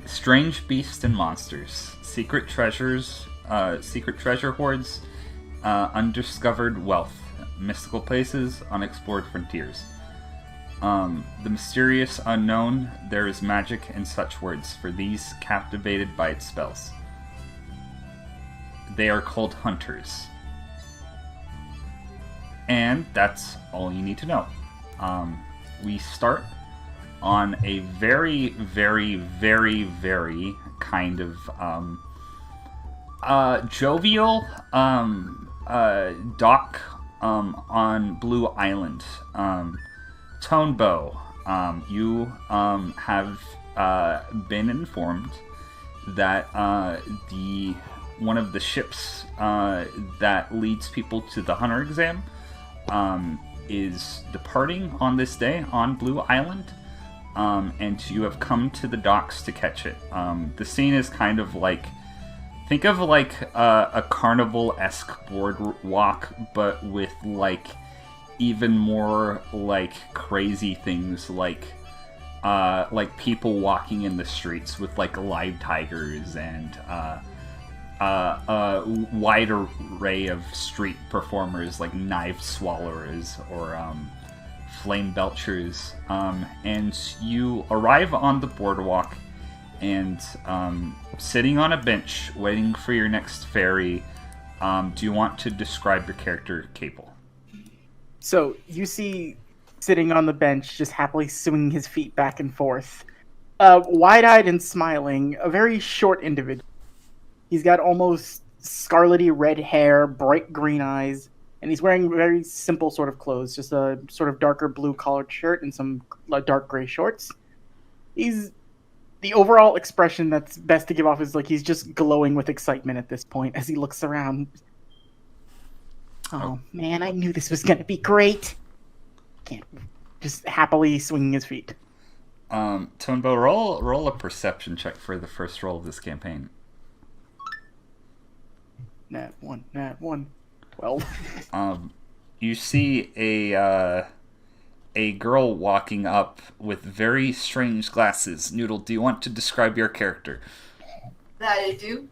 Strange beasts and monsters, secret treasure hoards, undiscovered wealth, mystical places, unexplored frontiers. The mysterious unknown, there is magic and such words, for these captivated by its spells. They are called hunters. And that's all you need to know. We start on a very, very, very, very kind of jovial dock on Blue Island. Tonbo, you have been informed that one of the ships that leads people to the Hunter exam is departing on this day on Blue Island. And you have come to the docks to catch it. The scene is kind of like, think of like a carnival-esque boardwalk, but with like even more like crazy things, like people walking in the streets with like live tigers and a wide array of street performers like knife swallowers or flame belchers, and you arrive on the boardwalk and sitting on a bench waiting for your next ferry. Do you want to describe your character, Capel? So you see sitting on the bench, just happily swinging his feet back and forth, wide-eyed and smiling, a very short individual. He's got almost scarlety red hair, bright green eyes, and he's wearing very simple sort of clothes, just a sort of darker blue collared shirt and some dark gray shorts. The overall expression that's best to give off is like he's just glowing with excitement at this point as he looks around. Oh man, I knew this was gonna be great. Can't just happily swinging his feet. Tonbo, roll a perception check for the first roll of this campaign. Nat 1. 12. You see a girl walking up with very strange glasses. Noodle, do you want to describe your character? That I do.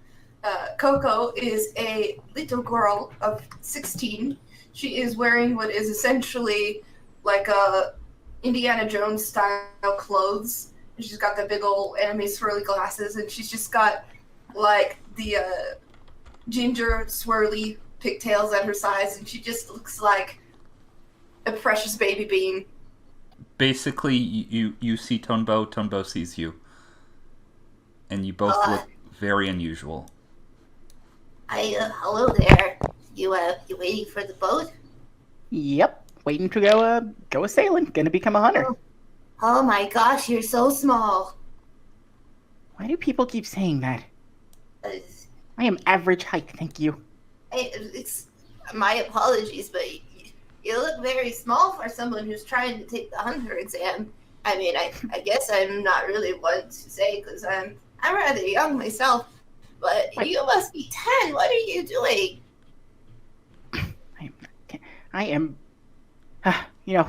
Koko is a little girl of 16. She is wearing what is essentially like a Indiana Jones style clothes. She's got the big old anime swirly glasses, and she's just got like the ginger swirly pigtails at her sides, and she just looks like a precious baby bean. Basically, you see Tonbo, Tonbo sees you. And you both look very unusual. Hello there. You waiting for the boat? Yep, waiting to go a sailing. Gonna become a hunter. Oh my gosh, you're so small. Why do people keep saying that? Uh, I am average height, thank you. It's my apologies, but you look very small for someone who's trying to take the hunter exam. I mean, I guess I'm not really one to say because I'm rather young myself. But you must be 10. What are you doing? I am. You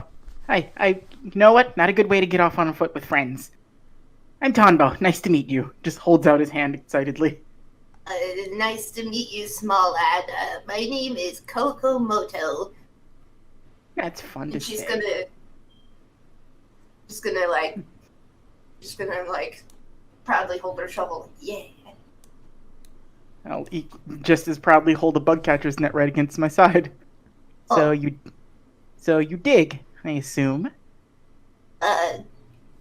know what? Not a good way to get off on foot with friends. I'm Tonbo. Nice to meet you. Just holds out his hand excitedly. Nice to meet you, small lad. My name is Koko Moto. That's fun to She's say. gonna proudly hold her shovel. Yeah. I'll just as proudly hold a bug catcher's net right against my side. So you dig, I assume.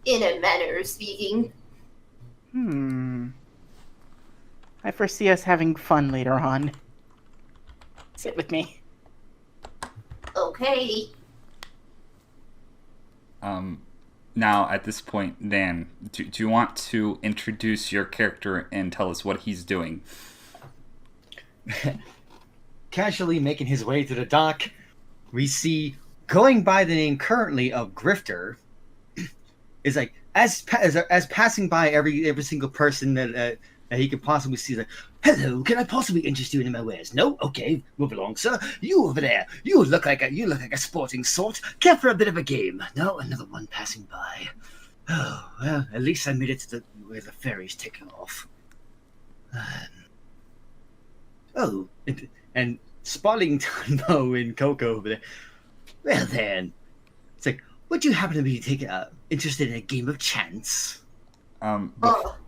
In a manner of speaking. I foresee us having fun later on. Sit with me. Okay. Now, at this point, Dan, do you want to introduce your character and tell us what he's doing? Casually making his way to the dock, we see, going by the name currently of Grifter, is like as passing by every single person that And he could possibly see like, hello, can I possibly interest you in my wares? No? Okay, move along, sir. You over there, you look like a sporting sort. Care for a bit of a game? No, another one passing by. Oh, well, at least I made it to where the ferry's taking off. And spotting Tonbo and Koko over there. Well then, it's like, would you happen to be interested in a game of chance?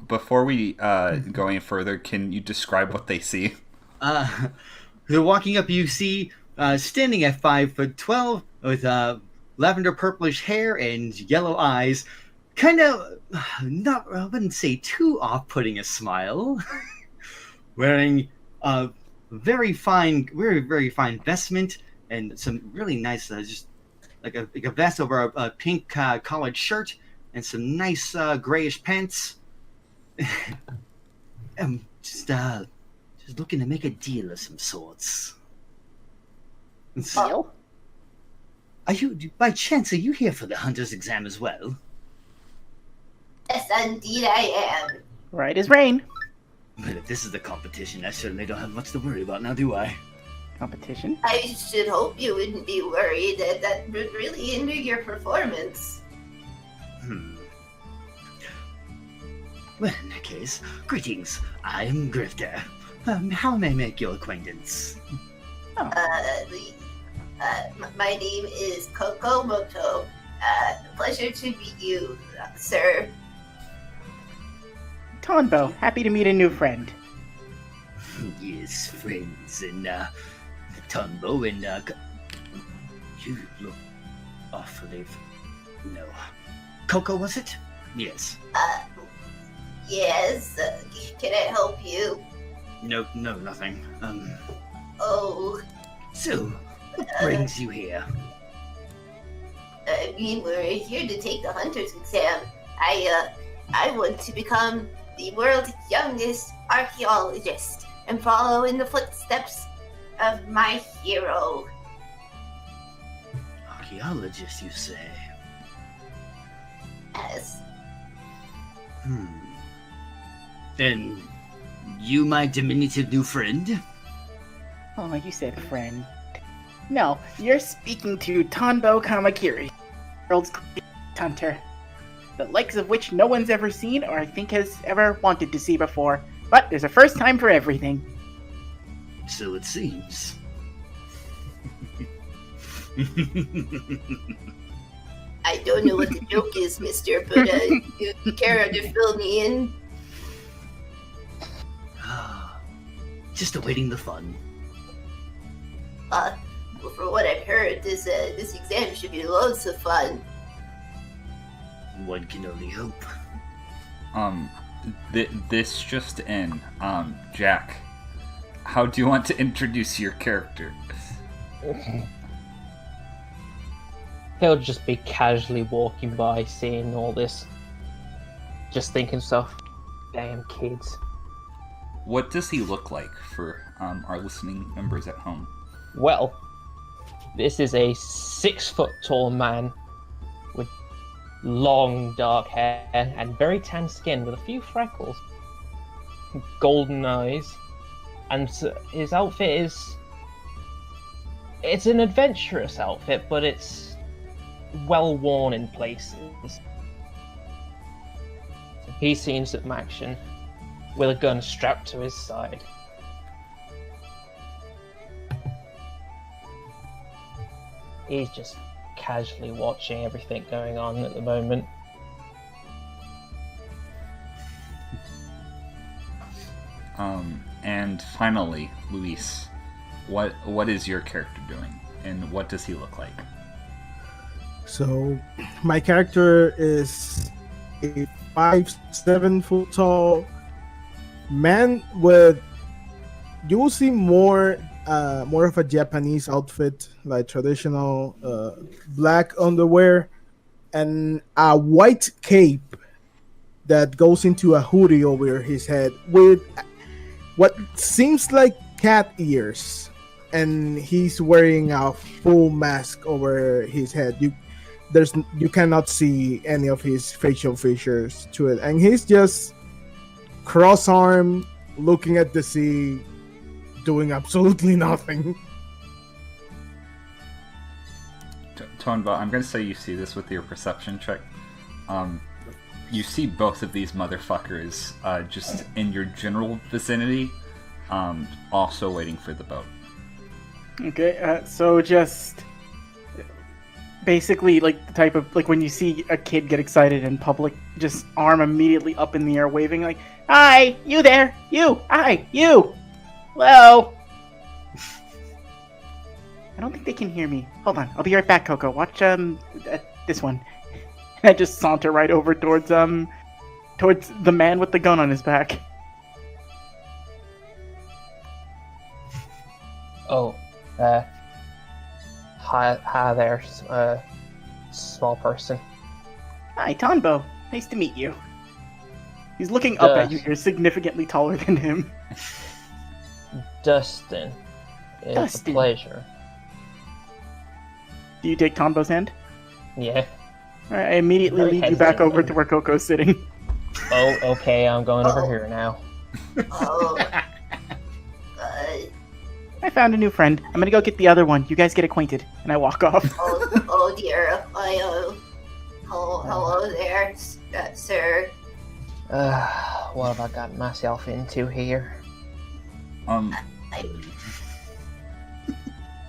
Before we go any further, can you describe what they see? They're walking up. You see, standing at 5'12", with lavender purplish hair and yellow eyes, kind of not, I wouldn't say too off-putting a smile, wearing a very fine vestment and some really nice, just like a vest over a pink collared shirt and some nice grayish pants. Just looking to make a deal of some sorts. Deal? Are you, by chance, are you here for the hunter's exam as well? Yes, indeed I am. Right as rain. But if this is the competition, I certainly don't have much to worry about now, do I? Competition? I should hope you wouldn't be worried that would really hinder your performance. Well, in that case, greetings. I'm Grifter. How may I make your acquaintance? My name is Koko Moto. Pleasure to meet you, sir. Tonbo, happy to meet a new friend. Yes, friends, and Tonbo and you look awfully. No, Koko, was it? Yes. Yes. Can I help you? No, nothing. Oh. So, what brings you here? I mean, we're here to take the hunter's exam. I want to become the world's youngest archaeologist and follow in the footsteps of my hero. Archaeologist, you say? Yes. Then, you my diminutive new friend? Oh, you said friend. No, you're speaking to Tonbo Kamakiri, world's greatest hunter, the likes of which no one's ever seen or I think has ever wanted to see before. But there's a first time for everything. So it seems. I don't know what the joke is, mister, but you care to fill me in? Just awaiting the fun. Well, from what I've heard, this exam should be loads of fun. One can only hope. This just in. Jack, how do you want to introduce your character? He'll just be casually walking by, seeing all this, just thinking stuff. Damn kids. What does he look like for our listening members at home? Well, this is a 6 foot tall man with long dark hair and very tan skin with a few freckles, golden eyes, and his outfit is... It's an adventurous outfit, but it's well worn in places. He's seen some action with a gun strapped to his side. He's just casually watching everything going on at the moment. And finally, Luis, what is your character doing, and what does he look like? So, my character is a 5'7" foot tall man with, you will see more of a Japanese outfit, like traditional black underwear and a white cape that goes into a hoodie over his head with what seems like cat ears, and he's wearing a full mask over his head. You cannot see any of his facial features to it, and he's just cross-armed, looking at the sea, doing absolutely nothing. Tonbo, I'm going to say you see this with your perception check. You see both of these motherfuckers just in your general vicinity, also waiting for the boat. Okay, so just basically like the type of like when you see a kid get excited in public, just arm immediately up in the air, waving like, "Hi, you there? You, hi, you, hello." I don't think they can hear me. Hold on, I'll be right back, Koko. Watch this one. And I just saunter right over towards the man with the gun on his back. Oh, hi there, small person. Hi, Tonbo. Nice to meet you. He's looking up at you. You're significantly taller than him. Dustin. It's Dustin. a pleasure. Do you take Tonbo's hand? Yeah. Alright, I immediately Very lead you back over hesitantly. to where Koko's sitting. Oh, okay, I'm going over here now. Oh. I found a new friend. I'm gonna go get the other one. You guys get acquainted. And I walk off. Oh dear. Hello there, sir. What have I gotten myself into here?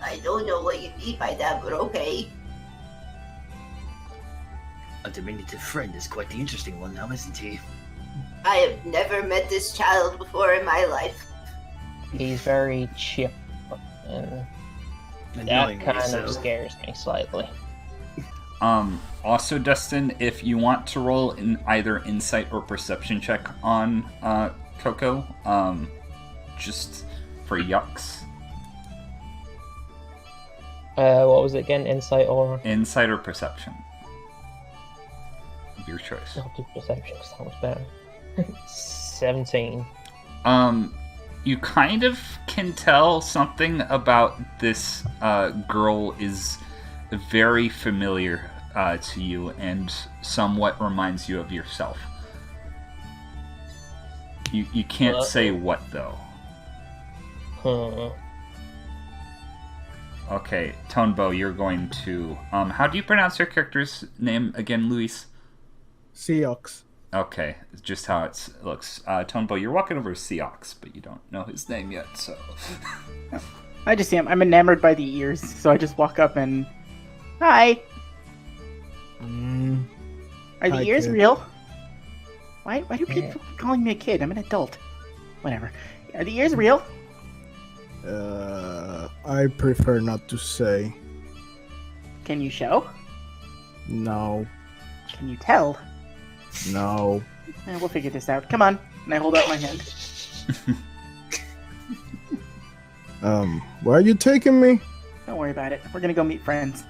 I don't know what you mean by that, but okay. A diminutive friend is quite the interesting one now, isn't he? I have never met this child before in my life. He's very chip, and that Annoyingly kind so. of scares me slightly. Also, Dustin, if you want to roll in either insight or perception check on Koko, just for yucks. What was it again? Insight or? Insight or perception. Your choice. I'll do perception because that was better. 17. You kind of can tell something about this girl is very familiar to you and somewhat reminds you of yourself. You can't say what, though. Okay, Tonbo, you're going to... how do you pronounce your character's name again, Luis? Seox. Okay, it's just how it looks. Tonbo, you're walking over to Seox, but you don't know his name yet, so... I just see him. I'm enamored by the ears, so I just walk up and... Hi! Are the Hi, ears kid. real? Why do people keep calling me a kid? I'm an adult. Whatever. Are the ears real? I prefer not to say. Can you show? No. Can you tell? No. We'll figure this out. Come on. And I hold out my hand. Where are you taking me? Don't worry about it. We're gonna go meet friends.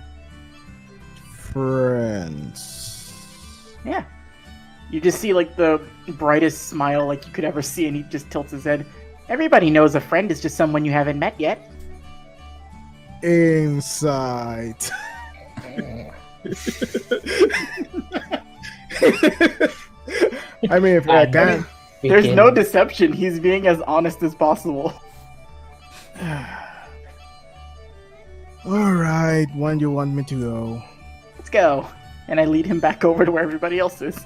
Friends. Yeah. You just see like the brightest smile like you could ever see, and he just tilts his head. Everybody knows a friend is just someone you haven't met yet. Insight. I mean, if I can. There's no deception. He's being as honest as possible. Alright, when do you want me to go? Let's go. And I lead him back over to where everybody else is.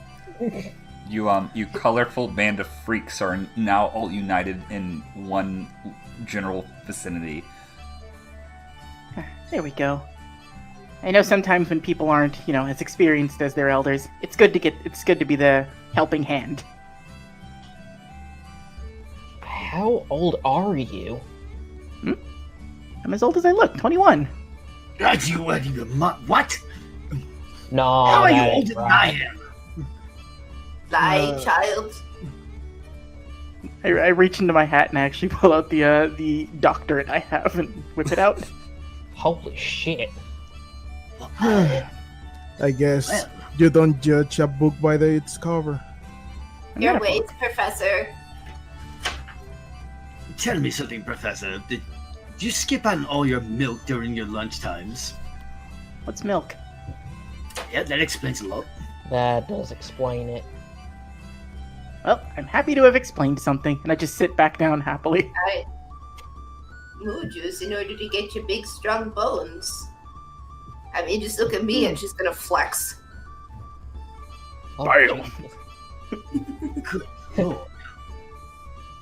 You colorful band of freaks are now all united in one general vicinity. There we go. I know sometimes when people aren't, as experienced as their elders, it's good to be the helping hand. How old are you? I'm as old as I look, 21. What? No, How are you that ain't older than I right. am? Lie, child. I reach into my hat and I actually pull out the doctorate I have and whip it out. Holy shit. I guess Well. you don't judge a book by its cover. I'm Your not a weight, book. Professor. Tell me something, Professor. Did you skip on all your milk during your lunch times? What's milk? Yeah, that explains a lot. That does explain it. Well, I'm happy to have explained something, and I just sit back down happily. Moo juice in order to get your big, strong bones. I mean, just look at me and she's gonna flex. Bam. Oh,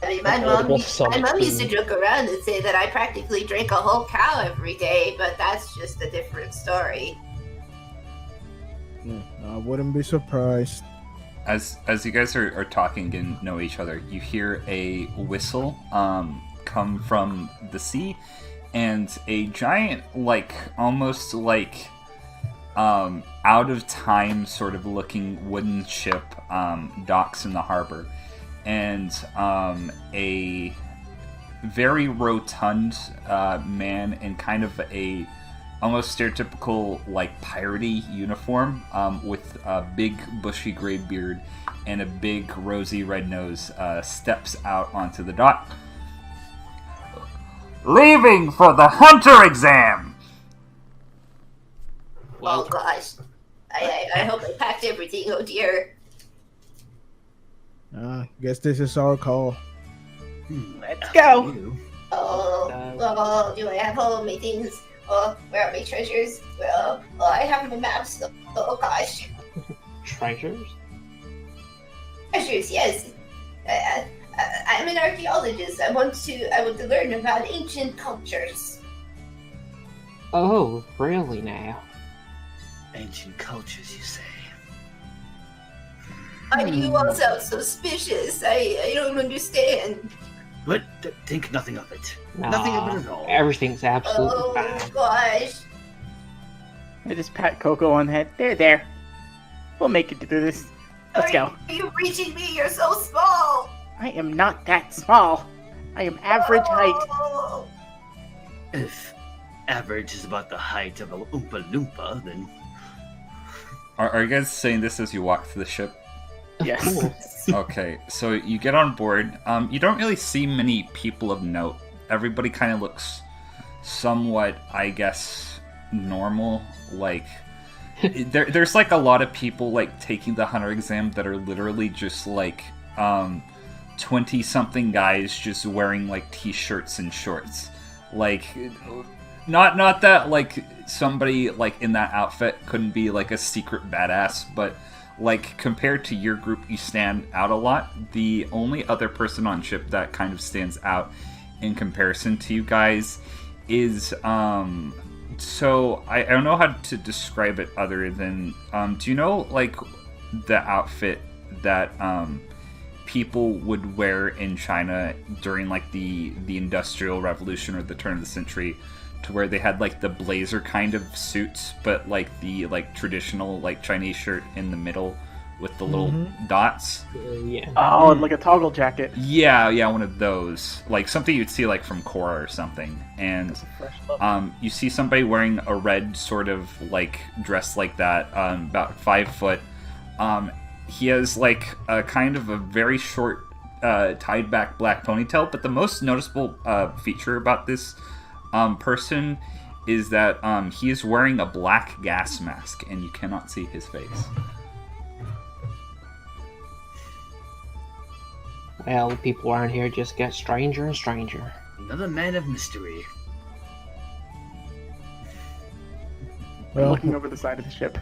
I mean, my mom used to joke around and say that I practically drink a whole cow every day, but that's just a different story. I wouldn't be surprised. As you guys are talking and know each other, you hear a whistle come from the sea, and a giant, like, almost like out of time sort of looking wooden ship docks in the harbor, and a very rotund man in kind of a almost stereotypical, like, piratey uniform with a big bushy gray beard and a big rosy red nose steps out onto the dock. Leaving for the hunter exam! Oh gosh. I hope I packed everything, oh dear. Guess this is our call. Let's go! Oh, do I have all my things? Oh, where are my treasures? Well, I have my maps. Oh gosh. Treasures? Treasures, yes. I'm an archaeologist. I want to learn about ancient cultures. Oh, really now? ancient cultures, you say? Why do you all sound suspicious? I don't understand. But think nothing of it. Nah, Nothing of it at all. Everything's absolutely Oh fine. gosh. I just pat Koko on the head. There. We'll make it through this. Let's go. Are you reaching me? You're so small. I am not that small. I am average height. Oh. If average is about the height of a Oompa Loompa, then Are you guys saying this as you walk to the ship? Yes. Okay, so you get on board. You don't really see many people of note. Everybody kind of looks somewhat, I guess, normal. Like, there's like a lot of people like taking the hunter exam that are literally just like 20-something guys just wearing like t-shirts and shorts. Like, not that like somebody like in that outfit couldn't be like a secret badass, but like compared to your group, you stand out a lot. The only other person on ship that kind of stands out in comparison to you guys is so I don't know how to describe it other than do you know like the outfit that people would wear in China during like the Industrial Revolution or the turn of the century, to where they had like the blazer kind of suits, but like the like traditional like Chinese shirt in the middle with the little dots. Yeah. Oh, and like a toggle jacket. Yeah, one of those. Like something you'd see like from Korra or something. And That's a fresh look. you see somebody wearing a red sort of like dress like that, about 5 foot. He has like a kind of a very short tied back black ponytail, but the most noticeable feature about this person is that he is wearing a black gas mask and you cannot see his face. Well, people around here just get stranger and stranger. another man of mystery. Well, Looking over the side of the ship.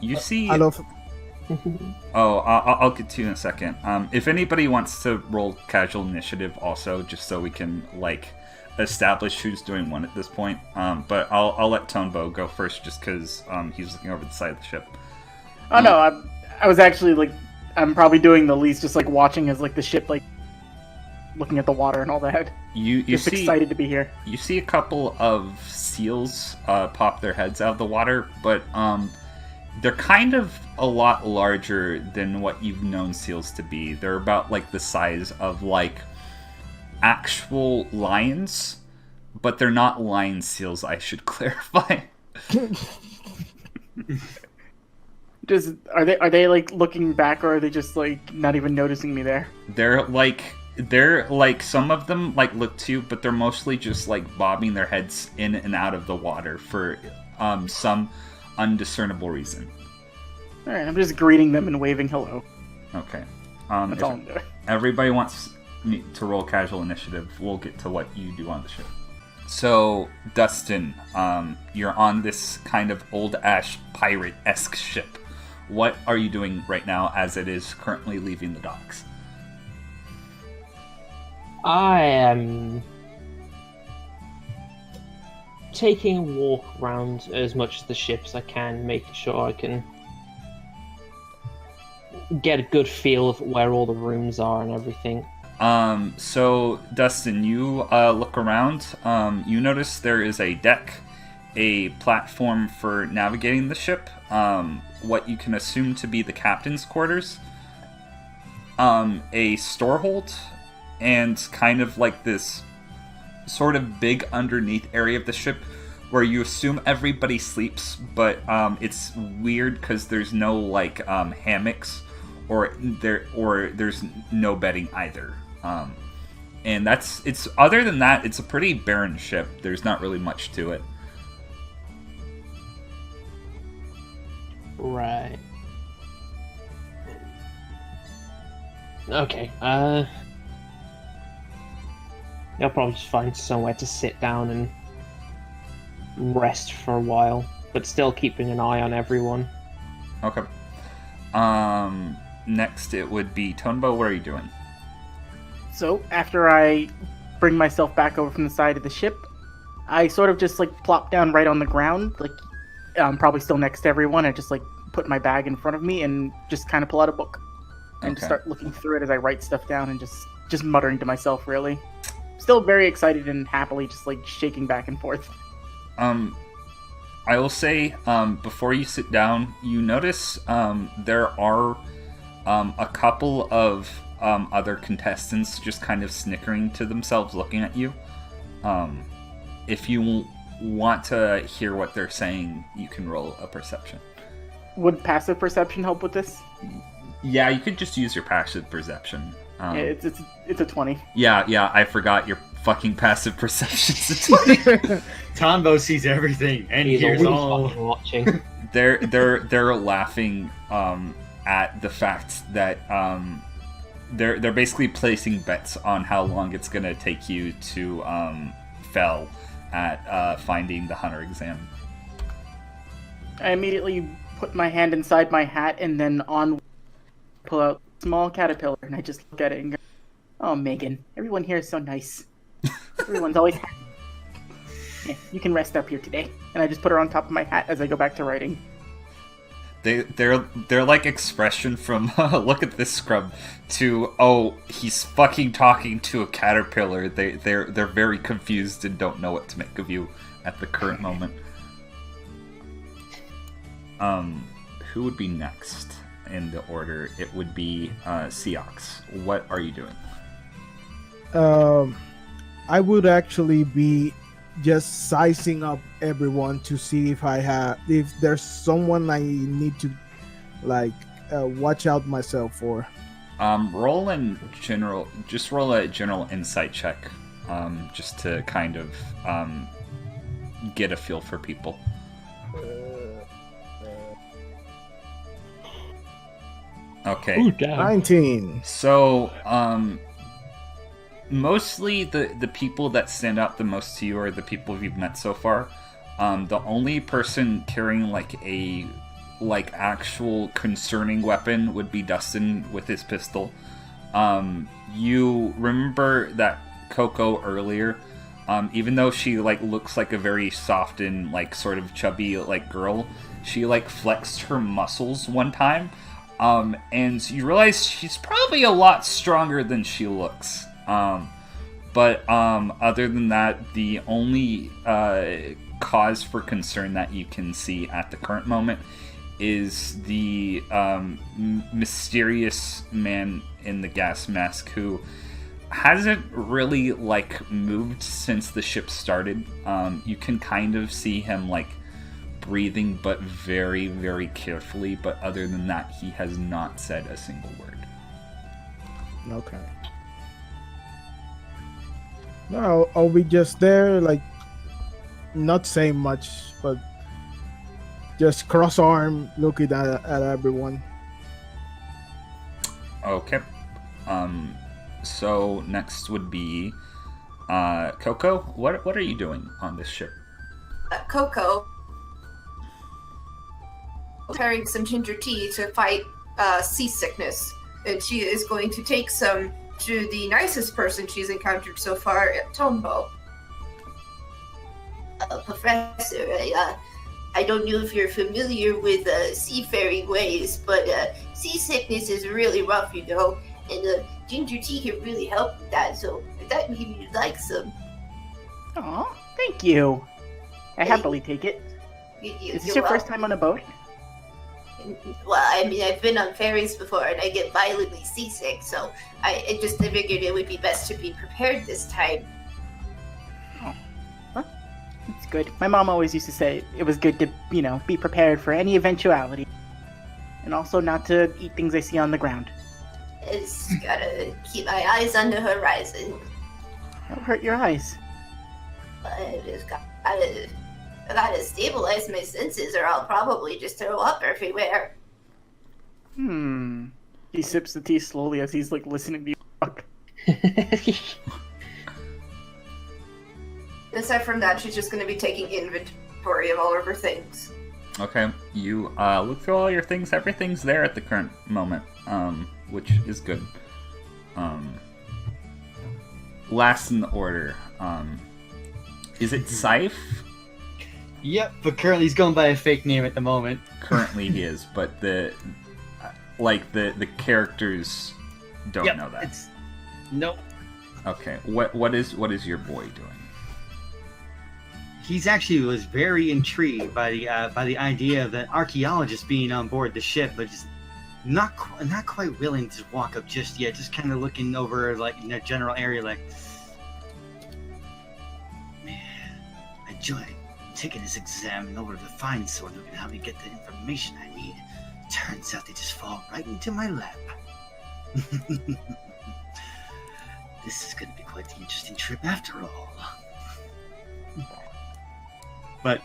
You see... I love. Oh, I'll get to you in a second. If anybody wants to roll casual initiative also, just so we can, like, establish who's doing what at this point. But I'll let Tonbo go first just because he was looking over the side of the ship. Oh no, I was actually like, I'm probably doing the least, just like watching as like the ship like looking at the water and all that. You Just see, excited to be here. you see a couple of seals pop their heads out of the water, but they're kind of a lot larger than what you've known seals to be. They're about like the size of like actual lions, but they're not lion seals, I should clarify. Just are they like looking back, or are they just like not even noticing me there? They're like some of them like look to you, but they're mostly just like bobbing their heads in and out of the water for some undiscernible reason. All right, I'm just greeting them and waving hello. Okay. That's if all I'm doing. everybody wants me to roll casual initiative, we'll get to what you do on the ship. So, Dustin, you're on this kind of old ash pirate-esque ship. What are you doing right now as it is currently leaving the docks? I am taking a walk around as much of the ship as I can, making sure I can get a good feel of where all the rooms are and everything. So, Dustin, you look around. You notice there is a deck, a platform for navigating the ship, what you can assume to be the captain's quarters, a storehold, and kind of like this sort of big underneath area of the ship where you assume everybody sleeps, but it's weird because there's no like hammocks or there's no bedding either. And it's other than that, it's a pretty barren ship. There's not really much to it. Right. Okay, I'll probably just find somewhere to sit down and rest for a while, but still keeping an eye on everyone. Okay. Next it would be Tonbo. What are you doing? So, after I bring myself back over from the side of the ship, I sort of just, like, plop down right on the ground, like, probably still next to everyone, and just, like, put my bag in front of me and just kind of pull out a book. And just start looking through it as I write stuff down and just muttering to myself, really. Still very excited and happily just, like, shaking back and forth. I will say, before you sit down, you notice there are a couple of other contestants just kind of snickering to themselves looking at you. If you want to hear what they're saying, you can roll a perception. Would passive perception help with this? Yeah, you could just use your passive perception. Yeah, it's a 20. Yeah, I forgot your fucking passive perception's a 20. Tonbo sees everything and He's hears always all. fucking watching. They're laughing at the fact that they're basically placing bets on how long it's gonna take you to fail at finding the hunter exam. I immediately put my hand inside my hat and then pull out a small caterpillar, and I just look at it and go, "Oh, Megan, everyone here is so nice. Everyone's always happy. Yeah, you can rest up here today." And I just put her on top of my hat as I go back to writing. They're like expression from look at this scrub to oh, he's fucking talking to a caterpillar. They're very confused and don't know what to make of you at the current moment. Who would be next in the order? It would be Seox. What are you doing? I would actually be just sizing up everyone to see if there's someone I need to watch out myself for. Roll a general insight check, just to kind of get a feel for people. Okay. Ooh, damn. 19. So, mostly the people that stand out the most to you are the people you've met so far. The only person carrying a actual concerning weapon would be Dustin with his pistol. You remember that Koko earlier, even though she looks like a very soft and sort of chubby girl, she flexed her muscles one time. And you realize she's probably a lot stronger than she looks. But other than that, the only cause for concern that you can see at the current moment is the mysterious man in the gas mask who hasn't really moved since the ship started. You can kind of see him breathing, but very, very carefully. But other than that, he has not said a single word. Okay. No, I'll be just there, not saying much, but just cross arm, looking at everyone. Okay. So next would be Koko. What are you doing on this ship? Koko preparing some ginger tea to fight seasickness, and she is going to take some to the nicest person she's encountered so far, Tonbo. Professor, I don't know if you're familiar with seafaring ways, but seasickness is really rough, you know, and ginger tea can really help with that, so I thought maybe you'd like some. Aw, thank you. I happily take it. Is this your first time on a boat? Well, I mean, I've been on ferries before, and I get violently seasick, so I just figured it would be best to be prepared this time. Oh, well, it's good. My mom always used to say it was good to, be prepared for any eventuality. And also not to eat things I see on the ground. I just gotta keep my eyes on the horizon. That'll hurt your eyes. I just gotta stabilize my senses, or I'll probably just throw up everywhere. He sips the tea slowly as he's listening to you talk. Aside from that, she's just going to be taking inventory of all of her things. Okay, you look through all your things. Everything's there at the current moment, which is good. Last in the order, is it Scythe? Yep, but currently he's going by a fake name at the moment. Currently he is, but the characters don't know that. Nope. Okay, what is your boy doing? He's actually was very intrigued by the idea of an archaeologist being on board the ship, but just not quite willing to walk up just yet. Just kind of looking over in a general area, man, I enjoyed taking this exam in order to find someone who can help me get the information I need. Turns out they just fall right into my lap. This is going to be quite the interesting trip after all. But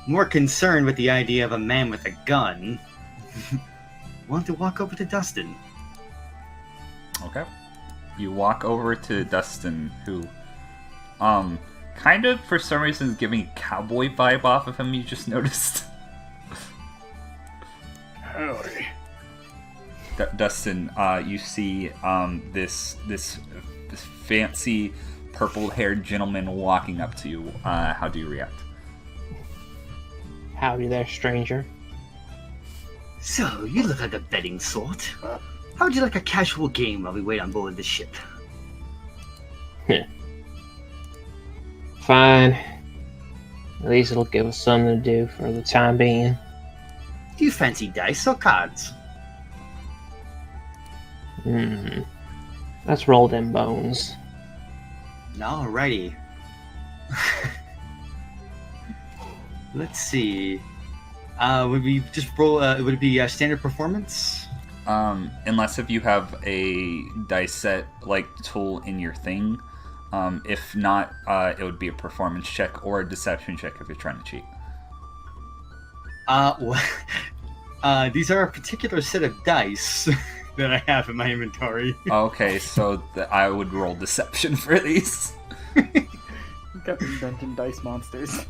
more concerned with the idea of a man with a gun, want to walk over to Dustin. Okay. You walk over to Dustin, who, kind of, for some reason, is giving a cowboy vibe off of him, you just noticed. Howdy. Dustin, you see this fancy purple-haired gentleman walking up to you. How do you react? Howdy there, stranger. So, you look like a betting sort. How would you like a casual game while we wait on board the ship? Fine. At least it'll give us something to do for the time being. Do you fancy dice or cards? Let's roll them bones. Alrighty. Let's see. Would we just roll? Would it be standard performance? Unless if you have a dice set tool in your thing. If not, it would be a performance check or a deception check if you're trying to cheat. These are a particular set of dice that I have in my inventory. Okay, so I would roll deception for these. Got the Dungeon dice monsters.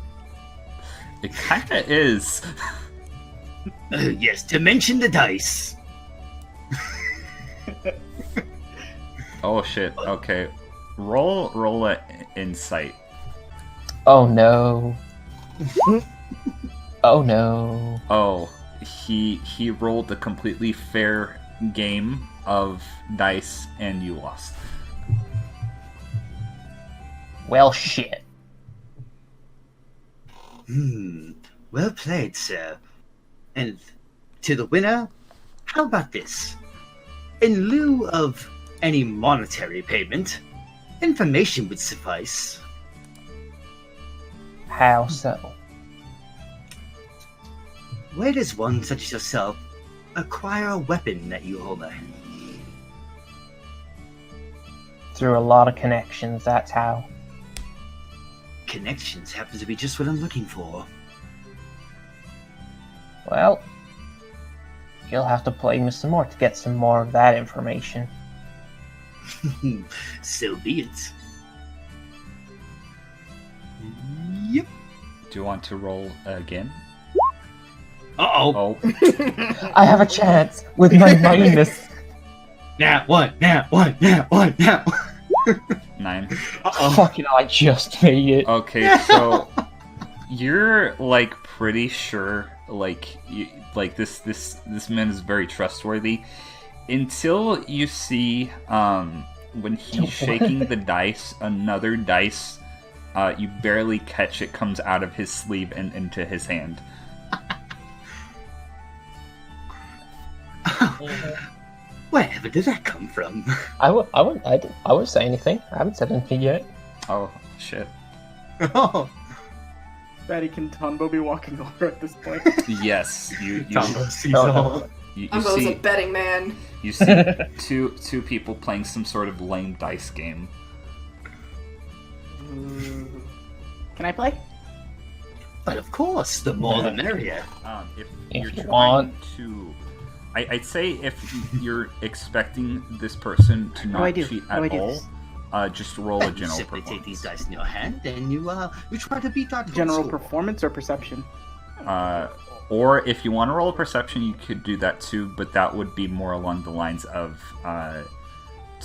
It kinda is. Yes, to mention the dice. Oh shit, okay. Roll a insight. Oh no. Oh no. Oh, he rolled a completely fair game of dice and you lost. Well, shit. Well played, sir. And to the winner, how about this? In lieu of any monetary payment, information would suffice. How so? Where does one such as yourself acquire a weapon that you hold? Through a lot of connections, that's how. Connections happens to be just what I'm looking for. Well, you'll have to play me some more to get some more of that information. So be it. Yep. Do you want to roll again? Uh-oh. Oh, I have a chance with my minus. Now. 9. Uh-oh. Fucking, I just made it. Okay, so you're like pretty sure this man is very trustworthy until you see when he's shaking the dice, another dice you barely catch it comes out of his sleeve and into his hand. Wherever did that come from? I wouldn't say anything. I haven't said anything yet. Oh shit. Oh, Batty, can Tonbo be walking over at this point? Yes, you Tonbo sees No, all. no. you I'm a see betting man. you see two people playing some sort of lame dice game. Can I play? But of course, the more the merrier. If If you're you trying want. to, I'd say if you're expecting this person to do not I do? cheat How do I at do all, this? just roll a You general simply take these performance. dice in your hand, and you try to beat that General score. performance or perception? Or if you want to roll a perception, you could do that too, but that would be more along the lines of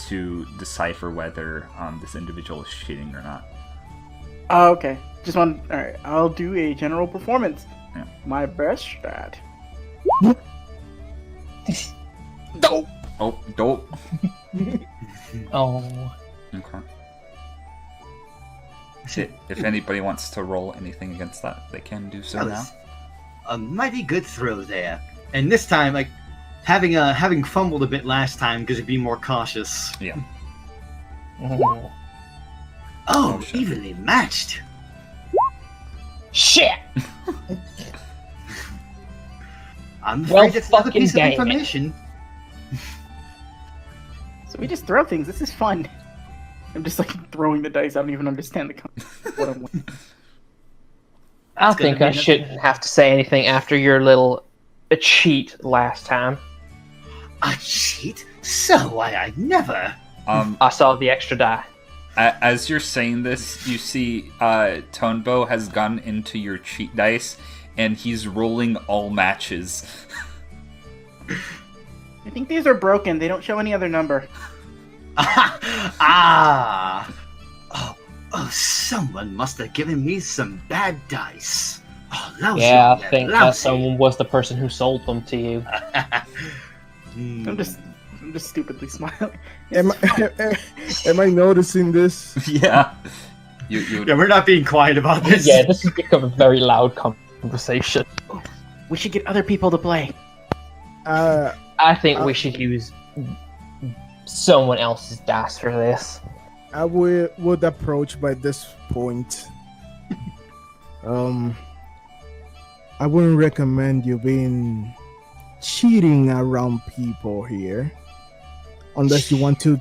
to decipher whether this individual is cheating or not. Oh, okay. Just one. All right. I'll do a general performance. Yeah. My best strat. Oh, dope. Oh. Okay. If anybody wants to roll anything against that, they can do so That now. was a mighty good throw there. And this time, like, having fumbled a bit last time because you're being more cautious. Yeah. Mhm. Oh, shit. evenly matched. Shit! I'm Well, afraid that's another fucking piece of dang it. information. So we just throw things. This is fun. I'm just like throwing the dice. I don't even understand what I'm winning. I It's gonna think be I another- shouldn't have to say anything after your little cheat last time. A cheat? So I never. I saw the extra die. As you're saying this, you see Tonbo has gone into your cheat dice, and he's rolling all matches. I think these are broken. They don't show any other number. Ah! Oh, someone must have given me some bad dice. Oh, lousy. Yeah, I think that lousy. someone was the person who sold them to you. Hmm. I'm just stupidly smiling. Am I noticing this? Yeah. You Yeah, we're not being quiet about this. Yeah, this has become a very loud conversation. We should get other people to play. I think we should use someone else's dice for this. I would approach by this point. I wouldn't recommend you being cheating around people here, unless you want to,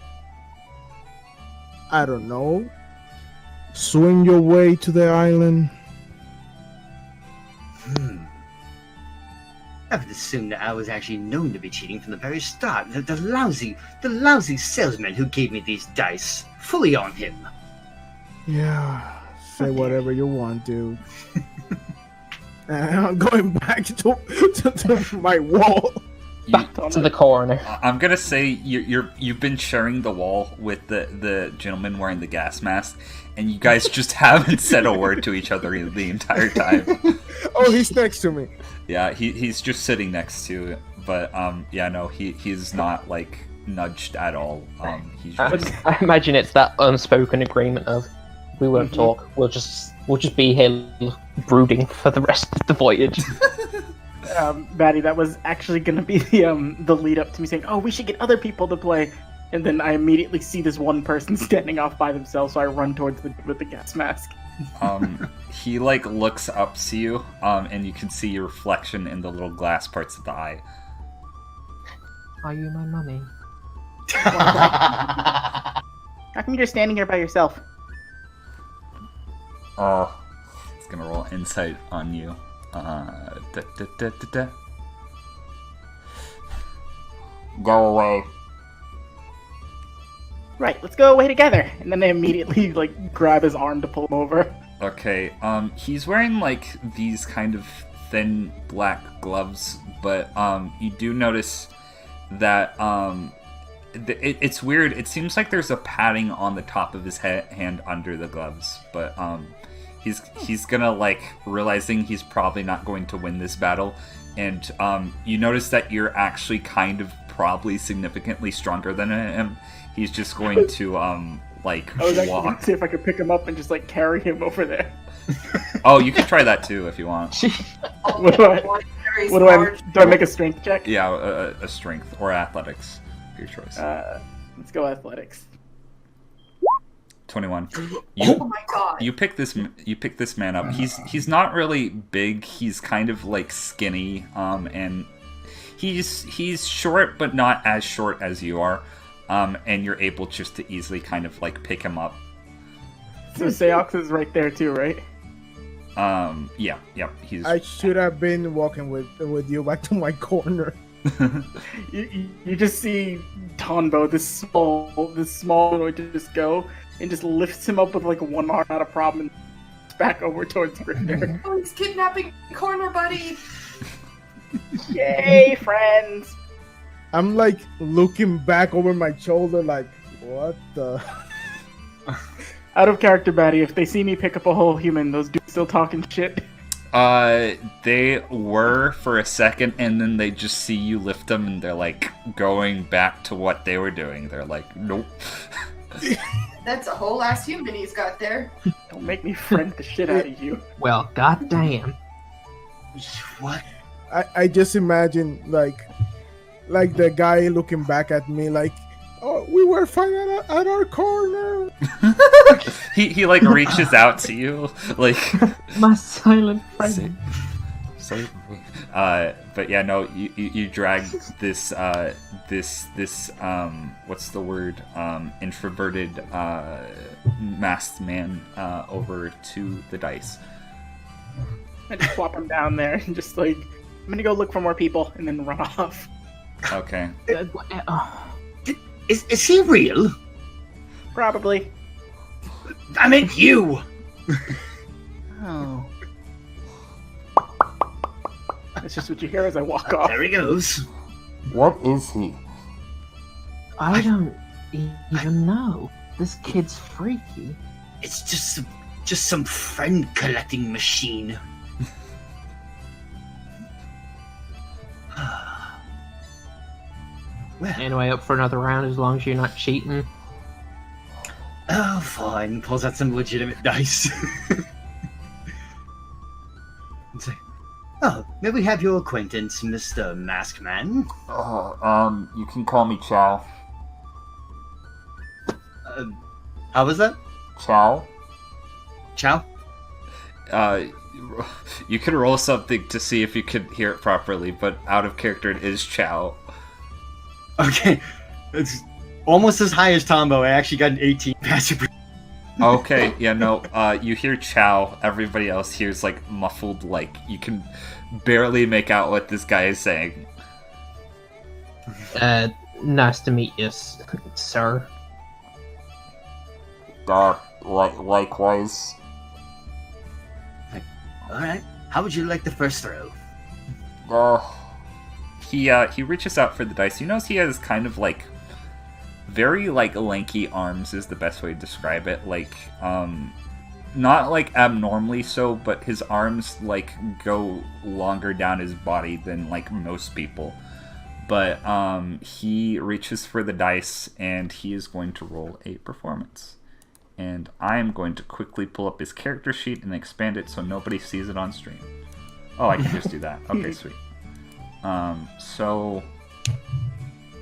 I don't know, swing your way to the island. I would assume that I was actually known to be cheating from the very start. The lousy salesman who gave me these dice. Fully on him. Yeah, say whatever you want, dude. I'm going back to my wall. Back to the corner. I'm gonna say you've been sharing the wall with the gentleman wearing the gas mask, and you guys just haven't said a word to each other the entire time. Oh, he's next to me. Yeah, he's just sitting next to it, but yeah, no, he's not like nudged at all. He's just, I imagine it's that unspoken agreement of we won't talk. We'll just be here brooding for the rest of the voyage. Batty, that was actually gonna be the lead up to me saying, "Oh, we should get other people to play," and then I immediately see this one person standing off by themselves, so I run towards with the gas mask. he like looks up to you, and you can see your reflection in the little glass parts of the eye. Are you my mummy? How come you're standing here by yourself? Oh, it's gonna roll insight on you. Go away. Right, let's go away together. And then they immediately like grab his arm to pull him over. Okay, he's wearing like these kind of thin black gloves, but you do notice that it's weird. It seems like there's a padding on the top of his hand under the gloves, but he's gonna like realizing he's probably not going to win this battle, and you notice that you're actually kind of probably significantly stronger than him. He's just going to like I was actually walk. gonna see if I could pick him up and just like carry him over there. Oh, you can try that too if you want. What do do I make a strength check? Yeah, a strength or athletics, your choice. Let's go athletics. 21. Oh my god. You pick this man up. He's not really big. He's kind of like skinny, and he's short, but not as short as you are. And you're able just to easily kind of like pick him up. So Seox is right there too, right? Yeah. He's. I should have been walking with you back to my corner. You just see Tonbo, this small boy, just go and just lifts him up with like one arm, not a problem, and back over towards Grifter. Oh, he's kidnapping corner buddy. Yay, friends! I'm like looking back over my shoulder, like, what the? Out of character, Batty. If they see me pick up a whole human, those dudes still talking shit. They were for a second, and then they just see you lift them, and they're like going back to what they were doing. They're like, nope. That's a whole ass human he's got there. Don't make me friend the shit out of you. Well, goddamn. What? I just imagine like the guy looking back at me, like, oh, we were fine at our corner. he like reaches out to you, like My silent friend. But yeah, no, you drag this what's the word, introverted masked man over to the dice. I just plop him down there and just like, I'm gonna go look for more people and then run off. Okay. Is he real? Probably. I meant you. Oh. That's just what you hear as I walk off. There he goes. What is he? I don't even know. This kid's freaky. It's just some friend collecting machine. Well, Anyway, up for another round as long as you're not cheating. oh, fine. Pulls out some legitimate dice. And say, oh, may we have your acquaintance, Mr. Maskman? You can call me Chow. How was that? Chow? Chow? You could roll something to see if you could hear it properly, but out of character it is Chow. Okay. It's almost as high as Tombo. I actually got an 18 passive. Okay, yeah, no, you hear Chow, everybody else hears, like, muffled, like, you can barely make out what this guy is saying. Nice to meet you, sir. Likewise. Alright. How would you like the first throw? He reaches out for the dice. You notice he has kind of, like, very, like, lanky arms is the best way to describe it. Like, not, like, abnormally so, but his arms, like, go longer down his body than, like, most people. But, he reaches for the dice, and he is going to roll a performance. And I am going to quickly pull up his character sheet and expand it so nobody sees it on stream. Oh, I can just do that. Okay, sweet. So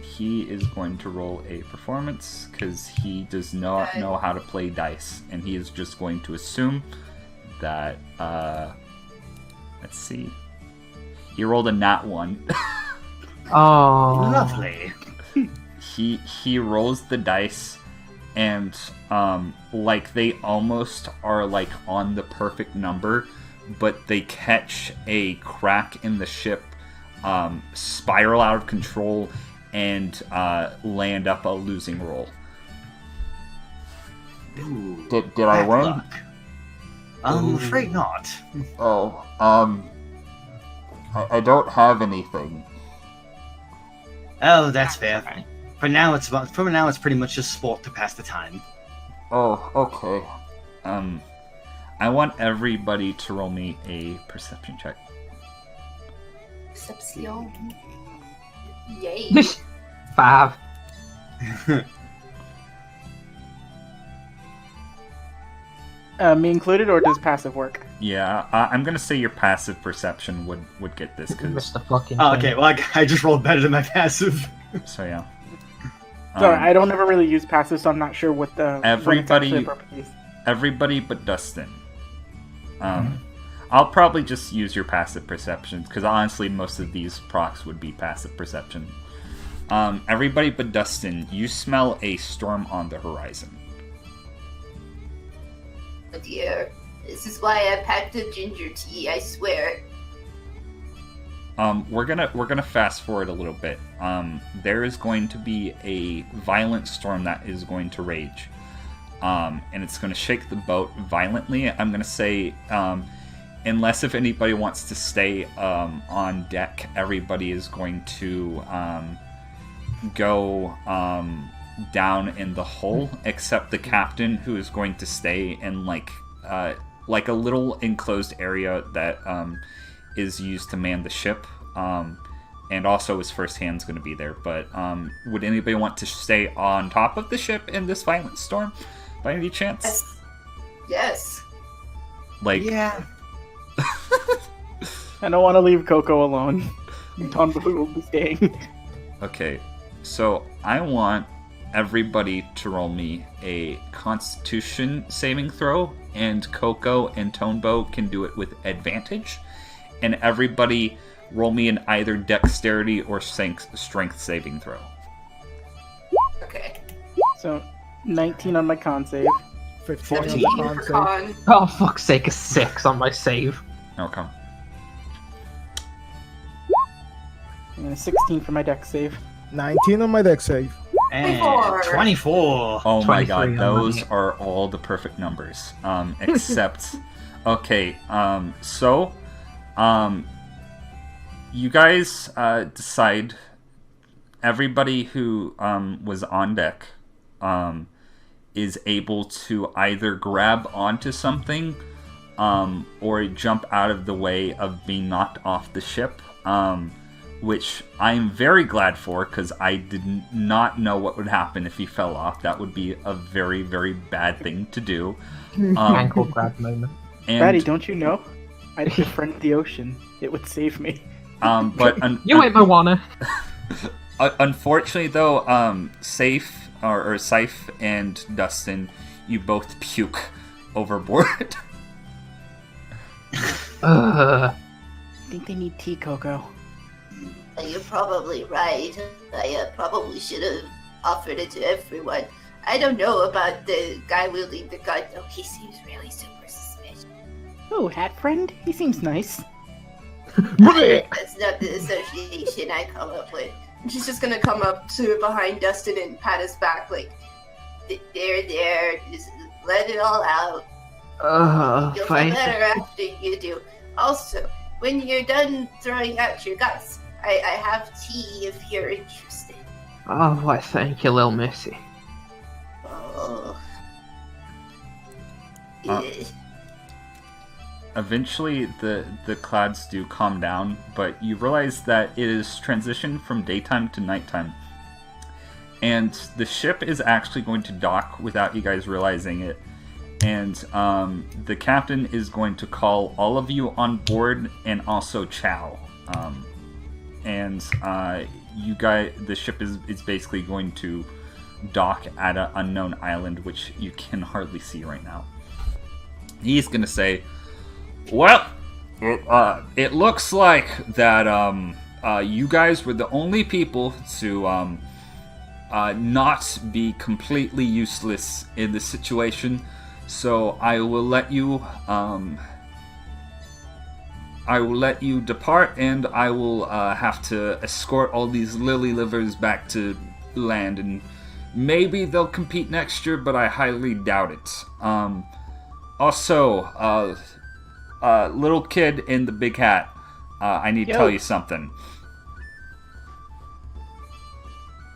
he is going to roll a performance because he does not know how to play dice, and he is just going to assume that let's see, he rolled a nat 1. Oh, Lovely. He rolls the dice, and like they almost are like on the perfect number, but they catch a crack in the ship, spiral out of control, and land up a losing roll. Ooh, Did I bad win? luck. I'm afraid not. Oh, I don't have anything. Oh, that's fair. For now, it's pretty much just sport to pass the time. Oh, okay. I want everybody to roll me a perception check. Perception. Yay. 5. Me included, or does passive work? Yeah, I'm gonna say your passive perception would get this, cause Mr. Fucking Oh, thing. okay, well, I just rolled better than my passive. so yeah. Sorry, I don't ever really use passive, so I'm not sure what the Everybody- when it's actually appropriate. Everybody but Dustin. I'll probably just use your passive perception, because honestly, most of these procs would be passive perception. Everybody but Dustin, you smell a storm on the horizon. Oh dear. This is why I packed a ginger tea, I swear. We're gonna fast forward a little bit. There is going to be a violent storm that is going to rage, and it's going to shake the boat violently. I'm gonna say, unless if anybody wants to stay on deck, everybody is going to go down in the hull, except the captain, who is going to stay in like a little enclosed area that is used to man the ship, and also his first hand's going to be there. But would anybody want to stay on top of the ship in this violent storm, by any chance? Yes. Like, Yeah. I don't want to leave Koko alone. Tonbo will be staying. okay, so I want everybody to roll me a Constitution saving throw, and Koko and Tonbo can do it with advantage, and everybody roll me an either Dexterity or Strength saving throw. Okay. So, 19 on my con save. 15 on 17 the for con save. con. Oh, fuck's sake, a 6 on my save. Okay. And a 16 for my dex save. 19 on my deck save. And 24. 24. Oh my 23 god, on those mine. are all the perfect numbers. Except, okay, so, you guys decide, everybody who was on deck is able to either grab onto something or jump out of the way of being knocked off the ship. Which I'm very glad for, because I did not know what would happen if he fell off. That would be a very, very bad thing to do. Ankle grab moment. And, Batty, don't you know? I'd befriend the ocean. It would save me. but You ain't Moana. unfortunately, though, Safe or Saif and Dustin, you both puke overboard. I think they need tea, Koko. You're probably right. I probably should have offered it to everyone. I don't know about the guy wielding the gun, though. He seems really super suspicious. Oh, hat friend? He seems nice. That's not the association I come up with. And she's just gonna come up to behind Dustin and pat his back, like, There, just let it all out. You'll feel Fine. better after you do. Also, when you're done throwing out your guts, I have tea if you're interested. Oh, why, thank you, little missy. Oh. Uh, Eh. Eventually, the clouds do calm down, but you realize that it is transitioned from daytime to nighttime. And the ship is actually going to dock without you guys realizing it. And the captain is going to call all of you on board, and also Chow. You guys, the ship is basically going to dock at an unknown island, which you can hardly see right now. He's going to say, well, it looks like that you guys were the only people to not be completely useless in this situation. So I will let you depart, and I will have to escort all these lily livers back to land and maybe they'll compete next year, but I highly doubt it. Also, little kid in the big hat, I need to tell you something.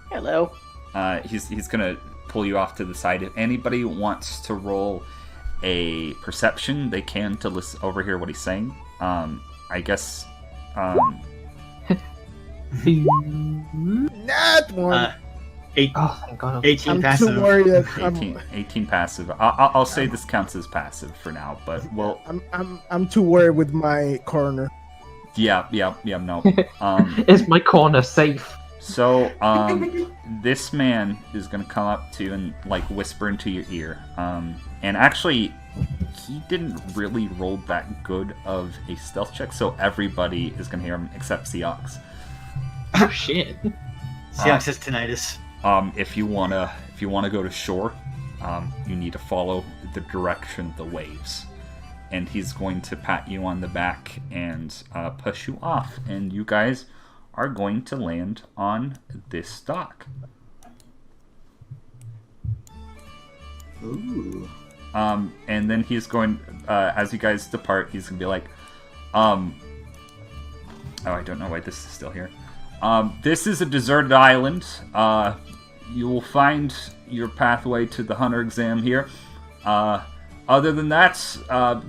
Hello. He's gonna pull you off to the side. If anybody wants to roll a perception, they can to listen overhear what he's saying. I guess. Not one. 18, Oh, thank God. 18 I'm passive. too worried. That 18 passive. I'll say this counts as passive for now, but well. I'm too worried with my corner. Yeah. No. Is my corner safe? So, this man is gonna come up to you and like whisper into your ear. And actually, he didn't really roll that good of a stealth check, so everybody is gonna hear him except Seox. Oh shit. Seox has tinnitus. If you wanna go to shore, you need to follow the direction of the waves. And he's going to pat you on the back and push you off, and you guys are going to land on this dock. Ooh. And then he's going, as you guys depart, he's going to be like, oh, I don't know why this is still here. This is a deserted island. You will find your pathway to the hunter exam here. Other than that,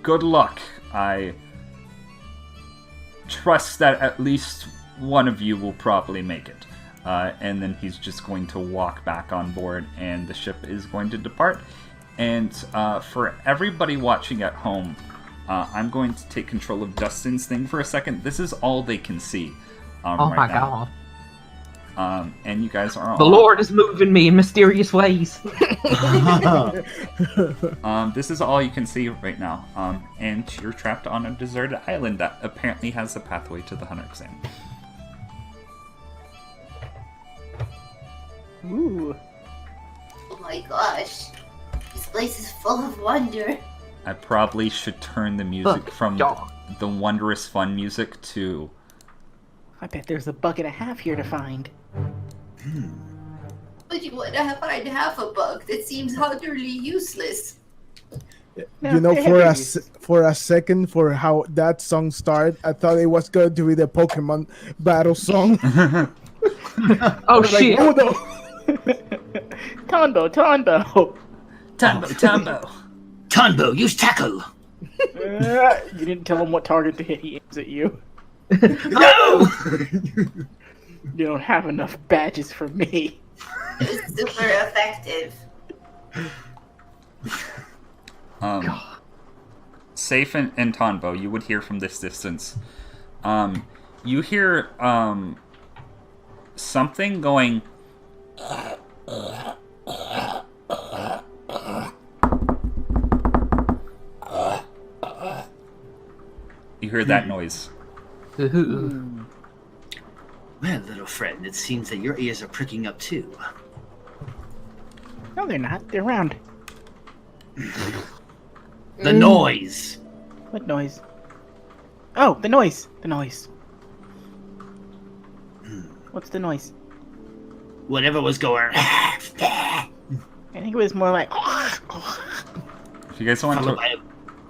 good luck. I trust that at least one of you will probably make it. And then he's just going to walk back on board, and the ship is going to depart. And for everybody watching at home, I'm going to take control of Dustin's thing for a second. This is all they can see. Oh right my now. God. And you guys are The Lord is moving me in mysterious ways. This is all you can see right now. And you're trapped on a deserted island that apparently has a pathway to the hunter exam. Ooh. Oh my gosh. This place is full of wonder. I probably should turn the music from the wondrous fun music to... I bet there's a bug and a half here to find. But you would find half a bug. That seems utterly useless. You know, for a second, for how that song started, I thought it was going to be the Pokemon battle song. Oh shit! Like, oh, no. Tonbo. Tonbo, use tackle! You didn't tell him what target to hit. He aims at you. No! You don't have enough badges for me. It was super effective. Safe and Tonbo, you would hear from this distance. You hear something going... You hear that noise. Ooh. Well, little friend, it seems that your ears are pricking up too. No, they're not. They're round. The noise! What noise? Oh, the noise. The noise. What's the noise? Whatever was going... I think it was more like... If you guys want to...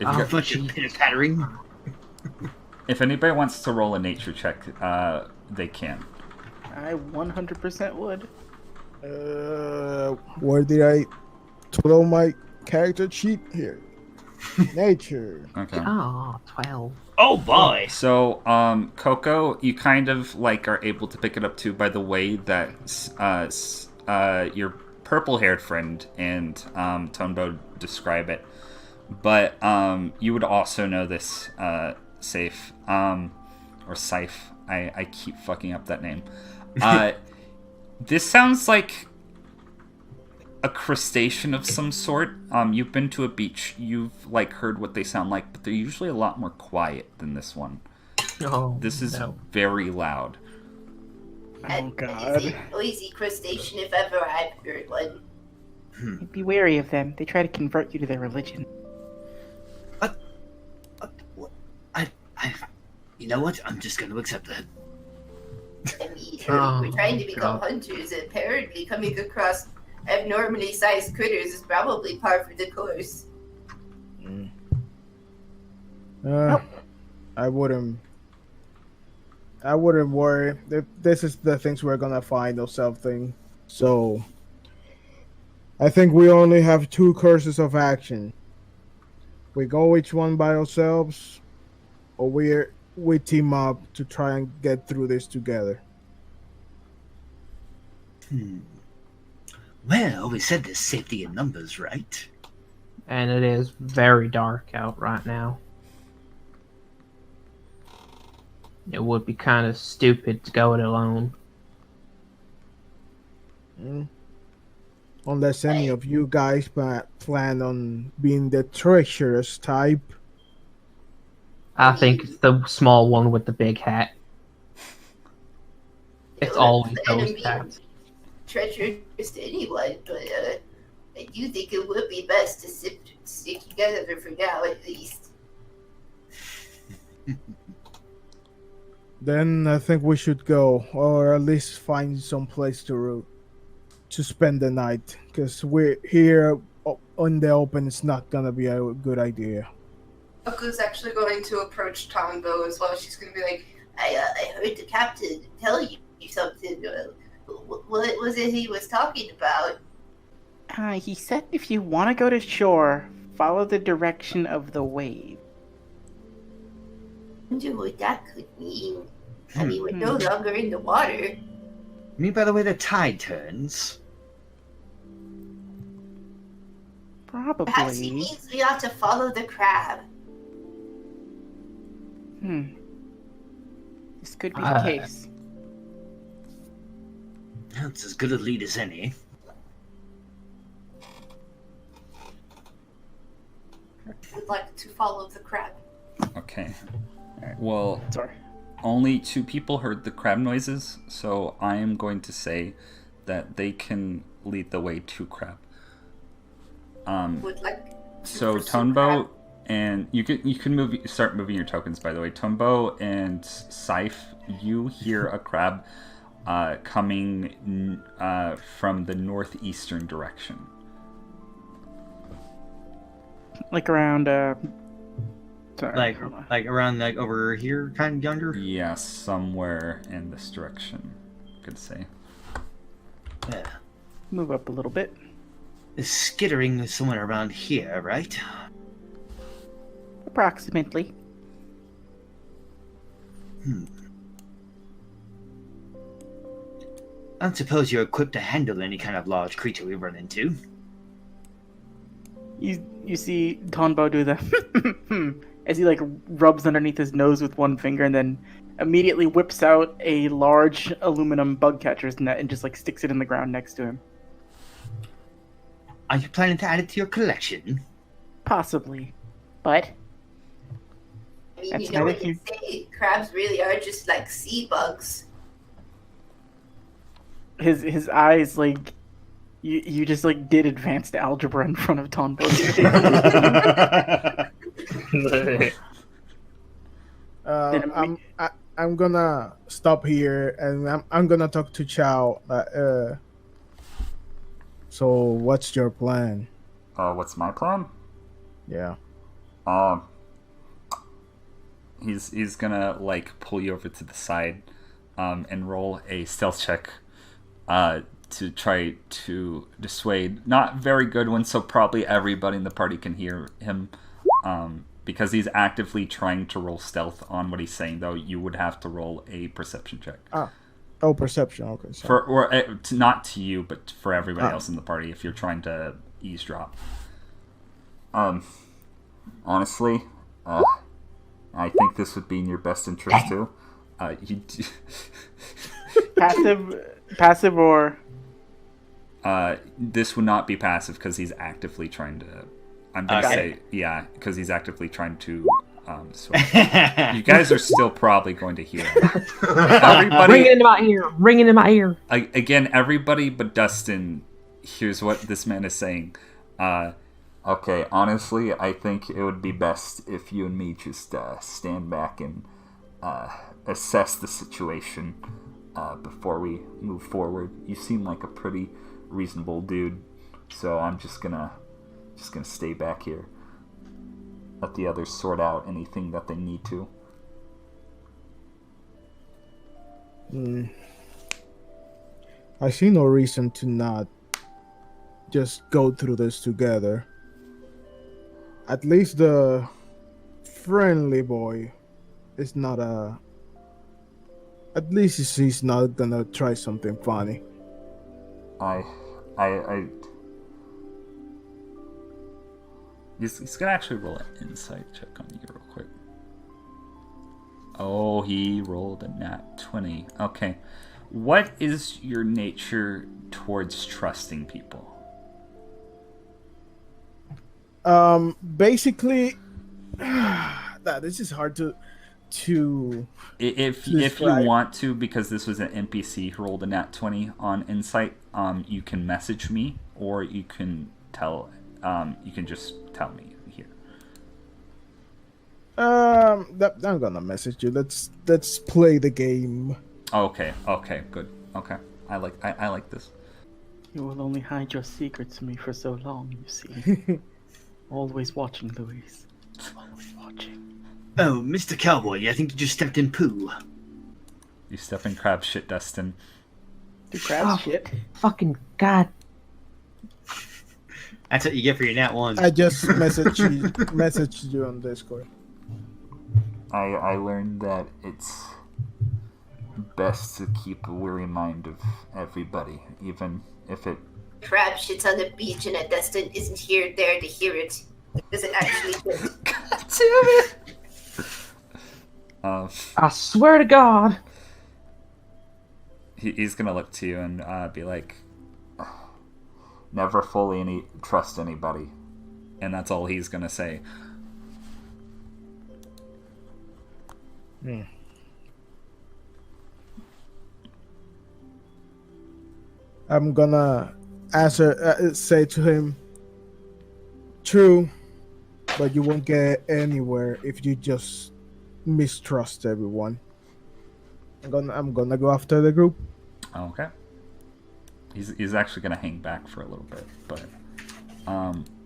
a bunch of pitter-pattering. If anybody wants to roll a nature check, they can. I 100% would. Where did I throw my character sheet here? Nature. Okay. Oh, 12. Oh boy! So, Koko, you kind of like are able to pick it up too by the way that your purple-haired friend and Tonbo describe it. But you would also know this, Safe, or Saif. I keep fucking up that name. This sounds like a crustacean of some sort. You've been to a beach. You've like heard what they sound like, but they're usually a lot more quiet than this one. Oh, This is no. very loud. Oh, God. It's a noisy crustacean if ever I've heard one. Be wary of them. They try to convert you to their religion. You know what? I'm just going to accept that. I mean, Oh, we're trying to become God. hunters, and apparently coming across abnormally sized critters is probably par for the course. I wouldn't worry. This is the things we're gonna find or something. So I think we only have 2 courses of action. We go each one by ourselves, or we team up to try and get through this together. Well, we said there's safety in numbers, right? And it is very dark out right now. It would be kind of stupid to go it alone. Unless any of you guys plan on being the treacherous type. I think it's the small one with the big hat. It's always those types. Treacherous to anyone, but I do think it would be best to stick together for now, at least. Then I think we should go, or at least find some place to spend the night, because we're here on the open. It's not gonna be a good idea. Koko's actually going to approach Tonbo as well. She's going to be like, I heard the captain tell you something. What was it he was talking about? He said if you want to go to shore, follow the direction of the wave. I wonder what that could mean. I mean, we're no longer in the water. You mean by the way the tide turns? Probably. Perhaps he means we ought to follow the crab. This could be the case. That's as good a lead as any. would like to follow the crab. Okay. Alright, well, Sorry. only 2 people heard the crab noises, so I am going to say that they can lead the way to crab. Would like to So pursue Tonbo crab. and you can start moving your tokens, by the way. Tonbo and Scythe, you hear a crab coming from the northeastern direction. Like around sorry, Like hold on. around like over here, kind of yonder. Yeah, somewhere in this direction, could say. Yeah. Move up a little bit. The skittering is somewhere around here, right? Approximately. I don't suppose you're equipped to handle any kind of large creature we run into. You see Tonbo do the as he like rubs underneath his nose with one finger and then immediately whips out a large aluminum bug catcher's net and just like sticks it in the ground next to him. Are you planning to add it to your collection? Possibly. But I mean, That's you know not what a they say, crabs really are just like sea bugs. his eyes like you just like did advanced algebra in front of Tonbo. I'm gonna stop here and I'm gonna talk to Chow. So what's your plan? What's my plan? Yeah. He's gonna like pull you over to the side, and roll a stealth check, to try to dissuade. Not very good one, so probably everybody in the party can hear him, because he's actively trying to roll stealth on what he's saying. Though you would have to roll a perception check. Oh, perception. Okay. Sorry. Not to you, but for everybody else in the party if you're trying to eavesdrop. Honestly, I think this would be in your best interest too. Passive or this would not be passive because he's actively trying to. I'm gonna say yeah, because he's actively trying to. So you guys are still probably going to hear him. Everybody, Ring it into my ear. Ring it in my ear. Again, everybody but Dustin hears what this man is saying. Okay, honestly, I think it would be best if you and me just stand back and assess the situation before we move forward. You seem like a pretty reasonable dude, so I'm just gonna stay back here. Let the others sort out anything that they need to. I see no reason to not just go through this together. At least the friendly boy is not a. At least he's not gonna try something funny. He's gonna actually roll an insight check on you real quick. Oh, he rolled a nat 20. Okay. What is your nature towards trusting people? Basically, this is hard to if you want to, because this was an NPC who rolled a nat 20 on insight, you can message me, or you can just tell me here. I'm gonna message you. Let's play the game. Okay, good. Okay. I like this. You will only hide your secrets from me for so long, you see. Always watching, Louise. Always watching. Oh, Mr. Cowboy, I think you just stepped in poo. You step in crab shit, Dustin. Do crab shit. Fucking god. That's what you get for your nat 1. I just messaged you on Discord. I learned that it's best to keep a weary mind of everybody, even if it... Crab shits on the beach and a Dustin isn't there to hear it. Does it actually fit? God damn it! I swear to God. He's gonna look to you and be like, never fully trust anybody. And that's all he's gonna say. I'm gonna say to him, true, but you won't get anywhere if you just mistrust everyone. I'm gonna go after the group. Okay. He's actually gonna hang back for a little bit, but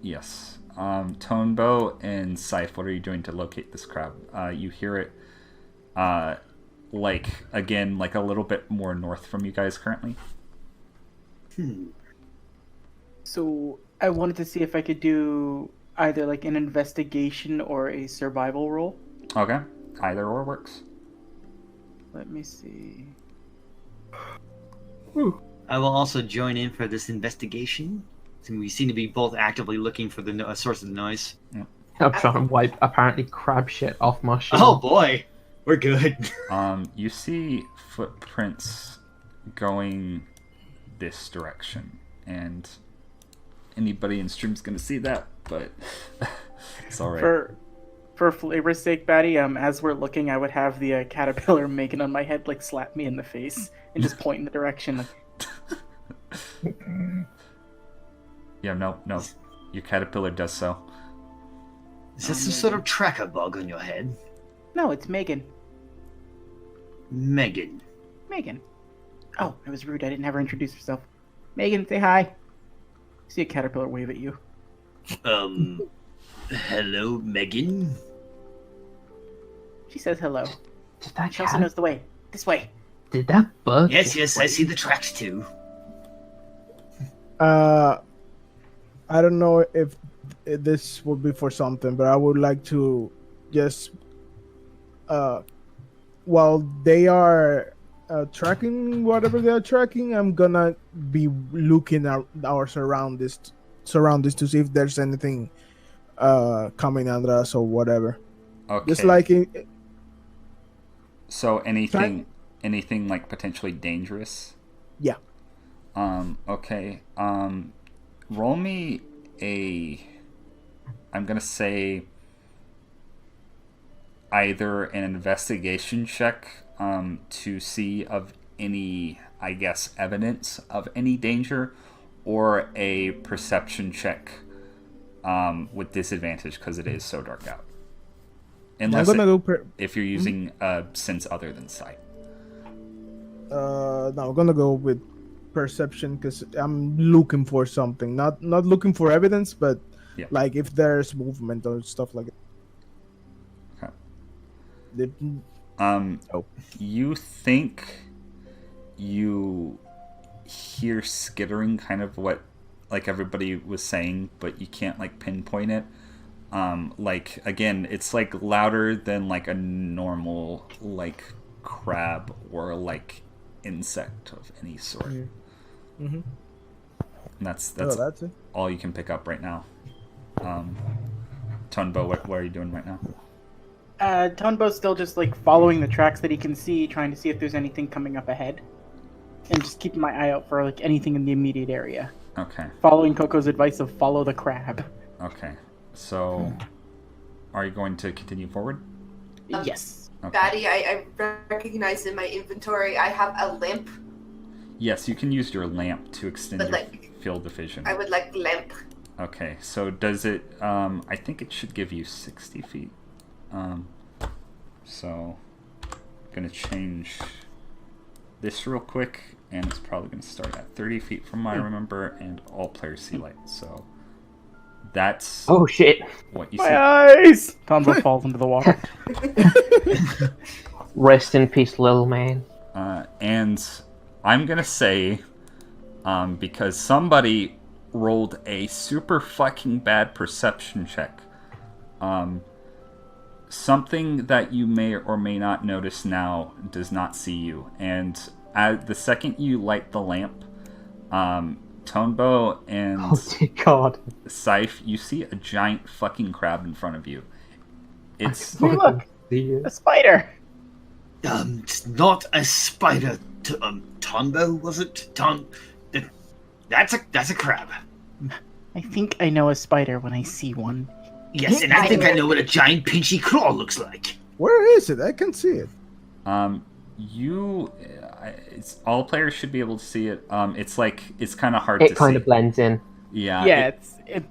yes. Tonbo and Scythe, what are you doing to locate this crab? You hear it like a little bit more north from you guys currently. So I wanted to see if I could do either like an investigation or a survival roll. Okay. Either or works. Let me see. I will also join in for this investigation. So we seem to be both actively looking for the source of the noise. I'm trying to wipe apparently crab shit off my shoe. Oh boy, we're good. You see footprints going this direction, and anybody in stream's gonna see that, but it's alright. For flavor's sake, Batty, as we're looking, I would have the caterpillar making on my head like slap me in the face and just point in the direction. Yeah, no. Your caterpillar does so. Is that some sort of tracker bug on your head? No, it's Megan. Megan. Oh, I was rude. I didn't have her introduce herself. Megan, say hi. See a caterpillar wave at you. Hello, Megan. She says hello. Did that She also knows the way. This way. Did that bug? Yes, I see the tracks too. I don't know if this would be for something, but I would like to just, while they are tracking whatever they are tracking, I'm gonna be looking at our surroundings to see if there's anything coming under us or whatever. Okay. Just like so anything like potentially dangerous? Yeah. Okay. Roll me I'm gonna say either an investigation check to see of any, I guess, evidence of any danger, or a perception check with disadvantage because it is so dark out. Unless if you're using a sense other than sight. No, I'm gonna go with perception because I'm looking for something, not looking for evidence, but Yeah. like if there's movement or stuff like that. Okay. Oh. You think you hear skittering, kind of what like everybody was saying, but you can't like pinpoint it. Like again, it's like louder than like a normal like crab or like insect of any sort. Mm-hmm. And that's That's it. all you can pick up right now. Tonbo, what are you doing right now? Tonbo's still just like following the tracks that he can see, trying to see if there's anything coming up ahead, and just keeping my eye out for like anything in the immediate area. Okay. Following Coco's advice of follow the crab. Okay. So, are you going to continue forward? Yes. Okay. Batty, I recognize in my inventory I have a lamp. Yes, you can use your lamp to extend But, your like, field of vision. I would like lamp. Okay, so does it, I think it should give you 60 feet. So, gonna change this real quick, and it's probably gonna start at 30 feet from what I remember, and all players see light, so that's Oh shit! what you My see. eyes! Tombo falls into the water. Rest in peace, little man. And I'm gonna say, because somebody rolled a super fucking bad perception check, something that you may or may not notice now does not see you. And at the second you light the lamp, Tonbo and Oh dear God! Scythe, you see a giant fucking crab in front of you. It's Hey, look! A spider! It's not a spider. Tonbo, was it? That's a crab. I think I know a spider when I see one. Yes, and I think I know what a giant pinchy claw looks like. Where is it? I can see it. it's all players should be able to see it. It's kind of hard It to kind see. of blends in. Yeah. Yeah, If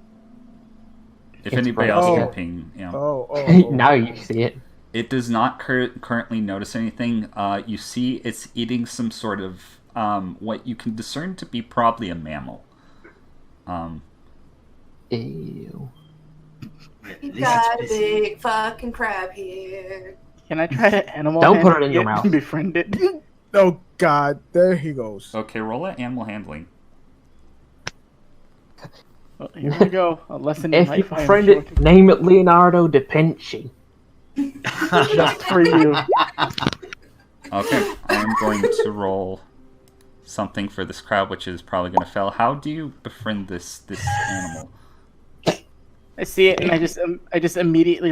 it's anybody right else here. can ping, you know. Oh. Now you see it. It does not currently notice anything. You see it's eating some sort of what you can discern to be probably a mammal. Ew. We've got a big fucking crab here. Can I try to animal Don't put handle it in your it mouth. and befriend it? Oh God! There he goes. Okay, roll at animal handling. Well, here we go. A lesson in If you life. I am friend sure it, name it Leonardo da Vinci. just for you. Okay, I'm going to roll something for this crab, which is probably going to fail. How do you befriend this animal? I see it, and I just immediately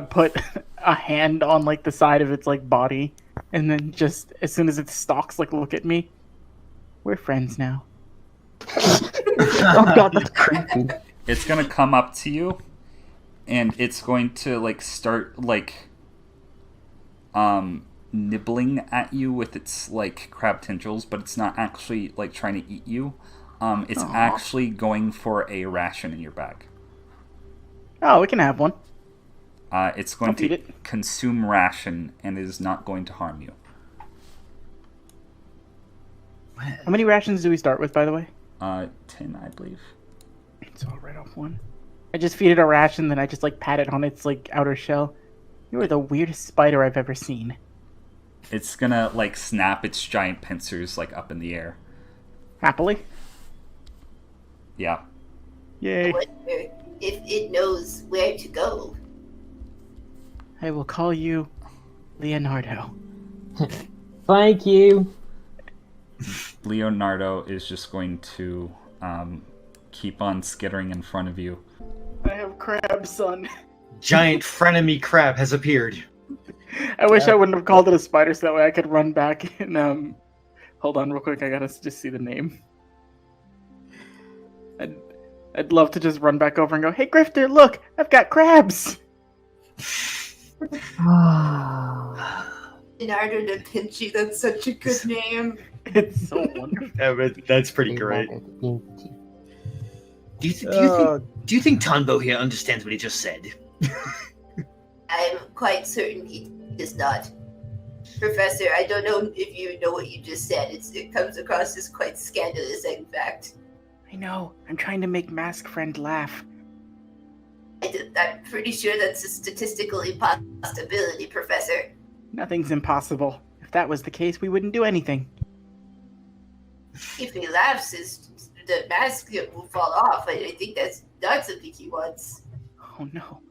put a hand on like the side of its like body, and then just as soon as it stalks, like look at me. We're friends now. Oh God, that's creepy. It's going to come up to you, and it's going to start nibbling at you with its crab tendrils, but it's not actually trying to eat you. It's Aww. actually going for a ration in your bag. Oh, we can have one. It's going I'll feed to it. consume ration and is not going to harm you. How many rations do we start with, by the way? 10, I believe. So I'll write off one. I just feed it a ration, then I just pat it on its outer shell. You are the weirdest spider I've ever seen. It's gonna snap its giant pincers up in the air. Happily. Yeah. Yay. Wonder if it knows where to go. I will call you Leonardo. Thank you. Leonardo is just going to keep on skittering in front of you. I have crab, son. Giant frenemy crab has appeared. I wish I wouldn't have called it a spider so that way I could run back and hold on real quick, I gotta just see the name. I'd love to just run back over and go, hey Grifter, look, I've got crabs! Leonardo da Vinci, that's such a good name. It's so wonderful. Yeah, but that's pretty great. Leonardo Do you think Tonbo here understands what he just said? I'm quite certain he does not. Professor, I don't know if you know what you just said. It comes across as quite scandalous, in fact. I know. I'm trying to make Mask Friend laugh. I'm pretty sure that's a statistical impossibility, Professor. Nothing's impossible. If that was the case, we wouldn't do anything. If he laughs, the mask will fall off. I think that's not something he wants. Oh no.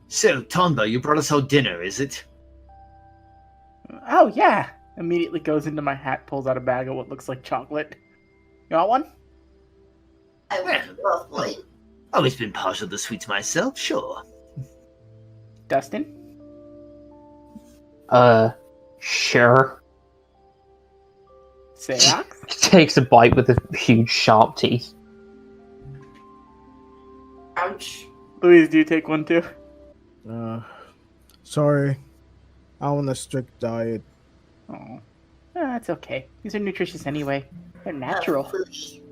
So, Tonbo, you brought us out dinner, is it? Oh yeah. Immediately goes into my hat, pulls out a bag of what looks like chocolate. You want one? I would love one. Always been part of the sweets myself, sure. Dustin? Sure. Seox? Takes a bite with the huge sharp teeth. Ouch. Louise, do you take one too? Sorry. I'm on a strict diet. Oh. That's okay. These are nutritious anyway. They're natural. Hopefully.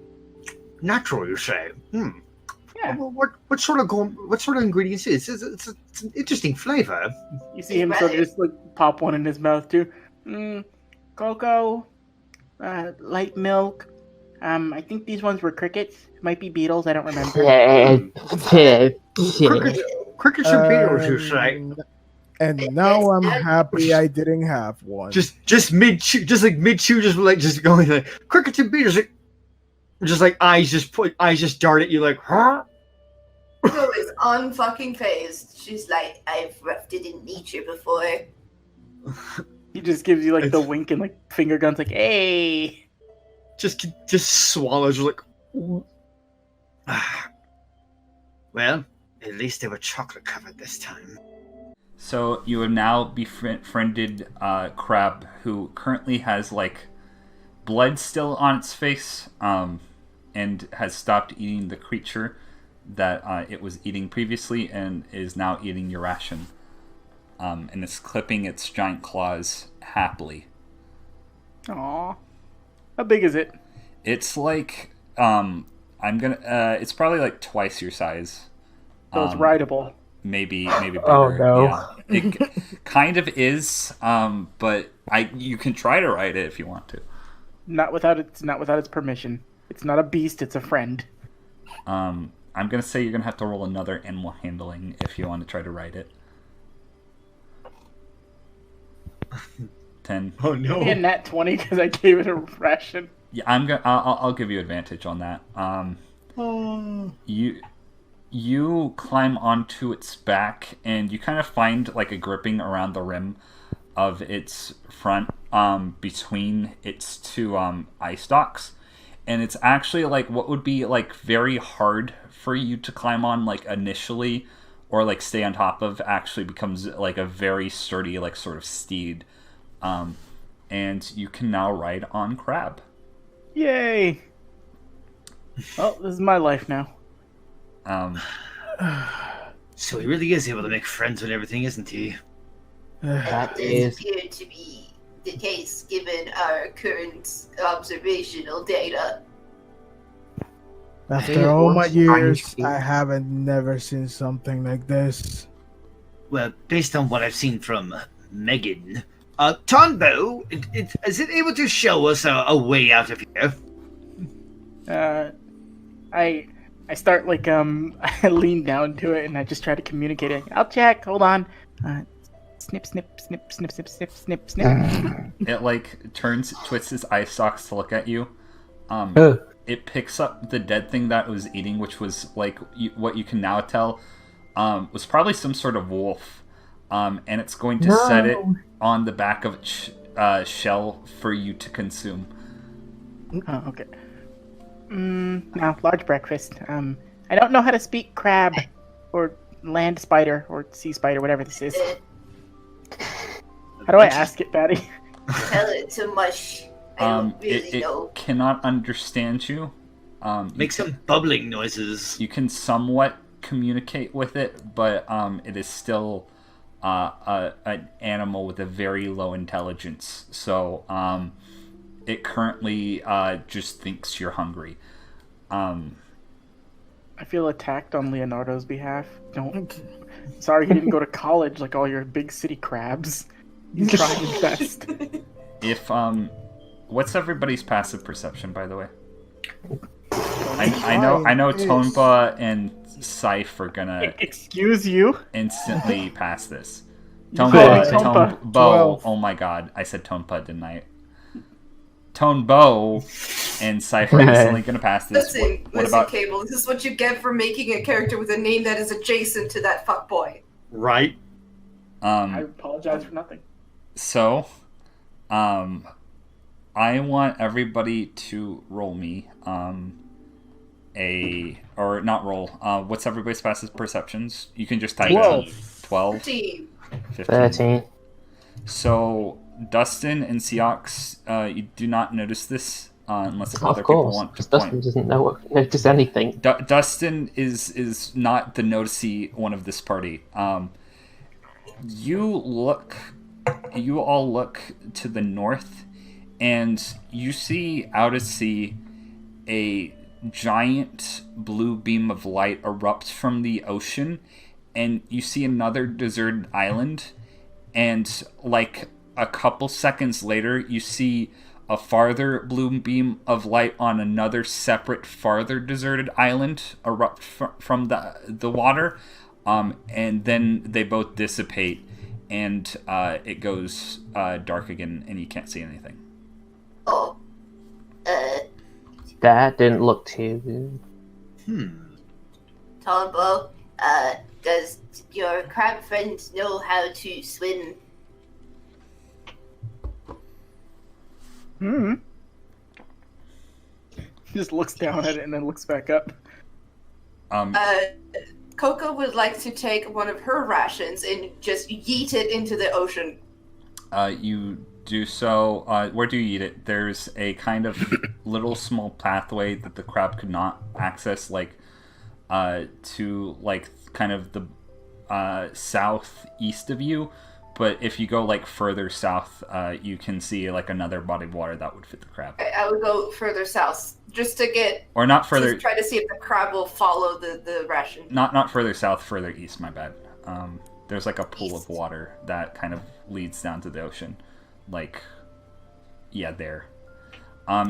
Natural, you say? Yeah. Well, what sort of ingredients is it? It's an interesting flavor. You see him sort of just like pop one in his mouth too. Cocoa, light milk. I think these ones were crickets. Might be beetles. I don't remember. Crickets and beetles, you say? And now I'm happy I didn't have one. Just mid chew, just going like crickets and beetles, just like eyes just dart at you like, huh? Coco is unfucking phased. She's like, I've roughed it in nature before. He just gives you like the wink and like finger guns, like, hey. Just swallows like. Well, at least they were chocolate covered this time. So you have now befriended Crab, who currently has like blood still on its face, and has stopped eating the creature that it was eating previously, and is now eating your ration, and is clipping its giant claws happily. Aw. How big is it? It's like it's probably like twice your size. So it's rideable. Maybe bigger. Oh, no. Yeah. It kind of is, but you can try to ride it if you want to. Not without its permission. It's not a beast, it's a friend. I'm gonna say you're gonna have to roll another animal handling if you want to try to ride it. 10. Oh no! And nat 20 because I gave it a ration. Yeah, I'll give you advantage on that. You climb onto its back, and you kind of find like a gripping around the rim of its front, between its two eye stalks, and it's actually like what would be like very hard for you to climb on like initially, or like stay on top of, actually becomes like a very sturdy like sort of steed, and you can now ride on Crab. Yay! Well, this is my life now. So he really is able to make friends with everything, isn't he? That Does is appear to be the case given our current observational data. After all my years, I haven't never seen something like this. Well, based on what I've seen from Megan, Tonbo, is it able to show us a way out of here? I start like I lean down to it and I just try to communicate it. I'll check. Hold on. Snip, snip, snip, snip, snip, snip, snip, snip. It like twists its eye stalks to look at you. It picks up the dead thing that it was eating, which was like what you can now tell was probably some sort of wolf, and it's going to set it on the back of its shell for you to consume. Oh, okay. Now, large breakfast. I don't know how to speak crab, or land spider, or sea spider, whatever this is. How do I ask it, Batty? Tell it to mush. I don't really know. It cannot understand you. Make some bubbling noises. You can somewhat communicate with it, but it is still an animal with a very low intelligence. So it currently just thinks you're hungry. I feel attacked on Leonardo's behalf. Don't. Sorry he didn't go to college like all your big city crabs. He's trying his best. If what's everybody's passive perception, by the way? I know Tonba and Scythe are gonna Excuse you? instantly pass this. You called me Tonpa. Tonbo. Oh my god, I said Tonpa, didn't I? Tonbo and Scythe are instantly gonna pass this. Listen, What about Cable. This is what you get for making a character with a name that is adjacent to that fuckboy. Right. I apologize for nothing. So, I want everybody to roll me what's everybody's fastest perceptions? You can just type 12. 15. 13. So, Dustin and Seox, you do not notice this unless Of other people course, want to because Dustin point. doesn't notice anything. Dustin is not the noticey one of this party. You all look to the north, and you see out at sea a giant blue beam of light erupt from the ocean, and you see another deserted island, and like a couple seconds later you see a farther blue beam of light on another separate farther deserted island erupt from the water, and then they both dissipate, and it goes dark again, and you can't see anything. Oh. That didn't look too good. Tonbo, does your crab friend know how to swim? He just looks down at it and then looks back up. Koko would like to take one of her rations and just yeet it into the ocean. You do so. Where do you eat it? There's a kind of little small pathway that the crab could not access, to kind of the southeast of you. But if you go further south, you can see another body of water that would fit the crab. I would go further south just to get, Or not further. just try to see if the crab will follow the ration. Not further south, further east. My bad. There's a pool of water that kind of leads down to the ocean. There.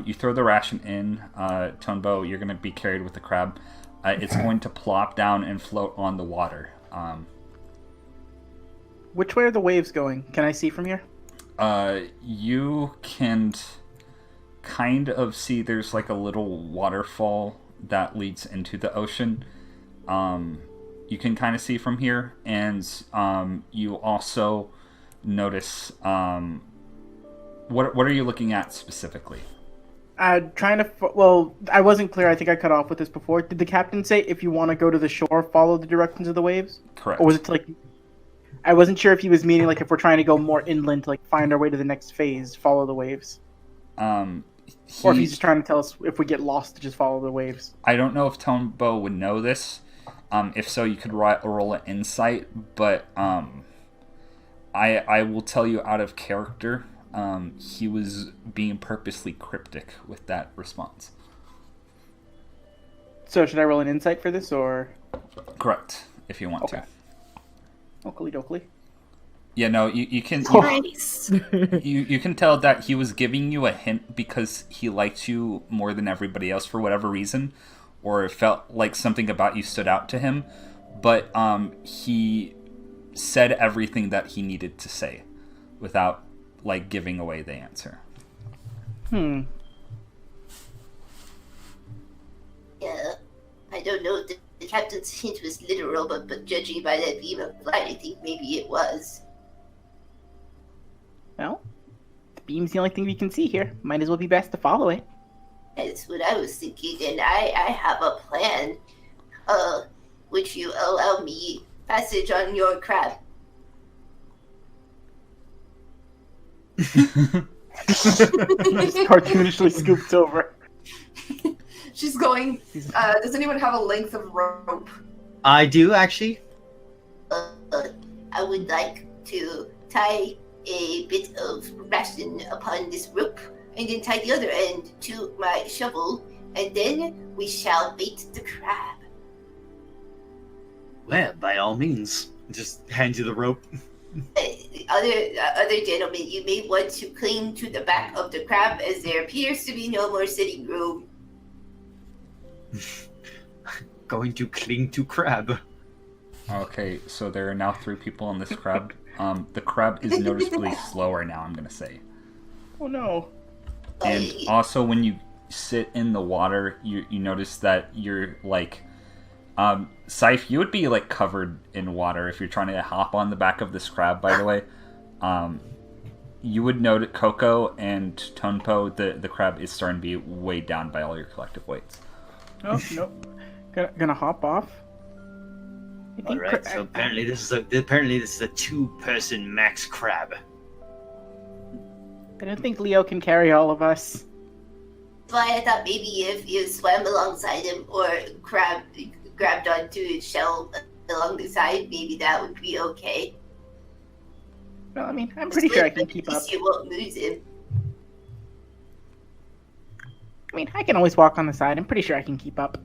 You throw the ration in. Tonbo, you're gonna be carried with the crab. It's going to plop down and float on the water. Which way are the waves going? Can I see from here? You can kind of see there's a little waterfall that leads into the ocean. You can kind of see from here, and you also notice. What are you looking at specifically? Trying to. Well, I wasn't clear. I think I cut off with this before. Did the captain say if you want to go to the shore, follow the directions of the waves? Correct. Or was it I wasn't sure if he was meaning if we're trying to go more inland to find our way to the next phase, follow the waves. Or if he's just trying to tell us if we get lost to just follow the waves. I don't know if Tonbo would know this. If so, you could roll an insight, but I will tell you out of character. He was being purposely cryptic with that response. So should I roll an insight for this, or? Correct, if you want to. Oakley dokley. Yeah, no, you can. Nice. You can tell that he was giving you a hint because he liked you more than everybody else for whatever reason, or it felt like something about you stood out to him. But he said everything that he needed to say without giving away the answer. Yeah, I don't know if the captain's hint was literal, but judging by that beam of light, I think maybe it was. Well, the beam's the only thing we can see here. Might as well be best to follow it. That's what I was thinking, and I have a plan. Would you allow me passage on your crab? Cartoonishly scooped over. She's going. Does anyone have a length of rope? I do, actually. I would like to tie a bit of ration upon this rope, and then tie the other end to my shovel, and then we shall bait the crab. Well, by all means, just hand you the rope. Other gentlemen, you may want to cling to the back of the crab, as there appears to be no more sitting room. Going to cling to crab. Okay, so there are now 3 people on this crab. The crab is noticeably slower now, I'm gonna say. Oh no. And also, when you sit in the water, you notice that you're like, Scythe, you would be like covered in water if you're trying to hop on the back of this crab. By the way, you would note that Koko and Tonbo, the crab is starting to be weighed down by all your collective weights. Oh nope. Gonna hop off. All right. So apparently this is a 2-person max crab. I don't think Leo can carry all of us. That's why I thought maybe if you swam alongside him or grabbed onto his shell along the side, maybe that would be okay. Well, I mean, I'm pretty sure I can keep up. You won't lose him. I mean, I can always walk on the side. I'm pretty sure I can keep up.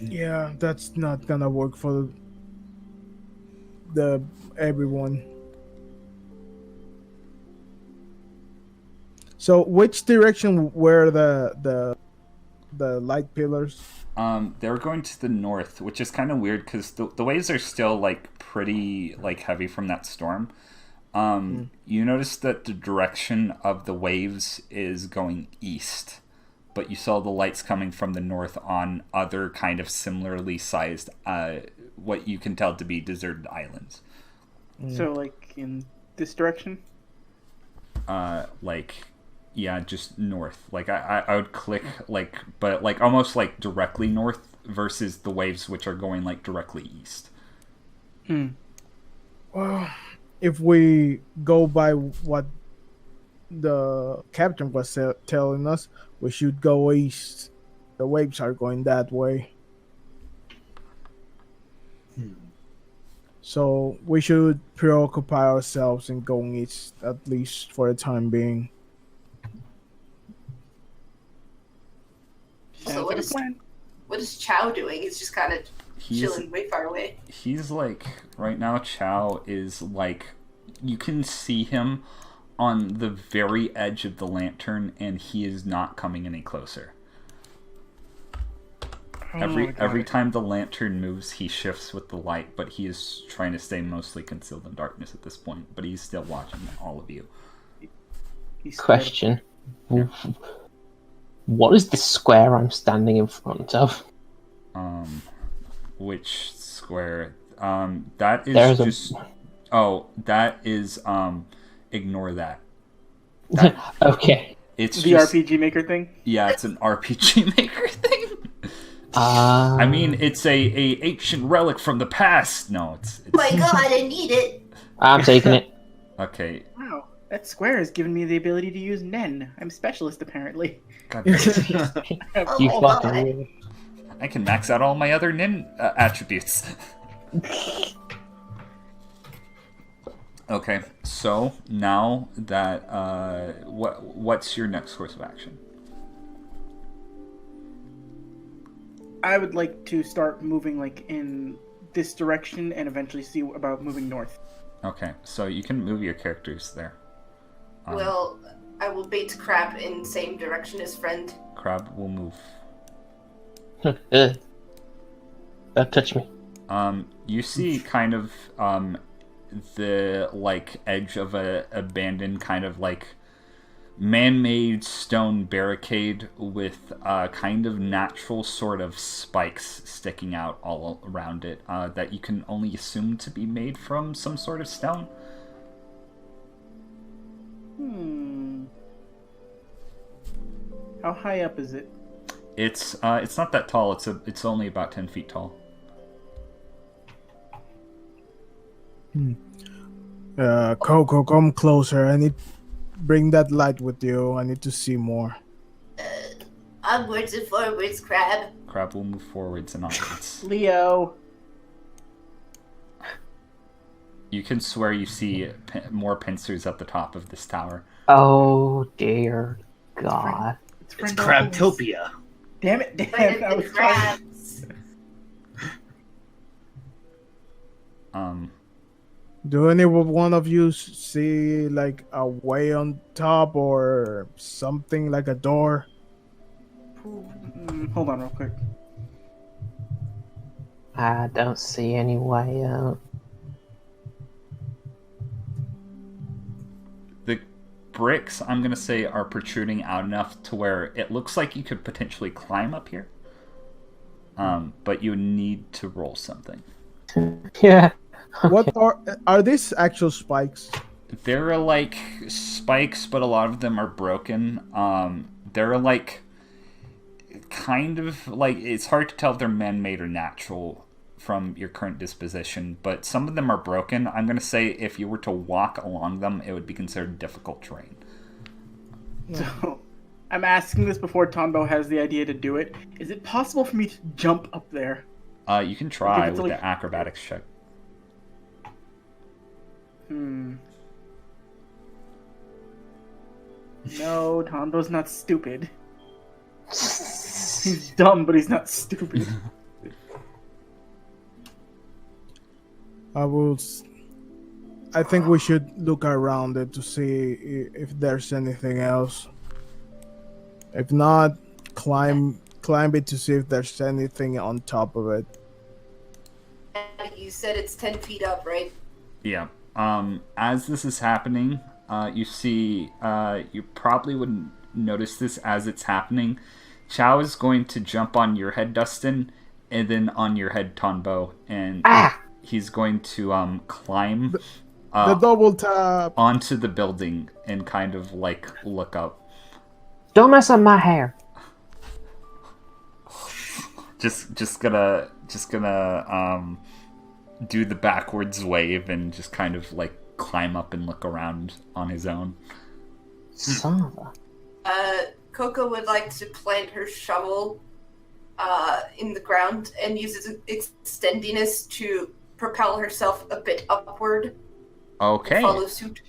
Yeah, that's not gonna work for everyone. So, which direction were the light pillars? They're going to the north, which is kind of weird because the waves are still like pretty like heavy from that storm. You notice that the direction of the waves is going east, but you saw the lights coming from the north on other kind of similarly sized, what you can tell to be deserted islands. So, like, in this direction? Yeah, just north. Like, I would click, like, but, like, almost, like, directly north versus the waves, which are going, like, directly east. Well, if we go by what the captain was telling us, we should go east. The waves are going that way. So we should preoccupy ourselves in going east, at least for the time being. So what is Chow doing? He's just kind of chilling way far away. He's like, right now Chow is like, you can see him on the very edge of the lantern and he is not coming any closer. Every time the lantern moves, he shifts with the light, but he is trying to stay mostly concealed in darkness at this point, but he's still watching all of you. Question. What is the square I'm standing in front of? Which square? That is There's just... Oh, that is, ignore that. Okay. It's the just... RPG Maker thing? Yeah, it's an RPG Maker thing. I mean, it's a ancient relic from the past. No, it's... Oh my god, I need it! I'm taking it. Okay. Wow, that square has given me the ability to use Nen. I'm specialist, apparently. God, You Oh, fucking God. weird. I can max out all my other nin attributes. Okay, so now that what's your next course of action? I would like to start moving, like, in this direction and eventually see about moving north. Okay, so you can move your characters there. Well, I will bait Crab in same direction as friend. Crab will move. Don't touch me. You see kind of the like edge of a abandoned kind of like man-made stone barricade with kind of natural sort of spikes sticking out all around it that you can only assume to be made from some sort of stone. How high up is it? It's not that tall. It's only about 10 feet tall. Koko, come closer. I need bring that light with you. I need to see more. Onwards and forwards, Crab. Crab will move forwards and onwards. Leo! You can swear you see more pincers at the top of this tower. Oh dear God. It's Crabtopia. Damn it, Dan. Where I are was the trying. crabs? Do any one of you see like a way on top or something like a door? Hold on real quick. I don't see any way out. The bricks, I'm going to say, are protruding out enough to where it looks like you could potentially climb up here. But you need to roll something. Yeah. What are these actual spikes? There are like spikes, but a lot of them are broken. There are like kind of like, it's hard to tell if they're man-made or natural from your current disposition, but some of them are broken. I'm going to say if you were to walk along them, it would be considered difficult terrain. So, I'm asking this before Tonbo has the idea to do it. Is it possible for me to jump up there? You can try it's with like- the acrobatics check. No, Tonbo's not stupid. He's dumb, but he's not stupid. I think we should look around it to see if there's anything else. If not, climb it to see if there's anything on top of it. You said it's 10 feet up, right? Yeah. As this is happening, you see, you probably wouldn't notice this as it's happening. Chow is going to jump on your head, Dustin, and then on your head, Tonbo, and he's going to climb The double tap. onto the building and kind of like look up. Don't mess up my hair. Just gonna do the backwards wave and just kind of like climb up and look around on his own. Son of a... Koko would like to plant her shovel in the ground and use its extendiness to propel herself a bit upward. Okay. Follow suit.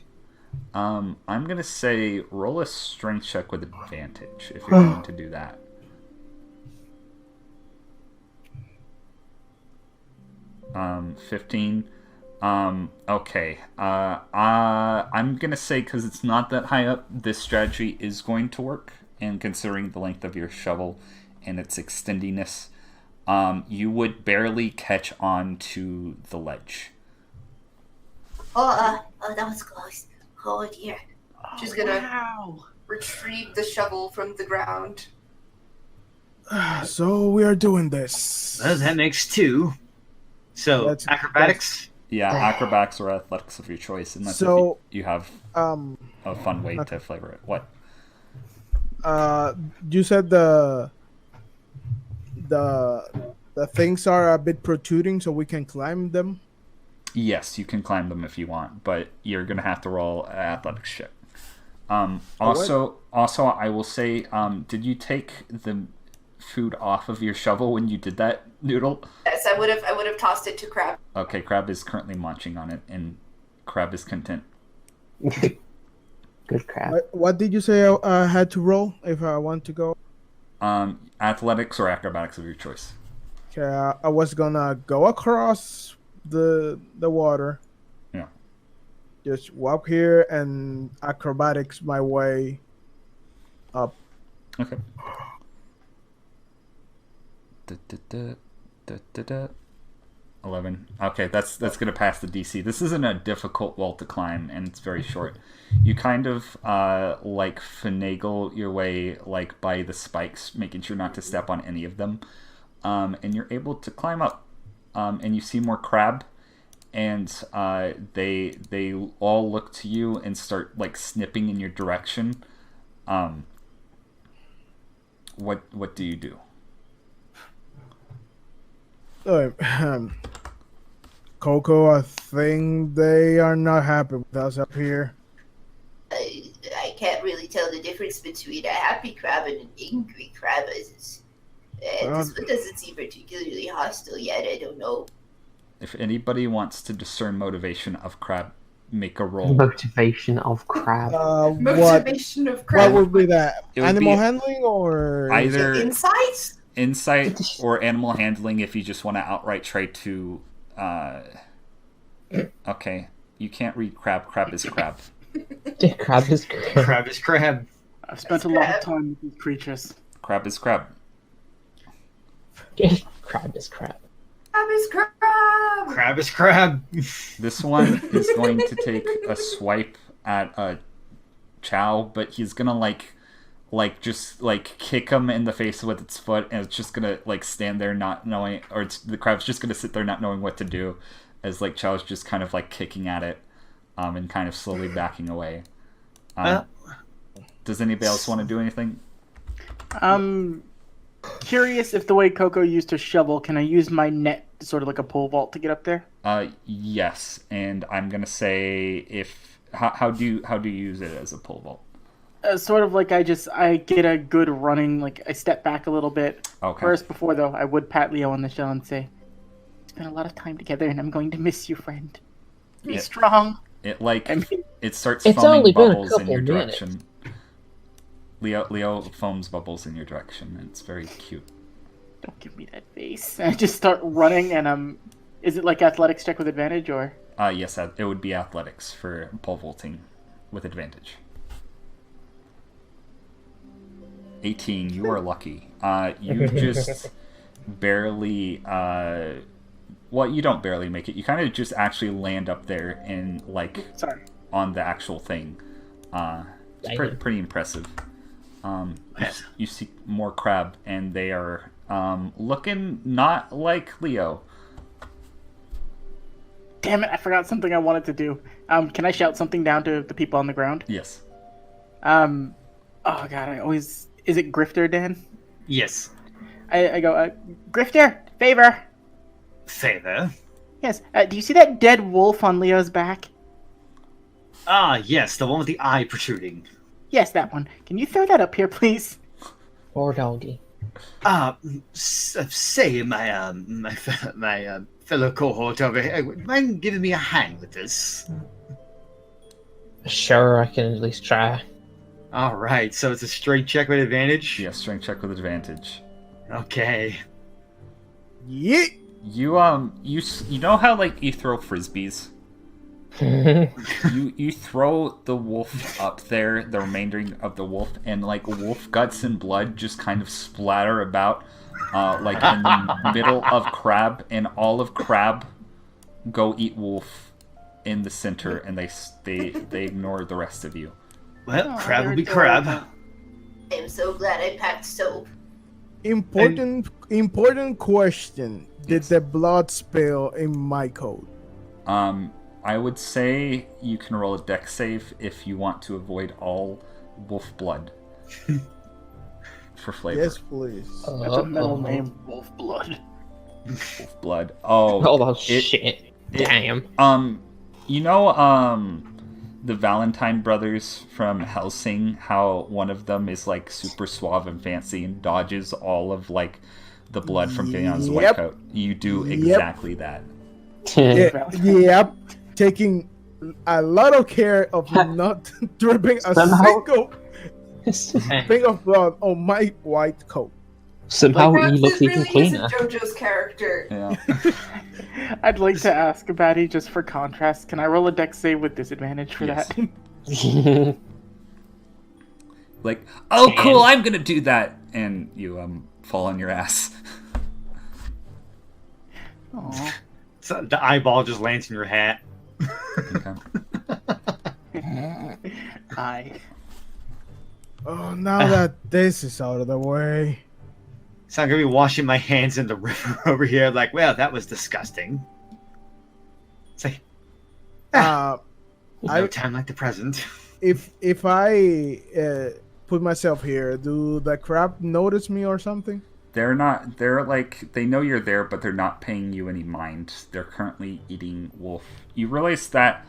I'm gonna say roll a strength check with advantage if you're going to do that. Um, 15. Okay. I'm gonna say, because it's not that high up, this strategy is going to work, and considering the length of your shovel and its extendiness, you would barely catch on to the ledge. Oh, that was close. Oh dear. She's gonna retrieve the shovel from the ground. So we are doing this. Well, that makes 2. So, That's- acrobatics? Yeah, acrobatics or athletics of your choice, unless So, you have a fun way to flavor it. What? You said the things are a bit protruding, so we can climb them. Yes, you can climb them if you want, but you're gonna have to roll an athletics check. Also, I will say, did you take the food off of your shovel when you did that, Noodle? Yes, I would have tossed it to Crab. Okay, Crab is currently munching on it, and Crab is content. Good crap. What did you say I had to roll if I want to go? Athletics or acrobatics of your choice. Okay, I was gonna go across the water. Yeah. Just walk here and acrobatics my way up. Okay. 11. Okay, that's gonna pass the DC. This isn't a difficult wall to climb, and it's very short. You kind of like finagle your way like by the spikes, making sure not to step on any of them, and you're able to climb up. And you see more crab, and they all look to you and start like snipping in your direction. What do you do? Koko, I think they are not happy with us up here. I can't really tell the difference between a happy crab and an angry crab. This one doesn't seem particularly hostile yet. I don't know. If anybody wants to discern motivation of crab, make a roll. Motivation of crab. Motivation of What Crab. would be that? It would Animal be handling or Either Insight? insight or animal handling if you just want to outright try to Okay, you can't read crab. Crab is crab. Crab is crab. Crab is crab. I've spent a lot of time with these creatures. Crab is crab. Crab is crab. Crab is crab. Crab is crab. This one is going to take a swipe at Chow, but he's gonna just kick him in the face with its foot, and it's just gonna stand there not knowing, or the crab's just gonna sit there not knowing what to do, as Chow's just kind of kicking at it, and kind of slowly backing away. Does anybody else want to do anything? Curious if the way Koko used her shovel, can I use my net sort of like a pole vault to get up there? Yes, and I'm gonna say how do you use it as a pole vault? Sort of like I get a good running, I step back a little bit. Okay. First, before though, I would pat Leo on the shoulder and say, "Spent a lot of time together, and I'm going to miss you, friend. Be strong." It it starts It's foaming only been a bubbles in your couple minutes. direction. Leo foams bubbles in your direction, and it's very cute. Don't give me that face. I just start running, and is it like athletics check with advantage, or? Yes, it would be athletics for pole vaulting with advantage. 18, you are lucky. You just barely, well, you don't barely make it. You kind of just actually land up there and, Sorry. on the actual thing. It's pretty impressive. You see more crab, and they are looking not like Leo. Damn it, I forgot something I wanted to do. Can I shout something down to the people on the ground? Yes. Oh god, is it Grifter, Dan? Yes. I go, Grifter, favor. Favor? Yes, do you see that dead wolf on Leo's back? Ah, yes, the one with the eye protruding. Yes, that one. Can you throw that up here, please? Or doggy. Say, my fellow cohort over here, would you mind giving me a hand with this? Sure, I can at least try. Alright, so it's a strength check with advantage? Yes, strength check with advantage. Okay. Yeet. You know how you throw frisbees? you throw the wolf up there, the remainder of the wolf, and wolf guts and blood just kind of splatter about in the middle of crab, and all of crab go eat wolf in the center, and they ignore the rest of you. Well, Oh, crab will they're be crab. adorable. I'm so glad I packed soap. Important question. Did Yes. the blood spill in my code? I would say you can roll a dex save if you want to avoid all wolf blood for flavor. Yes, please. That's a metal name, Wolf Blood. Wolf blood. Oh, Oh, shit. Damn. The Valentine brothers from Helsing, how one of them is super suave and fancy and dodges all of the blood from getting on his white Yep. coat. You do exactly that. Yep. Taking a lot of care of not dripping a Somehow- single thing of blood on my white coat. Somehow he Perhaps looks it even really cleaner. isn't JoJo's character. Yeah. I'd like to ask Batty, just for contrast, can I roll a dex save with disadvantage for Yes. that? Oh, cool! I'm gonna do that, and you fall on your ass. Aw. So the eyeball just lands in your hat. Okay. Oh, now that this is out of the way. So I'm gonna be washing my hands in the river over here, well, that was disgusting. It's like, no I- time like the present. If I put myself here, do the crab notice me or something? They're not. They know you're there, but they're not paying you any mind. They're currently eating wolf. You realize that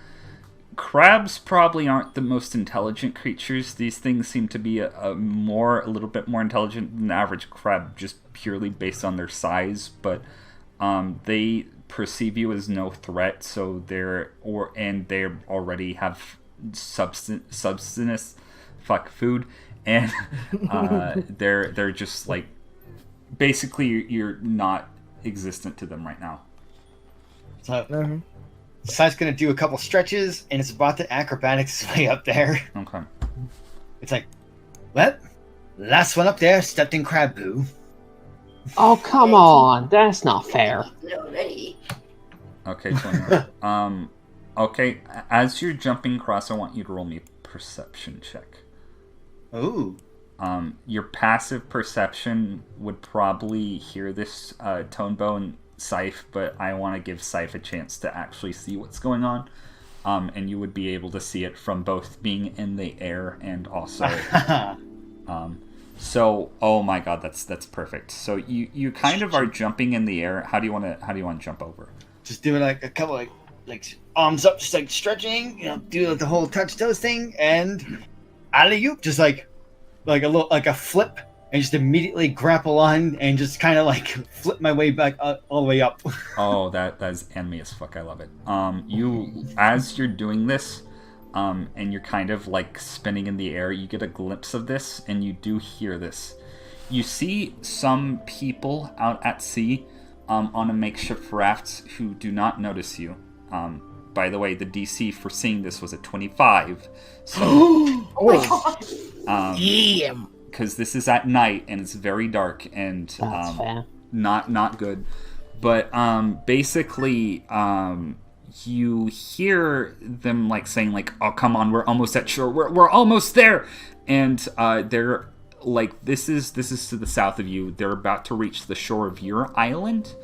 crabs probably aren't the most intelligent creatures. These things seem to be a little bit more intelligent than the average crab, just purely based on their size. But they perceive you as no threat, so they already have subsistence, food, and they're just basically you're not existent to them right now. So, Sai's gonna do a couple stretches, and it's about to acrobatics its way up there. Okay. It's like, well, last one up there stepped in crab poo. Oh, come on. That's not fair. Already. Okay, 20. Okay, as you're jumping across, I want you to roll me a perception check. Ooh. Your passive perception would probably hear this, Tonbo and Scythe, but I want to give Scythe a chance to actually see what's going on. And you would be able to see it from both being in the air and also... So, oh my god, that's perfect. So you kind of are jumping in the air. How do you want to jump over? Just doing like a couple like arms up, just like stretching, do like the whole touch toes thing, and alley-oop, just like a flip, and just immediately grapple on and just kind of like flip my way back all the way up. Oh, that is anime as fuck. I love it. You, as you're doing this, and you're kind of like spinning in the air, you get a glimpse of this, and you do hear this. You see some people out at sea on a makeshift raft who do not notice you. By the way, the DC for seeing this was a 25. So, because this is at night and it's very dark and That's fair. not good. But basically, you hear them like saying like, "Oh, come on, we're almost at shore. We're almost there," and they're like, "This is to the south of you. They're about to reach the shore of your island."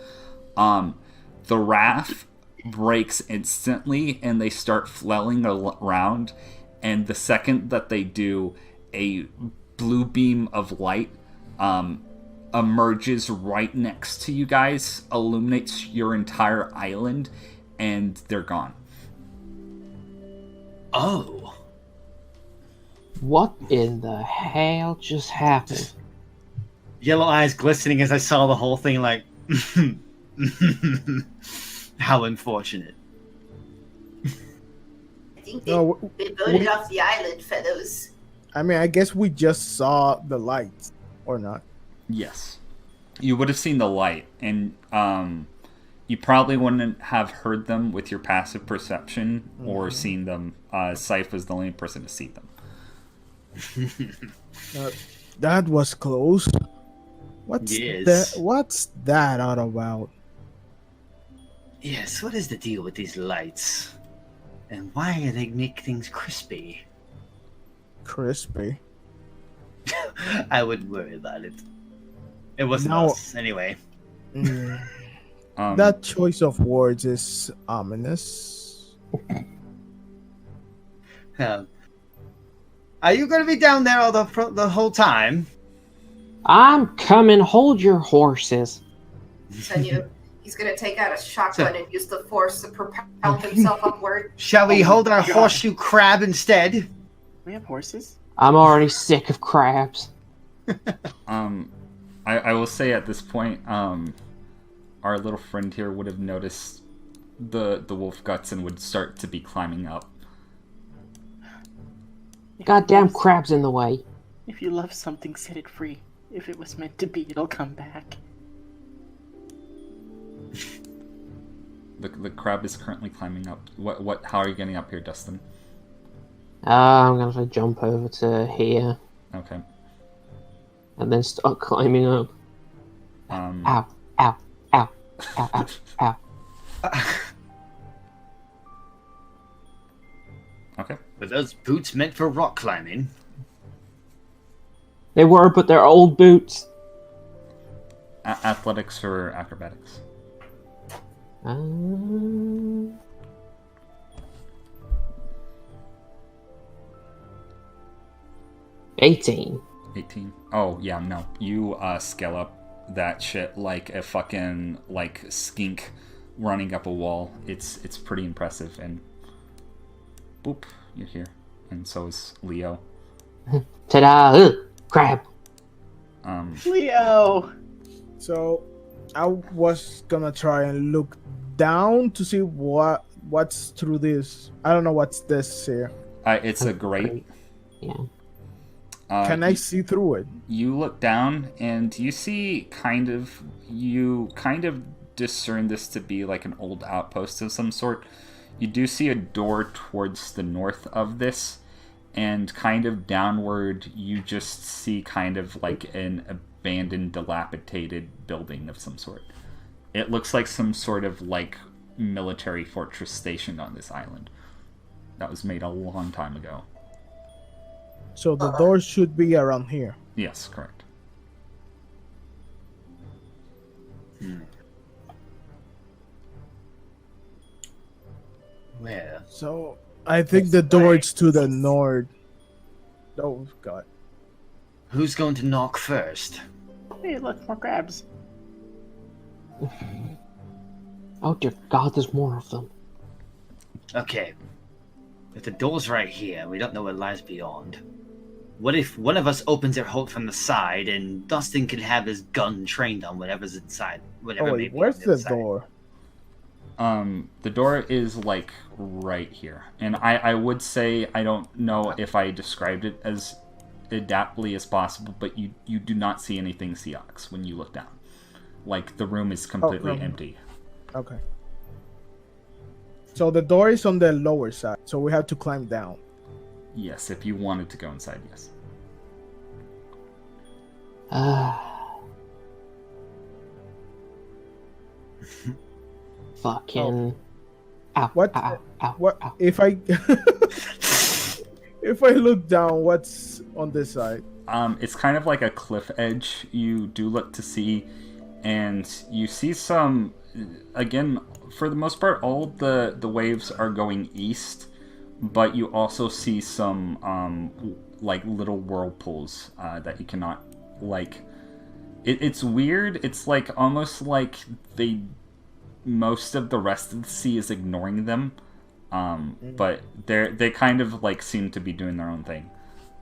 The raft breaks instantly, and they start flailing around. And the second that they do, a blue beam of light emerges right next to you guys, illuminates your entire island, and they're gone. Oh. What in the hell just happened? Yellow eyes glistening as I saw the whole thing, like, how unfortunate. I think No, they voted off the island, fellows. I mean, I guess we just saw the lights, or not. Yes. You would have seen the light, and you probably wouldn't have heard them with your passive perception or seen them. Scythe was the only person to see them. That was close. Yes. What's that all about? Yes, what is the deal with these lights? And why do they make things crispy? Crispy. I wouldn't worry about it. It wasn't No. us, anyway. That choice of words is ominous. Are you going to be down there all the whole time? I'm coming. Hold your horses. He's gonna take out a shotgun and use the force to propel himself upward. Shall we Oh my hold our God. horseshoe crab instead? We have horses? I'm already sick of crabs. I will say at this point, our little friend here would have noticed the wolf guts and would start to be climbing up. Goddamn crabs in the way. If you love something, set it free. If it was meant to be, it'll come back. The crab is currently climbing up. How are you getting up here, Dustin? I'm gonna have to jump over to here Okay. and then start climbing up. Ow, ow, ow, ow, ow, ow. Okay. Were those boots meant for rock climbing? They were, but they're old boots. Athletics or acrobatics? 18. 18. Oh, yeah, no. You scale up that shit like a fucking, like, skink running up a wall. It's pretty impressive, and boop, you're here. And so is Leo. Ta-da! Crab! Leo! So, I was gonna try and look down to see what's through this. I don't know what's this here. It's a grate. Yeah. Can I see through it? You look down and you see you kind of discern this to be like an old outpost of some sort. You do see a door towards the north of this, and kind of downward, you just see kind of like an abandoned, dilapidated building of some sort. It looks like some sort of like military fortress stationed on this island that was made a long time ago. So the doors should be around here. Yes, correct. Where? So I think the door is to the north. Oh god. Who's going to knock first? Hey, look, more crabs. Oh dear God, there's more of them. Okay. If the door's right here, we don't know what lies beyond. What if one of us opens it from the side and Dustin can have his gun trained on whatever's inside? Whatever Oh may wait, be where's on the inside. door? The door is like right here. And I would say, I don't know if I described it as adaptly as possible, but you do not see anything Seox when you look down. Like, the room is completely empty. Okay. So the door is on the lower side, so we have to climb down. Yes, if you wanted to go inside, yes. Fucking. Ow, What? ow, ow, What ow. if I if I look down? What's on this side? It's kind of like a cliff edge. You do look to see, and you see some, again, for the most part, all the waves are going east, but you also see some, like, little whirlpools that you cannot, like, it's weird. It's, like, almost like most of the rest of the sea is ignoring them, but they kind of, like, seem to be doing their own thing.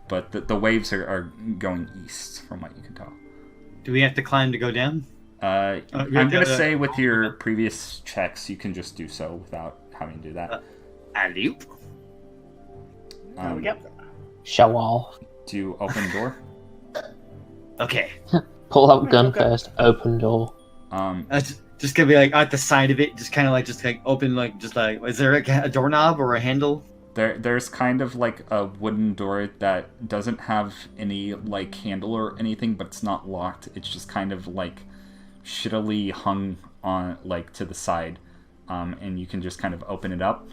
But the waves are going east, from what you can tell. Do we have to climb to go down? I'm going to say with your previous checks, you can just do so without having to do that. Alley-oop. Yep. Show off. Do you open door? Okay. Pull out gun Okay. first, open door. Just gonna be like at the side of it, just kind of like open, like just like. Is there a doorknob or a handle? There's kind of like a wooden door that doesn't have any like handle or anything, but it's not locked. It's just kind of like shittily hung on like to the side, and you can just kind of open it up.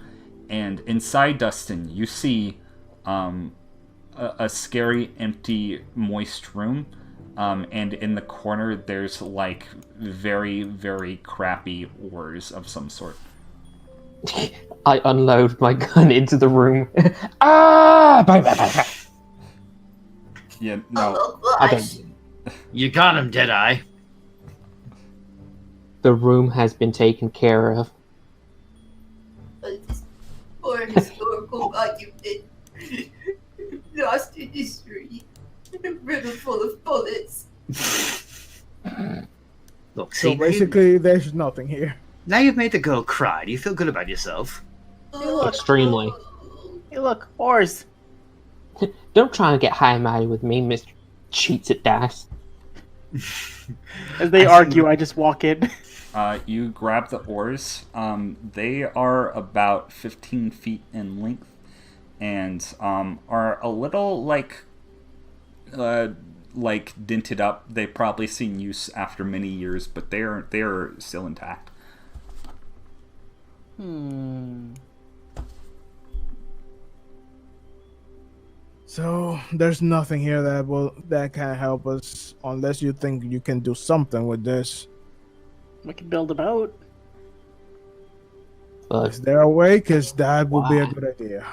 And inside, Dustin, you see a scary, empty, moist room. And in the corner, there's like very, very crappy oars of some sort. I unload my gun into the room. Ah! Bang, bang, bang, bang. Yeah, no. Oh I gosh. don't. You got him, Deadeye. The room has been taken care of. This poor historical monument lost in history, river full of bullets. Look, So see, basically, there's nothing here. now you've made the girl cry. Do you feel good about yourself? Extremely. Hey, look, oars. Don't try and get high and mighty with me, Mr. Cheats at dice. As they argue, I just walk in. You grab the oars. They are about 15 feet in length, and are a little like dented up. They've probably seen use after many years, but they are still intact. So there's nothing here that can help us unless you think you can do something with this. We can build a boat. But Is there a way? Because that would be a Why? good idea.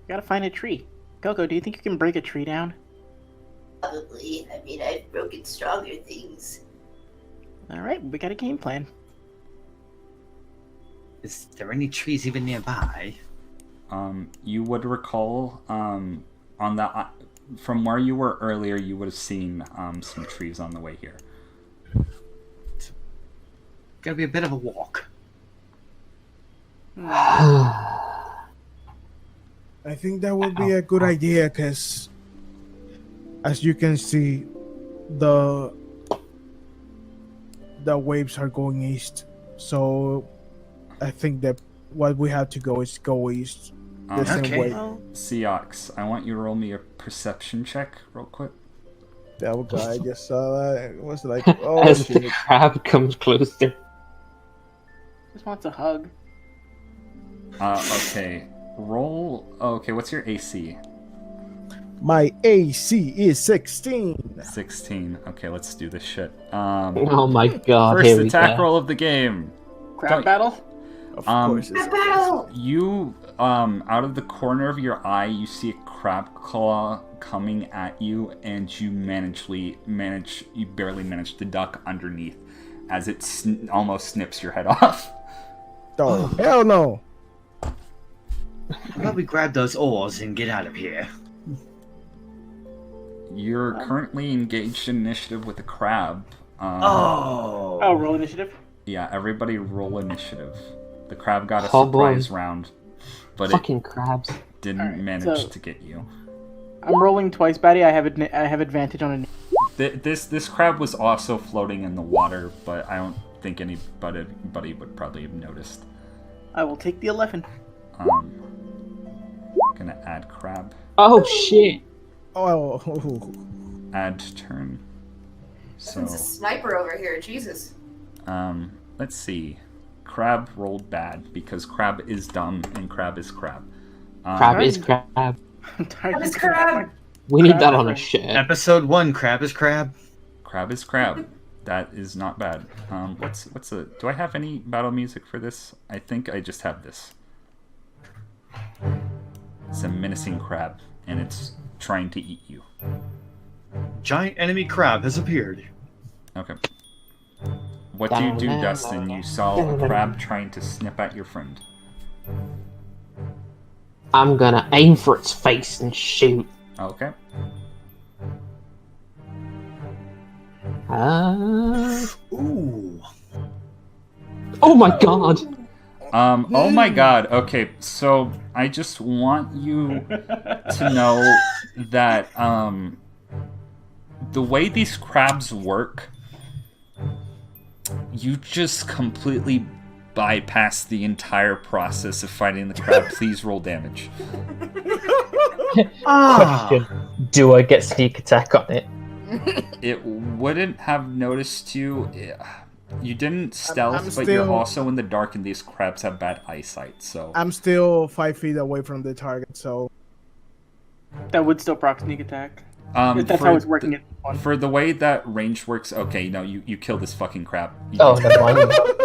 Gotta find a tree. Koko, do you think you can break a tree down? Probably. I mean, I've broken stronger things. All right, we got a game plan. Is there any trees even nearby? You would recall on the from where you were earlier, you would have seen some trees on the way here. Gotta be a bit of a walk. I think that would be a good idea because, as you can see, the waves are going east. So I think that what we have to go is go east. The same Okay. way. Seox, I want you to roll me a perception check real quick. Oh god, I just saw that. It was like, As oh the shit. crab comes closer. Just wants a hug. Okay. Roll. Okay, what's your AC? My AC is 16. 16. Okay, let's do this shit. Oh my god, First here we attack go. roll of the game. Crab Don't- battle? Of Um, course it's Battle! You, out of the corner of your eye, you see a crab claw coming at you, and you barely manage to duck underneath as it almost snips your head off. Oh, hell no. How about we grab those oars and get out of here? You're currently engaged in initiative with a crab. Oh. Oh, roll initiative? Yeah, everybody roll initiative. The crab got a Oh, boy. surprise round, but Fucking crabs. it didn't Alright, manage so- to get you. I'm rolling twice, Batty. I have advantage on This crab was also floating in the water, but I don't think anybody would probably have noticed. I will take the 11. Gonna add crab. Oh shit! Oh, Add turn. This one's a So, sniper over here, Jesus. let's see. Crab rolled bad because crab is dumb and crab is crab. Crab is crab. I'm tired Crab of is crab! We need Crab that on a reference. shirt. Episode 1, Crab is Crab. Crab is crab. That is not bad. Do I have any battle music for this? I think I just have this. It's a menacing crab, and it's trying to eat you. Giant enemy crab has appeared. Okay. What do you do, Dustin? You saw a crab trying to snip at your friend. I'm gonna aim for its face and shoot. Okay. Ooh. Oh my god! Oh my god. Okay, so I just want you to know that the way these crabs work, you just completely bypass the entire process of fighting the crab. Please roll damage. Question: do I get sneak attack on it? It wouldn't have noticed you. You didn't stealth, I'm but you're still- also in the dark, and these crabs have bad eyesight. So I'm still 5 feet away from the target, so That would still proc sneak attack. That's for how it's working. For the way that range works, okay, no, you kill this fucking crab. Oh, never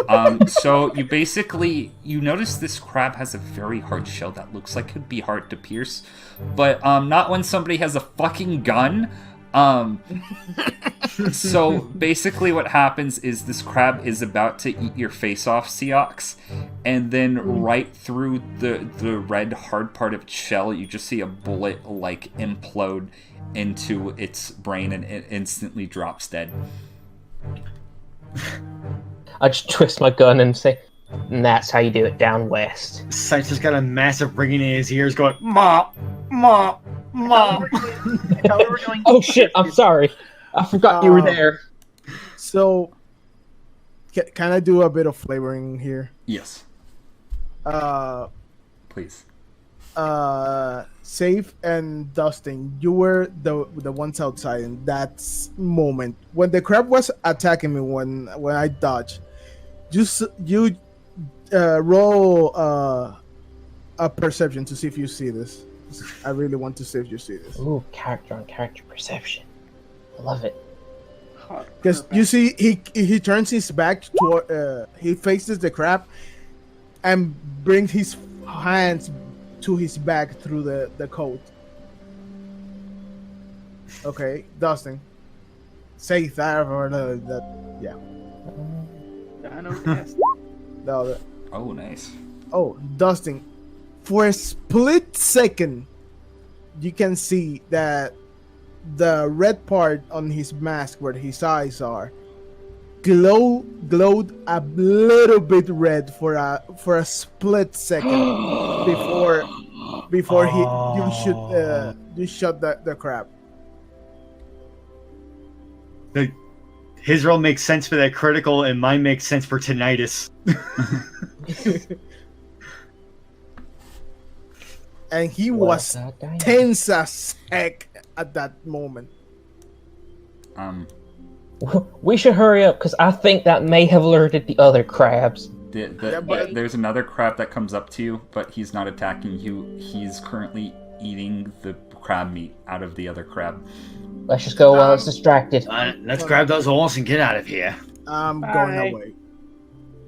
mind. So you notice this crab has a very hard shell that looks like it'd be hard to pierce, but not when somebody has a fucking gun. So basically what happens is this crab is about to eat your face off, Seox, and then right through the red hard part of its shell, you just see a bullet like implode into its brain, and it instantly drops dead. I just twist my gun and say, and that's how you do it down west. Sights has got a massive ringing in his ears going, Mom! Mom! Mom! Oh shit, I'm sorry. I forgot you were there. so can I do a bit of flavoring here? Yes, please. Safe and Dustin, you were the ones outside in that moment when the crab was attacking me. When I dodged, you roll a perception to see if you see this. I really want to see if you see this, Ooh, character on character perception. I love it. because you see he turns his back toward he faces the crab and brings his hands to his back through the coat. Okay, Dustin. Say that or that. Yeah. I know test. No, Oh, nice. oh, Dustin. For a split second, you can see that the red part on his mask, where his eyes are, glowed a little bit red for a split second before you shot the crab. his roll makes sense for that critical, and mine makes sense for tinnitus. And he was tense as heck at that moment. We should hurry up because I think that may have alerted the other crabs. There's another crab that comes up to you, but he's not attacking you. He's currently eating the crab meat out of the other crab. Let's just go while it's distracted. Let's grab those horses and get out of here. I'm going away.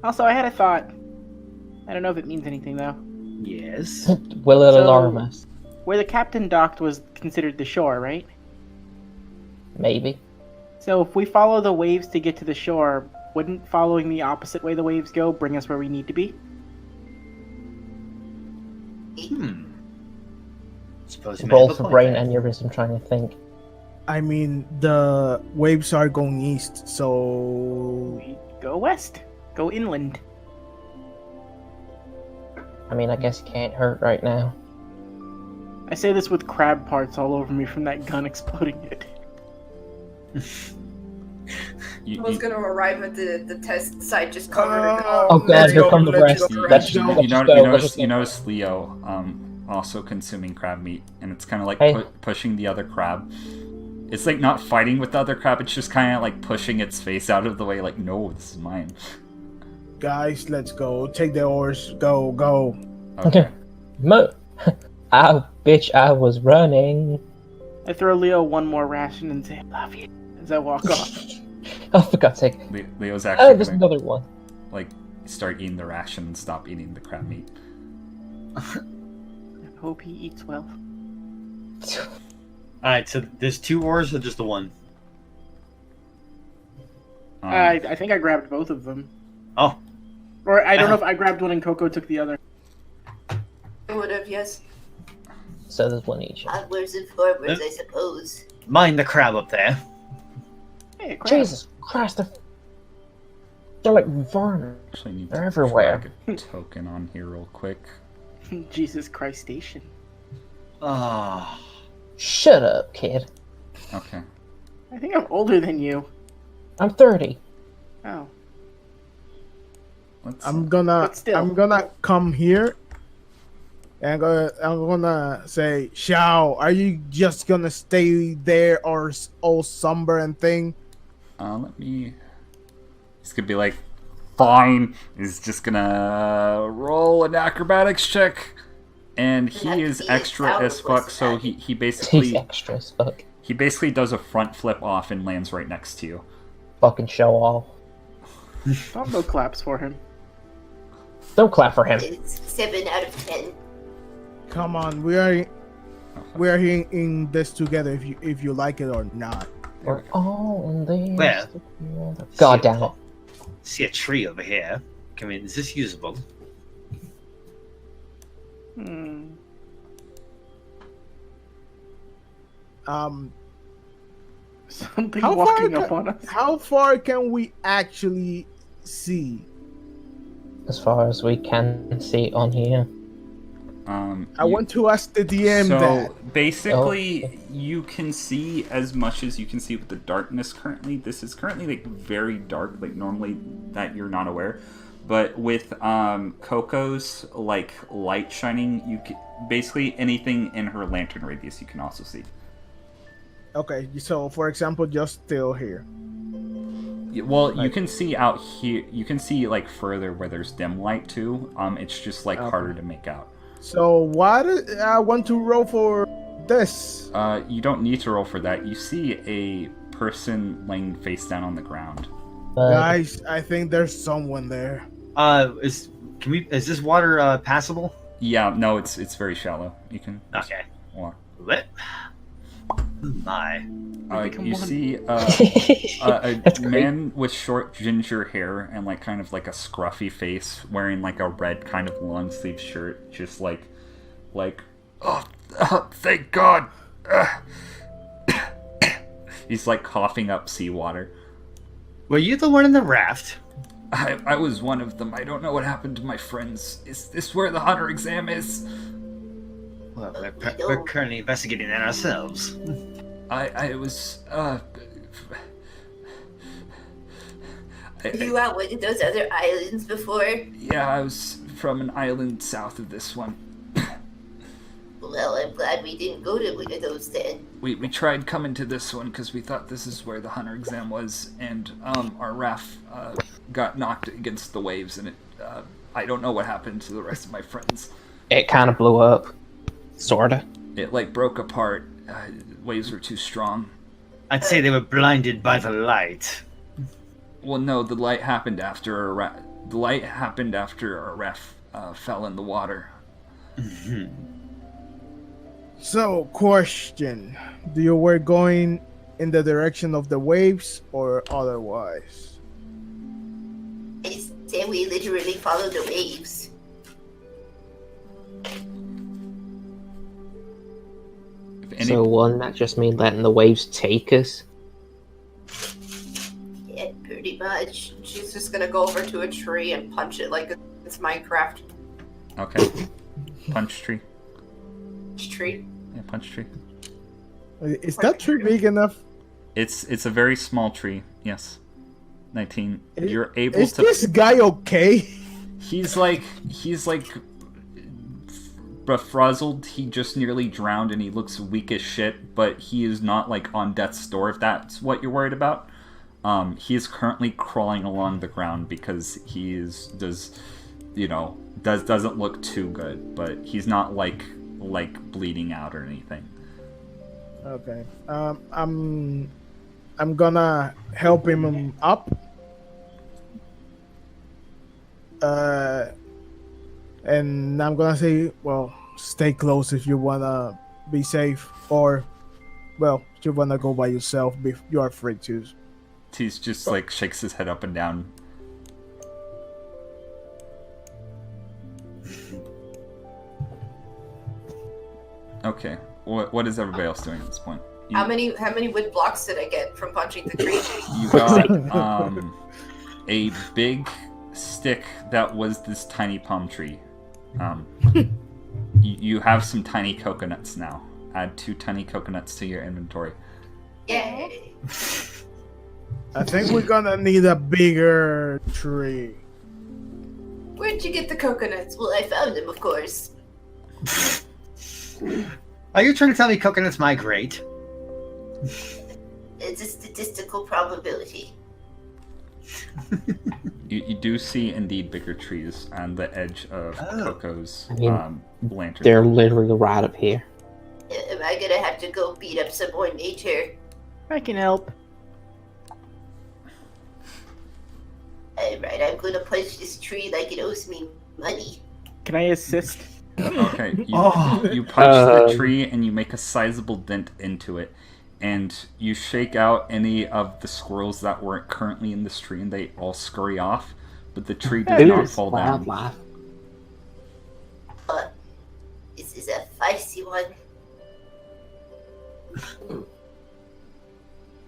Also, I had a thought. I don't know if it means anything though. Yes. Will it alarm us? Where the captain docked was considered the shore, right? Maybe. So if we follow the waves to get to the shore, wouldn't following the opposite way the waves go bring us where we need to be? Suppose you Roll may have a for point brain there. aneurysm trying to think. I mean, the waves are going east, so We go west. Go inland. I mean, I guess it can't hurt right now. I say this with crab parts all over me from that gun exploding it. I was gonna arrive at the test site just covered in Oh god, let's here go, come the let's rest. go, Let's let's go, go. let's You go. notice Leo also consuming crab meat, and it's kind of like Hey. pushing the other crab. It's like not fighting with the other crab, it's just kind of like pushing its face out of the way, like, no, this is mine. guys, let's go. Take the oars. Go, go. Okay. Bitch, I was running. I throw Leo one more ration and say, I love you, as I walk off. Oh, for God's sake. Leo's Oh, actually there's gonna, another one. like, start eating the ration and stop eating the crab meat. I hope he eats well. Alright, so there's 2 oars or just the one? I think I grabbed both of them. Oh. Or I don't know if I grabbed one and Koko took the other. I would have, yes. So there's one each. Onwards and forwards, I suppose. Mind the crab up there. Hey, crab. Jesus Christ, they're like vermin. Actually, need They're to everywhere. drag a token on here real quick. Jesus Christ Station. Oh. Shut up, kid. Okay. I think I'm older than you. I'm 30. Oh. Let's I'm gonna come here and I'm gonna say, Xiao, are you just gonna stay there or all somber and thing? let me... He's gonna be like, fine. He's just gonna roll an acrobatics check. And he is extra as fuck, so he He's basically... extra as fuck. He basically does a front flip off and lands right next to you. Fucking show off. Tonbo claps for him. Don't clap for him. It's 7 out of 10. Come on, we are here in this together if you like it or not. We're all in this Where? together. God damn it. See a tree over here. I mean, is this usable? Something How walking far up on us. How far can we actually see? As far as we can see on here. I want to ask the DM so that. basically, you can see as much as you can see with the darkness currently. This is currently like very dark, like normally that you're not aware. But with Koko's like light shining, you can, basically anything in her lantern radius you can also see. Okay, so for example, just still here. Well, you can see out here. You can see like further where there's dim light too. It's just like harder to make out. So what I want to roll for this? You don't need to roll for that. You see a person laying face down on the ground. Guys, I think there's someone there. Is this water passable? Yeah, no, it's very shallow. You can Okay. walk. What? My. You see a That's great. man with short ginger hair and like kind of like a scruffy face, wearing like a red kind of long sleeve shirt, just like oh thank God. He's like coughing up seawater. Were you the one in the raft? I was one of them. I don't know what happened to my friends. Is this where the hunter exam is? Well, we're currently investigating that ourselves. I was You out one of those other islands before? Yeah, I was from an island south of this one. Well, I'm glad we didn't go to one of those then. We tried coming to this one because we thought this is where the hunter exam was, and our raft got knocked against the waves, and it I don't know what happened to the rest of my friends. It kind of blew up, sorta. It like broke apart. Waves were too strong. I'd say they were blinded by the light. Well, no, the light happened after our raft fell in the water. So, question: do you were going in the direction of the waves or otherwise? I say we literally follow the waves. So wouldn't that just mean letting the waves take us? Yeah, pretty much. She's just gonna go over to a tree and punch it like it's Minecraft. Okay. Punch tree. Tree. Yeah, punch tree. Is that tree big enough? It's a very small tree. Yes. 19. You're able Is to. this guy okay? He's like befruzzled. He just nearly drowned and he looks weak as shit, but he is not like on death's door, if that's what you're worried about. He is currently crawling along the ground because doesn't look too good, but he's not like bleeding out or anything. Okay. I'm gonna help him up. And I'm gonna say, well, stay close if you wanna be safe, or, well, if you wanna go by yourself, you are free to. He's just like shakes his head up and down. Okay, what is everybody else doing at this point? How many wood blocks did I get from punching the tree? You got a big stick that was this tiny palm tree. You have some tiny coconuts now. Add 2 tiny coconuts to your inventory. Yay! I think we're gonna need a bigger tree. Where'd you get the coconuts? Well, I found them, of course. Are you trying to tell me coconuts migrate? It's a statistical probability. You do see indeed bigger trees on the edge of Koko's lantern. They're literally right up here. Am I gonna have to go beat up some more nature? I can help. Alright, I'm gonna punch this tree like it owes me money. Can I assist? Okay, you punch the tree and you make a sizable dent into it, and you shake out any of the squirrels that weren't currently in this tree, and they all scurry off, but the tree does not fall down. Wildlife. This is a feisty one.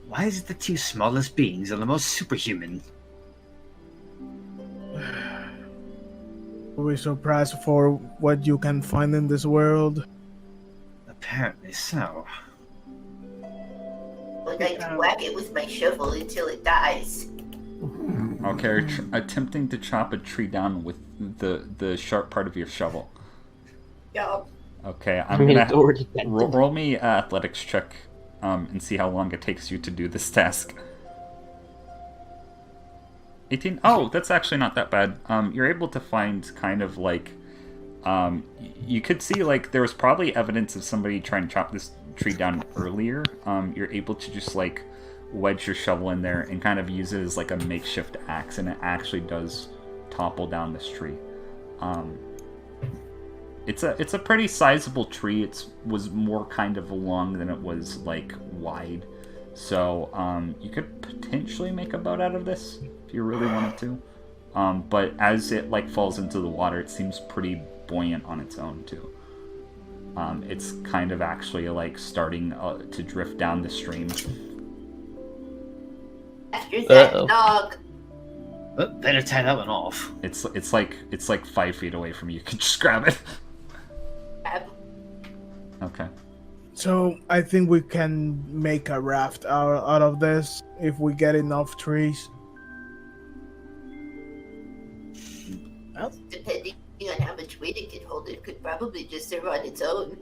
Why is it the 2 smallest beings are the most superhuman? Are we surprised for what you can find in this world? Apparently so. I'd like to whack it with my shovel until it dies. Okay, attempting to chop a tree down with the sharp part of your shovel. Yup. Okay, It's already dead. roll me an athletics check and see how long it takes you to do this task. 18? Oh, that's actually not that bad. You're able to find kind of like... you could see like there was probably evidence of somebody trying to chop this tree down earlier. You're able to just like wedge your shovel in there and kind of use it as like a makeshift axe, and it actually does topple down this tree. It's a pretty sizable tree. It was more kind of long than it was like wide, so you could potentially make a boat out of this if you really wanted to. But as it like falls into the water, it seems pretty buoyant on its own too. It's kind of actually like starting to drift down the stream. After that dog. Better tie that one off. It's like 5 feet away from you. You can just grab it. Okay. So I think we can make a raft out of this if we get enough trees. probably just serve on its own.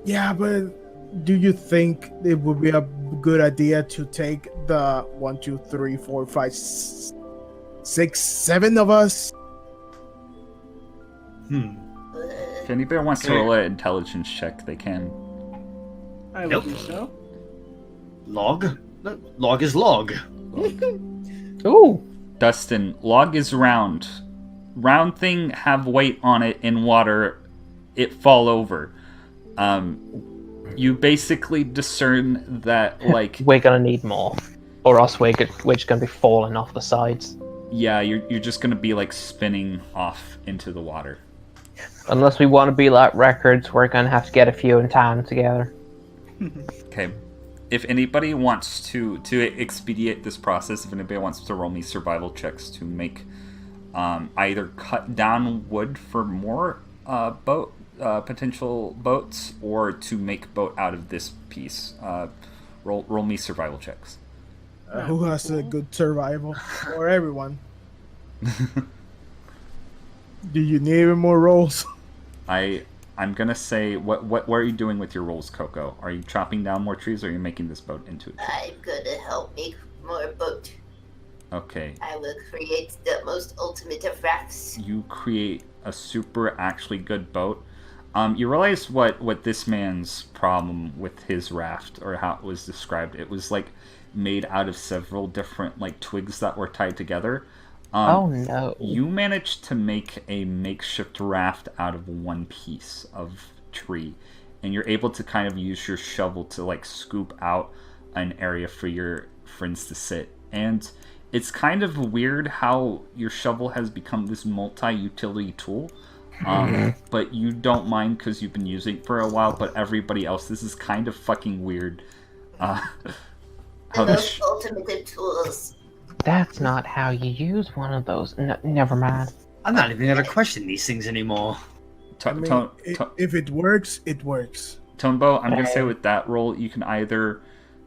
Yeah, but do you think it would be a good idea to take the 1, 2, 3, 4, 5, 6, 7 of us? If anybody wants to roll an intelligence check, they can. I will Nope. do so. Log? Log is log. Ooh. Dustin, log is round. Round thing have weight on it in water, it fall over. You basically discern that, like, We're gonna need more, or else we're just gonna be falling off the sides. yeah, you're just gonna be like spinning off into the water. Unless we want to be like records, we're gonna have to get a few in time together. Okay. If anybody wants to expedite this process, if anybody wants to roll me survival checks to make either cut down wood for more potential boats, or to make boat out of this piece, roll me survival checks. Who has a good survival? Or everyone? Do you need any more rolls? I'm gonna say, what are you doing with your rolls, Koko? Are you chopping down more trees, or are you making this boat into a tree? I'm gonna help make more boat. Okay. I will create the most ultimate of rafts. You create a super actually good boat. You realize what this man's problem with his raft, or how it was described. It was like made out of several different like twigs that were tied together. Oh no. You managed to make a makeshift raft out of one piece of tree, and you're able to kind of use your shovel to like scoop out an area for your friends to sit. And it's kind of weird how your shovel has become this multi-utility tool. But you don't mind because you've been using it for a while, but everybody else, this is kind of fucking weird. How The the most ultimate tools. That's not how you use one of those. Never mind. I'm not even gonna question these things anymore. I mean, if it works, it works. Tonbo, I'm going to say with that roll, you can either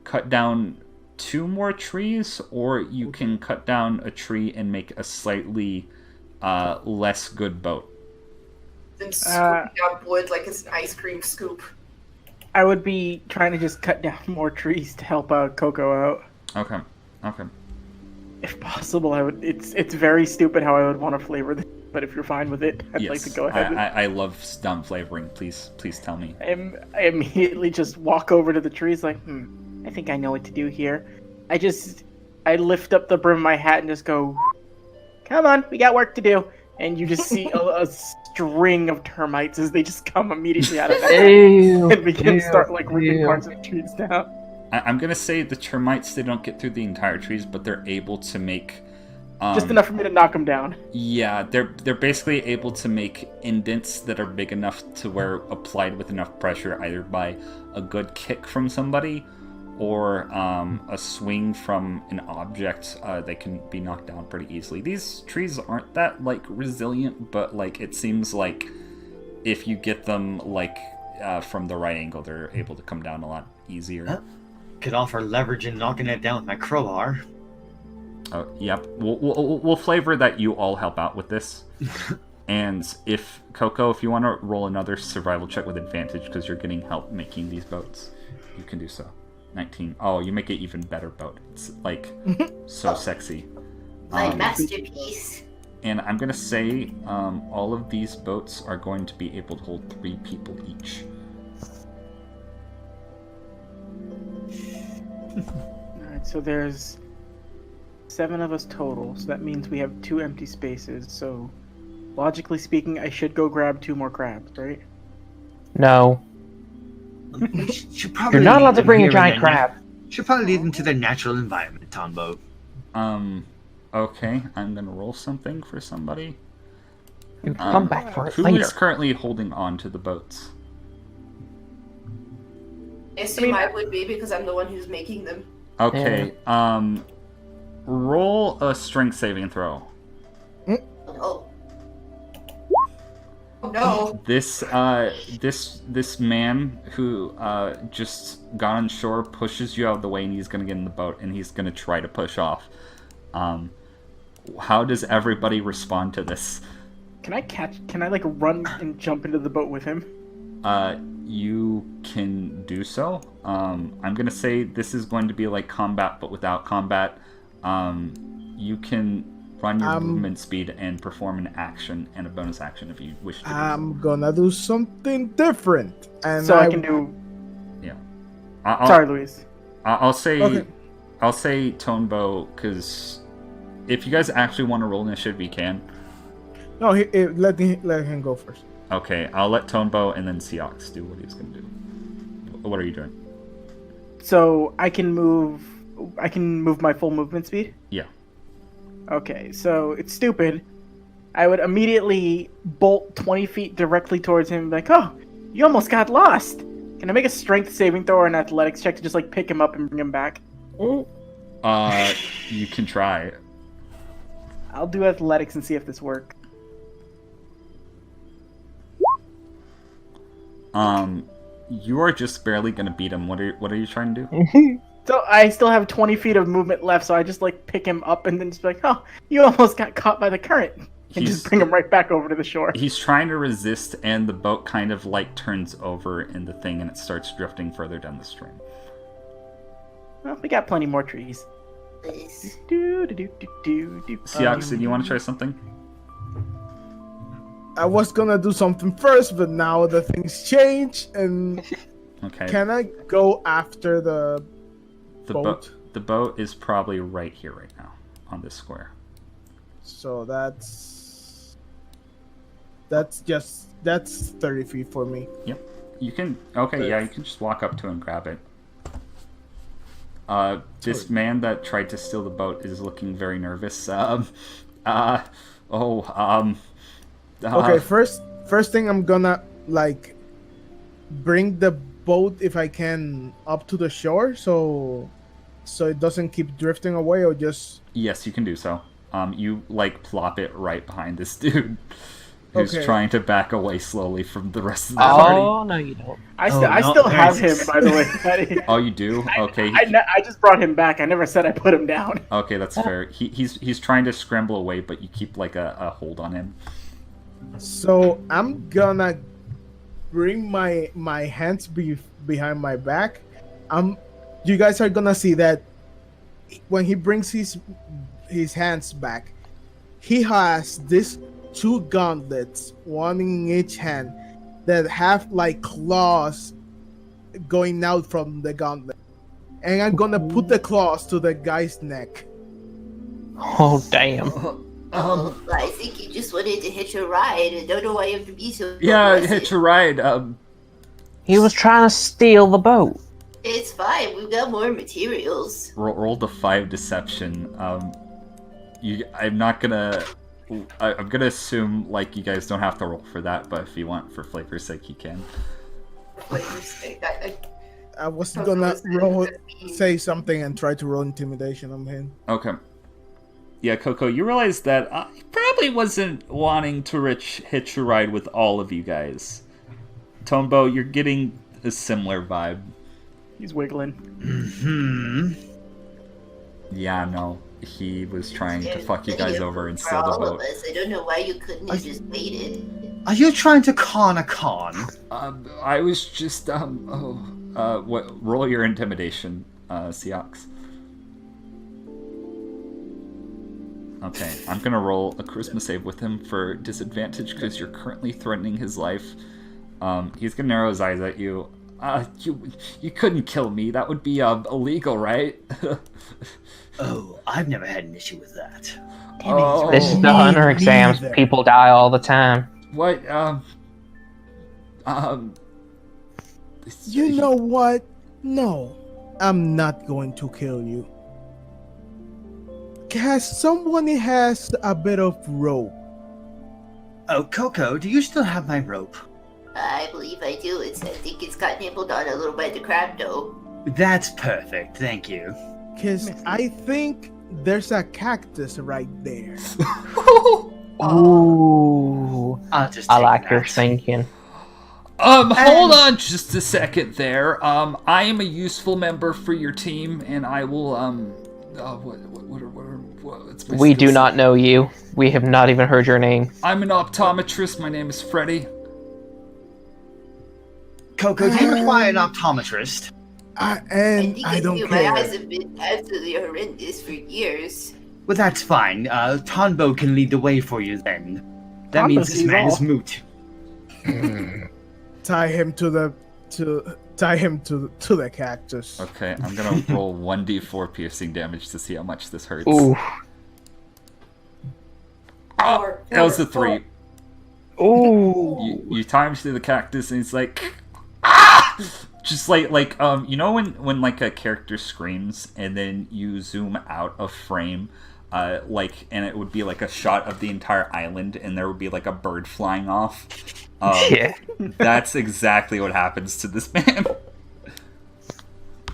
cut down 2 more trees, or you can cut down a tree and make a slightly less good boat. Then scooping out wood like it's an ice cream scoop. I would be trying to just cut down more trees to help Koko out. Okay. If possible, I would. It's very stupid how I would want to flavor this, but if you're fine with it, I'd like to go ahead. I love dumb flavoring. Please tell me. I immediately just walk over to the trees like, I think I know what to do here. I lift up the brim of my hat and just go, come on, we got work to do. And you just see a string of termites as they just come immediately out of that and begin to start like ripping parts of the trees down. I'm gonna say the termites, they don't get through the entire trees, but they're able to make just enough for me to knock them down. Yeah, they're basically able to make indents that are big enough to where, applied with enough pressure, either by a good kick from somebody or a swing from an object, they can be knocked down pretty easily. These trees aren't that like resilient, but like it seems like if you get them like from the right angle, they're able to come down a lot easier. Could offer leverage in knocking it down with my crowbar. Oh, yep. We'll flavor that you all help out with this. And if, Koko, if you want to roll another survival check with advantage because you're getting help making these boats, you can do so. 19. Oh, you make it even better boat. It's like so sexy. My masterpiece. And I'm going to say all of these boats are going to be able to hold 3 people each. Alright, so there's 7 of us total, so that means we have 2 empty spaces, so logically speaking, I should go grab 2 more crabs, right? No. You're not allowed to bring a giant crab. Should probably lead them to their natural environment, Tonbo. Okay, I'm gonna roll something for somebody. You can come back for it Who later. is currently holding on to the boats? I assume I would be because I'm the one who's making them. Okay, roll a strength saving throw. Oh. Oh no. This man who just got on shore pushes you out of the way, and he's gonna get in the boat, and he's gonna try to push off. How does everybody respond to this? Can I like run and jump into the boat with him? You can do so. I'm gonna say this is going to be like combat, but without combat. You can run your movement speed and perform an action and a bonus action if you wish to. I'm gonna do something different, and So I can do. Yeah. Sorry, Luis. I'll say. Okay. I'll say Tonbo because if you guys actually want to roll initiative, you can. No, let him go first. Okay, I'll let Tonbo and then Seox do what he's gonna do. What are you doing? So I can move my full movement speed? Yeah. Okay, so it's stupid. I would immediately bolt 20 feet directly towards him and be like, oh, you almost got lost. Can I make a strength saving throw or an athletics check to just like pick him up and bring him back? You can try. I'll do athletics and see if this works. You are just barely gonna beat him. What are you trying to do? So I still have 20 feet of movement left, so I just like pick him up and then just be like, oh, you almost got caught by the current. And just bring him right back over to the shore. He's trying to resist, and the boat kind of like turns over in the thing, and it starts drifting further down the stream. Well, we got plenty more trees. Please. Seox, do you want to try something? I was gonna do something first, but now the things change, and Okay. can I go after the boat? The boat is probably right here, right now, on this square. So that's 30 feet for me. Yep. You can. Okay, yeah, you can just walk up to and grab it. This man that tried to steal the boat is looking very nervous. Okay, first thing I'm gonna like bring the boat if I can up to the shore, so it doesn't keep drifting away, or just. Yes, you can do so. You like plop it right behind this dude who's Okay. trying to back away slowly from the rest of the party. Oh, no, you don't. I still have him, by the way. Patty. Oh, you do? Okay. I just brought him back. I never said I put him down. Okay, that's fair. He's trying to scramble away, but you keep like a hold on him. So I'm gonna bring my hands behind my back. You guys are gonna see that when he brings his hands back, he has these two gauntlets, one in each hand, that have like claws going out from the gauntlet, and I'm gonna put the claws to the guy's neck. Oh, damn. Oh, I think you just wanted to hitch a ride. I don't know why you have to be so Yeah, aggressive. hitch a ride. He was trying to steal the boat. It's fine. We've got more materials. Roll the 5 deception. I'm not gonna. I'm gonna assume like you guys don't have to roll for that, but if you want for flavor's sake, you can. I was gonna say something and try to roll intimidation on him. Okay. Yeah, Koko, you realize that he probably wasn't wanting to hitch a ride with all of you guys. Tonbo, you're getting a similar vibe. He's wiggling. Yeah, no. He was trying to fuck you guys over and steal the all boat. of us. I don't know why you couldn't have just waited. Are you trying to con a con? I was just, roll your intimidation, Seox. Okay, I'm gonna roll a charisma save with him for disadvantage because you're currently threatening his life. He's gonna narrow his eyes at you. You couldn't kill me. That would be illegal, right? Oh, I've never had an issue with that. This is the hunter exams. neither. People die all the time. What? You know what? No, I'm not going to kill you. Someone has a bit of rope? Oh, Koko, do you still have my rope? I believe I do. I think it's got nibbled on a little by the crab dough. That's perfect, thank you. Because I think there's a cactus right there. Ooh. I'll just I take like your that. thinking. Hold on just a second there. I am a useful member for your team, and I will, what's my We do skill set? not know you. We have not even heard your name. I'm an optometrist. My name is Freddy. Koko, do you require an optometrist? I don't My care. eyes have been absolutely horrendous for years. Well, that's fine. Tonbo can lead the way for you then. That means this sees man all. is moot. Tie him to the cactus. Okay, I'm gonna roll 1d4 piercing damage to see how much this hurts. Ooh. Oh, that was a 3. Ooh. You tie him to the cactus, and it's like, ah! Just like you know when like a character screams, and then you zoom out of frame, and it would be like a shot of the entire island, and there would be like a bird flying off. Yeah. That's exactly what happens to this man.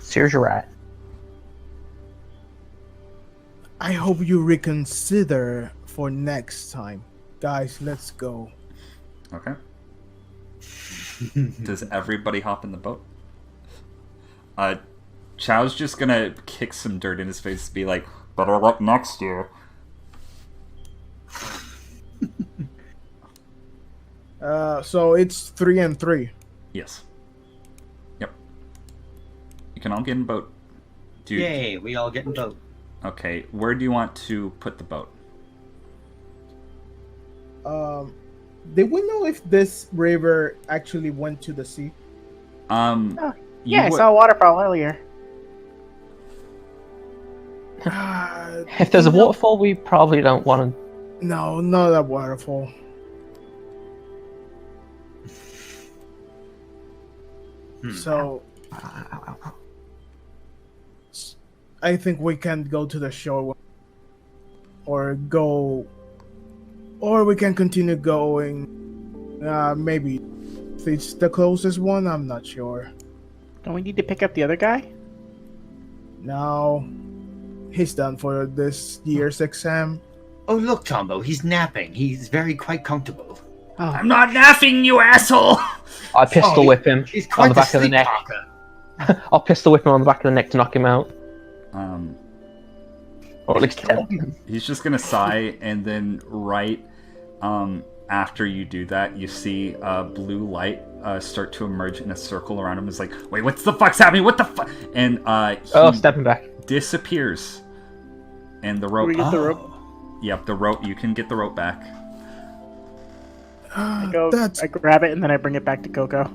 Serves you right. I hope you reconsider for next time. Guys, let's go. Okay. Does everybody hop in the boat? Chow's just gonna kick some dirt in his face and be like, better luck next year. So it's 3 and 3. Yes. Yep. You can all get in boat. Do you... Yay, we all get in boat. Okay, where do you want to put the boat? Did we know if this river actually went to the sea? Yeah, I saw a waterfall earlier. If there's a waterfall, we probably don't want to. No, not that waterfall. So, I think we can go to the shore, or we can continue going. Maybe if it's the closest one, I'm not sure. Don't we need to pick up the other guy? No, he's done for this year's exam. Oh, look, Tombo, he's napping. He's quite comfortable. Oh, I'm not laughing, you asshole! I pistol whip him He's on quite the back of the neck. I'll pistol whip him on the back of the neck to knock him out. Or at least tempt him. He's just gonna sigh, and then right after you do that, you see a blue light start to emerge in a circle around him. It's like, wait, what the fuck's happening? What the fuck? And he Stepping back. disappears. And the rope. we get the rope? Yep, the rope. You can get the rope back. That's I grab it and then I bring it back to Koko.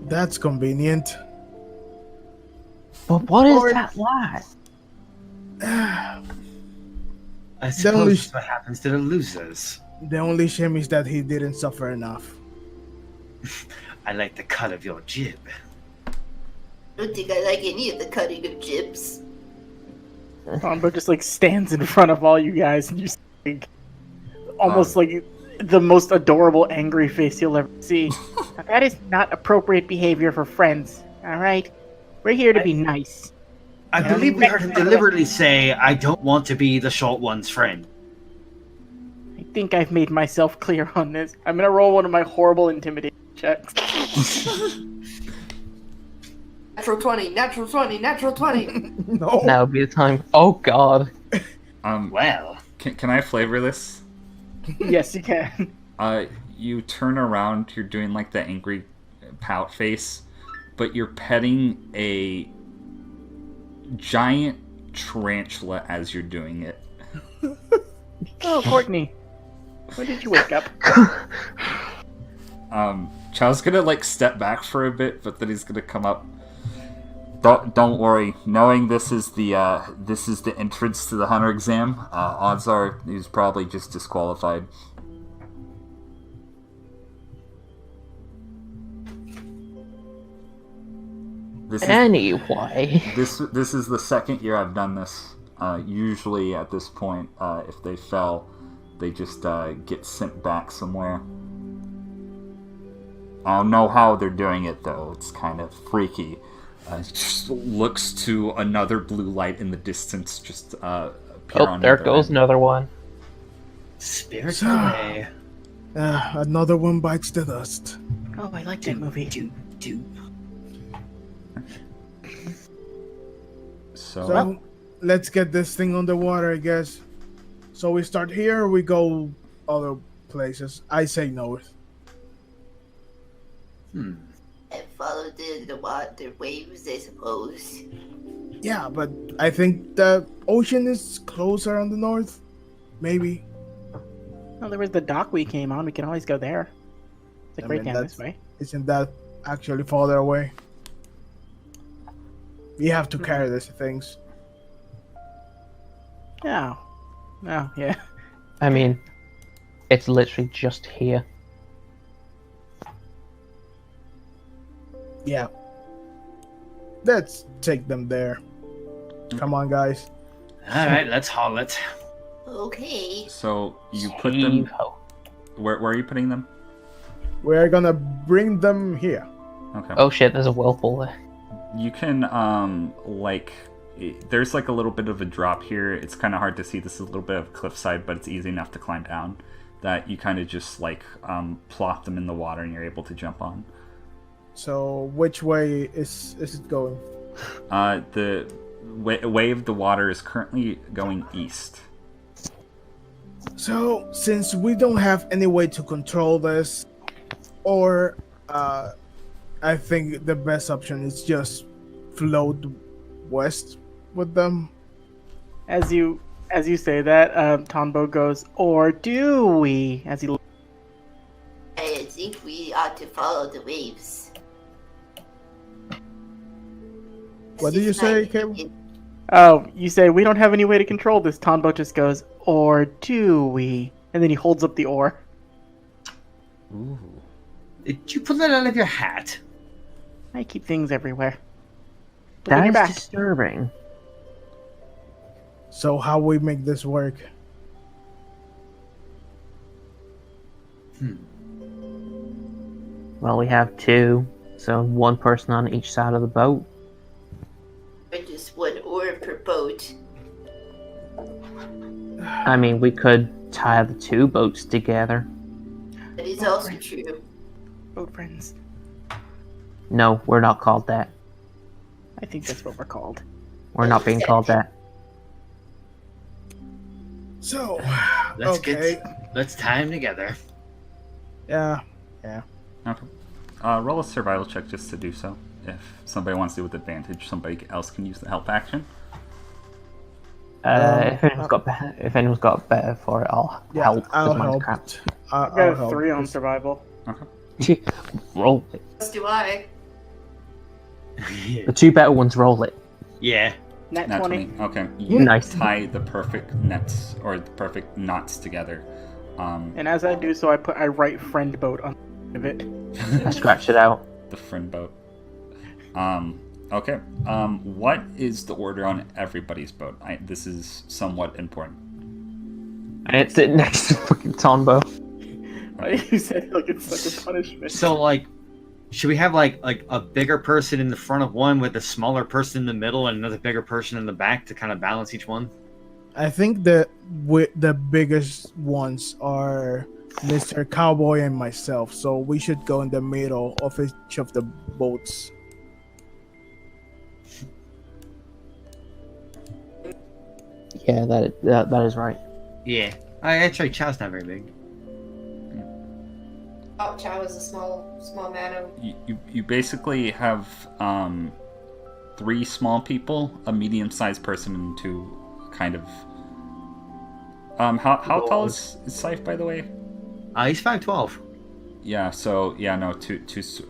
that's convenient. But what is Or- that light? I suppose that's what happens to the losers. The only shame is that he didn't suffer enough. I like the cut of your jib. I don't think I like any of the cutting of jibs. Tonbo just like stands in front of all you guys and you see like, almost like the most adorable angry face you'll ever see. Now, that is not appropriate behavior for friends, alright? We're here to be nice. I believe we heard him deliberately say, I don't want to be the short one's friend. I think I've made myself clear on this. I'm gonna roll one of my horrible intimidation checks. Natural 20, natural 20, natural 20. No. Now would be the time. Oh god. Well, Can I flavor this? Yes, you can. You turn around, you're doing like the angry pout face, but you're petting a giant tarantula as you're doing it. Oh, Courtney. When did you wake up? Chow's gonna like step back for a bit, but then he's gonna come up. Don't worry. Knowing this is the entrance to the hunter exam, odds are he's probably just disqualified. Anyway. This is the second year I've done this. Usually at this point, if they fell, they just get sent back somewhere. I don't know how they're doing it though. It's kind of freaky. Just looks to another blue light in the distance. Just appear Oh, on there the goes end. another one. spirits away. Another one bites the dust. Oh, I like that movie. So So, let's get this thing on the water, I guess. So we start here, or we go other places. I say north. Hmm. And follow the water waves, I suppose. Yeah, but I think the ocean is closer on the north. Maybe. Well, there was the dock we came on. We can always go there. It's like I right mean, down this way. Isn't that actually farther away? We have to carry these things. No. No, yeah. I mean, it's literally just here. Yeah. Let's take them there. Come on, guys. All right, let's haul it. Okay. So you put them. Heave-ho. Where are you putting them? We're gonna bring them here. Okay. Oh shit, there's a whirlpool there. You can there's like a little bit of a drop here. It's kind of hard to see. This is a little bit of cliffside, but it's easy enough to climb down. That you kind of just like plop them in the water and you're able to jump on. So which way is it going? The way of the water is currently going east. So since we don't have any way to control this, or I think the best option is just float west with them. As you say that, Tonbo goes, or do we? As he I think we ought to follow the waves. What did you This is my say, Cable? opinion. Oh, you say we don't have any way to control this. Tonbo just goes, or do we? And then he holds up the oar. Ooh. Did you pull that out of your hat? I keep things everywhere. Look on your That back. is disturbing. So how we make this work? Well, we have two, so one person on each side of the boat. Or just one oar per boat. I mean, we could tie the two boats together. That is also true. Boat friends. No, we're not called that. I think that's what we're called. We're not being called that. So Let's let's tie them together. yeah. Okay. Roll a survival check just to do so. If somebody wants to do it with advantage, somebody else can use the help action. If anyone's got better for it, I'll Yeah, help. 'cause I'll mine's help. crap. I I'll got a help. 3 on survival. Okay. Roll it. As do I. The two better ones roll it. Yeah. Nat Nat 20. 20. Okay. You Nice. tie the perfect nets or the perfect knots together. And as I do so, I write friend boat on the end of it. I scratched it out. The friend boat. Okay. What is the order on everybody's boat? This is somewhat important. And it's sitting next to fucking Tonbo. You said like it's like a punishment. So like, should we have like a bigger person in the front of one with a smaller person in the middle and another bigger person in the back to kind of balance each one? I think the biggest ones are Mr. Cowboy and myself, so we should go in the middle of each of the boats. Yeah, that is right. Yeah. Actually, Chow's not very big. Oh, Chow is a small man. You basically have 3 small people, a medium-sized person, and 2 kind of. How tall is Scythe, by the way? He's 5'12". Yeah. So yeah, no, two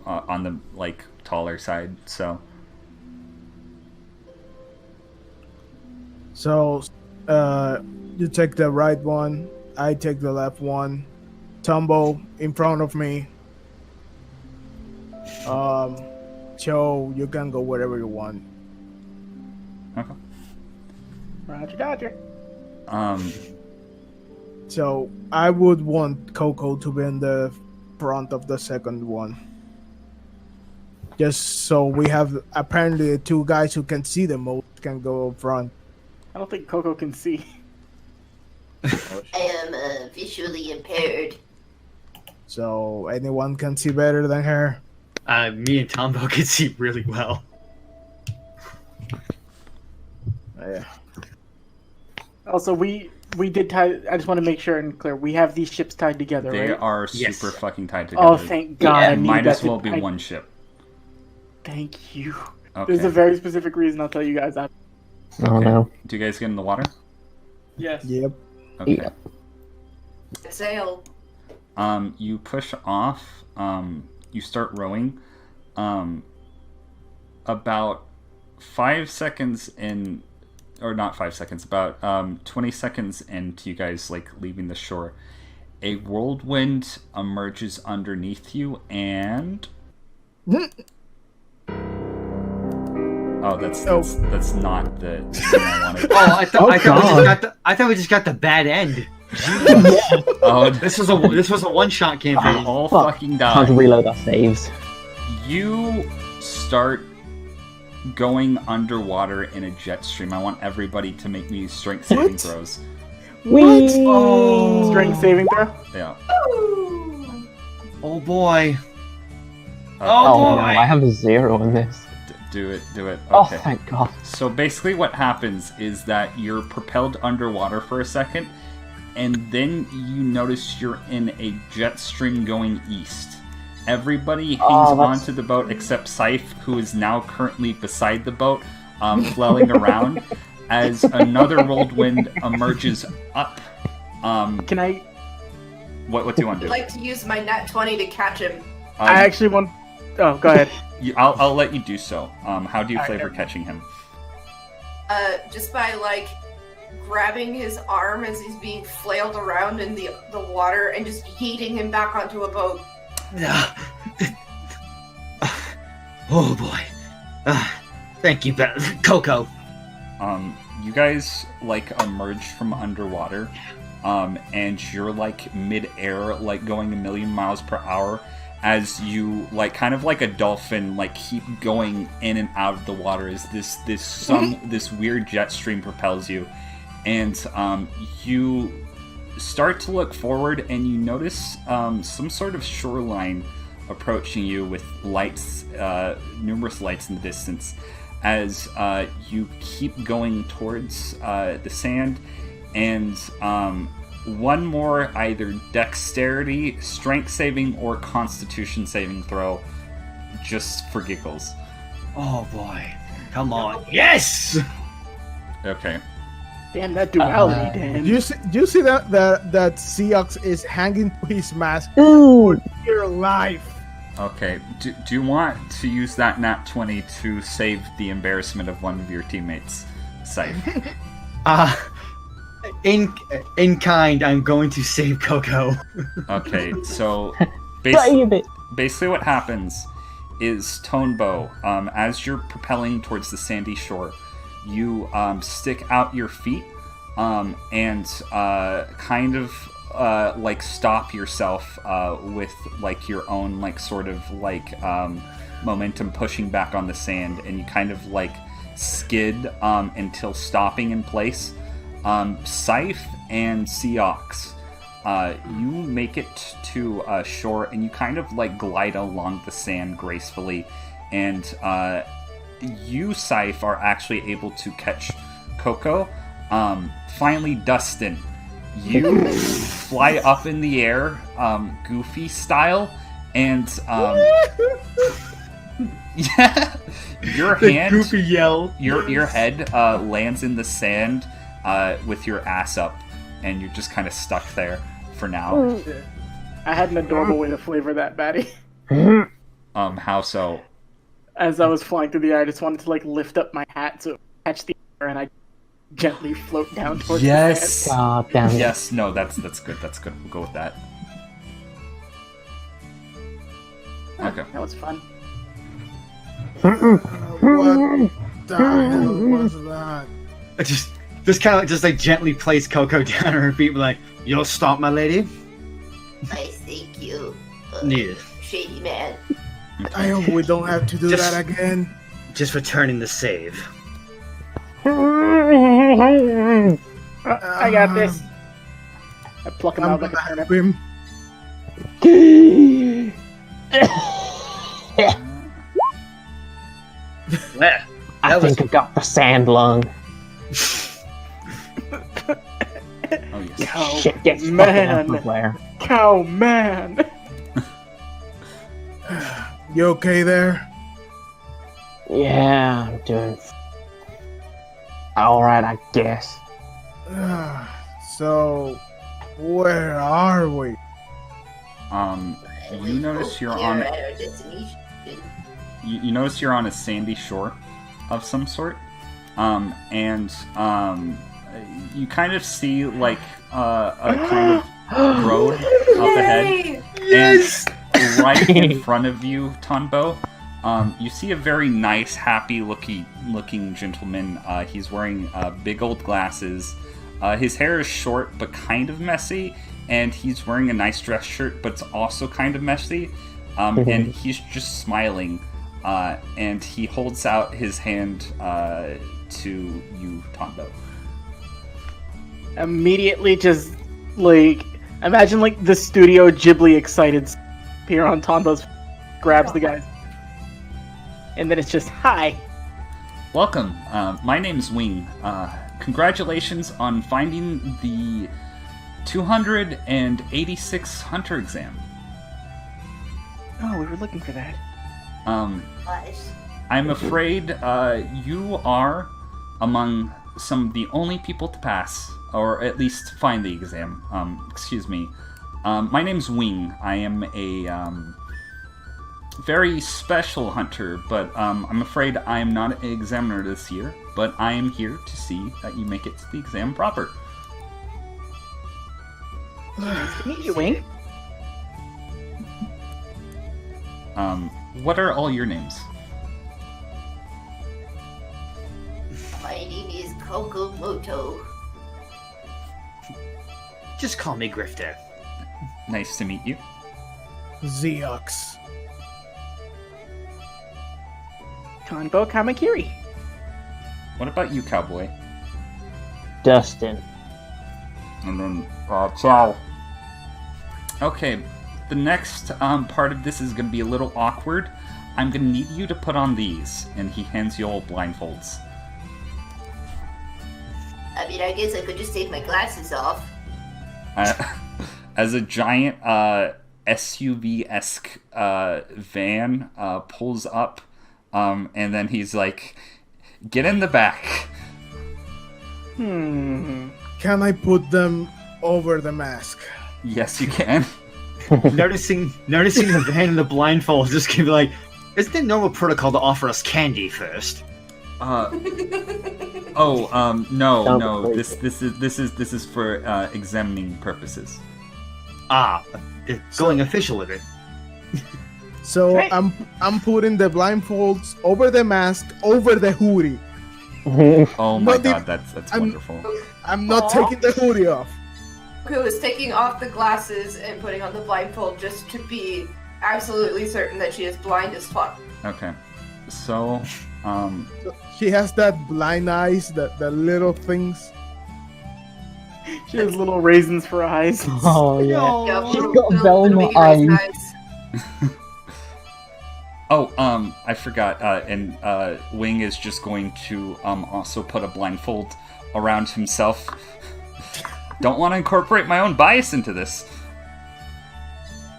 on the like taller side. So You take the right one, I take the left one. Tumbo in front of me. Joe, you can go wherever you want. okay. Roger, Dodger. So I would want Koko to be in the front of the second one. Just so we have apparently 2 guys who can see the most can go up front. I don't think Koko can see. I am visually impaired. So anyone can see better than her. Me and Tombo can see really well. Yeah. Also, we did tie. I just want to make sure and clear. We have these ships tied together, They right? are Yes. super fucking tied together. Oh, thank God! Yeah, I needed Might that as to- well be I- one ship. Thank you. Okay. There's a very specific reason. I'll tell you guys that. Oh no. Do you guys get in the water? Yes. Yep. Okay. Yeah. Sail. You push off. You start rowing. About 5 seconds in, or not 5 seconds. About 20 seconds into you guys like leaving the shore, a whirlwind emerges underneath you, and oh, that's not the thing I wanted. Oh, I thought we just got the bad end. Oh, This was a one-shot campaign. all Fuck. fucking Time to die. reload our saves. You start going underwater in a jet stream. I want everybody to make me strength saving What? throws. What? Oh, Strength saving throw. Yeah. Ooh. oh boy. Oh boy. no, I have a 0 in this. Do it. Oh, Okay. thank God. So basically what happens is that you're propelled underwater for a second, and then you notice you're in a jet stream going east. Everybody hangs onto the boat except Scythe, who is now currently beside the boat, flailing around, as another whirlwind emerges up. Can I? What do you want to I'd do? like to use my nat 20 to catch him. I actually want. Oh, go ahead. I'll let you do so. How do you Alright, flavor okay. catching him? Just by like grabbing his arm as he's being flailed around in the water and just yeeting him back onto a boat. Oh boy. Thank you, Koko. You guys like emerge from underwater, and you're like mid-air, like going a million miles per hour, as you like kind of like a dolphin, like keep going in and out of the water as this weird jet stream propels you, and you start to look forward and you notice some sort of shoreline approaching you with lights, numerous lights in the distance, as you keep going towards the sand, and one more either dexterity, strength saving, or constitution saving throw, just for giggles. Oh boy. Come on. Yes! Okay. Damn that duality, Dan. Do you see that Seox is hanging to his mask Ooh. for dear life? Okay. Do you want to use that nat 20 to save the embarrassment of one of your teammates, Scythe? In kind, I'm going to save Koko. Okay, so Save it. basically what happens is Tonbo, as you're propelling towards the sandy shore, you stick out your feet and kind of like stop yourself with like your own like sort of like momentum pushing back on the sand, and you kind of like skid until stopping in place. Scythe and Seox, you make it to shore, and you kind of like glide along the sand gracefully, and you, Scythe, are actually able to catch Koko. Finally, Dustin, you fly up in the air, Goofy style, and yeah, your hand, Goofy yell. your head lands in the sand with your ass up, and you're just kind of stuck there for now. I had an adorable way to flavor that, Batty. How so? As I was flying through the air, I just wanted to like lift up my hat so it would catch the air, and I gently float down towards the sand. God damn it. Yes. No. That's good. That's good. We'll go with that. Okay. That was fun. What the hell was that? Just kind of just like gently place Koko down on her feet, be like, "You'll stop, my lady." I thank you, Yeah. shady man. I hope we don't have to do Just- that again. Just returning the save. I got this. I pluck him I'm out like a gonna turnip. help him. Yeah. I think I got the sand lung. Cow Shit gets fucking man. everywhere. Cow man. You okay there? Yeah, I'm doing alright, I guess. So, where are we? You notice you're We're on. at our destination. You notice you're on a sandy shore of some sort, and you kind of see like a kind of road up ahead, Yes! and right in front of you, Tonbo, you see a very nice, happy-looking gentleman. He's wearing big old glasses. His hair is short but kind of messy, and he's wearing a nice dress shirt, but it's also kind of messy. And he's just smiling. And he holds out his hand to you, Tonbo. Immediately, just like imagine like the Studio Ghibli excited appear on Tonbo's, grabs the guy, and then it's just hi. Welcome. My name's Wing. Congratulations on finding the 286 Hunter exam. Oh, we were looking for that. Nice. I'm afraid you are among some of the only people to pass, or at least find the exam. Excuse me. My name's Wing. I am a very special hunter, but I'm afraid I am not an examiner this year, but I am here to see that you make it to the exam proper. Nice to meet you, Wing. What are all your names? My name is Koko Moto. Just call me Grifter. Nice to meet you. Seox. Tonbo Kamakiri. What about you, cowboy? Dustin. And then, ciao. Okay, the next part of this is going to be a little awkward. I'm going to need you to put on these. And he hands you all blindfolds. I mean, I guess I could just take my glasses off. As a giant SUV-esque van pulls up, and then he's like, get in the back. Can I put them over the mask? Yes, you can. noticing the van and the blindfold, just gonna be like, isn't it normal protocol to offer us candy first? No. This is for examining purposes. It's going official with it. So Right. I'm putting the blindfolds over the mask, over the hoodie. Oh my Not the- god, that's I'm- wonderful. I'm not Aw. taking the hoodie off. Who is taking off the glasses and putting on the blindfold just to be absolutely certain that she is blind as fuck. Okay, so She has that blind eyes, the little things. She has little raisins for eyes. Oh yeah. Yeah, She's little- got little Velma baby raised eyes. I forgot. And Wing is just going to also put a blindfold around himself. Don't want to incorporate my own bias into this.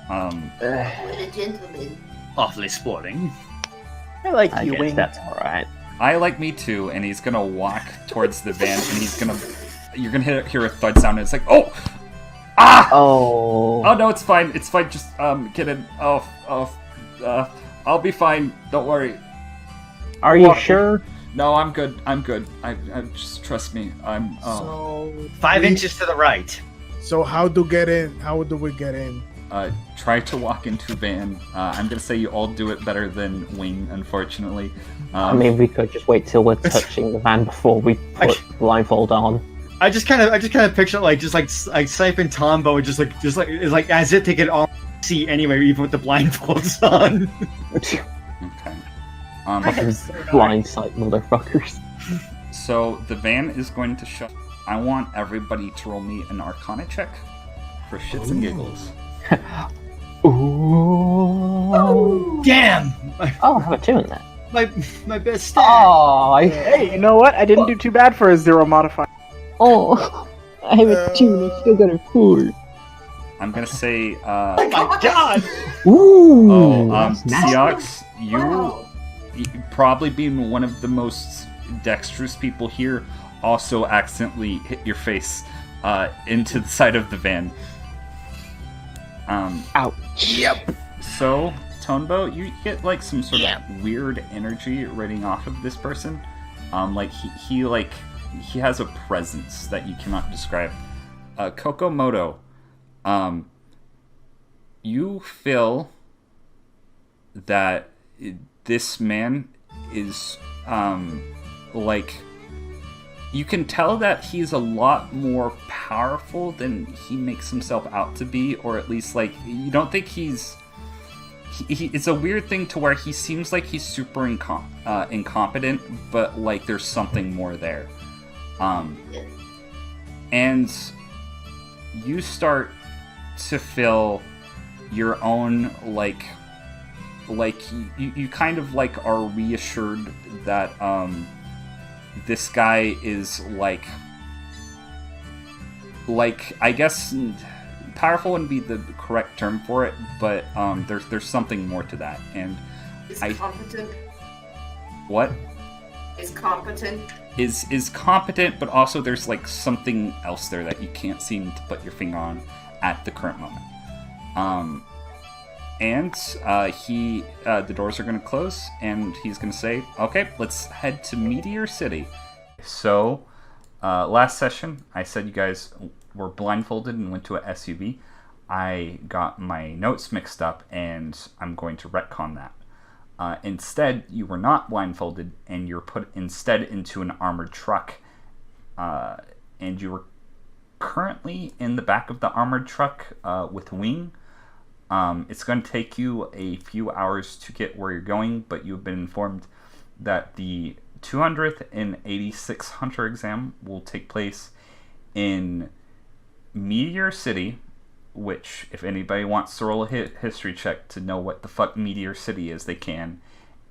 What a gentleman. Awfully sporting. I like I you, guess Wing. that's alright. I like me too, and he's gonna walk towards the van, and you're gonna hear a thud sound, and it's like, oh, ah, Oh. oh no, it's fine, just get in. I'll be fine. Don't worry. Are you Walk. sure? No, I'm good. I just trust me. So 5 we- inches to the right. So how do get in? How do we get in? Try to walk into van. I'm gonna say you all do it better than Wing, unfortunately. I mean, we could just wait till we're touching the van before we put blindfold on. I just kind of picture like Siphon Tombo and just like it's like as if they could all see anyway, even with the blindfolds on. Okay. Blindside motherfuckers. So the van is going to show. I want everybody to roll me an Arcana check for shits and giggles. Ooh. Damn, Oh, I have a 2 in that. my best stat. Oh, Hey, you know what? I didn't do too bad for a 0 modifier. oh. I have a 2 and I still got a 4. I'm gonna say, Oh my god! Ooh! Seox, you Wow. probably being one of the most dexterous people here, also accidentally hit your face into the side of the van. Ouch. Yep. So, Tonbo, you get like some sort of weird energy radiating off of this person. Like he has a presence that you cannot describe. Kokomoto, you feel that this man is like, you can tell that he's a lot more powerful than he makes himself out to be, or at least like you don't think he's. It's a weird thing to where he seems like he's super incompetent, but like there's something more there. And you start to feel your own like you kind of like are reassured that this guy is like I guess powerful wouldn't be the correct term for it, but there's something more to that. And Is competent. What? Is competent. Is competent, but also there's like something else there that you can't seem to put your finger on at the current moment. The doors are going to close, and he's going to say, okay, let's head to Meteor City. So, last session, I said you guys were blindfolded and went to a SUV. I got my notes mixed up, and I'm going to retcon that. Instead, you were not blindfolded, and you were put instead into an armored truck. And you were currently in the back of the armored truck with Wing. It's going to take you a few hours to get where you're going, but you've been informed that the 286th Hunter exam will take place in Meteor City, which, if anybody wants to roll a history check to know what the fuck Meteor City is, they can.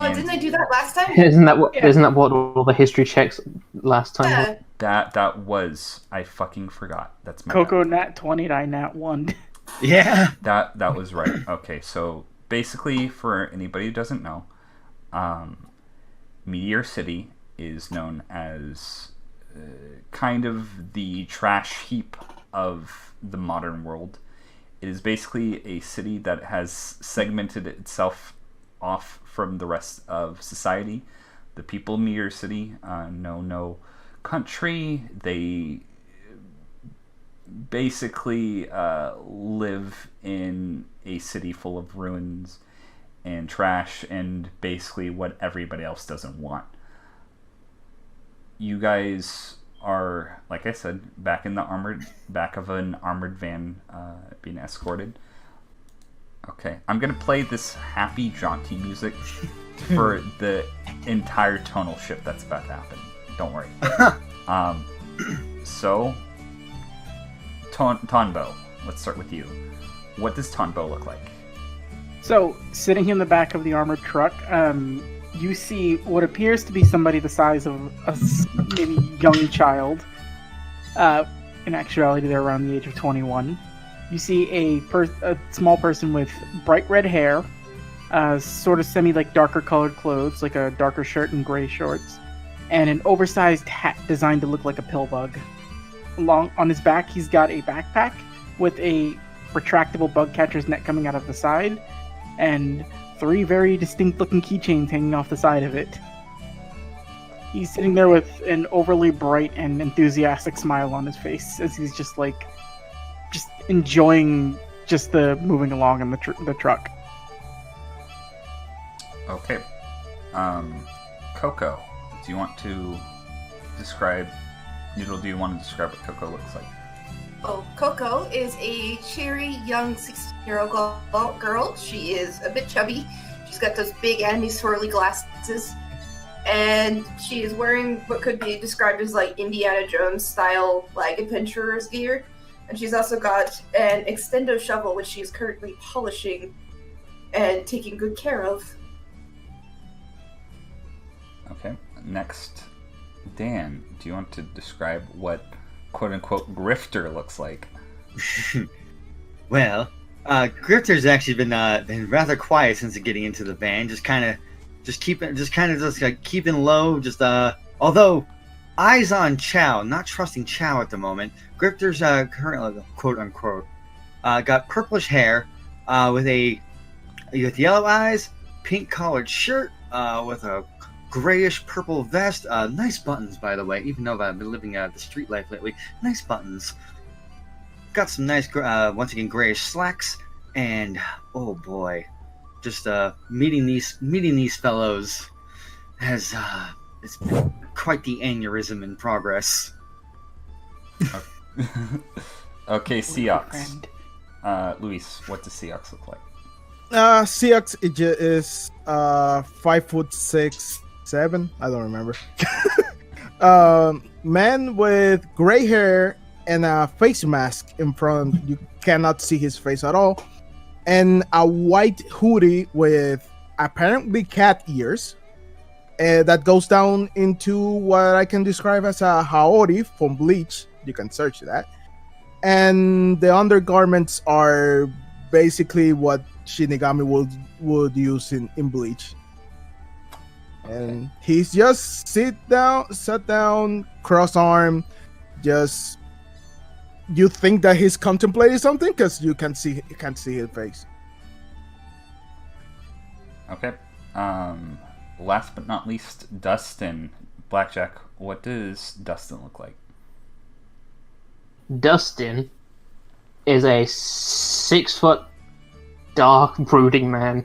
Oh, didn't I do that last time? Isn't that what all the history checks last time were? Yeah. That was, I fucking forgot. That's my Koko bad. nat 20, I nat 1. Yeah. That was right. Okay, so basically, for anybody who doesn't know, Meteor City is known as kind of the trash heap of the modern world. It is basically a city that has segmented itself off from the rest of society. The people of Meteor City know no country. They basically live in a city full of ruins and trash and basically what everybody else doesn't want. You guys are, like I said, back in the back of an armored van being escorted. Okay, I'm gonna play this happy, jaunty music for the entire tonal shift that's about to happen. Don't worry. So, Tonbo, let's start with you. What does Tonbo look like? So, sitting in the back of the armored truck, you see what appears to be somebody the size of a maybe young child. In actuality, they're around the age of 21. You see a small person with bright red hair, sort of like darker colored clothes, like a darker shirt and gray shorts, and an oversized hat designed to look like a pill bug. On his back, he's got a backpack with a retractable bug catcher's net coming out of the side, and 3 very distinct looking keychains hanging off the side of it. He's sitting there with an overly bright and enthusiastic smile on his face as he's just enjoying just the moving along in the truck. Okay. Koko, do you want to describe... Noodle, do you want to describe what Koko looks like? Oh, Koko is a cheery, young 16-year-old girl. She is a bit chubby. She's got those big anime swirly glasses. And she is wearing what could be described as like Indiana Jones style like adventurer's gear. And she's also got an extendo shovel which she is currently polishing and taking good care of. Okay. Next, Dan, do you want to describe what quote-unquote grifter looks like. Well, Grifter's actually been rather quiet since getting into the van. Just keeping low. Although eyes on Chow, not trusting Chow at the moment. Grifter's currently quote unquote got purplish hair, with yellow eyes, pink collared shirt, with a grayish purple vest. Nice buttons, by the way. Even though I've been living the street life lately, nice buttons. Got some nice, once again, grayish slacks, and oh boy, just meeting these fellows has it's been quite the aneurysm in progress. Okay, Seox. Luis, what does Seox look like? Seox is 5'6", 7". I don't remember. Man with gray hair and a face mask in front. You cannot see his face at all. And a white hoodie with apparently cat ears. That goes down into what I can describe as a haori from Bleach. You can search that. And the undergarments are basically what Shinigami would use in Bleach. And he's just sat down, cross-armed, just... You think that he's contemplating something because you can't see his face. Okay. Last but not least, Dustin. Blackjack, what does Dustin look like? Dustin is a 6-foot dark brooding man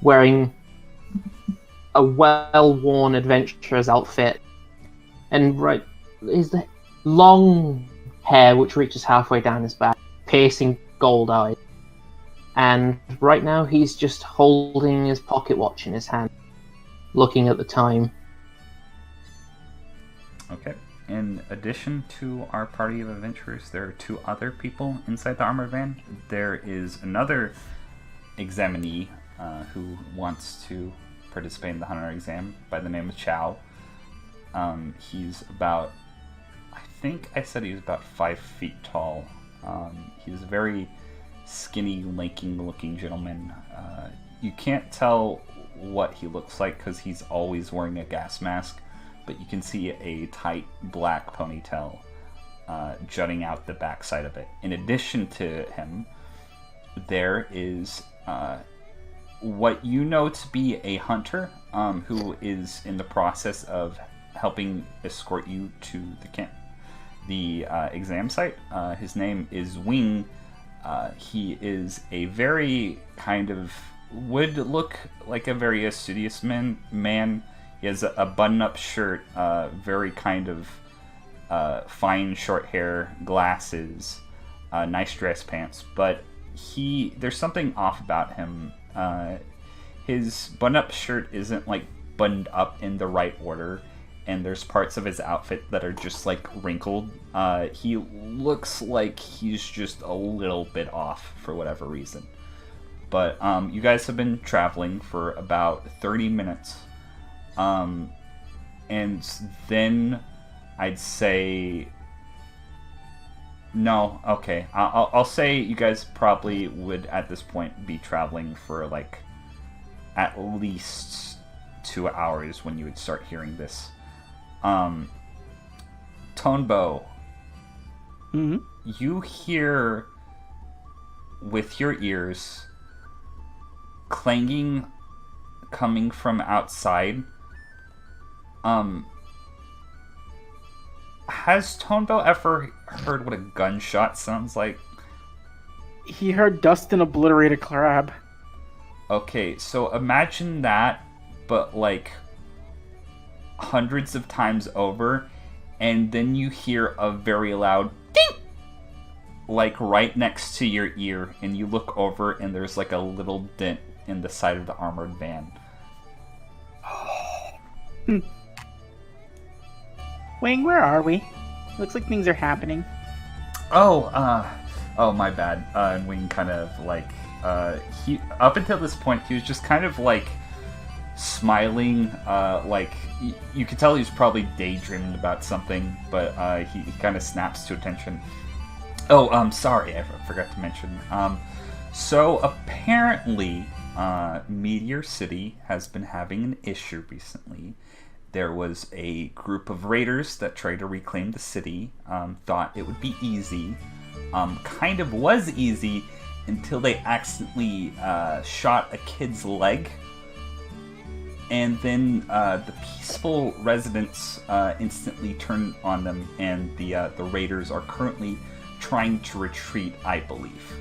wearing a well-worn adventurer's outfit, and is the long hair which reaches halfway down his back, piercing gold eyes. And right now he's just holding his pocket watch in his hand, looking at the time. Okay. In addition to our party of adventurers, there are 2 other people inside the armored van. There is another examinee who wants to participate in the hunter exam by the name of Chow. He's about... I think I said he was about 5 feet tall. He's a very skinny, lanky-looking gentleman. You can't tell what he looks like because he's always wearing a gas mask, but you can see a tight black ponytail jutting out the backside of it. In addition to him, there is what you know to be a hunter who is in the process of helping escort you to the exam site. His name is Wing. He is a very kind of, would look like a very astucious man. He has a button-up shirt, very kind of fine short hair, glasses, nice dress pants, but there's something off about him. His button-up shirt isn't like buttoned up in the right order, and there's parts of his outfit that are just like wrinkled. He looks like he's just a little bit off for whatever reason. But you guys have been traveling for about 30 minutes. And then I'd say... No, okay. I'll say you guys probably would at this point be traveling for like at least 2 hours when you would start hearing this. Tonbo, you hear with your ears clanging coming from outside. Has Tonbo ever heard what a gunshot sounds like? He heard Dustin obliterate a crab. Okay, so imagine that, but like hundreds of times over, and then you hear a very loud ding, like right next to your ear, and you look over and there's like a little dent in the side of the armored van. Wing, where are we? Looks like things are happening. Oh, my bad. And Wing kind of like, he up until this point he was just kind of like smiling, like you could tell he's probably daydreaming about something, but he kind of snaps to attention. Oh, sorry, I forgot to mention. So apparently, Meteor City has been having an issue recently. There was a group of raiders that tried to reclaim the city, thought it would be easy. Kind of was easy until they accidentally shot a kid's leg. And then the peaceful residents instantly turned on them, and the raiders are currently trying to retreat, I believe.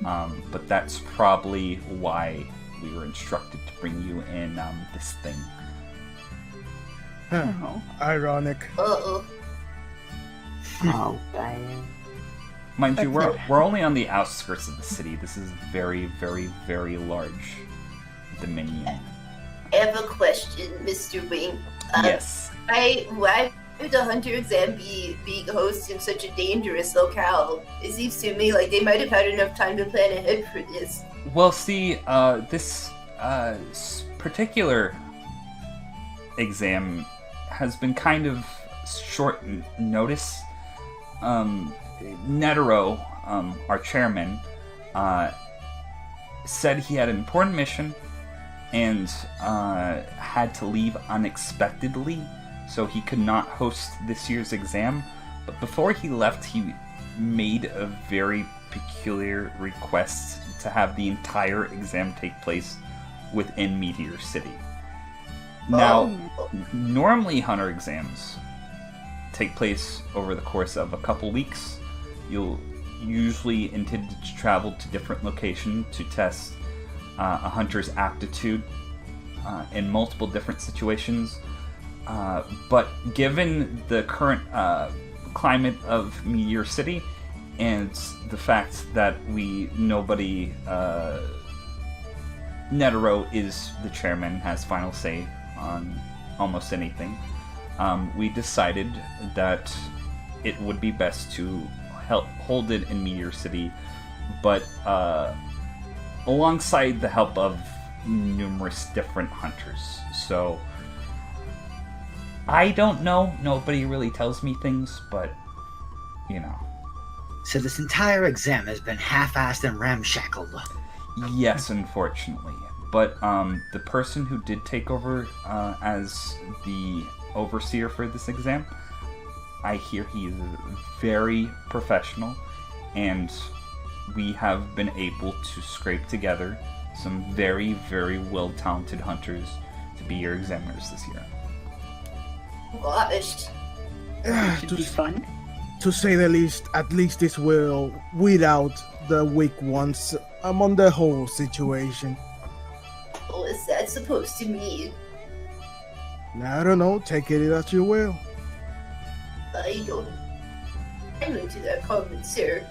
But that's probably why we were instructed to bring you in this thing. Oh. Ironic. Uh-oh. Oh, damn. Mind you, we're only on the outskirts of the city. This is very, very, very large dominion. I have a question, Mr. Wing. Yes. Why would the hunter exam be being hosted in such a dangerous locale? It seems to me like they might have had enough time to plan ahead for this. Well, see, this particular exam has been kind of short notice. Netero, our chairman, said he had an important mission and had to leave unexpectedly, so he could not host this year's exam. But before he left, he made a very peculiar request to have the entire exam take place within Meteor City. Now, normally hunter exams take place over the course of a couple weeks. You'll usually intend to travel to different locations to test a hunter's aptitude in multiple different situations. But given the current climate of Meteor City and the fact that nobody, Netero is the chairman, has final say on almost anything, we decided that it would be best to hold it in Meteor City, but alongside the help of numerous different hunters. So I don't know. Nobody really tells me things, but you know. So this entire exam has been half-assed and ramshackled. Yes, unfortunately. But the person who did take over as the overseer for this exam, I hear he is very professional, and we have been able to scrape together some very, very well-talented hunters to be your examiners this year. Gosh. Should be fun. To say the least, at least this will weed out the weak ones among the whole situation. What is that supposed to mean? I don't know, take it as you will. I don't. I'm into that comment, sir.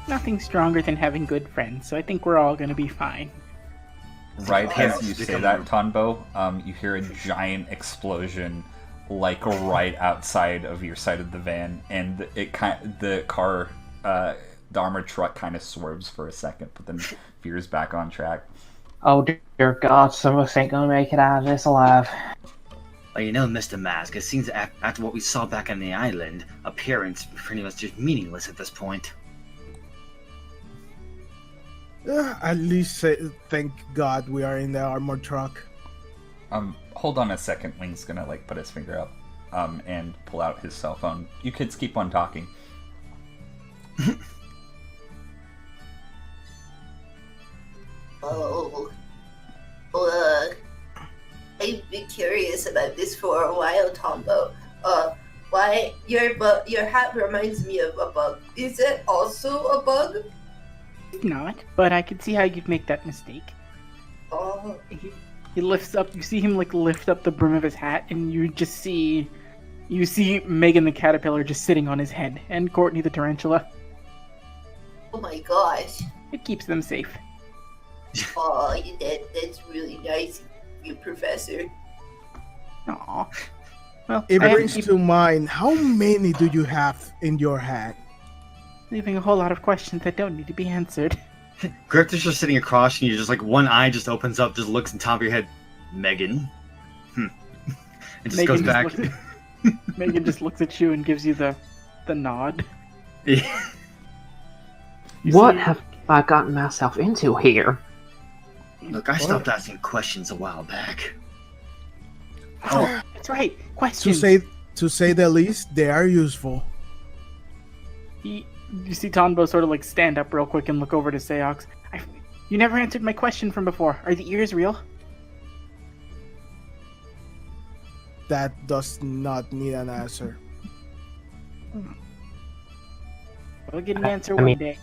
Nothing stronger than having good friends, so I think we're all gonna be fine. Right as you say that, Tonbo, you hear a giant explosion, like right outside of your side of the van, and the armored truck kind of swerves for a second, but then veers back on track. Oh dear God, some of us ain't gonna make it out of this alive. Well, you know, Mr. Mask, it seems after what we saw back on the island, appearance pretty much just meaningless at this point. At least thank God we are in the armored truck. Hold on a second. Wing's gonna put his finger up, and pull out his cell phone. You kids keep on talking. Oh. Well, I've been curious about this for a while, Tombo. Why your hat reminds me of a bug. Is it also a bug? Not, but I can see how you'd make that mistake. Oh. He lifts up. You see him lift up the brim of his hat, and you see Megan the caterpillar just sitting on his head, and Courtney the tarantula. Oh my gosh. It keeps them safe. Oh, that's really nice, you professor. Aww. Well, It I have to brings keep to mind, how many do you have in your hat? leaving a whole lot of questions that don't need to be answered. Grifter's just sitting across, and you just like one eye just opens up, just looks on top of your head. Megan. It just goes back. Megan just looks at you and gives you the nod. Yeah. What have I gotten myself into here? Look, I stopped asking questions a while back. Oh, that's right. To Questions. say the least, they are useful. You see Tonbo sort of like stand up real quick and look over to Seox. You never answered my question from before. Are the ears real? That does not need an answer. We'll get an answer I one mean- day.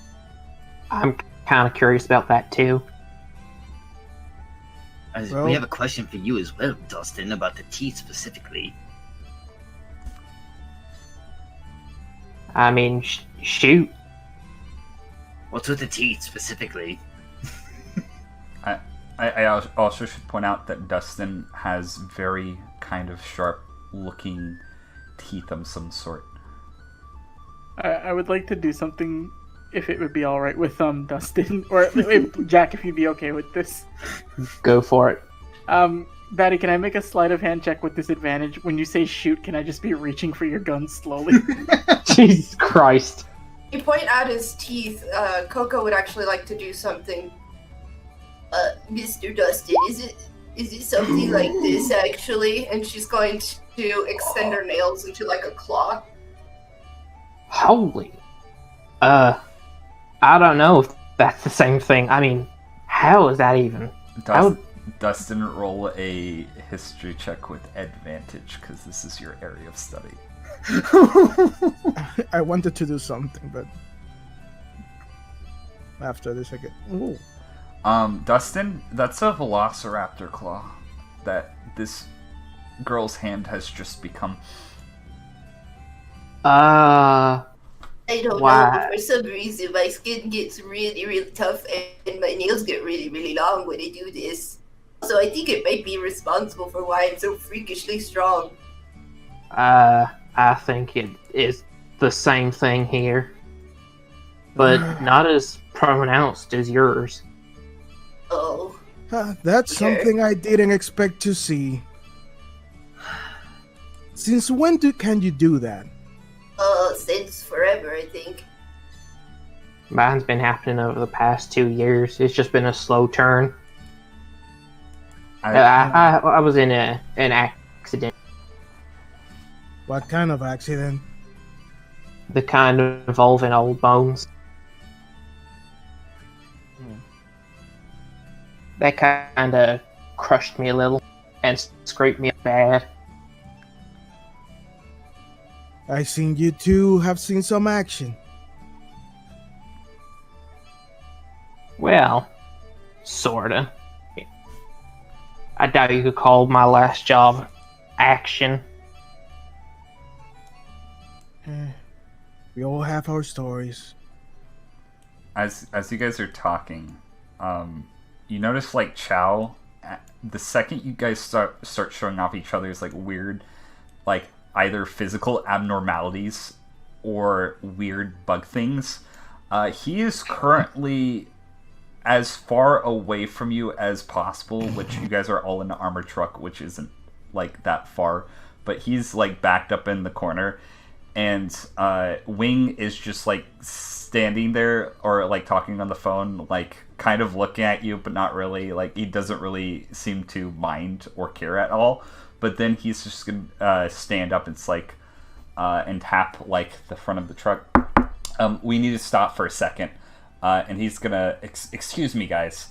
I'm kind of curious about that too. We have a question for you as well, Dustin, about the teeth specifically. I mean, shoot. What's with the teeth specifically? I also should point out that Dustin has very kind of sharp-looking teeth of some sort. I would like to do something, if it would be all right with Dustin or Jack, if you'd be okay with this. Go for it. Batty, can I make a sleight of hand check with disadvantage? When you say shoot, can I just be reaching for your gun slowly? Jesus Christ. You point out his teeth. Koko would actually like to do something. Mr. Dustin, is it something like this actually? And she's going to extend her nails into like a claw. Holy. I don't know if that's the same thing. I mean, how is that even? Dustin, roll a history check with advantage, because this is your area of study. I wanted to do something, but after this I get. Ooh. Dustin, that's a velociraptor claw that this girl's hand has just become. I don't Why? know, but for some reason my skin gets really, really tough and my nails get really, really long when I do this. So I think it might be responsible for why I'm so freakishly strong. I think it is the same thing here. But not as pronounced as yours. Oh. That's Sure. something I didn't expect to see. Since when can you do that? Since forever, I think. Mine's been happening over the past 2 years. It's just been a slow turn. I was in an accident. What kind of accident? The kind involving old bones. That kind of crushed me a little and scraped me up bad. I seen you two have seen some action. Well, sorta. I doubt you could call my last job action. We all have our stories. As you guys are talking, you notice like Chow, the second you guys start showing off each other's like weird, like either physical abnormalities or weird bug things, he is currently as far away from you as possible, which you guys are all in the armored truck, which isn't like that far, but he's like backed up in the corner, and Wing is just like standing there or like talking on the phone, like kind of looking at you, but not really. Like he doesn't really seem to mind or care at all. But then he's just gonna stand up and like and tap like the front of the truck. We need to stop for a second, and he's gonna excuse me, guys,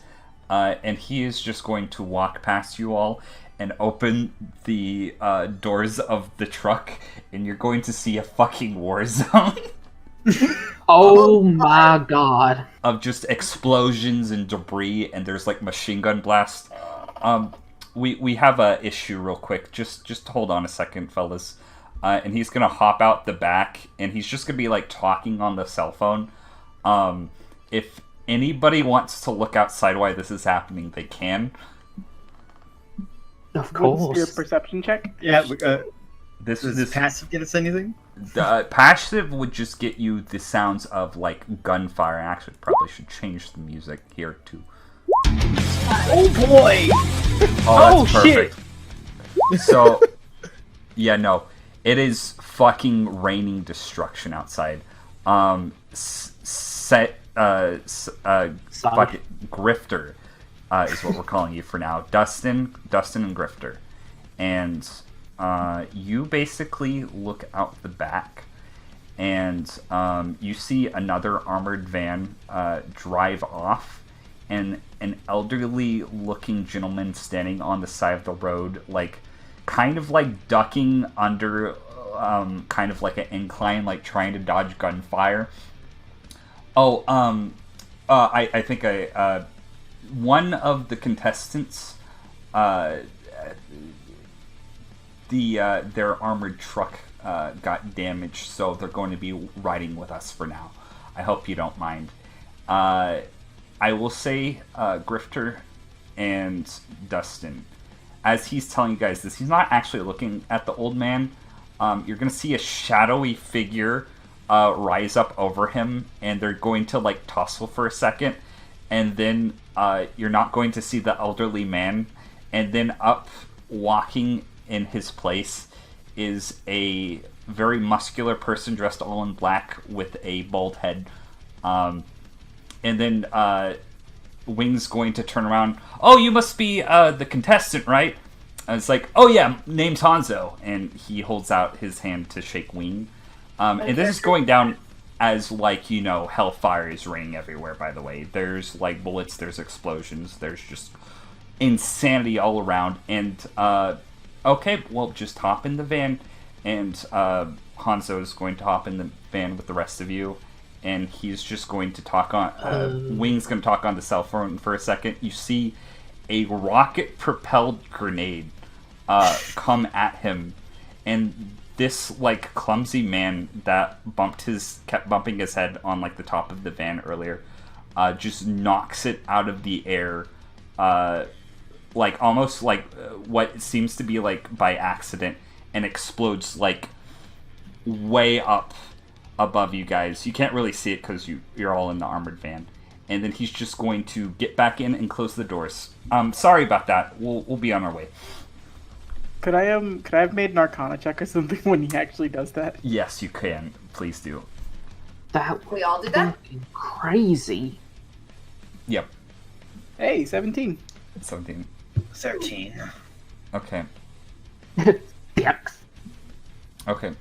and he is just going to walk past you all and open the doors of the truck, and you're going to see a fucking war zone. Oh my god. Of just explosions and debris, and there's like machine gun blast. We have a issue real quick. Just hold on a second, fellas. And he's gonna hop out the back, and he's just gonna be like talking on the cell phone. If anybody wants to look outside while this is happening, they can. Of What's your course. perception check? Yeah, Does passive get us anything? The passive would just get you the sounds of like gunfire. Actually, probably should change the music here too. Oh boy! Oh, that's perfect. Shit. So, yeah, no, it is fucking raining destruction outside. Fuck it, Grifter is what we're calling you for now. Dustin and Grifter, and you basically look out the back, and you see another armored van drive off, and an elderly-looking gentleman standing on the side of the road, like kind of like ducking under kind of like an incline, like trying to dodge gunfire. Oh, I think one of the contestants, their armored truck got damaged, so they're going to be riding with us for now. I hope you don't mind. I will say, Grifter and Dustin, as he's telling you guys this, he's not actually looking at the old man. You're going to see a shadowy figure rise up over him, and they're going to like tussle for a second, and then you're not going to see the elderly man, and then up walking in his place is a very muscular person dressed all in black with a bald head. And then Wing's going to turn around. Oh, you must be the contestant, right? And it's like, oh yeah, name's Hanzo. And he holds out his hand to shake Wing. And this is going down as, like, you know, hellfire is raining everywhere, by the way. There's, like, bullets, there's explosions, there's just insanity all around. And, okay, well, just hop in the van. And Hanzo is going to hop in the van with the rest of you. And he's just going to talk on... Wing's going to talk on the cell phone for a second. You see a rocket-propelled grenade come at him. And this, like, clumsy man that kept bumping his head on, like, the top of the van earlier, just knocks it out of the air, like, almost like what seems to be, like, by accident, and explodes, like, way up above you guys. You can't really see it because you're all in the armored van. And then he's just going to get back in and close the doors. Sorry about that. We'll be on our way. Could I have made an Arcana check or something when he actually does that? Yes, you can. Please do. That We all did that? crazy. Yep. Hey, 17. 17. 13. Okay. Yucks. Okay.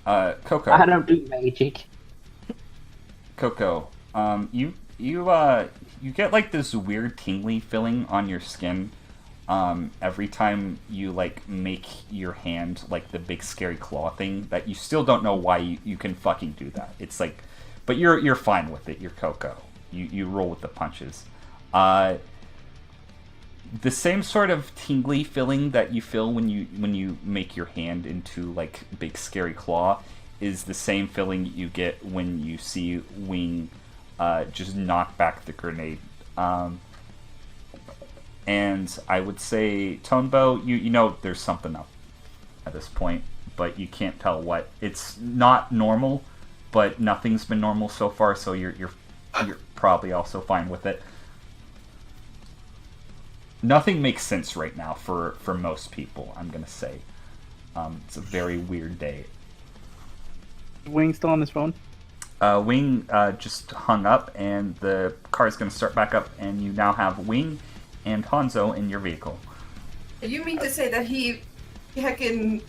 Koko. I don't do magic. Koko. You get like this weird tingly feeling on your skin every time you like make your hand like the big scary claw thing that you still don't know why you can fucking do that. It's like, but you're fine with it. You're Koko. You roll with the punches. The same sort of tingly feeling that you feel when you make your hand into like big scary claw is the same feeling you get when you see Wing just knock back the grenade. And I would say, Tonbo, you know there's something up at this point, but you can't tell what. It's not normal, but nothing's been normal so far, so you're probably also fine with it. Nothing makes sense right now for most people, I'm gonna say. It's a very weird day. Wing still on his phone? Wing just hung up, and the car is going to start back up, and you now have Wing and Hanzo in your vehicle. You mean to say that he heckin'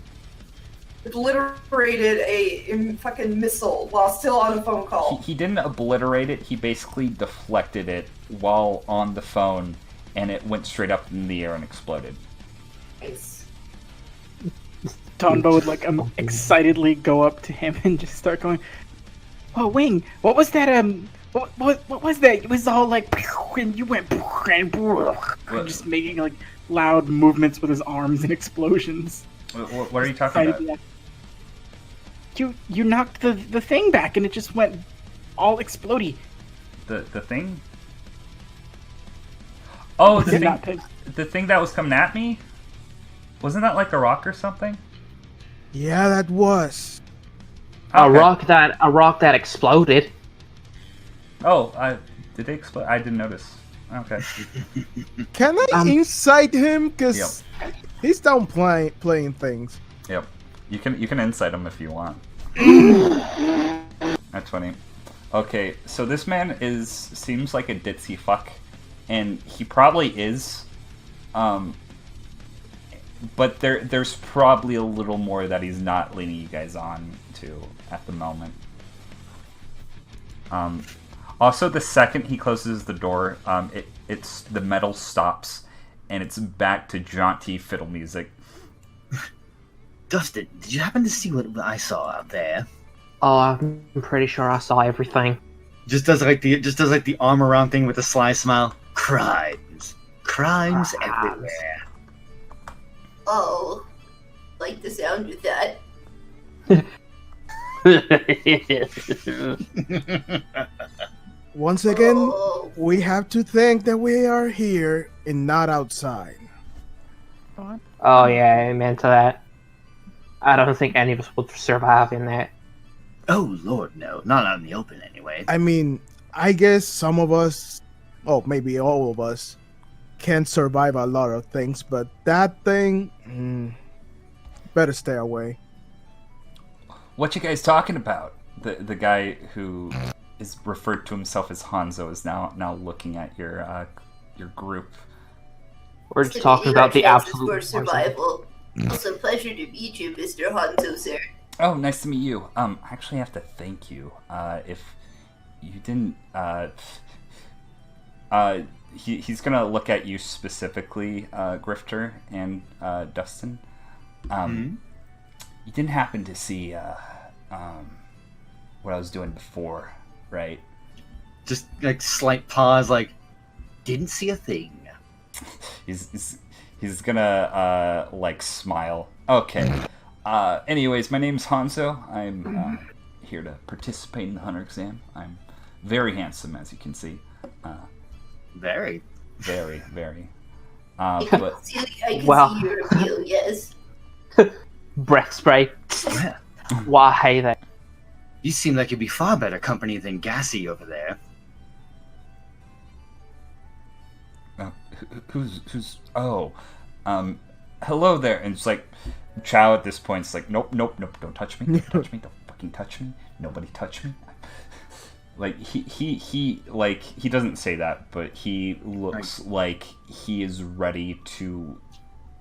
obliterated a fucking missile while still on a phone call? He didn't obliterate it, he basically deflected it while on the phone, and it went straight up in the air and exploded. Nice. Tonbo would like excitedly go up to him and just start going, "Oh, Wing, what was that? What was that? It was all like, and you went, and just making like loud movements with his arms and explosions." What are you talking about? You knocked the thing back and it just went all explodey. The thing? Oh, the thing that was coming at me? Wasn't that like a rock or something? Yeah, that was. A Okay. rock that exploded. Oh, did they explode? I didn't notice. Okay. Can I incite him? Cause he's down playing things. Yep. You can insight him if you want. That's funny. Okay, so this man seems like a ditzy fuck, and he probably is. But there's probably a little more that he's not leading you guys on to at the moment. Also, the second he closes the door, it's the metal stops, and it's back to jaunty fiddle music. Dustin, did you happen to see what I saw out there? Oh, I'm pretty sure I saw everything. Just does like the arm around thing with a sly smile. Crimes everywhere. Oh, like the sound of that. Once again, Oh, we have to think that we are here and not outside. Oh yeah, amen to that. I don't think any of us would survive in that. Oh Lord, no, not out in the open anyway. I mean, I guess some of us, oh, maybe all of us, can survive a lot of things, but that thing, better stay away. What you guys talking about? The guy who is referred to himself as Hanzo is now looking at your group. We're just talking about the absolute for worst. survival. It's a pleasure to meet you, Mr. Hanzo, sir. Oh, nice to meet you. I actually have to thank you. If you didn't, he's gonna look at you specifically, Grifter and Dustin. You didn't happen to see what I was doing before, right? Just like slight pause, like didn't see a thing. He's gonna like smile. Okay. Anyways, my name's Hanzo. I'm here to participate in the hunter exam. I'm very handsome, as you can see. Very. Very, very. I But can see Well. your appeal, yes. Breath spray. Yeah. Why, hey there. You seem like you'd be far better company than Gassy over there. who's? Oh, hello there. And it's like Chow at this point is like, nope, don't touch me, don't touch me, don't fucking touch me, nobody touch me. Like he doesn't say that, but he looks like he is ready to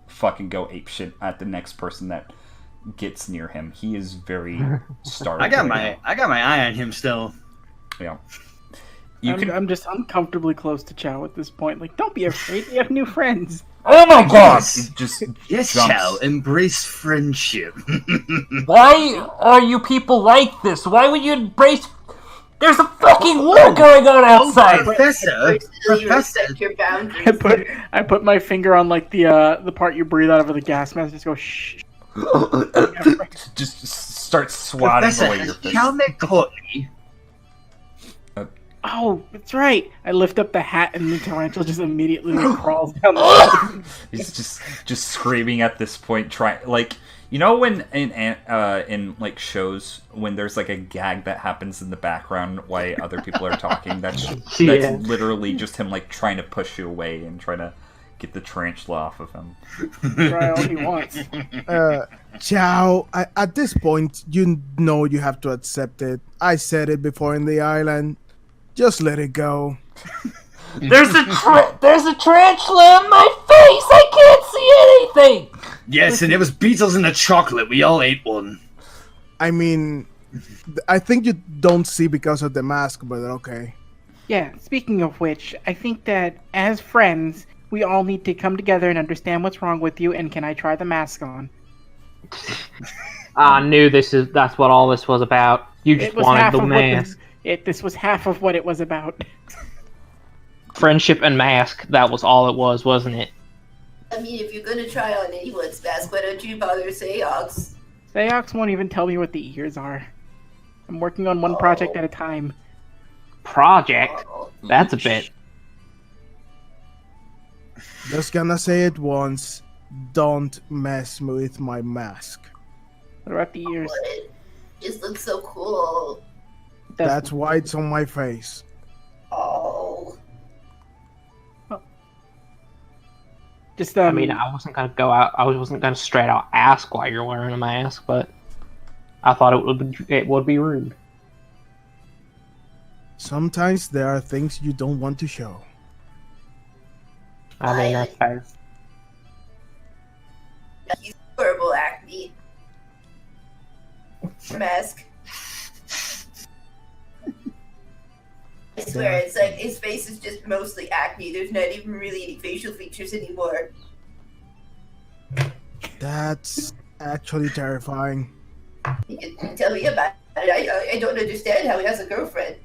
fucking go apeshit at the next person that gets near him. He is very startled. I got right my eye on him still. now. Yeah. I'm just uncomfortably close to Chow at this point. Like, don't be afraid. We have new friends. Oh my god! Yes. It just Yes, jumps. Chow, embrace friendship. Why are you people like this? Why would you embrace... There's a fucking war going on outside! Professor, Personally, you respect your boundaries. I put my finger on like the part you breathe out of the gas mask. Just go shh. Just start swatting Professor, away your has fist. Chow met Courtney? Oh, that's right. I lift up the hat and the tarantula just immediately like, crawls down the He's just screaming at this point, trying like when in like shows when there's like a gag that happens in the background while other people are talking. That's Yeah. literally just him like trying to push you away and trying to get the tarantula off of him. Try all he wants. Chow, at this point, you know you have to accept it. I said it before in the island. Just let it go. There's a tarantula in my face! I can't see anything! Yes, and it was beetles in the chocolate. We all ate one. I mean, I think you don't see because of the mask, but okay. Yeah, speaking of which, I think that as friends, we all need to come together and understand what's wrong with you, and can I try the mask on? I knew that's what all this was about. You just wanted the mask. This was half of what it was about. Friendship and mask, that was all it was, wasn't it? I mean, if you're gonna try on anyone's mask, why don't you bother Seox? Seox won't even tell me what the ears are. I'm working on one project at a time. Project? Oh, That's a bit. Just gonna say it once. Don't mess with my mask. What about the ears? But it just looks so cool. That's why it's on my face. Oh. Just I mean, I wasn't gonna go out. I wasn't gonna straight out ask why you're wearing a mask, but I thought it would be rude. Sometimes there are things you don't want to show. I mean, that's fair. He's horrible acne. Mask. I swear, it's like his face is just mostly acne. There's not even really any facial features anymore. That's actually terrifying. You can tell me about it. I don't understand how he has a girlfriend.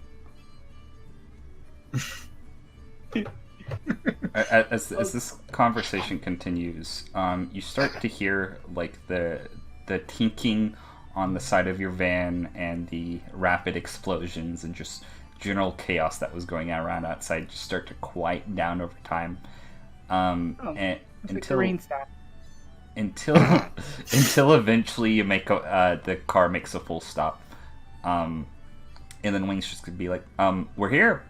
As this conversation continues, you start to hear like the tinking on the side of your van and the rapid explosions and just general chaos that was going on around outside just start to quiet down over time. And until eventually you make the car makes a full stop, and then Wing's just gonna be like, "We're here."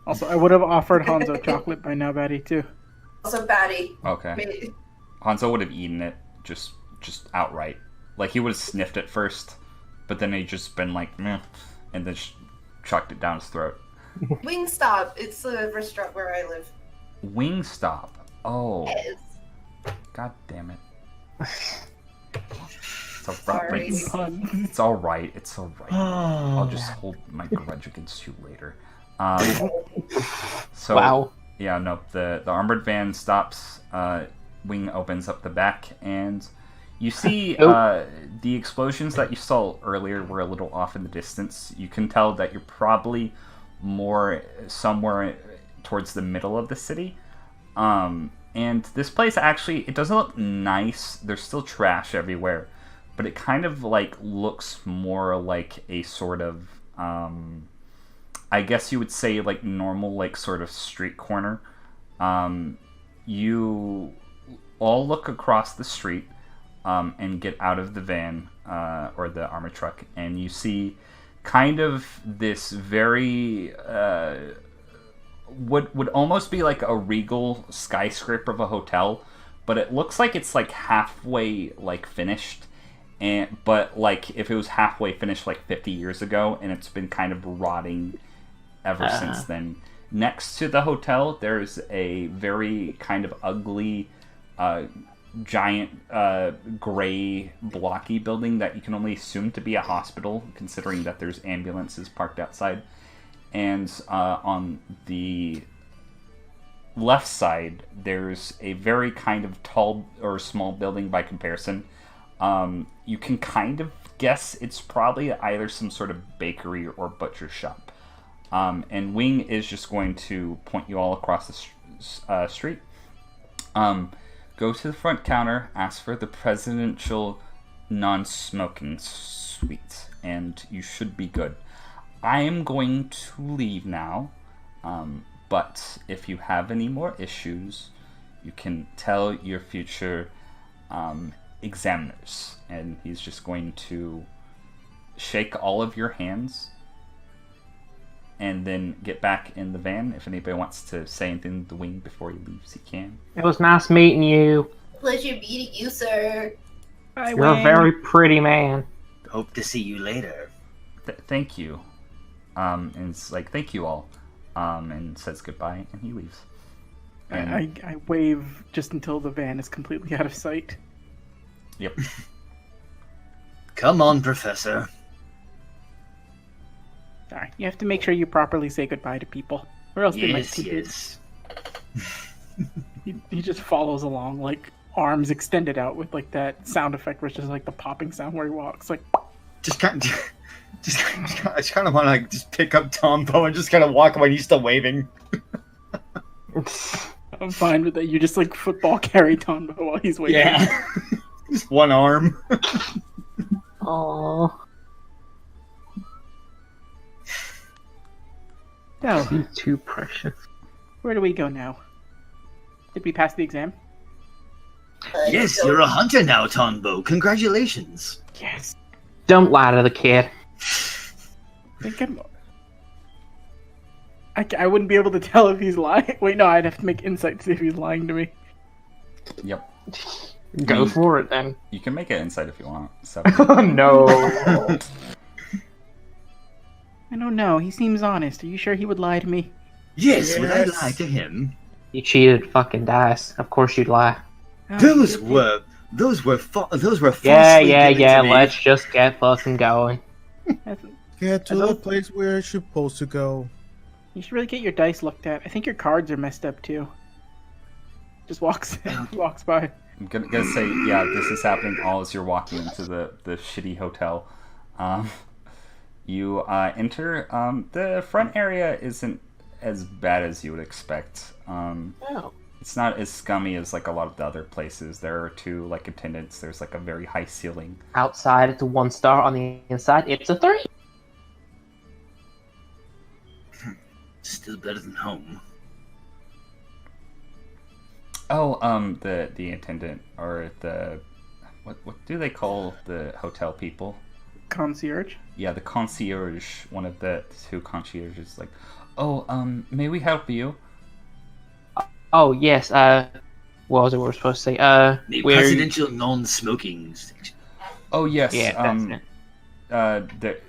Also, I would have offered Hanzo chocolate by now, Batty, too. Also, Batty. Okay. Hanzo would have eaten it just outright. Like, he would have sniffed it first, but then he'd just been like, meh, and then chucked it down his throat. Wingstop. It's the restaurant where I live. Wingstop. Oh. Yes. God damn it. Sorry. It's alright. It's alright. I'll just hold my grudge against you later. So, Wow. Yeah, no, the armored van stops, Wing opens up the back, and you see the explosions that you saw earlier were a little off in the distance. You can tell that you're probably more somewhere towards the middle of the city. And this place actually, it doesn't look nice. There's still trash everywhere, but it kind of like looks more like a sort of, I guess you would say like normal, like sort of street corner. You all look across the street and get out of the van or the armored truck, and you see kind of this very would almost be like a regal skyscraper of a hotel, but it looks like it's like halfway like finished, but like if it was halfway finished like 50 years ago, and it's been kind of rotting ever since then. Next to the hotel, there's a very kind of ugly, giant, gray, blocky building that you can only assume to be a hospital, considering that there's ambulances parked outside. And on the left side, there's a very kind of tall or small building by comparison. You can kind of guess it's probably either some sort of bakery or butcher shop. And Wing is just going to point you all across the street. Go to the front counter, ask for the presidential non-smoking suite, and you should be good. I am going to leave now, but if you have any more issues, you can tell your future examiners. And he's just going to shake all of your hands and then get back in the van. If anybody wants to say anything to the Wing before he leaves, he can. It was nice meeting you. Pleasure meeting you, sir. You're a very pretty man. Hope to see you later. Thank you. And it's like, thank you all. And says goodbye, and he leaves. And, I wave just until the van is completely out of sight. Yep. Come on, Professor. Sorry, you have to make sure you properly say goodbye to people, or else they might think Yes. he just follows along, like arms extended out with like that sound effect, which is like the popping sound where he walks. Like, Just kind of, I just kind of want to like just pick up Tonbo and just kind of walk away. He's still waving. I'm fine with that. You just like football carry Tonbo while he's waiting. Yeah. Just one arm. Aww. So, He's too precious. where do we go now? Did we pass the exam? Yes, you're a hunter now, Tonbo. Congratulations. Yes. Don't lie to the kid. I think I wouldn't be able to tell if he's lying. Wait, no, I'd have to make insight to see if he's lying to me. Yep. Go for it then. You can make it insight if you want. So. No. I don't know. He seems honest. Are you sure he would lie to me? Yes, would I lie to him? You cheated fucking dice. Of course you'd lie. Oh, Those were falsely Yeah. given to me. Let's just get fucking going. Get to the place where you're supposed to go. You should really get your dice looked at. I think your cards are messed up too. Just walks by. I'm gonna say, yeah, this is happening all as you're walking into the shitty hotel. You enter. The front area isn't as bad as you would expect. Oh. It's not as scummy as like a lot of the other places. There are 2 like attendants. There's like a very high ceiling. Outside it's a 1 star. On the inside it's a 3. Still better than home. Oh, the attendant or the what do they call the hotel people? Concierge. Yeah, the concierge. One of the 2 concierges like, oh, may we help you? Oh yes. What was it we were supposed to say? The where- presidential non-smoking section. Oh yes. Yeah, that's it.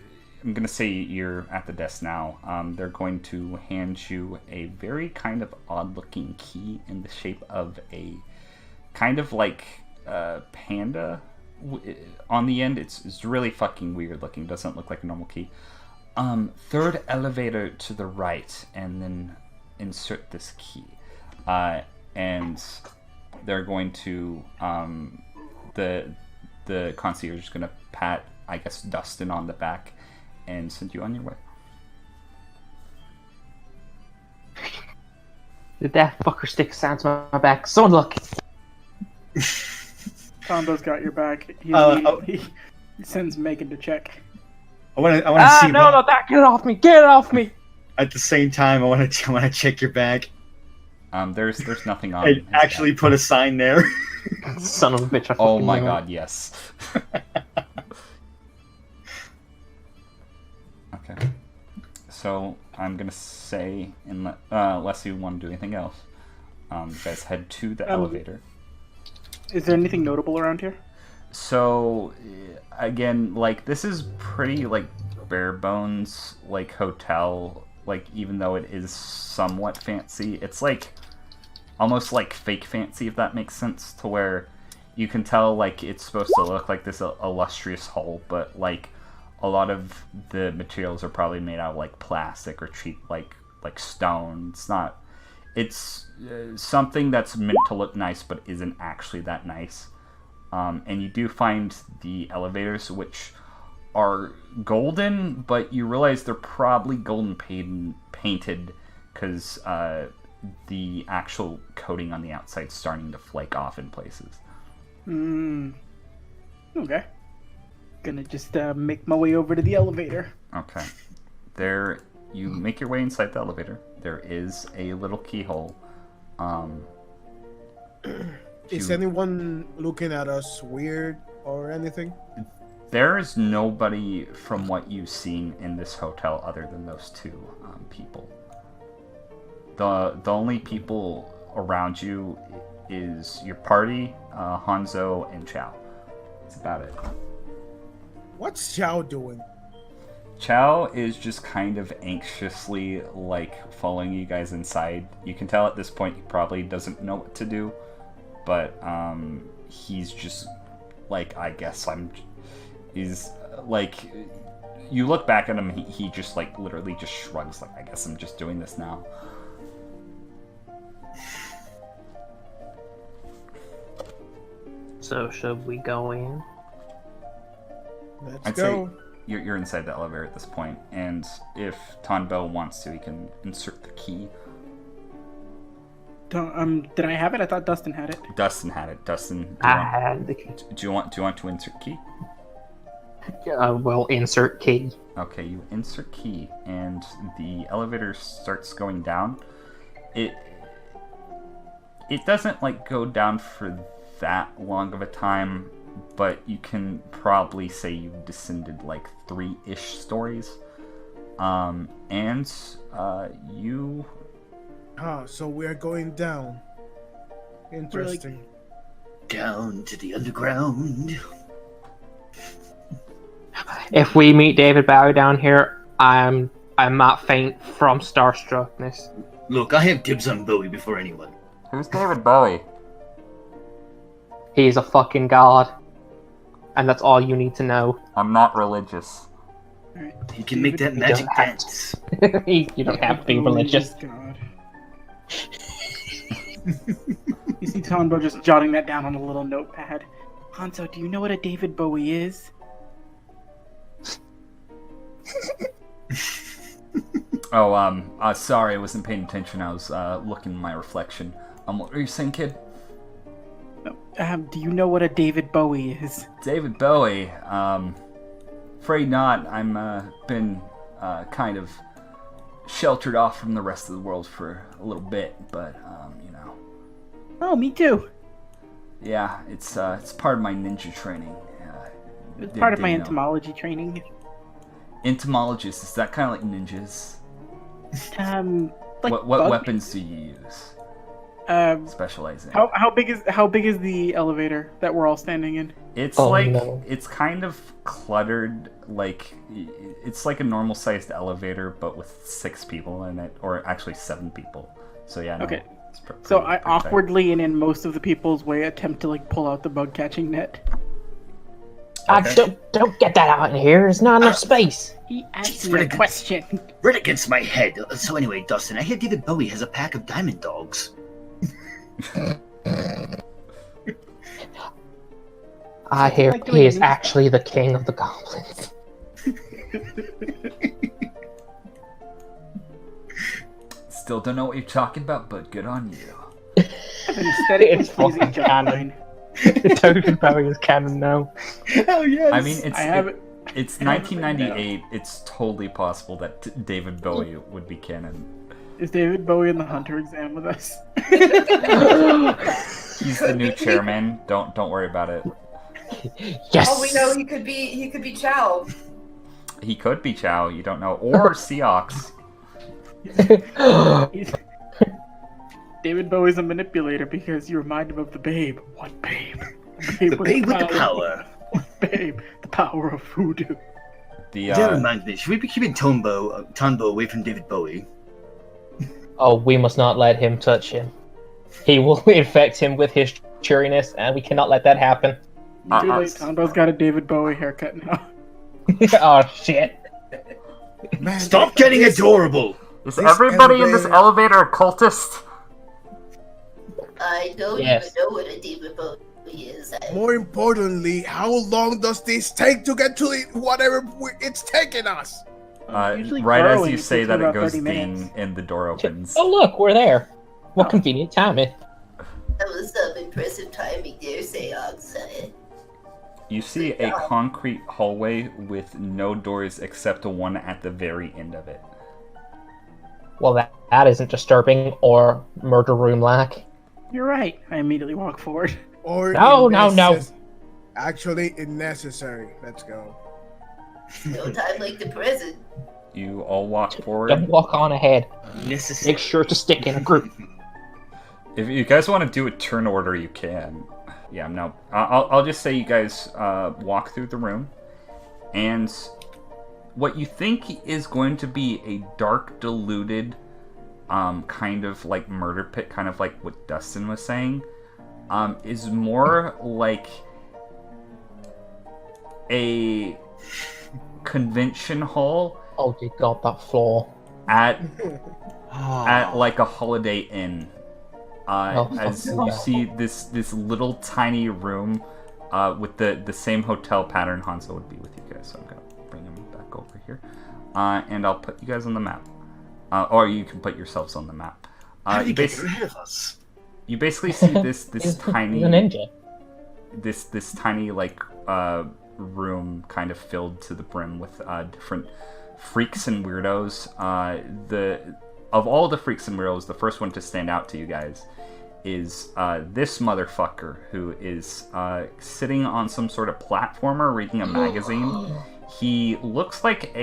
I'm gonna say you're at the desk now. They're going to hand you a very kind of odd-looking key in the shape of a kind of like panda on the end. It's really fucking weird looking. Doesn't look like a normal key. 3rd elevator to the right, and then insert this key. And they're going to the concierge is gonna pat, I guess, Dustin on the back and send you on your way. Did that fucker stick sounds on my back? Someone look. Tombo's got your back. He sends Megan to check. I want to see. No, that! Get it off me! Get it off me! At the same time, I want to check your back. There's nothing on. And actually put a sign there. Son of a bitch! Oh my god, yes. Okay. So I'm gonna say, unless you want to do anything else, you guys head to the elevator. Is there anything notable around here? So again, like, this is pretty like bare bones like hotel. Like, even though it is somewhat fancy, it's like almost like fake fancy, if that makes sense, to where you can tell like it's supposed to look like this illustrious hall, but like a lot of the materials are probably made out of like plastic or cheap like stone. It's not. It's something that's meant to look nice, but isn't actually that nice. And you do find the elevators, which are golden, but you realize they're probably golden painted because the actual coating on the outside is starting to flake off in places. Okay. Gonna just make my way over to the elevator. Okay. There, you make your way inside the elevator. There is a little keyhole. Is anyone looking at us weird or anything? There is nobody from what you've seen in this hotel other than those 2 people. The only people around you is your party, Hanzo, and Chow. That's about it. What's Xiao doing? Chow is just kind of anxiously like following you guys inside. You can tell at this point he probably doesn't know what to do, but he's just like, I guess he's like, you look back at him, he just like literally just shrugs like, I guess I'm just doing this now. So should we go in? Let's I'd go. say you're inside the elevator at this point, and if Tonbo wants to, he can insert the key. Did I have it? I thought Dustin had it. Dustin had it. Dustin, I had the key. do you want to insert key? Well, insert key. Okay, you insert key, and the elevator starts going down. It doesn't like go down for that long of a time, but you can probably say you've descended like 3-ish stories. You... So we are going down. Interesting. Down to the underground. If we meet David Bowie down here, I'm not faint from starstruckness. Look, I have dibs on Bowie before anyone. Who's David Bowie? He's a fucking god. And that's all you need to know. I'm not religious. He can make that magic dance. You don't have to be religious. God. You see Tonbo just jotting that down on a little notepad. Hanzo, do you know what a David Bowie is? Sorry, I wasn't paying attention. I was looking at my reflection. What were you saying, kid? Do you know what a David Bowie is? David Bowie, afraid not. I'm been kind of sheltered off from the rest of the world for a little bit, but you know. Oh, me too. Yeah, it's part of my ninja training. It's part of my entomology training. Entomologist, is that kind of like ninjas? Like what weapons do you use? Specialize in. How big is the elevator that we're all standing in? It's it's kind of cluttered. Like it's like a normal sized elevator, but with 6 people in it, or actually 7 people. So yeah. Okay. No, it's So I awkwardly and in most of the people's way attempt to like pull out the bug catching net. Don't get that out in here. There's not enough space. He asked me a question. Right against my head. So anyway, Dustin, I hear David Bowie has a pack of diamond dogs. I hear he is actually the king of the goblins. Still don't know what you're talking about, but good on you. It's fucking canon. David Bowie is canon now. Oh yes. I mean, it's 1998. It's totally possible that David Bowie would be canon. Is David Bowie in the Hunter exam with us? He's the new chairman. Don't worry about it. Yes. Oh, we know he could be Chow. He could be Chow. You don't know, or Seox. David Bowie's a manipulator because you remind him of the Babe. What Babe? The Babe with the power. What Babe? The power of voodoo. That reminds me. Should we be keeping Tonbo away from David Bowie? Oh, we must not let him touch him. He will infect him with his cheeriness, and we cannot let that happen. Too late. Tonbo's got a David Bowie haircut now. Oh shit! Man, Stop getting adorable. Is everybody in this elevator a cultist? I don't even know what a David Bowie is. More importantly, how long does this take to get to whatever it's taking us? Right as you say that, it goes ding, and the door opens. Oh look, we're there. What convenient timing. That was some impressive timing there, Seox. You see a concrete hallway with no doors except one at the very end of it. Well, that isn't disturbing or murder room like. You're right. I immediately walk forward. Or No. Actually, necessary. Let's go. No time like the present. You all walk forward. Don't walk on ahead. Necessary. Make sure to stick in a group. If you guys want to do a turn order, you can. Yeah, no. I'll just say you guys walk through the room, and what you think is going to be a dark, diluted, kind of like murder pit, kind of like what Dustin was saying, is more like a convention hall. Oh, dear God, that floor. At like a Holiday Inn. As you see this little tiny room with the same hotel pattern. Hanzo would be with you guys, so I'm gonna bring him back over here, and I'll put you guys on the map, or you can put yourselves on the map. How do you get ahead of us? You basically see this tiny ninja. this tiny like room kind of filled to the brim with different freaks and weirdos. Of all the freaks and weirdos, the first one to stand out to you guys is this motherfucker who is sitting on some sort of platformer reading a magazine. He looks like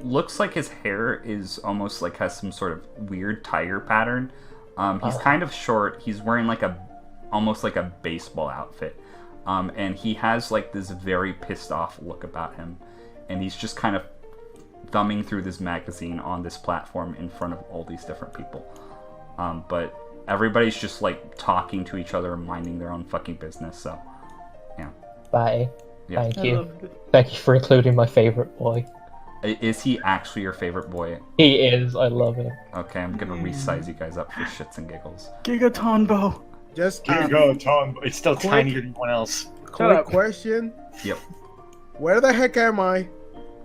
looks like his hair is almost like has some sort of weird tiger pattern. He's kind of short. He's wearing like almost like a baseball outfit. And he has like this very pissed off look about him. And he's just kind of thumbing through this magazine on this platform in front of all these different people. But everybody's just like talking to each other and minding their own fucking business, so yeah. Batty, Yeah. thank you. Thank you for including my favorite boy. Is he actually your favorite boy? He is, I love him. Okay, I'm gonna resize you guys up for shits and giggles. Giga Tonbo. Just Tom. It's still Quick. tinier than anyone else. quick question. Yep. Where the heck am I?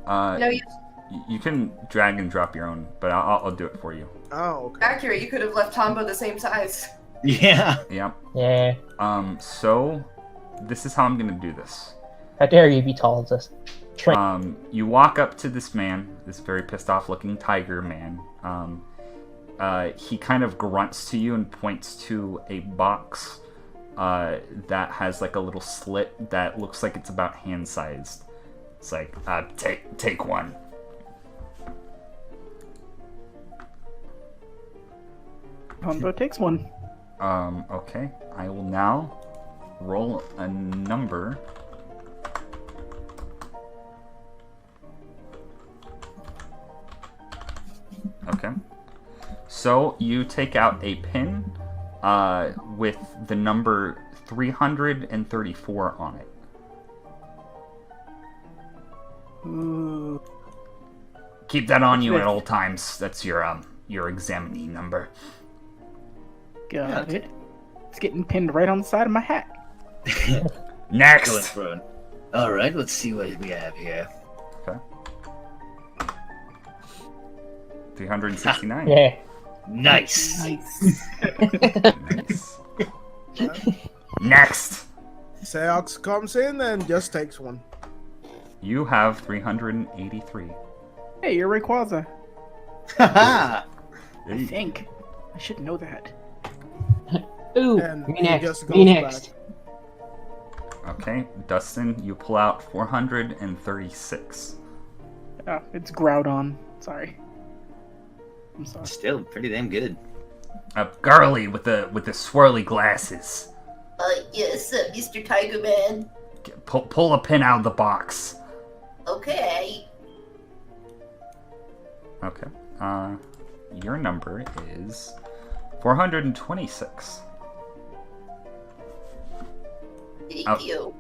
No, You can drag and drop your own, but I'll do it for you. Oh, okay. accurate. You could have left Tombo the same size. Yeah. Yep. Yeah. So this is how I'm gonna do this. How dare you be tall as this? You walk up to this man, this very pissed off looking tiger man. He kind of grunts to you and points to a box that has like a little slit that looks like it's about hand sized. It's like, take one. Tonbo takes one. Okay. I will now roll a number. Okay. So you take out a pin with the number 334 on it. Ooh. Keep that on you at all times. That's your examinee number. Got it. It's getting pinned right on the side of my hat. Next. All right, let's see what we have here. Okay. 369. Yeah. Nice. Nice. Nice. Next. Seox comes in and just takes one. You have 383. Hey, you're Rayquaza. Haha. I think. I should know that. Ooh, And me he next. just Me goes next. Okay, Dustin, you pull out 436. Oh, it's Groudon. Sorry. I'm sorry. Still pretty damn good. Girly with the swirly glasses. Yes, Mr. Tiger Man. Pull a pin out of the box. Okay. Okay. Your number is 426. Thank Oh. you.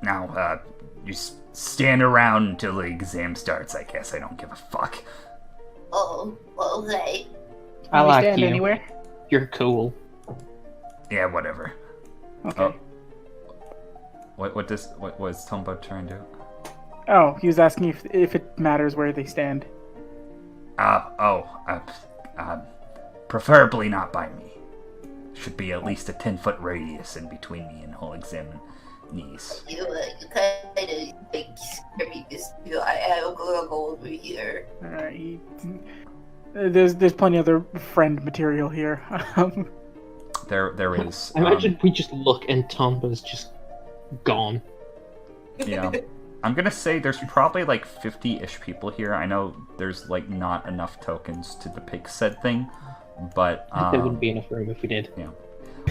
Now, you stand around until the exam starts. I guess I don't give a fuck. Oh, okay. I Can we like stand you. anywhere? You're cool. Yeah, whatever. Okay. Oh. What was Tonbo trying to do? Oh, he was asking if it matters where they stand. Preferably not by me. Should be at least a 10-foot radius in between me and all examinees. You kind of like scare me because I'm gonna go over here. All right. There's plenty of other friend material here. There is. I imagine we just look and Tombo's just gone. Yeah. I'm gonna say there's probably like 50-ish people here. I know there's like not enough tokens to depict said thing, but There wouldn't be enough room if we did. yeah.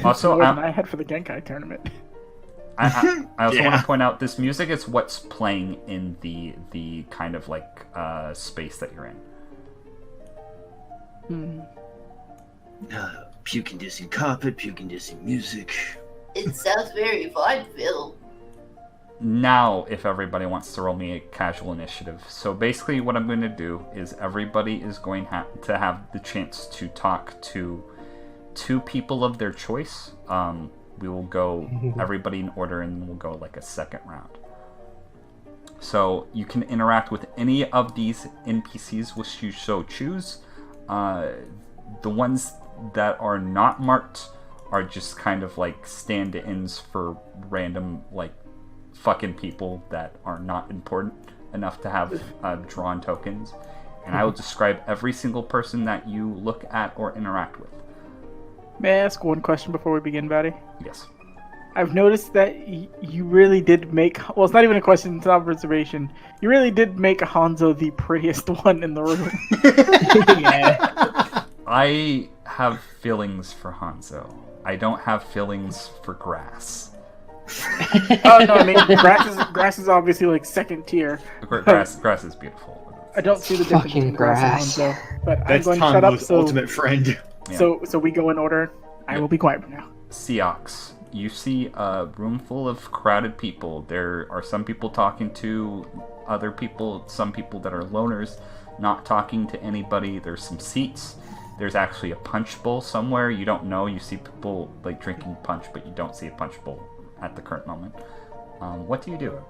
Also, More than I had for the Genkai tournament. I also want Yeah. to point out this music is what's playing in the kind of like space that you're in. Hmm. Puke-inducing carpet, puke-inducing music. It sounds very vaudeville. Now, if everybody wants to roll me a casual initiative. So basically what I'm going to do is everybody is going to have the chance to talk to 2 people of their choice. We will go everybody in order and we'll go like a second round. So you can interact with any of these NPCs which you so choose. The ones that are not marked are just kind of like stand-ins for random like fucking people that are not important enough to have drawn tokens. And I will describe every single person that you look at or interact with. May I ask one question before we begin, Batty? Yes. I've noticed that you really did make... Well, it's not even a question, it's an observation. You really did make Hanzo the prettiest one in the room. Yeah. I have feelings for Hanzo. I don't have feelings for grass. Oh, no, I mean, grass is obviously, like, second tier. Grass is beautiful. I don't see the difference Fucking between grass grass. and Hanzo. But I'm That's going to shut up, Tombo's so... ultimate friend. Yeah. So we go in order. I Yeah. will be quiet for now. Seox, you see a room full of crowded people. There are some people talking to other people, some people that are loners, not talking to anybody. There's some seats. There's actually a punch bowl somewhere. You don't know. You see people like drinking punch, but you don't see a punch bowl at the current moment. What do you do?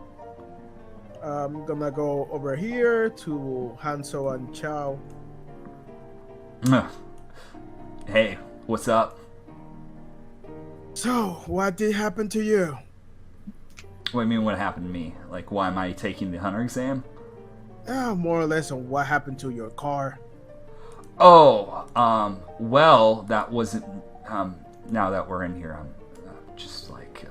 I'm gonna go over here to Hanzo and Chow. Hey, what's up? So, what did happen to you? What do you mean what happened to me? Like, why am I taking the hunter exam? More or less on what happened to your car. Oh, well, that wasn't, now that we're in here, I'm just like,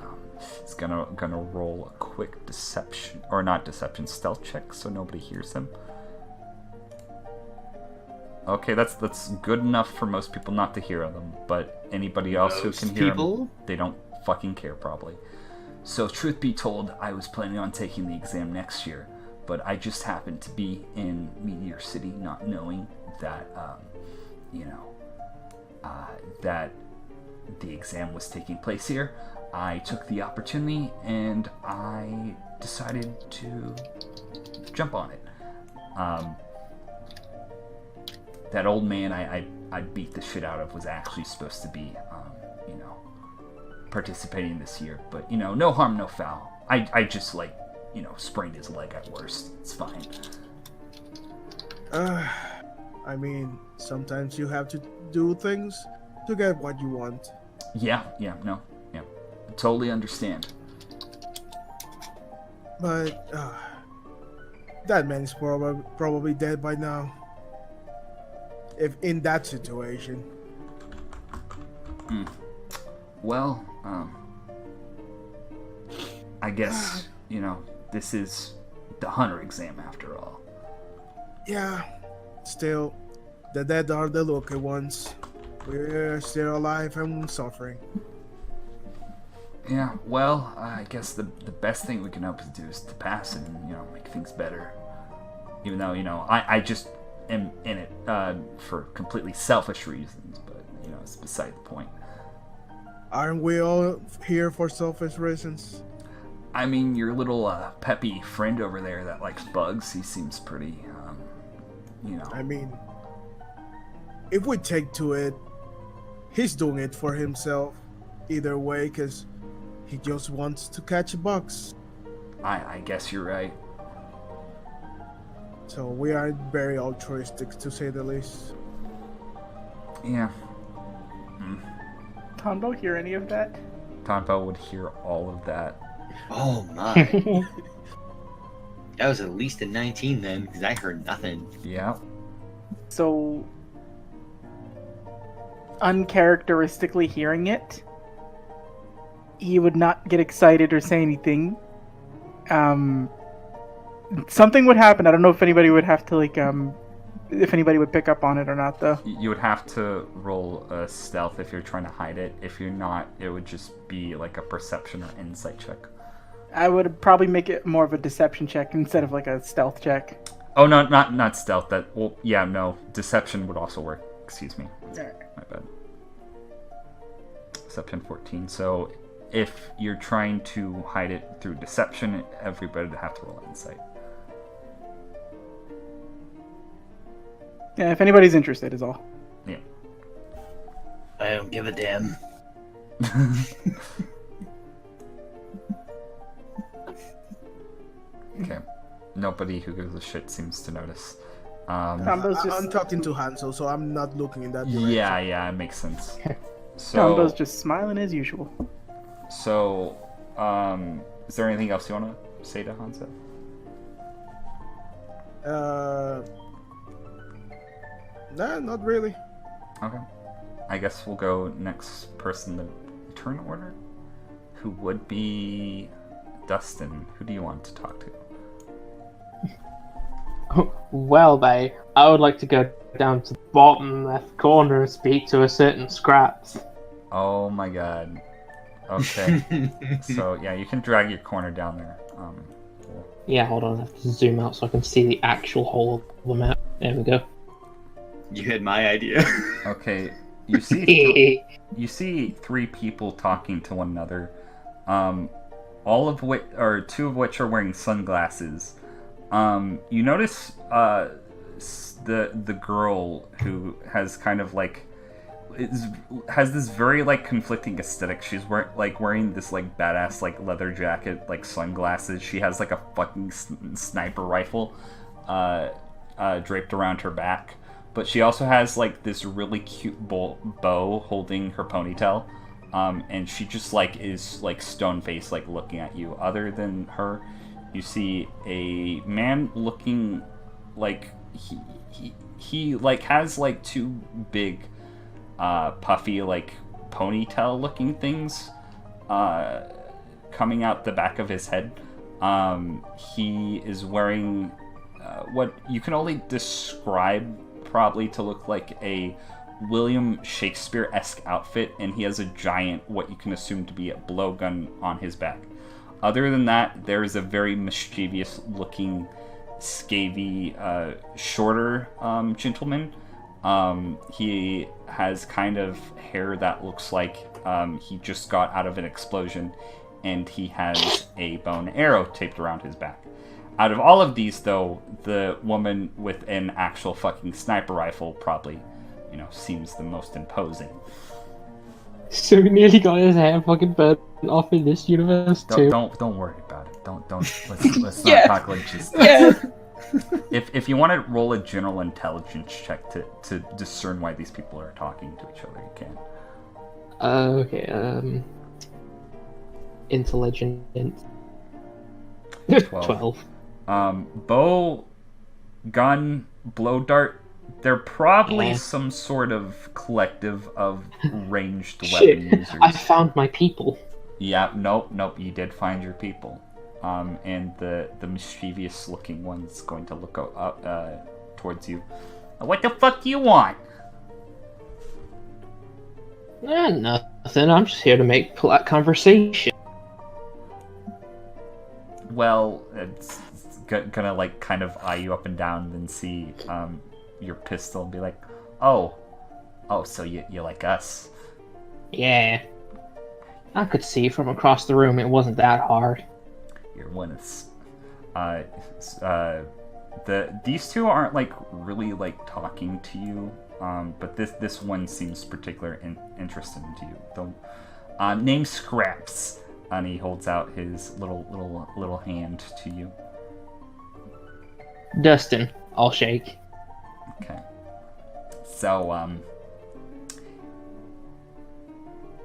it's gonna roll a quick deception, or not deception, stealth check so nobody hears him. Okay, that's good enough for most people not to hear them, but anybody else who can hear them, they don't fucking care probably. So truth be told, I was planning on taking the exam next year, but I just happened to be in Meteor City not knowing that, that the exam was taking place here. I took the opportunity and I decided to jump on it. That old man I beat the shit out of was actually supposed to be, participating this year, but, no harm, no foul. I just, sprained his leg at worst. It's fine. I mean, sometimes you have to do things to get what you want. Yeah, totally understand. But, that man is probably dead by now. If in that situation. Well, I guess, this is the hunter exam after all. Yeah, still, the dead are the lucky ones. We're still alive and suffering. Yeah, well, I guess the best thing we can hope to do is to pass it and, make things better. Even though, I just am in it for completely selfish reasons, but, it's beside the point. Aren't we all here for selfish reasons? I mean, your little peppy friend over there that likes bugs, he seems pretty, I mean, if we take to it, he's doing it for himself. Either way, because he just wants to catch bugs. I guess you're right. So we are very altruistic, to say the least. Yeah. Tonbo, hear any of that? Tonbo would hear all of that. Oh my. That was at least a 19 then, because I heard nothing. Yeah. So, uncharacteristically hearing it, he would not get excited or say anything. Something would happen. I don't know if anybody would have to if anybody would pick up on it or not, though. You would have to roll a stealth if you're trying to hide it. If you're not, it would just be like a perception or insight check. I would probably make it more of a deception check instead of like a stealth check. Oh, no, not stealth. Deception would also work. Excuse me. Alright. My bad. Deception 14. So if you're trying to hide it through deception, everybody would have to roll insight. Yeah, if anybody's interested, is all. Yeah. I don't give a damn. Okay. Nobody who gives a shit seems to notice. Tombo's just I'm talking to Hanzo, so I'm not looking in that direction. Yeah, it makes sense. Tombo's just smiling as usual. So, is there anything else you want to say to Hanzo? Nah, not really. Okay. I guess we'll go next person the turn order, who would be Dustin. Who do you want to talk to? Well, I would like to go down to the bottom left corner and speak to a certain Scraps. Oh my god. Okay. So yeah, you can drag your corner down there. Yeah, hold on, I have to zoom out so I can see the actual whole of the map. There we go. You had my idea. Okay. You see you see three people talking to one another. All of which, or two of which are wearing sunglasses. You notice the girl who has kind of like has this very like conflicting aesthetic. She's wearing this like badass like leather jacket, like sunglasses. She has like a fucking sniper rifle draped around her back, but she also has like this really cute bow holding her ponytail. And she just like is like stone faced, like looking at you. Other than her, you see a man looking like he like has like two big puffy like ponytail looking things coming out the back of his head. He is wearing what you can only describe probably to look like a William Shakespeare-esque outfit, and he has a giant, what you can assume to be a blowgun on his back. Other than that, there is a very mischievous looking, scabby, shorter gentleman. He has kind of hair that looks like he just got out of an explosion, and he has a bow and arrow taped around his back. Out of all of these, though, the woman with an actual fucking sniper rifle probably, you know, seems the most imposing. So he nearly got his hair fucking burnt off in this universe too. Don't worry about it. Let's not talk logistics. Yeah. If you want to roll a general intelligence check to discern why these people are talking to each other, you can. Okay. Intelligent. 12. Bow, gun, blow dart. They're probably some sort of collective of ranged weapon users. I found my people. Yeah, nope, you did find your people. And the mischievous looking one's going to look up towards you. What the fuck do you want? Nothing. I'm just here to make polite conversation. Well, it's gonna like kind of eye you up and down and then see your pistol and be like, oh, so you like us? Yeah. I could see from across the room it wasn't that hard. You're one of these two aren't like really like talking to you, but this one seems particularly interested to you. The name Scraps, and he holds out his little hand to you. Dustin, I'll shake. Okay. So,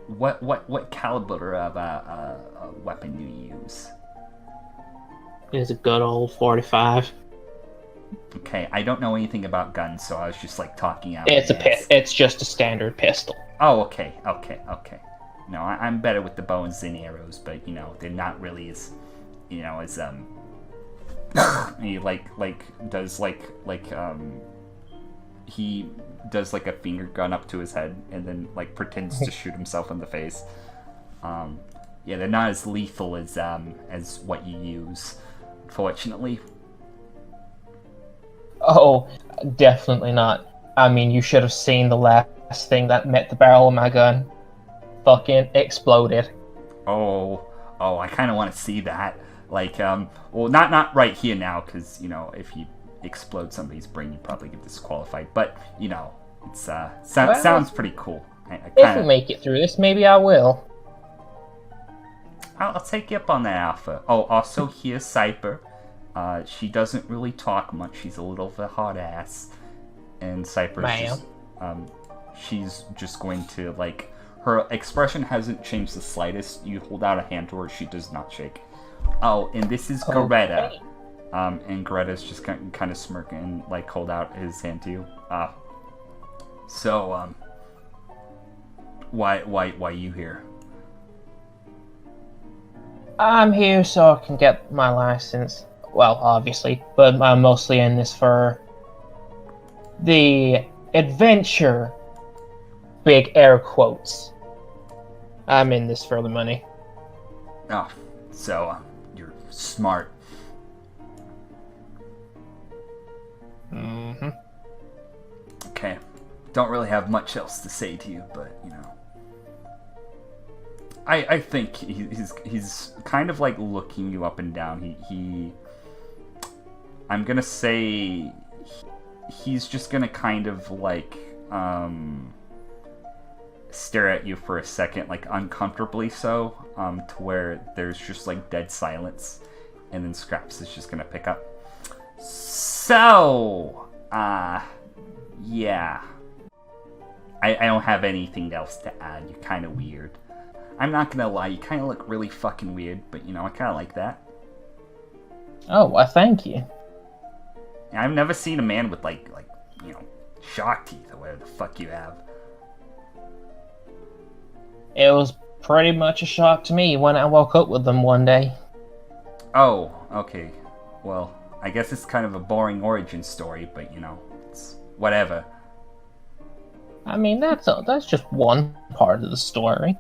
what caliber of a weapon do you use? It's a good old 45. Okay, I don't know anything about guns, so I was just like talking out. It's just a standard pistol. Oh, okay. No, I'm better with the bows and arrows, but you know they're not really as, you know, as he he does like a finger gun up to his head and then like pretends to shoot himself in the face. Yeah, they're not as lethal as what you use, fortunately. Oh, definitely not. I mean, you should have seen the last thing that met the barrel of my gun. Fucking exploded. Oh, I kind of want to see that. Like, well, not right here now, because, you know, if you explode somebody's brain, you'd probably get disqualified. But, you know, it's sounds pretty cool. If we make it through this, maybe I will. I'll take you up on that, Alpha. Oh, also here's Cypher. She doesn't really talk much. She's a little of a hot ass. And Cypher's just, she's just going to, like, her expression hasn't changed the slightest. You hold out a hand to her, she does not shake. Oh, and this is Greta. And Greta's just kind of smirking and, like, hold out his hand to you. So, Why you here? I'm here so I can get my license. Well, obviously, but I'm mostly in this for the adventure. Big air quotes. I'm in this for the money. Oh, so you're smart. Mm-hmm. Okay. Don't really have much else to say to you, but you know. I think he's kind of like looking you up and down. He I'm gonna say he's just gonna kind of like stare at you for a second, like uncomfortably so, to where there's just like dead silence, and then Scraps is just gonna pick up. So, yeah. I don't have anything else to add. You're kind of weird. I'm not gonna lie, you kind of look really fucking weird, but you know, I kind of like that. Oh, well, thank you. I've never seen a man with like you know, shark teeth or whatever the fuck you have. It was pretty much a shock to me when I woke up with them one day. Oh, okay. Well, I guess it's kind of a boring origin story, but you know, it's whatever. I mean, that's just one part of the story.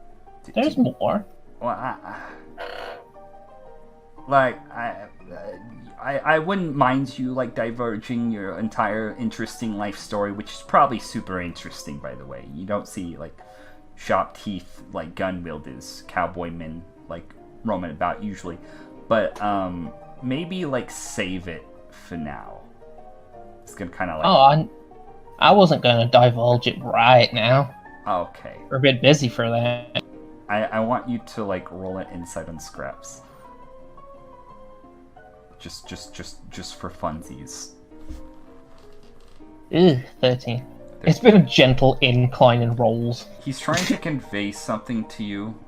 There's more. Well, I wouldn't mind you like diverging your entire interesting life story, which is probably super interesting, by the way. You don't see like sharp teeth like gun wielders, cowboy men like roaming about usually, but maybe like save it for now. It's gonna kind of like. Oh, I wasn't gonna divulge it right now. Okay. We're a bit busy for that. I want you to like roll an insight on Scraps. Just for funsies. Ew, 13. It's been a gentle incline in rolls. He's trying to convey something to you,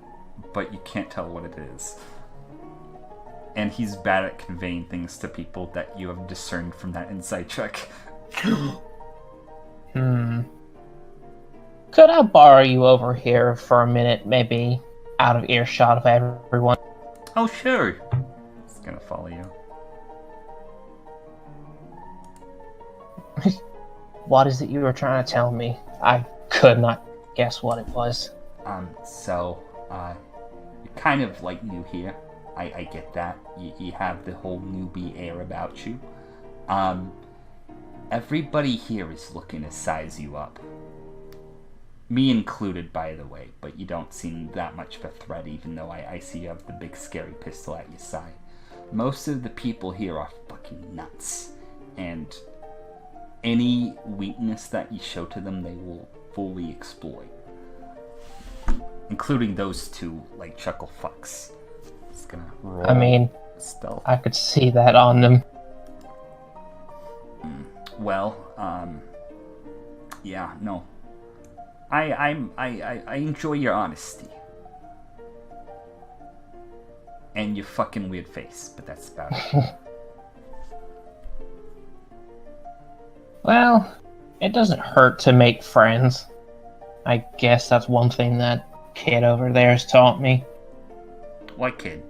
but you can't tell what it is. And he's bad at conveying things to people that you have discerned from that insight check. Could I borrow you over here for a minute, maybe out of earshot of everyone? Oh, sure. He's gonna follow you. What is it you were trying to tell me? I could not guess what it was. You're kind of like new here. I get that. You have the whole newbie air about you. Everybody here is looking to size you up. Me included, by the way, but you don't seem that much of a threat, even though I see you have the big scary pistol at your side. Most of the people here are fucking nuts, and any weakness that you show to them, they will fully exploit. Including those two, like, chuckle fucks. It's gonna roll. I mean, stealth. I could see that on them. Well, yeah, no. I enjoy your honesty. And your fucking weird face, but that's about it. Well, it doesn't hurt to make friends. I guess that's one thing that kid over there has taught me. What kid?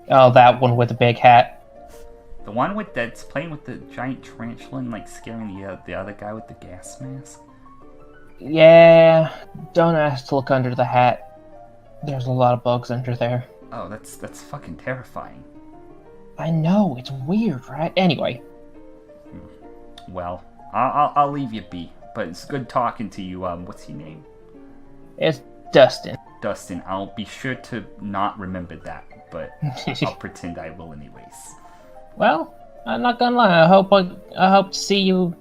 Oh, that one with the big hat. The one with that's playing with the giant tarantula and like scaring the other guy with the gas mask? Yeah, don't ask to look under the hat. There's a lot of bugs under there. Oh, that's fucking terrifying. I know, it's weird, right? Anyway. Well, I'll leave you be, but it's good talking to you. What's your name? It's Dustin. Dustin. I'll be sure to not remember that, but I'll pretend I will anyways. Well, I'm not gonna lie. I hope to see you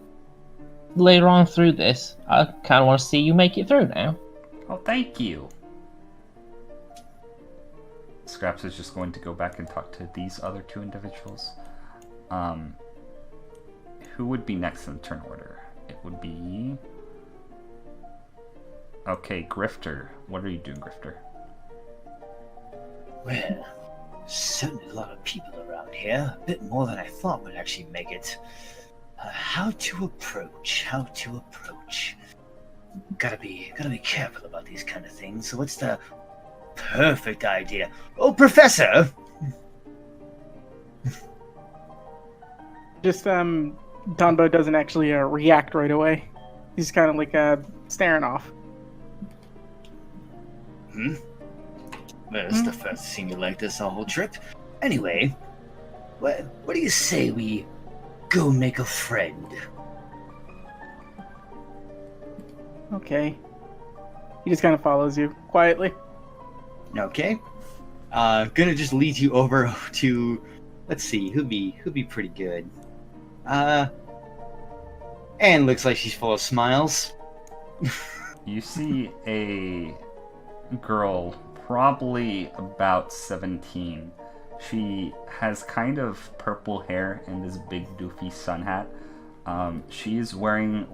later on through this. I kind of want to see you make it through now. Oh, thank you. Scraps is just going to go back and talk to these other two individuals. Who would be next in the turn order? It would be... Okay, Grifter. What are you doing, Grifter? Well, certainly a lot of people around here. A bit more than I thought would actually make it. How to approach? Gotta be careful about these kind of things. So what's the perfect idea? Oh, Professor! Just Tonbo doesn't actually react right away. He's kind of like staring off. Well, it's the first seen you like this all whole trip. Anyway, what do you say we go make a friend? Okay. He just kind of follows you quietly. Okay. Gonna just lead you over to, let's see, who'd be pretty good. And looks like she's full of smiles. You see a girl, probably about 17. She has kind of purple hair and this big doofy sun hat. She is wearing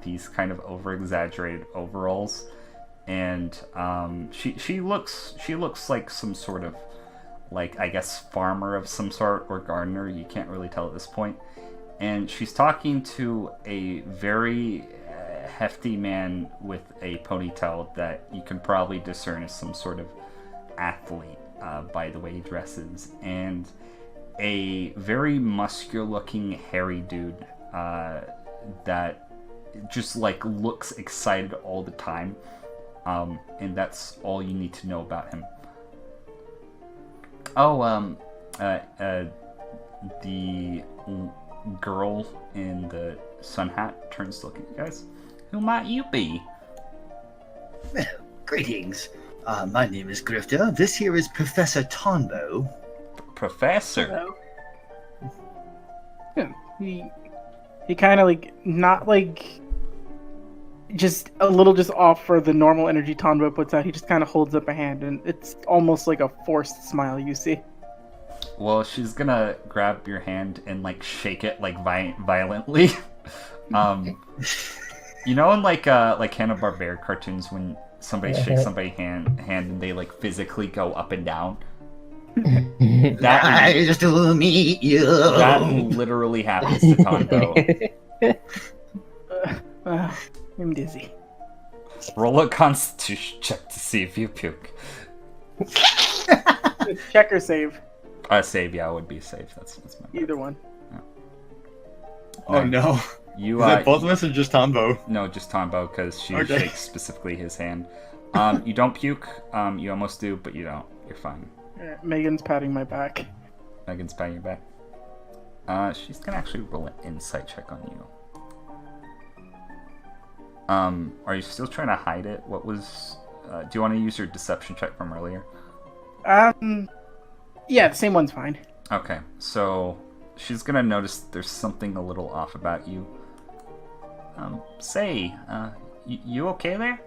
these kind of over-exaggerated overalls, and she looks like some sort of, like, I guess, farmer of some sort, or gardener. You can't really tell at this point. And she's talking to a very hefty man with a ponytail that you can probably discern as some sort of athlete by the way he dresses, and a very muscular looking hairy dude that just like looks excited all the time, and that's all you need to know about him. The girl in the sun hat turns to look at you guys. Who might you be? Well, greetings. My name is Grifter. This here is Professor Tonbo. Professor? Hello. Yeah, he kind of like, not like, just a little just off for the normal energy Tonbo puts out. He just kind of holds up a hand, and it's almost like a forced smile you see. Well, she's gonna grab your hand and like shake it like violently. You know, in like Hanna-Barbera cartoons, when somebody shakes somebody's hand and they like physically go up and down. Nice to meet you. That literally happens to Tonbo. I'm dizzy. Roll a Constitution check to see if you puke. Check or save? Save, yeah, it would be save. That's my bad. Either one. Yeah. Oh no. You, Is that both of us or just Tombo? No, just Tonbo, because she Okay. shakes specifically his hand. You don't puke. You almost do, but you don't. You're fine. Megan's patting my back. Megan's patting your back. She's gonna actually roll an insight check on you. Are you still trying to hide it? What was... do you want to use your deception check from earlier? Yeah, the same one's fine. Okay, so she's gonna notice there's something a little off about you. You okay there?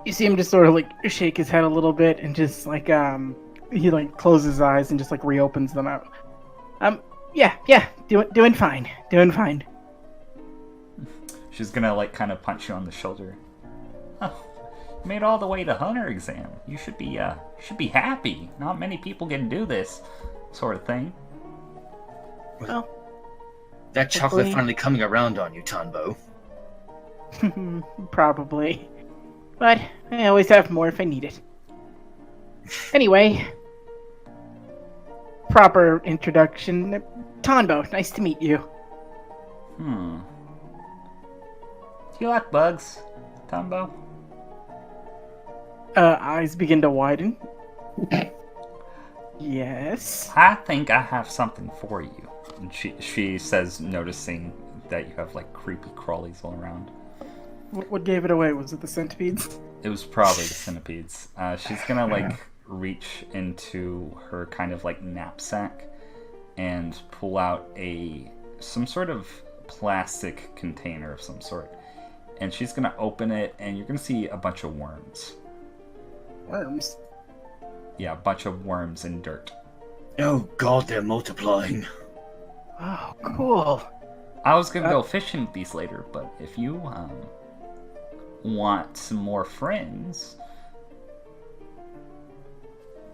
You see him just sort of like shake his head a little bit and just like he like closes his eyes and just like reopens them out. Yeah, doing fine. She's gonna like kind of punch you on the shoulder. Oh, you made it all the way to Hunter exam. You should be happy. Not many people can do this sort of thing. Well, That chocolate finally coming around on you, Tonbo. probably. But I always have more if I need it. Anyway, proper introduction. Tonbo, nice to meet you. Do you like bugs, Tonbo? Eyes begin to widen. Yes. I think I have something for you. And she says, noticing that you have like creepy crawlies all around. What gave it away? Was it the centipedes? It was probably the centipedes. She's gonna like reach into her kind of like knapsack and pull out some sort of plastic container of some sort. And she's gonna open it, and you're gonna see a bunch of worms. Worms? Yeah, a bunch of worms and dirt. Oh god, they're multiplying. Oh, cool. I was gonna go fishing with these later, but if you want some more friends,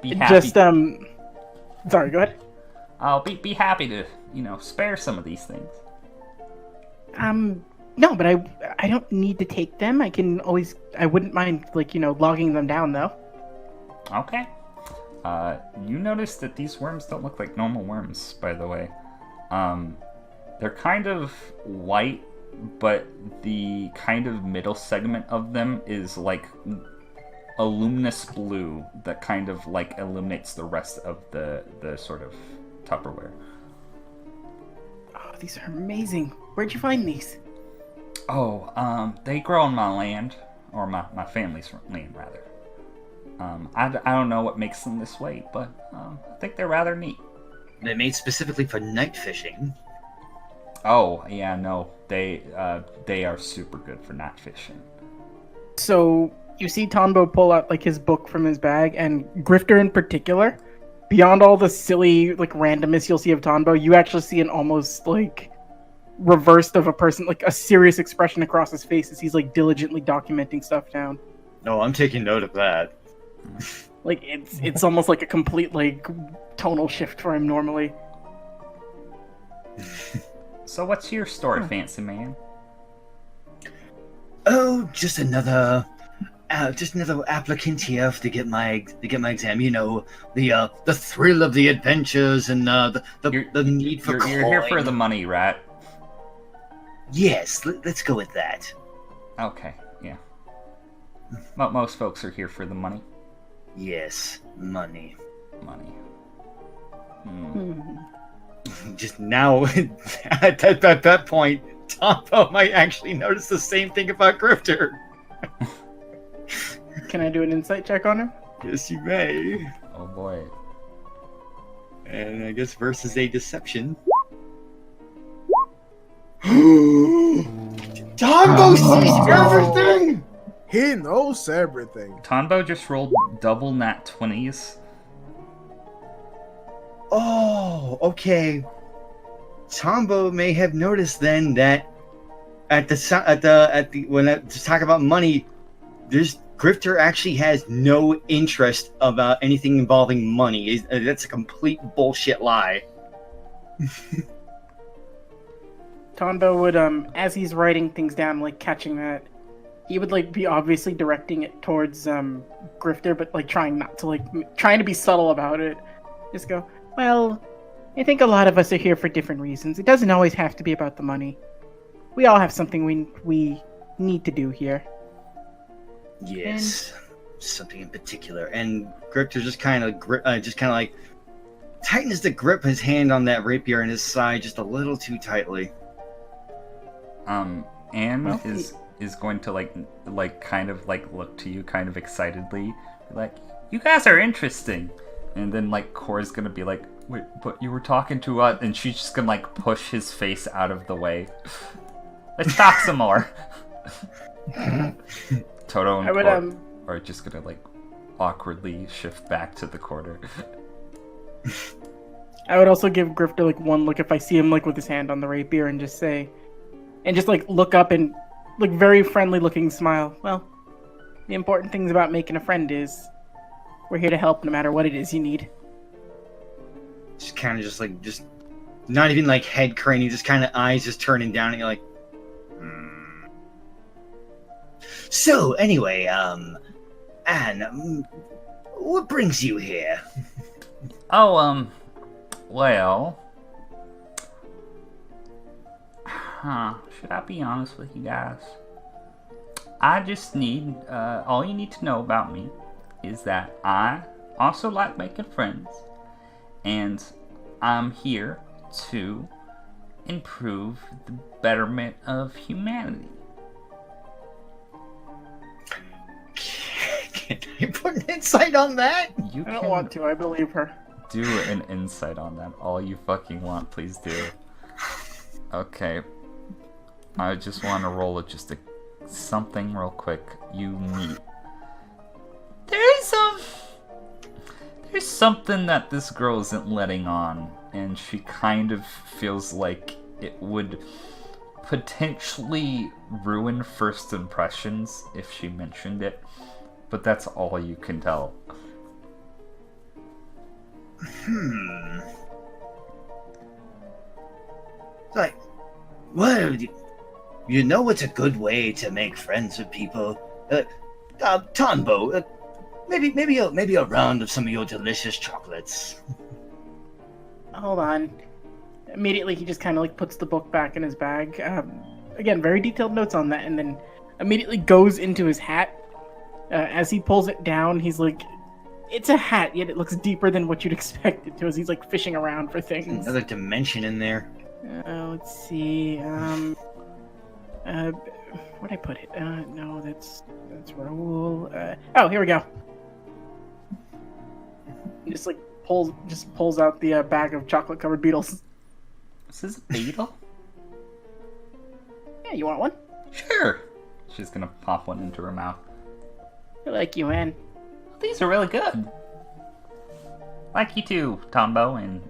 be happy. Just sorry, go ahead. I'll be happy to spare some of these things. No, but I don't need to take them. I wouldn't mind, logging them down, though. Okay. You notice that these worms don't look like normal worms, by the way. They're kind of white, but the kind of middle segment of them is like a luminous blue that kind of like illuminates the rest of the sort of Tupperware. Oh, these are amazing. Where'd you find these? Oh, they grow on my land, or my family's land, rather. I don't know what makes them this way, but I think they're rather neat. They're made specifically for night fishing. Oh, yeah, no. They are super good for night fishing. So, you see Tonbo pull out, his book from his bag, and Grifter in particular, beyond all the silly, randomness you'll see of Tonbo, you actually see an almost, reversed of a person, a serious expression across his face as he's, diligently documenting stuff down. No, I'm taking note of that. It's almost like a complete, tonal shift for him normally. So what's your story, fancy man? Oh, just another applicant here to get my exam. You know, the thrill of the adventures and the need for coin. You're here for the money, right? Yes, let's go with that. Okay, yeah. Most folks are here for the money. Yes, money. Money. Just now, at that point, Tonbo might actually notice the same thing about Grifter. Can I do an insight check on him? Yes, you may. Oh boy. And I guess versus a deception. Tonbo sees everything! He knows everything. Tonbo just rolled double nat 20s. Oh, okay. Tonbo may have noticed then that when I talk about money, this Grifter actually has no interest about anything involving money. That's a complete bullshit lie. Tonbo would, as he's writing things down, catching that, he would, be obviously directing it towards, Grifter, but, trying not to, trying to be subtle about it. Just go, well, I think a lot of us are here for different reasons. It doesn't always have to be about the money. We all have something we need to do here. Yes, something in particular. And Grifter just kind of tightens the grip his hand on that rapier in his side just a little too tightly. Anne is going to kind of look to you kind of excitedly, you guys are interesting. And then Cora's gonna be like, wait, but you were talking to us, and she's just gonna push his face out of the way. Let's talk some more. Toto and Cora are just gonna awkwardly shift back to the corner. I would also give Grifter one look if I see him with his hand on the rapier and just say, and just look up and very friendly looking smile. Well, the important things about making a friend is we're here to help no matter what it is you need. Just kind of just not even head craning, just kind of eyes just turning down, and you're like, So anyway, Anne, what brings you here? Oh, well, should I be honest with you guys? I just need, all you need to know about me is that I also like making friends, and I'm here to improve the betterment of humanity. Can I put an insight on that? You I don't want to, I believe her. do an insight on that. All you fucking want, please do. Okay. I just want to roll something real quick. You meet. There's something that this girl isn't letting on, and she kind of feels like it would potentially ruin first impressions if she mentioned it, but that's all you can tell. What? you know it's a good way to make friends with people. Tonbo, maybe a round of some of your delicious chocolates. Hold on. Immediately, he just kind of like puts the book back in his bag. Again, very detailed notes on that, and then immediately goes into his hat. As he pulls it down, he's like, it's a hat, yet it looks deeper than what you'd expect it to, as he's like fishing around for things. Another dimension in there. Let's see. Where'd I put it? No, that's Raoul. Oh, here we go. Just like pulls out the bag of chocolate-covered beetles. This is a beetle? Yeah, you want one? Sure. She's gonna pop one into her mouth. I like you, man. These are really good. Like you too, Tombo and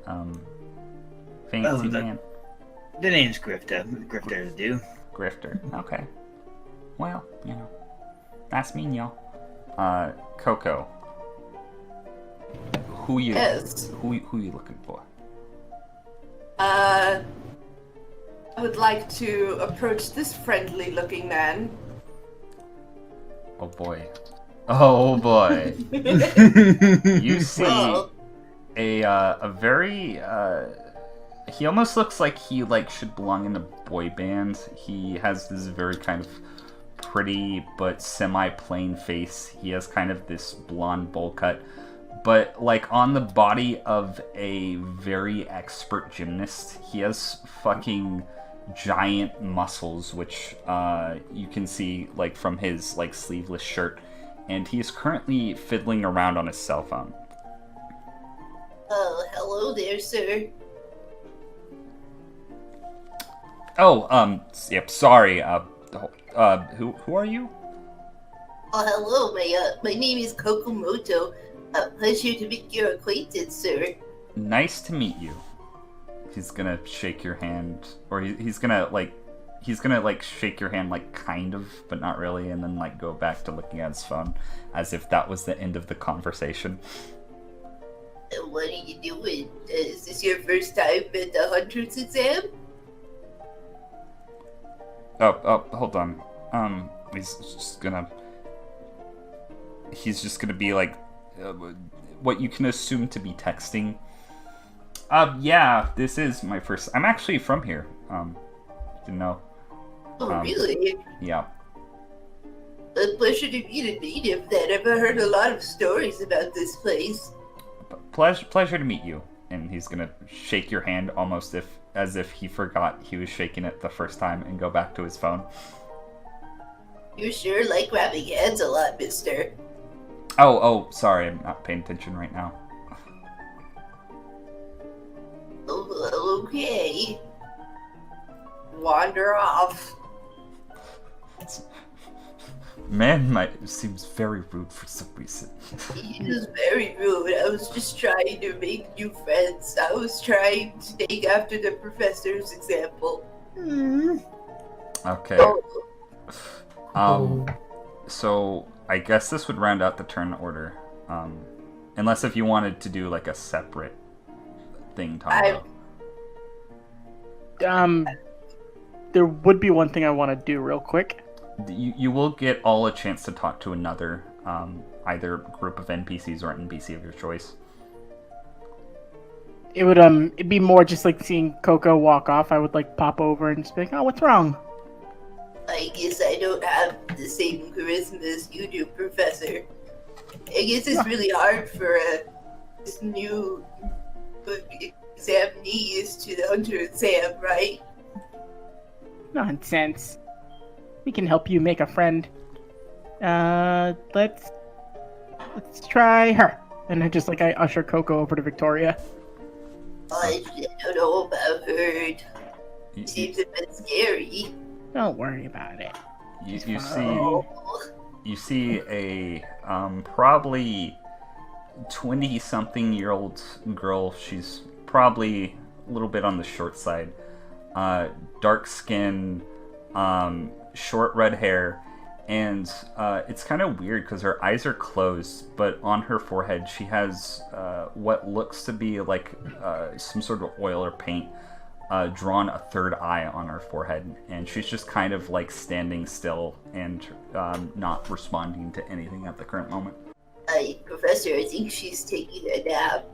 Fancy Man. The name's Grifter. Grifter do. Grifter. Okay. Well, you know, nice meeting y'all. Koko. Who you? Yes. Who you looking for? I would like to approach this friendly-looking man. Oh boy. Oh boy. You see Well, a very he almost looks like he should belong in a boy band. He has this very kind of pretty but semi-plain face. He has kind of this blonde bowl cut, but like on the body of a very expert gymnast. He has fucking giant muscles, which you can see like from his like sleeveless shirt, and he's currently fiddling around on his cell phone. Oh, hello there, sir. Oh, yep, sorry, who are you? Oh, hello, my name is Kokomoto. Pleasure to make your acquaintance, sir. Nice to meet you. He's gonna shake your hand, or he's gonna shake your hand like kind of, but not really, and then like go back to looking at his phone as if that was the end of the conversation. What are you doing? Is this your first time at the Hunter's exam? Oh, hold on. He's just gonna be like, what you can assume to be texting. Yeah, this is my first. I'm actually from here. Didn't know. Oh, really? Yeah. A pleasure to meet a native then. I've heard a lot of stories about this place. Pleasure to meet you. And he's gonna shake your hand almost as if he forgot he was shaking it the first time and go back to his phone. You sure like grabbing hands a lot, mister. Oh, sorry, I'm not paying attention right now. Oh, okay. wander off. Man seems very rude for some reason. He is very rude. I was just trying to make new friends. I was trying to take after the professor's example. Okay. So I guess this would round out the turn order. Unless if you wanted to do like a separate thing, Tonbo. There would be one thing I want to do real quick. You will get all a chance to talk to another, either group of NPCs or NPC of your choice. It would it'd be more just like seeing Koko walk off. I would like pop over and just be like, "Oh, what's wrong?" I guess I don't have the same charisma as you do, Professor. I guess it's really hard for this new examinees to the Hunter exam, right? Nonsense. We can help you make a friend. Let's try her. And I just I usher Koko over to Victoria. I don't know about her. Seems a bit scary. Don't worry about it. You see a probably 20-something-year-old girl. She's probably a little bit on the short side. Dark skin, short red hair, and it's kind of weird because her eyes are closed, but on her forehead she has what looks to be like some sort of oil or paint drawn a third eye on her forehead, and she's just kind of like standing still and not responding to anything at the current moment. Professor, I think she's taking a nap.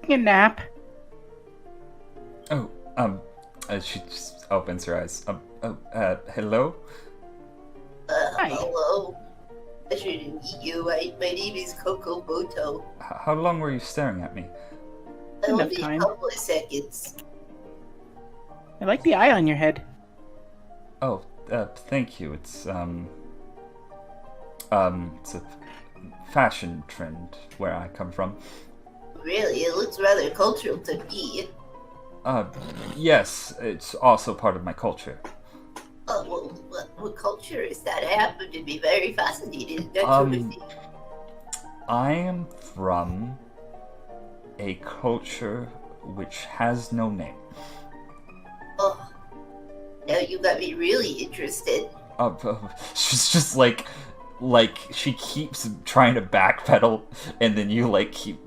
A nap. Oh, she just opens her eyes. Hello? Hi. Hello. I shouldn't meet you. My name is Koko Boto. How long were you staring at me? Enough Only time. a couple of seconds. I like the eye on your head. Oh, thank you. It's a fashion trend where I come from. Really, it looks rather cultural to me. Yes, it's also part of my culture. Oh, well, what culture is that? I happen to be very fascinated in that sort of thing. I am from a culture which has no name. Oh, now you got me really interested. She's just like she keeps trying to backpedal, and then you keep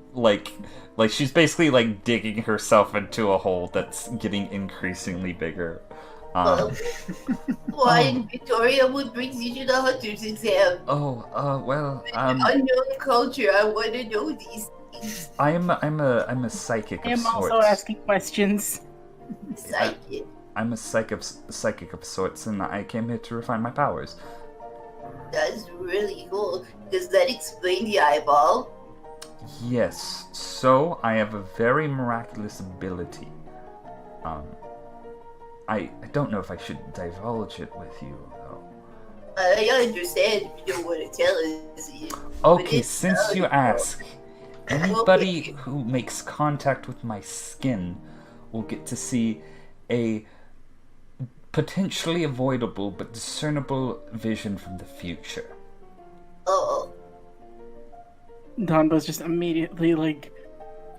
she's basically digging herself into a hole that's getting increasingly bigger. Why in Victoria, what brings you to the hunter's exam? Well, Unknown culture, I want to know these things. I'm a psychic I of am sorts. also asking questions. Psychic. I'm a psychic of sorts, and I came here to refine my powers. That's really cool. Does that explain the eyeball? Yes, so I have a very miraculous ability. I don't know if I should divulge it with you, though. I understand if you don't want to tell us. Okay, since you ask, anybody who makes contact with my skin will get to see a potentially avoidable but discernible vision from the future. Oh. Tonbo's just immediately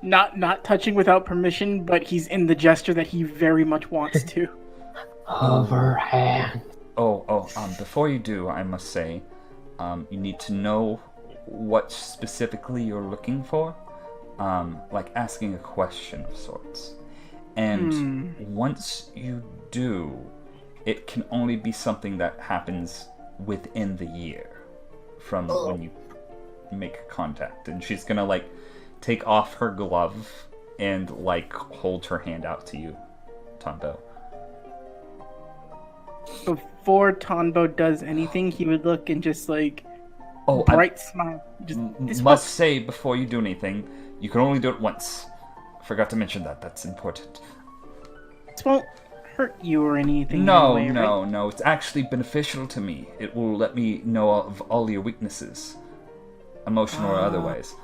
not touching without permission, but he's in the gesture that he very much wants to. Overhand. Before you do, I must say, you need to know what specifically you're looking for, like asking a question of sorts. And once you do, it can only be something that happens within the year from when you make contact. And she's gonna take off her glove and hold her hand out to you, Tonbo. Before Tonbo does anything, he would look and just Oh, bright smile. Must say before you do anything, you can only do it once. Forgot to mention that. That's important. This won't hurt you or anything. No, anyway, right? no. It's actually beneficial to me. It will let me know of all your weaknesses, emotional or otherwise.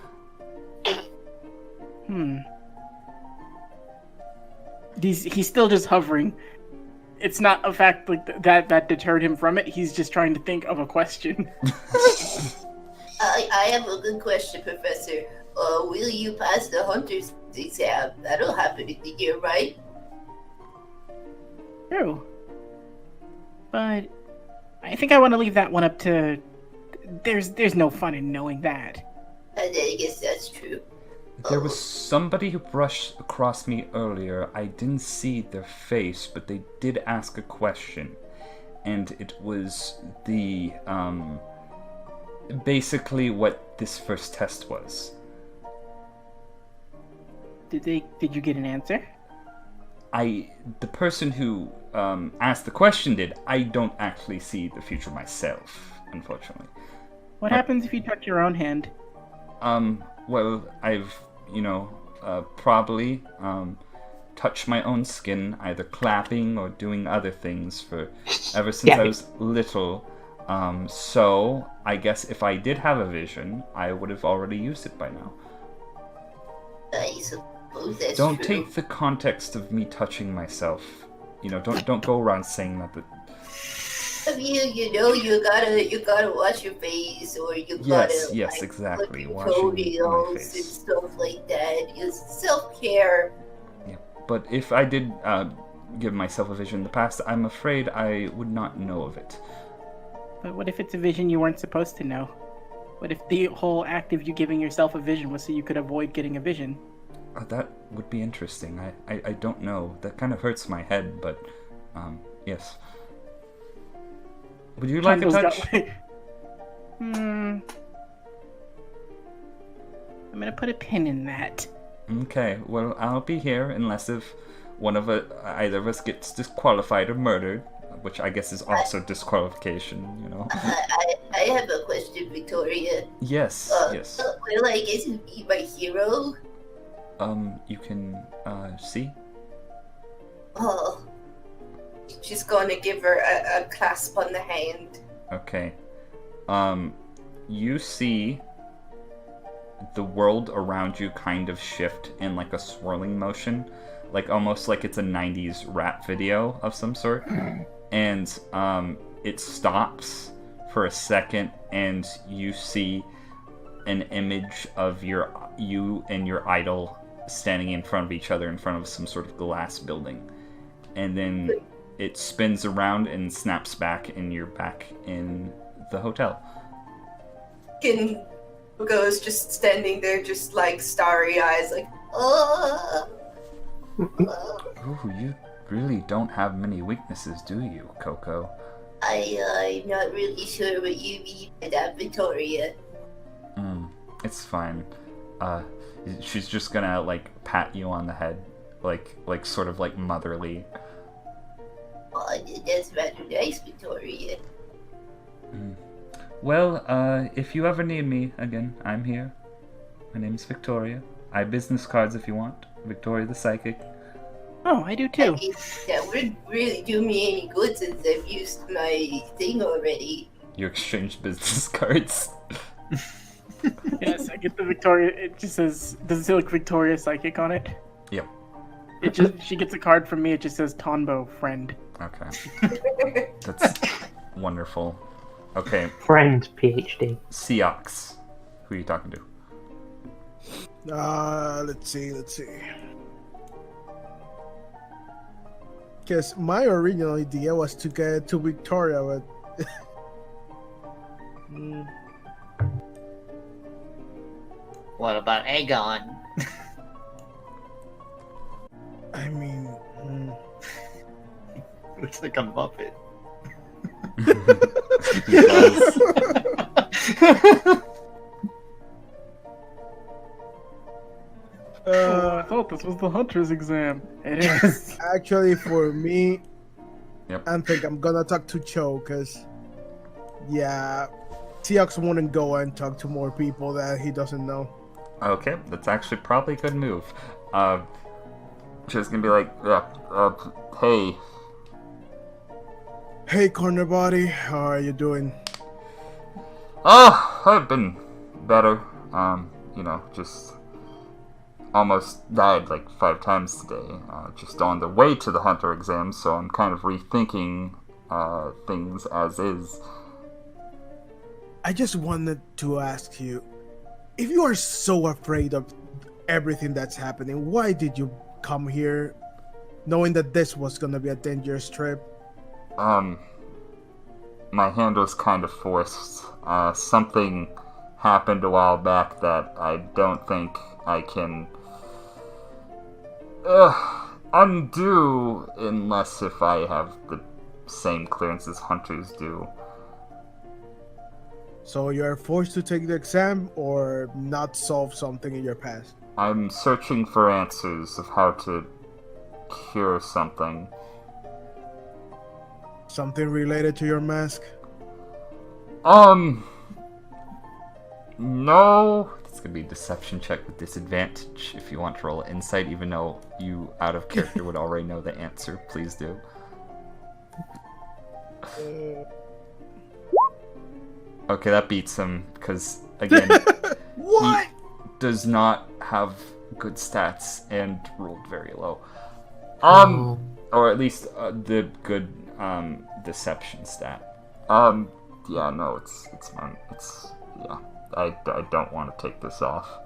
He's still just hovering. It's not a fact that deterred him from it. He's just trying to think of a question. I have a good question, Professor. Will you pass the hunter's exam? That'll happen in the year, right? True. But I think I want to leave that one up to... There's no fun in knowing that. I guess that's true. There was somebody who brushed across me earlier. I didn't see their face, but they did ask a question. And it was the, basically what this first test was. Did you get an answer? The person who asked the question did. I don't actually see the future myself, unfortunately. What happens if you touch your own hand? Well, I've, probably touched my own skin, either clapping or doing other things ever since I was little. So I guess if I did have a vision, I would have already used it by now. I suppose that's Don't true. take the context of me touching myself. Don't go around saying that. I mean, you gotta wash your face, or you gotta Yes, exactly. Look at Washing my toenails and face. stuff like that. It's self-care. Yeah. But if I did give myself a vision in the past, I'm afraid I would not know of it. But what if it's a vision you weren't supposed to know? What if the whole act of you giving yourself a vision was so you could avoid getting a vision? That would be interesting. I don't know. That kind of hurts my head, but yes. Would you like a Tonbo's touch? got, like, I'm gonna put a pin in that. Okay, well, I'll be here unless if either of us gets disqualified or murdered, which I guess is also disqualification, you know. I have a question, Victoria. Yes, yes. Will I get to be my hero? You can, see? Oh, She's going to give her a clasp on the hand. Okay. You see the world around you kind of shift in like a swirling motion, like almost like it's a 90s rap video of some sort. And it stops for a second, and you see an image of you and your idol standing in front of each other in front of some sort of glass building. And then it spins around and snaps back, and you're back in the hotel. Koko's just standing there, just like starry eyes, like, Oh, you really don't have many weaknesses, do you, Koko? I'm not really sure what you mean by that, Victoria. It's fine. She's just gonna, like, pat you on the head, like sort of, like, motherly. Oh, that's rather nice, Victoria. Well, if you ever need me again, I'm here. My name's Victoria. I have business cards if you want. Victoria the Psychic. Oh, I do too. That would really do me any good since I've used my thing already. You exchanged business cards. Yes, I get the Victoria. It just says, does it say like Victoria Psychic on it? Yep. She gets a card from me. It just says Tonbo, friend. Okay. That's wonderful. Okay. Friend, PhD. Seox. Who are you talking to? Let's see. Because my original idea was to get to Victoria, but What about Aegon? I mean, Looks like a Muppet. He does. I thought this was the hunter's exam. It is. actually, for me, Yep. I think I'm gonna talk to Cho, because, yeah, Seox wouldn't go and talk to more people that he doesn't know. Okay, that's actually probably a good move. Just gonna be like, hey. Hey, corner body, how are you doing? Oh, I've been better. Just almost died like 5 times today. Just on the way to the hunter exam, so I'm kind of rethinking things as is. I just wanted to ask you, if you are so afraid of everything that's happening, why did you come here knowing that this was gonna be a dangerous trip? My hand was kind of forced. Something happened a while back that I don't think I can undo unless if I have the same clearance as hunters do. So you're forced to take the exam or not solve something in your past? I'm searching for answers of how to cure something. Something related to your mask? No. It's gonna be a deception check with disadvantage if you want to roll insight, even though you, out of character, would already know the answer. Please do. Okay, that beats him, because, again, What? he does not have good stats and rolled very low. Or at least the good deception stat. Yeah, no, I don't want to take this off.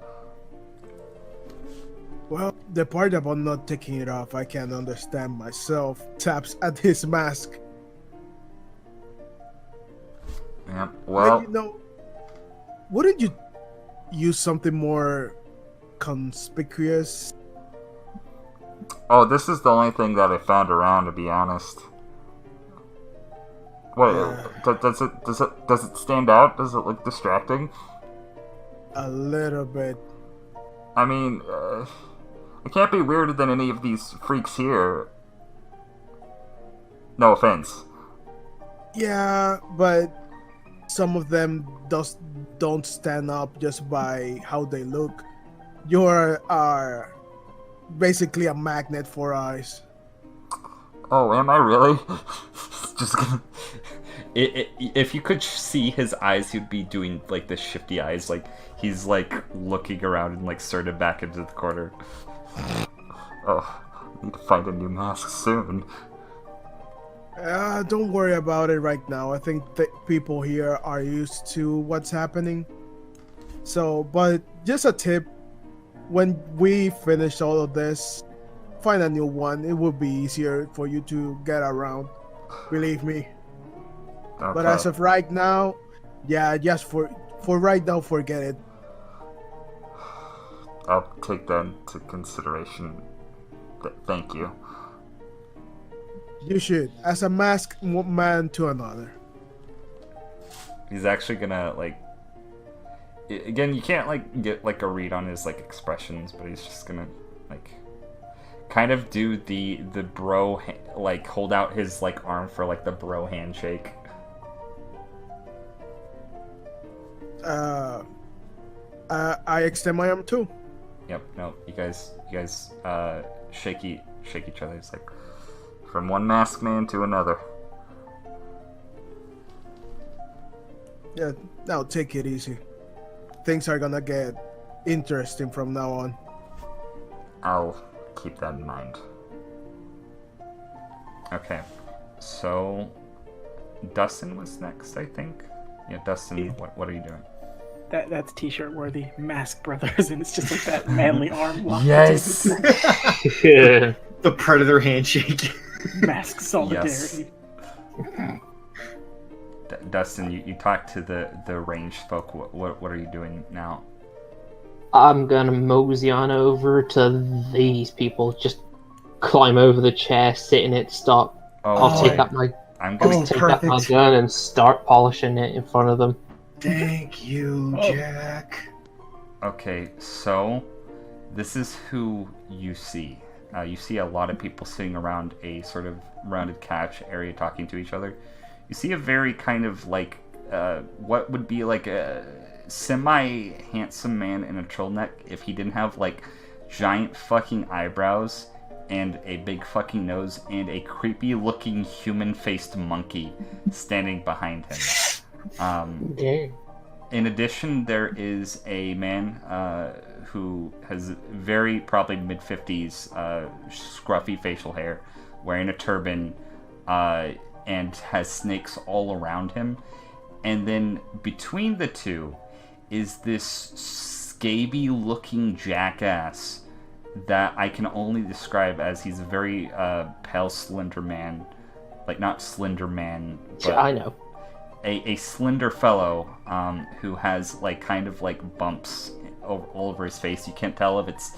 Well, the part about not taking it off, I can't understand myself. Taps at his mask. Yeah, well, wouldn't you use something more conspicuous Oh, this is the only thing that I found around, to be honest. Wait, does it stand out? Does it look distracting? A little bit. I mean, it can't be weirder than any of these freaks here. No offense. Yeah, but some of them don't stand up just by how they look. You are basically a magnet for eyes. Oh, am I really? Just gonna... If you could see his eyes, he'd be doing like the shifty eyes, like he's like looking around and like started back into the corner. Oh, I need to find a new mask soon. Don't worry about it right now. I think people here are used to what's happening. So, but just a tip: when we finish all of this, find a new one. It will be easier for you to get around. Believe me. Okay. But as of right now, yeah, just for right now, forget it. I'll take that into consideration. Thank you. You should, as a masked man to another. He's actually gonna like. Again, you can't like get like a read on his like expressions, but he's just gonna like kind of do the bro like hold out his like arm for like the bro handshake. I extend my arm too. Yep. No, you guys shake each other. It's like from one masked man to another. Yeah. Now take it easy. Things are gonna get interesting from now on. I'll keep that in mind. Okay, so Dustin was next, I think. Yeah, Dustin, what are you doing? That's t-shirt worthy. Mask Brothers, and it's just like that manly arm lock. Yes! The Predator handshake. Mask solidarity. Yes. Dustin, you talked to the ranged folk. What are you doing now? I'm gonna mosey on over to these people. Just climb over the chair, sit in it, stop. I'll take up my gun and start polishing it in front of them. Thank you, Jack. Okay, so this is who you see. You see a lot of people sitting around a sort of rounded couch area talking to each other. You see a very kind of like what would be like a semi-handsome man in a turtleneck if he didn't have like giant fucking eyebrows and a big fucking nose and a creepy looking human-faced monkey standing behind him. In addition, there is a man who has very probably mid-50s scruffy facial hair, wearing a turban, and has snakes all around him. And then between the two is this scaby looking jackass that I can only describe as he's a very pale, slender man. Like, not slender man, but I know. A slender fellow who has like kind of like bumps all over his face. You can't tell if it's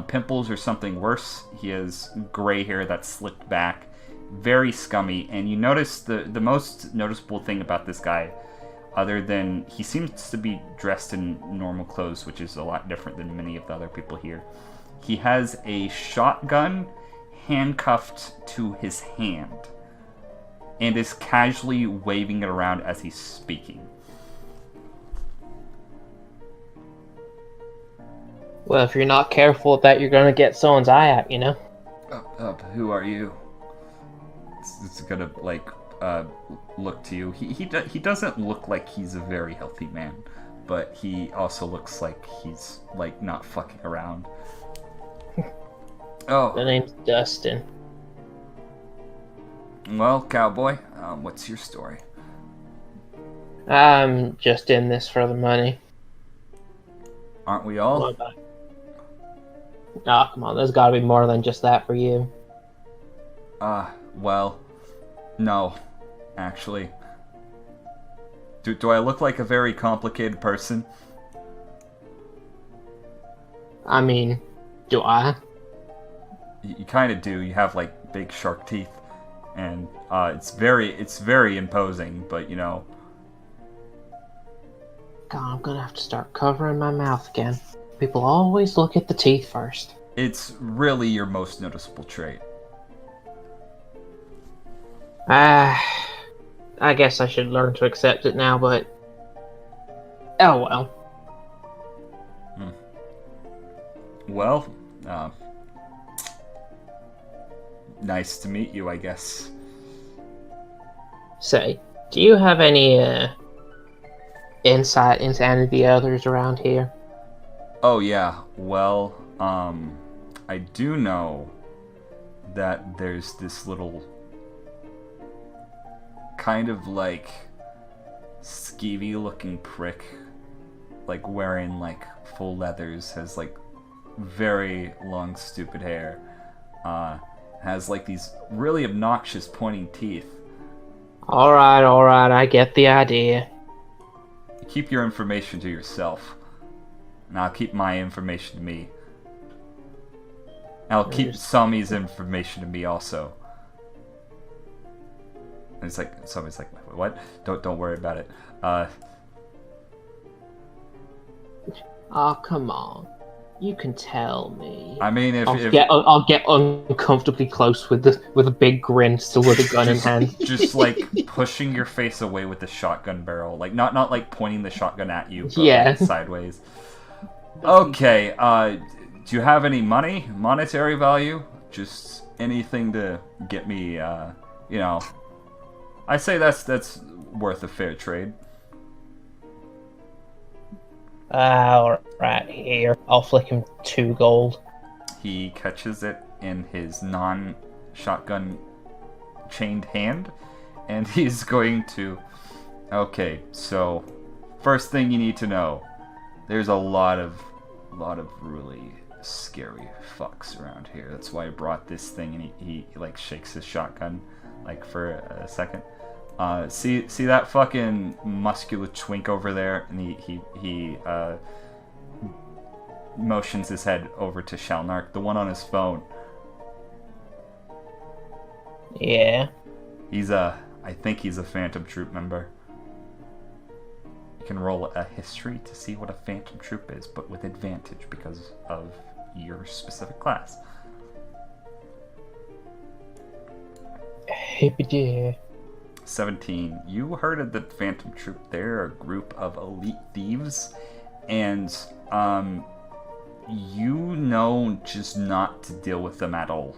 pimples or something worse. He has gray hair that's slicked back, very scummy. And you notice the most noticeable thing about this guy, other than he seems to be dressed in normal clothes, which is a lot different than many of the other people here. He has a shotgun handcuffed to his hand and is casually waving it around as he's speaking. Well, if you're not careful with that, you're gonna get someone's eye out, you know? Who are you? It's gonna like look to you. He doesn't look like he's a very healthy man, but he also looks like he's like not fucking around. Oh. The name's Dustin. Well, cowboy, what's your story? I'm just in this for the money. Aren't we all? Oh, come on, there's gotta be more than just that for you. Well, no, actually. Do I look like a very complicated person? I mean, do I? You kind of do. You have like big shark teeth, and it's very imposing. But you know, God, I'm gonna have to start covering my mouth again. People always look at the teeth first. it's really your most noticeable trait. I guess I should learn to accept it now, but oh well. Well, nice to meet you, I guess. Say, do you have any insight into any of the others around here? Oh yeah, well, I do know that there's this little kind of like skeevy looking prick, like wearing like full leathers, has like very long stupid hair, has like these really obnoxious pointing teeth. Alright, I get the idea. Keep your information to yourself, and I'll keep my information to me. I'll keep Sami's information to me also. And it's like Sami's like, what? Don't worry about it. Oh, come on. You can tell me. I mean, I'll get uncomfortably close with a big grin, still with a gun in hand. Just like pushing your face away with the shotgun barrel, like not like pointing the shotgun at you, but yeah, like sideways. Okay. Do you have any money, monetary value? Just anything to get me, you know. I say that's worth a fair trade. Alright, here. I'll flick him 2 gold. He catches it in his non-shotgun chained hand, and he's going to... Okay, so first thing you need to know, there's a lot of really scary fucks around here. That's why I brought this thing, and he like shakes his shotgun like for a second. See that fucking muscular twink over there, and he motions his head over to Shalnark, the one on his phone. Yeah. I think he's a Phantom Troop member. You can roll a history to see what a Phantom Troop is, but with advantage because of your specific class. Hippity. 17. You heard of the Phantom Troop. They're a group of elite thieves, and you know just not to deal with them at all.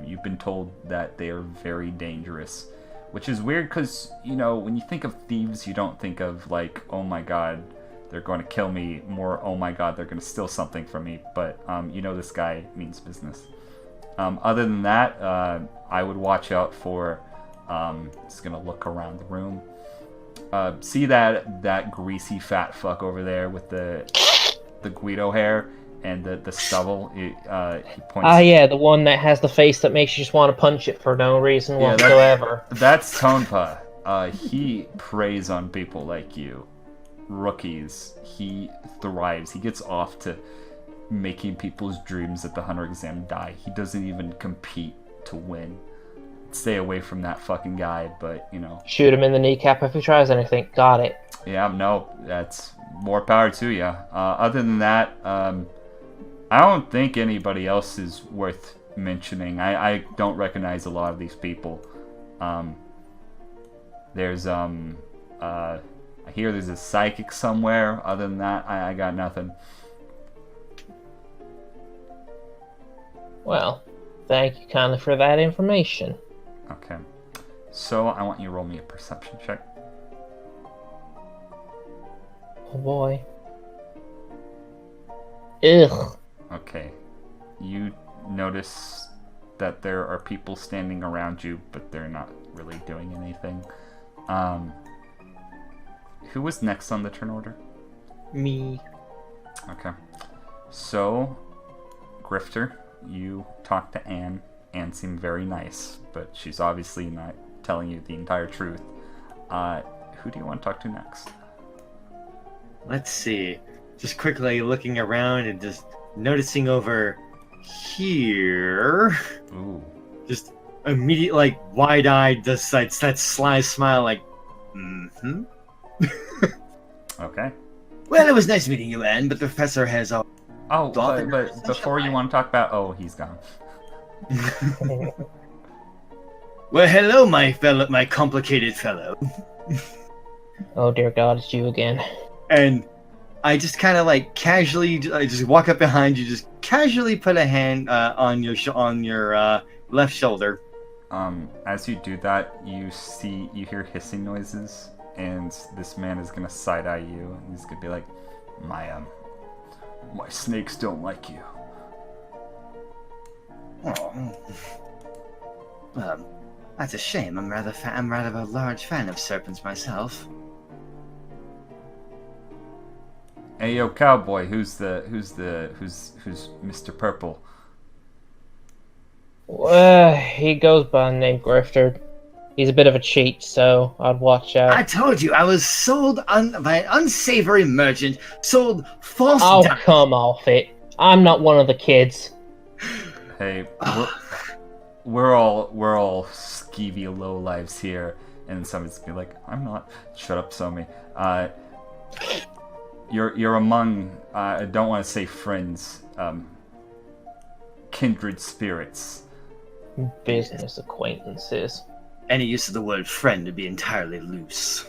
You've been told that they are very dangerous, which is weird because, you know, when you think of thieves, you don't think of like, oh my god, they're going to kill me, more, oh my god, they're going to steal something from me, but you know this guy means business. Other than that, I would watch out for, just gonna look around the room. See that greasy fat fuck over there with the Guido hair and the stubble? He points. Ah, yeah, the one that has the face that makes you just want to punch it for no reason whatsoever. That's Tonpa. He preys on people like you, rookies. He thrives. He gets off to making people's dreams at the Hunter exam die. He doesn't even compete to win. Stay away from that fucking guy, but, you know. Shoot him in the kneecap if he tries anything. Got it. Yeah, no, that's more power to you. Other than that, I don't think anybody else is worth mentioning. I don't recognize a lot of these people. There's, I hear there's a psychic somewhere. Other than that, I got nothing. Well, thank you kindly for that information. Okay. So, I want you to roll me a perception check. Oh boy. Ugh. Okay. You notice that there are people standing around you, but they're not really doing anything. Who was next on the turn order? Me. Okay. So, Grifter, you talk to Anne. Anne seemed very nice, but she's obviously not telling you the entire truth. Who do you want to talk to next? Let's see. Just quickly looking around and just noticing over here. Ooh. Just immediate, like, wide-eyed, just like that sly smile, like, mm-hmm. Okay. Well, it was nice meeting you, Anne, but the professor has a... Oh, but before you want to talk about... Oh, he's gone. Well, hello, my complicated fellow. Oh dear God, it's you again. And I just kind of like casually, I just walk up behind you, just casually put a hand on your left shoulder. As you do that, you hear hissing noises, and this man is gonna side-eye you, and he's gonna be like, my snakes don't like you. Oh. That's a shame. I'm rather a large fan of serpents myself. Hey, yo, cowboy, who's Mr. Purple? He goes by the name Grifter. He's a bit of a cheat, so I'd watch out. I told you, I was sold by an unsavory merchant, sold false... Oh, come off it. I'm not one of the kids. Hey, we're all skeevy lowlives here, and somebody's be like, I'm not. Shut up, Somi. You're among, I don't want to say friends, kindred spirits. Business acquaintances. Any use of the word friend would be entirely loose.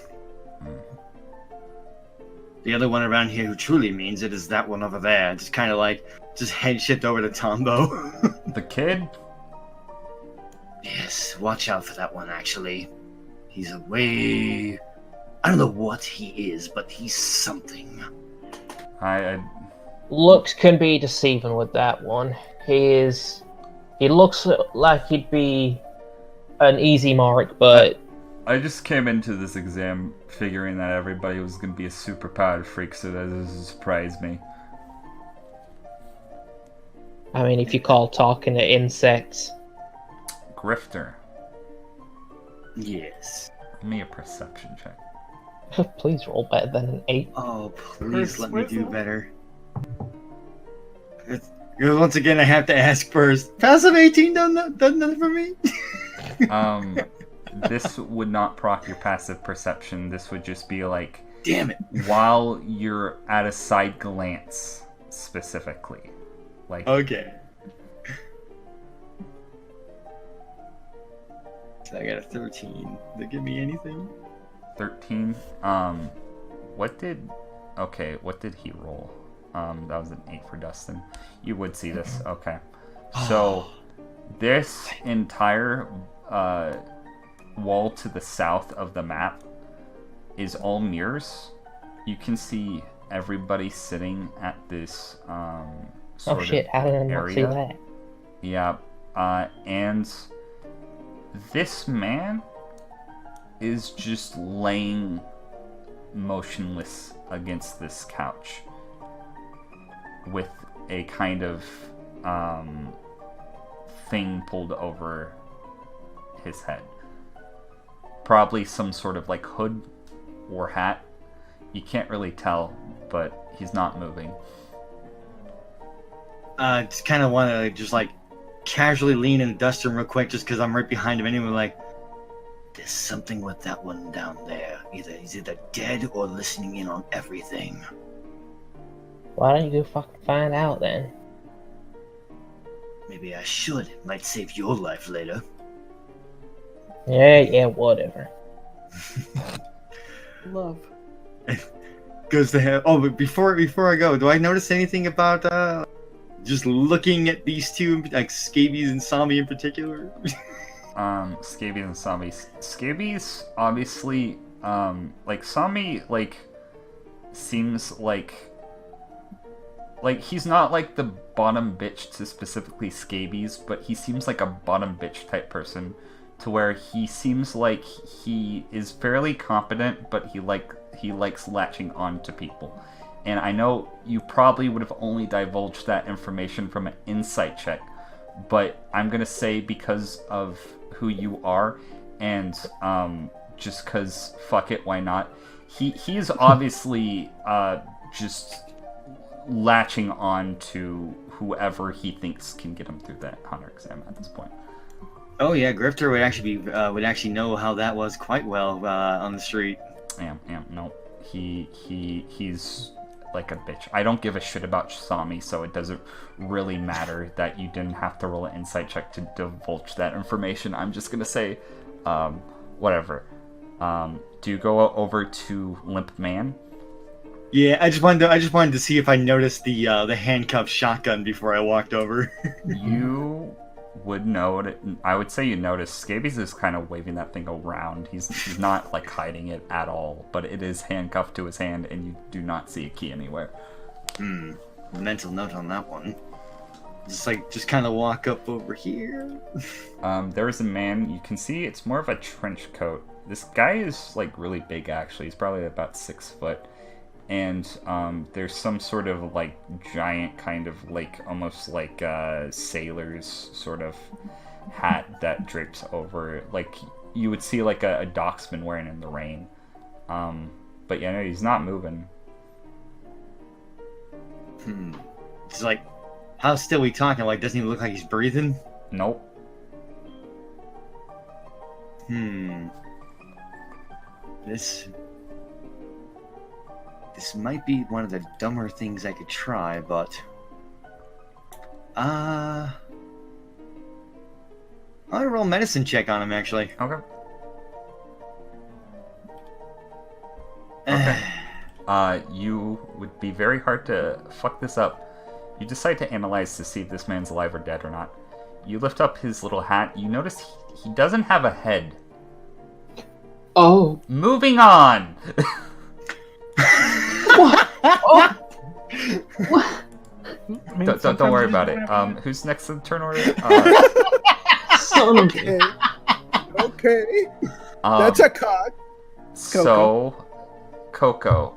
The other one around here who truly means it is that one over there. Just kind of like, just head shift over to Tombo. The kid? Yes, watch out for that one, actually. He's I don't know what he is, but he's something. Looks can be deceiving with that one. He looks like he'd be an easy mark, but... I just came into this exam figuring that everybody was going to be a super-powered freak, so that doesn't surprise me. I mean, if you call talking to insects... Grifter. Yes. Give me a perception check. Please roll better than an 8. Oh, please let me do better. Once again, I have to ask first. Passive 18 done nothing for me? This would not proc your passive perception. This would just be like... Damn it. While you're at a side glance, specifically. Like... Okay. So I got a 13. Does that give me anything? 13. What did he roll? That was an 8 for Dustin. You would see this. Okay. So this entire wall to the south of the map is all mirrors. You can see everybody sitting at this sort oh shit, how did I not see that? Yeah. And this man is just laying motionless against this couch with a kind of thing pulled over his head. Probably some sort of like hood or hat. You can't really tell, but he's not moving. Just kind of want to just like casually lean and dust him real quick just because I'm right behind him anyway, like, there's something with that one down there. He's either dead or listening in on everything. Why don't you go fucking find out then? Maybe I should. It might save your life later. Yeah, whatever. Love. Goes to him. Oh, but before I go, do I notice anything about just looking at these two, like Scabies and Zombie in particular? Scabies and Zombies. Scabies, obviously, like, Zombie, like, seems like he's not, like, the bottom bitch to specifically Scabies, but he seems like a bottom bitch type person, to where he seems like he is fairly competent, but he likes latching on to people. And I know you probably would have only divulged that information from an insight check, but I'm gonna say because of who you are, and just cause fuck it, why not? He's obviously just latching on to whoever he thinks can get him through that hunter exam at this point. Oh yeah, Grifter would actually know how that was quite well on the street. No, he's like a bitch. I don't give a shit about Sami, so it doesn't really matter that you didn't have to roll an insight check to divulge that information. I'm just gonna say, whatever. Do you go over to Limp Man? Yeah, I just wanted to see if I noticed the handcuffed shotgun before I walked over. You would know. I would say you notice Scabies is kind of waving that thing around. He's not like hiding it at all, but it is handcuffed to his hand, and you do not see a key anywhere. Mental note on that one. Just kind of walk up over here. There is a man. You can see it's more of a trench coat. This guy is like really big. Actually, he's probably about 6 foot. And there's some sort of like giant kind of like almost like sailor's sort of hat that drapes over, like you would see like a docksman wearing in the rain. But yeah, no, he's not moving. It's like, how still we talking? Like, doesn't even look like he's breathing? Nope. This might be one of the dumber things I could try, but... I'll roll a medicine check on him, actually. Okay. You would be very hard to fuck this up. You decide to analyze to see if this man's alive or dead or not. You lift up his little hat. You notice he doesn't have a head. Oh. Moving on! What? Oh. What? Don't worry about it. Who's next in the turn order? Son of Okay. That's a cock. So, Koko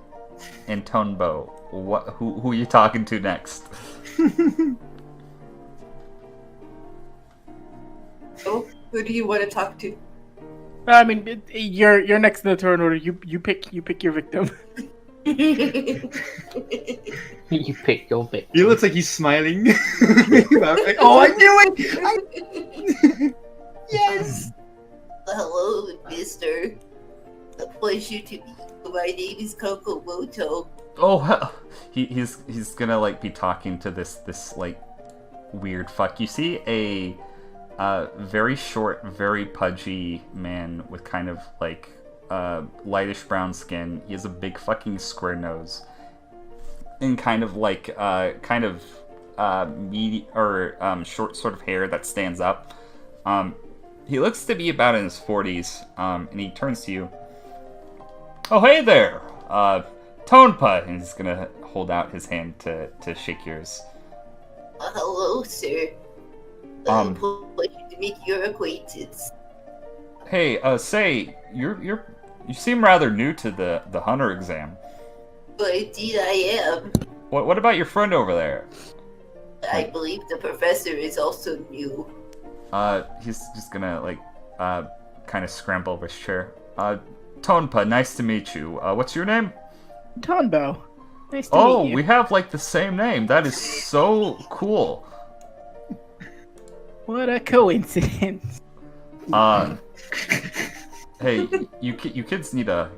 and Tonbo, who are you talking to next? Oh, who do you want to talk to? I mean, you're next in the turn order. You pick your victim. You pick your victim. He looks like he's smiling. Oh, I knew it! Yes! Hello, mister. A pleasure to meet you. My name is Koko Moto. Oh, he's gonna like be talking to this like weird fuck. You see a very short, very pudgy man with kind of like lightish brown skin. He has a big fucking square nose and kind of like short sort of hair that stands up. He looks to be about in his 40s, and he turns to you. Oh, hey there, Tonpa, and he's gonna hold out his hand to shake yours. Hello, sir. Pleasure to make your acquaintance. Hey, say, you seem rather new to the hunter exam. But indeed I am. What about your friend over there? I believe the professor is also new. He's just gonna like kind of scramble over his chair. Tonpa, nice to meet you. What's your name? Tonbo. Nice to meet you. We have like the same name. That is so cool. What a coincidence. Hey, you kids need to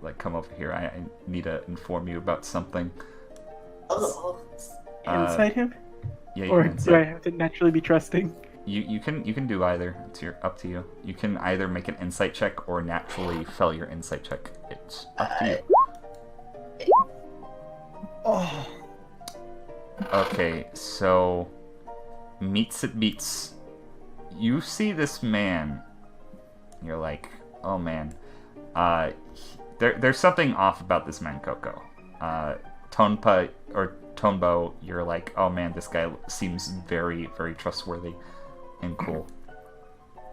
like come over here. I need to inform you about something. Oh. Insight him? Yeah, or can do I have to naturally be trusting? You can do either. It's up to you. You can either make an insight check or naturally fail your insight check. It's up to you. Oh. Okay, so meets it beats. You see this man. You're like, oh man. There's something off about this man, Koko. Tonpa or Tonbo, you're like, oh man, this guy seems very, very trustworthy and cool.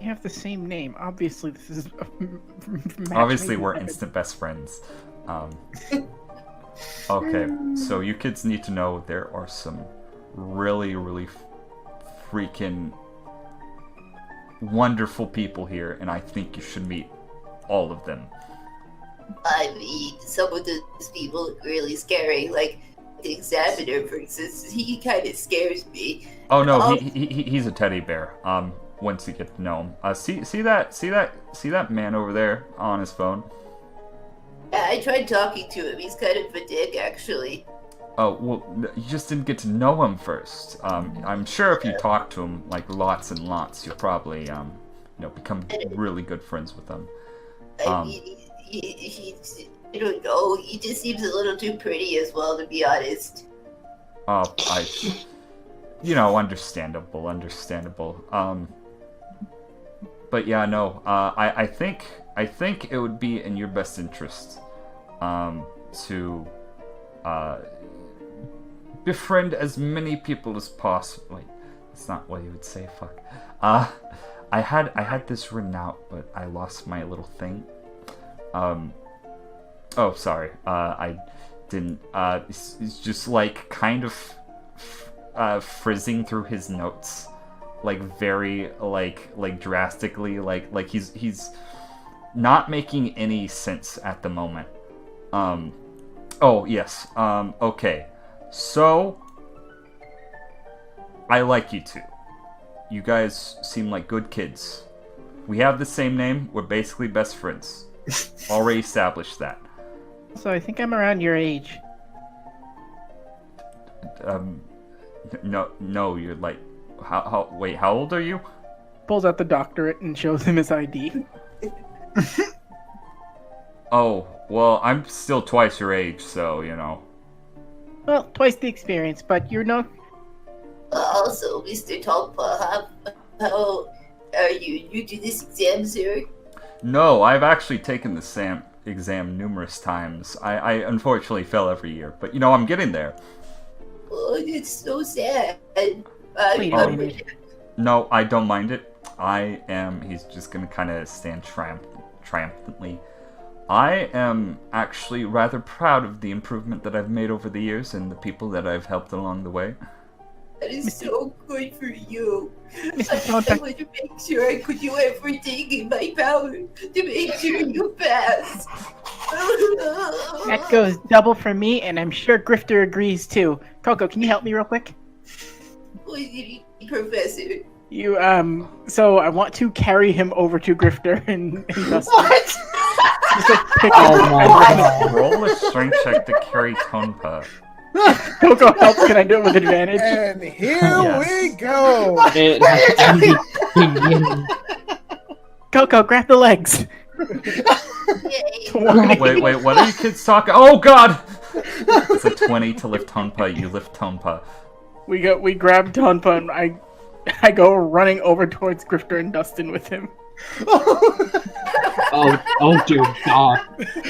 You have the same name. Obviously, this is. Obviously, we're instant best friends. Okay, so you kids need to know there are some really, really freaking wonderful people here, and I think you should meet all of them. I mean, some of those people look really scary. Like, examiner, for instance, he kind of scares me. Oh no, he's a teddy bear. Once you get to know him, see that man over there on his phone. Yeah, I tried talking to him. He's kind of a dick, actually. Oh well, you just didn't get to know him first. I'm sure if you talk to him like lots and lots, you'll probably become really good friends with him. I mean, I don't know. He just seems a little too pretty as well, to be honest. Oh, understandable. But yeah, no. I think it would be in your best interest, to befriend as many people as possible. Wait, that's not what you would say. Fuck. I had this written out, but I lost my little thing. Oh, sorry. I didn't. It's just like kind of frizzing through his notes, like very like drastically, like he's not making any sense at the moment. Oh yes. Okay. So I like you two. You guys seem like good kids. We have the same name. We're basically best friends. Already established that. So I think I'm around your age. No, you're like, wait, how old are you? Pulls out the doctorate and shows him his ID. Oh, well, I'm still twice your age, so, Well, twice the experience, but you're no... Also, Mr. Tonbo, how are you new to this exam, sir? No, I've actually taken the exam numerous times. I unfortunately fail every year, but I'm getting there. Oh, it's so sad. No, I don't mind it. He's just gonna kind of stand triumphantly. I am actually rather proud of the improvement that I've made over the years and the people that I've helped along the way. That is so good for you. Mr. I want to make sure I could do everything in my power to make sure you pass. That goes double for me, and I'm sure Grifter agrees too. Koko, can you help me real quick? What do you need, Professor? You, so I want to carry him over to Grifter and Dustin. What? Just like pick Oh, roll a strength check to carry Tonbo. Koko helps. Can I do it with advantage? And here Yes. we go. Koko, grab the legs. Wait, what are you kids talking? Oh god! It's a 20 to lift Tonbo. You lift Tonbo. We grab Tonbo and I go running over towards Grifter and Dustin with him. Oh dear God!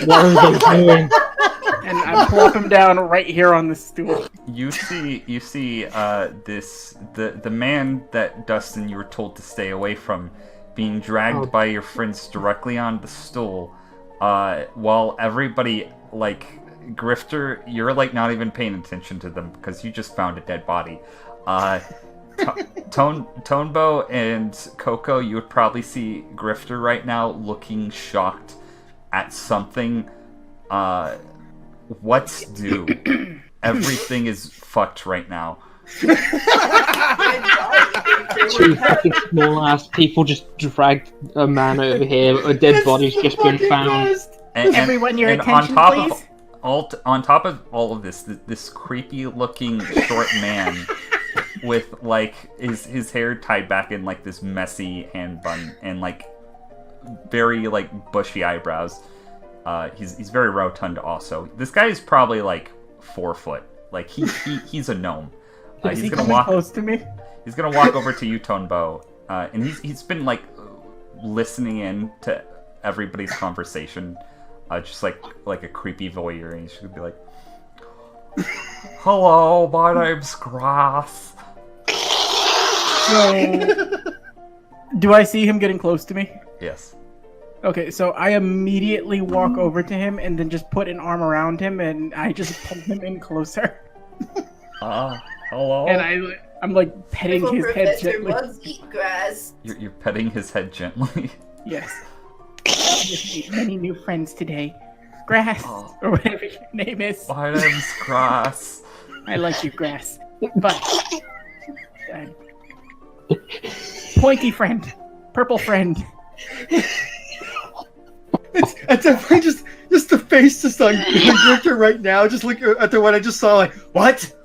What are they doing? And I plop him down right here on the stool. You see, the man that Dustin you were told to stay away from, being dragged by your friends directly on the stool, while everybody, like, Grifter, you're, like, not even paying attention to them because you just found a dead body. Tonbo and Koko, you would probably see Grifter right now looking shocked at something. What's due? Everything is fucked right now. Two fucking small ass people just dragged a man over here. A dead body's just been found. Everyone, your attention, please. On top of all of this creepy looking short man with like his hair tied back in like this messy hand bun and like very like bushy eyebrows. He's very rotund also. This guy is probably like 4 foot. Like he's a gnome. He's gonna walk close to me. He's gonna walk over to you, Tonbo, and he's been like listening in to everybody's conversation, just like a creepy voyeur, and he's just gonna be like, "Hello, my name's Grass." So, do I see him getting close to me? Yes. Okay, so I immediately walk over to him and then just put an arm around him and I just pull him in closer. Hello. And I'm like petting his head gently. Bugs eat grass. You're petting his head gently. Yes. I just made many new friends today. Grass, or whatever your name is. My name's Grass. I like you, Grass. But pointy friend, purple friend. It's definitely just the face just on Grifter right now. Just look at the one I just saw. Like, what?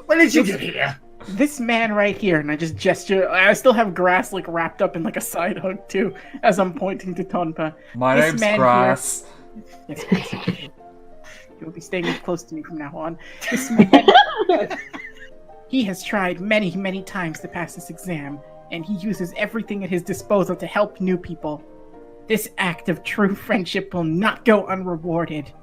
What did you do here? This man right here, and I just gesture. I still have Grass like wrapped up in like a side hug too, as I'm pointing to Tonpa. My name's Grass. Yes, Grass. You'll be staying close to me from now on. This man, he has tried many, many times to pass this exam, and he uses everything at his disposal to help new people. This act of true friendship will not go unrewarded.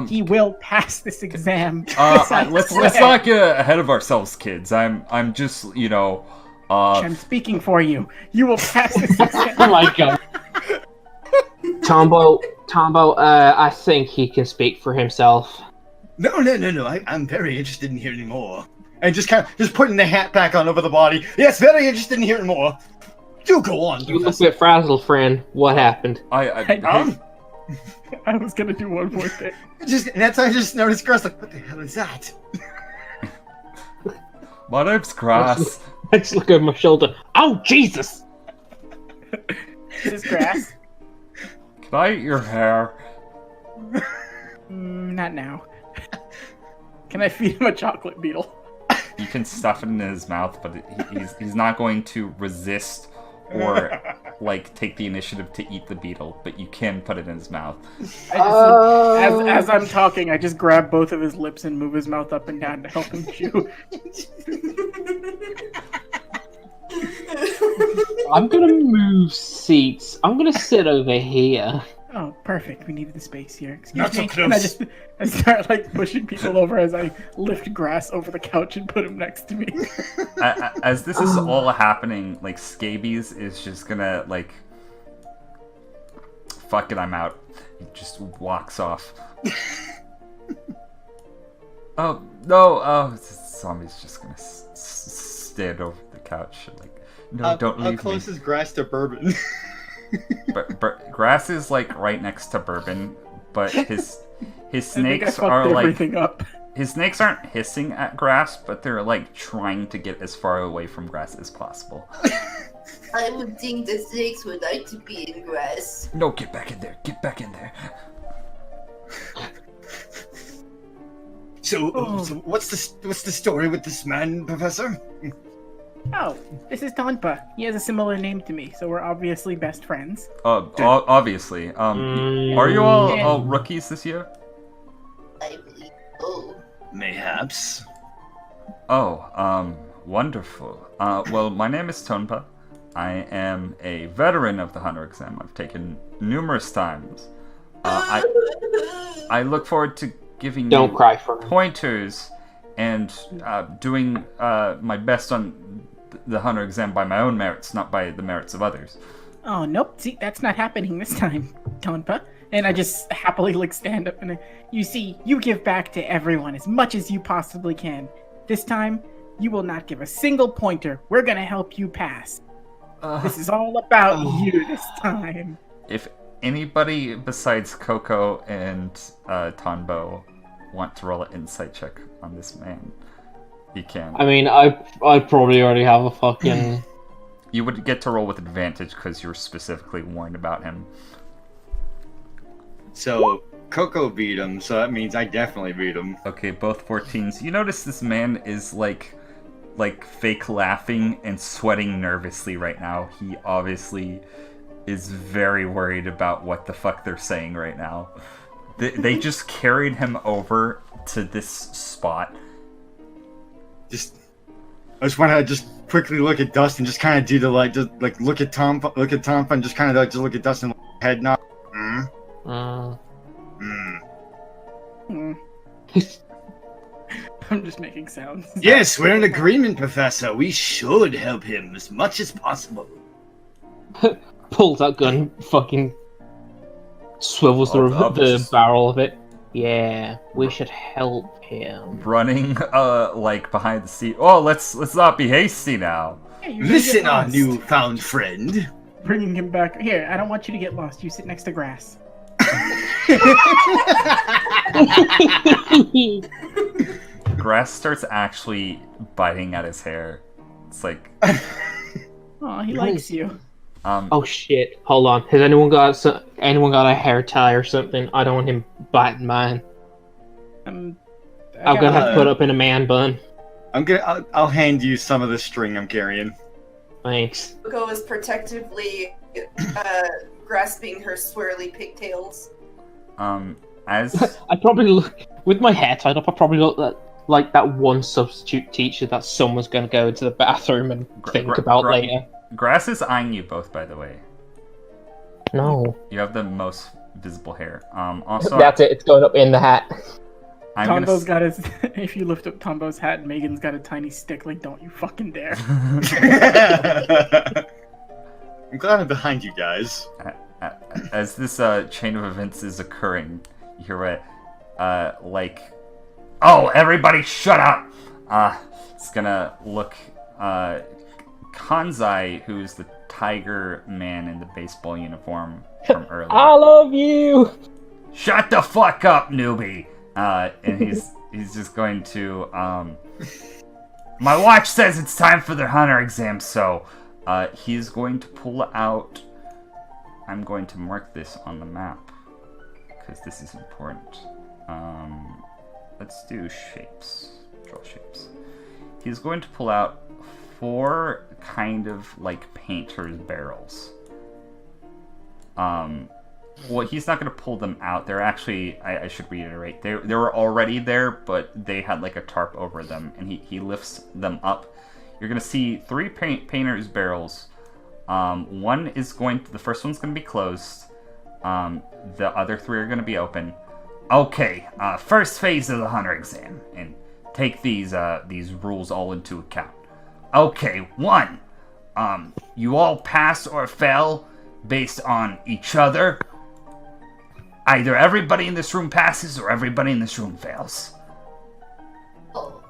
He will pass this exam. Let's not get ahead of ourselves, kids. I'm just, you know. I'm speaking for you. You will pass this exam. Oh my god. Tombo, I think he can speak for himself. No. I'm very interested in hearing more. And just putting the hat back on over the body. Yes, very interested in hearing more. Do go on. You look a bit frazzled, friend. What happened? I was gonna do one more thing. And that's how I just noticed Grass. Like, what the hell is that? My name's Grass. I just look over my shoulder. Oh Jesus! This is Grass. Can I eat your hair? Not now. Can I feed him a chocolate beetle? You can stuff it in his mouth, but he's not going to resist or like take the initiative to eat the beetle. But you can put it in his mouth. As I'm talking, I just grab both of his lips and move his mouth up and down to help him chew. I'm gonna move seats. I'm gonna sit over here. Oh, perfect. We needed the space here. Excuse Not so me. close. And I start like pushing people over as I lift Grass over the couch and put him next to me. As this is all happening, like Scabies is just gonna like, fuck it, I'm out. He just walks off. Oh no! Oh, Zombie's just gonna stand over the couch. Like, no, don't leave me. How close is Grass to Bourbon? Grass is like right next to Bourbon, but his snakes are like up. His snakes aren't hissing at Grass, but they're like trying to get as far away from Grass as possible. I would think the snakes would like to be in Grass. No, get back in there! Get back in there! So what's the story with this man, Professor? Oh, this is Tonpa. He has a similar name to me, so we're obviously best friends. Obviously. Are you all rookies this year? I believe. Oh. Mayhaps. Oh, wonderful. Well, my name is Tonpa. I am a veteran of the Hunter exam. I've taken numerous times. I look forward to giving Don't you cry for me. pointers and doing my best on the Hunter exam by my own merits, not by the merits of others. Oh, nope. See, that's not happening this time, Tonpa. And I just happily stand up and you see, you give back to everyone as much as you possibly can. This time, you will not give a single pointer. We're gonna help you pass. This is all about you this time. If anybody besides Koko and Tonbo want to roll an insight check on this man, you can. I mean, I probably already have a fucking... You would get to roll with advantage because you're specifically warned about him. So, Koko beat him, so that means I definitely beat him. Okay, both 14s. You notice this man is like fake laughing and sweating nervously right now. He obviously is very worried about what the fuck they're saying right now. They just carried him over to this spot. I just want to just quickly look at Dustin, just kind of do the look at Tom, and just kind of just look at Dustin, head nod. I'm just making sounds. Yes, we're in agreement, Professor. We should help him as much as possible. Pulls out gun, fucking swivels the barrel of it. Yeah, we should help him. Running, like behind the seat. Oh, let's not be hasty now. Hey, Listen, our newfound friend. Bringing him back here. I don't want you to get lost. You sit next to Grass. Grass starts actually biting at his hair. It's like, Oh, he likes you. Oh shit! Hold on. Has anyone got a hair tie or something? I don't want him biting mine. I'm gonna have to put up in a man bun. I'll hand you some of the string I'm carrying. Thanks. Koko is protectively grasping her swirly pigtails. As I probably look with my hair tied up. I probably look like that one substitute teacher that someone's gonna go into the bathroom and think about later. Grass is eyeing you both, by the way. No. You have the most visible hair. Also, that's it. It's going up in the hat. Tombo's got his. If you lift up Tombo's hat, Megan's got a tiny stick. Like, don't you fucking dare! I'm glad I'm behind you guys. As this chain of events is occurring, you hear it, like, "Oh, everybody, shut up!" It's gonna look. Kanzai, who's the tiger man in the baseball uniform from earlier. I love you. Shut the fuck up, newbie. And he's just going to. My watch says it's time for their hunter exam, so he's going to pull out. I'm going to mark this on the map because this is important. Let's do shapes. Draw shapes. He's going to pull out 4 kind of like painter's barrels. Well, he's not going to pull them out. They're actually, I should reiterate, they were already there, but they had like a tarp over them, and he lifts them up. You're going to see 3 painter's barrels. The first one's going to be closed. The other 3 are going to be open. Okay, first phase of the hunter exam, and take these rules all into account. Okay, 1. You all pass or fail based on each other. Either everybody in this room passes or everybody in this room fails. Oh,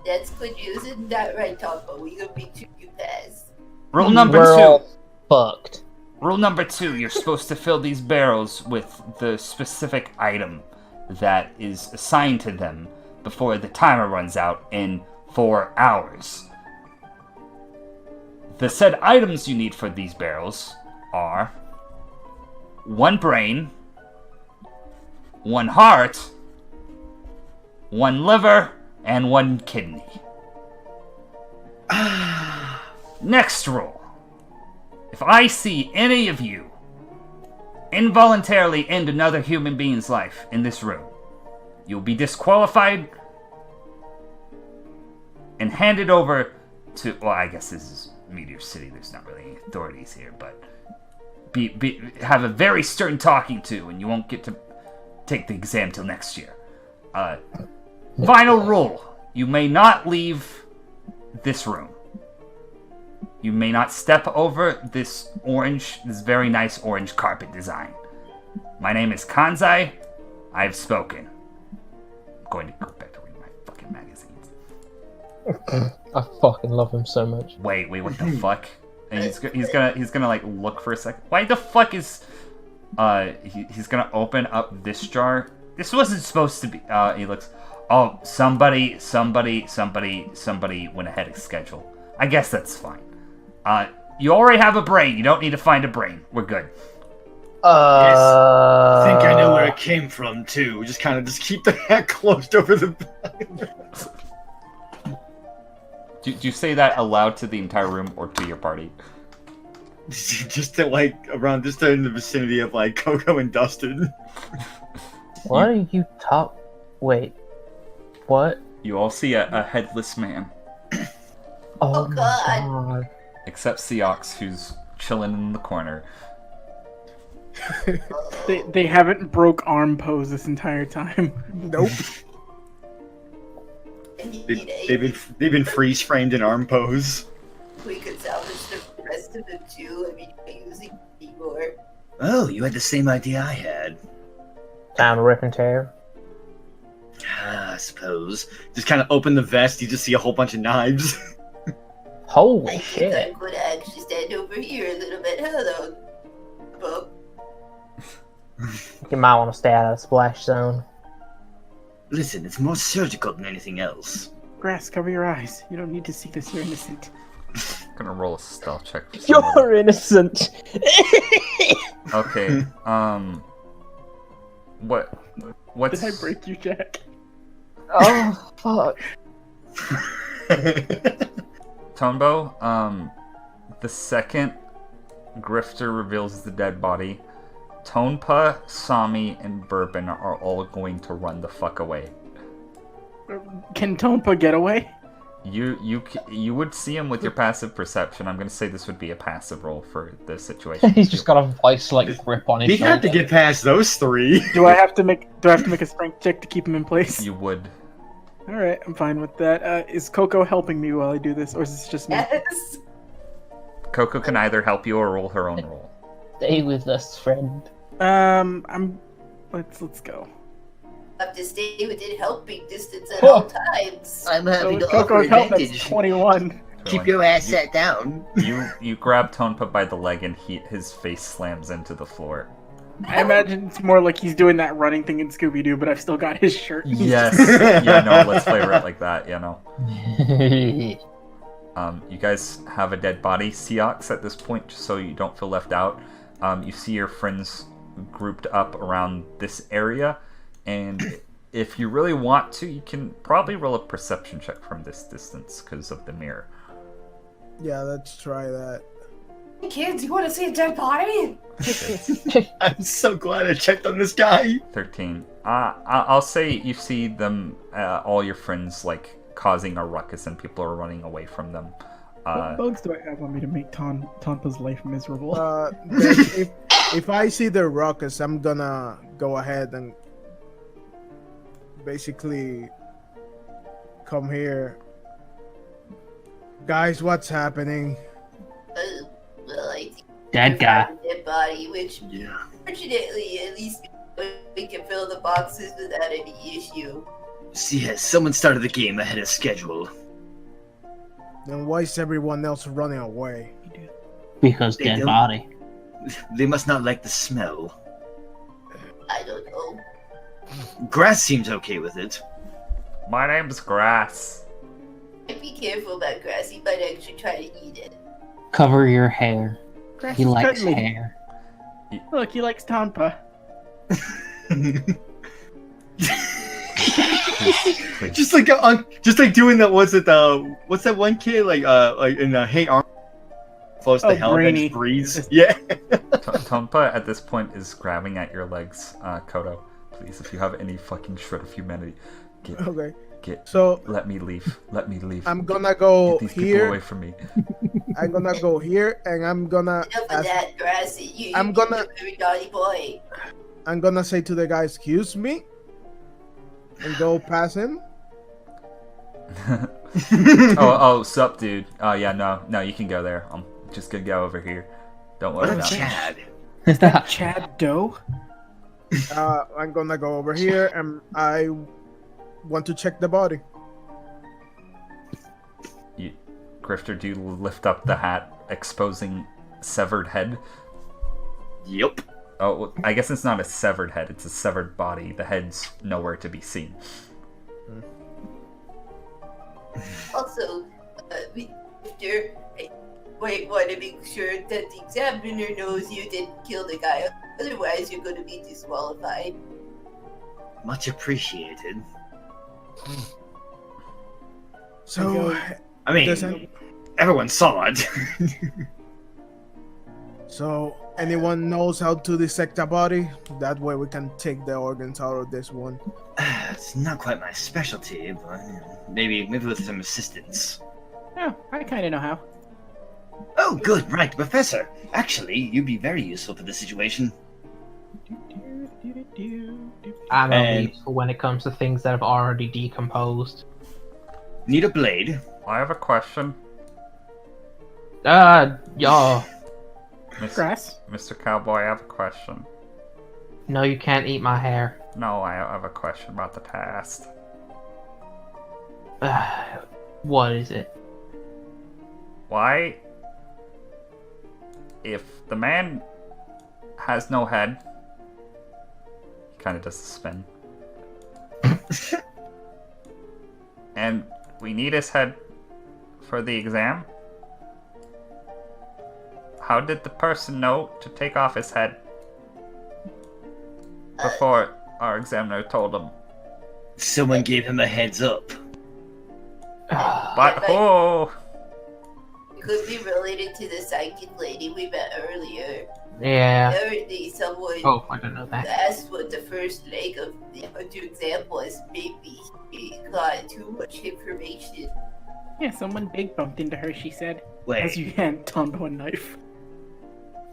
that's good news, isn't that right, Tonbo? We gonna be 2 you pass. Rule number We're 2. all fucked. Rule number 2, you're supposed to fill these barrels with the specific item that is assigned to them before the timer runs out in 4 hours. The said items you need for these barrels are 1 brain, 1 heart, 1 liver, and 1 kidney. Next rule. If I see any of you involuntarily end another human being's life in this room, you'll be disqualified and handed over to, well, I guess this is Meteor City, there's not really any authorities here, but have a very stern talking to, and you won't get to take the exam till next year. Final rule, you may not leave this room. You may not step over this very nice orange carpet design. My name is Kanzai. I've spoken. I'm going to go back to reading my fucking magazines. I fucking love him so much. Wait, what the fuck? And he's gonna like look for a second. Why the fuck is he's gonna open up this jar? This wasn't supposed to be. He looks. Oh, somebody went ahead of schedule. I guess that's fine. You already have a brain. You don't need to find a brain. We're good. Yes. I think I know where it came from too. Just keep the hat closed over the back. Do you say that aloud to the entire room or to your party? Just in the vicinity of like Koko and Dustin. Why are you top? Wait, what? You all see a headless man. Oh God. Except Seox, who's chilling in the corner. They haven't broke arm pose this entire time. Nope. They've been freeze framed in arm pose. We could salvage the rest of them too. I mean, by using keyboard. Oh, you had the same idea I had. Time to rip and tear. I suppose. Just kind of open the vest, you just see a whole bunch of knives. Holy I shit. think I'm gonna actually stand over here a little bit. Hello, Bo. You might want to stay out of the splash zone. Listen, it's more surgical than anything else. Grass, cover your eyes. You don't need to see this. You're innocent. I'm gonna roll a stealth check. For some reason. You're innocent. Okay. What's? Did I break you, Jack? Oh fuck. Tonbo, the second Grifter reveals the dead body, Tonpa, Sami, and Bourbon are all going to run the fuck away. Can Tonpa get away? You would see him with your passive perception. I'm going to say this would be a passive roll for this situation. He's just got a vice-like grip on his He shoulder. had to get past those three. Do I have to make a strength check to keep him in place? You would. All right, I'm fine with that. Is Koko helping me while I do this, or is this just me? Yes. Koko can either help you or roll her own roll. Stay with us, friend. Let's go. Have to stay within helping distance at all times. I'm having So to offer Koko's help, that's advantage. 21. Keep your ass sat down. You grab Tonpa by the leg and his face slams into the floor. I imagine it's more like he's doing that running thing in Scooby-Doo, but I've still got his shirt. Yes. Yeah, no, let's flavor it like that, you know. You guys have a dead body, Seox, at this point, just so you don't feel left out. You see your friends grouped up around this area, and if you really want to, you can probably roll a perception check from this distance because of the mirror. Yeah, let's try that. Hey kids, you want to see a dead body? I'm so glad I checked on this guy. 13. I'll say you see them, all your friends, like, causing a ruckus and people are running away from them. What bugs do I have on me to make Tonpa's life miserable? If I see the ruckus, I'm gonna go ahead and basically come here. Guys, what's happening? Well, I think Dead guy. dead body, which Yeah. fortunately at least we can fill the boxes without any issue. See, yes, someone started the game ahead of schedule. Then why is everyone else running away? Because They dead don't- body. They must not like the smell. I don't know. Grass seems okay with it. My name's Grass. Be careful about grass. He might actually try to eat it. Cover your hair. Grass He is likes cutting me. hair. Look, he likes Tonpa. just like doing that. What's that one kid like in Hey Arnold? Close to hell and Brainy. just breathes. Yeah. Tonpa at this point is grabbing at your legs. Kodo, please, if you have any fucking shred of humanity, Okay. get. So Let me leave. Let me leave. I'm gonna go Get these people away here. from me. I'm gonna go here, and I'm gonna. Enough of that, grass. I'm gonna- You're a very naughty boy. I'm gonna say to the guy, "Excuse me," and go past him. oh, sup, dude. Oh, yeah, no, you can go there. I'm just gonna go over here. Don't What worry a about me. Chad. Is that Chad Doe? I'm gonna go over here, and I want to check the body. Grifter, do you lift up the hat, exposing severed head? Yep. Oh, well, I guess it's not a severed head, it's a severed body. The head's nowhere to be seen. Also, Victor, I might want to make sure that the examiner knows you didn't kill the guy. Otherwise, you're going to be disqualified. Much appreciated. So, I mean, does any- everyone saw it. so anyone knows how to dissect a body? That way we can take the organs out of this one. It's not quite my specialty, but maybe with some assistance. Oh, I kind of know how. Oh, good, right, Professor. Actually, you'd be very useful for the situation. I'm And- only useful when it comes to things that have already decomposed. Need a blade? I have a question. Yeah. Grass? Mr. Cowboy, I have a question. No, you can't eat my hair. No, I have a question about the past. What is it? Why, if the man has no head, he kind of does a spin. And we need his head for the exam? How did the person know to take off his head before our examiner told him? Someone gave him a heads up. But who? Could be related to the psychic lady we met earlier. Yeah. Apparently someone Oh, I don't know that. asked what the first leg of the exam was. Maybe he got too much information. Yeah, someone big bumped into her, she said. Wait. As you hand Tonbo a knife.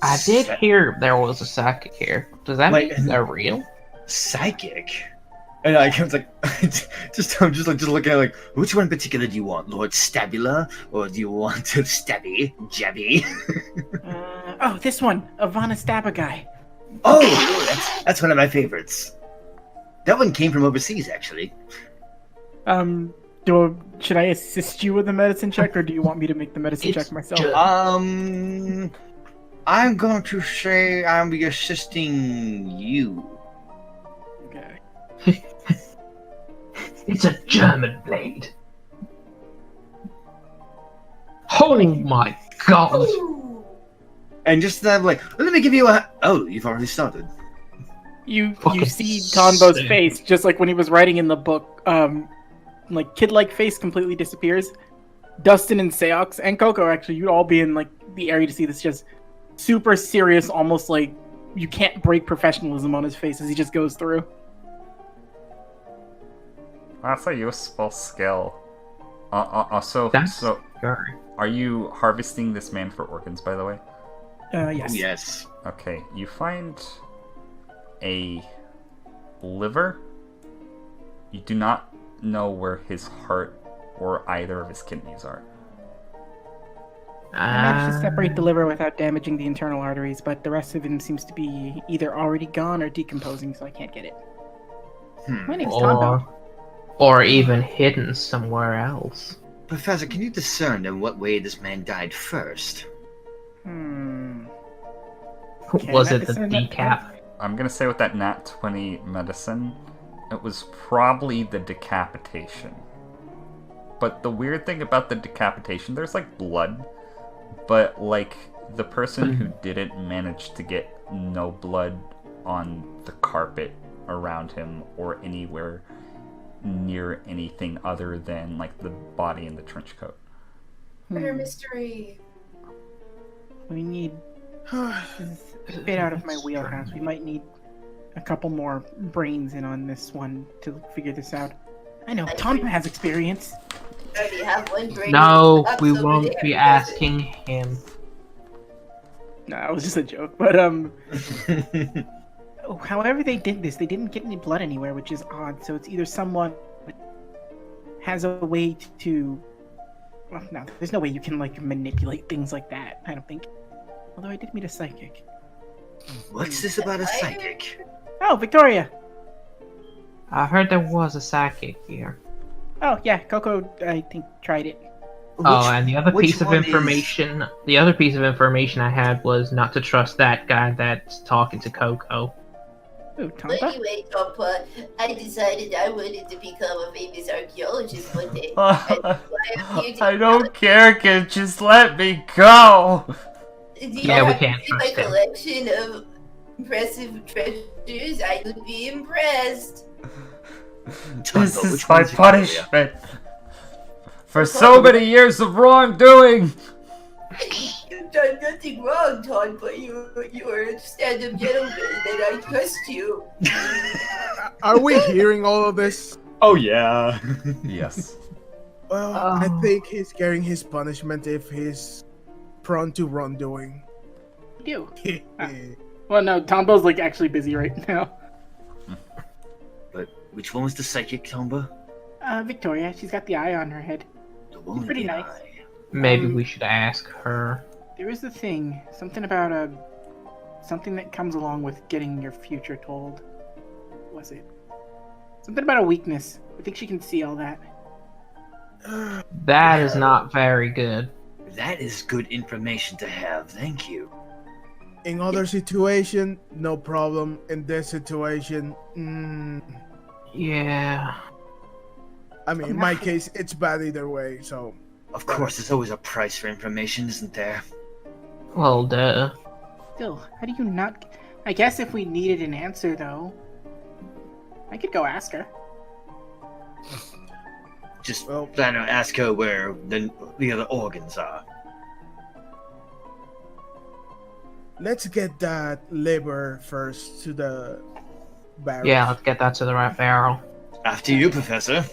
I did hear there was a psychic here. Does that Wait, mean they're real? Psychic? And I was like, I'm just looking at like, which one in particular do you want, Lord Stabula, or do you want Stabby, Jabby? Oh, this one, Ivana Stabba guy. Oh, that's one of my favorites. That one came from overseas, actually. Should I assist you with the medicine check, or do you want me to make the medicine check myself? I'm going to say I'll be assisting you. Okay. It's a German blade. Oh my god! And just that, like, let me give you a. Oh, you've already started. You Fucking see Tonbo's sick. face, just like when he was writing in the book. Like kid-like face completely disappears. Dustin and Seox and Koko, actually, you'd all be in like the area to see this. Just super serious, almost like you can't break professionalism on his face as he just goes through. That's a useful skill. So Scary. are you harvesting this man for organs, by the way? Yes. Yes. Okay, you find a liver. You do not know where his heart or either of his kidneys are. I managed to separate the liver without damaging the internal arteries, but the rest of him seems to be either already gone or decomposing, so I can't get it. My name's Tonbo. Or even hidden somewhere else. Professor, can you discern in what way this man died first? Was it the decap? I'm gonna say with that nat 20 medicine, it was probably the decapitation. But the weird thing about the decapitation, there's like blood, but like the person who didn't manage to get no blood on the carpet around him or anywhere near anything other than like the body and the trench coat. Murder mystery. We need a bit out of my wheelhouse. We might need a couple more brains in on this one to figure this out. I know, Tonbo has experience. I already have one brain. No, Up we over won't there, be Professor. asking him. Nah, it was just a joke. But however they did this, they didn't get any blood anywhere, which is odd. So it's either someone has a way to. Well, no, there's no way you can like manipulate things like that. I don't think. Although I did meet a psychic. What's this about a psychic? Oh, Victoria. I heard there was a psychic here. Oh yeah, Koko, I think tried it. And the other which piece of one is- information, the other piece of information I had was not to trust that guy that's talking to Koko. Ooh, But Tonbo. anyway, Tompa, I decided I wanted to become a famous archaeologist one day. I don't care, kid. Just let me go. Do you Yeah, we have can't to see my trust him. collection of impressive treasures? I would be impressed. This Tonbo, is which my one's your area? punishment for so many years of wrongdoing. You've done nothing wrong, Tonpa. You are a stand-up gentleman, and I trust you. Are we hearing all of this? Oh yeah. Yes. Well, I think he's getting his punishment if he's prone to wrongdoing. You do. Well, no, Tombo's like actually busy right now. But which one was the psychic, Tomba? Victoria, she's got the eye on her head. The one with Pretty the nice. eye. Maybe we should ask her. There is the thing, something about something that comes along with getting your future told. What was it? Something about a weakness. I think she can see all that. That is not very good. That is good information to have. Thank you. In other situation, no problem. In this situation, Yeah. I mean, in my case, it's bad either way, so... Of course, there's always a price for information, isn't there? Well, duh. Still, how do you not... I guess if we needed an answer, though, I could go ask her. Just plan to ask her where the other organs are. Let's get that liver first to the barrel. Yeah, let's get that to the right barrel. After you, Professor.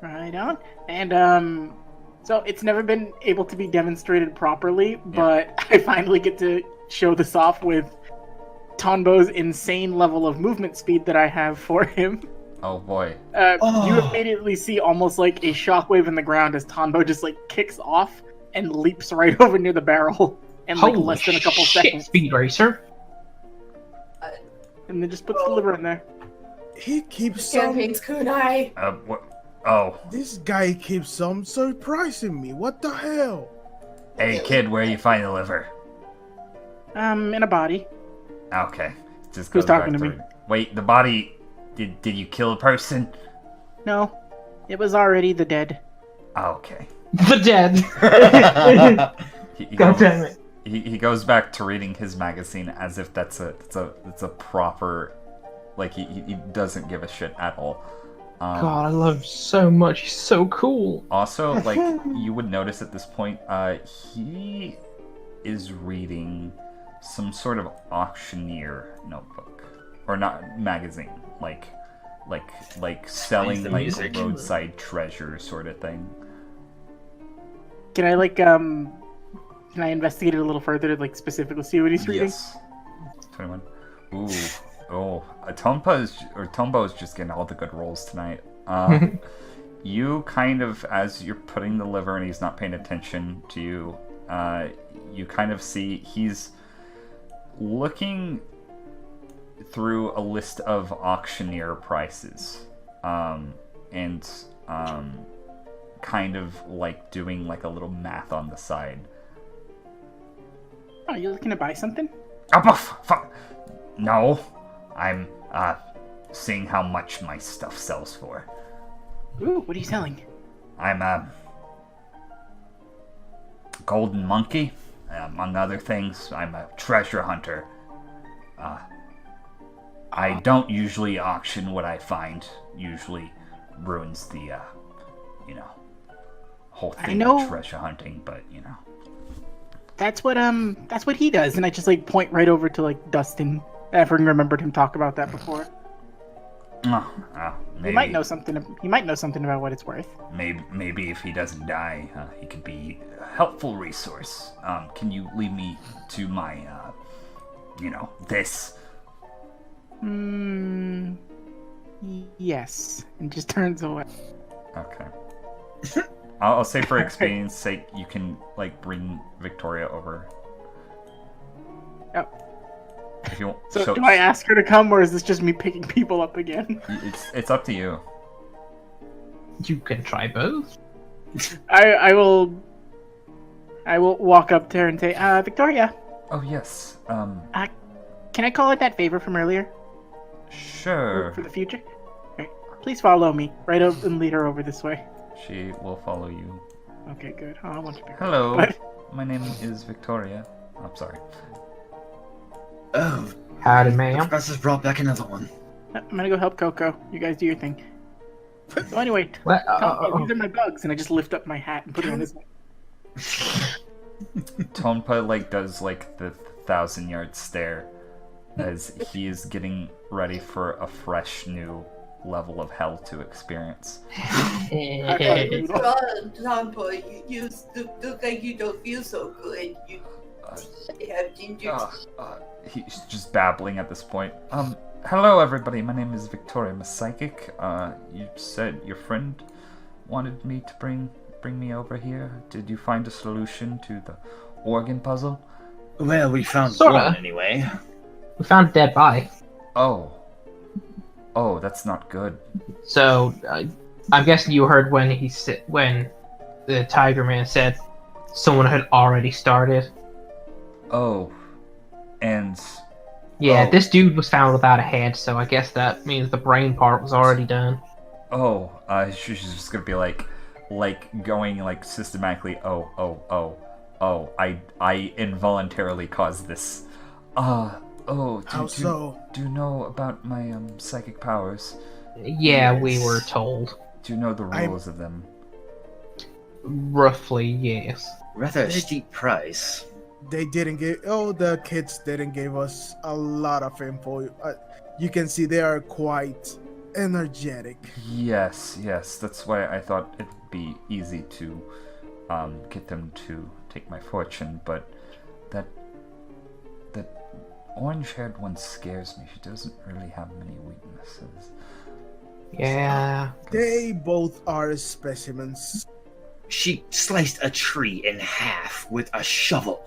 Right on. And, so it's never been able to be demonstrated properly, but I finally get to show this off with Tonbo's insane level of movement speed that I have for him. Oh boy. You immediately see almost like a shockwave in the ground as Tonbo just like kicks off and leaps right over near the barrel in like Holy less than a couple shit, seconds. Speed Racer. And then just puts the liver in there. He keeps some... Campaigns kunai. What? Oh. This guy keeps some surprising me. What the hell? Hey kid, where you find the liver? In a body. Okay. Just Who's goes back talking to me? Wait, the body... Did you kill a person? No, it was already the dead. Okay. The dead. He God goes, damn it. He goes back to reading his magazine as if that's a proper, like he doesn't give a shit at all. God, I love him so much. He's so cool. Also, like you would notice at this point, he is reading some sort of auctioneer notebook or not magazine, like selling like music. roadside treasure sort of thing. Can I can I investigate it a little further to like specifically see what he's reading? Yes. 21. Ooh. Oh. Tonbo is just getting all the good rolls tonight. You kind of, as you're putting the liver and he's not paying attention to you, you kind of see he's looking through a list of auctioneer prices. And kind of like doing like a little math on the side. Oh, you looking to buy something? No, I'm seeing how much my stuff sells for. Ooh, what are you selling? I'm a golden monkey, among other things. I'm a treasure hunter. I don't usually auction what I find. Usually ruins the, whole thing of treasure hunting. But that's what he does. And I just like point right over to like Dustin. I haven't remembered him talk about that before. Maybe, He might know something. He might know something about what it's worth. Maybe if he doesn't die, he could be a helpful resource. Can you lead me to my, this? Yes, and just turns away. Okay. I'll say for experience sake, you can like bring Victoria over. Oh. If you want. So do I ask her to come, or is this just me picking people up again? It's up to you. You can try both. I will walk up to her and say, Victoria. Oh yes. Can I call it that favor from earlier? Sure. For the future. Okay. Please follow me right up and lead her over this way. She will follow you. Okay, good. Oh, I want to be. Hello. What? My name is Victoria. I'm sorry. Oh, howdy, ma'am. The professor's brought back another one. I'm gonna go help Koko. You guys do your thing. So anyway, What? these are my bugs, and I just lift up my hat and put it on his neck. Tonpa like does like the 1,000-yard stare as he is getting ready for a fresh new level of hell to experience. Tonbo, you look like you don't feel so good. You have ginger. He's just babbling at this point. Hello everybody, my name is Victoria, I'm a psychic. You said your friend wanted me to bring me over here. Did you find a solution to the organ puzzle? Well, we found Sorta. one anyway. We found a dead body. Oh, that's not good. So, I'm guessing you heard when when the Tiger Man said someone had already started. Oh, and Yeah, this dude was found without a head, so I guess that means the brain part was already done. Oh, she's just gonna be like going like systematically. Oh, I involuntarily caused this. How Do so? you know about my psychic powers? Yeah, we were told. Do you know the rules of them? Roughly, yes. Rather a steep price. They didn't give. Oh, the kids didn't give us a lot of info. You can see they are quite energetic. Yes. That's why I thought it'd be easy to get them to take my fortune. But that orange-haired one scares me. She doesn't really have many weaknesses. Yeah. They both are specimens. She sliced a tree in half with a shovel.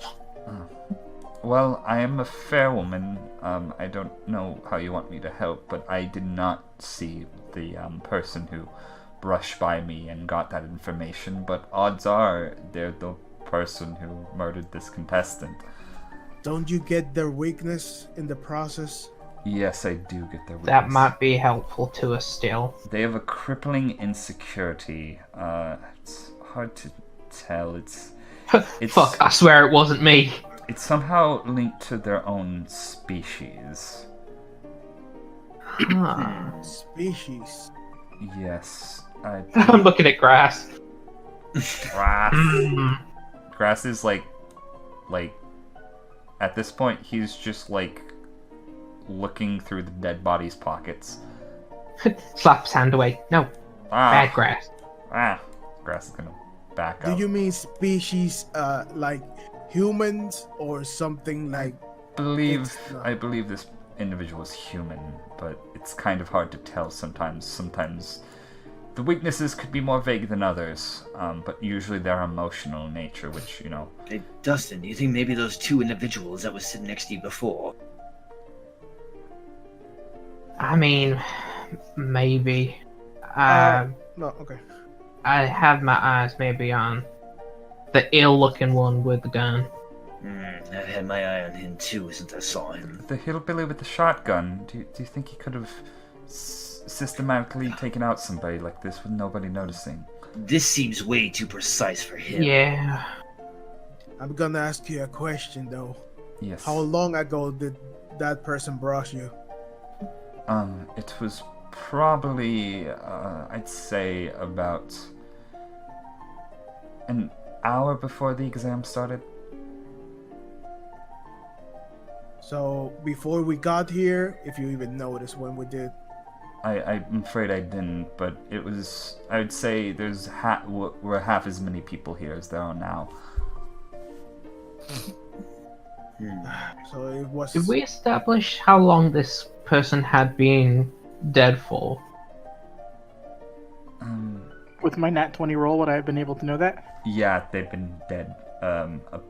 Well, I am a fair woman. I don't know how you want me to help, but I did not see the person who brushed by me and got that information. But odds are they're the person who murdered this contestant. Don't you get their weakness in the process? Yes, I do get their weakness. That might be helpful to us still. They have a crippling insecurity. It's hard to tell. It's Fuck, I swear it wasn't me. It's somehow linked to their own species. Species. Yes. I'm looking at grass. Grass. Grass is like at this point he's just like looking through the dead body's pockets. Slap his hand away. No. Bad grass. Grass is gonna back Do up. you mean species like humans or something like? I believe this individual is human, but it's kind of hard to tell sometimes. Sometimes the weaknesses could be more vague than others, but usually they're emotional in nature, which, you know... Hey, Dustin, do you think maybe those two individuals that was sitting next to you before? I mean, maybe. No, okay. I have my eyes maybe on the ill-looking one with the gun. I've had my eye on him too since I saw him. The hillbilly with the shotgun, do you think he could have systematically taken out somebody like this with nobody noticing? This seems way too precise for him. Yeah. I'm gonna ask you a question though. Yes. How long ago did that person brush you? It was probably, I'd say about an hour before the exam started. So before we got here, if you even noticed when we did. I'm afraid I didn't, but it was, I would say there's we're half as many people here as there are now. So it was. Did we establish how long this person had been dead for? With my nat 20 roll, would I have been able to know that? Yeah, they've been dead a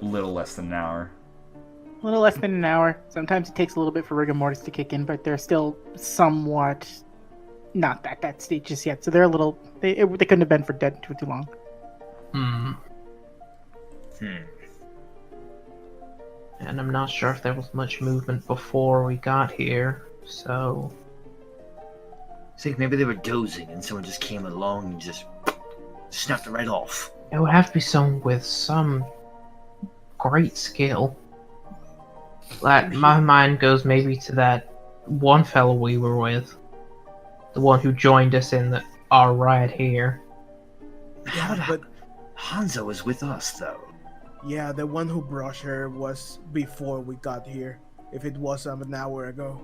little less than an hour. A little less than an hour. Sometimes it takes a little bit for rigor mortis to kick in, but they're still somewhat not at that stage just yet. So they're a little. They couldn't have been for dead too long. And I'm not sure if there was much movement before we got here, so... I think maybe they were dozing and someone just came along and just snapped it right off. It would have to be someone with some great skill. Like, my mind goes maybe to that one fellow we were with. The one who joined us in our ride here. Yeah, but Hanzo was with us, though. yeah, the one who brushed her was before we got here. If it was an hour ago.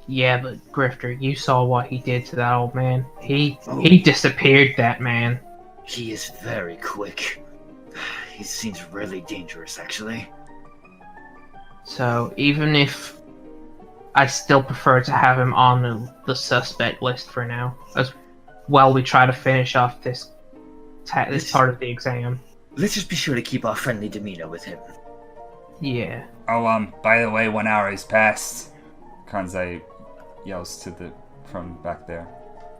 Yeah, but Grifter, you saw what he did to that old man. He disappeared that man. He is very quick. He seems really dangerous, actually. So, even if I still prefer to have him on the suspect list for now, as well we try to finish off this part of the exam. Let's just be sure to keep our friendly demeanor with him. Yeah. Oh, by the way, 1 hour has passed. Kanzai yells from back there.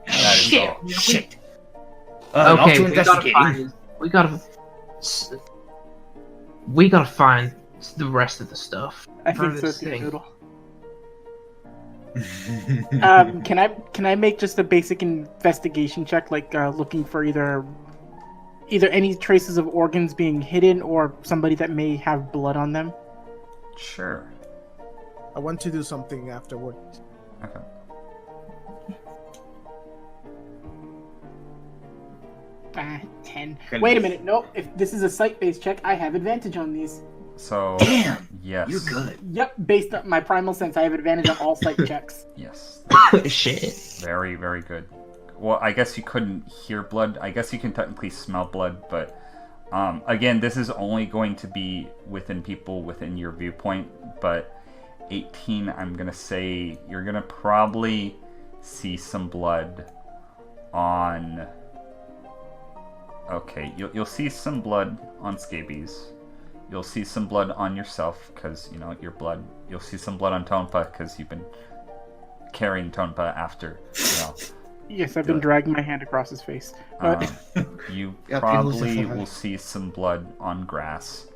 That is Shit! all. Shit! Okay, we gotta find It's the rest of the stuff. I think so this too, thing. Noodle. Can I make just a basic investigation check, like looking for either any traces of organs being hidden or somebody that may have blood on them? Sure. I want to do something afterward. Okay. Ah, 10. Goodness. Wait a minute. Nope. If this is a site-based check, I have advantage on these. So. Damn! Yes. You're good. Yep. Based on my primal sense, I have advantage on all site checks. Yes. Shit. Very, very good. Well, I guess you couldn't hear blood. I guess you can technically smell blood, but again, this is only going to be within people within your viewpoint. But 18, I'm gonna say you're gonna probably see some blood on. Okay, you'll see some blood on scabies. You'll see some blood on yourself because you know your blood. You'll see some blood on Tonpa because you've been carrying Tonpa after. You know. Yes, I've been dragging my hand across his face. You Yeah, probably people will see some blood on grass,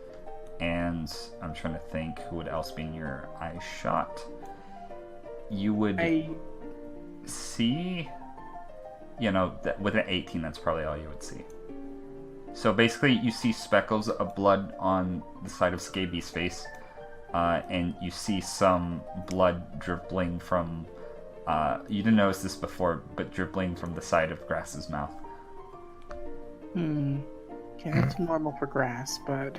and I'm trying to think who would else be in your eye shot. You would see, you know, that with an 18, that's probably all you would see. So basically, you see speckles of blood on the side of Scaby's face, and you see some blood dribbling from. You didn't notice this before, but dribbling from the side of Grass's mouth. Okay, that's normal for grass, but...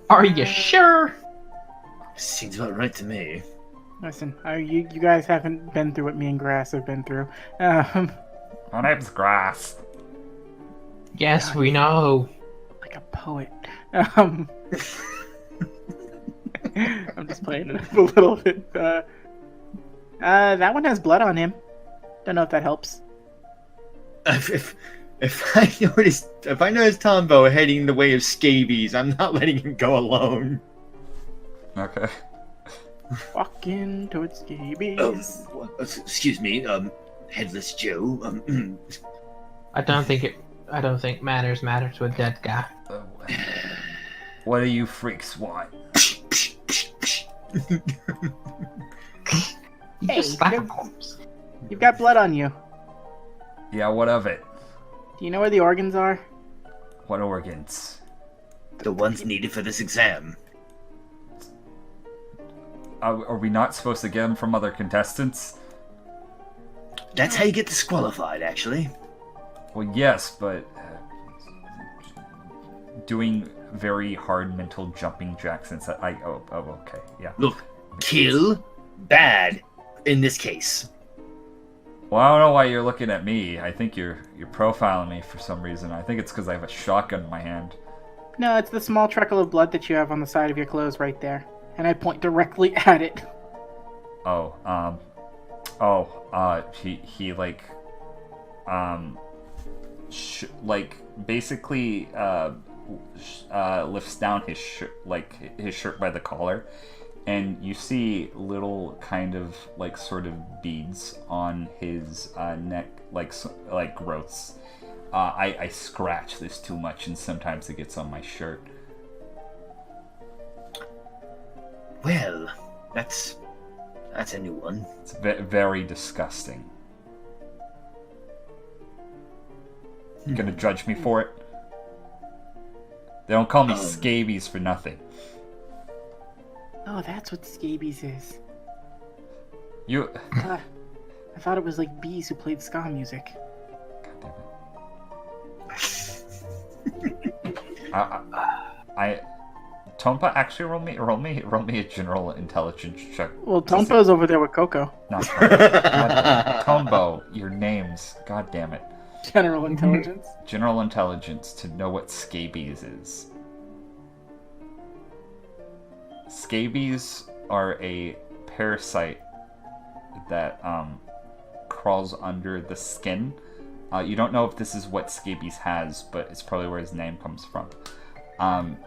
Are you sure? Seems about right to me. Listen, you guys haven't been through what me and Grass have been through. My name's Grass. Yes, we know. Like a poet. I'm just playing it up a little bit. That one has blood on him. Don't know if that helps. If I notice Tombo heading the way of scabies, I'm not letting him go alone. Okay. Walking towards scabies. Excuse me, Headless Joe. I don't think manners matter to a dead guy. What do you freaks want? Hey, you've got blood on you. Yeah, what of it? Do you know where the organs are? What organs? The ones needed for this exam. Are we not supposed to get them from other contestants? That's how you get disqualified, actually. Well, yes, but doing very hard mental jumping jacks inside. Okay, yeah. Look, kill, bad, in this case. Well, I don't know why you're looking at me. I think you're profiling me for some reason. I think it's because I have a shotgun in my hand. No, it's the small trickle of blood that you have on the side of your clothes right there. And I point directly at it. He basically lifts down his shirt by the collar, and you see little kind of sort of beads on his neck, like growths. I scratch this too much, and sometimes it gets on my shirt. Well, that's a new one. It's very disgusting. You gonna judge me for it? They don't call me scabies for nothing. Oh, that's what scabies is. You. I thought it was like bees who played ska music. God damn it. Tonpa, actually roll me a general intelligence check. Well, Tonpa's over there with Koko. Not Tonpa. Tonbo, your names. God damn it. General intelligence. General intelligence to know what scabies is. Scabies are a parasite that crawls under the skin. You don't know if this is what scabies has, but it's probably where his name comes from.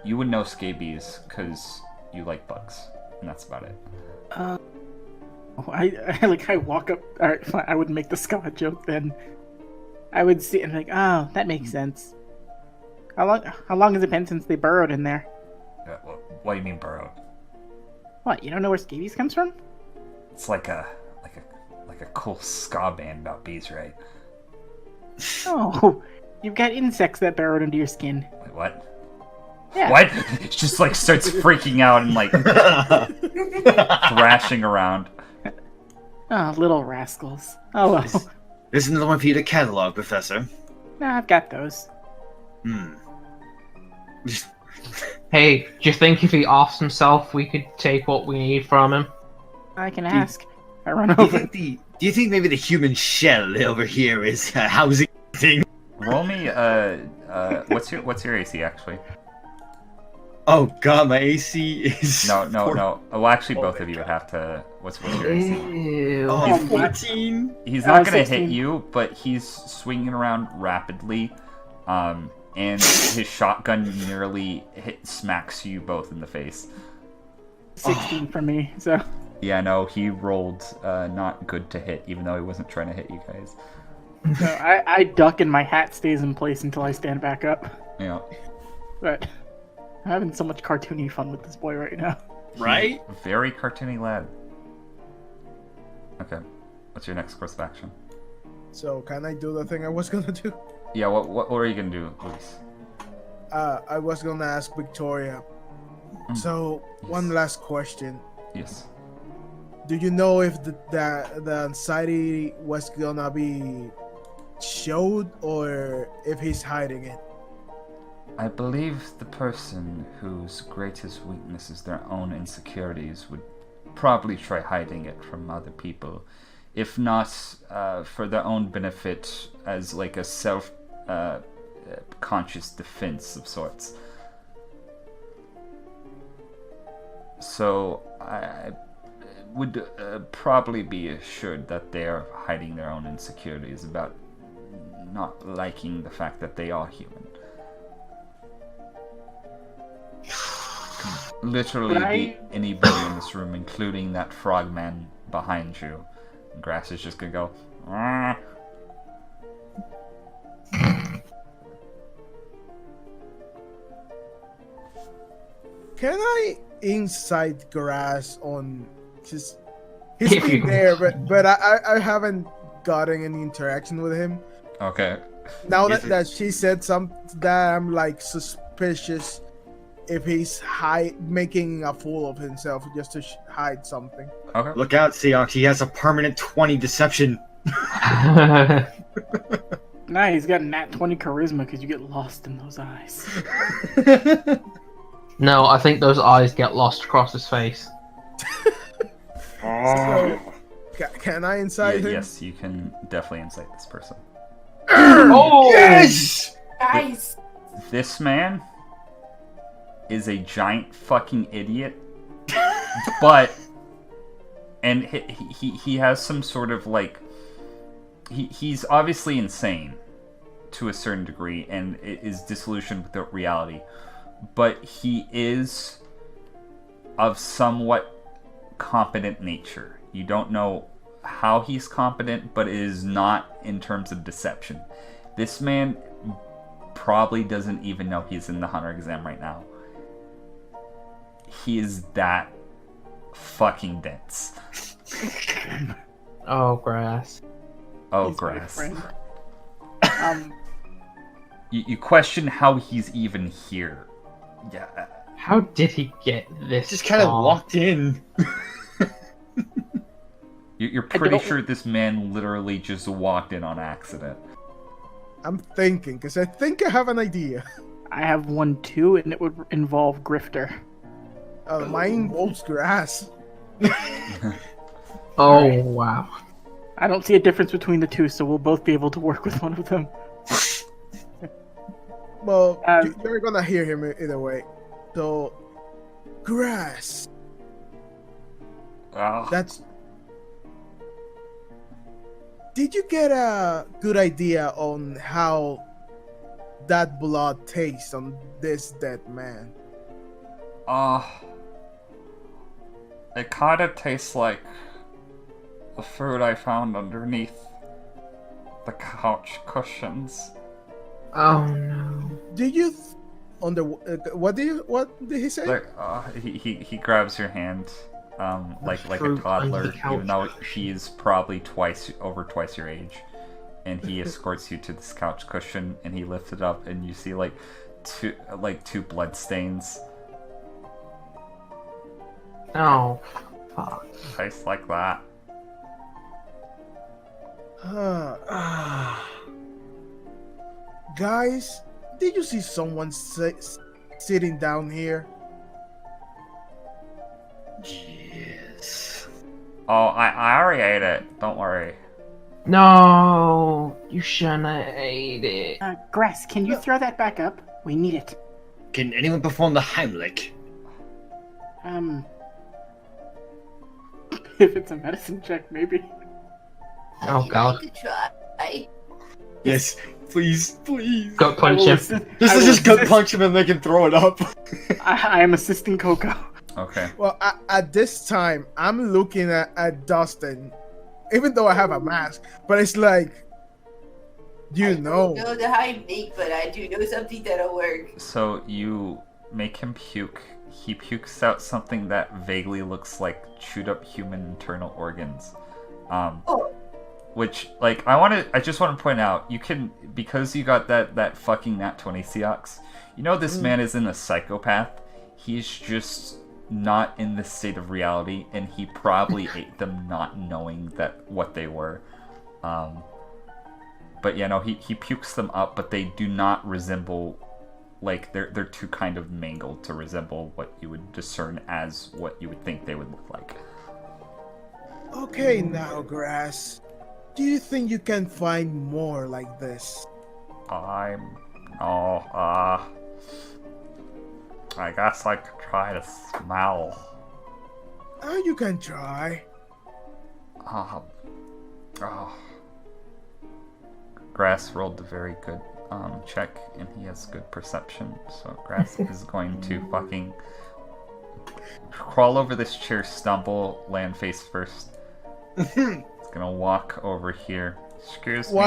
You would know scabies because you like bugs, and that's about it. I walk up. All right, fine, I would make the ska joke then. I would see and like, oh, that makes sense. How long has it been since they burrowed in there? What do you mean burrowed? What? You don't know where scabies comes from? It's like a cool ska band about bees, right? Oh, you've got insects that burrowed into your skin. Wait, what? Yeah. What? It just like starts freaking out and like thrashing around. Oh, little rascals. Oh well. There's another one for you to catalog, Professor. Nah, I've got those. Hey, do you think if he offs himself, we could take what we need from him? I can ask. I run Do over. you think maybe the human shell over here is housing thing? Roll me what's your AC actually? Oh god, my AC is No. Well, actually, both of you would have to. What's your AC? Ew. Oh, 14. He's not gonna 16. hit you, but he's swinging around rapidly, and his shotgun nearly smacks you both in the face. 16 for me. So. Yeah, no, he rolled not good to hit, even though he wasn't trying to hit you guys. So I duck and my hat stays in place until I stand back up. Yeah. But I'm having so much cartoony fun with this boy right now. Right? Very cartoony lad. Okay. What's your next course of action? So can I do the thing I was gonna do? Yeah, what are you gonna do, Luis? I was gonna ask Victoria. So one last question. Yes. Do you know if the anxiety was gonna be showed or if he's hiding it? I believe the person whose greatest weakness is their own insecurities would probably try hiding it from other people, if not for their own benefit as like a self-conscious defense of sorts. So I would probably be assured that they are hiding their own insecurities about not liking the fact that they are human. Could literally be anybody in this room, including that frogman behind you. And Grass is just gonna go. "Ah." Can I insight Grass on he's been there, but I haven't gotten any interaction with him. Okay. Now that she said something that I'm like suspicious if he's making a fool of himself just to hide something. Okay. Look out, Seox. He has a permanent 20 deception. Nah, he's got nat 20 charisma because you get lost in those eyes. No, I think those eyes get lost across his face. So, can I insight him? Yes, you can definitely insight this person. Oh! Yes! Guys! This man is a giant fucking idiot, but and he has some sort of like he's obviously insane to a certain degree and is disillusioned with the reality, but he is of somewhat competent nature. You don't know how he's competent, but it is not in terms of deception. This man probably doesn't even know he's in the Hunter exam right now. He is that fucking dense. Oh, Grass. Oh, He's my Grass. friend. You question how he's even here. Yeah. How did he get this? Just kind of far? walked in. You're pretty sure this man literally just walked in on accident. I'm thinking, because I think I have an idea. I have one too, and it would involve Grifter. Mine involves Grass. Oh, wow. I don't see a difference between the two, so we'll both be able to work with one of them. Well, you're gonna hear him either way. So, Grass. Oh. That's. Did you get a good idea on how that blood tastes on this dead man? It kind of tastes like the food I found underneath the couch cushions. Oh, no. did you what did he say? Like, he grabs your hand, like a toddler, even though she's probably twice your age, and he escorts you to this couch cushion, and he lifts it up, and you see two blood stains. Oh, fuck. Tastes like that. Guys, did you see someone sitting down here? Yes. Oh, I already ate it. Don't worry. No, you shouldn't have ate it. Grass, can you throw that back up? We need it. Can anyone perform the Heimlich? If it's a medicine check, maybe. Oh god. I could try. Yes, please. Go punch him. Just go punch him and make him throw it up. I am assisting Koko. Okay. Well, at this time, I'm looking at Dustin, even though I have a mask. But it's like, I don't know the Heimlich, but I do know something that'll work. So you make him puke. He pukes out something that vaguely looks like chewed up human internal organs. Which, like, I just want to point out, you can, because you got that fucking Nat 20 Seox, you know this man isn't a psychopath. He's just not in this state of reality, and he probably ate them not knowing what they were. But yeah, no, he pukes them up, but they do not resemble, like, they're too kind of mangled to resemble what you would discern as what you would think they would look like. Okay, now, Grass. Do you think you can find more like this? I guess I could try to smell. You can try. Grass rolled a very good check, and he has good perception, so Grass is going to fucking crawl over this chair, stumble, land face first. It's gonna walk over here. Excuse me,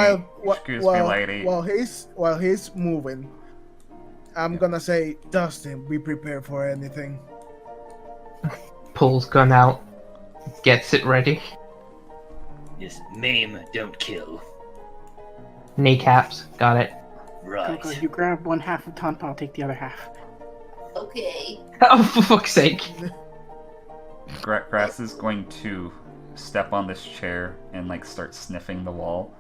lady. While he's moving, I'm gonna say, Dustin, be prepared for anything. Pulls gun out, gets it ready. Yes, maim, don't kill. Kneecaps, got it. Right. Koko, you grab one half of Tonbo, I'll take the other half. Okay. Oh, for fuck's sake. Grass is going to step on this chair and like start sniffing the wall.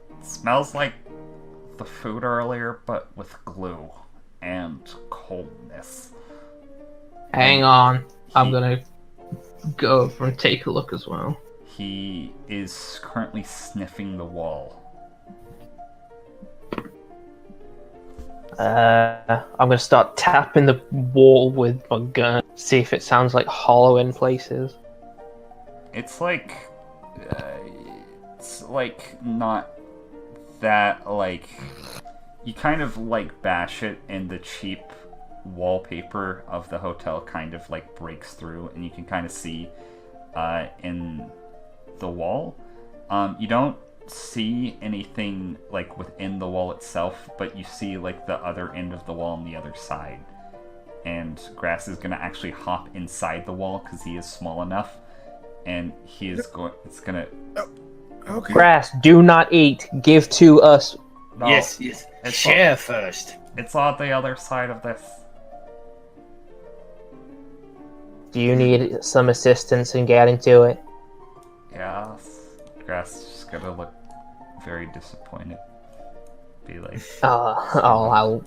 It smells like the food earlier, but with glue and coldness. Hang on, I'm gonna go over and take a look as well. He is currently sniffing the wall. I'm gonna start tapping the wall with my gun, see if it sounds like hollow in places. It's like not that, like, you kind of like bash it and the cheap wallpaper of the hotel kind of like breaks through, and you can kind of see in the wall. You don't see anything like within the wall itself, but you see like the other end of the wall on the other side. And Grass is gonna actually hop inside the wall because he is small enough, and he is going. It's gonna. Okay. Grass, do not eat. Give to us. No, Yes. Share first. It's on the other side of this. Do you need some assistance in getting to it? Yes. Grass is just gonna look very disappointed. Be like, I'll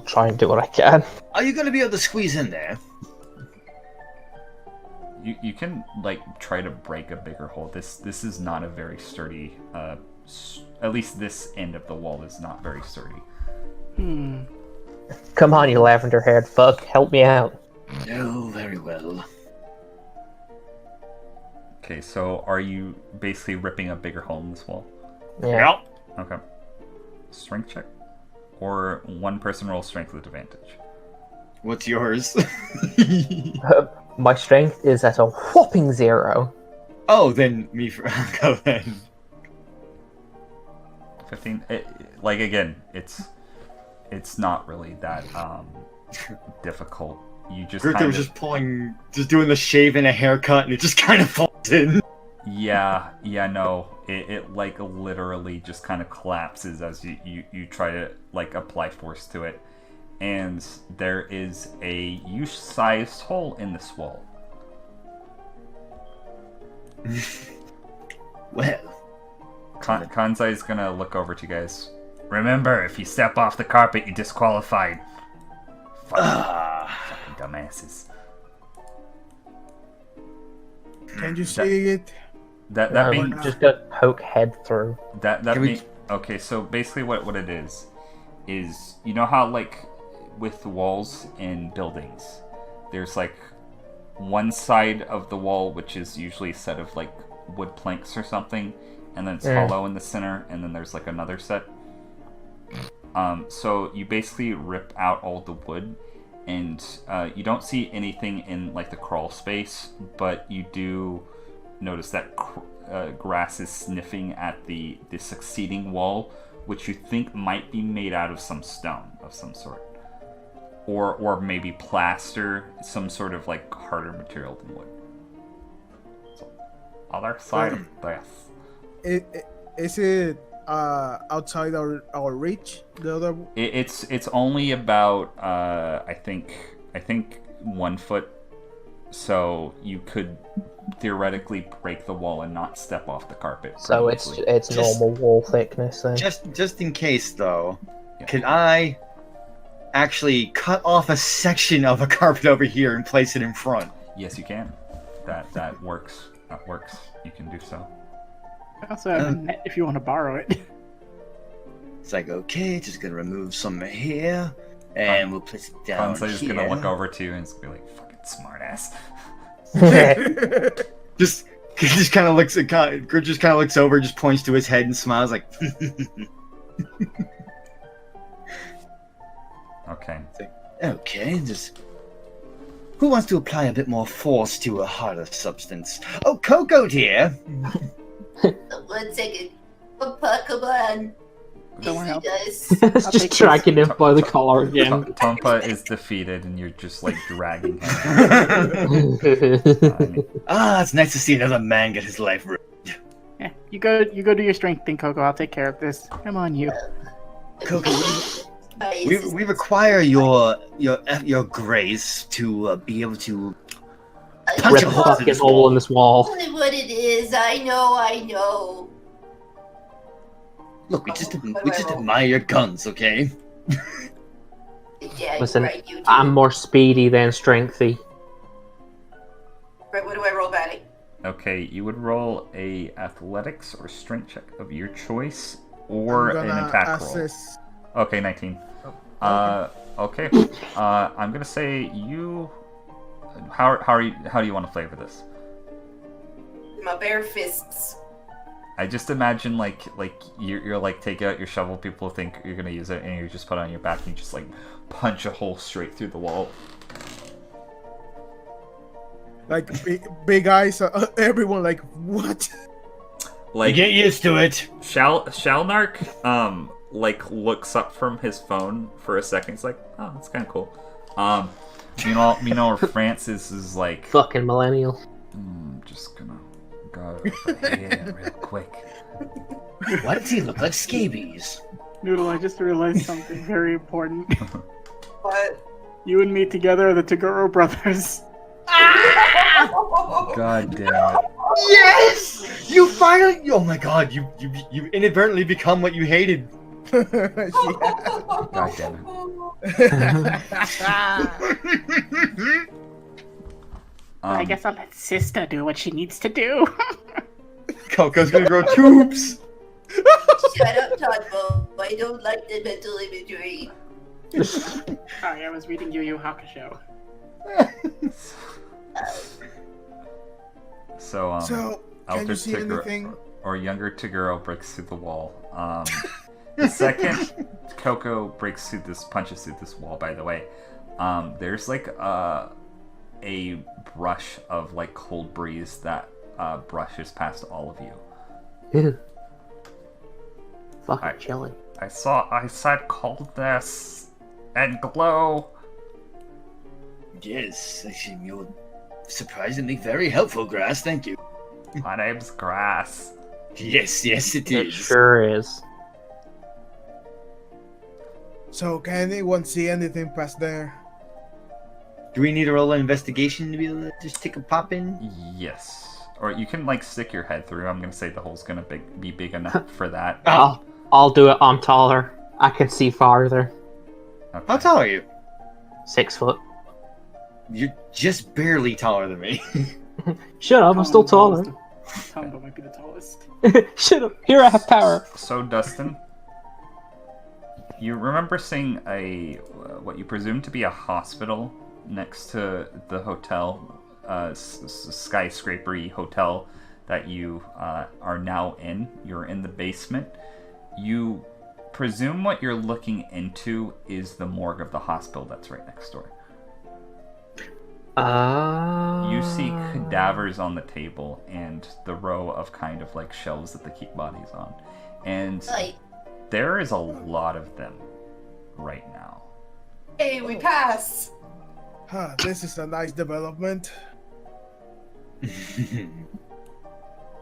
try and do what I can. Are you going to be able to squeeze in there? you can like try to break a bigger hole. This is not a very sturdy. At least this end of the wall is not very sturdy. Come on, you lavender-haired fuck, help me out. Oh, very well. Okay, so are you basically ripping a bigger hole in this wall? Yeah. Okay. Strength check? Or one person roll strength with advantage? What's yours? My strength is at a whopping 0. Oh, then me for go then. 15. Like again, it's It's not really that difficult. You just Grifter was just doing the shave and a haircut, and it just kind of falls in. Yeah, no. It like literally just kind of collapses as you try to like apply force to it. And there is a U-sized hole in this wall. Well, Kanzai's gonna look over to you guys. Remember, if you step off the carpet, you're disqualified. Fucking dumbasses. Can you see it? That No, means just go poke head through. Okay, so basically what it is you know how like with walls in buildings, there's like one side of the wall which is usually a set of like wood planks or something, and then it's hollow in the center, and then there's like another set. So you basically rip out all the wood, and you don't see anything in like the crawl space, but you do notice that grass is sniffing at the succeeding wall, which you think might be made out of some stone of some sort, or maybe plaster, some sort of like harder material than wood. So, other side of this. Is it outside our reach? The other. It's only about I think 1 foot, so you could theoretically break the wall and not step off the carpet. So it's normal wall thickness then. Just in case, though, Yeah. could I actually cut off a section of a carpet over here and place it in front? Yes, you can. That works. That works. You can do so. I also have a net if you want to borrow it. it's like, okay, just gonna remove some here, and we'll place it down Kansai is here. gonna look over to you and be like, "Fucking smartass." Just kind of looks at Grid, just kind of looks over, just points to his head and smiles like. Okay. Okay, just. Who wants to apply a bit more force to a harder substance? Oh, Koko here. 1 second. Papa, come on. Don't worry, Easy, guys. It's I'll just take dragging him by the collar again. Tompa is defeated, and you're just like dragging him. It's nice to see another man get his life ruined. Yeah, you go do your strength thing, Coco. I'll take care of this. Come on, you. Koko, we require your grace to be able to punch Rip a a hole through fucking this hole wall. in this wall. Tell me what it is. I know. Look, we just admire your guns, okay? Yeah, Listen, right, you do. I'm more speedy than strengthy. Right, what do I roll, Batty? Okay, you would roll a athletics or strength check of your choice, or I'm an gonna attack roll. assess. Okay, 19. Okay. I'm gonna say you. How do you want to flavor this? My bare fists. I just imagine like you're like take out your shovel. People think you're gonna use it, and you just put it on your back and you just like punch a hole straight through the wall. Like big eyes. Everyone like what? Like Get used to it. Shalnark like looks up from his phone for a second. He's like, oh, that's kind of cool. Meanwhile, Francis is like, Fucking millennial. just gonna go over here real quick. Why does he look like scabies? Noodle, I just realized something very important. What? You and me together are the Toguro brothers. God damn it. Yes! You finally! Oh my god! You inadvertently become what you hated. God damn it. I guess I'll let Sister do what she needs to do. Coco's gonna grow tubes. Shut up, Tonbo. I don't like the mental imagery. Sorry, I was reading Yu Yu Hakusho. So So can you see anything? or younger Toguro breaks through the wall. The second Koko punches through this wall, by the way, there's like a brush of like cold breeze that brushes past all of you. Ew. Fucking Alright. chilly. I said coldness and glow. Yes, actually, you're surprisingly very helpful, Grass. Thank you. My name's Grass. Yes, it It is. sure is. So, can anyone see anything past there? Do we need to roll an investigation to be able to just take a pop in? Yes. Or you can like stick your head through. I'm gonna say the hole's gonna be big enough for that. I'll do it. I'm taller. I can see farther. Okay. How tall are you? 6 foot. You're just barely taller than me. Shut up! I'm still taller. Tonbo might be the tallest. Shut up! Here I have power. So Dustin, you remember seeing what you presume to be a hospital next to the hotel, skyscraper-y hotel that you are now in. You're in the basement. You presume what you're looking into is the morgue of the hospital that's right next door. You see cadavers on the table and the row of kind of like shelves that they keep bodies on. And there is a lot of them right now. Hey, we pass. Huh, this is a nice development. Hey,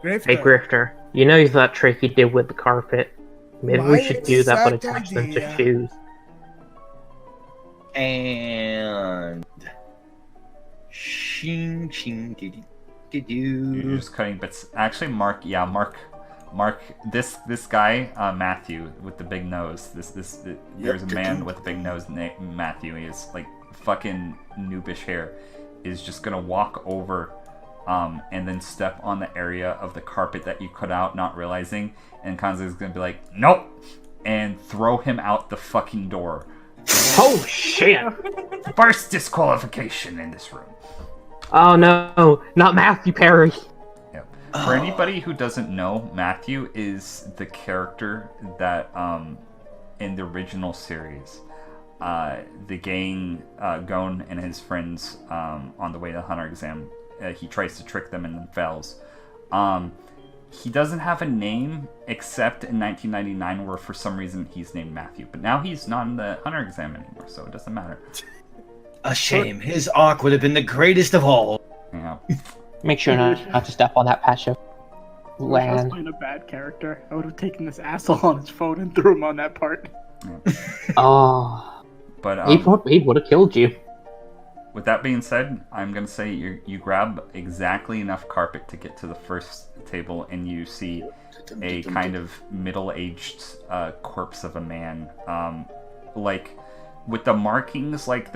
Grifter, Grifter, you know that trick you did with the carpet? Maybe we My should do that but exact attach them idea. to shoes. And shing shing doo You're just cutting bits. Actually, Mark, this guy, Matthew, with the big nose. There's a man with a big nose named Matthew. He has like fucking noobish hair. Is just gonna walk over, and then step on the area of the carpet that you cut out, not realizing, and Kanzai's gonna be like, nope, and throw him out the fucking door. Oh shit! First disqualification in this room. Oh no, not Matthew Perry. Yep. For anybody who doesn't know, Matthew is the character that, in the original series, the gang, Gon and his friends, on the way to the Hunter exam, he tries to trick them and then fails. He doesn't have a name except in 1999 where for some reason he's named Matthew. But now he's not in the Hunter exam anymore, so it doesn't matter. A shame. His arc would have been the greatest of all. Yeah. Make sure not to step on that patio. I was Land. playing a bad character. I would have taken this asshole on his phone and threw him on that part. Oh, But he would have killed you. with that being said, I'm gonna say you grab exactly enough carpet to get to the first table, and you see a kind of middle-aged corpse of a man, like with the markings like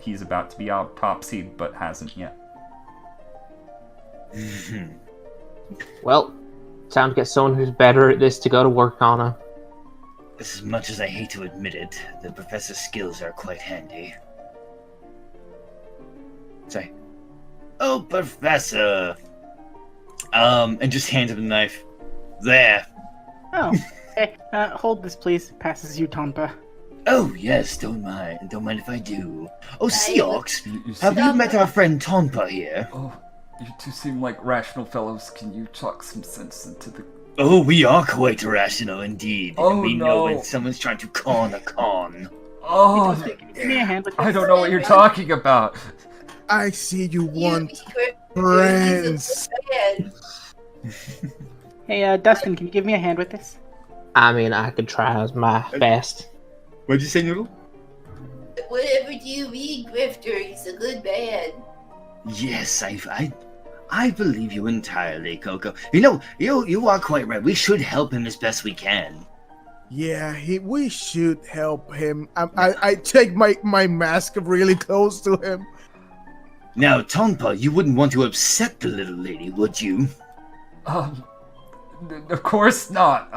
he's about to be autopsied but hasn't yet. Well, time to get someone who's better at this to go to work on her. As much as I hate to admit it, the professor's skills are quite handy. Sorry. Oh, Professor! And just hands him the knife. There. Oh, hey, hold this, please. Passes you, Tonpa. Oh, yes, don't mind if I do. Oh, Seox, You have see- you met our friend Tonpa here? Oh, you two seem like rational fellows. Can you talk some sense into the... Oh, we are quite rational indeed. Oh, we know no. when someone's trying to con a con. Oh, Give me a hand with this. I don't know what you're talking about. I see you want You- friends. Hey, Dustin, can you give me a hand with this? I mean, I could try my best. What'd you say, Noodle? Whatever you mean, Grifter, he's a good man. Yes, I believe you entirely, Koko. You know, you are quite right. We should help him as best we can. Yeah, we should help him. I take my mask really close to him. Now, Tonpa, you wouldn't want to upset the little lady, would you? Of course not.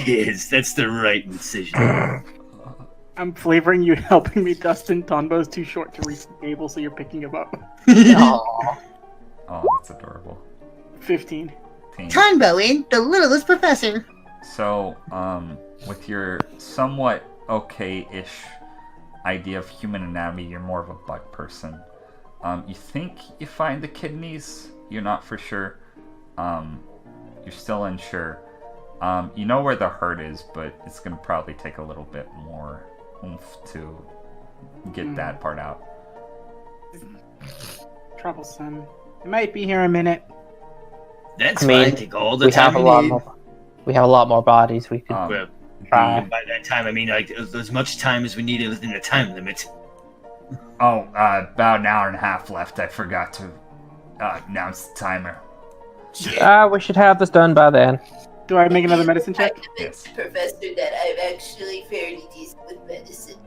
Yes, that's the right decision. I'm flavoring you helping me, Dustin. Tonbo's too short to reach the table, so you're picking him up. Aw. Oh, that's adorable. 15. Tonbo ain't the littlest professor. So, with your somewhat okay-ish idea of human anatomy, you're more of a butt person. You think you find the kidneys, you're not for sure. You're still unsure. You know where the hurt is, but it's gonna probably take a little bit more oomph to get that part out. Troublesome. It might be here a minute. That's fine. Take all the we time have a you lot need. more. We have a lot more bodies. We could Well, try. by that time, I mean like as much time as we needed within the time limit. Oh, about an hour and a half left. I forgot to announce the timer. We should have this done by then. Do I make another medicine check? Yes. Professor, that I'm actually fairly decent with medicine.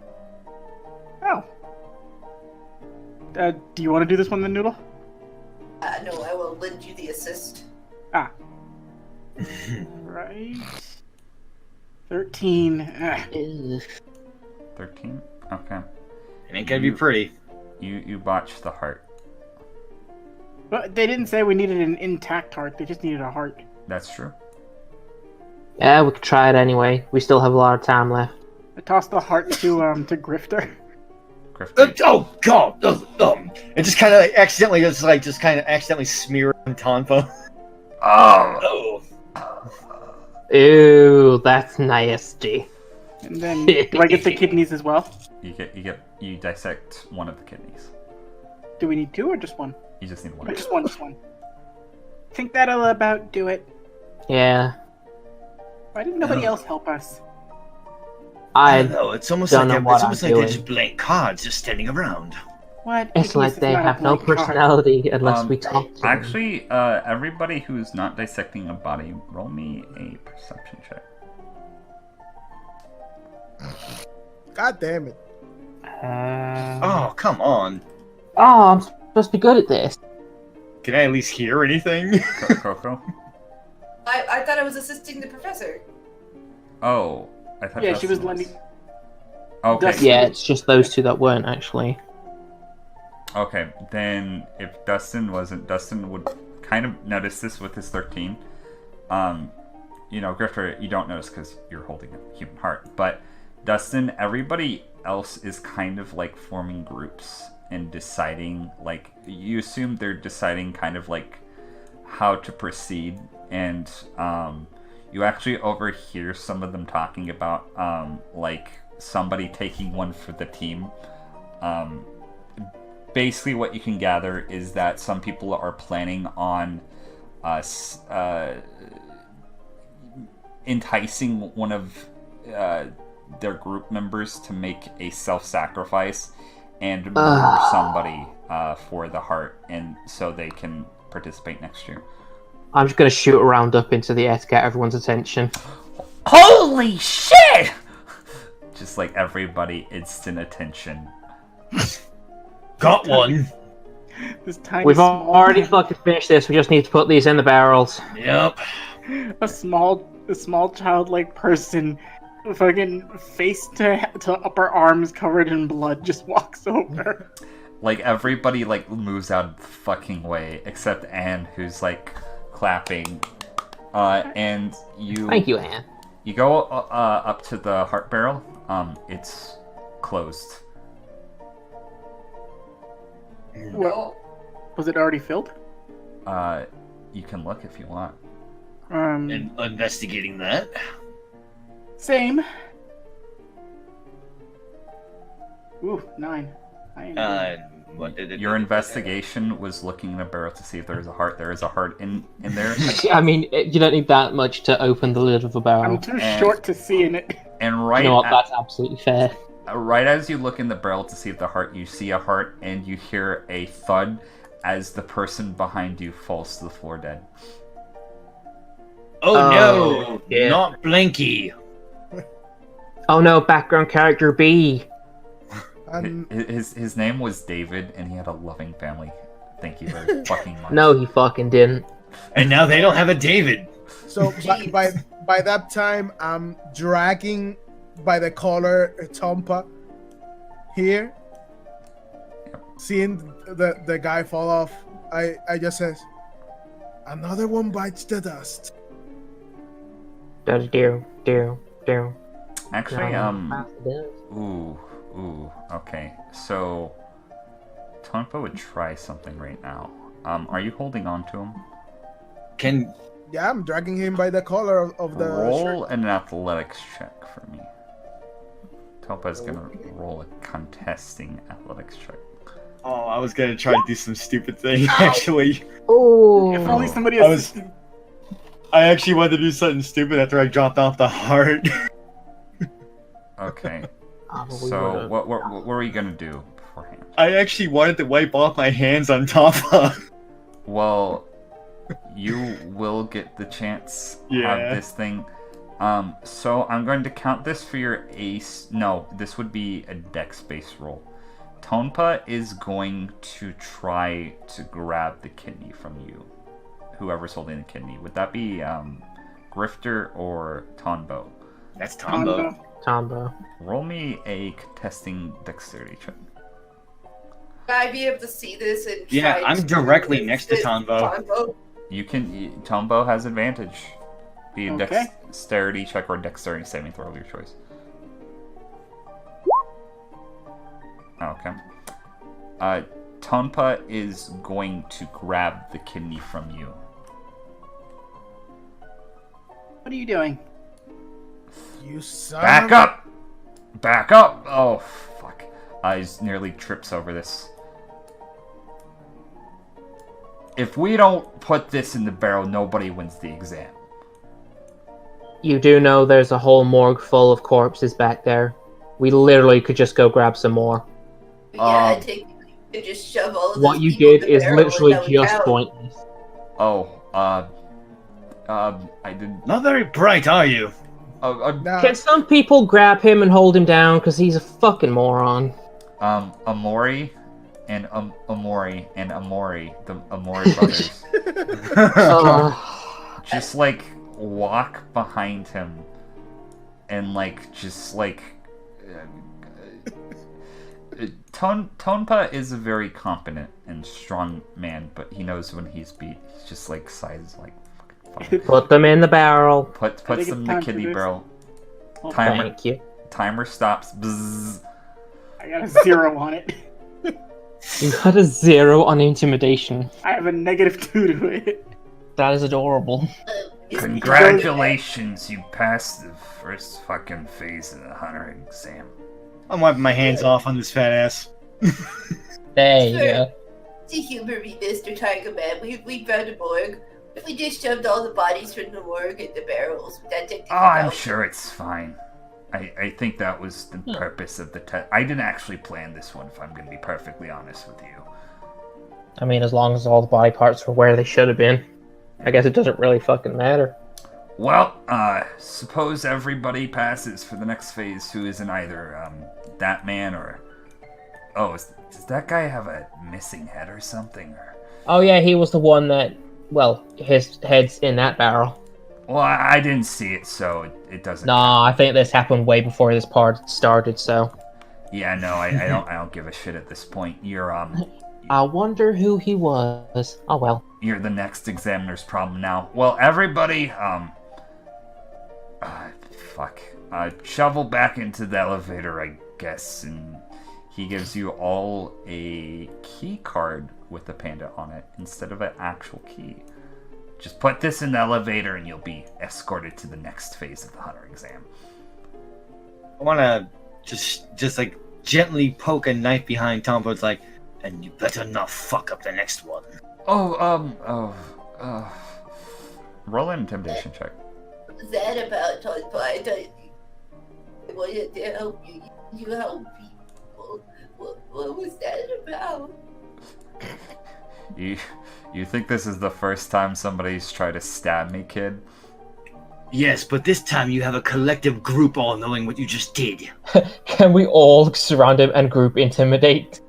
Oh. Do you want to do this one then, Noodle? No, I will lend you the assist. Ah. Right. 13. 13? Okay. It ain't gonna be pretty. You botched the heart. But they didn't say we needed an intact heart. They just needed a heart. That's true. Yeah, we could try it anyway. We still have a lot of time left. I tossed the heart to Grifter. Grifter. Oh god! It just kind of accidentally, accidentally smeared on Tonbo. Oh! Ew, that's nasty. And then, do I get the kidneys as well? You dissect one of the kidneys. Do we need two or just one? You just need one. Or just one. I think that'll about do it. Yeah. Why didn't nobody else help us? I I don't know. It's almost don't like know what it's almost I'm like they're doing. just blank cards, just standing around. What? It's Kidneys like is they not a have no blank card. personality unless we talk to them. Actually, everybody who's not dissecting a body, roll me a perception check. God damn it. Oh, come on. Oh, I'm supposed to be good at this. Can I at least hear anything? Koko? I thought I was assisting the professor. Oh, I thought Yeah, she was Dustin lending. Okay. Dustin- Yeah, it's just those two that weren't actually. Okay, then if Dustin wasn't, Dustin would kind of notice this with his 13. You know, Grifter, you don't notice because you're holding a human heart. But Dustin, everybody else is kind of like forming groups and deciding, like, you assume they're deciding kind of like how to proceed. And you actually overhear some of them talking about, like, somebody taking one for the team. Basically, what you can gather is that some people are planning on enticing one of their group members to make a self-sacrifice and murder somebody for the heart, and so they can participate next year. I'm just gonna shoot a round up into the air to get everyone's attention. Holy shit! Just like everybody, instant attention. Got one. This tiny We've small already man. fucking finished this. We just need to put these in the barrels. Yep. A small childlike person, fucking face to upper arms covered in blood, just walks over. Like everybody like moves out of the fucking way except Anne, who's like clapping. And you. Thank you, Anne. You go up to the heart barrel. It's closed. Well, was it already filled? You can look if you want. And investigating that. Same. Ooh, 9. I am What did it? Your investigation was looking in a barrel to see if there is a heart. There is a heart in there. I mean, you don't need that much to open the lid of a barrel. I'm too short to see in it. And right You know what? That's absolutely fair. right as you look in the barrel to see if the heart, you see a heart, and you hear a thud as the person behind you falls to the floor dead. Oh no! Yeah. Not Blinky. Oh no, background character B. His name was David, and he had a loving family. Thank you very fucking much. No, he fucking didn't. And now they don't have a David. So by that time, I'm dragging by the collar Tompa here. Seeing the guy fall off, I just says, another one bites the dust. Do. Actually, okay. So, Tonbo would try something right now. Are you holding on to him? Yeah, I'm dragging him by the collar of the Roll shirt. an athletics check for me. Topa's gonna roll a contesting athletics check. Oh, I was gonna try to do some stupid thing, actually. Oh. If only somebody I was- assisted. I actually wanted to do something stupid after I dropped off the heart. Okay. Probably So would've. what were you gonna do beforehand? I actually wanted to wipe off my hands on Tonbo. Well, you will get the chance to Yeah. have this thing. So I'm going to count this for your ace. No, this would be a dex-based roll. Tonpa is going to try to grab the kidney from you. Whoever's holding the kidney. Would that be Grifter or Tonbo? That's Tonbo. Tombo. Roll me a contesting dexterity check. Would I be able to see this and Yeah, try I'm to directly resist next to Tonbo. Tonbo? You can. Tombo has advantage. Be a Okay. dexterity check or a dexterity saving throw of your choice. Okay. Tonpa is going to grab the kidney from you. What are you doing? You son Back of- up! Back up! Oh, fuck. He nearly trips over this. If we don't put this in the barrel, nobody wins the exam. You do know there's a whole morgue full of corpses back there. We literally could just go grab some more. Yeah, I take you could just shove all of What those you people in did the is barrel literally and that would just count. pointless. Oh, I didn't. Not very bright, are you? Nah, Can some people grab him and hold him down? Because he's a fucking moron. Amori and Amori, the Amori brothers, just like walk behind him and Tonpa is a very competent and strong man, but he knows when he's beat. He's just like sighs like fucking fine. Put them in the barrel. Puts think them in it's the time for kidney this. barrel. Timer Thank you. timer stops. Bzzz. I got a 0 on it. You got a 0 on intimidation. I have a -2 to it. That is adorable. Congratulations, you passed the first fucking phase of the hunter exam. I'm wiping my hands off on this fat ass. There you go. To humor me, Mr. Tiger Man, we found a morgue. If we just shoved all the bodies from the morgue in the barrels, would that take the Oh, I'm out? sure it's fine. I think that was the purpose of the test. I didn't actually plan this one, if I'm going to be perfectly honest with you. I mean, as long as all the body parts were where they should have been. I guess it doesn't really fucking matter. Well, suppose everybody passes for the next phase who isn't either that man or... Oh, does that guy have a missing head or something? Or... Oh yeah, he was the one that, well, his head's in that barrel. Well, I didn't see it, so it doesn't... Nah, I think this happened way before this part started, so... Yeah, no, I don't give a shit at this point. You're I wonder who he was. Oh well. you're the next examiner's problem now. Well, everybody, shovel back into the elevator, I guess, and he gives you all a key card with a panda on it instead of an actual key. Just put this in the elevator and you'll be escorted to the next phase of the hunter exam. I want to just like gently poke a knife behind Tombo's like, and you better not fuck up the next one. Roll an intimidation check. What was that about, Tonbo? I wanted to help you. You help people. What was that about? You think this is the first time somebody's tried to stab me, kid? Yes, but this time you have a collective group all knowing what you just did. Can we all surround him and group intimidate?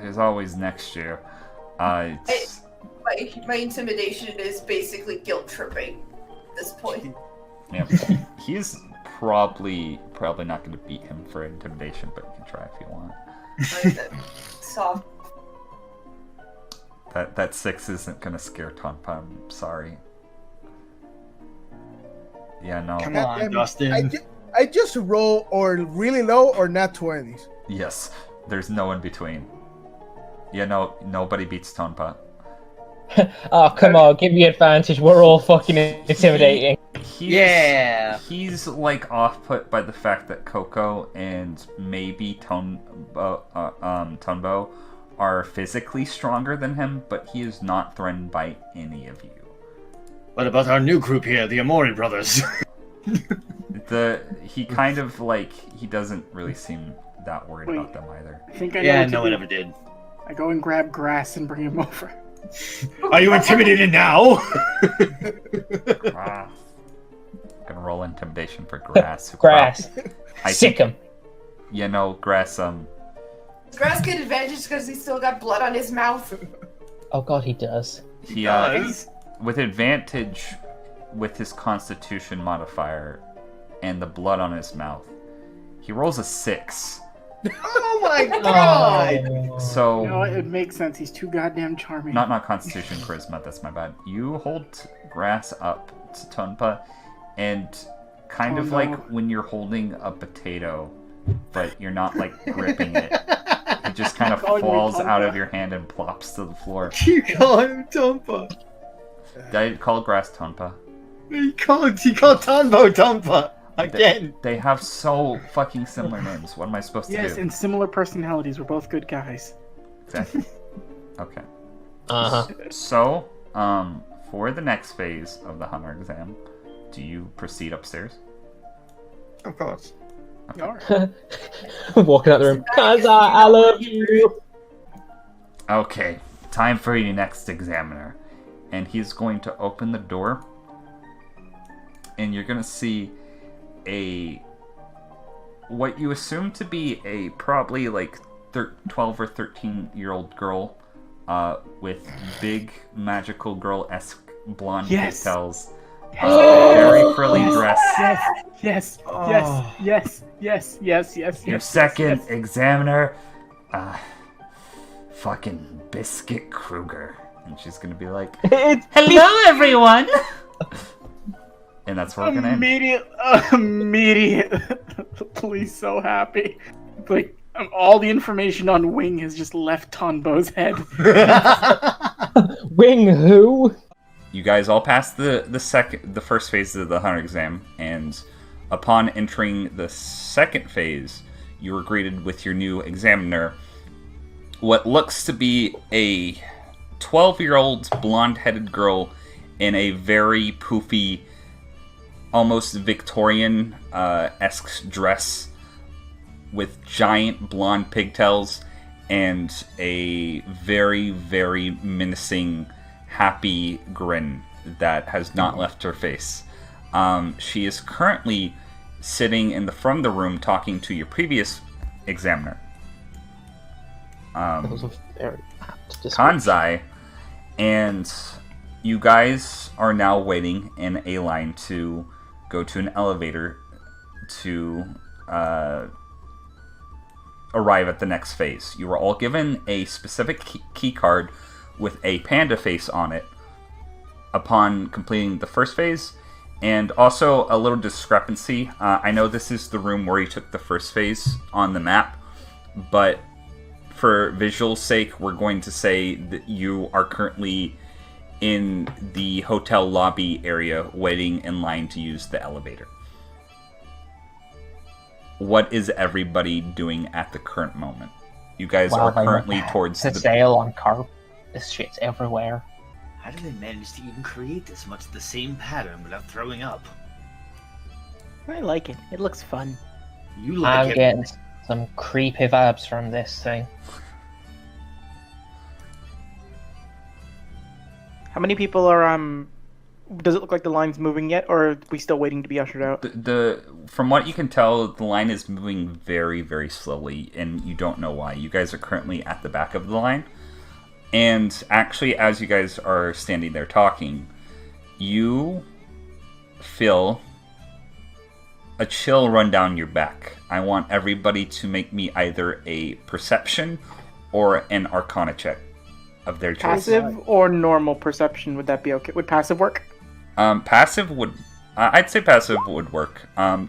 There's always next year. It's... My intimidation is basically guilt tripping at this point. Yeah, he's probably not going to beat him for intimidation, but you can try if you want. Soft. That 6 isn't going to scare Tonpa. I'm sorry. Yeah, no. Come on, Dustin. I just roll or really low or not 20s. Yes, there's no in between. Yeah, no, nobody beats Tonpa. Oh, come on, give me advantage. We're all fucking intimidating. He's like off-put by the fact that Koko and maybe Tonbo are physically stronger than him, but he is not threatened by any of you. What about our new group here, the Amori brothers? He kind of like, he doesn't really seem that worried about them either. I think I know what to no do. one ever did. I go and grab Grass and bring him over. Are you intimidated now? I'm gonna roll intimidation for Grass. Grass. Sick him. You know, Grass, Does Grass get advantage because he's still got blood on his mouth? Oh god, he does. He with advantage with his Constitution modifier and the blood on his mouth, he rolls a 6. Oh my god! So You know what? It makes sense. He's too goddamn charming. not Constitution, Charisma. That's my bad. You hold Grass up to Tonpa, and kind of like when you're holding a potato, but you're not like gripping it. It just kind of falls out of your hand and plops to the floor. You call him Tonpa. Did I call Grass Tonpa? He called Tonbo Tonpa. Again. They have so fucking similar names. What am I supposed to do? Yes, and similar personalities. We're both good guys. Exactly. Okay. Uh-huh. So, for the next phase of the Hunter exam, do you proceed upstairs? Of course. Okay. Walking out the room. Kaza, I love you. Okay, time for your next examiner. And he's going to open the door, and you're going to see what you assume to be a probably like 12 or 13-year-old girl with big magical girl-esque blonde pigtails, very frilly dress. Yes. Your second examiner, fucking Biscuit Kruger. And she's gonna be like, "Hello, everyone!" And that's where we're gonna end. Immediately so happy. Like, all the information on Wing has just left Tonbo's head. Wing who? You guys all passed the first phase of the Hunter exam, and upon entering the second phase, you were greeted with your new examiner, what looks to be a 12-year-old blonde-headed girl in a very poofy, almost Victorian-esque dress with giant blonde pigtails and a very, very menacing, happy grin that has not left her face. She is currently sitting in the front of the room talking to your previous examiner. That was a very apt description. Kanzai, and you guys are now waiting in a line to go to an elevator to arrive at the next phase. You were all given a specific key card with a panda face on it upon completing the first phase, and also a little discrepancy. I know this is the room where you took the first phase on the map, but for visual sake, we're going to say that you are currently in the hotel lobby area waiting in line to use the elevator. What is everybody doing at the current moment? You guys are currently towards the sail on carp. This shit's everywhere. How did they manage to even create this much of the same pattern without throwing up? I like it. It looks fun. You like I'm it. getting some creepy vibes from this thing. How many people are does it look like the line's moving yet, or are we still waiting to be ushered out? From what you can tell, the line is moving very, very slowly, and you don't know why. You guys are currently at the back of the line. And actually, as you guys are standing there talking, you feel a chill run down your back. I want everybody to make me either a perception or an arcana check of their choice. Passive or normal perception, would that be okay? Would passive work? Passive would... I'd say passive would work. I'll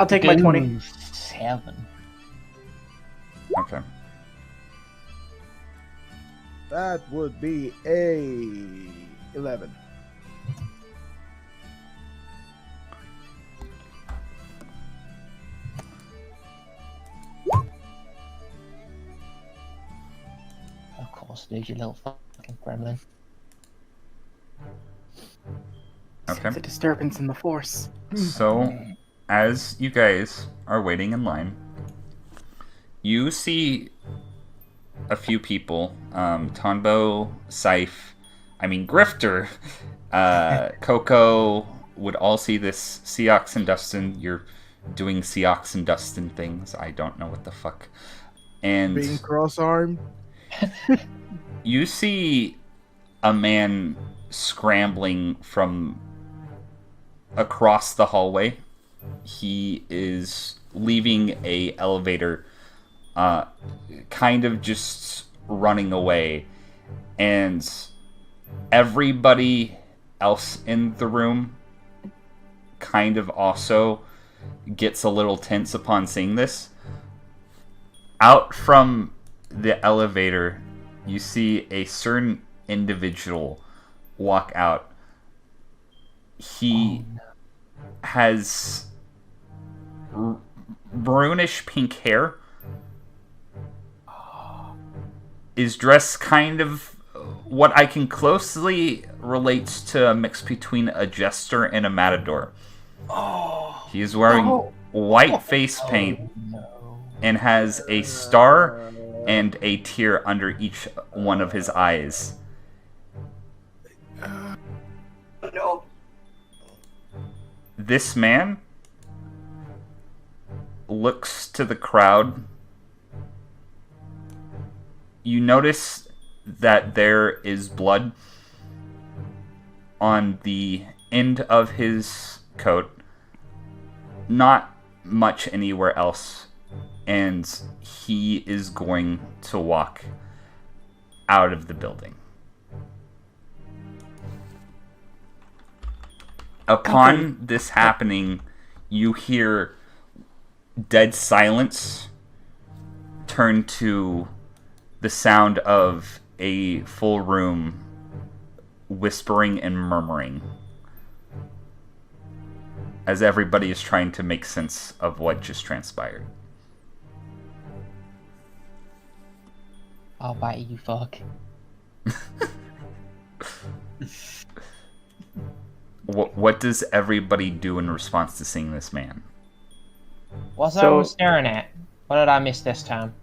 take my 20. 7. Okay. That would be a 11. Of course, dude, you little fucking gremlin. Okay. It's a disturbance in the force. So, as you guys are waiting in line, you see a few people. Tonbo, Grifter, Koko would all see this. Seox and Dustin, you're doing Seox and Dustin things. I don't know what the fuck. And Being cross-armed. you see a man scrambling from across the hallway. He is leaving a elevator, kind of just running away, and everybody else in the room kind of also gets a little tense upon seeing this. Out from the elevator, you see a certain individual walk out. He has brownish pink hair, is dressed kind of what I can closely relates to a mix between a jester and a matador. He is wearing white face paint and has a star and a tear under each one of his eyes. No. This man looks to the crowd. You notice that there is blood on the end of his coat. Not much anywhere else. And he is going to walk out of the building. Upon this happening, you hear dead silence turn to the sound of a full room whispering and murmuring as everybody is trying to make sense of what just transpired. I'll bite you, fuck. What does everybody do in response to seeing this man? What's I was staring at? What did I miss this time?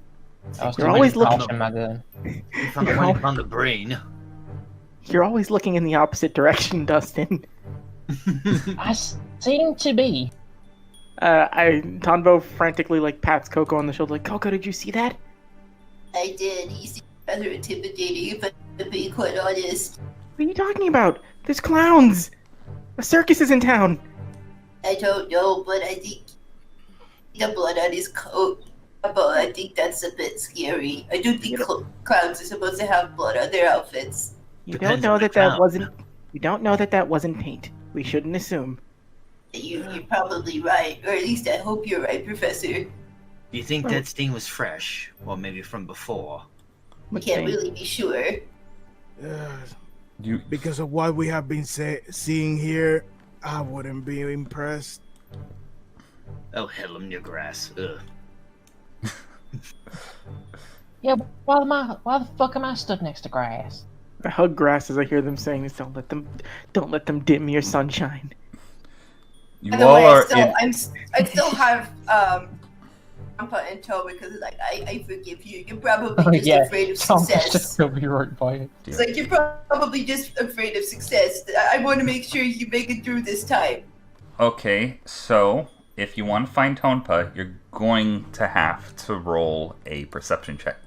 I was You're always looking at my gun. You found the one on the brain. You're always looking in the opposite direction, Dustin. I seem to be. Tonbo frantically pats Koko on the shoulder, Koko, did you see that? I did. He seemed rather intimidating, if I'm being quite honest. What are you talking about? There's clowns! A circus is in town! I don't know, but I think the blood on his coat. But I think that's a bit scary. I do think clowns are supposed to have blood on their outfits. You don't know that wasn't. You don't know that wasn't paint. We shouldn't assume. You're probably right, or at least I hope you're right, Professor. Do you think that stain was fresh, or maybe from before? I can't really be sure. Because of what we have been seeing here, I wouldn't be impressed. Oh, hell, I'm near grass. Ugh. Yeah, why the fuck am I stood next to grass? I hug grass as I hear them saying this. Don't let them dim your sunshine. By the way, I still have Grandpa in tow because I forgive you. You're probably just afraid of success. He'll be right by it. It's you're probably just afraid of success. I want to make sure you make it through this time. Okay, so if you want to find Tonpa, you're going to have to roll a perception check.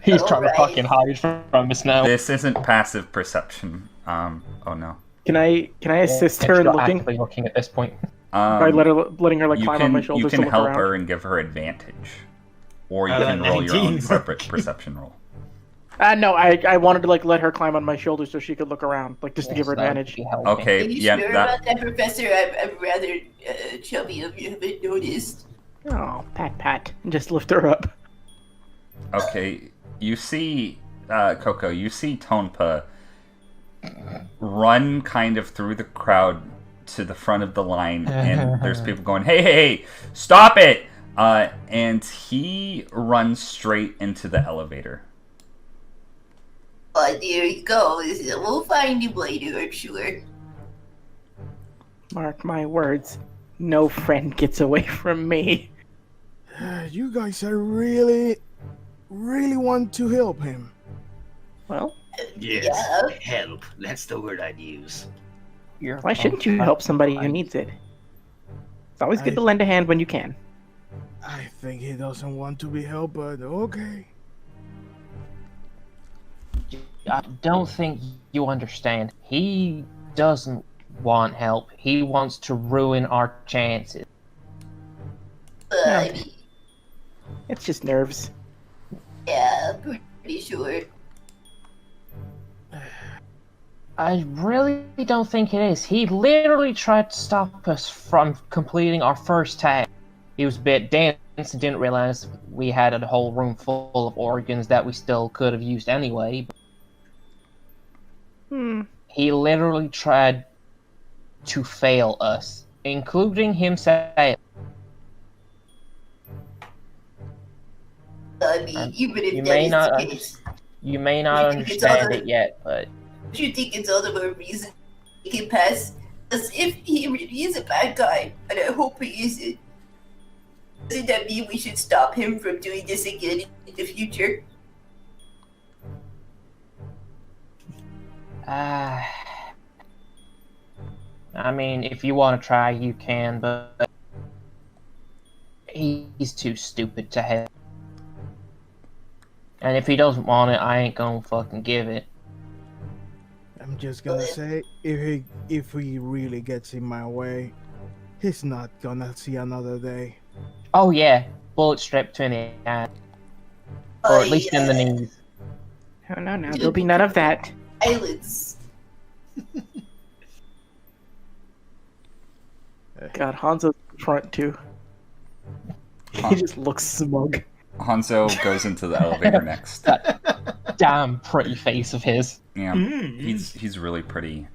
He's trying to fucking hide from us now. This isn't passive perception. Oh no. Can I assist her in looking? Actively looking at this point. By letting her climb on my shoulders. You can help around. her and give her advantage, or you can roll your own separate perception roll. No, I wanted to let her climb on my shoulders so she could look around, just to give her advantage. Okay, Are you yeah. sure about that, Professor? I'm rather chubby if you haven't noticed. Oh, pat, and just lift her up. Okay, you see Koko, you see Tonbo run kind of through the crowd to the front of the line, and there's people going, hey, stop it! And he runs straight into the elevator. Oh, there you go. We'll find you later, I'm sure. Mark my words, no friend gets away from me. You guys are really want to help him. Well, Yes, Yeah. help. That's the word I'd use. why shouldn't you help somebody who needs it? It's always good to lend a hand when you can. I think he doesn't want to be helped, but okay. I don't think you understand. He doesn't want help. He wants to ruin our chances. I mean, It's just nerves. yeah, pretty sure. I really don't think it is. He literally tried to stop us from completing our first task. He was a bit dense and didn't realize we had a whole room full of organs that we still could have used anyway. He literally tried to fail us, including himself. I mean, even if You that may is not the case, You may not You think it's all understand the- it yet, but do you think it's all of a reason he can pass as if he really is a bad guy, and I hope he isn't? Doesn't that mean we should stop him from doing this again in the future? I mean, if you want to try, you can, but he's too stupid to help. And if he doesn't want it, I ain't gonna fucking give it. I'm just gonna say, if he really gets in my way, he's not gonna see another day. Oh yeah, bullet strip to the eye. Or at least in the knees. Oh, no, there'll be none of that. Islands. God, Hanzo's in front too. He just looks smug. Hanzo goes into the elevator next. That damn pretty face of his. Yeah, he's really pretty.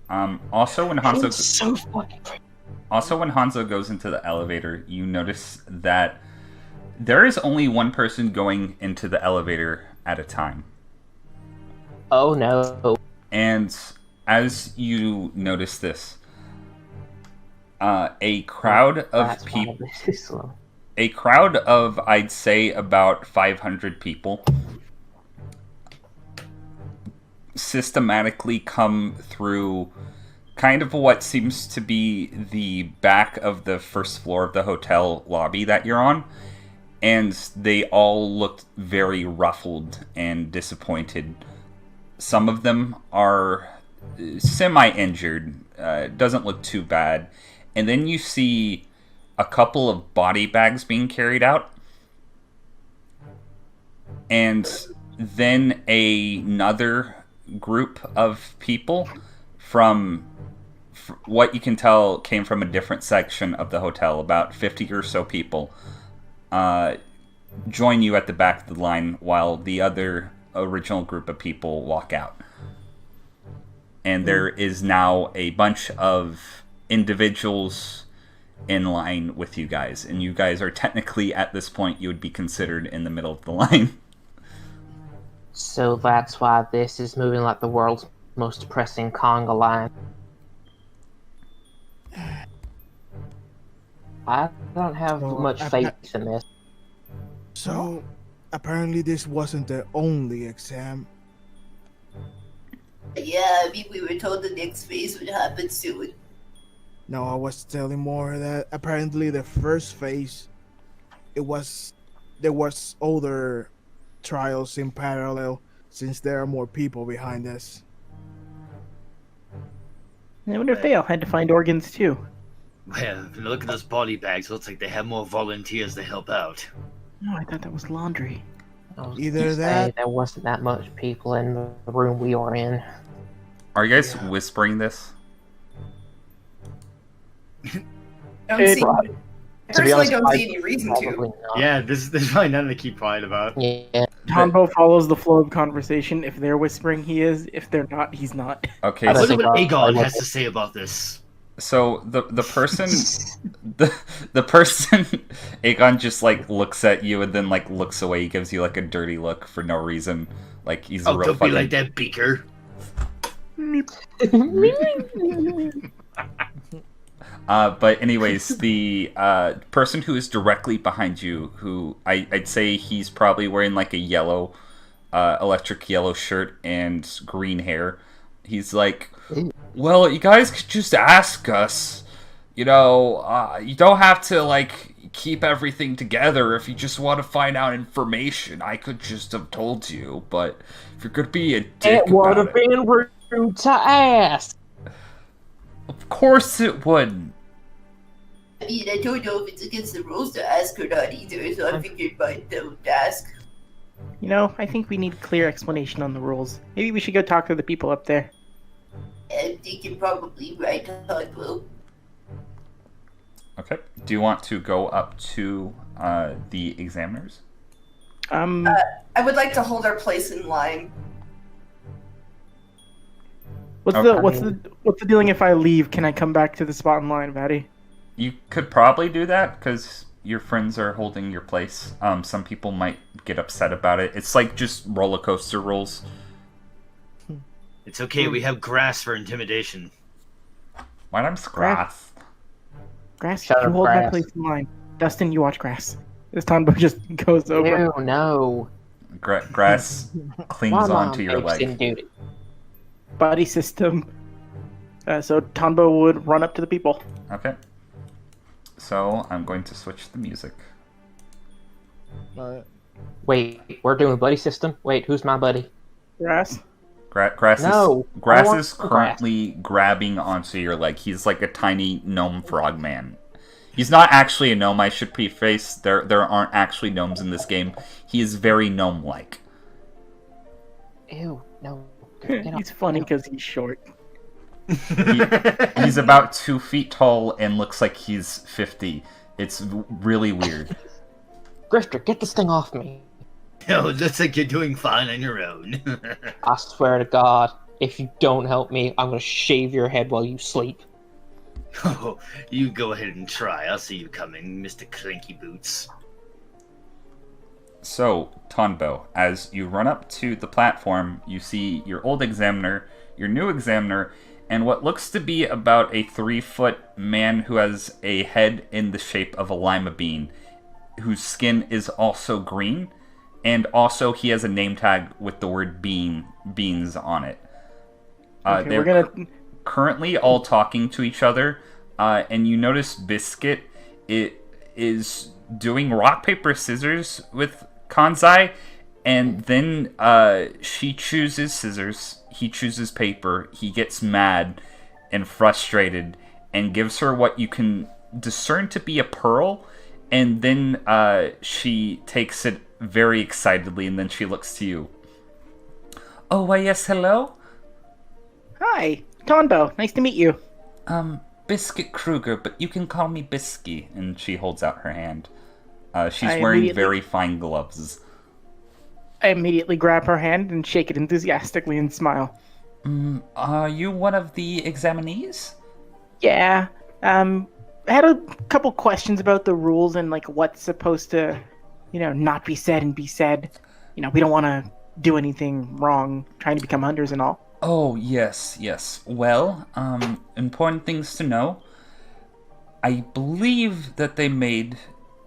Also when Hanzo He's so fucking pretty. Also, when Hanzo goes into the elevator, you notice that there is only one person going into the elevator at a time. Oh no. And as you notice this, a crowd of That's why people, this is slow. a crowd of, I'd say, about 500 people systematically come through kind of what seems to be the back of the first floor of the hotel lobby that you're on, and they all looked very ruffled and disappointed. Some of them are semi-injured, doesn't look too bad, and then you see a couple of body bags being carried out, and then another group of people from what you can tell came from a different section of the hotel, about 50 or so people, join you at the back of the line while the other original group of people walk out. And there is now a bunch of individuals in line with you guys, and you guys are technically, at this point, you would be considered in the middle of the line. So that's why this is moving like the world's most depressing conga line. I don't have So, much faith in this. So, apparently this wasn't the only exam. Yeah, I mean, we were told the next phase would happen soon. No, I was telling more that apparently the first phase, there was other trials in parallel, since there are more people behind us. I wonder if they all had to find organs too. Well, if you look at those body bags, it looks like they have more volunteers to help out. No, I thought that was laundry. I was Either gonna say that- there wasn't that much people in the room we were in. Are you guys whispering this? Don't It- see I personally don't see any reason to. Yeah, there's probably nothing to keep quiet about. Yeah. Tombo follows the flow of conversation. If they're whispering, he is. If they're not, he's not. Okay. I don't Look at think what I Aegon would- has to say about this. So the person the person Aegon just like looks at you and then like looks away. He gives you like a dirty look for no reason. Like he's a Oh, real don't fucking... be like that, Beaker. But anyways, the person who is directly behind you, who I'd say he's probably wearing like a yellow, electric yellow shirt and green hair. He's like, well, you guys could just ask us. You know, you don't have to like keep everything together. If you just want to find out information, I could just have told you. But if you're gonna be a dick It would about have been rude to ask. of course it wouldn't. I mean, I don't know if it's against the rules to ask or not either, so I figured might don't ask. You know, I think we need a clear explanation on the rules. Maybe we should go talk to the people up there. I think you're probably right, Tonbo. Okay. Do you want to go up to the examiners? I would like to hold our place in line. What's the dealing if I leave? Can I come back to the spot in line, Batty? You could probably do that because your friends are holding your place. Some people might get upset about it. It's like just roller coaster rules. It's okay, we have grass for intimidation. My name's Grass. Grass, Shut you up, hold my Grass. place in line. Dustin, you watch Grass. This Tombo just goes over. Ew, no. Grass clings My onto mom your babes didn't leg. do it. Buddy system. So Tombo would run up to the people. Okay. So I'm going to switch the music. Wait, we're doing a buddy system? Wait, who's my buddy? Grass. Grass No, is, Grass I want is Grass. currently grabbing onto your leg. He's like a tiny gnome frog man. He's not actually a gnome, I should preface. There aren't actually gnomes in this game. He is very gnome-like. Ew, no. Get He's off. funny because he's short. He's about 2 feet tall and looks like he's 50. It's really weird. Grifter, get this thing off me. No, it looks like you're doing fine on your own. I swear to God, if you don't help me, I'm gonna shave your head while you sleep. Oh, you go ahead and try. I'll see you coming, Mr. Clanky Boots. So, Tonbo, as you run up to the platform, you see your old examiner, your new examiner, and what looks to be about a 3-foot man who has a head in the shape of a lima bean, whose skin is also green, and also he has a name tag with the word beans on it. Okay, They're we're gonna. currently all talking to each other, and you notice Biscuit is doing rock, paper, scissors with Kanzai, and then she chooses scissors, he chooses paper, he gets mad and frustrated, and gives her what you can discern to be a pearl, and then she takes it very excitedly, and then she looks to you. Oh, why yes, hello? Hi, Tonbo. Nice to meet you. Biscuit Kruger, but you can call me Bisky. And she holds out her hand. She's I wearing immediately- very fine gloves. I immediately grab her hand and shake it enthusiastically and smile. Are you one of the examinees? Yeah. I had a couple questions about the rules and like what's supposed to, not be said and be said. We don't want to do anything wrong trying to become hunters and all. Oh, yes. Well, important things to know. I believe that they made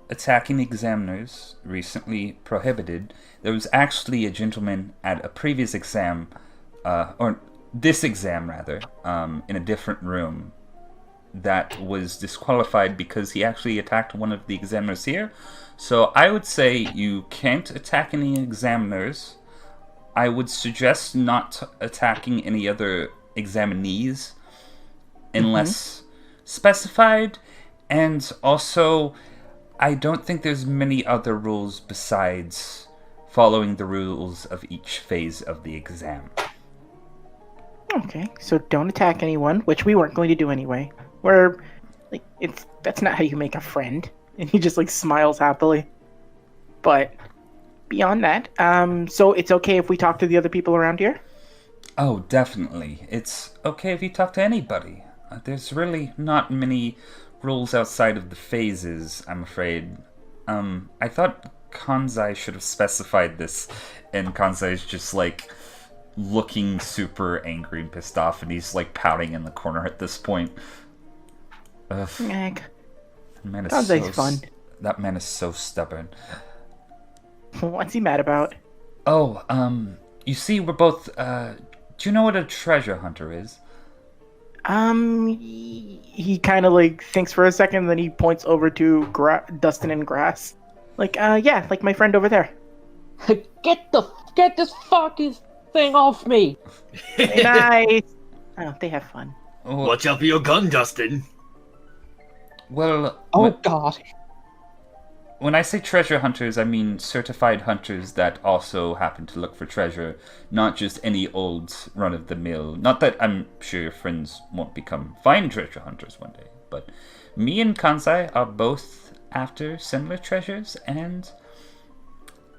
attacking examiners recently prohibited. There was actually a gentleman at a previous exam, or this exam rather, in a different room that was disqualified because he actually attacked one of the examiners here. So I would say you can't attack any examiners. I would suggest not attacking any other examinees unless specified, and also I don't think there's many other rules besides following the rules of each phase of the exam. Okay, so don't attack anyone, which we weren't going to do anyway. That's not how you make a friend. And he just like smiles happily. But beyond that, so it's okay if we talk to the other people around here? Oh, definitely. It's okay if you talk to anybody. There's really not many rules outside of the phases, I'm afraid. I thought Kanzai should have specified this, and Kanzai's just like looking super angry and pissed off, and he's like pouting in the corner at this point. Ugh. Man is Kanzai's fun. That man is so stubborn. What's he mad about? Oh, you see, we're both, do you know what a treasure hunter is? He kind of like thinks for a second, then he points over to Dustin and Grass. Like, yeah, like my friend over there. Get this fucking thing off me! Nice! Oh, they have fun. Watch out for your gun, Dustin. Well... Oh, God. When I say treasure hunters, I mean certified hunters that also happen to look for treasure, not just any old run-of-the-mill. Not that I'm sure your friends won't become fine treasure hunters one day, but me and Kansai are both after similar treasures, and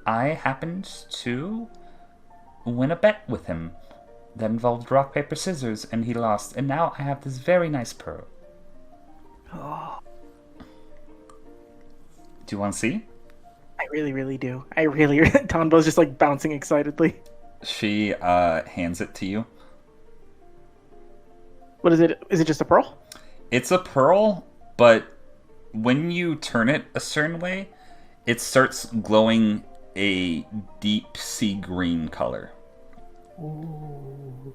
I happened to win a bet with him that involved rock, paper, scissors, and he lost, and now I have this very nice pearl. Oh. Do you want to see? I really, really do. Tonbo's just like bouncing excitedly. She hands it to you. What is it? Is it just a pearl? It's a pearl, but when you turn it a certain way, it starts glowing a deep sea green color. Ooh.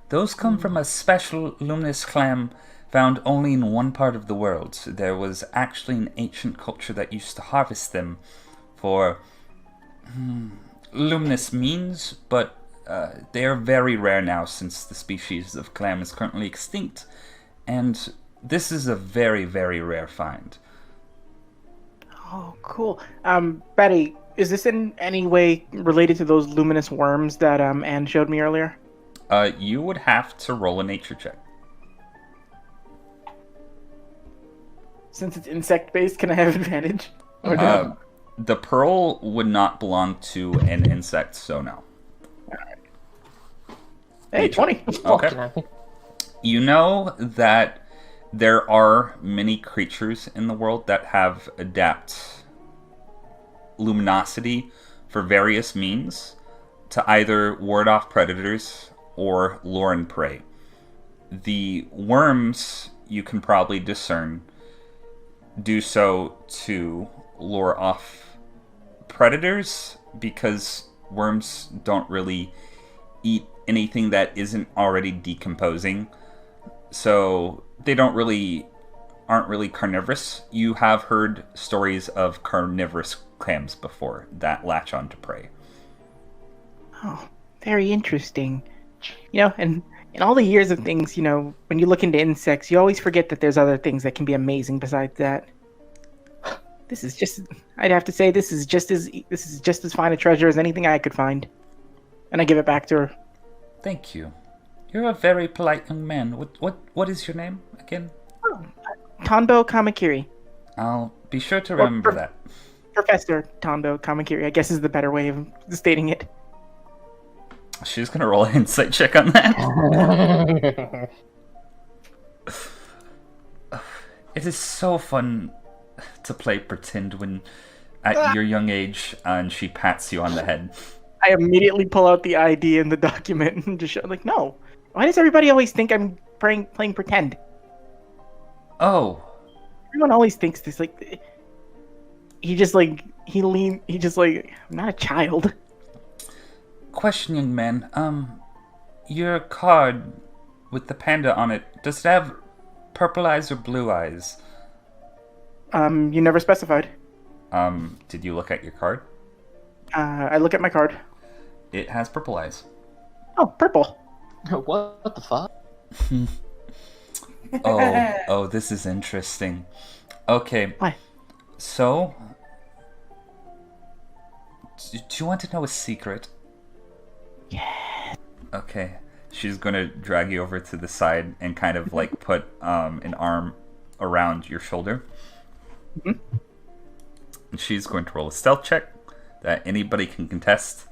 Those come from a special luminous clam found only in one part of the world. There was actually an ancient culture that used to harvest them for luminous means, but they are very rare now since the species of clam is currently extinct. And this is a very, very rare find. Oh, cool. Batty, is this in any way related to those luminous worms that Anne showed me earlier? You would have to roll a nature check. Since it's insect-based, can I have advantage? Or no? The pearl would not belong to an insect, so no. Alright. Hey, 20. Okay. You know that there are many creatures in the world that have adapt luminosity for various means to either ward off predators or lure in prey. The worms, you can probably discern, do so to lure off predators because worms don't really eat anything that isn't already decomposing, so they aren't really carnivorous. You have heard stories of carnivorous clams before that latch on to prey. Oh, very interesting. You know, and in all the years of things, you know, when you look into insects, you always forget that there's other things that can be amazing besides that. This is just, I'd have to say, this is just as fine a treasure as anything I could find. And I give it back to her. Thank you. You're a very polite young man. What is your name again? Oh, Tonbo Kamakiri. I'll be sure to remember that. Professor Tonbo Kamakiri, I guess is the better way of stating it. She's gonna roll an insight check on that. It is so fun to play pretend when at your young age, and she pats you on the head. I immediately pull out the ID in the document and just show, like, no. Why does everybody always think I'm playing pretend? Oh. Everyone always thinks this, like, I'm not a child. Question, young man. Your card with the panda on it, does it have purple eyes or blue eyes? You never specified. Did you look at your card? I look at my card. It has purple eyes. Oh, purple. What the fuck? Oh, this is interesting. Okay. Why? So, do you want to know a secret? Yeah. Okay. She's gonna drag you over to the side and kind of like put an arm around your shoulder. Mhm. And she's going to roll a stealth check that anybody can contest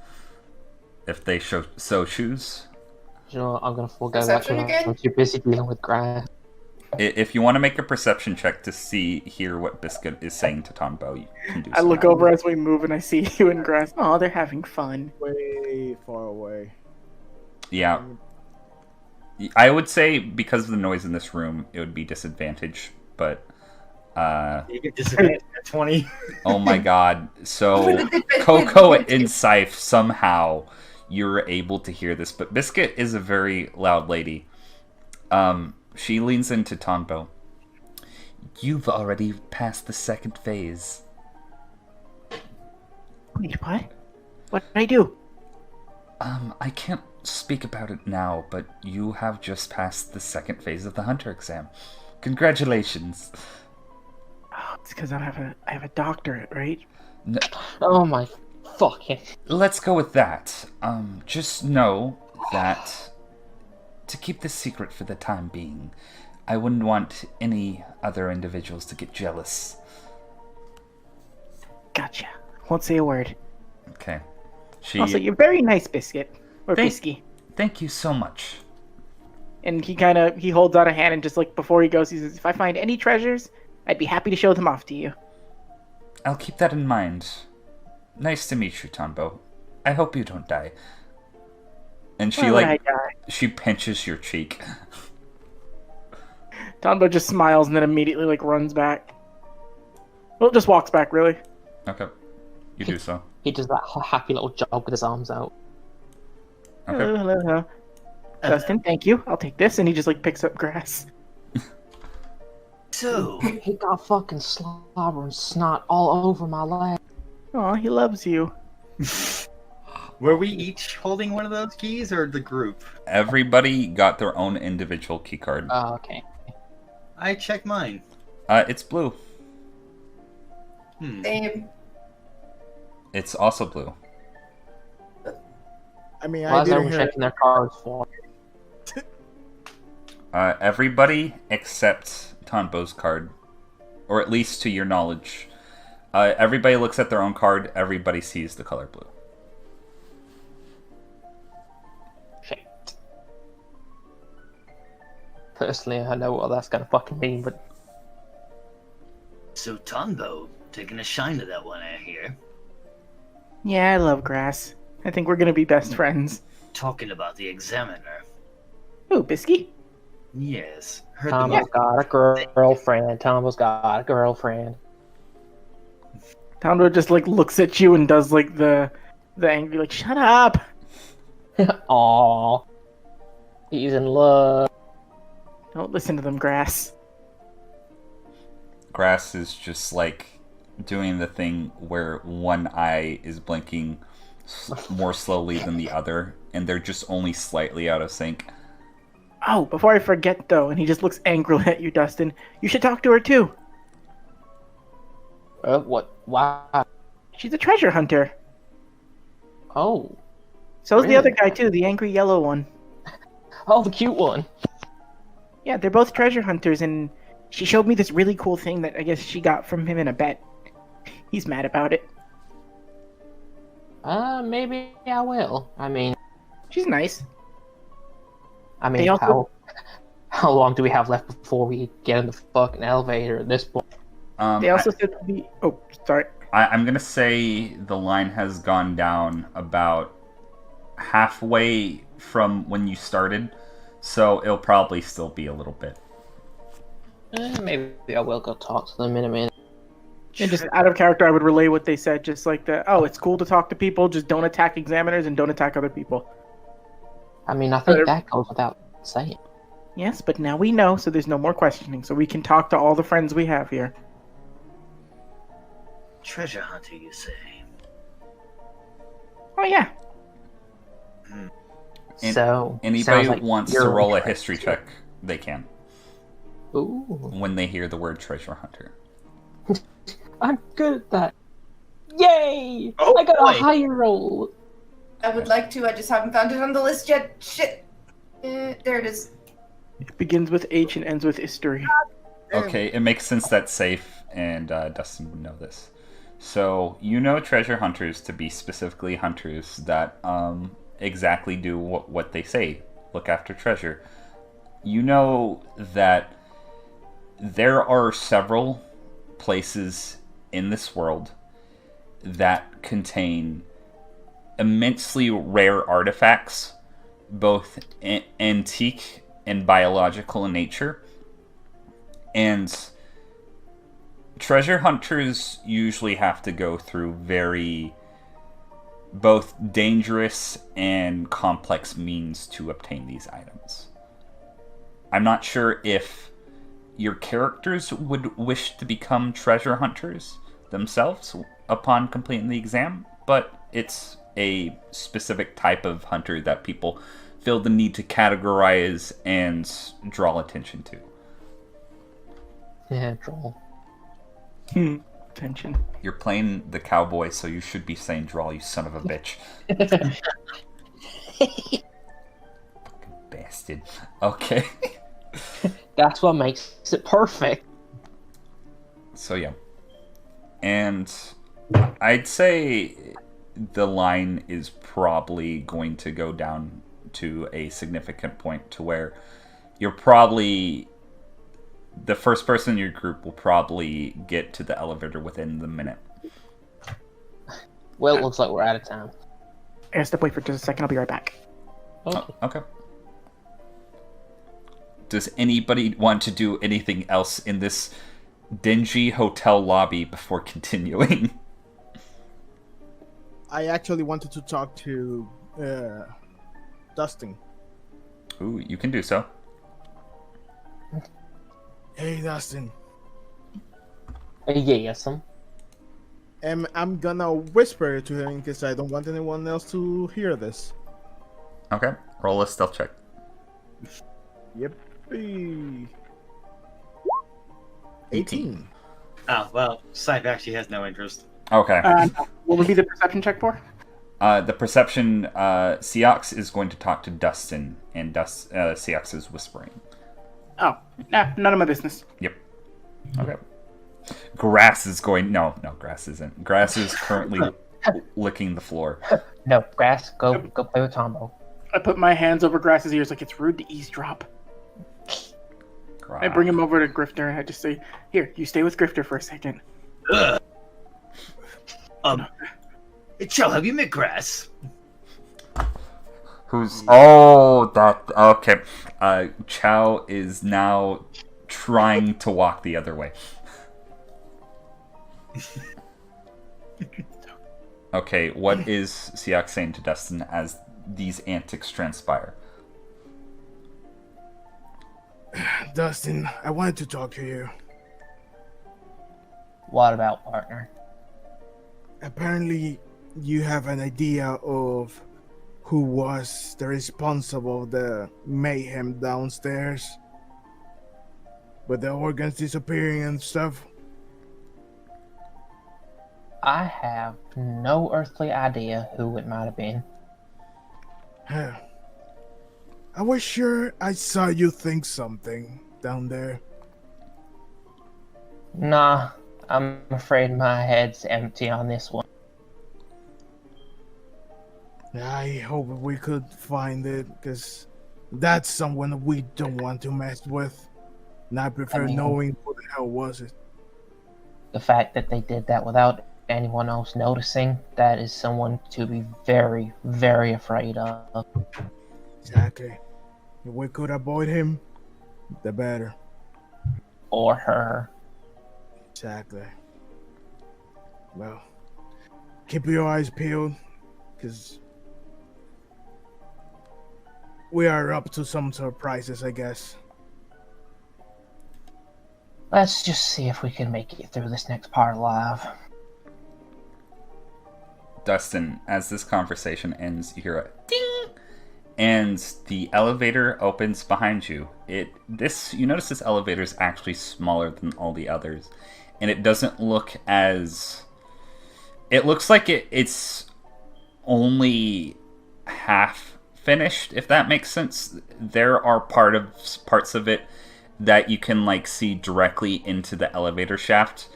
if they so choose. Sure, I'm gonna forego Perception that. again? I'm too busy dealing with grass. If you want to make a perception check to hear what Biscuit is saying to Tonbo, you can do so. I look over as we move and I see you and Grass. Oh, they're having fun. Way far away. Yeah. I would say because of the noise in this room, it would be disadvantage, but You get disadvantage at 20. oh my god. So Koko and Scythe, somehow you're able to hear this, but Biscuit is a very loud lady. She leans into Tonbo. You've already passed the second phase. Wait, what? What did I do? I can't speak about it now, but you have just passed the second phase of the Hunter exam. Congratulations. Oh, it's because I have a doctorate, right? No, Oh my fucking. let's go with that. Just know that to keep this secret for the time being, I wouldn't want any other individuals to get jealous. Gotcha. Won't say a word. Okay. She. Also, you're very nice, Biscuit. Or Thank- Bisky. Thank you so much. And he holds out a hand and just like before he goes, he says, if I find any treasures, I'd be happy to show them off to you. I'll keep that in mind. Nice to meet you, Tonbo. I hope you don't die. And she Why would I die? she pinches your cheek. Tonbo just smiles and then immediately like runs back. Well, just walks back, really. Okay. You do so. He does that happy little jog with his arms out. Okay. Hello. Dustin, thank you. I'll take this. And he just like picks up Grass. So, He got fucking slobber and snot all over my leg. Aw, he loves you. Were we each holding one of those keys, or the group? Everybody got their own individual key card. Oh, okay. I checked mine. It's blue. Same. It's also blue. I mean, Why I is didn't everyone hear. checking their cards for? Everybody except Tonbo's card, or at least to your knowledge. Everybody looks at their own card. Everybody sees the color blue. Shit. Personally, I know what that's gonna fucking mean, but so Tonbo taking a shine to that one, I hear. Yeah, I love Grass. I think we're gonna be best friends. Talking about the examiner. Ooh, Bisky? Yes, heard the Tombo's got a girlfriend. Tombo's got a girlfriend. Tonbo just like looks at you and does like the angry like, shut up! Aww. He's in love. Don't listen to them, Grass. Grass is just like doing the thing where one eye is blinking more slowly than the other, and they're just only slightly out of sync. Oh, before I forget though, and he just looks angrily at you, Dustin, you should talk to her too. What? Wow. She's a treasure hunter. Oh. So's the Really? other guy too, the angry yellow one. Oh, the cute one. Yeah, they're both treasure hunters, and she showed me this really cool thing that I guess she got from him in a bet. He's mad about it. Maybe I will. I mean, She's nice. I They also- how long do we have left before we get in the fucking elevator at this point? They also said the... Oh, sorry. I'm gonna say the line has gone down about halfway from when you started, so it'll probably still be a little bit. Maybe I will go talk to them in a minute. And just out of character, I would relay what they said, just like the, oh, it's cool to talk to people, just don't attack examiners and don't attack other people. I mean, I think that goes without saying. Yes, but now we know, so there's no more questioning, so we can talk to all the friends we have here. Treasure hunter, you say? Oh, yeah. So, Anybody sounds who like wants to you're roll a interested. history check, they can. Ooh, When they hear the word treasure hunter. I'm good at that. Yay! Oh, I got boy. a high roll. I would like to, I just haven't found it on the list yet. Shit. There it is. It begins with H and ends with history. Okay, it makes sense that's safe. and Dustin would know this. So you know treasure hunters to be specifically hunters that exactly do what they say, look after treasure. You know that there are several places in this world that contain immensely rare artifacts, both antique and biological in nature. And treasure hunters usually have to go through very both dangerous and complex means to obtain these items. I'm not sure if your characters would wish to become treasure hunters themselves upon completing the exam, but it's a specific type of hunter that people feel the need to categorize and draw attention to. Yeah, draw. Attention. You're playing the cowboy, so you should be saying draw, you son of a bitch. Fucking bastard. Okay. That's what makes it perfect. So yeah. And I'd say the line is probably going to go down to a significant point to where you're probably... the first person in your group will probably get to the elevator within the minute. Well, it looks like we're out of time. I gotta step away for just a second. I'll be right back. Okay. Oh, okay. Does anybody want to do anything else in this dingy hotel lobby before continuing? I actually wanted to talk to Dustin. Ooh, you can do so. Hey, Dustin. Yes. I'm gonna whisper to him because I don't want anyone else to hear this. Okay, roll a stealth check. Yep. 18. Oh, well, Scythe actually has no interest. Okay. What would be the perception check for? The perception, Seox is going to talk to Dustin, and Seox is whispering. Oh, nah, none of my business. Yep. Okay. Grass is going... No, Grass isn't. Grass is currently licking the floor. No, Grass, go play with Tonbo. I put my hands over Grass's ears like it's rude to eavesdrop. Grass. I bring him over to Grifter and I just say, "Here, you stay with Grifter for a second." Joe, have you met Grass? Who's... Oh, that... Okay. Chow is now trying to walk the other way. Okay, what is Seox saying to Dustin as these antics transpire? Dustin, I wanted to talk to you. What about, partner? Apparently, you have an idea of who was the responsible of the mayhem downstairs with the organs disappearing and stuff. I have no earthly idea who it might have been. I was sure I saw you think something down there. Nah, I'm afraid my head's empty on this one. I hope we could find it, because that's someone we don't want to mess with. And I prefer knowing who the hell was it. The fact that they did that without anyone else noticing, that is someone to be very, very afraid of. Exactly. If we could avoid him, the better. Or her. Exactly. Well, keep your eyes peeled, because we are up to some surprises, I guess. Let's just see if we can make it through this next part alive. Dustin, as this conversation ends, you hear a ding, and the elevator opens behind you. You notice this elevator is actually smaller than all the others, and it doesn't look as... It looks like it's only half finished, if that makes sense. There are parts of it that you can see directly into the elevator shaft,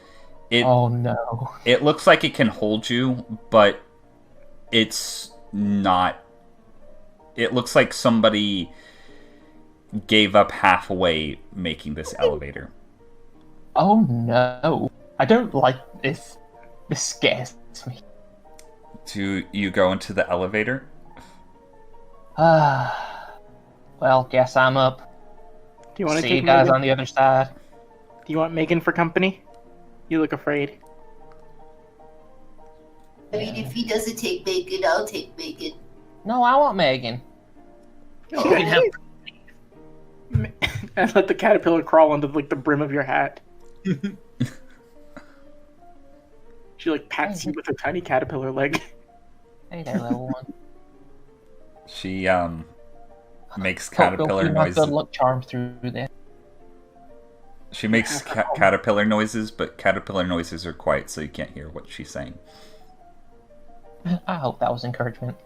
Oh no. It looks like it can hold you, but it's not. It looks like somebody gave up halfway making this elevator. Oh no. I don't like this. This scares me. Do you go into the elevator? Well, guess I'm up. Do you want to See take you guys Megan? on the other side. Do you want Megan for company? You look afraid. I mean, if he doesn't take Megan, I'll take Megan. No, I want Megan. She can help. And let the caterpillar crawl under like the brim of your hat. She like pats you with a tiny caterpillar leg. Hey there, level 1. She makes Koko, caterpillar do not noises. good luck charm through there. She makes caterpillar noises, but caterpillar noises are quiet, so you can't hear what she's saying. I hope that was encouragement.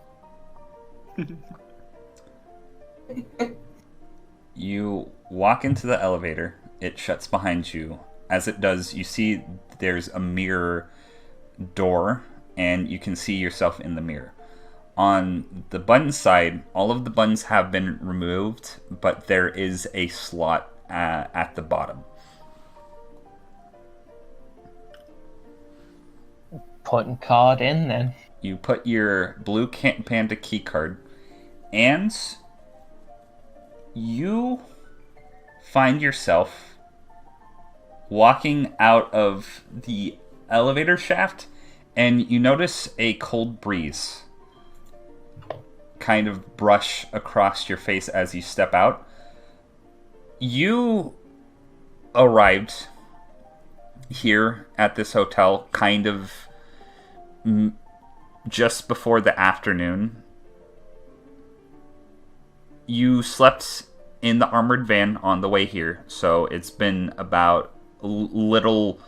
You walk into the elevator. It shuts behind you. As it does, you see there's a mirror door, and you can see yourself in the mirror. On the button side, all of the buttons have been removed, but there is a slot at the bottom. Putting card in then. You put your blue panda key card, and you find yourself walking out of the elevator shaft, and you notice a cold breeze kind of brush across your face as you step out. You arrived here at this hotel kind of just before the afternoon. You slept in the armored van on the way here, so it's been about little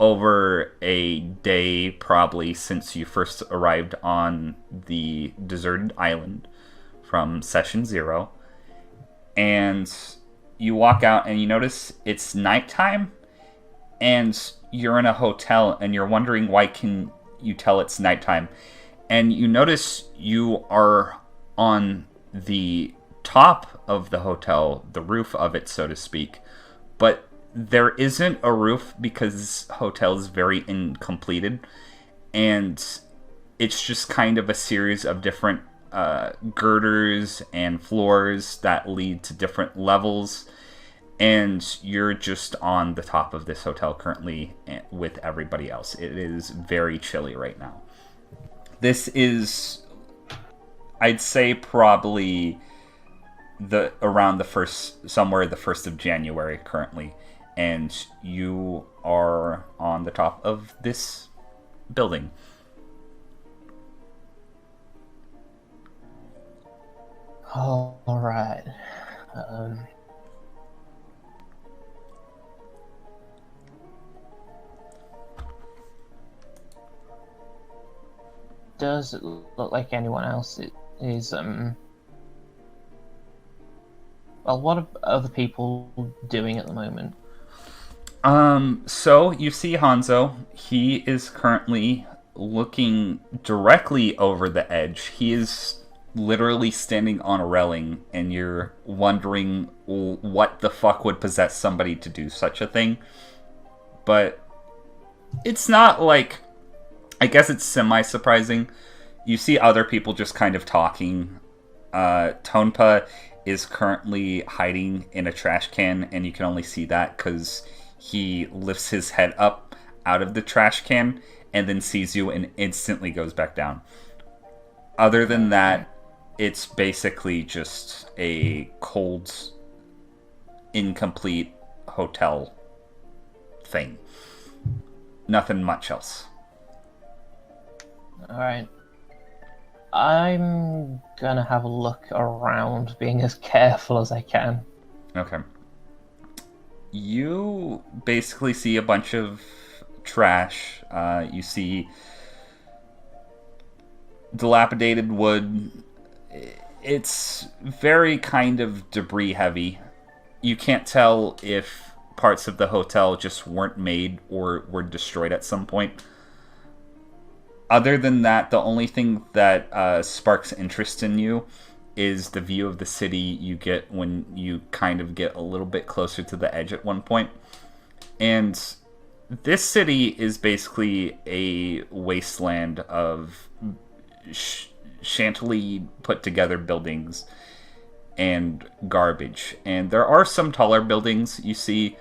over a day probably since you first arrived on the deserted island from session 0. And you walk out and you notice it's nighttime, and you're in a hotel, and you're wondering why can you tell it's nighttime. And you notice you are on the top of the hotel, the roof of it, so to speak, but there isn't a roof because this hotel is very incompleted, and it's just kind of a series of different girders and floors that lead to different levels, and you're just on the top of this hotel currently with everybody else. It is very chilly right now. This is, I'd say, probably around the 1st of January currently, and you are on the top of this building. All right. Does it look like anyone else is well, what are other people doing at the moment? So you see Hanzo. He is currently looking directly over the edge. He is literally standing on a railing, and you're wondering what the fuck would possess somebody to do such a thing. But it's not like, I guess it's semi-surprising. You see other people just kind of talking. Tonpa is currently hiding in a trash can, and you can only see that because he lifts his head up out of the trash can and then sees you and instantly goes back down. Other than that, it's basically just a cold, incomplete hotel thing. Nothing much else. Alright. I'm gonna have a look around, being as careful as I can. Okay. You basically see a bunch of trash. You see dilapidated wood. It's very kind of debris heavy. You can't tell if parts of the hotel just weren't made or were destroyed at some point. Other than that, the only thing that sparks interest in you is the view of the city you get when you kind of get a little bit closer to the edge at one point. And this city is basically a wasteland of shantily put together buildings and garbage. And there are some taller buildings you see,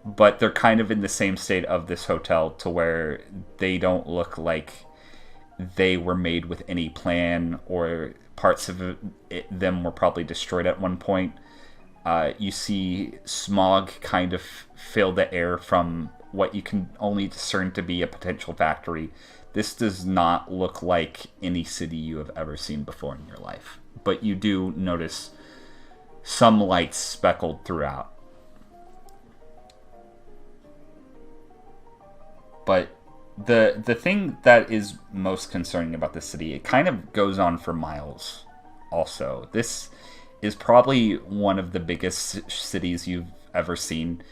but they're kind of in the same state of this hotel to where they don't look like they were made with any plan, or parts of them were probably destroyed at one point. You see smog kind of fill the air from what you can only discern to be a potential factory. This does not look like any city you have ever seen before in your life. But you do notice some lights speckled throughout. But the thing that is most concerning about this city, it kind of goes on for miles also. This is probably one of the biggest cities you've ever seen.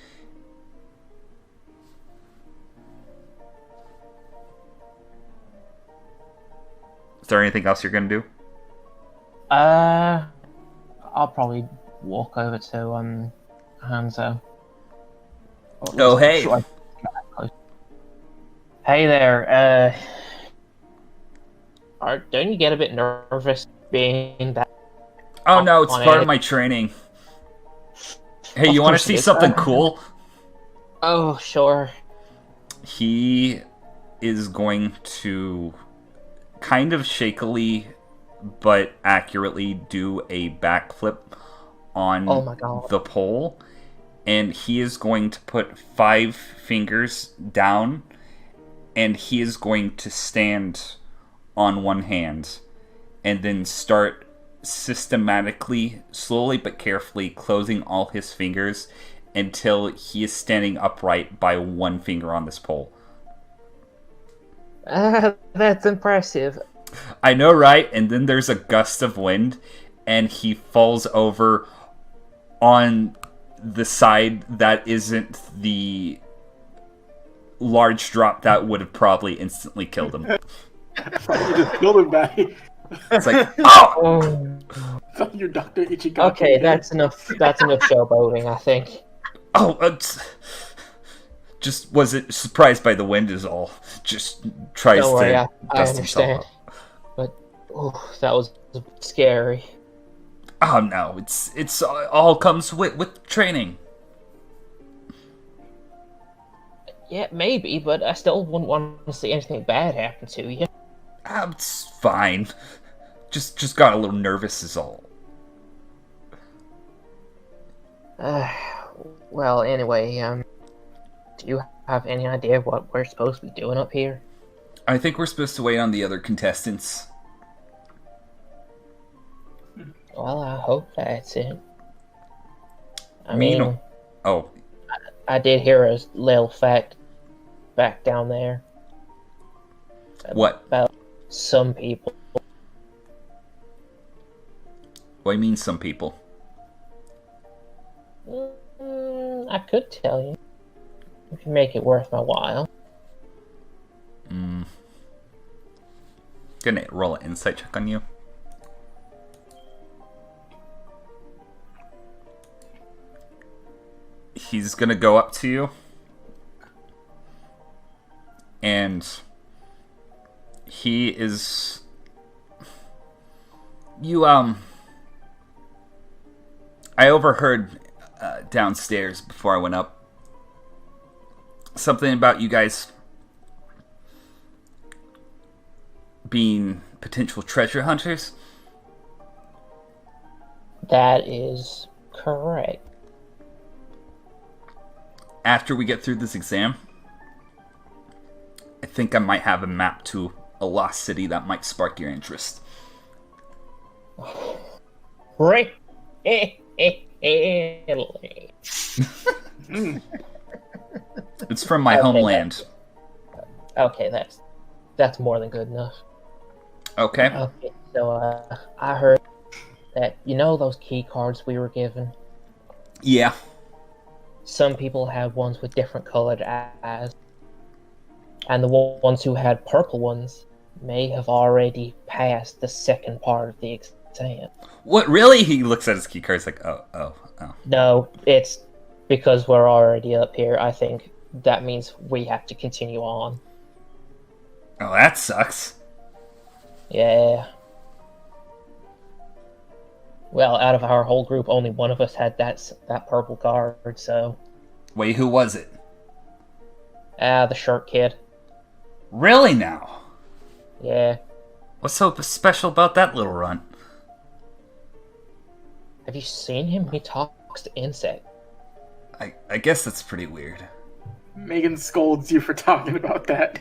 Is there anything else you're going to do? I'll probably walk over to Hanzo. Oh, hey. Hey there. Don't you get a bit nervous being that? Oh no, it's part of my training. Hey, you want to see something cool? Oh, sure. He is going to kind of shakily but accurately do a backflip on the pole, and he is going to put 5 fingers down, and he is going to stand on one hand and then start systematically, slowly but carefully closing all his fingers until he is standing upright by 1 finger on this pole. That's impressive. I know, right? And then there's a gust of wind, and he falls over on the side that isn't the large drop that would have probably instantly killed him. You just killed him, Batty. It's like, oh! Your Dr. Ichigaki. Okay, that's enough. That's enough showboating, I think. Oh, just wasn't surprised by the wind is all. Just tries Don't worry, to I dust understand. himself up. But that was a bit scary. Oh no, it's all comes with training. Yeah, maybe, but I still wouldn't want to see anything bad happen to you. It's fine. Just got a little nervous is all. Well, anyway, do you have any idea what we're supposed to be doing up here? I think we're supposed to wait on the other contestants. Well, I hope that's it. I mean, I did hear a little fact back down there. What? About some people. What do you mean, some people? I could tell you. If you make it worth my while. Gonna roll an insight check on you. He's gonna go up to you. And he is... I overheard downstairs before I went up something about you guys being potential treasure hunters. That is correct. After we get through this exam, I think I might have a map to a lost city that might spark your interest. Really? It's from my homeland. Okay, that's more than good enough. Okay. Okay, so I heard that those key cards we were given. Yeah. some people had ones with different colored eyes. And the ones who had purple ones may have already passed the second part of the exam. What, really? He looks at his key cards like, oh. No, it's because we're already up here. I think that means we have to continue on. Oh, that sucks. Yeah. Well, out of our whole group, only one of us had that purple card, so... Wait, who was it? The shirt kid. Really now? Yeah. What's so special about that little runt? Have you seen him? He talks to insects. I guess that's pretty weird. Megan scolds you for talking about that.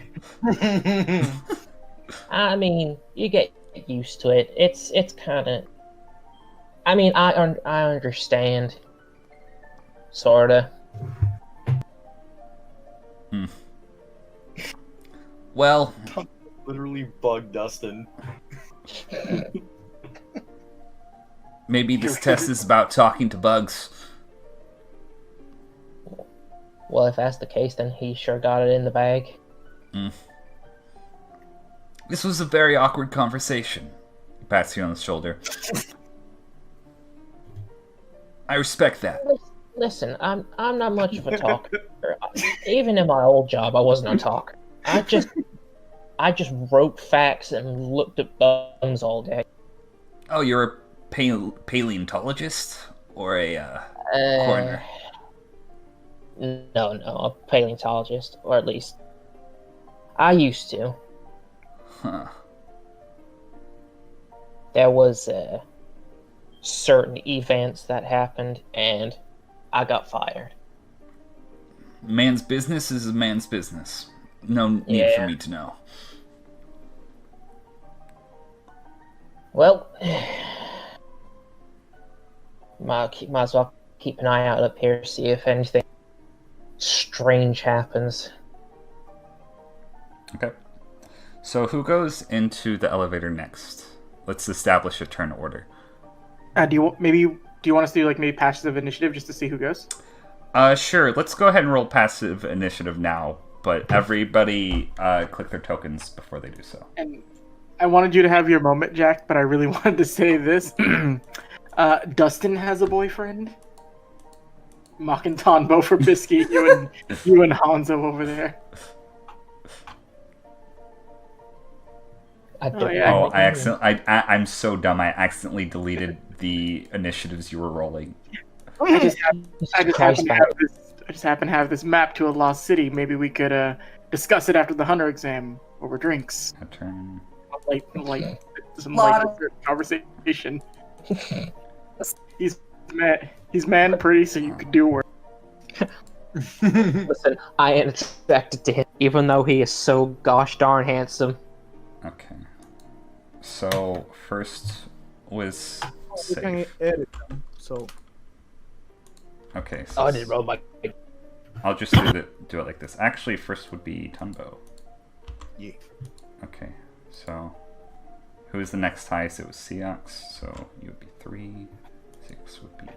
I mean, you get used to it. It's kind of... I mean, I understand. Sorta. Well... Literally bug Dustin. Maybe this test is about talking to bugs. Well, if that's the case, then he sure got it in the bag. This was a very awkward conversation. He pats you on the shoulder. I respect that. Listen, I'm not much of a talker. Even in my old job, I wasn't a talker. I just wrote facts and looked at bugs all day. Oh, you're a paleontologist? Or a coroner? No, a paleontologist. Or at least, I used to. Huh. There was certain events that happened, and I got fired. Man's business is a man's business. No need for me to know. Well, might as well keep an eye out up here, see if anything strange happens. Okay. So who goes into the elevator next? Let's establish a turn order. Do you want us to do maybe passive initiative just to see who goes? Sure. Let's go ahead and roll passive initiative now, but everybody click their tokens before they do so. And I wanted you to have your moment, Jack, but I really wanted to say this. Dustin has a boyfriend. Mocking Tonbo for Biscuit, you and Hanzo over there. I'm so dumb. I accidentally deleted the initiatives you were rolling. I just happen to have this map to a lost city. Maybe we could discuss it after the hunter exam over drinks. A turn. Some light conversation. He's man pretty, so you could do work. Listen, I ain't attracted to him, even though he is so gosh darn handsome. Okay. So first was safe. So. Okay. So I didn't roll my. I'll just do it like this. Actually, first would be Tonbo. Yeah. Okay. So who is the next highest? It was Seox. So you would be 3. 6 would be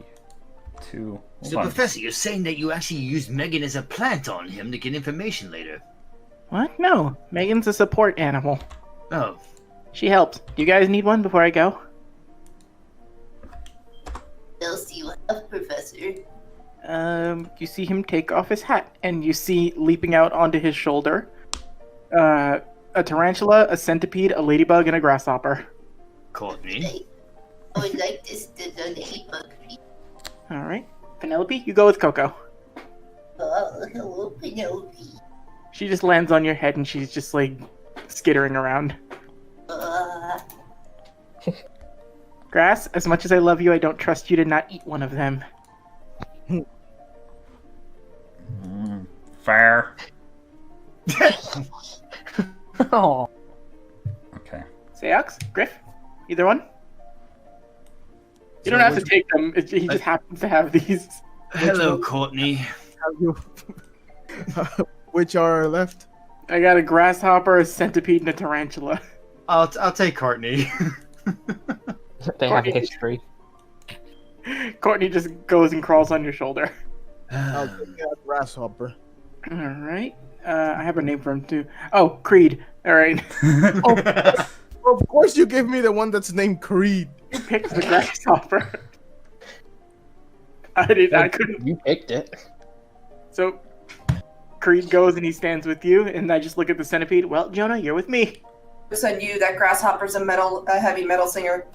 2. So, Professor, you're saying that you actually used Megan as a plant on him to get information later? What? No. Megan's a support animal. Oh. She helps. Do you guys need one before I go? Else you have, Professor? You see him take off his hat, and you see leaping out onto his shoulder a tarantula, a centipede, a ladybug, and a grasshopper. Courtney? I would like this to the ladybug. Alright. Penelope, you go with Koko. Oh, hello, Penelope. She just lands on your head and she's just skittering around. Grass, as much as I love you, I don't trust you to not eat one of them. Fair. Oh. Okay. Seox? Griff? Either one? You don't have to take them. He just happens to have these. Hello, Courtney. Which are left? I got a grasshopper, a centipede, and a tarantula. I'll take Courtney. They have a history. Courtney just goes and crawls on your shoulder. I'll take that grasshopper. All right. I have a name for him too. Oh, Creed. All right. Of course, you gave me the one that's named Creed. You picked the grasshopper. I couldn't. You picked it. So, Creed goes and he stands with you, and I just look at the centipede. Well, Jonah, you're with me. Looks on you. That grasshopper's a heavy metal singer.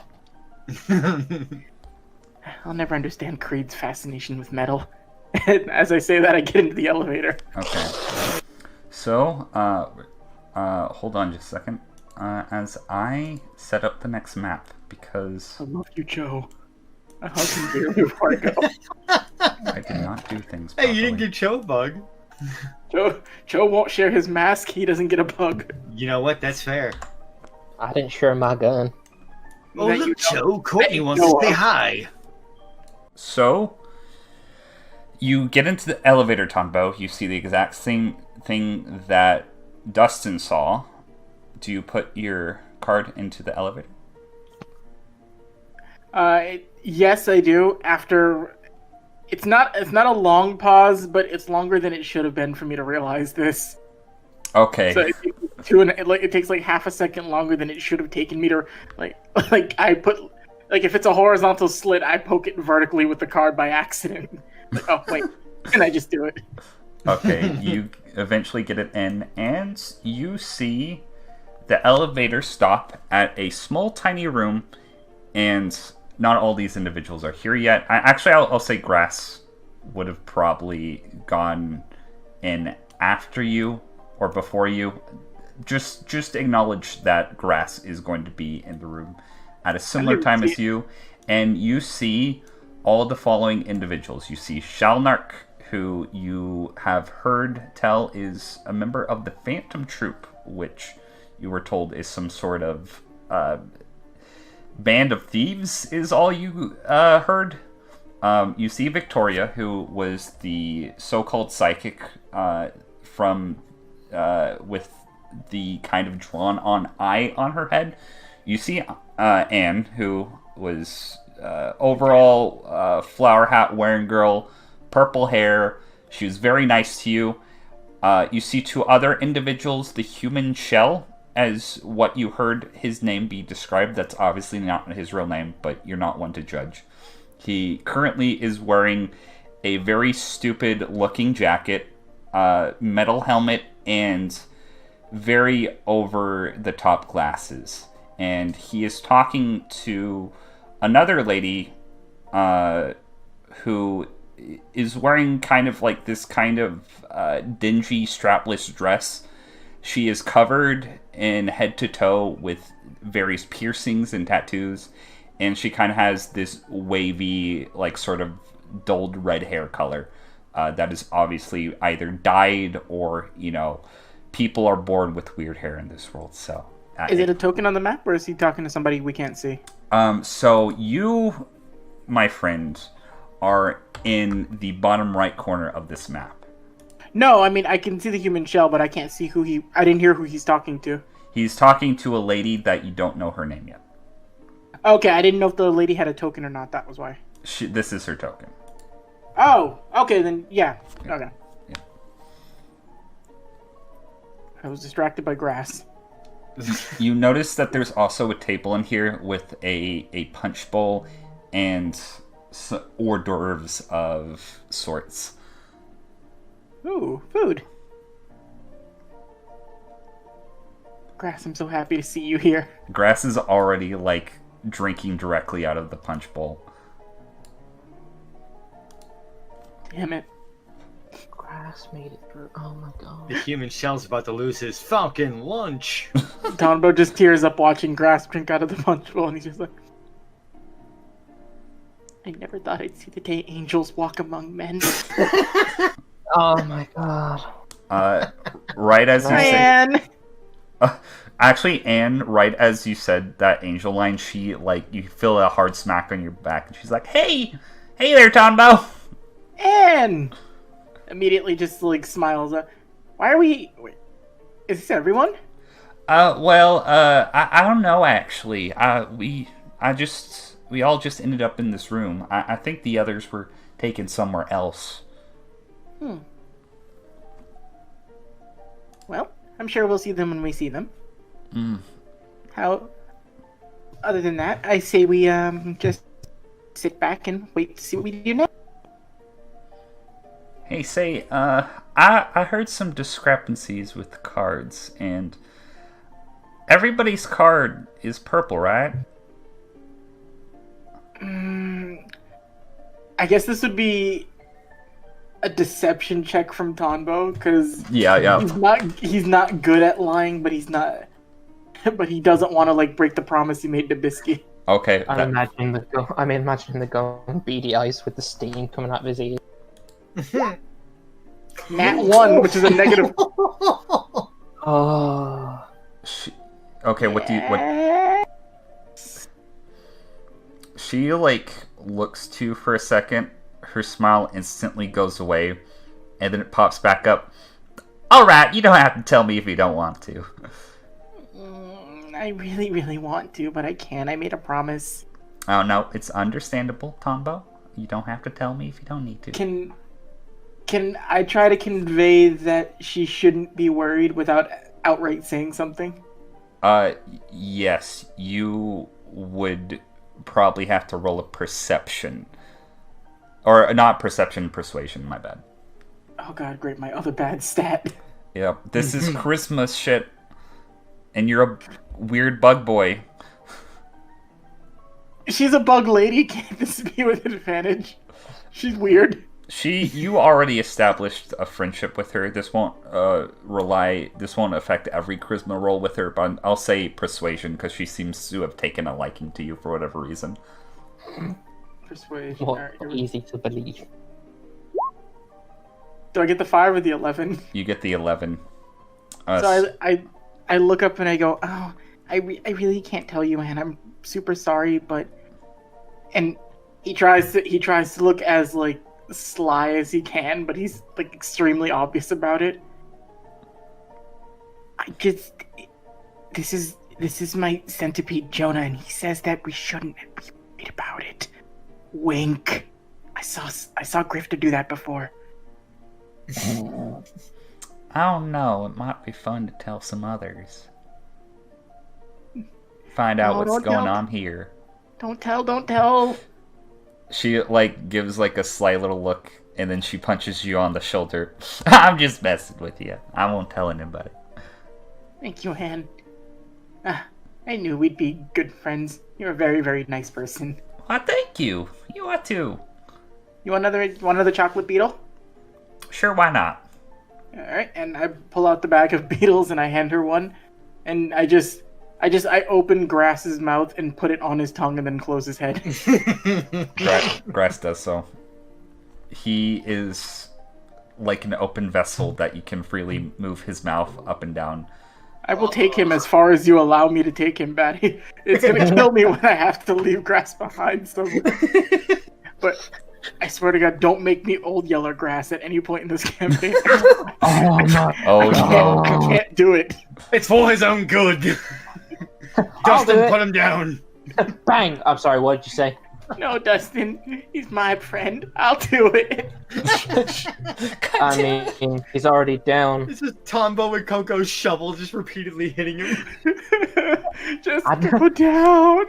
I'll never understand Creed's fascination with metal. And as I say that, I get into the elevator. Okay. So, hold on just a second. As I set up the next map, because... I love you, Joe. I hug you dearly before I go. I did not do things properly. Hey, you didn't get Cho a bug. Joe won't share his mask. He doesn't get a bug. You know what? That's fair. I didn't share my gun. Oh, look, Joe. Courtney wants to say hi. So, you get into the elevator, Tonbo. You see the exact same thing that Dustin saw. Do you put your card into the elevator? Yes, I do. After, it's not a long pause, but it's longer than it should have been for me to realize this. Okay. So it takes like half a second longer than it should have taken me to I put if it's a horizontal slit, I poke it vertically with the card by accident. Like, oh wait, can I just do it? Okay, you eventually get it in, and you see the elevator stop at a small, tiny room, and not all these individuals are here yet. I'll say Grass would have probably gone in after you or before you. Just acknowledge that Grass is going to be in the room at a similar time as you, and you see all the following individuals. You see Shalnark, who you have heard tell is a member of the Phantom Troop, which you were told is some sort of band of thieves, is all you heard. You see Victoria, who was the so-called psychic from with the kind of drawn-on eye on her head. You see Anne, who was overall flower hat wearing girl, purple hair. She was very nice to you. You see two other individuals, the human shell, as what you heard his name be described. That's obviously not his real name, but you're not one to judge. He currently is wearing a very stupid looking jacket, metal helmet, and very over the top glasses. And he is talking to another lady who is wearing kind of like this kind of dingy strapless dress. She is covered in head to toe with various piercings and tattoos, and she kind of has this wavy, like sort of dulled red hair color that is obviously either dyed or, people are born with weird hair in this world. So, is it a token on the map, or is he talking to somebody we can't see? So you, my friend, are in the bottom right corner of this map. No, I mean, I can see the human shell, but I can't see I didn't hear who he's talking to. He's talking to a lady that you don't know her name yet. Okay, I didn't know if the lady had a token or not, that was why. This is her token. Oh, okay, then, yeah. Okay. Yeah. I was distracted by grass. You notice that there's also a table in here with a punch bowl and hors d'oeuvres of sorts. Ooh, food. Grass, I'm so happy to see you here. Grass is already, drinking directly out of the punch bowl. Damn it. Grass made it through. Oh my god. The human shell's about to lose his falcon lunch. Tonbo just tears up watching Grass drink out of the punch bowl, and he's just like... I never thought I'd see the day angels walk among men. Oh my god. Right as you say... Actually, Anne, right as you said that angel line, she, you feel a hard smack on your back, and she's like, Hey there, Tonbo! Anne! Immediately just, smiles. Why are we... Wait, is this everyone? I don't know, actually. We all just ended up in this room. I think the others were taken somewhere else. Well, I'm sure we'll see them when we see them. Other than that, I say we just sit back and wait to see what we do next. Hey, say, I heard some discrepancies with the cards, and everybody's card is purple, right? I guess this would be a deception check from Tonbo, because he's not good at lying, but he's not. But he doesn't want to break the promise he made to Bisky. Okay. I'm imagining the going beady eyes with the steam coming out of his ears. Nat 1, which is a negative. Oh. Okay, what do you... What... She, looks to you for a second. Her smile instantly goes away. And then it pops back up. Alright, you don't have to tell me if you don't want to. I really, really want to, but I can't. I made a promise. Oh, no, it's understandable, Tonbo. You don't have to tell me if you don't need to. Can I try to convey that she shouldn't be worried without outright saying something? Yes. You would probably have to roll a perception. Or not perception, persuasion, my bad. Oh god, great, my other bad stat. Yep, this is Christmas shit. And you're a weird bug boy. She's a bug lady, can't this be with advantage? She's weird. You already established a friendship with her. This won't affect every charisma roll with her, but I'll say persuasion because she seems to have taken a liking to you for whatever reason. Persuasion. Well, easy to believe. Do I get the 5 or the 11? You get the 11. So I look up and I go, oh, I really can't tell you, man. I'm super sorry, but... And he tries to look as, sly as he can, but he's, extremely obvious about it. This is my centipede, Jonah, and he says that we shouldn't be worried about it. Wink. I saw Grifter do that before. I don't know. It might be fun to tell some others. Find out what's going on here. Don't tell. She, gives, a sly little look, and then she punches you on the shoulder. I'm just messing with you. I won't tell anybody. Thank you, Han. I knew we'd be good friends. You're a very, very nice person. Why, thank you. You are too. You want another chocolate beetle? Sure, why not? Alright, and I pull out the bag of beetles and I hand her one, and I open Grass's mouth and put it on his tongue and then close his head. Grass does so. He is like an open vessel that you can freely move his mouth up and down. I will take him as far as you allow me to take him, Batty. It's gonna kill me when I have to leave Grass behind somewhere. But I swear to God, don't make me old yeller Grass at any point in this campaign. I can't do it. It's for his own good. Dustin, put him down. Bang! I'm sorry, what did you say? No, Dustin, he's my friend. I'll do it. I mean, he's already down. This is Tonbo and Koko's shovel just repeatedly hitting him. Just go down.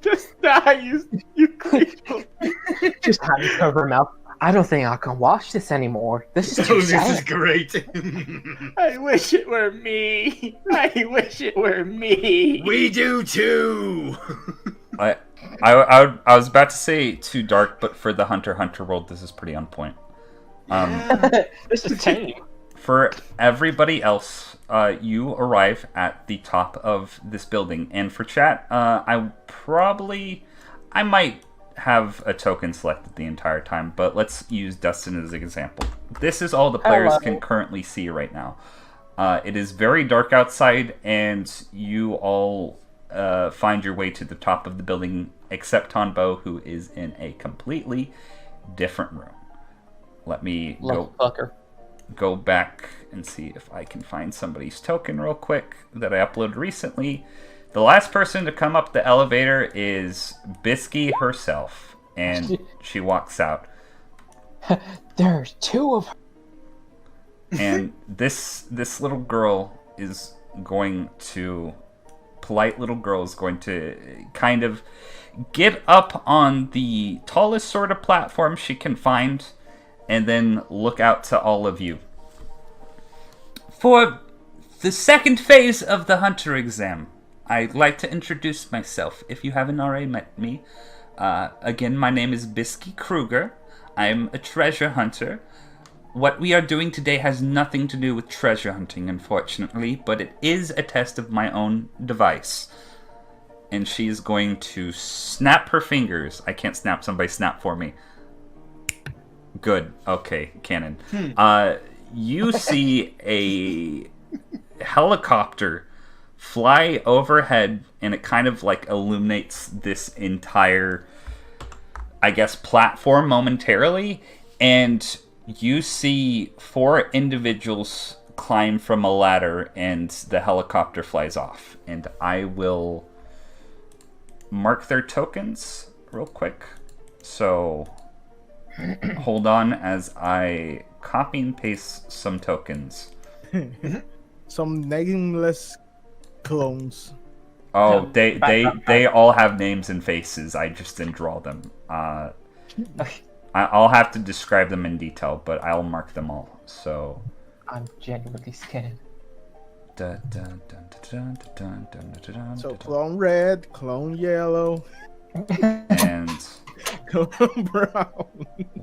Just die, you creeper. Just have it cover her mouth. I don't think I can watch this anymore. This is too sad. This is great. I wish it were me. I wish it were me. We do too. I was about to say too dark, but for the Hunter world, this is pretty on point. This is tame. For everybody else, you arrive at the top of this building, and for chat, I might have a token selected the entire time, but let's use Dustin as an example. This is all the players can currently see right now. It is very dark outside, and you all find your way to the top of the building, except Tonbo, who is in a completely different room. Let me go back and see if I can find somebody's token real quick that I uploaded recently. The last person to come up the elevator is Bisky herself, and she walks out. There's two of her. And this little girl is going to... polite little girl is going to kind of get up on the tallest sort of platform she can find and then look out to all of you. For the second phase of the Hunter exam, I'd like to introduce myself, if you haven't already met me. Again, my name is Bisky Kruger. I'm a treasure hunter. What we are doing today has nothing to do with treasure hunting, unfortunately, but it is a test of my own device. And she's going to snap her fingers. I can't snap, somebody snap for me. Good. Okay, cannon. You see a helicopter fly overhead, and it kind of like illuminates this entire, I guess, platform momentarily, and you see 4 individuals climb from a ladder, and the helicopter flies off. And I will mark their tokens real quick. So hold on as I copy and paste some tokens. Some nameless clones. Oh, they all have names and faces. I just didn't draw them. I'll have to describe them in detail, but I'll mark them all. So I'm genuinely scared. So clone red, clone yellow, and clone brown.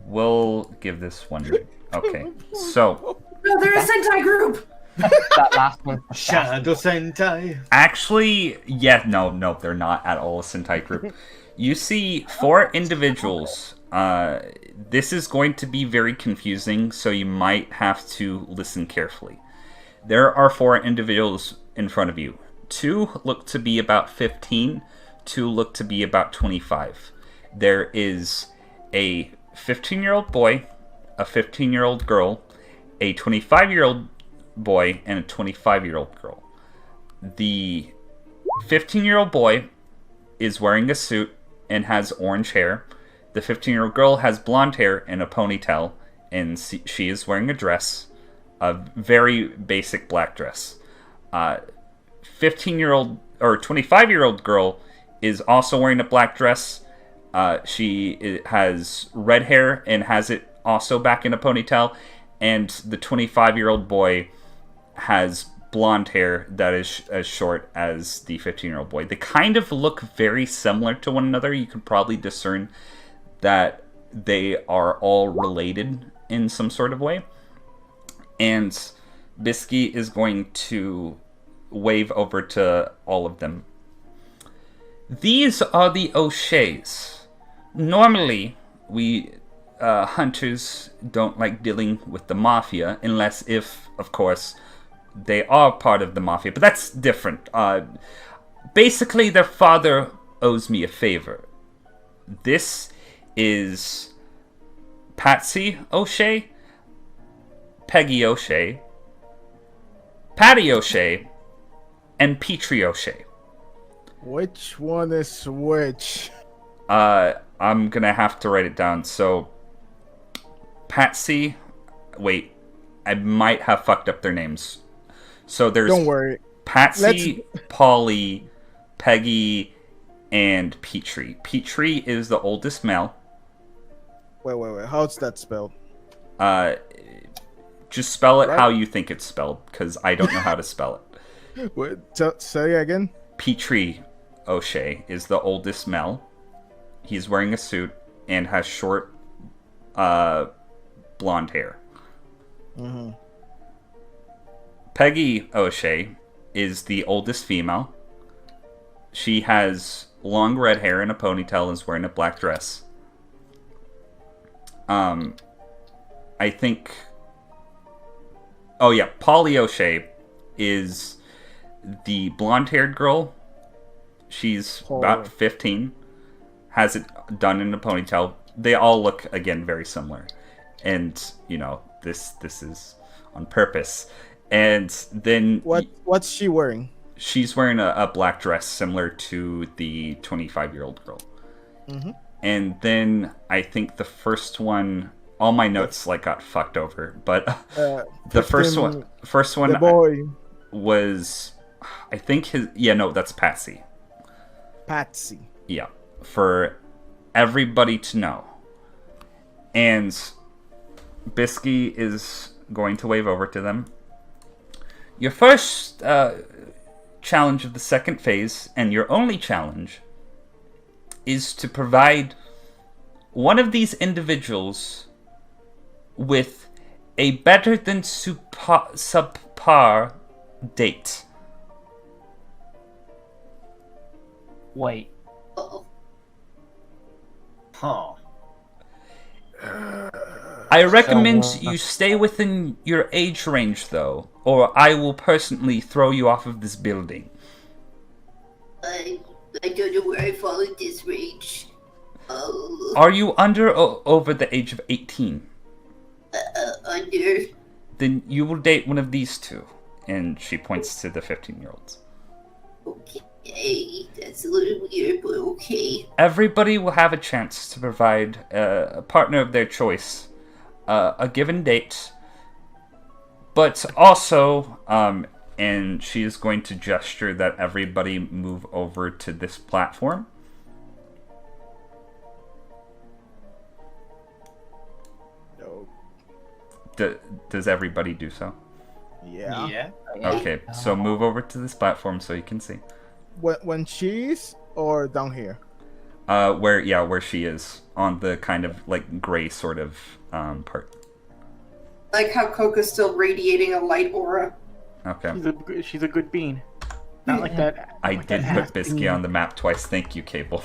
We'll give this one. Okay, so No, they're a Sentai group! That last one. Shadow Sentai. actually, yeah, no, they're not at all a Sentai group. You see 4 individuals. This is going to be very confusing, so you might have to listen carefully. There are 4 individuals in front of you. 2 look to be about 15, 2 look to be about 25. There is a 15-year-old boy, a 15-year-old girl, a 25-year-old boy, and a 25-year-old girl. The 15-year-old boy is wearing a suit and has orange hair. The 15-year-old girl has blonde hair and a ponytail, and she is wearing a dress, a very basic black dress. 15-year-old or 25-year-old girl is also wearing a black dress. She has red hair and has it also back in a ponytail, and the 25-year-old boy has blonde hair that is as short as the 15-year-old boy. They kind of look very similar to one another. You can probably discern that they are all related in some sort of way. And Bisky is going to wave over to all of them. These are the O'Sheas. Normally, we hunters don't like dealing with the mafia, unless if, of course, they are part of the mafia. But that's different. Basically, their father owes me a favor. This is Patsy O'Shea, Peggy O'Shea, Patty O'Shea, and Petrie O'Shea. Which one is which? I'm gonna have to write it down. So, Patsy, wait, I might have fucked up their names. So there's Don't worry. Patsy, Polly, Peggy, and Petrie. Petrie is the oldest male. Wait. How's that spelled? Just spell it Right. how you think it's spelled, because I don't know how to spell it. Wait, say again. Petrie O'Shea is the oldest male. He's wearing a suit and has short, blonde hair. Mm-hmm. Peggy O'Shea is the oldest female. She has long red hair and a ponytail and is wearing a black dress. I think... Oh yeah, Polly O'Shea is the blonde-haired girl. She's about 15. Has it done in a ponytail. They all look, again, very similar. And, you know, this is on purpose. And then... What's she wearing? She's wearing a black dress similar to the 25-year-old girl. Mm-hmm. And then I think the first one all my notes like got fucked over, but the first one The boy. was, I think that's Patsy. Patsy. Yeah, for everybody to know. And Bisky is going to wave over to them. Your first challenge of the second phase, and your only challenge, is to provide one of these individuals with a better than subpar date. Wait. Huh. I recommend you stay within your age range, though, or I will personally throw you off of this building. I don't know where I fall in this range. Oh. Are you under or over the age of 18? Under. Then you will date one of these two. And she points to the 15-year-olds. Okay, that's a little weird, but okay. Everybody will have a chance to provide a partner of their choice, a given date, but also, and she is going to gesture that everybody move over to this platform. Does everybody do so? Yeah. Okay, so move over to this platform so you can see. When she's or down here? Where she is on the kind of like gray sort of part. Like how Koko's still radiating a light aura. Okay. She's a good bean. Not like that. I like did that put ass Bisky bean. on the map twice. Thank you, Cable.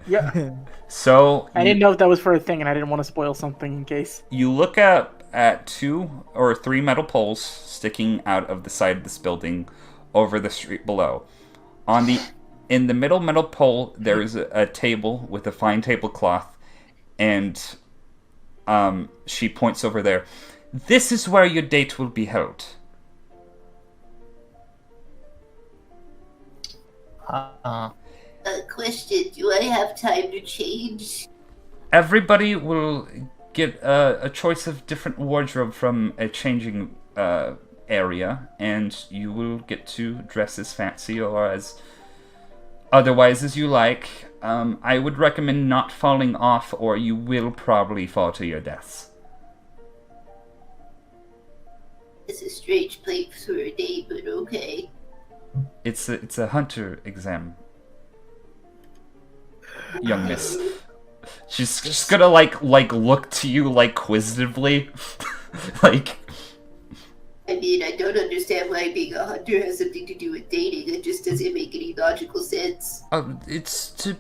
Yeah. So I didn't know if that was for a thing, and I didn't want to spoil something in case. You look at 2 or 3 metal poles sticking out of the side of this building over the street below. In the middle metal pole, there is a table with a fine tablecloth, and she points over there. This is where your date will be held. Question, do I have time to change? Everybody will get a choice of different wardrobe from a changing area, and you will get to dress as fancy or as otherwise as you like. I would recommend not falling off, or you will probably fall to your deaths. It's a strange place for a day, but okay. It's a hunter exam, young miss. She's just gonna like look to you like quizzitively, like. I mean, I don't understand why being a hunter has something to do with dating. It just doesn't make any logical sense. It's to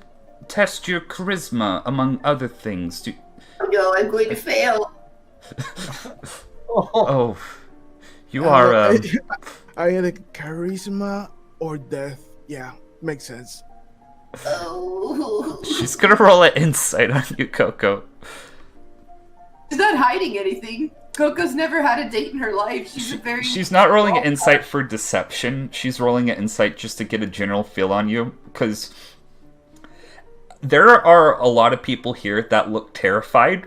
test your charisma, among other things. Oh no, I'm going to fail. Oh, you are. Either charisma or death. Yeah, makes sense. Oh. She's gonna roll an insight on you, Koko. She's not hiding anything. Coco's never had a date in her life. She's not rolling an insight for deception. She's rolling an insight just to get a general feel on you, because there are a lot of people here that look terrified.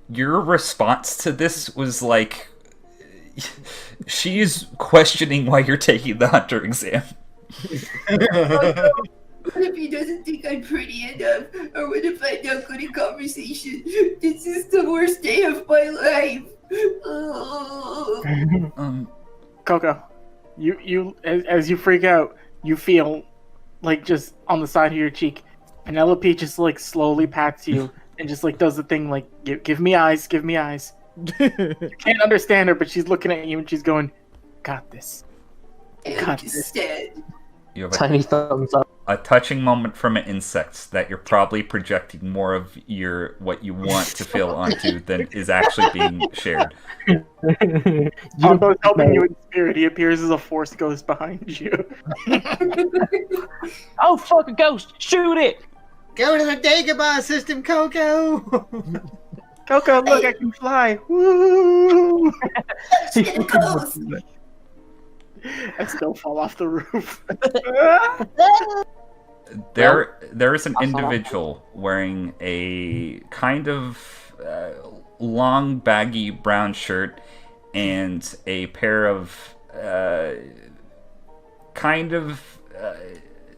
Your response to this was like, she's questioning why you're taking the hunter exam. What if he doesn't think I'm pretty enough? Or what if I'm not good at conversation? This is the worst day of my life. Koko, you as you freak out, you feel like just on the side of your cheek, Penelope just like slowly pats you and just like does the thing like give me eyes, give me eyes. You can't understand her, but she's looking at you and she's going, "Got this." Got this. You have Tiny thumbs up. A touching moment from an insect that you're probably projecting more of what you want to feel onto than is actually being shared. Tonbo's helping you in spirit. He appears as a force ghost behind you. Oh, fuck, a ghost! Shoot it! Go to the Dagobah system, Koko! Koko, look, I can fly! Woo! I still fall off the roof. There is an individual wearing a kind of long, baggy brown shirt and a pair of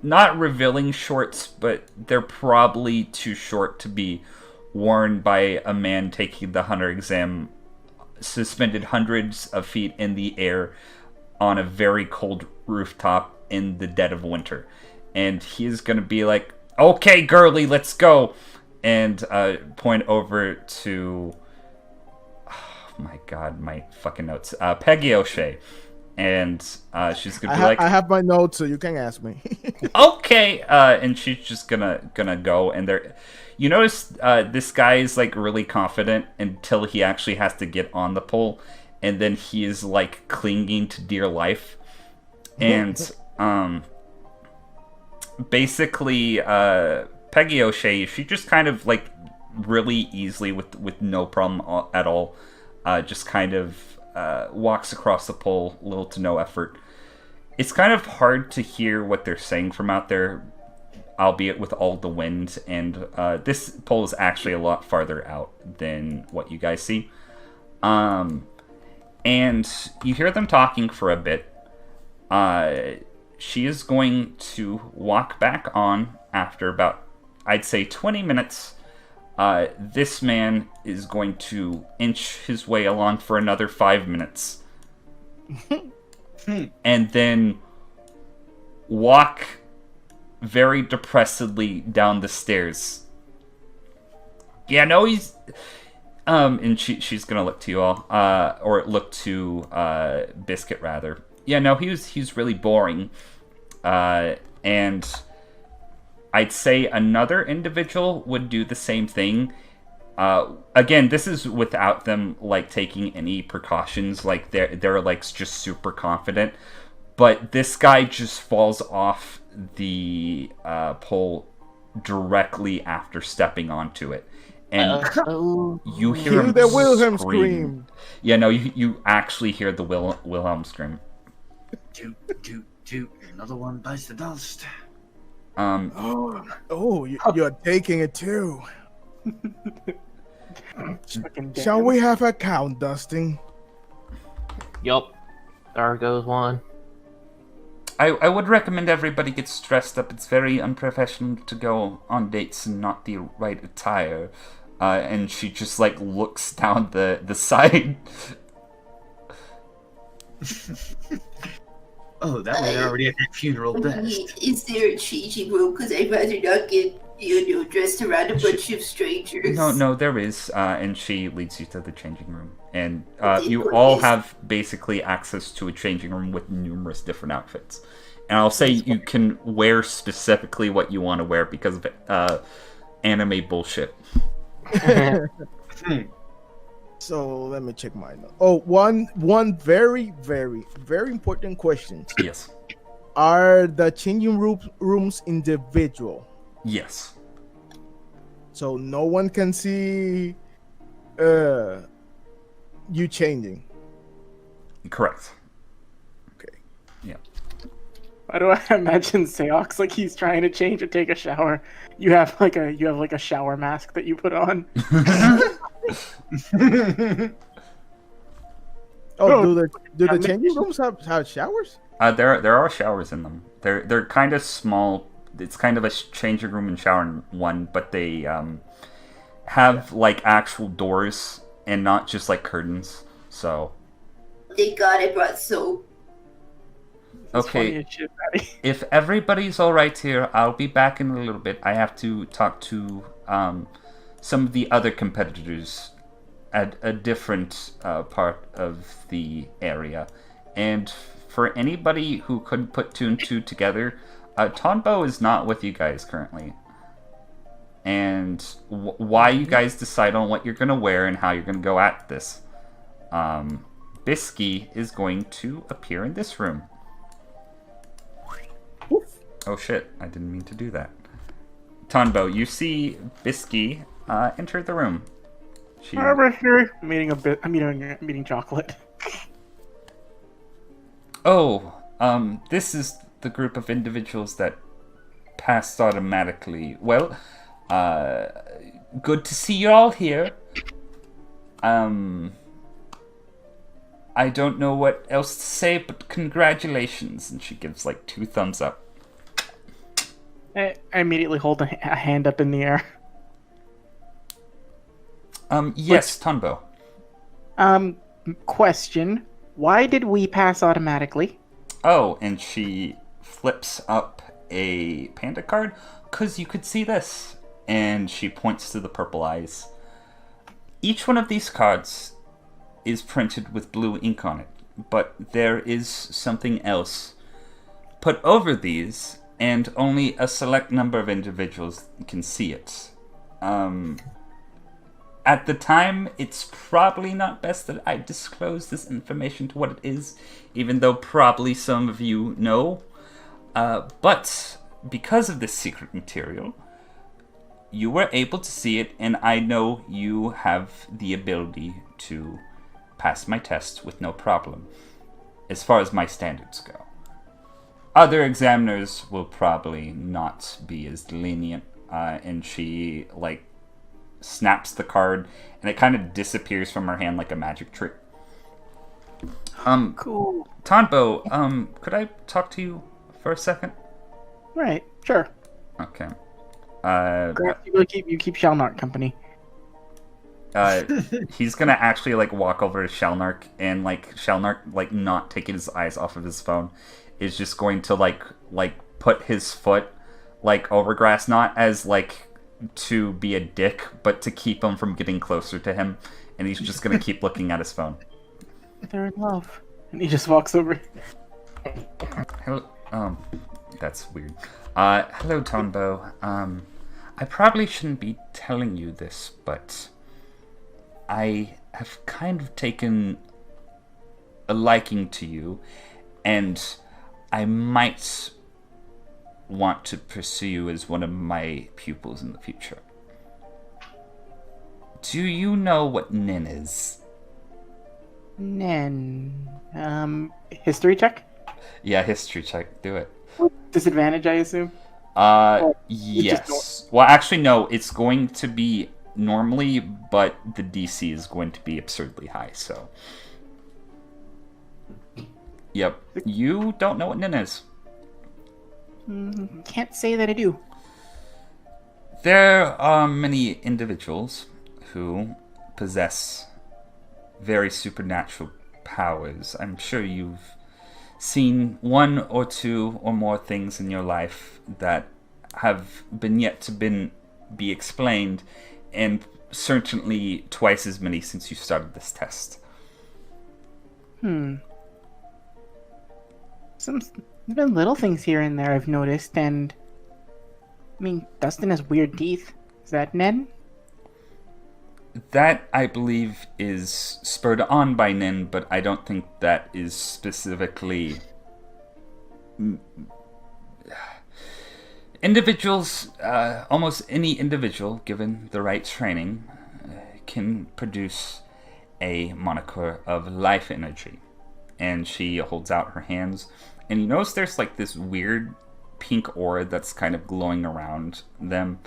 not revealing shorts, but they're probably too short to be worn by a man taking the hunter exam, suspended hundreds of feet in the air on a very cold rooftop in the dead of winter. And he's gonna be like, "Okay, girly, let's go," and point over to, oh my god, my fucking notes, Peggy O'Shea. And she's gonna be like, I have my notes, so you can ask me. Okay, and she's just gonna go, and there, you notice this guy is like really confident until he actually has to get on the pole, and then he is like clinging to dear life, and basically Peggy O'Shea, she just kind of like really easily with no problem at all, just kind of walks across the pole, little to no effort. It's kind of hard to hear what they're saying from out there, albeit with all the wind, and this pole is actually a lot farther out than what you guys see. And you hear them talking for a bit. She is going to walk back on after about, I'd say, 20 minutes. This man is going to inch his way along for another 5 minutes. And then walk very depressedly down the stairs. Yeah, no, he's... and she's gonna look to you all, or look to Biscuit, rather. Yeah, no, he's really boring. And I'd say another individual would do the same thing. Again, this is without them like taking any precautions. Like they're like just super confident. But this guy just falls off the pole directly after stepping onto it, and you hear him the Wilhelm scream. Yeah, no, you actually hear the Wilhelm scream. Toot, toot, toot. Another one bites the dust. You're taking it too. Shall we have a count, Dustin? Yup. There goes one. I would recommend everybody gets dressed up. It's very unprofessional to go on dates and not the right attire. And she just like looks down the side. Oh, that way they're already at that funeral best. Is there a changing room? Because I'd rather not get, dressed around a bunch of strangers. No, there is. And she leads you to the changing room. And you all have basically access to a changing room with numerous different outfits. And I'll say you can wear specifically what you want to wear because of anime bullshit. So let me check my notes. Oh, one very, very, very important question. Yes. Are the changing rooms individual? Yes. So no one can see you changing. Correct. Okay. Yeah. Why do I imagine Seox like he's trying to change or take a shower? You have like a shower mask that you put on. Do the changing rooms have showers? There are showers in them. They're kind of small. It's kind of a changing room and shower in one, but they have like actual doors and not just like curtains. So. Thank God I brought soap. Okay, if everybody's all right here, I'll be back in a little bit. I have to talk to some of the other competitors at a different part of the area. And for anybody who couldn't put two and two together, Tonbo is not with you guys currently. And why you guys decide on what you're going to wear and how you're going to go at this. Bisky is going to appear in this room. Oh shit, I didn't mean to do that. Tonbo, you see Bisky enter the room. I'm eating chocolate. Oh, this is the group of individuals that passed automatically. Well, good to see you all here. I don't know what else to say, but congratulations. And she gives like 2 thumbs up. I immediately hold a hand up in the air. Yes, Tonbo. Question. Why did we pass automatically? Oh, and she flips up a panda card. 'Cause you could see this. And she points to the purple eyes. Each one of these cards is printed with blue ink on it, but there is something else put over these, and only a select number of individuals can see it. At the time, it's probably not best that I disclose this information to what it is, even though probably some of you know. But because of this secret material, you were able to see it, and I know you have the ability to pass my test with no problem, as far as my standards go. Other examiners will probably not be as lenient, and she, like, snaps the card, and it kind of disappears from her hand like a magic trick. Cool. Tonbo, could I talk to you for a second? Right, sure. Okay. You keep Shalnark company. He's gonna actually like walk over to Shalnark, and like Shalnark, like not taking his eyes off of his phone, is just going to like put his foot like over grass, not as like to be a dick, but to keep him from getting closer to him, and he's just gonna keep looking at his phone. They're in love, and he just walks over. Hello. That's weird. Hello, Tonbo. I probably shouldn't be telling you this, but I have kind of taken a liking to you, and I might want to pursue you as one of my pupils in the future. Do you know what Nin is? Nen. History check? Yeah, history check. Do it. Disadvantage, I assume? Yes. Well, actually, no. It's going to be normally, but the DC is going to be absurdly high, so... Yep. You don't know what Nin is. Can't say that I do. There are many individuals who possess very supernatural powers. I'm sure you've seen 1 or 2 or more things in your life that have been yet to be explained, and certainly twice as many since you started this test. There's been little things here and there I've noticed, and I mean, Dustin has weird teeth. Is that Nen? That, I believe, is spurred on by Nin, but I don't think that is specifically... Individuals, almost any individual, given the right training, can produce a moniker of life energy. And she holds out her hands, and you notice there's like this weird pink aura that's kind of glowing around them.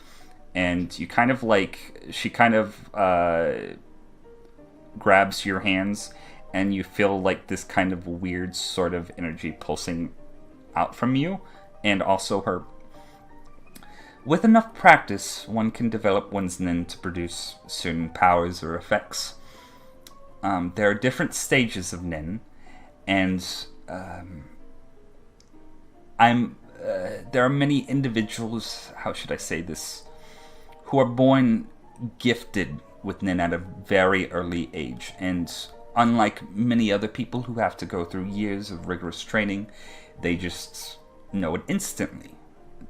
And you kind of like, she kind of grabs your hands, and you feel like this kind of weird sort of energy pulsing out from you, and also her. With enough practice, one can develop one's Nin to produce certain powers or effects. There are different stages of Nin, and there are many individuals, how should I say this, who are born gifted with Nin at a very early age, and unlike many other people who have to go through years of rigorous training, they just know it instantly.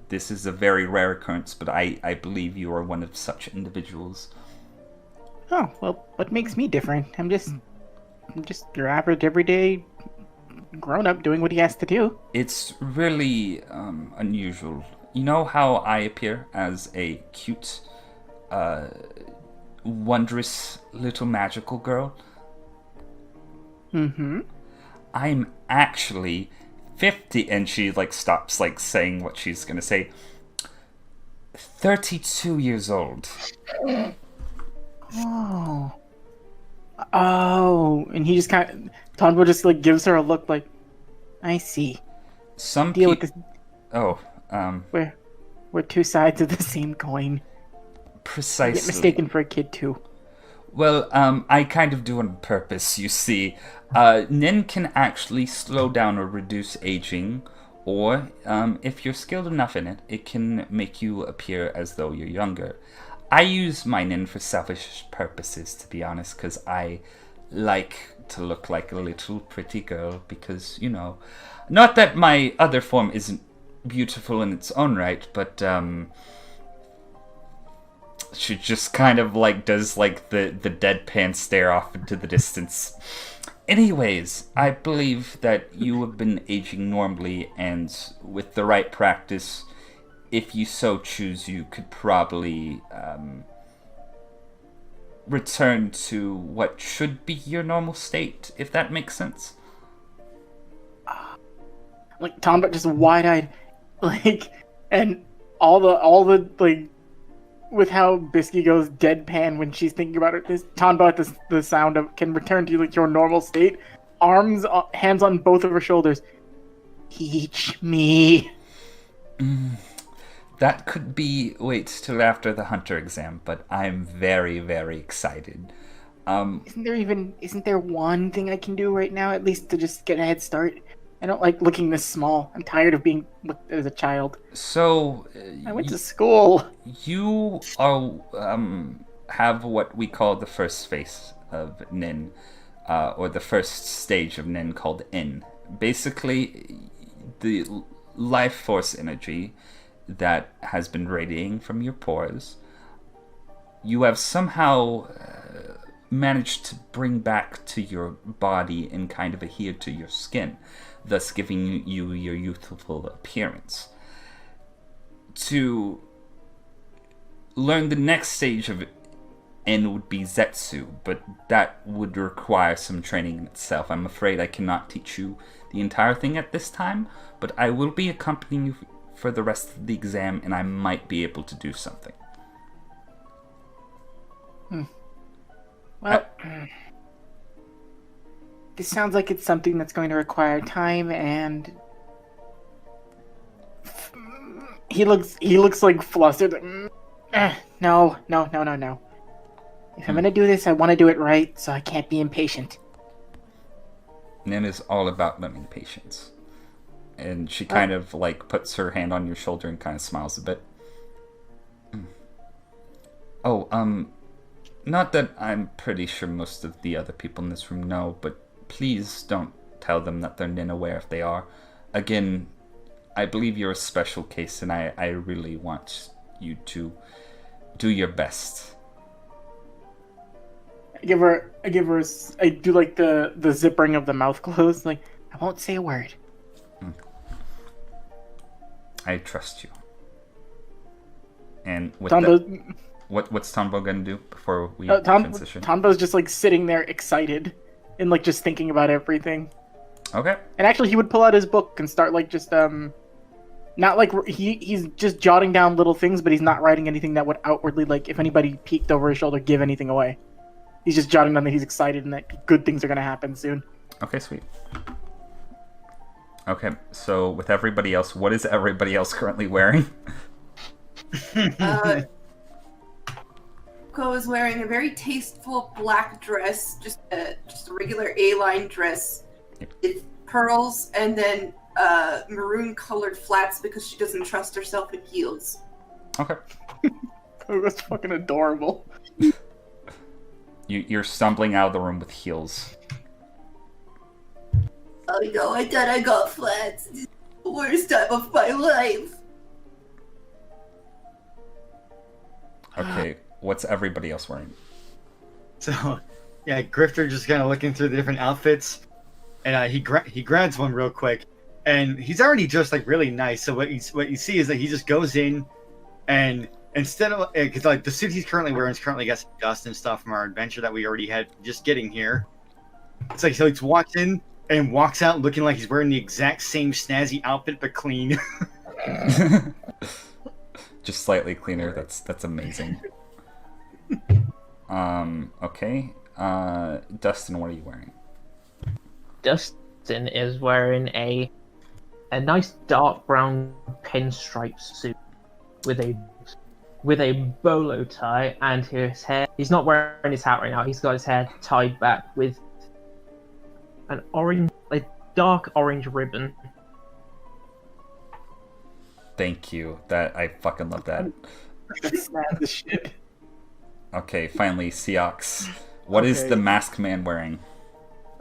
This is a very rare occurrence, but I believe you are one of such individuals. Oh, well, what makes me different? I'm just your average, everyday grown-up doing what he has to do. It's really unusual. You know how I appear as a cute, wondrous little magical girl? Mm-hmm. I'm actually 50, and she like stops like saying what she's gonna say. 32 years old. Oh. Oh, and he just Tonbo just like gives her a look like, I see. Some Deal with this. Oh, We're two sides of the same coin. Precisely. I get mistaken for a kid too. Well, I kind of do on purpose, you see. Nin can actually slow down or reduce aging, or if you're skilled enough in it, it can make you appear as though you're younger. I use my Nin for selfish purposes, to be honest, because I like to look like a little pretty girl, because, you know, not that my other form isn't beautiful in its own right, but she just kind of like does like the deadpan stare off into the distance. Anyways, I believe that you have been aging normally, and with the right practice, if you so choose, you could probably return to what should be your normal state, if that makes sense. Like Tonbo just wide-eyed, like, and all the like, with how Bisky goes deadpan when she's thinking about it. This Tonbo at the sound of can return to like your normal state, hands on both of her shoulders. Teach me. That could be wait till after the hunter exam, but I'm very, very excited. Isn't there one thing I can do right now, at least to just get a head start? I don't like looking this small. I'm tired of being looked at as a child. So I went to school. You are have what we call the first phase of Nin, or the first stage of Nin, called In. Basically, the life force energy that has been radiating from your pores, you have somehow managed to bring back to your body and kind of adhere to your skin, thus giving you your youthful appearance. To learn the next stage of N would be Zetsu, but that would require some training in itself. I'm afraid I cannot teach you the entire thing at this time, but I will be accompanying you for the rest of the exam, and I might be able to do something. Well, this sounds like it's something that's going to require time, and he looks like flustered. No. If I'm gonna do this, I want to do it right, so I can't be impatient. Nin is all about learning patience. And she kind of like puts her hand on your shoulder and kind of smiles a bit. Oh, not that I'm pretty sure most of the other people in this room know, but please don't tell them that they're Nin aware if they are. Again, I believe you're a special case, and I really want you to do your best. I do like the zippering of the mouth closed, like, I won't say a word. I trust you. And with Tonbo, that, what's Tonbo gonna do before we transition? Tonbo's just like sitting there excited and like just thinking about everything. Okay. And actually, he would pull out his book and start like just not like he's just jotting down little things, but he's not writing anything that would outwardly, like, if anybody peeked over his shoulder, give anything away. He's just jotting down that he's excited and that good things are gonna happen soon. Okay, sweet. Okay, so with everybody else, what is everybody else currently wearing? Koko is wearing a very tasteful black dress, just a regular A-line dress with pearls, and then maroon-colored flats because she doesn't trust herself in heels. Okay. Oh, that's fucking adorable. You're stumbling out of the room with heels. Oh no, I thought I got flats. This is the worst time of my life. Okay, what's everybody else wearing? So, yeah, Grifter just kind of looking through the different outfits, and he grabs one real quick, and he's already just like really nice. So what you see is that he just goes in, and instead of because like the suit he's currently wearing is currently got some dust and stuff from our adventure that we already had just getting here. It's like so he walks in and walks out looking like he's wearing the exact same snazzy outfit but clean. Just slightly cleaner. That's amazing. Okay. Dustin, what are you wearing? Dustin is wearing a nice dark brown pinstripe suit with a bolo tie, and his hair. He's not wearing his hat right now. He's got his hair tied back with a dark orange ribbon. Thank you. That I fucking love that. That's mad as shit. Okay, finally, Seox. What is the masked man wearing?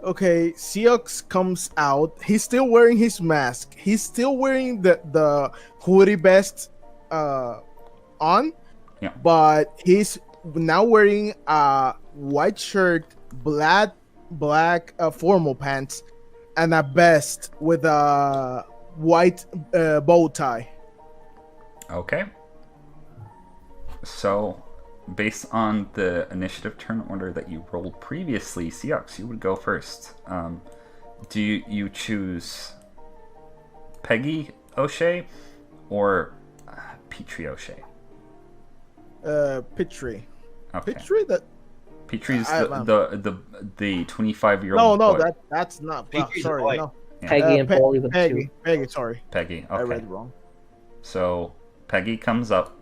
Okay, Seox comes out. He's still wearing his mask. He's still wearing the hoodie vest on. Yeah. But he's now wearing a white shirt, black formal pants, and a vest with a white bow tie. Okay. So, based on the initiative turn order that you rolled previously, Seox, you would go first. Do you choose Peggy O'Shea or Petrie O'Shea? Petrie. Okay. Petrie's the 25-year-old. No, that's not. Sorry, no. Yeah. Peggy and Polly with two. Peggy, sorry. Peggy. Okay. I read it wrong. So Peggy comes up.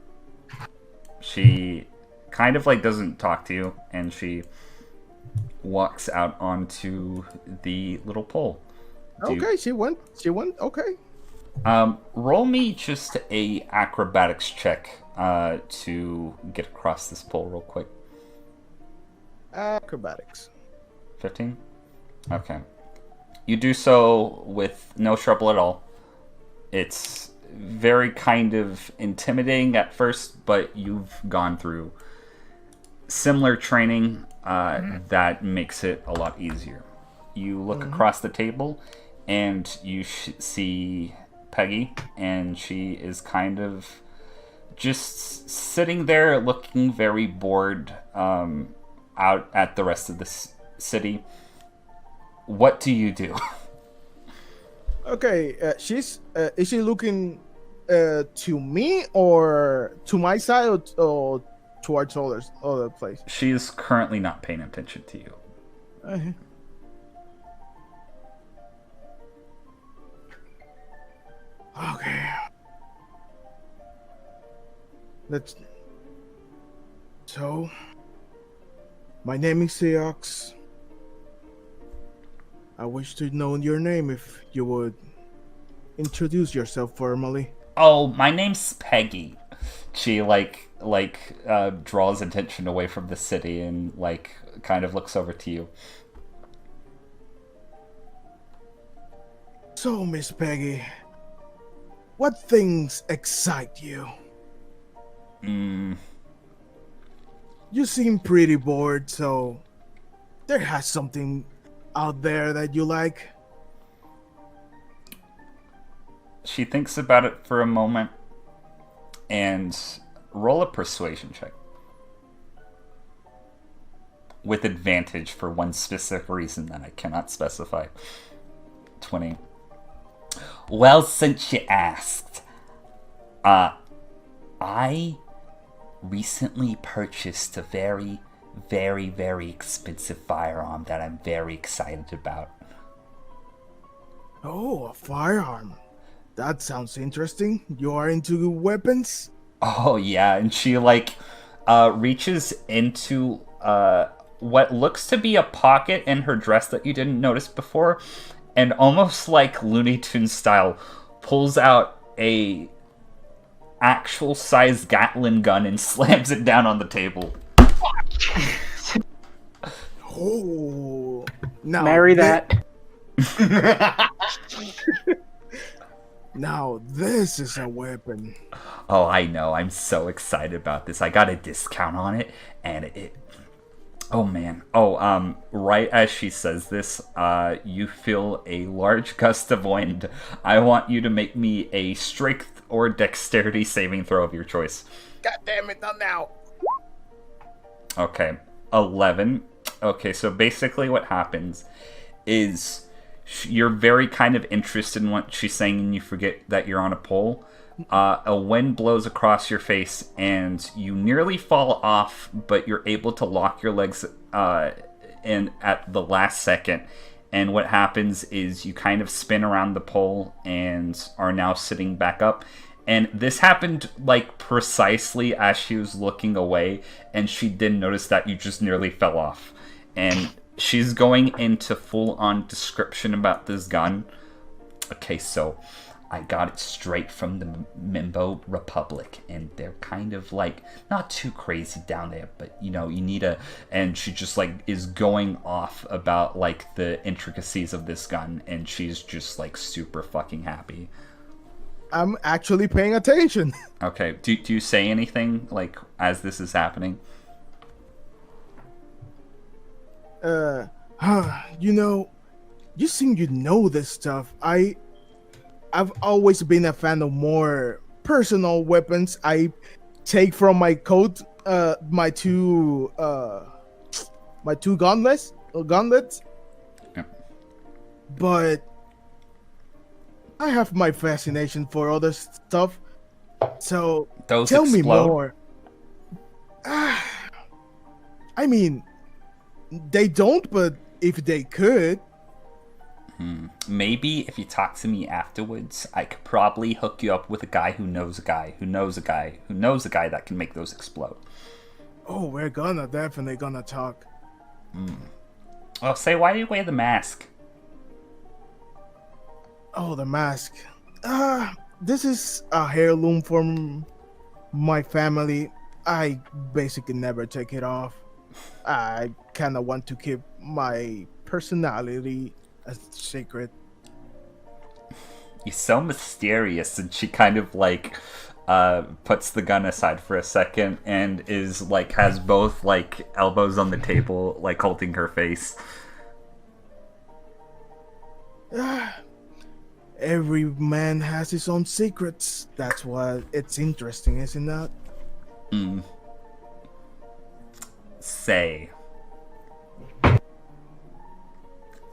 She kind of like doesn't talk to you, and she walks out onto the little pole. She went. Okay. Roll me just a acrobatics check to get across this pole real quick. Acrobatics. 15? Okay. You do so with no trouble at all. It's very kind of intimidating at first, but you've gone through similar training that makes it a lot easier. You look across the table and you see Peggy, and she is kind of just sitting there looking very bored out at the rest of the city. What do you do? Okay, is she looking to me or to my side or towards other place? She is currently not paying attention to you. Okay. So, my name is Seox. I wish to know your name if you would introduce yourself formally. Oh, my name's Peggy. She draws attention away from the city and kind of looks over to you. So, Miss Peggy, what things excite you? You seem pretty bored, so there has something out there that you like. She thinks about it for a moment and roll a persuasion check. With advantage for one specific reason that I cannot specify. 20. Well, since you asked, I recently purchased a very, very, very expensive firearm that I'm very excited about. Oh, a firearm. That sounds interesting. You are into weapons? Oh, yeah, and she, reaches into, what looks to be a pocket in her dress that you didn't notice before, and almost like Looney Tunes style, pulls out a actual size Gatling gun and slams it down on the table. Oh, now marry that. Now this is a weapon. Oh, I know. I'm so excited about this. I got a discount on it, and it. Oh man. Oh, right as she says this, you feel a large gust of wind. I want you to make me a strength or dexterity saving throw of your choice. God damn it, not now. Okay, 11. Okay, so basically what happens is you're very kind of interested in what she's saying and you forget that you're on a pole. A wind blows across your face and you nearly fall off, but you're able to lock your legs and at the last second. And what happens is you kind of spin around the pole and are now sitting back up. And this happened like precisely as she was looking away, and she didn't notice that you just nearly fell off. And she's going into full-on description about this gun. Okay, so I got it straight from the Mimbo Republic, and they're kind of like not too crazy down there, but you know, you need a. And she just like is going off about like the intricacies of this gun, and she's just like super fucking happy. I'm actually paying attention. Okay, do you say anything like as this is happening? You know, you seem you know this stuff. I've always been a fan of more personal weapons. I take from my coat, my two gauntlets. Yeah. But I have my fascination for other stuff. So Those tell me explode? more. I mean, they don't, but if they could. Maybe if you talk to me afterwards, I could probably hook you up with a guy who knows a guy who knows a guy who knows a guy that can make those explode. Oh, we're definitely gonna talk. Oh, say, why do you wear the mask? Oh, the mask. This is a heirloom from my family. I basically never take it off. I kind of want to keep my personality a secret. You're so mysterious. And she kind of like puts the gun aside for a second and is like has both like elbows on the table, like holding her face. Every man has his own secrets. That's why it's interesting, isn't that? Say,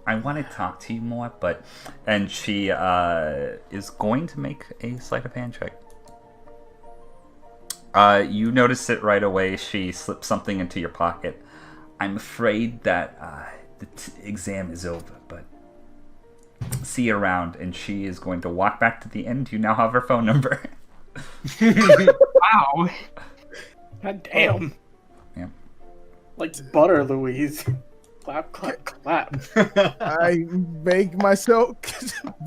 I want to talk to you more, but... And she is going to make a sleight of hand check. You notice it right away. She slips something into your pocket. I'm afraid that the exam is over, but see you around. And she is going to walk back to the end. You now have her phone number. Wow. God damn. Yeah. Like butter, Louise. Clap, clap, clap. I make myself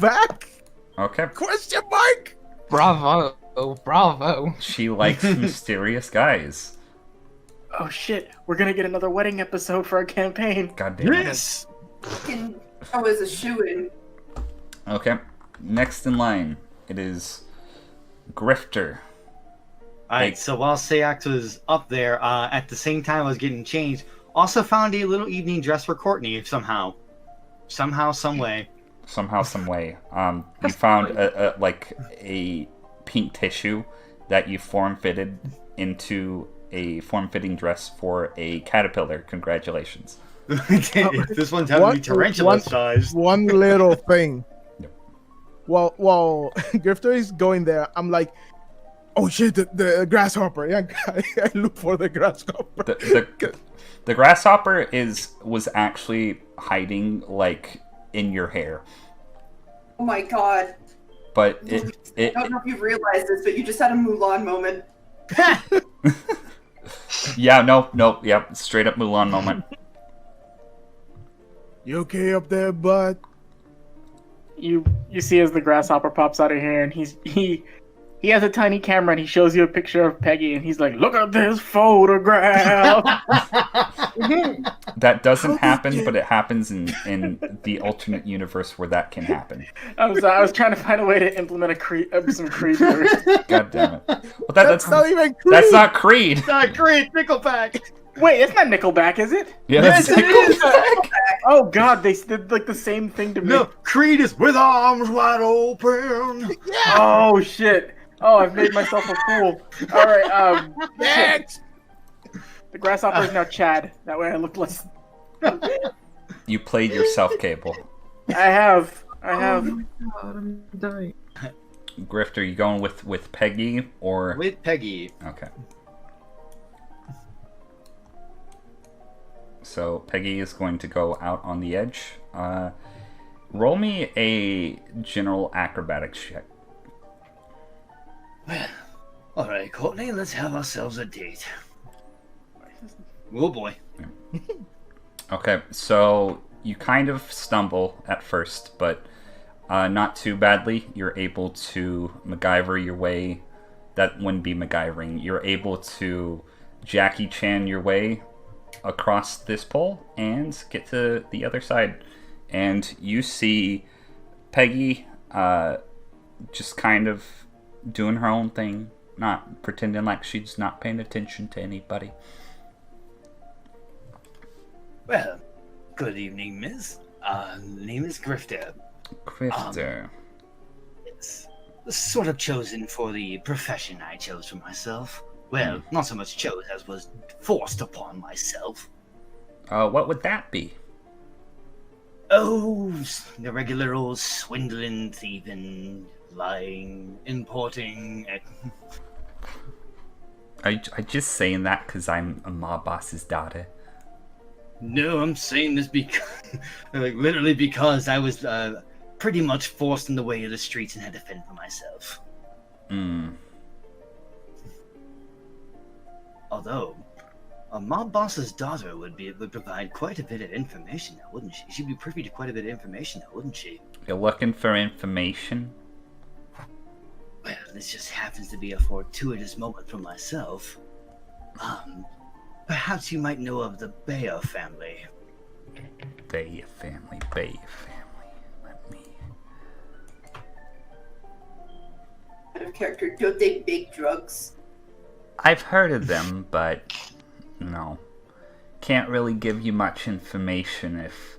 back? Okay. Question mark? Bravo. Bravo. She likes mysterious guys. Oh shit, we're gonna get another wedding episode for our campaign. God damn it. Yes! I was a shoo-in. Okay. Next in line, it is Grifter. Alright, so while Seox was up there, at the same time I was getting changed, also found a little evening dress for Courtney somehow. Somehow, some way. Somehow, some way. You found a pink tissue that you form-fitted into a form-fitting dress for a caterpillar. Congratulations. This one's having to be tarantula sized. One little thing. Yep. While Grifter is going there, I'm like, oh shit, the grasshopper. Yeah, I look for the grasshopper. The grasshopper was actually hiding like in your hair. Oh my god. But I don't know if you've realized this, but you just had a Mulan moment. Yeah, no, yep, straight up Mulan moment. You okay up there, bud? You see as the grasshopper pops out of here, and he has a tiny camera, and he shows you a picture of Peggy, and he's like, "Look at this photograph." That doesn't happen, but it happens in the alternate universe where that can happen. I was trying to find a way to implement some Creed lyrics. God damn it! Well, That's not even Creed. That's not Creed. Not Creed, Nickelback! Wait, it's not Nickelback, is it? Yeah, Yes, that's it is! Oh god, they did like the same thing to me. No, Creed is with arms wide open! Oh shit. Oh, I've made myself a fool. All right. Next. The grasshopper is now Chad. That way I look less. You played yourself, Cable. I have. God, I'm dying. Grifter, you going with Peggy or With Peggy. Okay. So Peggy is going to go out on the edge. Roll me a general acrobatics check. Well, all right, Courtney, let's have ourselves a date. Oh boy. Okay, so you kind of stumble at first, but not too badly. You're able to MacGyver your way. That wouldn't be MacGyvering. You're able to Jackie Chan your way across this pole and get to the other side. And you see Peggy just kind of doing her own thing, not pretending like she's not paying attention to anybody. Well, good evening, miss. Name is Grifter. Grifter. It's sort of chosen for the profession I chose for myself. Well, not so much chose as was forced upon myself. What would that be? Oh, the regular old swindling, thieving, lying, importing. Are you just saying that because I'm a mob boss's daughter? No, I'm saying this because, like, literally because I was pretty much forced in the way of the streets and had to fend for myself. Although, a mob boss's daughter would provide quite a bit of information now, wouldn't she? She'd be privy to quite a bit of information now, wouldn't she? You're looking for information? Well, this just happens to be a fortuitous moment for myself. Perhaps you might know of the Bayer family. Bayer family. Let me... Out of character, don't they bake drugs? I've heard of them, but no. Can't really give you much information if,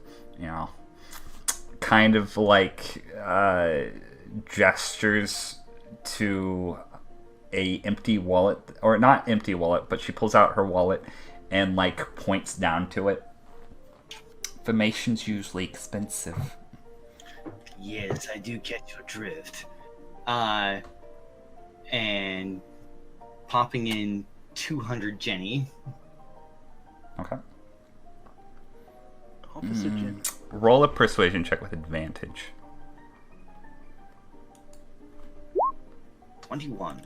kind of like gestures to a empty wallet, or not empty wallet, but she pulls out her wallet and like points down to it. Information's usually expensive. Yes, I do catch your drift. And popping in 200 Jenny. Okay. Officer Jenny. Roll a persuasion check with advantage. 21.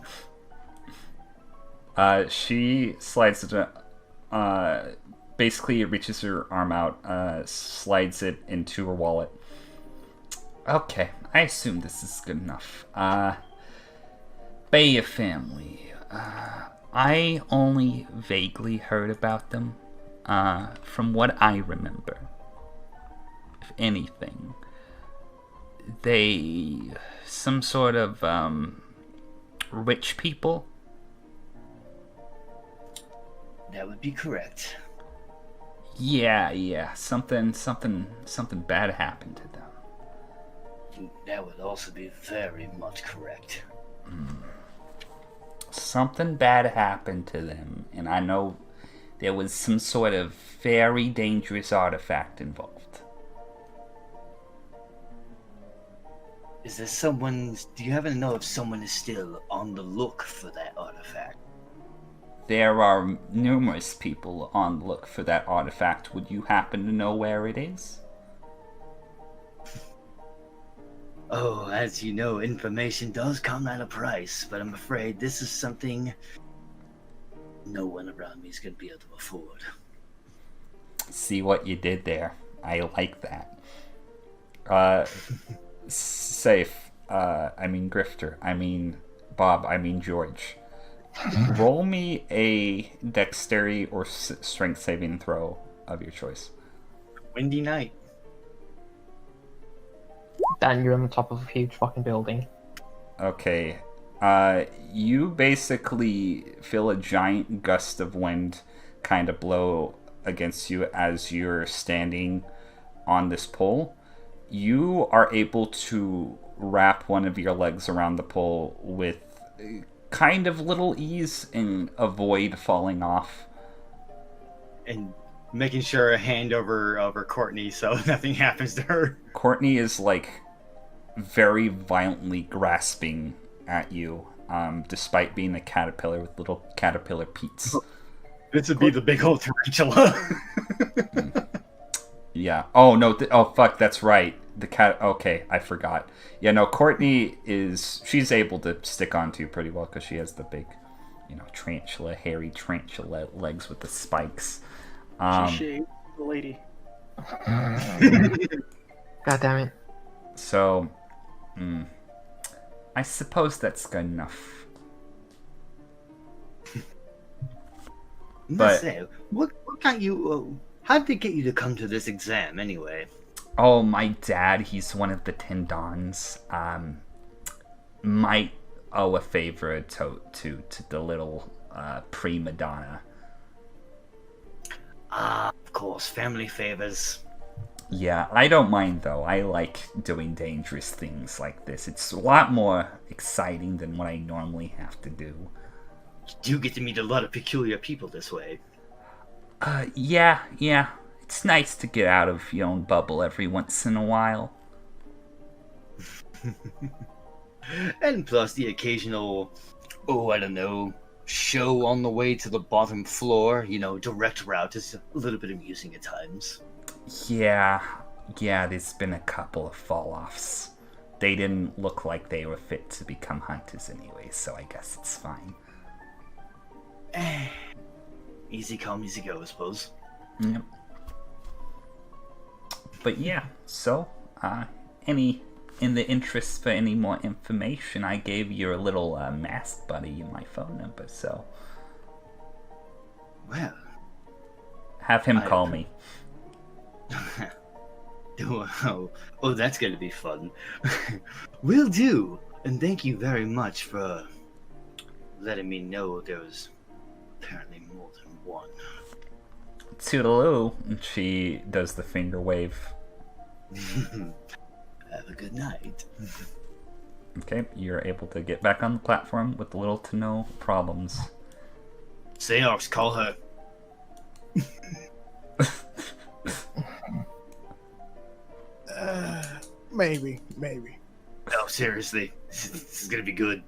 She slides it, basically reaches her arm out, slides it into her wallet. Okay, I assume this is good enough. Bayer family. I only vaguely heard about them, from what I remember. If anything. They... some sort of, rich people? That would be correct. Yeah. Something bad happened to them. That would also be very much correct. Something bad happened to them, and I know there was some sort of very dangerous artifact involved. Is there someone... Do you happen to know if someone is still on the look for that artifact? There are numerous people on the look for that artifact. Would you happen to know where it is? Oh, as you know, information does come at a price, but I'm afraid this is something no one around me is going to be able to afford. See what you did there. I like that. Safe. I mean Grifter. I mean Bob. I mean George. Roll me a dexterity or strength saving throw of your choice. Windy night. Dan, you're on the top of a huge fucking building. Okay. You basically feel a giant gust of wind kind of blow against you as you're standing on this pole. You are able to wrap one of your legs around the pole with kind of little ease and avoid falling off. And making sure a hand over Courtney so nothing happens to her. Courtney is like very violently grasping at you, despite being a caterpillar with little caterpillar peats. This would be the big old tarantula. Yeah. Oh no. Oh fuck. That's right. The cat. Okay, I forgot. Yeah. No. Courtney she's able to stick onto pretty well because she has the big, hairy tarantula legs with the spikes. She the lady. God damn it. So, I suppose that's good enough. But what got you? How did they get you to come to this exam anyway? Oh, my dad, he's one of the 10 Dons. Might owe a favor to the little prima donna. Of course, family favors. Yeah, I don't mind though. I like doing dangerous things like this. It's a lot more exciting than what I normally have to do. You do get to meet a lot of peculiar people this way. Yeah. It's nice to get out of your own bubble every once in a while. And plus the occasional, show on the way to the bottom floor. Direct route is a little bit amusing at times. Yeah, there's been a couple of fall-offs. They didn't look like they were fit to become hunters anyway, so I guess it's fine. Easy come, easy go, I suppose. Yep. But yeah, so, in the interest for any more information, I gave your little masked buddy my phone number, so... Well... Have him call me. Oh, that's gonna be fun. Will do, and thank you very much for letting me know there was apparently more than one. Toodaloo, and she does the finger wave. Have a good night. Okay, you're able to get back on the platform with little to no problems. Seox, call her. Maybe. No, seriously. This is gonna be good.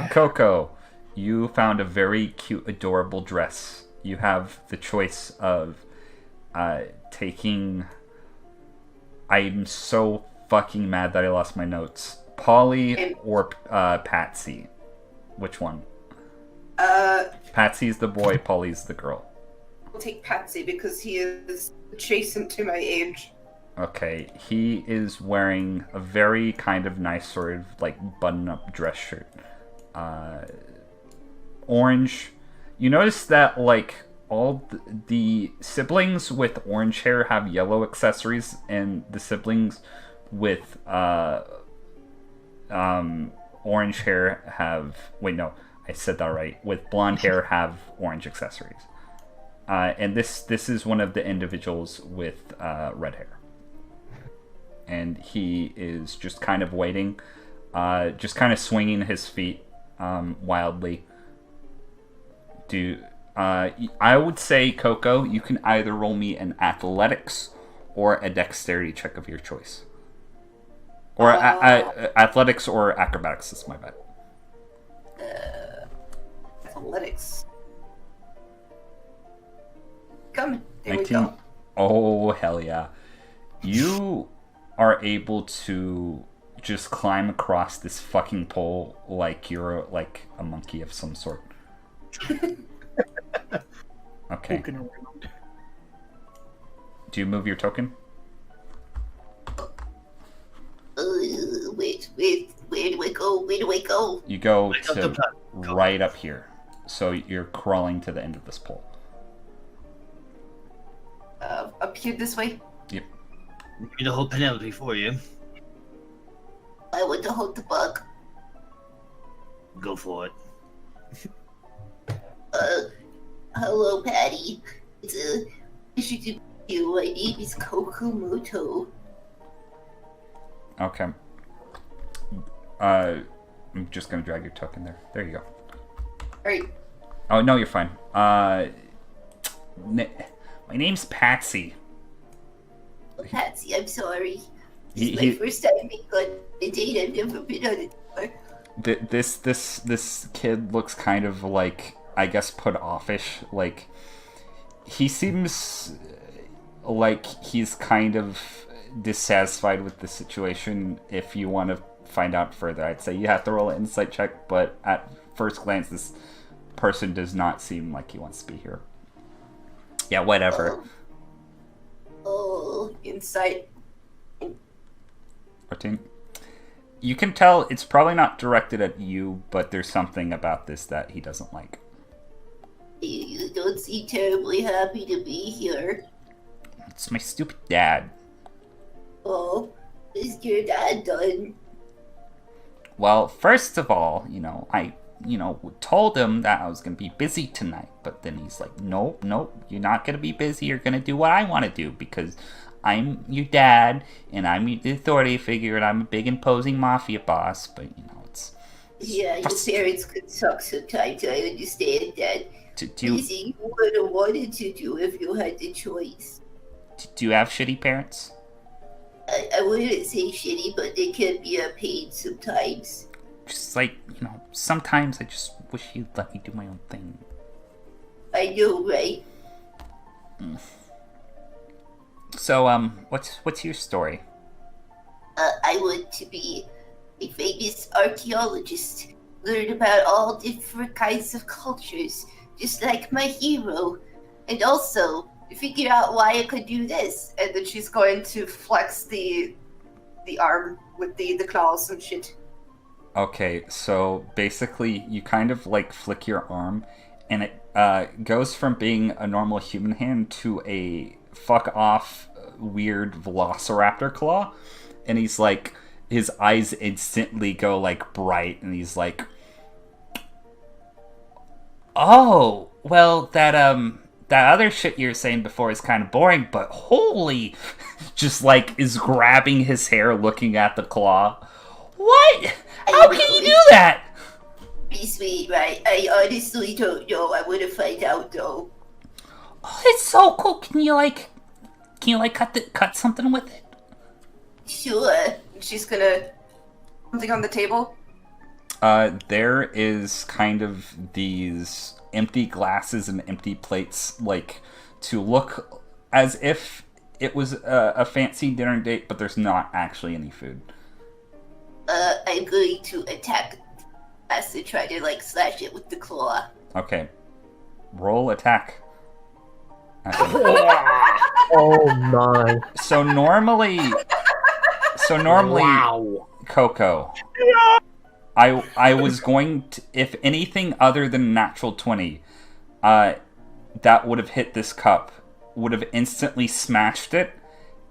Koko, you found a very cute, adorable dress. You have the choice of taking... I'm so fucking mad that I lost my notes. Polly or Patsy? Which one? Patsy's the boy, Polly's the girl. I'll take Patsy because he is adjacent to my age. Okay, he is wearing a very kind of nice sort of like button-up dress shirt. Orange. You notice that like all the siblings with orange hair have yellow accessories, and the siblings with orange hair have... Wait, no, I said that right. With blonde hair have orange accessories. And this is one of the individuals with red hair. And he is just kind of waiting, just kind of swinging his feet wildly. I would say, Koko, you can either roll me an athletics or a dexterity check of your choice. Or athletics or acrobatics, is my bet. Athletics. Come, there 19. we go. Oh, hell yeah. You are able to just climb across this fucking pole like you're like a monkey of some sort. Okay. Do you move your token? Wait, where do I go? Where do I go? You go to right up here. So you're crawling to the end of this pole. Up here this way? Yep. Need to hold Penelope for you. I want to hold the bug. Go for it. Hello, Patty. It's a pleasure to meet you. My name is Kokumoto. Okay. I'm just gonna drag your token there. There you go. Alright. Oh, no, you're fine. My name's Patsy. Patsy, I'm sorry. This is my first time being on a date. I've never been on it before. This kid looks kind of like I guess, put offish. Like, he seems like he's kind of dissatisfied with the situation. If you want to find out further, I'd say you have to roll an insight check, but at first glance, this person does not seem like he wants to be here. Yeah, whatever. Oh, insight. 14. You can tell it's probably not directed at you, but there's something about this that he doesn't like. You don't seem terribly happy to be here. It's my stupid dad. Oh, is your dad done? Well, first of all, I told him that I was going to be busy tonight, but then he's like, nope, you're not going to be busy. You're going to do what I want to do because I'm your dad and I'm the authority figure and I'm a big imposing mafia boss, but it's yeah, your parents could suck sometimes. I understand that. Anything you would have wanted to do if you had the choice. Do you have shitty parents? I wouldn't say shitty, but they can be a pain sometimes. Just like, sometimes I just wish you'd let me do my own thing. I know, right? So, what's your story? I want to be a famous archaeologist. Learn about all different kinds of cultures, just like my hero. And also, figure out why I could do this. And then she's going to flex the arm with the claws and shit. Okay, so basically you kind of like flick your arm and it goes from being a normal human hand to a fuck off weird velociraptor claw, and he's like, his eyes instantly go like bright and he's like, oh, well, that other shit you were saying before is kind of boring, but holy, just like is grabbing his hair looking at the claw. What? How can you do that? Be sweet, right? I honestly don't know. I want to find out though. Oh, it's so cool. Can you cut something with it? Sure. She's gonna something on the table. There is kind of these empty glasses and empty plates, like to look as if it was a fancy dinner date, but there's not actually any food. I'm going to attack as to try to slash it with the claw. Okay. Roll attack. Oh my. So normally wow. Koko, I was going to, if anything other than natural 20, that would have hit this cup, would have instantly smashed it,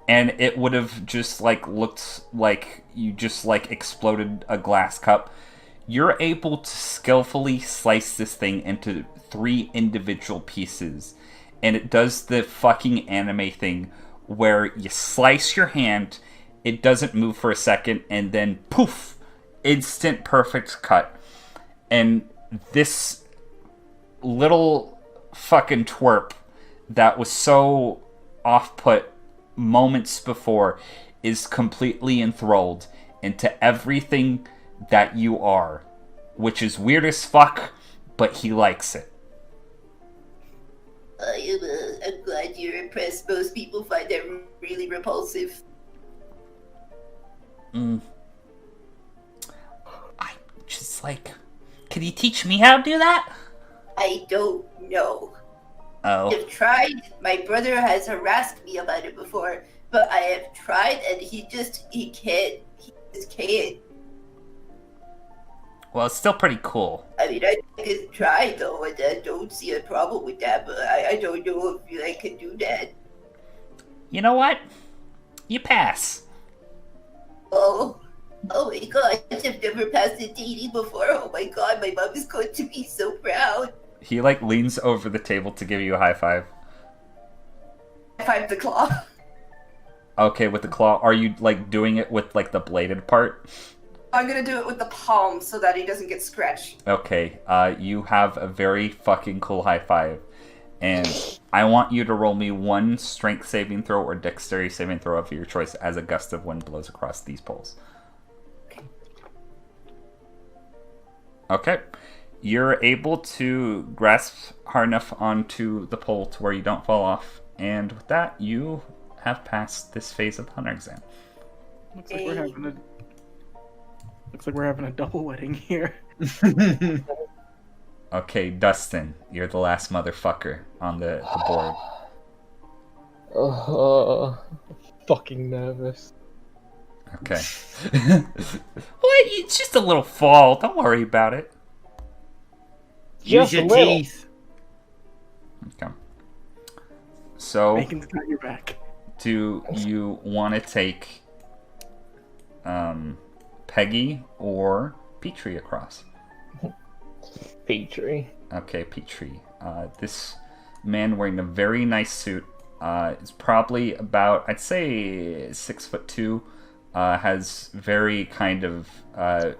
and it would have just looked like you just exploded a glass cup. You're able to skillfully slice this thing into 3 individual pieces, and it does the fucking anime thing where you slice your hand, it doesn't move for a second, and then poof, instant perfect cut. And this little fucking twerp that was so off-put moments before is completely enthralled into everything that you are, which is weird as fuck, but he likes it. I'm glad you're impressed. Most people find that really repulsive. I just can you teach me how to do that? I don't know. Oh. I've tried. My brother has harassed me about it before, but I have tried, and he just can't. He just can't. Well, it's still pretty cool. I mean, I can try though, and I don't see a problem with that. But I don't know if I can do that. You know what? You pass. Oh my god! I've never passed a dating before. Oh my god, my mom is going to be so proud. He leans over the table to give you a high five. High five the claw. Okay, with the claw. Are you doing it with the bladed part? I'm gonna do it with the palm so that he doesn't get scratched. Okay, you have a very fucking cool high five. And I want you to roll me 1 strength saving throw or dexterity saving throw of your choice as a gust of wind blows across these poles. Okay. You're able to grasp hard enough onto the pole to where you don't fall off, and with that, you have passed this phase of the hunter exam. Looks like we're having a double wedding here. Okay, Dustin, you're the last motherfucker on the board. Oh, fucking nervous. Okay. What? It's just a little fall. Don't worry about it. Use your teeth. Okay. So, Bacon's got your back. do you want to take Peggy or Petrie across? Petrie. Okay, Petrie. This man wearing a very nice suit is probably about, I'd say, 6'2". Has very kind of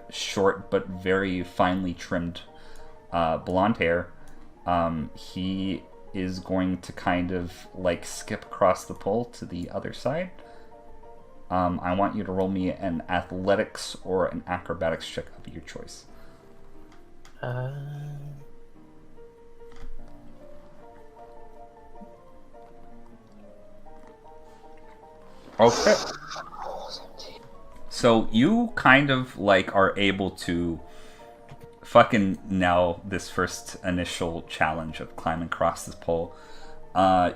short but very finely trimmed blonde hair. He is going to kind of like skip across the pole to the other side. I want you to roll me an athletics or an acrobatics check of your choice. Okay. So you kind of like are able to fucking nail this first initial challenge of climbing across this pole.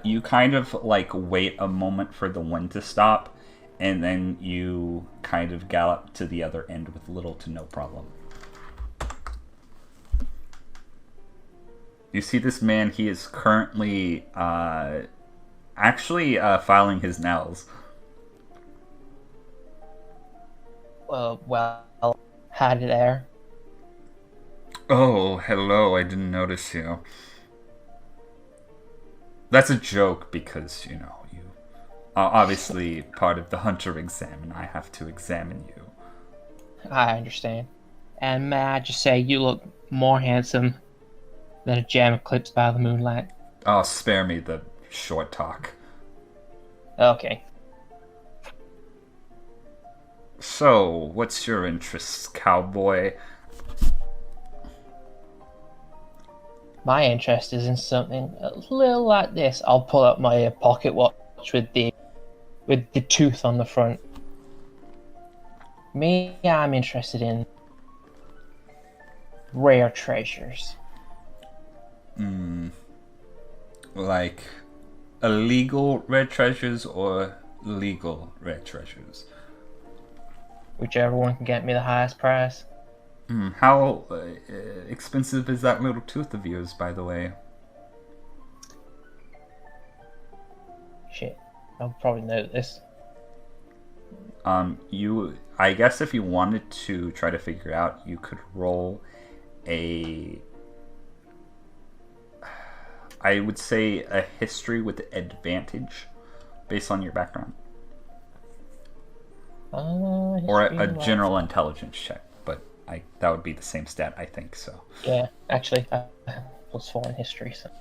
You kind of like wait a moment for the wind to stop, and then you kind of gallop to the other end with little to no problem. You see this man, he is currently actually filing his nails. Well, hi there. Oh, hello, I didn't notice you. That's a joke because, you know, you are obviously part of the hunter exam and I have to examine you. I understand. And may I just say, you look more handsome than a gem eclipsed by the moonlight. Oh, spare me the short talk. Okay. So, what's your interest, cowboy? My interest is in something a little like this. I'll pull out my pocket watch with the tooth on the front. Me, I'm interested in rare treasures. Like illegal rare treasures or legal rare treasures? Whichever one can get me the highest price. How expensive is that little tooth of yours, by the way? Shit, I'll probably know this. I guess if you wanted to try to figure it out, you could roll I would say a history with advantage based on your background. Or a general intelligence check, but that would be the same stat, I think, so. Yeah, actually, +4 in history, so.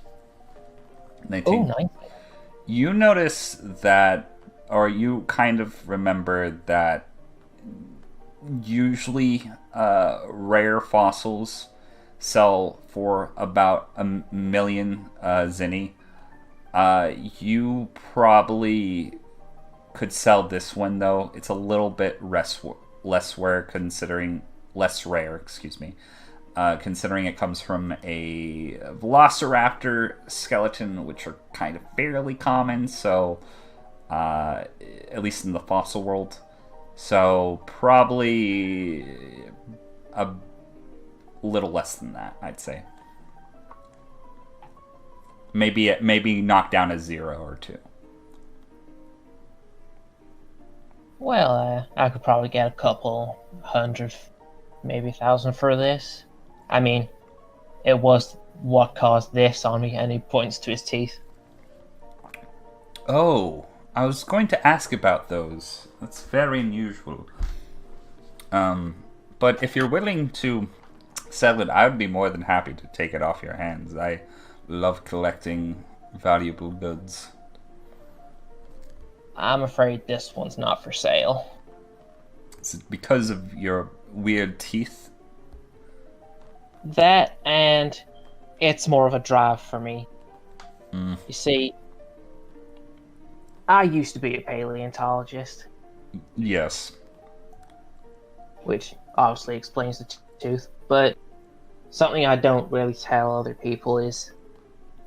19. Oh, 9. You notice that, or you kind of remember that usually rare fossils sell for about 1 million zinni. You probably could sell this one, though. It's a little bit less rare, considering it comes from a velociraptor skeleton, which are kind of fairly common, so at least in the fossil world. So probably a little less than that, I'd say. Maybe knock down a 0 or 2. Well, I could probably get a couple hundred, maybe 1,000 for this. I mean, it was what caused this on me, and he points to his teeth. Oh, I was going to ask about those. That's very unusual. But if you're willing to sell it, I would be more than happy to take it off your hands. I love collecting valuable goods. I'm afraid this one's not for sale. Is it because of your weird teeth? That, and it's more of a drive for me. Mm. You see, I used to be a paleontologist. Yes. Which obviously explains the tooth, but something I don't really tell other people is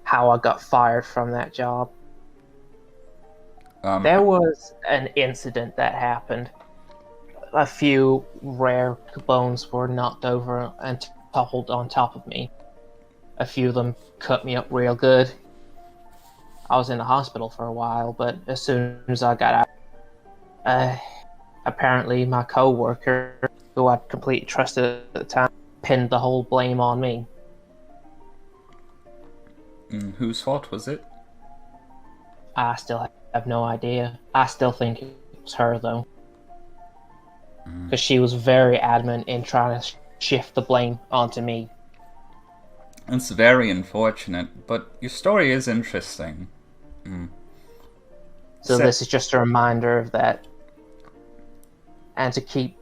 how I got fired from that job. There was an incident that happened. A few rare bones were knocked over and toppled on top of me. A few of them cut me up real good. I was in the hospital for a while, but as soon as I got out, apparently my co-worker, who I completely trusted at the time, pinned the whole blame on me. Whose fault was it? I still have no idea. I still think it was her, though. Because she was very adamant in trying to shift the blame onto me. It's very unfortunate, but your story is interesting. So this is just a reminder of that. And to keep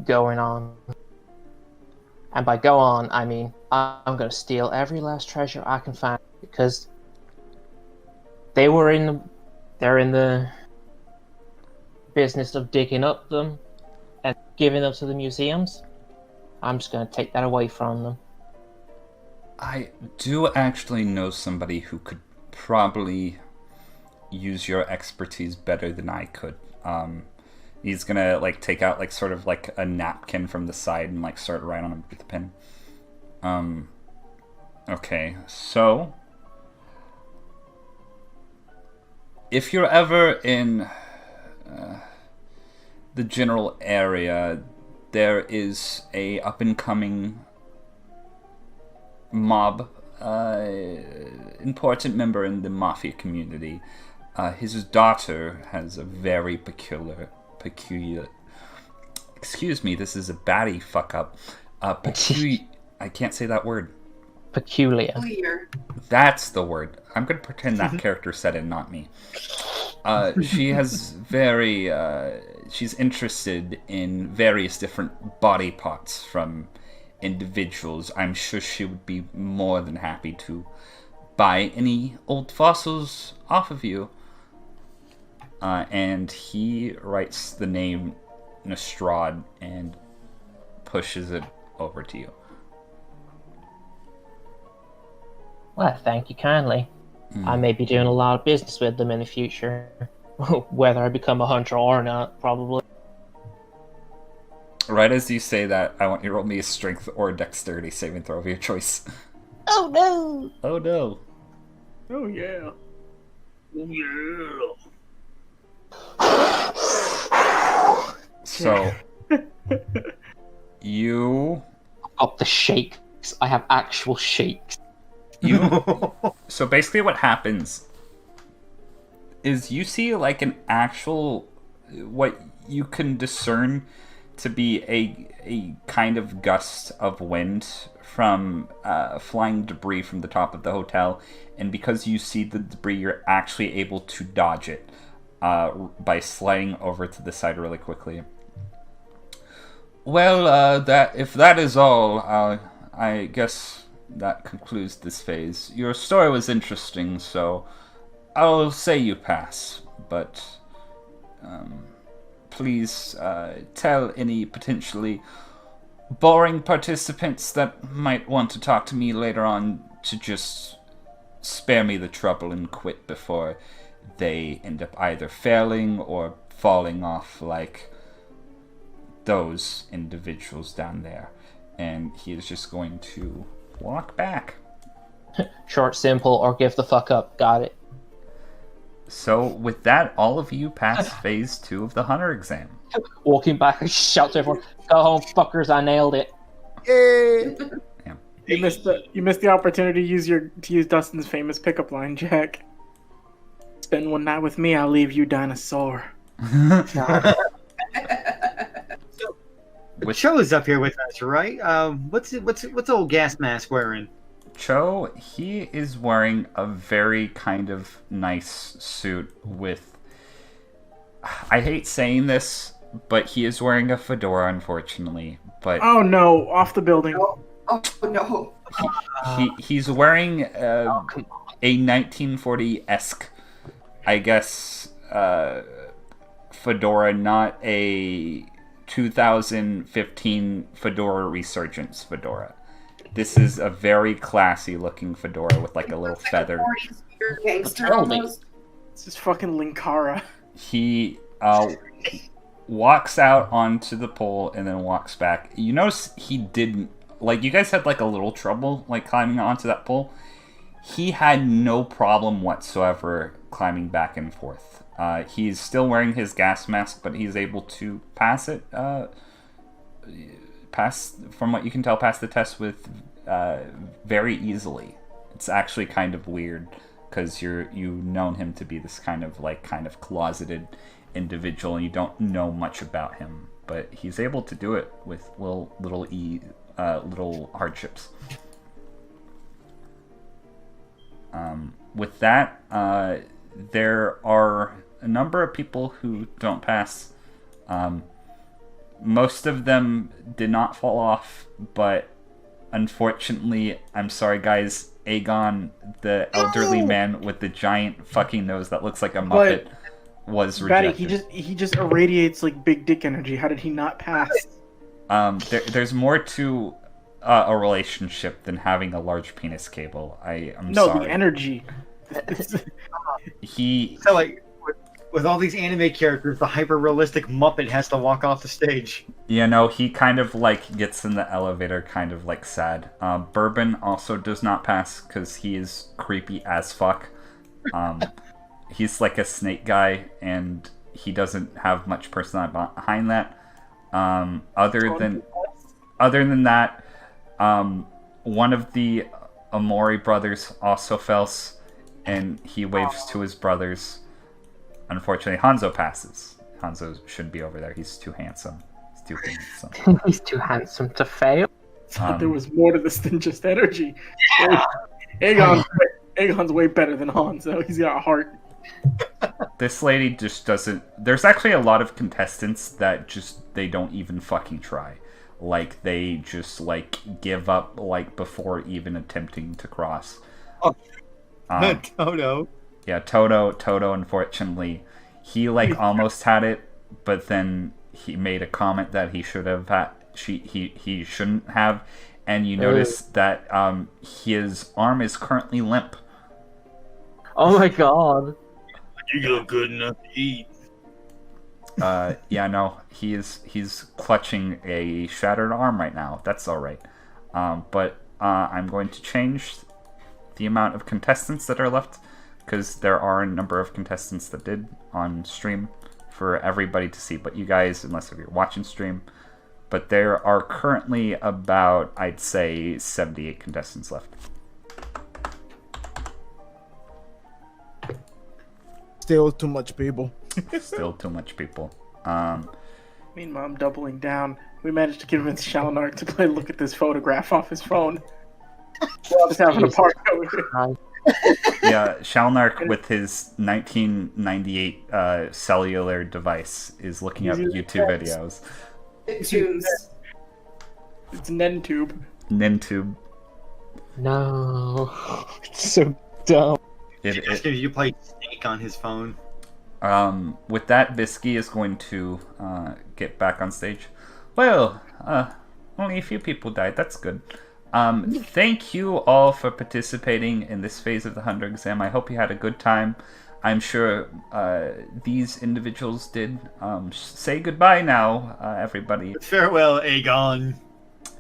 going on. And by go on, I mean I'm going to steal every last treasure I can find, because they're in the business of digging up them and giving them to the museums. I'm just going to take that away from them. I do actually know somebody who could probably use your expertise better than I could. He's gonna take out sort of a napkin from the side and start writing on it with a pen. Okay, so if you're ever in the general area, there is a up-and-coming mob, important member in the mafia community. His daughter has a very peculiar. Excuse me, this is a Batty fuck up. I can't say that word. Peculiar. That's the word. I'm gonna pretend that character said it, not me. She has very. She's interested in various different body parts from individuals. I'm sure she would be more than happy to buy any old fossils off of you. And he writes the name Nostrad and pushes it over to you. Well, thank you kindly. I may be doing a lot of business with them in the future. Whether I become a hunter or not, probably. Right as you say that, I want you to roll me a strength or a dexterity saving throw of your choice. Oh no! Oh no. Oh yeah. Oh yeah. So, you... Up the shakes. I have actual shakes. So basically what happens is you see an actual... what you can discern to be a kind of gust of wind from flying debris from the top of the hotel, and because you see the debris, you're actually able to dodge it by sliding over to the side really quickly. Well, if that is all, I guess that concludes this phase. Your story was interesting, so I'll say you pass, but please tell any potentially boring participants that might want to talk to me later on to just spare me the trouble and quit before they end up either failing or falling off like those individuals down there. And he is just going to walk back. Short, simple, or give the fuck up. Got it. So with that, all of you pass phase 2 of the Hunter exam. Walking back, I shout to everyone, "Go home, fuckers! I nailed it." Yeah. You missed the opportunity to use Dustin's famous pickup line, Jack. Spend one night with me, I'll leave you dinosaur. Cho is up here with us, right? What's old gas mask wearing? Cho, he is wearing a very kind of nice suit with... I hate saying this, but he is wearing a fedora, unfortunately. But oh no, off the building. Oh no. He's wearing a 1940-esque, I guess, fedora, not a 2015 fedora resurgence fedora. This is a very classy looking fedora with like a little feather. Gangster almost. This is fucking Linkara. He walks out onto the pole and then walks back. You notice he didn't, like, you guys had like a little trouble like climbing onto that pole. He had no problem whatsoever climbing back and forth. He's still wearing his gas mask, but he's able to pass it. From what you can tell, pass the test with very easily. It's actually kind of weird because you've known him to be this kind of closeted individual, and you don't know much about him, but he's able to do it with little hardships. With that, there are a number of people who don't pass. Most of them did not fall off, but unfortunately, I'm sorry guys, Aegon, the elderly man with the giant fucking nose that looks like a Muppet, was rejected. Batty, he just irradiates like big dick energy. How did he not pass? There's more to a relationship than having a large penis cable. I'm sorry. No, the energy. So like with all these anime characters, the hyper-realistic Muppet has to walk off the stage. You know, he kind of like gets in the elevator kind of like sad. Bourbon also does not pass because he is creepy as fuck. He's like a snake guy and he doesn't have much personality behind that. Other than that, one of the Amori brothers also fails and he waves to his brothers. Unfortunately, Hanzo passes. Hanzo should be over there. He's too handsome. He's too handsome to fail. There was more to this than just energy. Aegon's way better than Hanzo. He's got a heart. This lady just doesn't... There's actually a lot of contestants that they don't even fucking try. Like, they just, give up, before even attempting to cross. Oh, Toto. Yeah, Toto, unfortunately, he almost had it, but then he made a comment that he should have had. He shouldn't have, and you notice that his arm is currently limp. Oh my god! You look good enough to eat. Yeah, no, he's clutching a shattered arm right now. That's all right. But I'm going to change the amount of contestants that are left, because there are a number of contestants that did on stream for everybody to see, but you guys, unless if you're watching stream, but there are currently about, I'd say, 78 contestants left. Still too much people. Still too much people. Meanwhile, I'm doubling down. We managed to convince Shalnar to play look at this photograph off his phone. While just having a party over here. Yeah, Shalnark with his 1998 cellular device is looking up YouTube videos. Tunes. It's Nentube. Nentube. No. It's so dumb. You play Snake on his phone. With that, Visky is going to get back on stage. Well, only a few people died. That's good. Thank you all for participating in this phase of the Hunter exam. I hope you had a good time. I'm sure these individuals did. Say goodbye now, everybody. Farewell, Aegon.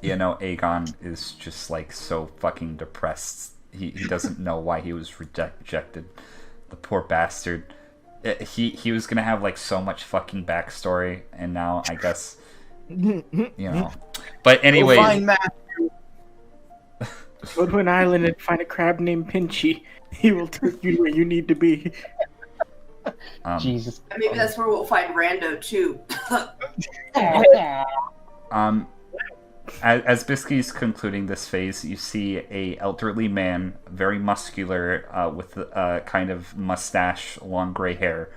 You know, Aegon is just so fucking depressed. He doesn't know why he was rejected. The poor bastard. He was gonna have so much fucking backstory, and now I guess But anyway. We'll find Matthew. Go to an island and find a crab named Pinchy. He will take you where you need to be. Jesus. And maybe that's where we'll find Rando too. As Bisky's concluding this phase, you see a elderly man, very muscular, with a kind of mustache, long gray hair,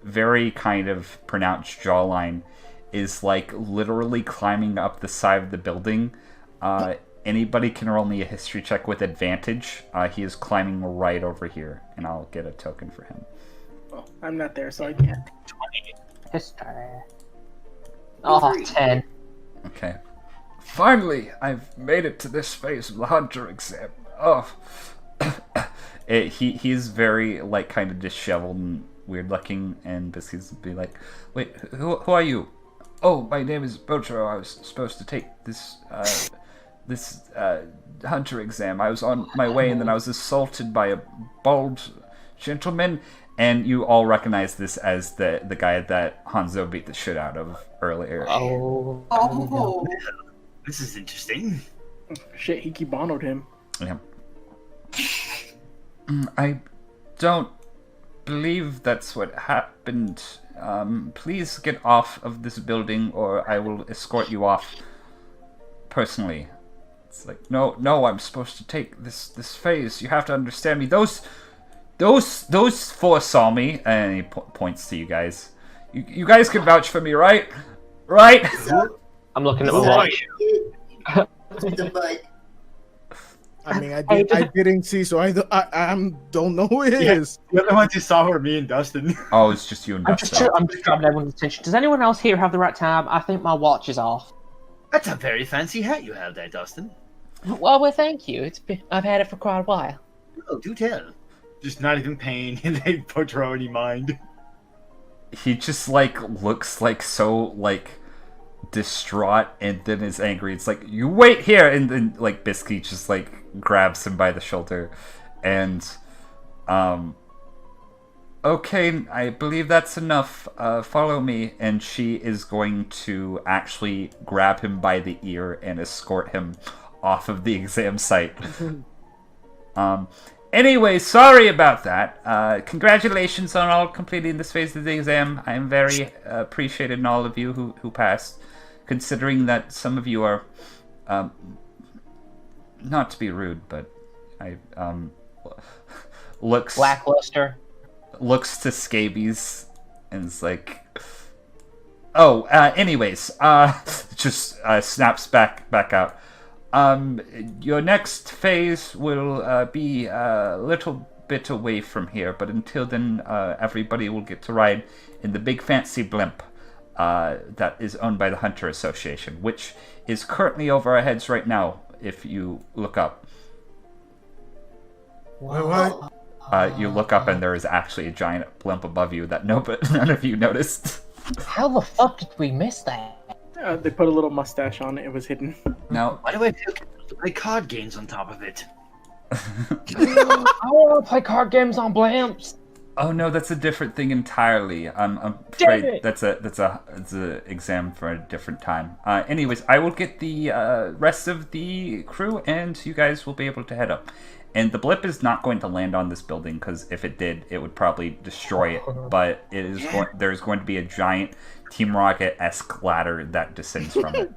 very kind of pronounced jawline, is literally climbing up the side of the building. Anybody can roll me a history check with advantage. He is climbing right over here, and I'll get a token for him. Oh, I'm not there, so I can't. 20. History. Oh, 10. Okay. Finally, I've made it to this phase of the hunter exam. Oh. He's very, like, kind of disheveled and weird looking, and Biscuits would be like, wait, who are you? Oh, my name is Botro. I was supposed to take this hunter exam. I was on my way, and then I was assaulted by a bald gentleman, and you all recognize this as the guy that Hanzo beat the shit out of earlier. Oh. This is interesting. Shit, he kimonoed him. Yeah. I don't believe that's what happened. Please get off of this building, or I will escort you off personally. It's like, no, I'm supposed to take this phase. You have to understand me. Those four saw me, and he points to you guys. You guys can vouch for me, right? Right? I'm looking at my watch. The bud. I mean, I didn't see, so I don't know who it is. The other ones you saw were me and Dustin. Oh, it's just you and Dustin. I'm just grabbing everyone's attention. Does anyone else here have the right tab? I think my watch is off. That's a very fancy hat you have there, Dustin. Well, thank you. I've had it for quite a while. Oh, do tell. Just not even paying they Botro any mind. He just, like, looks, like, so, like, distraught, and then is angry. It's like, you wait here! And then, like, Biscuit just, like, grabs him by the shoulder. And, okay, I believe that's enough. Follow me. And she is going to actually grab him by the ear and escort him off of the exam site. Anyway, sorry about that. Congratulations on all completing this phase of the exam. I am very appreciated in all of you who passed, considering that some of you are, not to be rude, but I looks lackluster. Looks to scabies and is like, oh, anyways, just snaps back out. Your next phase will be a little bit away from here, but until then, everybody will get to ride in the big fancy blimp that is owned by the Hunter Association, which is currently over our heads right now, if you look up. What? You look up and there is actually a giant blimp above you that none of you noticed. How the fuck did we miss that? They put a little mustache on it. It was hidden. Now, Why do I feel to play card games on top of it? I want to play card games on blimps. oh no, that's a different thing entirely. I'm Damn afraid it. it's a exam for a different time. Anyways, I will get the rest of the crew, and you guys will be able to head up. And the blip is not going to land on this building, because if it did, it would probably destroy it. But it is there's going to be a giant Team Rocket-esque ladder that descends from it.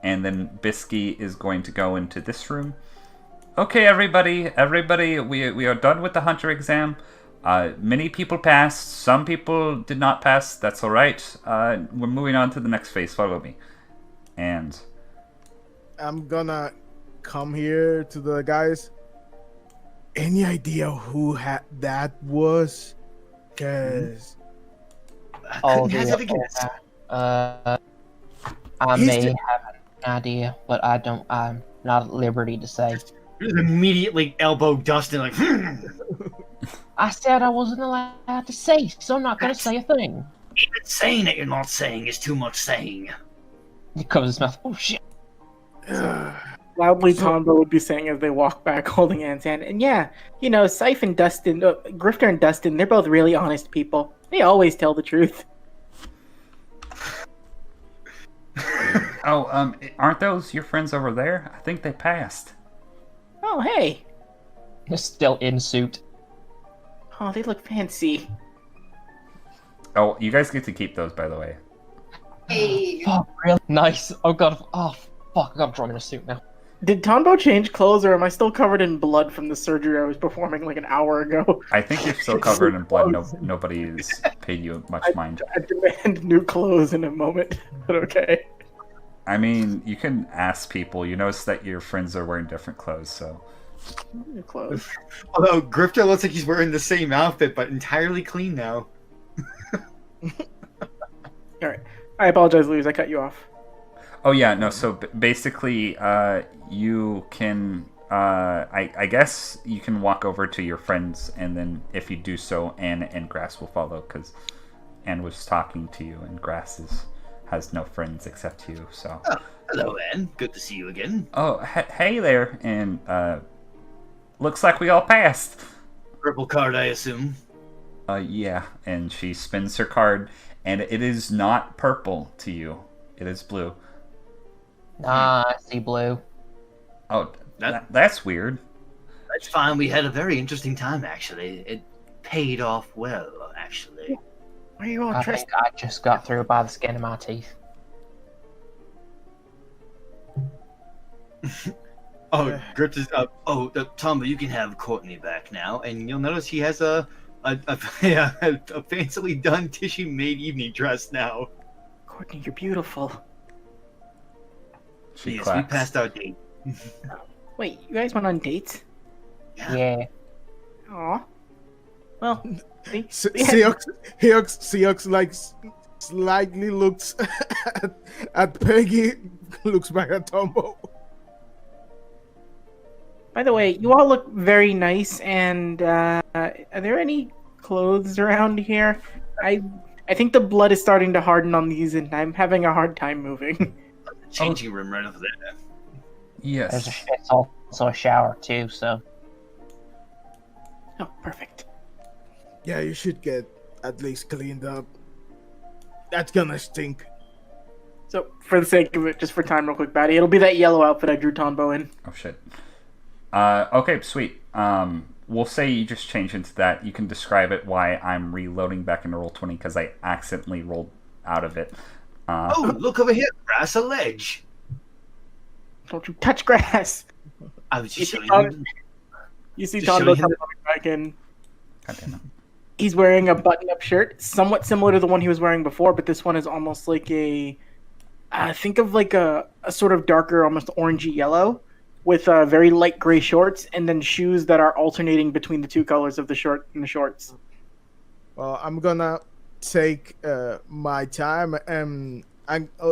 And then Bisky is going to go into this room. Okay, everybody, we are done with the Hunter exam. Many people passed, some people did not pass, that's alright. We're moving on to the next phase, follow me. And I'm gonna come here to the guys. Any idea who that was? Cause Oh, hazard a guess. I He's may just- have an idea, but I'm not at liberty to say. Just immediately elbow Dustin like, I said I wasn't allowed to say, so I'm not going to say a thing. Even saying that you're not saying is too much saying. He covers his mouth. Oh shit! Loudly, Tonbo would be saying as they walk back, holding Anne's hand. And yeah, you know, Scythe and Dustin, Grifter and Dustin, they're both really honest people. They always tell the truth. oh, aren't those your friends over there? I think they passed. Oh, hey. They're still in suit. Oh, they look fancy. Oh, you guys get to keep those, by the way. Hey. Oh, really? Nice. Oh god. Oh fuck! I gotta draw him in a suit now. Did Tonbo change clothes, or am I still covered in blood from the surgery I was performing like an hour ago? I think you're still covered in blood. Nobody's paid you much mind. I demand new clothes in a moment, but okay. I mean, you can ask people. You notice that your friends are wearing different clothes, so. Your clothes. Although Grifter looks like he's wearing the same outfit, but entirely clean now. All right. I apologize, Luz. I cut you off. Oh yeah, no. So basically, you can. I guess you can walk over to your friends, and then if you do so, Anne and Grass will follow, because Anne was talking to you, and Grass has no friends except you. So. Oh, hello, Anne. Good to see you again. Oh, hey there, and looks like we all passed. Purple card, I assume. Yeah, and she spins her card, and it is not purple to you. It is blue. Ah, I see blue. Oh, that's weird. That's fine. We had a very interesting time, actually. It paid off well, actually. Why are you all I dressed? think I just got through by the skin of my teeth. Oh, Grifter's up. Oh, Tonbo, you can have Courtney back now, and you'll notice he has a fancily done tissue-made evening dress now. Courtney, you're beautiful. She Yes, claps. we passed our date. Wait, you guys went on dates? Yeah. Aw. Well, Seox like slightly looks at Peggy, looks back at Tonbo. by the way, you all look very nice, and are there any clothes around here? I think the blood is starting to harden on these, and I'm having a hard time moving. Changing room right over there. Yes. It's also a shower, too, so. Oh, perfect. Yeah, you should get at least cleaned up. That's gonna stink. So, for the sake of it, just for time, real quick, Batty, it'll be that yellow outfit I drew Tonbo in. Oh shit. Okay, sweet. We'll say you just change into that. You can describe it why I'm reloading back into Roll20 because I accidentally rolled out of it. Oh, look over here, Grass, a ledge. Don't you touch grass! I was just You see showing him. You see Just Tonbo showing him coming back in. God damn it. He's wearing a button-up shirt, somewhat similar to the one he was wearing before, but this one is almost like a... think of like a sort of darker, almost orangey yellow, with very light gray shorts, and then shoes that are alternating between the two colors of the shirt and the shorts. Well, I'm gonna take my time, and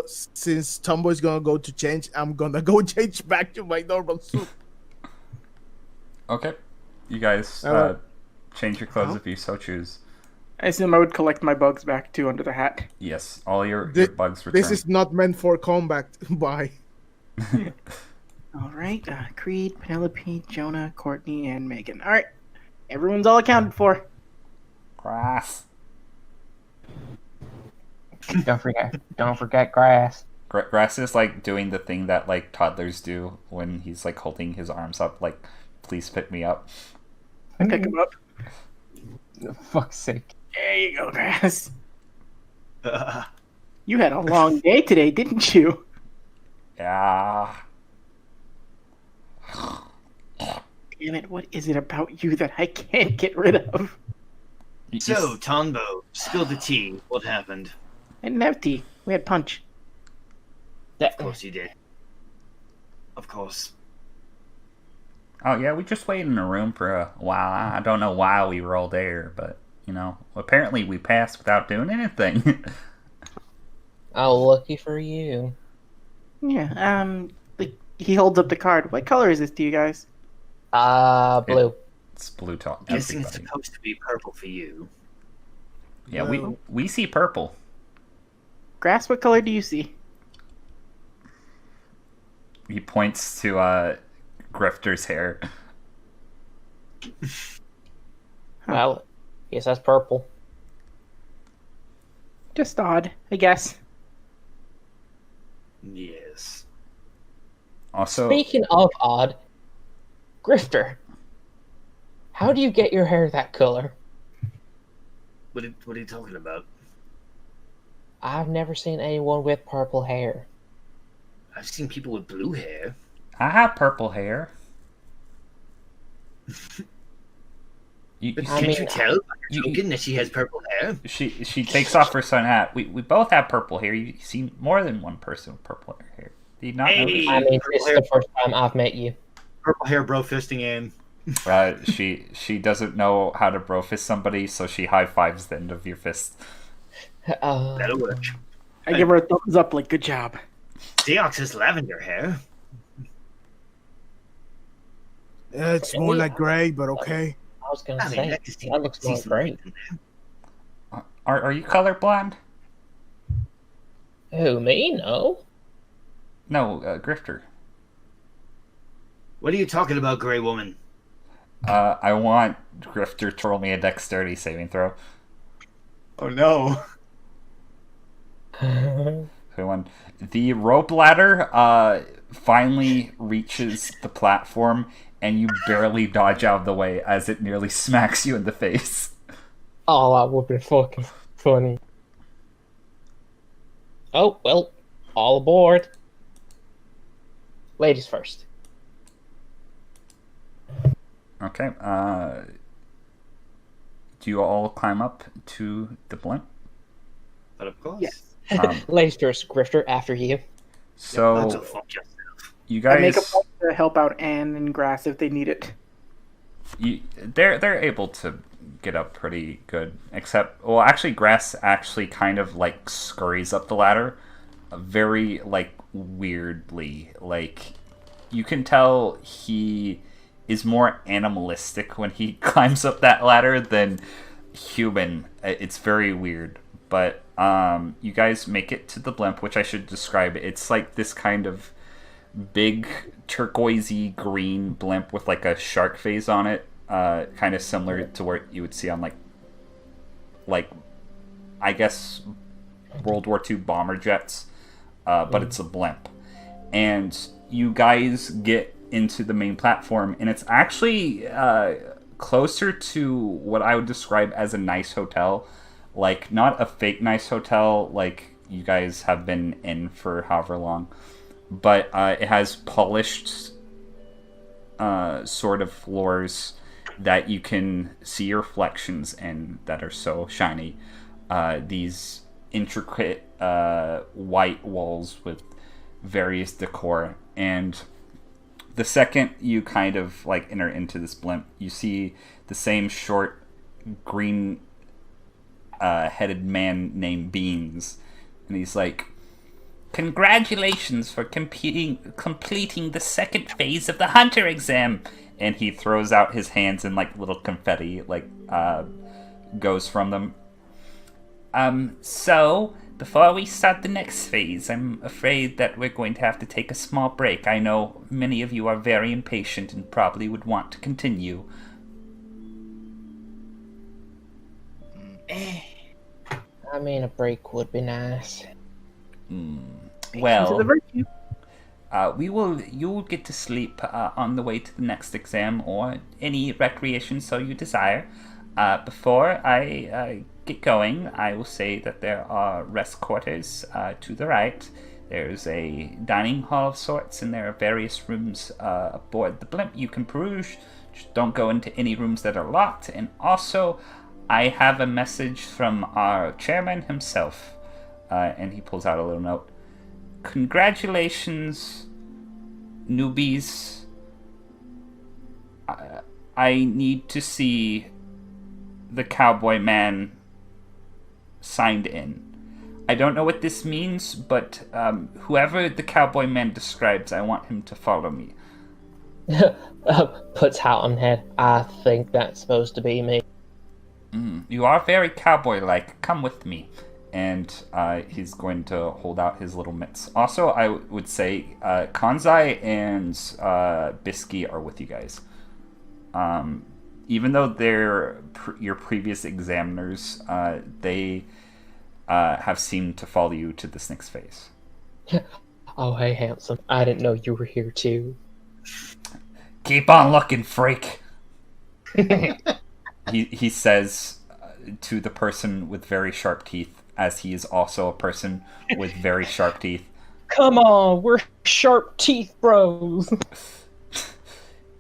since Tonbo is gonna go to change, I'm gonna go change back to my normal suit. Okay. You guys change your clothes if you so choose. I assume I would collect my bugs back too under the hat. Yes, all your bugs return. This is not meant for combat. Bye. All right, Creed, Penelope, Jonah, Courtney, and Megan. All right, everyone's all accounted for. Grass. Don't forget grass. Grass is like doing the thing that like toddlers do when he's like holding his arms up, like, please pick me up. I pick him up. For fuck's sake. There you go, Grass. You had a long day today, didn't you? Yeah. Damn it, what is it about you that I can't get rid of? So, Tonbo, spill the tea. What happened? I didn't have tea. We had punch. Of course you did. Of course. Oh yeah, we just waited in a room for a while. I don't know why we were all there, but you know, apparently we passed without doing anything. Oh, lucky for you. Yeah, he holds up the card. What color is this to you guys? Blue. It's blue to Guessing it's everybody. supposed to be purple for you. Yeah, Well- we see purple. Grass, what color do you see? He points to Grifter's hair. Well, yes, that's purple. Just odd, I guess. Yes. Also, Speaking of odd, Grifter, how do you get your hair that color? What are you talking about? I've never seen anyone with purple hair. I've seen people with blue hair. I have purple hair. Can't you tell by her token that she has purple hair? She takes off her sun hat. We both have purple hair. You see more than one person with purple hair. Do you not notice? I mean, this is the first time I've met you. Purple hair bro fisting in. She doesn't know how to bro fist somebody, so she high fives the end of your fist. That'll work. I give her a thumbs up, like, good job. Seox has lavender hair. It's more like gray, but okay. I was gonna say, that looks more great. Are you colorblind? Who, me? No. No, Grifter. What are you talking about, Grey Woman? I want Grifter to roll me a dexterity saving throw. Oh no. The rope ladder finally reaches the platform, and you barely dodge out of the way as it nearly smacks you in the face. Oh, that would be fucking funny. Oh, well, all aboard. Ladies first. Okay, do you all climb up to the blimp? But of course. Yes. Ladies first, Grifter, after you. So, you guys... I make a point to help out Anne and Grass if they need it. They're able to get up pretty good, except... Well, actually, Grass actually kind of, like, scurries up the ladder very, like, weirdly. Like, you can tell he is more animalistic when he climbs up that ladder than human. It's very weird. But you guys make it to the blimp, which I should describe. It's like this kind of big turquoisey green blimp with like a shark face on it, kind of similar to what you would see on like I guess World War II bomber jets, but it's a blimp. And you guys get into the main platform, and it's actually closer to what I would describe as a nice hotel. Like, not a fake nice hotel like you guys have been in for however long, but it has polished sort of floors that you can see your reflections in that are so shiny. These intricate white walls with various decor. And the second you kind of like enter into this blimp, you see the same short green headed man named Beans, and he's like, "Congratulations for completing the second phase of the Hunter exam." And he throws out his hands, and like little confetti goes from them. So before we start the next phase, I'm afraid that we're going to have to take a small break. I know many of you are very impatient and probably would want to continue. I mean, a break would be nice. Well, you'll get to sleep on the way to the next exam or any recreation so you desire. Before I get going, I will say that there are rest quarters to the right. There's a dining hall of sorts, and there are various rooms aboard the blimp you can peruse. Just don't go into any rooms that are locked. And also, I have a message from our chairman himself. And he pulls out a little note. Congratulations, newbies. I need to see the cowboy man signed in. I don't know what this means, but whoever the cowboy man describes, I want him to follow me. Puts hat on head. I think that's supposed to be me. You are very cowboy-like. Come with me. And he's going to hold out his little mitts. Also, I would say Kanzai and Bisky are with you guys. Even though they're your previous examiners, they have seemed to follow you to this next phase. Oh, hey, handsome. I didn't know you were here, too. Keep on looking, freak. He says to the person with very sharp teeth, as he is also a person with very sharp teeth. Come on, we're sharp teeth bros.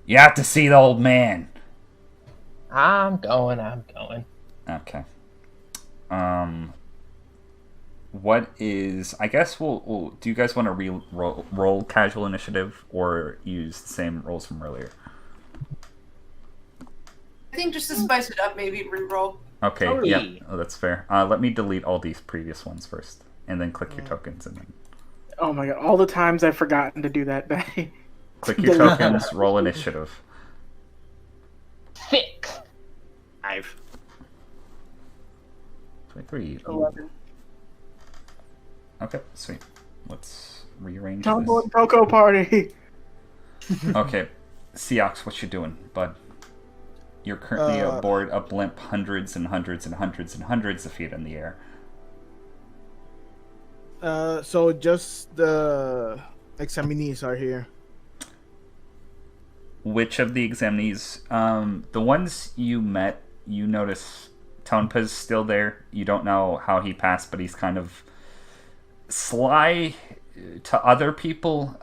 You have to see the old man. I'm going. Okay. What is? I guess we'll do you guys want to roll casual initiative or use the same rolls from earlier? I think just to spice it up, maybe reroll. Okay, yeah, that's fair. Let me delete all these previous ones first, and then click your tokens, and then... Oh my god, all the times I've forgotten to do that, Batty. Click your tokens, roll initiative. 6. 23. 11. Okay, sweet. Let's rearrange Tonbo this. and Koko party! Okay, Seox, what you doing, bud? You're currently aboard a blimp hundreds and hundreds and hundreds and hundreds of feet in the air. So just the examinees are here. Which of the examinees? The ones you met, you notice Tonbo's still there. You don't know how he passed, but he's kind of sly to other people.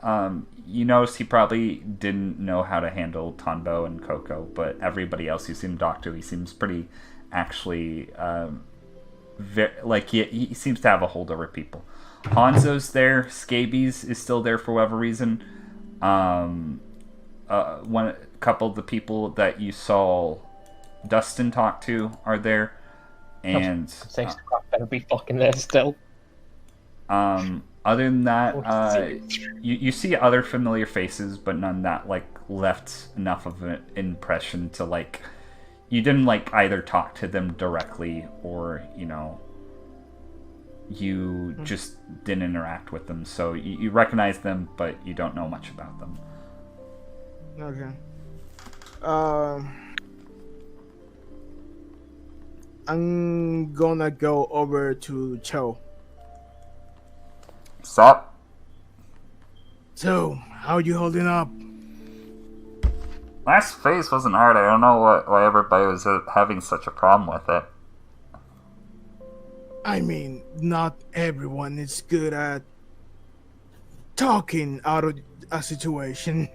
You notice he probably didn't know how to handle Tonbo and Koko, but everybody else you see him talk to, he seems pretty actually he seems to have a hold over people. Hanzo's there. Scabies is still there for whatever reason. A couple of the people that you saw Dustin talk to are there, and better be fucking there still. Other than that, you see other familiar faces, but none that left enough of an impression to you didn't either talk to them directly or you just didn't interact with them. So you recognize them, but you don't know much about them. Okay. I'm gonna go over to Cho. Sup? So, how you holding up? Last phase wasn't hard. I don't know why everybody was having such a problem with it. I mean, not everyone is good at talking out of a situation.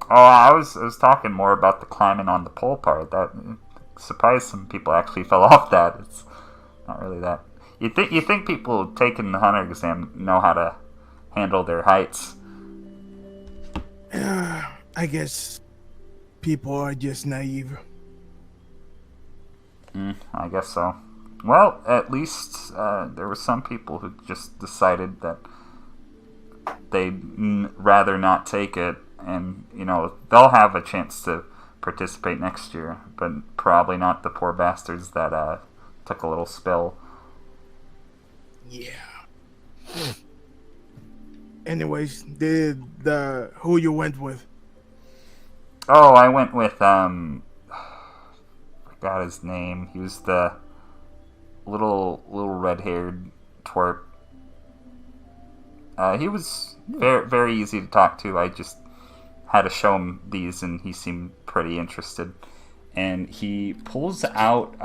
Oh, I was talking more about the climbing on the pole part. That surprised some people actually fell off that. It's not really that. You think people taking the hunter exam know how to handle their heights? I guess people are just naive. I guess so. Well, at least there were some people who just decided that they'd rather not take it, and they'll have a chance to participate next year, but probably not the poor bastards that took a little spill. Yeah. Anyways, who you went with? Oh, I went with forgot his name. He was the little red-haired twerp. He was very very easy to talk to. I just had to show him these, and he seemed pretty interested. And he pulls out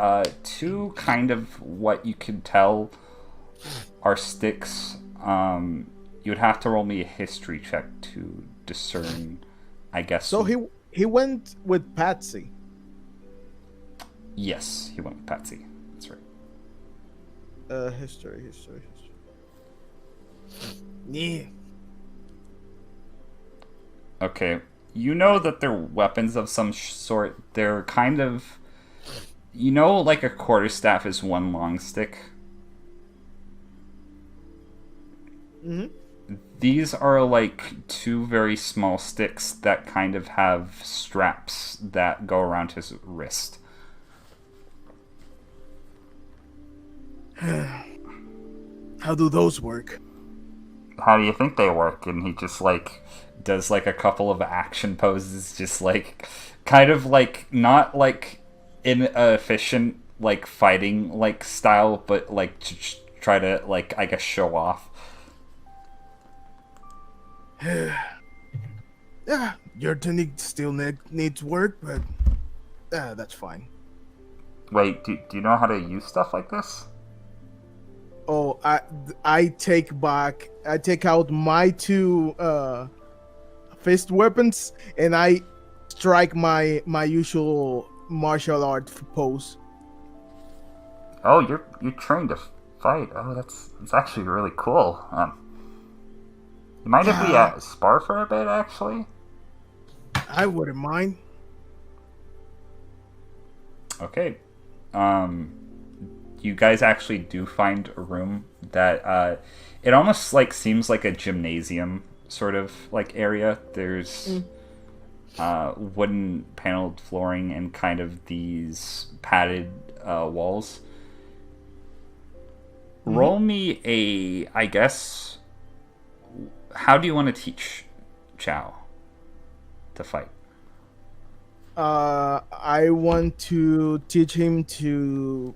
two kind of what you could tell are sticks. You'd have to roll me a history check to discern, I guess. So he went with Patsy. Yes, he went with Patsy. That's right. History. Yeah. Okay. You know that they're weapons of some sort. They're kind of... like a quarterstaff is one long stick? Mm-hmm. These are two very small sticks that kind of have straps that go around his wrist. How do those work? How do you think they work? And he just does a couple of action poses, just kind of not in a efficient fighting style, but to try to I guess show off. Yeah, your technique still needs work, but that's fine. Wait, do you know how to use stuff like this? Oh, I take out my two fist weapons, and I strike my usual martial art pose. Oh, you're trained to fight. Oh, that's actually really cool. You mind if we spar for a bit, actually? I wouldn't mind. Okay. You guys actually do find a room that it almost like seems like a gymnasium sort of like area. There's wooden paneled flooring and kind of these padded walls. Roll me I guess, how do you want to teach Chow to fight? I want to teach him to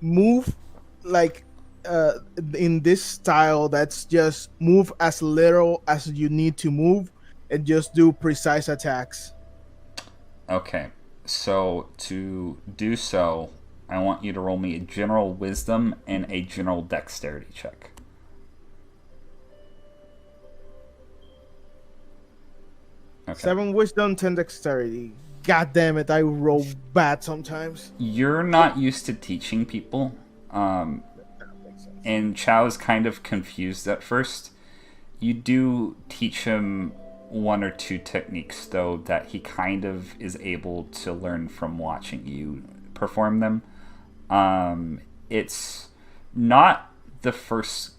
move like in this style that's just move as little as you need to move and just do precise attacks. Okay, so to do so, I want you to roll me a general wisdom and a general dexterity check. Okay. 7 wisdom, 10 dexterity. God damn it, I roll bad sometimes. You're not used to teaching people, and Chow's kind of confused at first. You do teach him 1 or 2 techniques, though, that he kind of is able to learn from watching you perform them. It's not the first,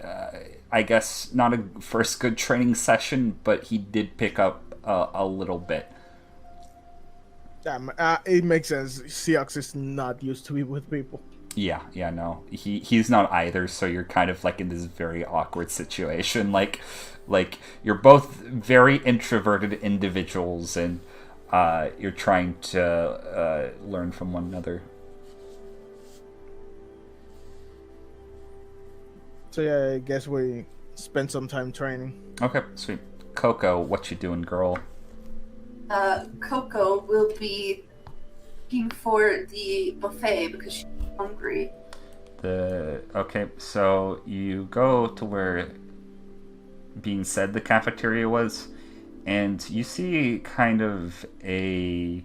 I guess, not a first good training session, but he did pick up a little bit. It makes sense. Seox is not used to be with people. Yeah, no. He's not either, so you're kind of like in this very awkward situation. Like you're both very introverted individuals, and you're trying to learn from one another. So yeah, I guess we spend some time training. Okay, sweet. Koko, what you doing, girl? Koko will be looking for the buffet because she's hungry. Okay, so you go to where being said the cafeteria was, and you see kind of a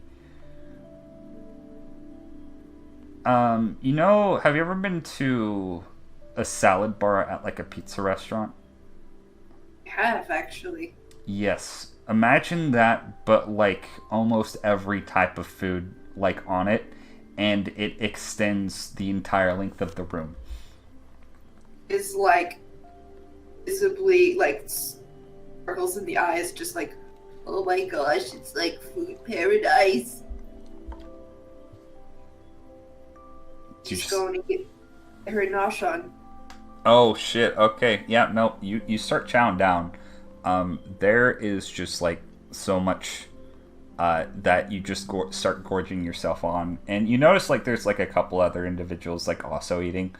have you ever been to a salad bar at like a pizza restaurant? I have, actually. Yes. Imagine that, but like almost every type of food like on it, and it extends the entire length of the room. Is like visibly like sparkles in the eyes, just like, oh my gosh, it's like food paradise. She's going to get her nosh on. Oh shit, okay. Yeah, no, you start chowing down. There is just like so much that you just start gorging yourself on. And you notice like there's like a couple other individuals like also eating.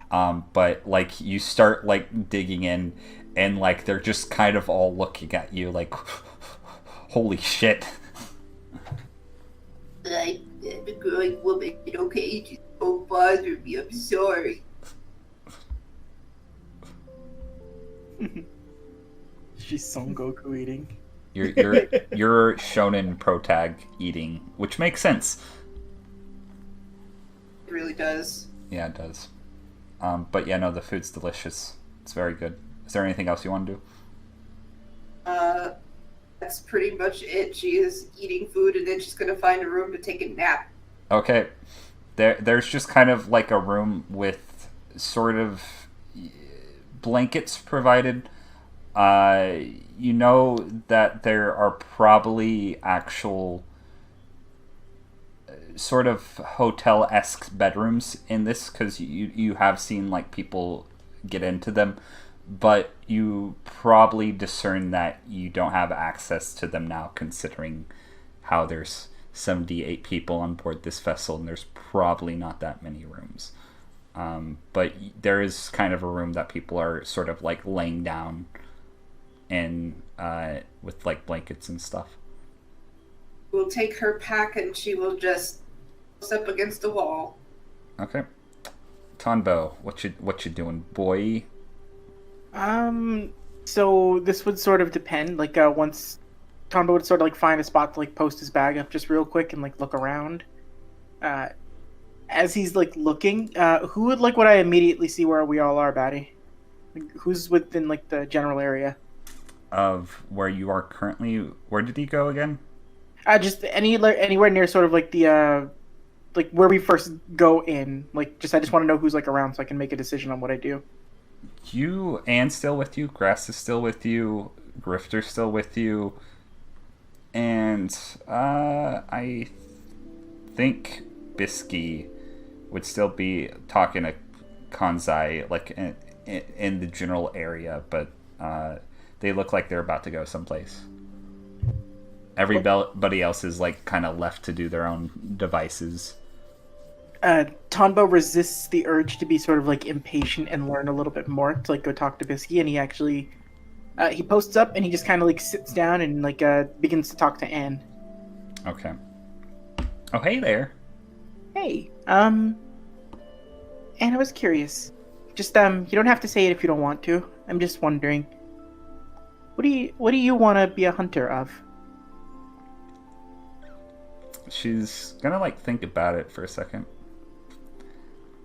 But like you start like digging in, and like they're just kind of all looking at you like, holy shit. I'm a growing woman, okay? Just don't bother me, I'm sorry. She's Son Goku eating. You're shonen protag eating, which makes sense. It really does. Yeah, it does. But yeah, no, the food's delicious. It's very good. Is there anything else you want to do? That's pretty much it. She is eating food, and then she's gonna find a room to take a nap. Okay. There's just kind of like a room with sort of blankets provided. You know that there are probably actual sort of hotel-esque bedrooms in this, because you have seen like people get into them, but you probably discern that you don't have access to them now, considering how there's 78 people on board this vessel, and there's probably not that many rooms. But there is kind of a room that people are sort of like laying down in with like blankets and stuff. We'll take her pack, and she will just press up against the wall. Okay. Tonbo, what you doing, boy? So this would sort of depend. Like once Tonbo would sort of like find a spot to like post his bag up just real quick and like look around. As he's like looking, who would I immediately see where we all are, Batty? Like, who's within like the general area of where you are currently? Where did he go again? Just anywhere near sort of like the like where we first go in. Like, I just want to know who's like around so I can make a decision on what I do. You, Anne's still with you. Grass is still with you. Grifter's still with you. And I think Bisky would still be talking to Kanzai, like in the general area, but they look like they're about to go someplace. Everybody else is like kind of left to do their own devices. Tonbo resists the urge to be sort of like impatient and learn a little bit more to like go talk to Bisky, and he actually he posts up and he just kind of like sits down and like begins to talk to Anne. Okay. Oh, hey there. Hey, Anne, I was curious. Just you don't have to say it if you don't want to. I'm just wondering. What do you want to be a hunter of? She's gonna like think about it for a second.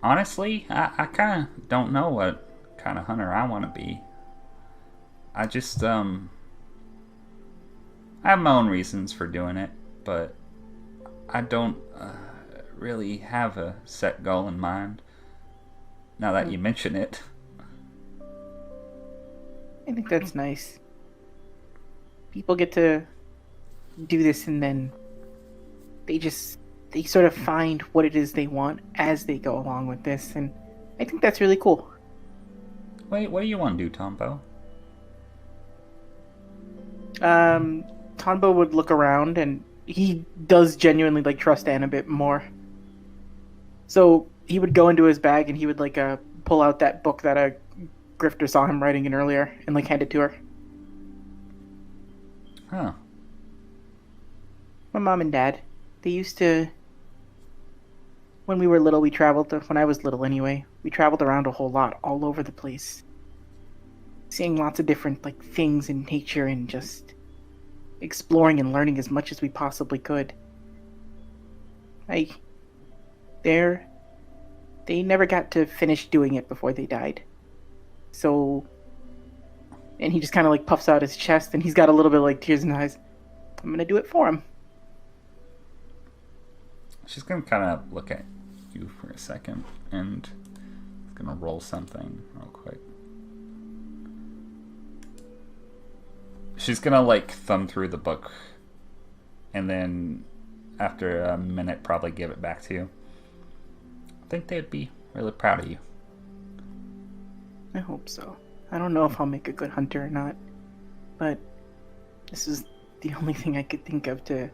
Honestly, I kind of don't know what kind of hunter I want to be. I just I have my own reasons for doing it, but I don't really have a set goal in mind. Now that you mention it, I think that's nice. People get to do this and then they sort of find what it is they want as they go along with this, and I think that's really cool. Wait, what do you want to do, Tonbo? Tonbo would look around, and he does genuinely like trust Anne a bit more. So he would go into his bag and he would like pull out that book that Grifter saw him writing in earlier and like hand it to her. Huh. My mom and dad, they used to, when we were little, when I was little anyway, we traveled around a whole lot, all over the place. Seeing lots of different like things in nature and just exploring and learning as much as we possibly could. They never got to finish doing it before they died. So, and he just kind of like puffs out his chest and he's got a little bit of like tears in his eyes. I'm gonna do it for him. She's gonna kind of look at you for a second and gonna roll something real quick. She's gonna like thumb through the book and then after a minute probably give it back to you. I think they'd be really proud of you. I hope so. I don't know if I'll make a good hunter or not, but this is the only thing I could think of to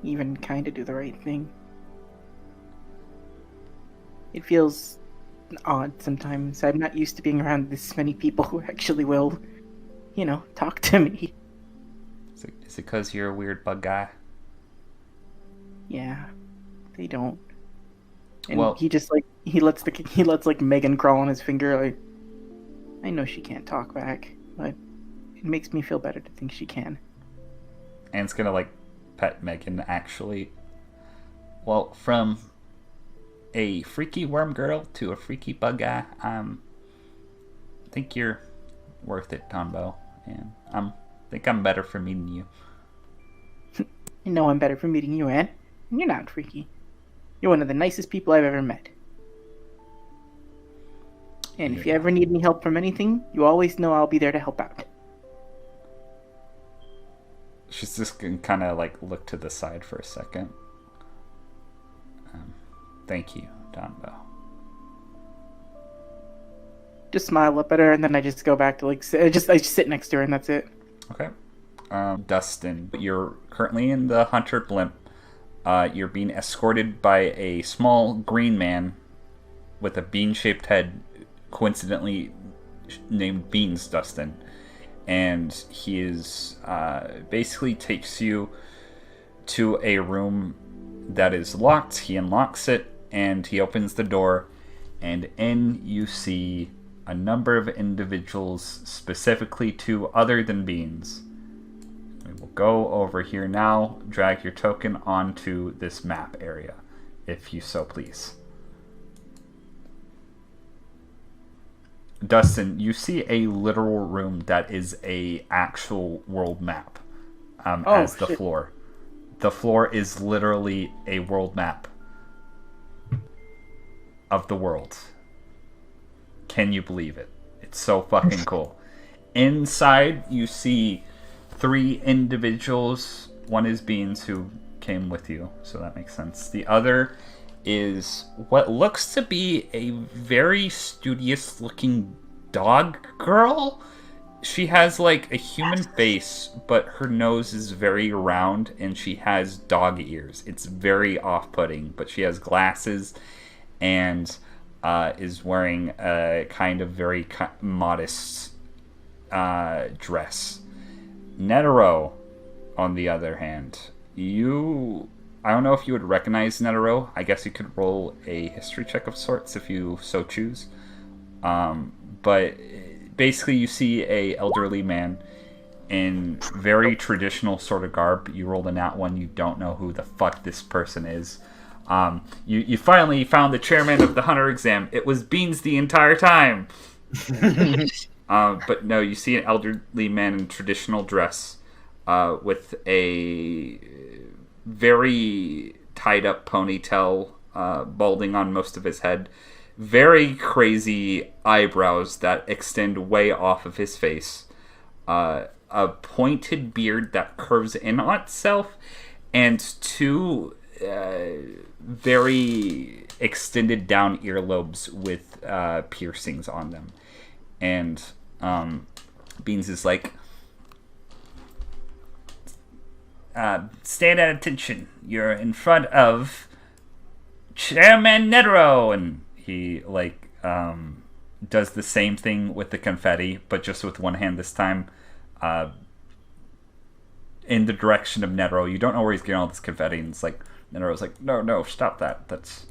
even kind of do the right thing. It feels odd sometimes. I'm not used to being around this many people who actually will, talk to me. Is it because you're a weird bug guy? Yeah, they don't. And well, he just like he lets like Megan crawl on his finger. Like, I know she can't talk back, but it makes me feel better to think she can. Anne's gonna like pet Megan actually. Well, from a freaky worm girl to a freaky bug guy, I think you're worth it, Tonbo, and I think I'm better for meeting you. I know I'm better for meeting you, Anne. And you're not freaky. You're one of the nicest people I've ever met. And if you ever need any help from anything, you always know I'll be there to help out. She's just gonna kind of like look to the side for a second. Thank you, Tonbo. Just smile up at her, and then I just go back to I just sit next to her, and that's it. Okay. Dustin, you're currently in the hunter blimp. You're being escorted by a small green man with a bean-shaped head, coincidentally named Beans Dustin. And he is basically takes you to a room that is locked. He unlocks it, and he opens the door, and in you see a number of individuals, specifically two other than Beans, will go over here now, drag your token onto this map area, if you so please. Dustin, you see a literal room that is a actual world map as the floor. The floor is literally a world map of the world. Can you believe it? It's so fucking cool. Inside, you see 3 individuals. One is Beans, who came with you, so that makes sense. The other is what looks to be a very studious-looking dog girl. She has, like, a human face, but her nose is very round, and she has dog ears. It's very off-putting, but she has glasses and is wearing a kind of very modest dress. Netero, on the other hand, I don't know if you would recognize Netero. I guess you could roll a history check of sorts if you so choose. But basically you see a elderly man in very traditional sort of garb. You rolled a nat 1, you don't know who the fuck this person is. You finally found the chairman of the Hunter exam. It was Beans the entire time. But no, you see an elderly man in traditional dress with a very tied up ponytail balding on most of his head. Very crazy eyebrows that extend way off of his face. A pointed beard that curves in on itself. And 2 very extended down earlobes with piercings on them. And Beans is like, stand at attention. You're in front of Chairman Netero. And he, like, does the same thing with the confetti, but just with one hand this time, in the direction of Netero. You don't know where he's getting all this confetti, and it's like, Netero's like, no, stop that. It's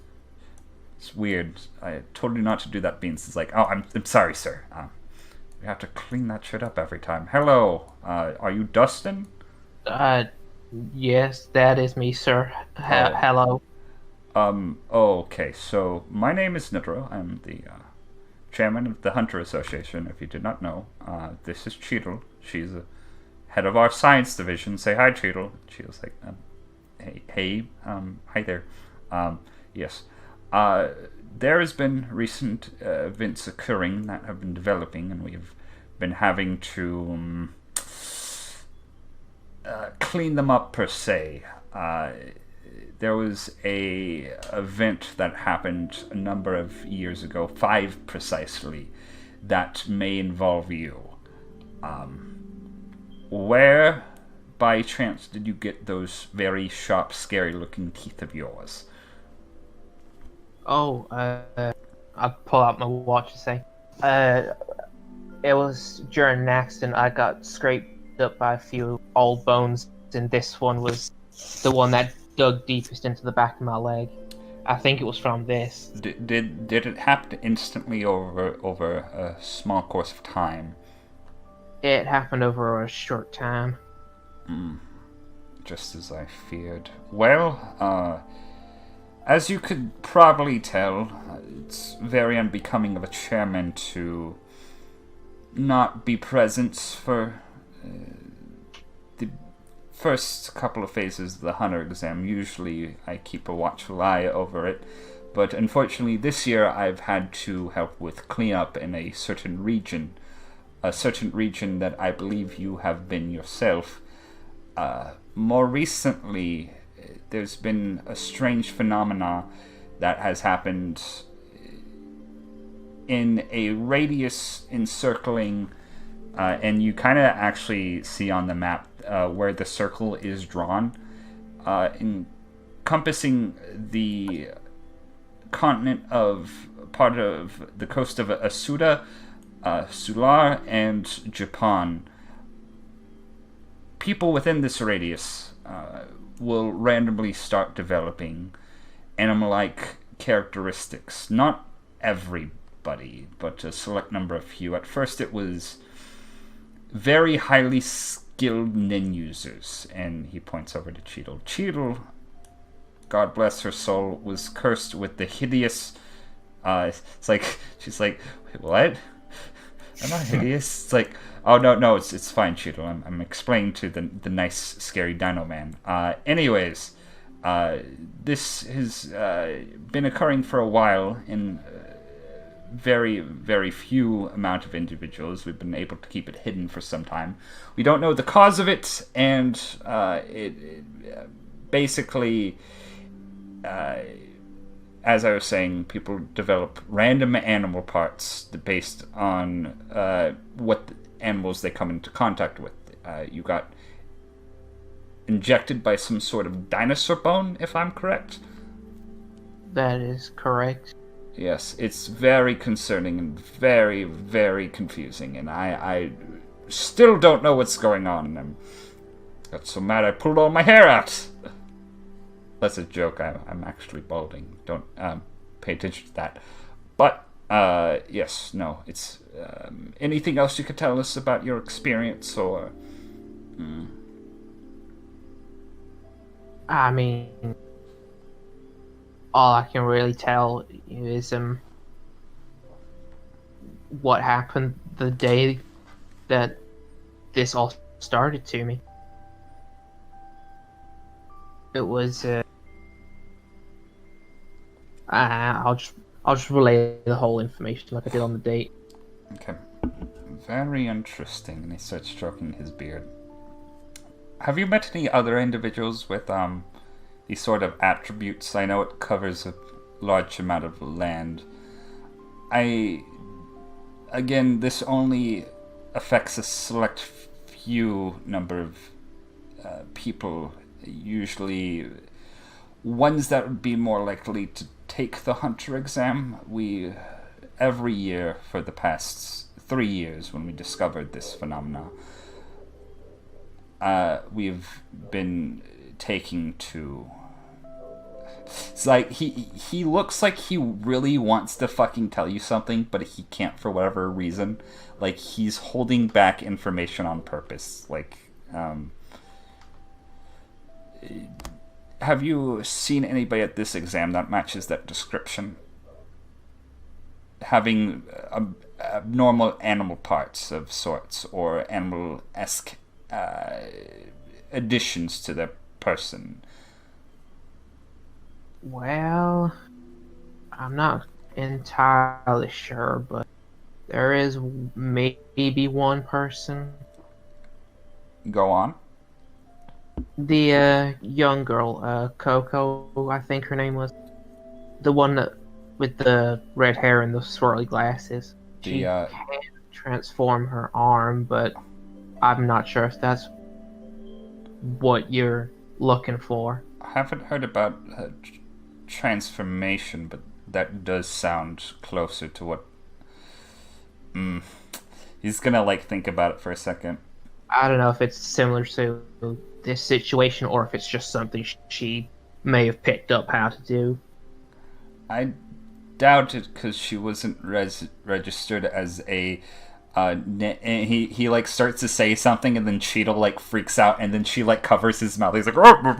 weird. I told you not to do that, Beans. It's like, oh, I'm sorry, sir. We have to clean that shit up every time. Hello, are you Dustin? Yes, that is me, sir. Hello. Okay, so my name is Netero. I'm the chairman of the Hunter Association, if you did not know. This is Cheetle. She's the head of our science division. Say hi, Cheetle. Cheetle's like, hey, hi there. Yes. There has been recent events occurring that have been developing, and we've been having to clean them up, per se. There was a event that happened a number of years ago, 5 precisely, that may involve you. Where, by chance, did you get those very sharp, scary-looking teeth of yours? Oh, I pull out my watch and say, it was during an accident. I got scraped up by a few old bones, and this one was the one that dug deepest into the back of my leg. I think it was from this. Did it happen instantly over a small course of time? It happened over a short time. Just as I feared. Well, as you could probably tell, it's very unbecoming of a chairman to not be present for the first couple of phases of the Hunter exam. Usually I keep a watchful eye over it, but unfortunately this year I've had to help with cleanup in a certain region that I believe you have been yourself. More recently, there's been a strange phenomena that has happened in a radius encircling, and you kind of actually see on the map where the circle is drawn, encompassing the continent of part of the coast of Asuda, Sular, and Japan. People within this radius will randomly start developing animal-like characteristics. Not everybody, but a select number of few. At first it was very highly guild nin users. And he points over to Cheadle. Cheadle, God bless her soul, was cursed with the hideous... it's like, she's like, wait, what? I'm not hideous. It's like, oh, no, it's fine, Cheadle. I'm explaining to the nice, scary Dino Man. Anyways, this has been occurring for a while in very, very few amount of individuals. We've been able to keep it hidden for some time. We don't know the cause of it, and it basically... as I was saying, people develop random animal parts based on what animals they come into contact with. You got injected by some sort of dinosaur bone, if I'm correct? That is correct. Yes, it's very concerning and very, very confusing, and I still don't know what's going on. I got so mad I pulled all my hair out. That's a joke. I'm actually balding. Don't pay attention to that. But, yes, no. It's anything else you could tell us about your experience, or... I mean, all I can really tell is what happened the day that this all started to me. It was I'll just relay the whole information like I did on the date. Okay. Very interesting. And he starts stroking his beard. Have you met any other individuals with these sort of attributes? I know it covers a large amount of land. Again, this only affects a select few number of people. Usually ones that would be more likely to take the hunter exam. We, every year for the past 3 years when we discovered this phenomena, we've been taking to... It's like, he looks like he really wants to fucking tell you something, but he can't for whatever reason. Like, he's holding back information on purpose. Like, have you seen anybody at this exam that matches that description? Having abnormal animal parts of sorts, or animal-esque additions to their person? Well, I'm not entirely sure, but there is maybe one person. Go on. The young girl, Koko, I think her name was. The one that, with the red hair and the swirly glasses. She can transform her arm, but I'm not sure if that's what you're looking for. I haven't heard about transformation, but that does sound closer to what... He's gonna, like, think about it for a second. I don't know if it's similar to this situation, or if it's just something she may have picked up how to do. I doubt it, because she wasn't registered as a... he like starts to say something, and then Cheadle like freaks out, and then she like covers his mouth. He's like, I'm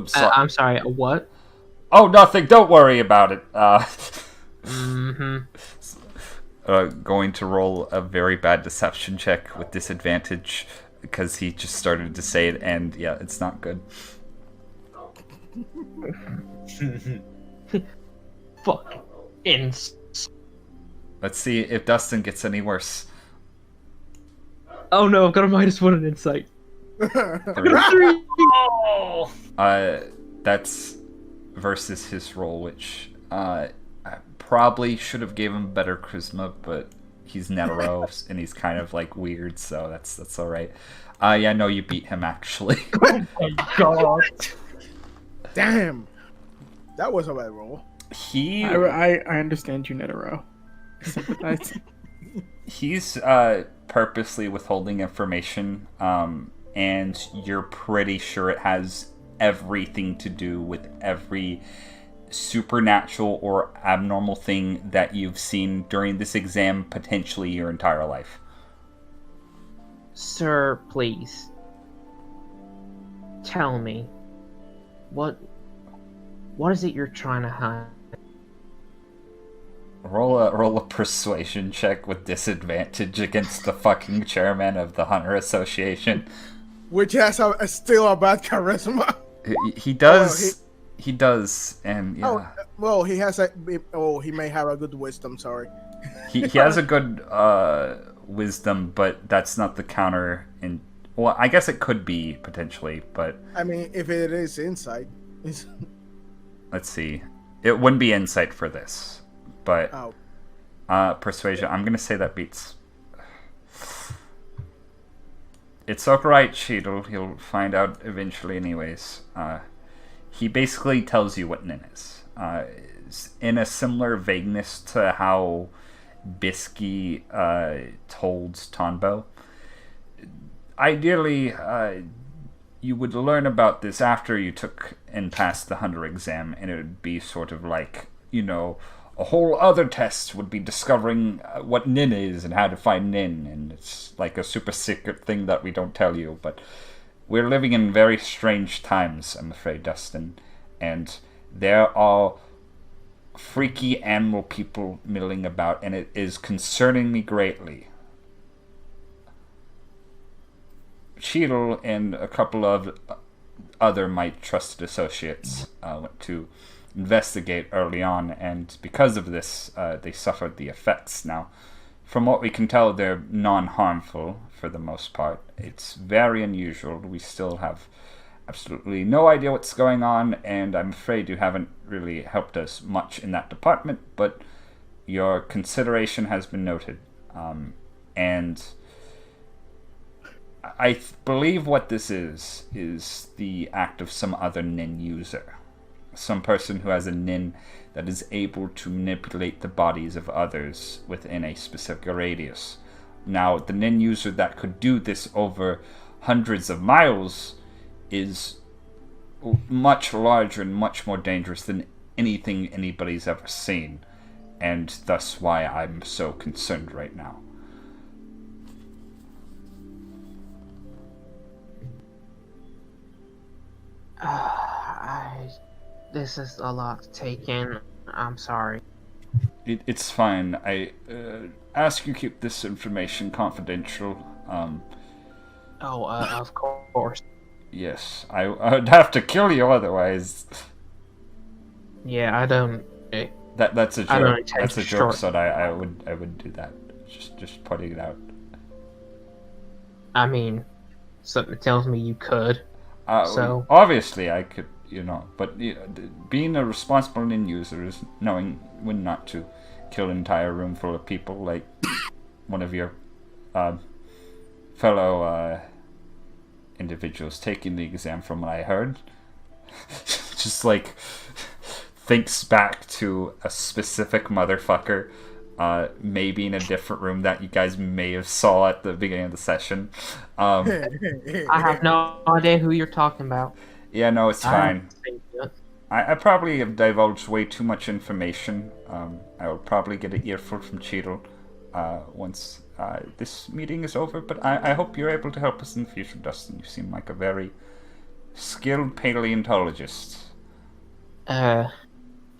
sorry. I'm sorry, what? Oh, nothing. Don't worry about it. Going to roll a very bad deception check with disadvantage because he just started to say it, and yeah, it's not good. Fuck. Let's see if Dustin gets any worse. Oh no, I've got a -1 in insight. 3. Oh! That's versus his roll, which I probably should have gave him better charisma, but he's Netero and he's kind of like weird, so that's all right. Yeah, no, you beat him actually. Oh my god! Damn, that was a bad roll. I understand you, Netero. Sympathize. He's purposely withholding information, and you're pretty sure it has everything to do with every supernatural or abnormal thing that you've seen during this exam, potentially your entire life. Sir, please. Tell me. What is it you're trying to hide? Roll a persuasion check with disadvantage against the fucking chairman of the Hunter Association. Which has still a bad charisma. He does. He does, and yeah. Oh, well, he has a. Oh, he may have a good wisdom. Sorry. He has a good wisdom, but that's not the counter. Well, I guess it could be potentially, but I mean, if it is insight, let's see. It wouldn't be insight for this. But persuasion, I'm gonna say that beats. It's alright, Cheadle. You'll find out eventually, anyways. He basically tells you what Nin is. In a similar vagueness to how Bisky told Tonbo. Ideally, you would learn about this after you took and passed the Hunter exam, and it would be sort of like, a whole other test would be discovering what Nin is and how to find Nin, and it's like a super secret thing that we don't tell you, but we're living in very strange times, I'm afraid, Dustin, and there are freaky animal people milling about, and it is concerning me greatly. Cheadle and a couple of other my trusted associates went to investigate early on, and because of this, they suffered the effects. Now, from what we can tell, they're non-harmful for the most part. It's very unusual. We still have absolutely no idea what's going on, and I'm afraid you haven't really helped us much in that department, but your consideration has been noted. And I believe what this is the act of some other Nin user. Some person who has a Nin that is able to manipulate the bodies of others within a specific radius. Now, the Nin user that could do this over hundreds of miles is much larger and much more dangerous than anything anybody's ever seen, and thus why I'm so concerned right now. This is a lot to take in. I'm sorry. It's fine. I ask you keep this information confidential. Of course. Yes, I would have to kill you otherwise. Yeah, I don't. That's a joke. I don't That's a joke, so I would do that. Just putting it out. I mean, something tells me you could. So obviously I could, but being a responsible Nin user is knowing when not to kill an entire room full of people, like one of your fellow individuals taking the exam, from what I heard. Just like thinks back to a specific motherfucker, maybe in a different room that you guys may have saw at the beginning of the session. I have no idea who you're talking about. Yeah, no, it's fine. I probably have divulged way too much information. I will probably get an earful from Cheadle once this meeting is over, but I hope you're able to help us in the future, Dustin. You seem like a very skilled paleontologist.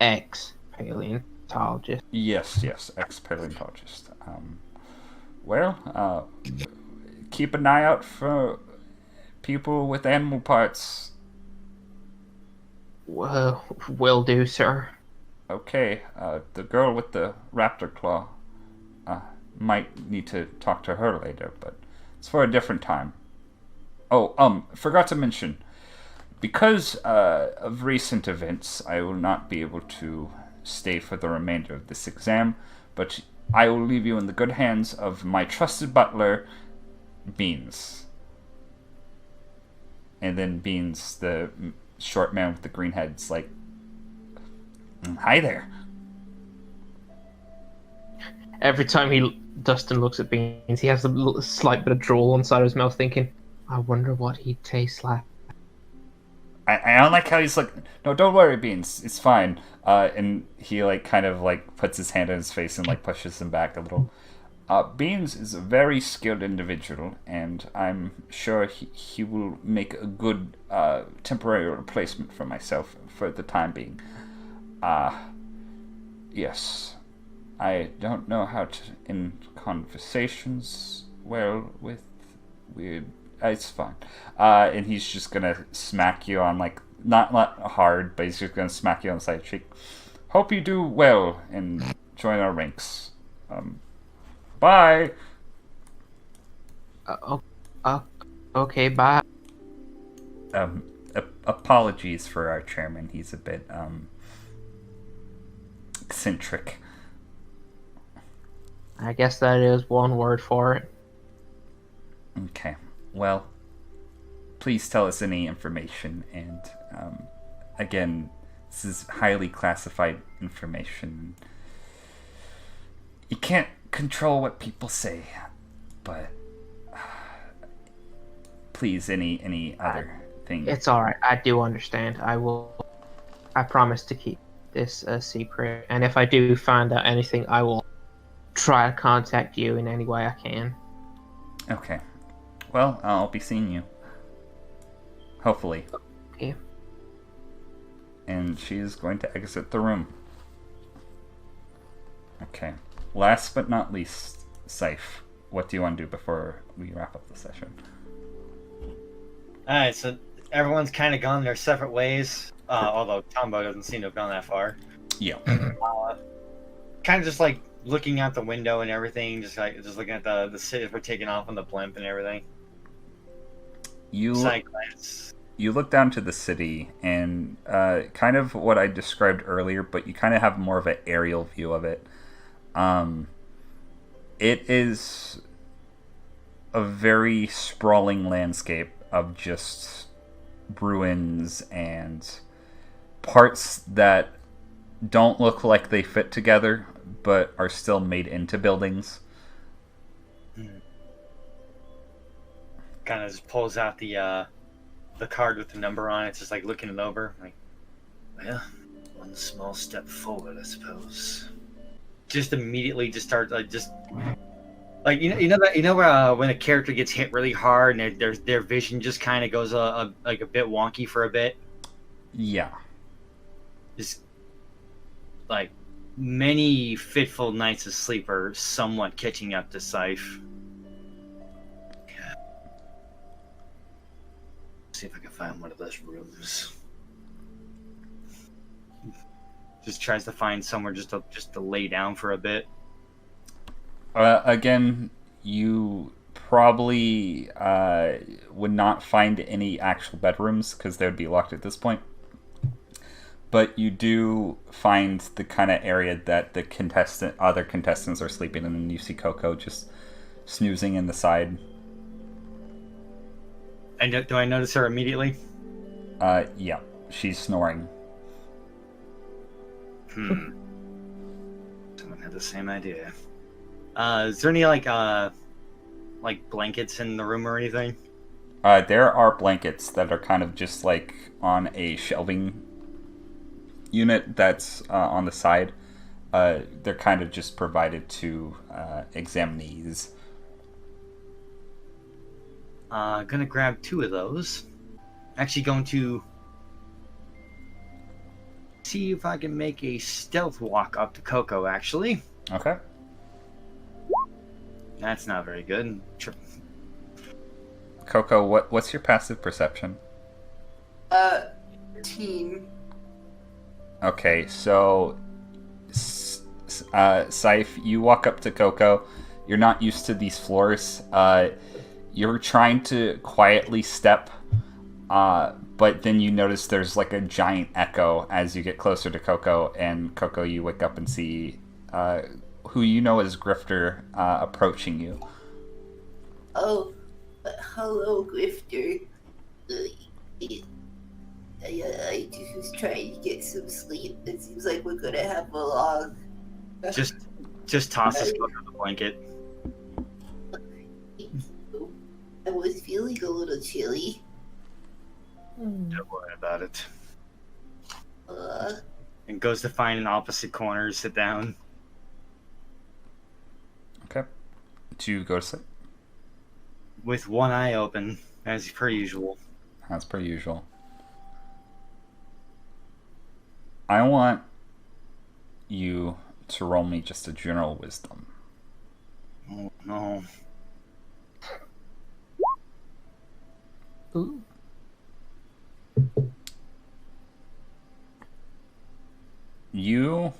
Ex-paleontologist. Yes, ex-paleontologist. Keep an eye out for people with animal parts. Well, will do, sir. Okay, the girl with the raptor claw. Might need to talk to her later, but it's for a different time. Oh, forgot to mention, because of recent events, I will not be able to stay for the remainder of this exam, but I will leave you in the good hands of my trusted butler, Beans. And then Beans, the short man with the green head's like, hi there. Every time Dustin looks at Beans, he has a slight bit of drool inside his mouth, thinking, I wonder what he'd taste like. I don't like how he's like, no, don't worry, Beans, it's fine. And he kind of puts his hand on his face and pushes him back a little. Beans is a very skilled individual, and I'm sure he will make a good temporary replacement for myself for the time being. Yes. I don't know how to end conversations well with weird. It's fine. And he's just gonna smack you on, like, not hard, but he's just gonna smack you on the side cheek. Hope you do well and join our ranks. Bye. Okay, bye. Apologies for our chairman. He's a bit eccentric. I guess that is one word for it. Okay. Well, please tell us any information, and again, this is highly classified information. You can't control what people say, but please, any other thing. It's alright, I do understand. I promise to keep this a secret, and if I do find out anything, I will try to contact you in any way I can. Okay. Well, I'll be seeing you. Hopefully. Okay. And she's going to exit the room. Okay. Last but not least, Saif, what do you want to do before we wrap up the session? Alright, so everyone's kind of gone their separate ways, although Tonbo doesn't seem to have gone that far. Yeah. Kind of just like looking out the window and everything, just looking at the city we're taking off on the blimp and everything. You look down to the city, and kind of what I described earlier, but you kind of have more of an aerial view of it. It is a very sprawling landscape of just ruins and parts that don't look like they fit together, but are still made into buildings. Kind of just pulls out the card with the number on it, just like looking it over. Like, well, one small step forward, I suppose. Just immediately just start when a character gets hit really hard and their vision just kind of goes like a bit wonky for a bit. Yeah. Just like many fitful nights of sleep are somewhat catching up to Saif. See if I can find one of those rooms. Just tries to find somewhere just to lay down for a bit. Again, you probably would not find any actual bedrooms because they would be locked at this point. But you do find the kind of area that the other contestants are sleeping in, and you see Koko just snoozing in the side. And do I notice her immediately? Yeah, she's snoring. Someone had the same idea. Is there any like blankets in the room or anything? There are blankets that are kind of just like on a shelving unit that's on the side. They're kind of just provided to examinees. Gonna grab 2 of those. Actually going to see if I can make a stealth walk up to Koko, actually. Okay. That's not very good. Koko, what's your passive perception? 13. Okay, so Saif, you walk up to Koko. You're not used to these floors. You're trying to quietly step, but then you notice there's like a giant echo as you get closer to Koko, and Koko, you wake up and see who you know as Grifter approaching you. Oh, hello, Grifter. I just was trying to get some sleep. It seems like we're gonna have a long. Just tosses Koko the blanket. I was feeling a little chilly. Don't worry about it. And goes to find an opposite corner to sit down. Okay. to go to sleep. With one eye open, as per usual. As per usual. I want you to roll me just a general wisdom. Oh, no. Ooh. You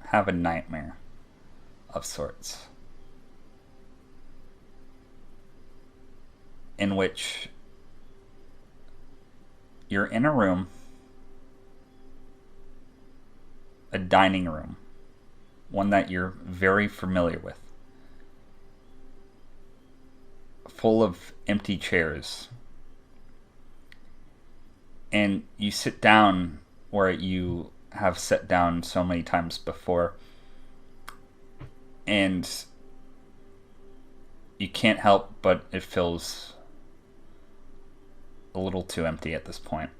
have a nightmare of sorts in which you're in a room, a dining room, one that you're very familiar with, full of empty chairs, and you sit down where you have sat down so many times before, and you can't help but it feels a little too empty at this point.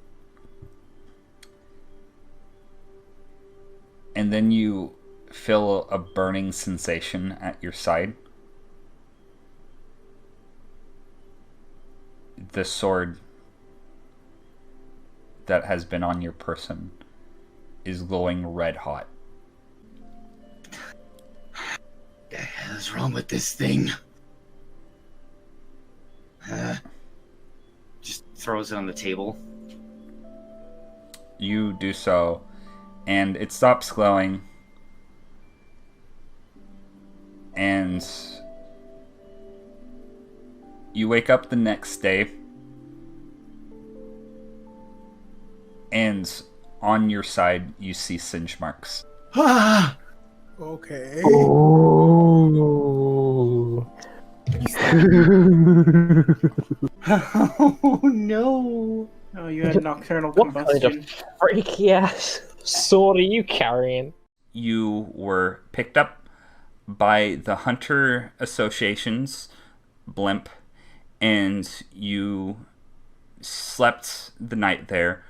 And then you feel a burning sensation at your side. The sword that has been on your person is glowing red hot. What the hell is wrong with this thing? Just throws it on the table. You do so, and it stops glowing, and you wake up the next day, and on your side you see singe marks. Okay. Oh. Oh no! Oh, you had nocturnal What combustion. kind of freaky ass sword are you carrying? You were picked up by the Hunter Association's blimp, and you slept the night there,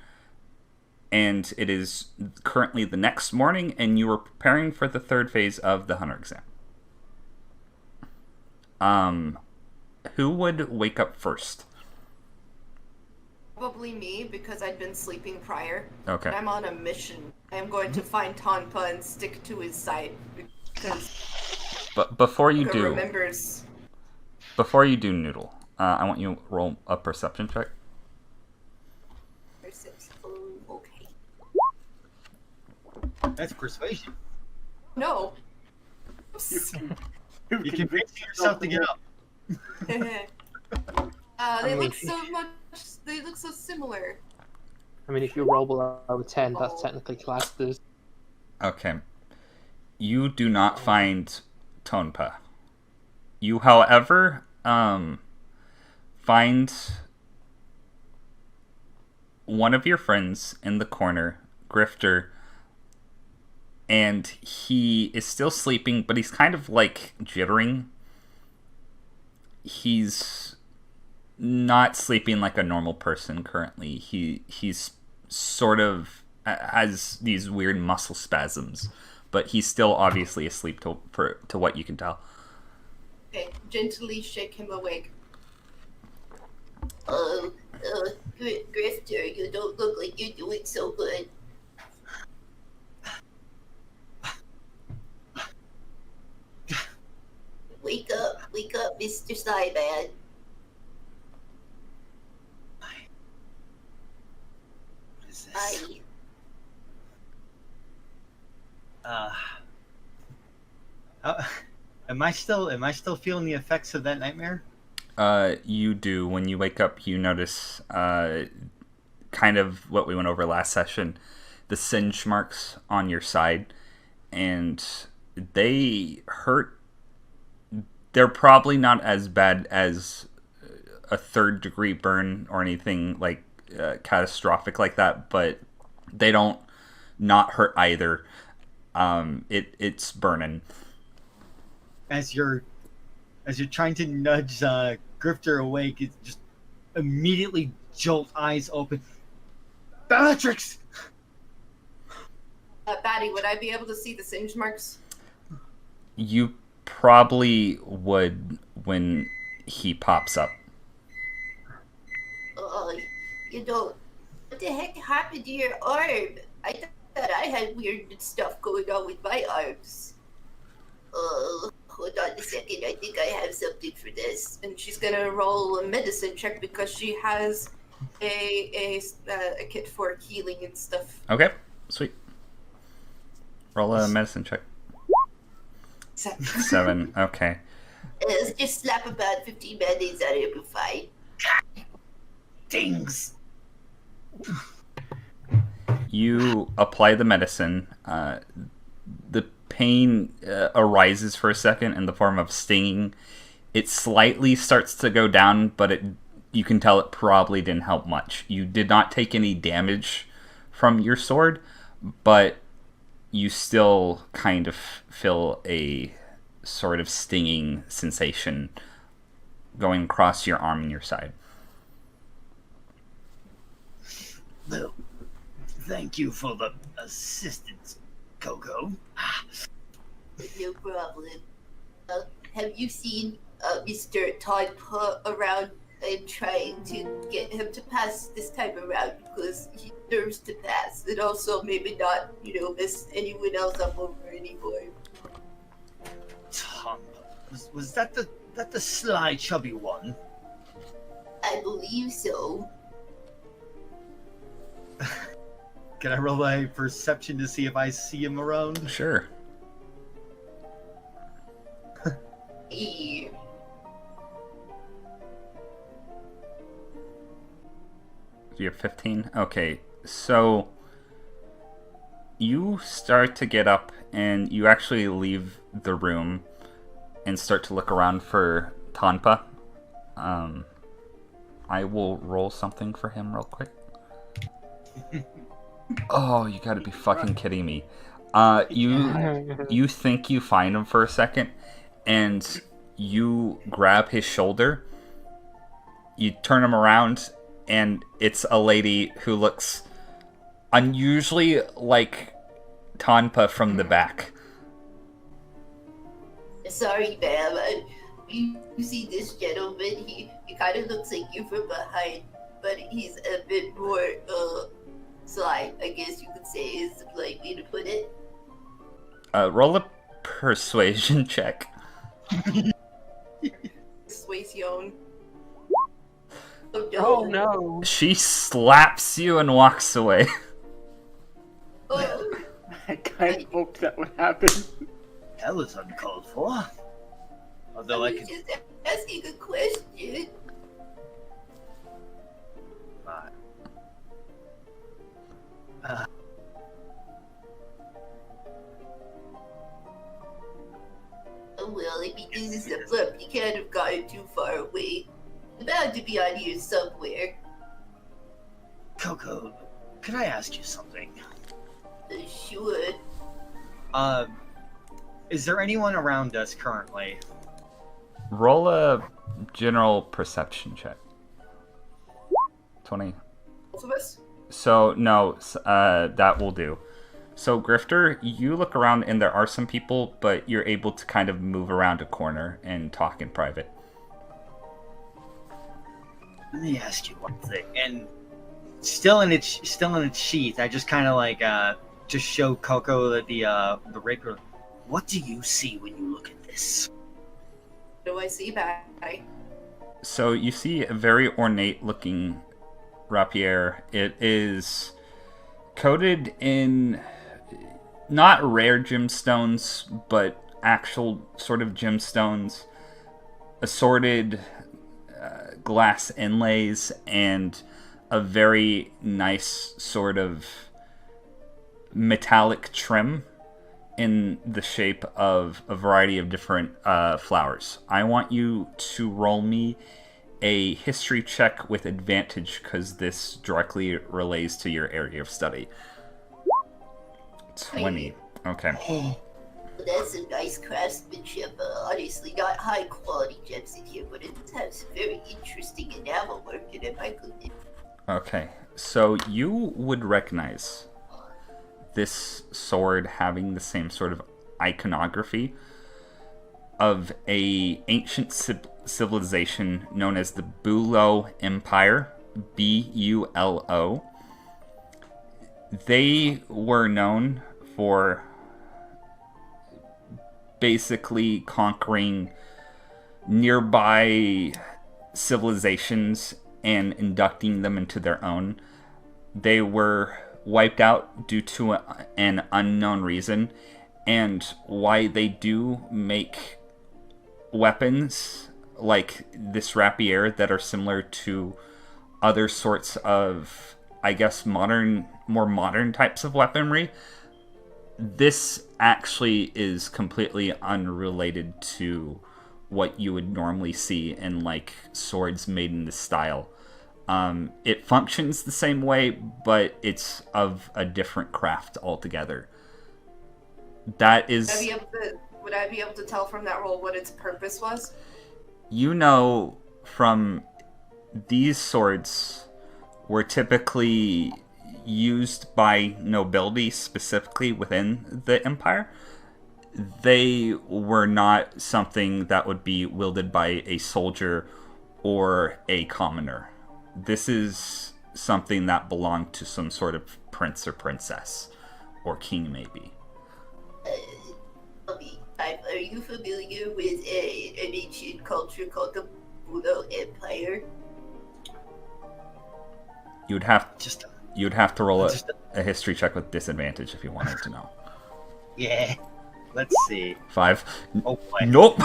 and it is currently the next morning, and you are preparing for the third phase of the Hunter exam. Who would wake up first? Probably me, because I'd been sleeping prior. Okay. I'm on a mission. I am going to find Tonbo and stick to his side, because But before you Koko do, remembers. Noodle, I want you to roll a perception check. Okay. That's persuasion. No. You convince yourself to get up. They look so much. They look so similar. I mean, if you roll below 10, that's technically classed as... Okay. You do not find Tonpa. You, however, find one of your friends in the corner, Grifter, and he is still sleeping, but he's kind of like jittering. He's not sleeping like a normal person currently. He's sort of has these weird muscle spasms, but he's still obviously asleep to what you can tell. Okay, gently shake him awake. Grifter, you don't look like you're doing so good. Wake up, Mr. Slyman. What is this? Am I still feeling the effects of that nightmare? You do. When you wake up, you notice kind of what we went over last session, the singe marks on your side, and they hurt. They're probably not as bad as a third-degree burn or anything like catastrophic like that, but they don't not hurt either. It's burning. As you're trying to nudge Grifter awake, it just immediately jolt eyes open. Bellatrix! Batty, would I be able to see the singe marks? You probably would when he pops up. What the heck happened to your arm? I thought I had weird stuff going on with my arms. Hold on a second. I think I have something for this. And she's gonna roll a medicine check because she has a kit for healing and stuff. Okay, sweet. Roll a medicine check. 7. Okay. Let's just slap about 15 band-aids out of it, we'll be fine. Dings. You apply the medicine. The pain arises for a second in the form of stinging. It slightly starts to go down, but you can tell it probably didn't help much. You did not take any damage from your sword, but you still kind of feel a sort of stinging sensation going across your arm and your side. Well, thank you for the assistance, Koko. No problem. Have you seen Mr. Tonbo around? I'm trying to get him to pass this time around because he deserves to pass, and also maybe not, mess anyone else up over anymore. Tonbo, was that the sly, chubby one? I believe so. Can I roll a perception to see if I see him around? Sure. Yeah. You're 15? Okay, so you start to get up and you actually leave the room and start to look around for Tonbo. I will roll something for him real quick. Oh, you gotta be fucking kidding me. You think you find him for a second, and you grab his shoulder, you turn him around, and it's a lady who looks unusually like Tonbo from the back. Sorry, ma'am. You see this gentleman, he kind of looks like you from behind, but he's a bit more, sly, I guess you could say, is the polite way to put it. Roll a persuasion check. Persuasion. Oh no. She slaps you and walks away. Oh, I kind of hoped that would happen. That was uncalled for. Although I was could... just asking a question. Well, I mean, this is a flip. You can't have gotten too far away. It's bound to be on here somewhere. Koko, could I ask you something? Sure. Is there anyone around us currently? Roll a general perception check. 20. Both of us? So, no, that will do. So, Grifter, you look around and there are some people, but you're able to kind of move around a corner and talk in private. Let me ask you one thing. And still in its sheath, I just kind of like just show Koko the rapier. What do you see when you look at this? What do I see, Batty? So, you see a very ornate looking rapier. It is coated in not rare gemstones, but actual sort of gemstones, assorted glass inlays, and a very nice sort of metallic trim in the shape of a variety of different flowers. I want you to roll me a history check with advantage because this directly relates to your area of study. 20. Okay. That's some nice craftsmanship. Honestly, not high quality gems in here, but it has some very interesting enamel work in it. My goodness. Okay. So you would recognize this sword having the same sort of iconography of a ancient civilization known as the Bulo Empire, Bulo. They were known for basically conquering nearby civilizations and inducting them into their own. They were wiped out due to an unknown reason, and why they do make weapons like this rapier that are similar to other sorts of, I guess, more modern types of weaponry. This actually is completely unrelated to what you would normally see in like swords made in this style. It functions the same way, but it's of a different craft altogether. That is... Would I be able to tell from that roll what its purpose was? You know, from these swords were typically used by nobility specifically within the empire. They were not something that would be wielded by a soldier or a commoner. This is something that belonged to some sort of prince or princess, or king maybe. Are you familiar with an ancient culture called the Bulo Empire? You'd have to roll a history check with disadvantage if you wanted to know. Yeah. Let's see. 5. Oh boy. Nope.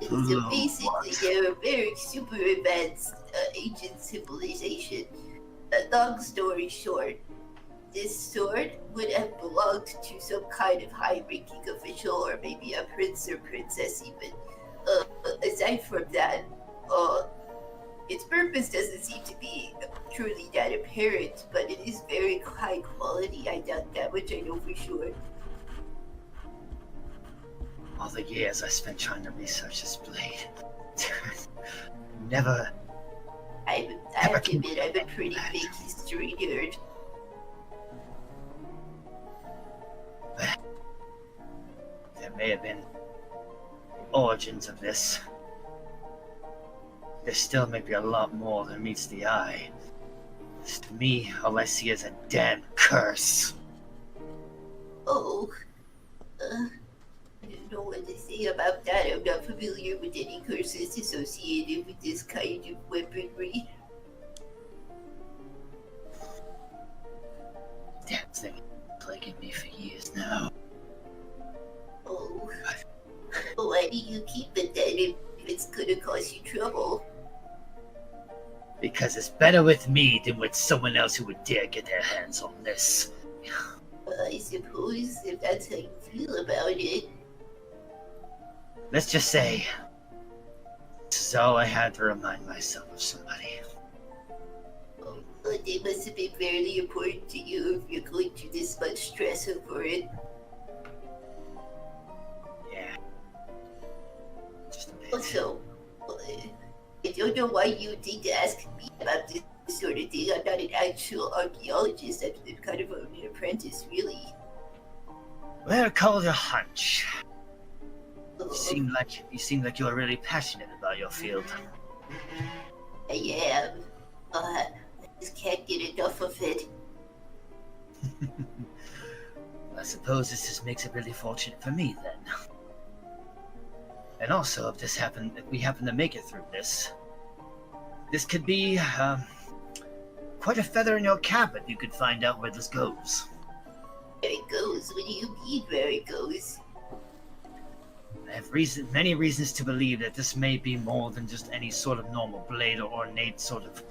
So basically, they're a very super advanced ancient civilization. Long story short, this sword would have belonged to some kind of high-ranking official, or maybe a prince or princess even. Aside from that, its purpose doesn't seem to be truly that apparent, but it is very high quality. I doubt that much, I know for sure. All the years I spent trying to research this blade. Never. I have to admit, I'm a pretty big history nerd. There may have been origins of this. There still may be a lot more than meets the eye. To me, all I see is a damn curse. Oh, I don't know what to say about that. I'm not familiar with any curses associated with this kind of weaponry. Damn thing plaguing me for years now. Oh, why do you keep it then if it's gonna cause you trouble? Because it's better with me than with someone else who would dare get their hands on this. I suppose, if that's how you feel about it. Let's just say, this is all I had to remind myself of somebody. Oh, but they must have been fairly important to you if you're going through this much stress over it. Yeah. Just a bit. Also, I don't know why you need to ask me about this sort of thing. I'm not an actual archaeologist. I'm kind of an apprentice, really. Well, call it a hunch. You seem like you're really passionate about your field. I am. I just can't get enough of it. I suppose this just makes it really fortunate for me then. And also, if we happen to make it through this could be quite a feather in your cap if you could find out where this goes. Where it goes? What do you mean where it goes? I have many reasons to believe that this may be more than just any sort of normal blade or ornate sort of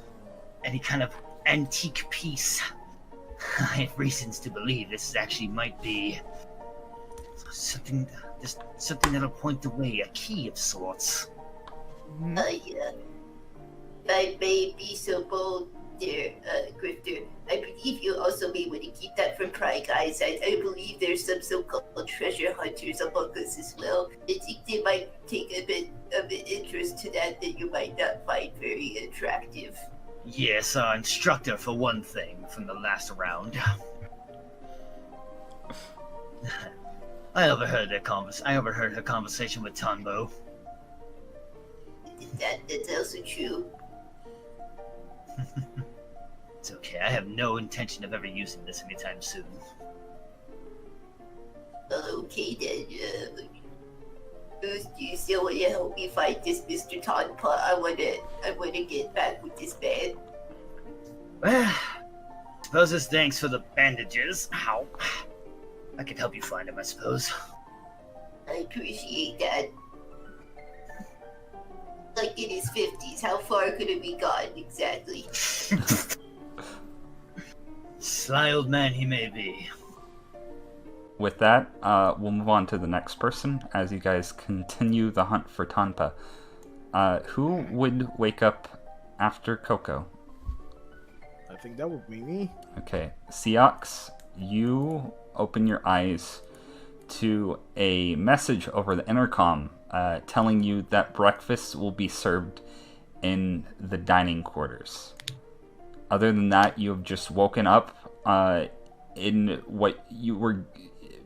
any kind of antique piece. I have reasons to believe this actually might be something that'll point the way, a key of sorts. If I may be so bold, dear Grifter, I believe you also may want to keep that from prying eyes. I believe there's some so-called treasure hunters among us as well. I think they might take a bit of an interest to that you might not find very attractive. Yes, our instructor for one thing from the last round. I overheard her conversation with Tonbo. That's also true. It's okay. I have no intention of ever using this anytime soon. Okay then. Do you still want to help me fight this Mr. Tonpa? I wanna get back with this man. Well, suppose it's thanks for the bandages. Ow. I can help you find him, I suppose. I appreciate that. Like in his 50s, how far could it be gone exactly? Sly old man he may be. With that, we'll move on to the next person as you guys continue the hunt for Tonpa. Who would wake up after Koko? I think that would be me. Okay, Seox, you open your eyes to a message over the intercom telling you that breakfast will be served in the dining quarters. Other than that, you have just woken up in what you were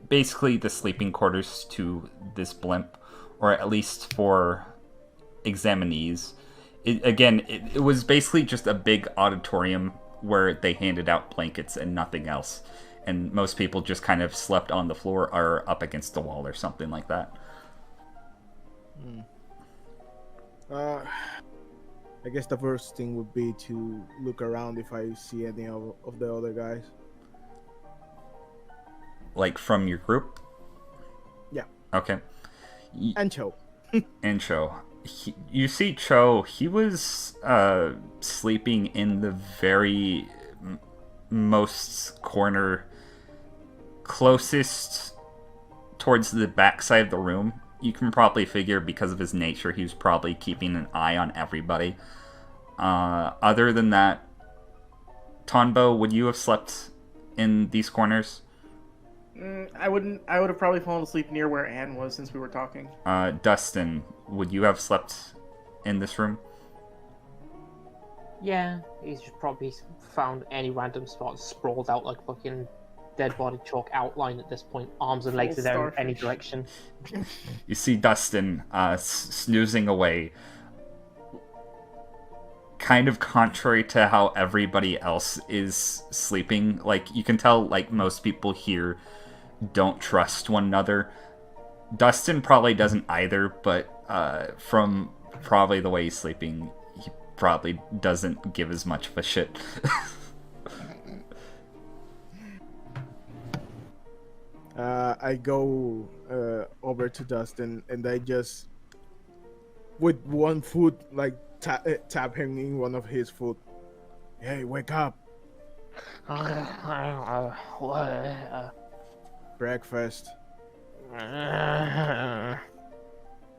basically the sleeping quarters to this blimp, or at least for examinees. It was basically just a big auditorium where they handed out blankets and nothing else. And most people just kind of slept on the floor or up against the wall or something like that. I guess the first thing would be to look around if I see any of the other guys. Like from your group? Yeah. Okay. And Cho. And Cho. You see Cho, he was sleeping in the very most corner, closest towards the back side of the room. You can probably figure because of his nature, he was probably keeping an eye on everybody. Other than that, Tonbo, would you have slept in these corners? I wouldn't. I would have probably fallen asleep near where Anne was since we were talking. Dustin, would you have slept in this room? Yeah, he's just probably found any random spot, sprawled out like fucking dead body chalk outline at this point, arms and legs in any direction. You see Dustin snoozing away, kind of contrary to how everybody else is sleeping. Like, you can tell, like, most people here don't trust one another. Dustin probably doesn't either, but from probably the way he's sleeping, he probably doesn't give as much of a shit. I go over to Dustin and I just, with one foot, like tap him in one of his foot. Hey, wake up! Breakfast.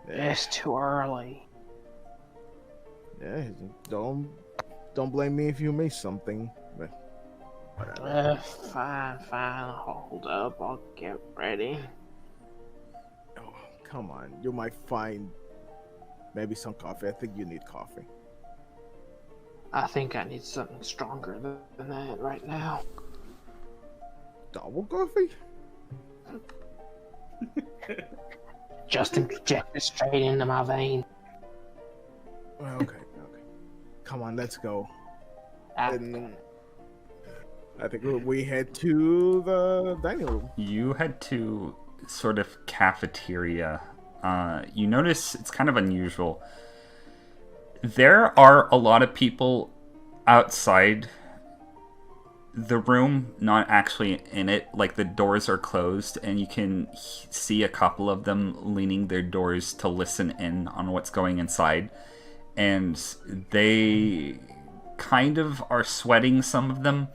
It's too early. Yeah, don't blame me if you miss something. But whatever. Fine. Hold up, I'll get ready. Oh, come on. You might find maybe some coffee. I think you need coffee. I think I need something stronger than that right now. Double coffee? Just inject it straight into my vein. Okay. Come on, let's go. And I think we head to the dining room. You head to sort of cafeteria. You notice it's kind of unusual. There are a lot of people outside the room, not actually in it. Like, the doors are closed, and you can see a couple of them leaning their doors to listen in on what's going inside. And they kind of are sweating, some of them.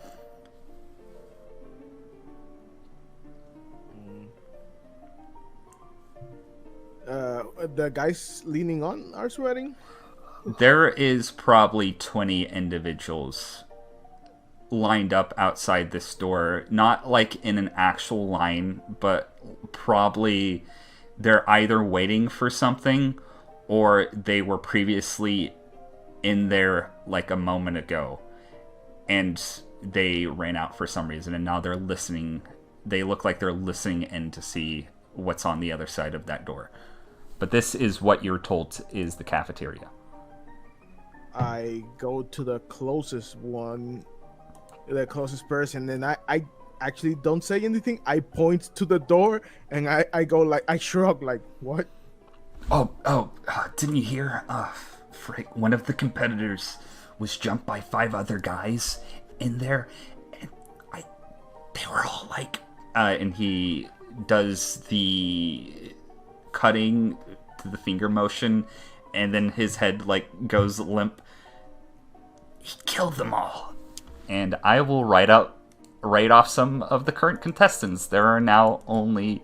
The guys leaning on are sweating? There is probably 20 individuals lined up outside this door. Not like in an actual line, but probably they're either waiting for something or they were previously in there like a moment ago and they ran out for some reason and now they're listening. They look like they're listening in to see what's on the other side of that door. But this is what you're told is the cafeteria. I go to the closest one, the closest person, and I actually don't say anything. I point to the door and I go like, I shrug like, what? Didn't you hear? Frick, one of the competitors was jumped by 5 other guys in there, and they were all like, and he does the cutting to the finger motion, and then his head like goes limp. He killed them all. And I will write off some of the current contestants. There are now only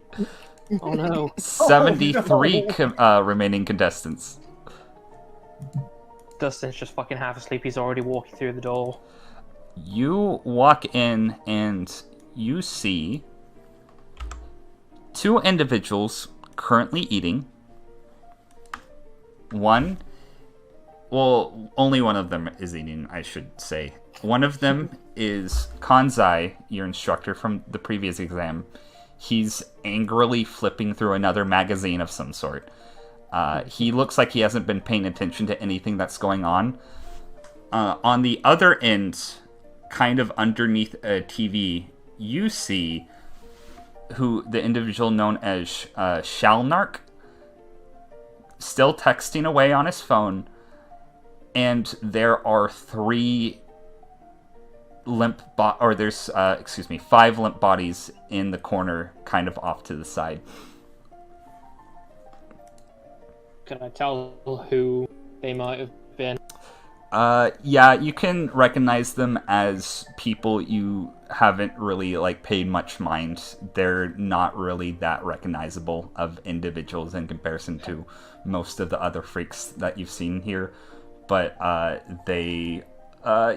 73 remaining contestants. Dustin's just fucking half asleep. He's already walking through the door. You walk in and you see 2 individuals currently eating. Only one of them is eating, I should say. One of them is Kanzai, your instructor from the previous exam. He's angrily flipping through another magazine of some sort. He looks like he hasn't been paying attention to anything that's going on. On the other end, kind of underneath a TV, you see the individual known as Shalnark, still texting away on his phone, and there are 5 limp bodies in the corner, kind of off to the side. Can I tell who they might have been? Yeah, you can recognize them as people you haven't really paid much mind. They're not really that recognizable of individuals in comparison to most of the other freaks that you've seen here. But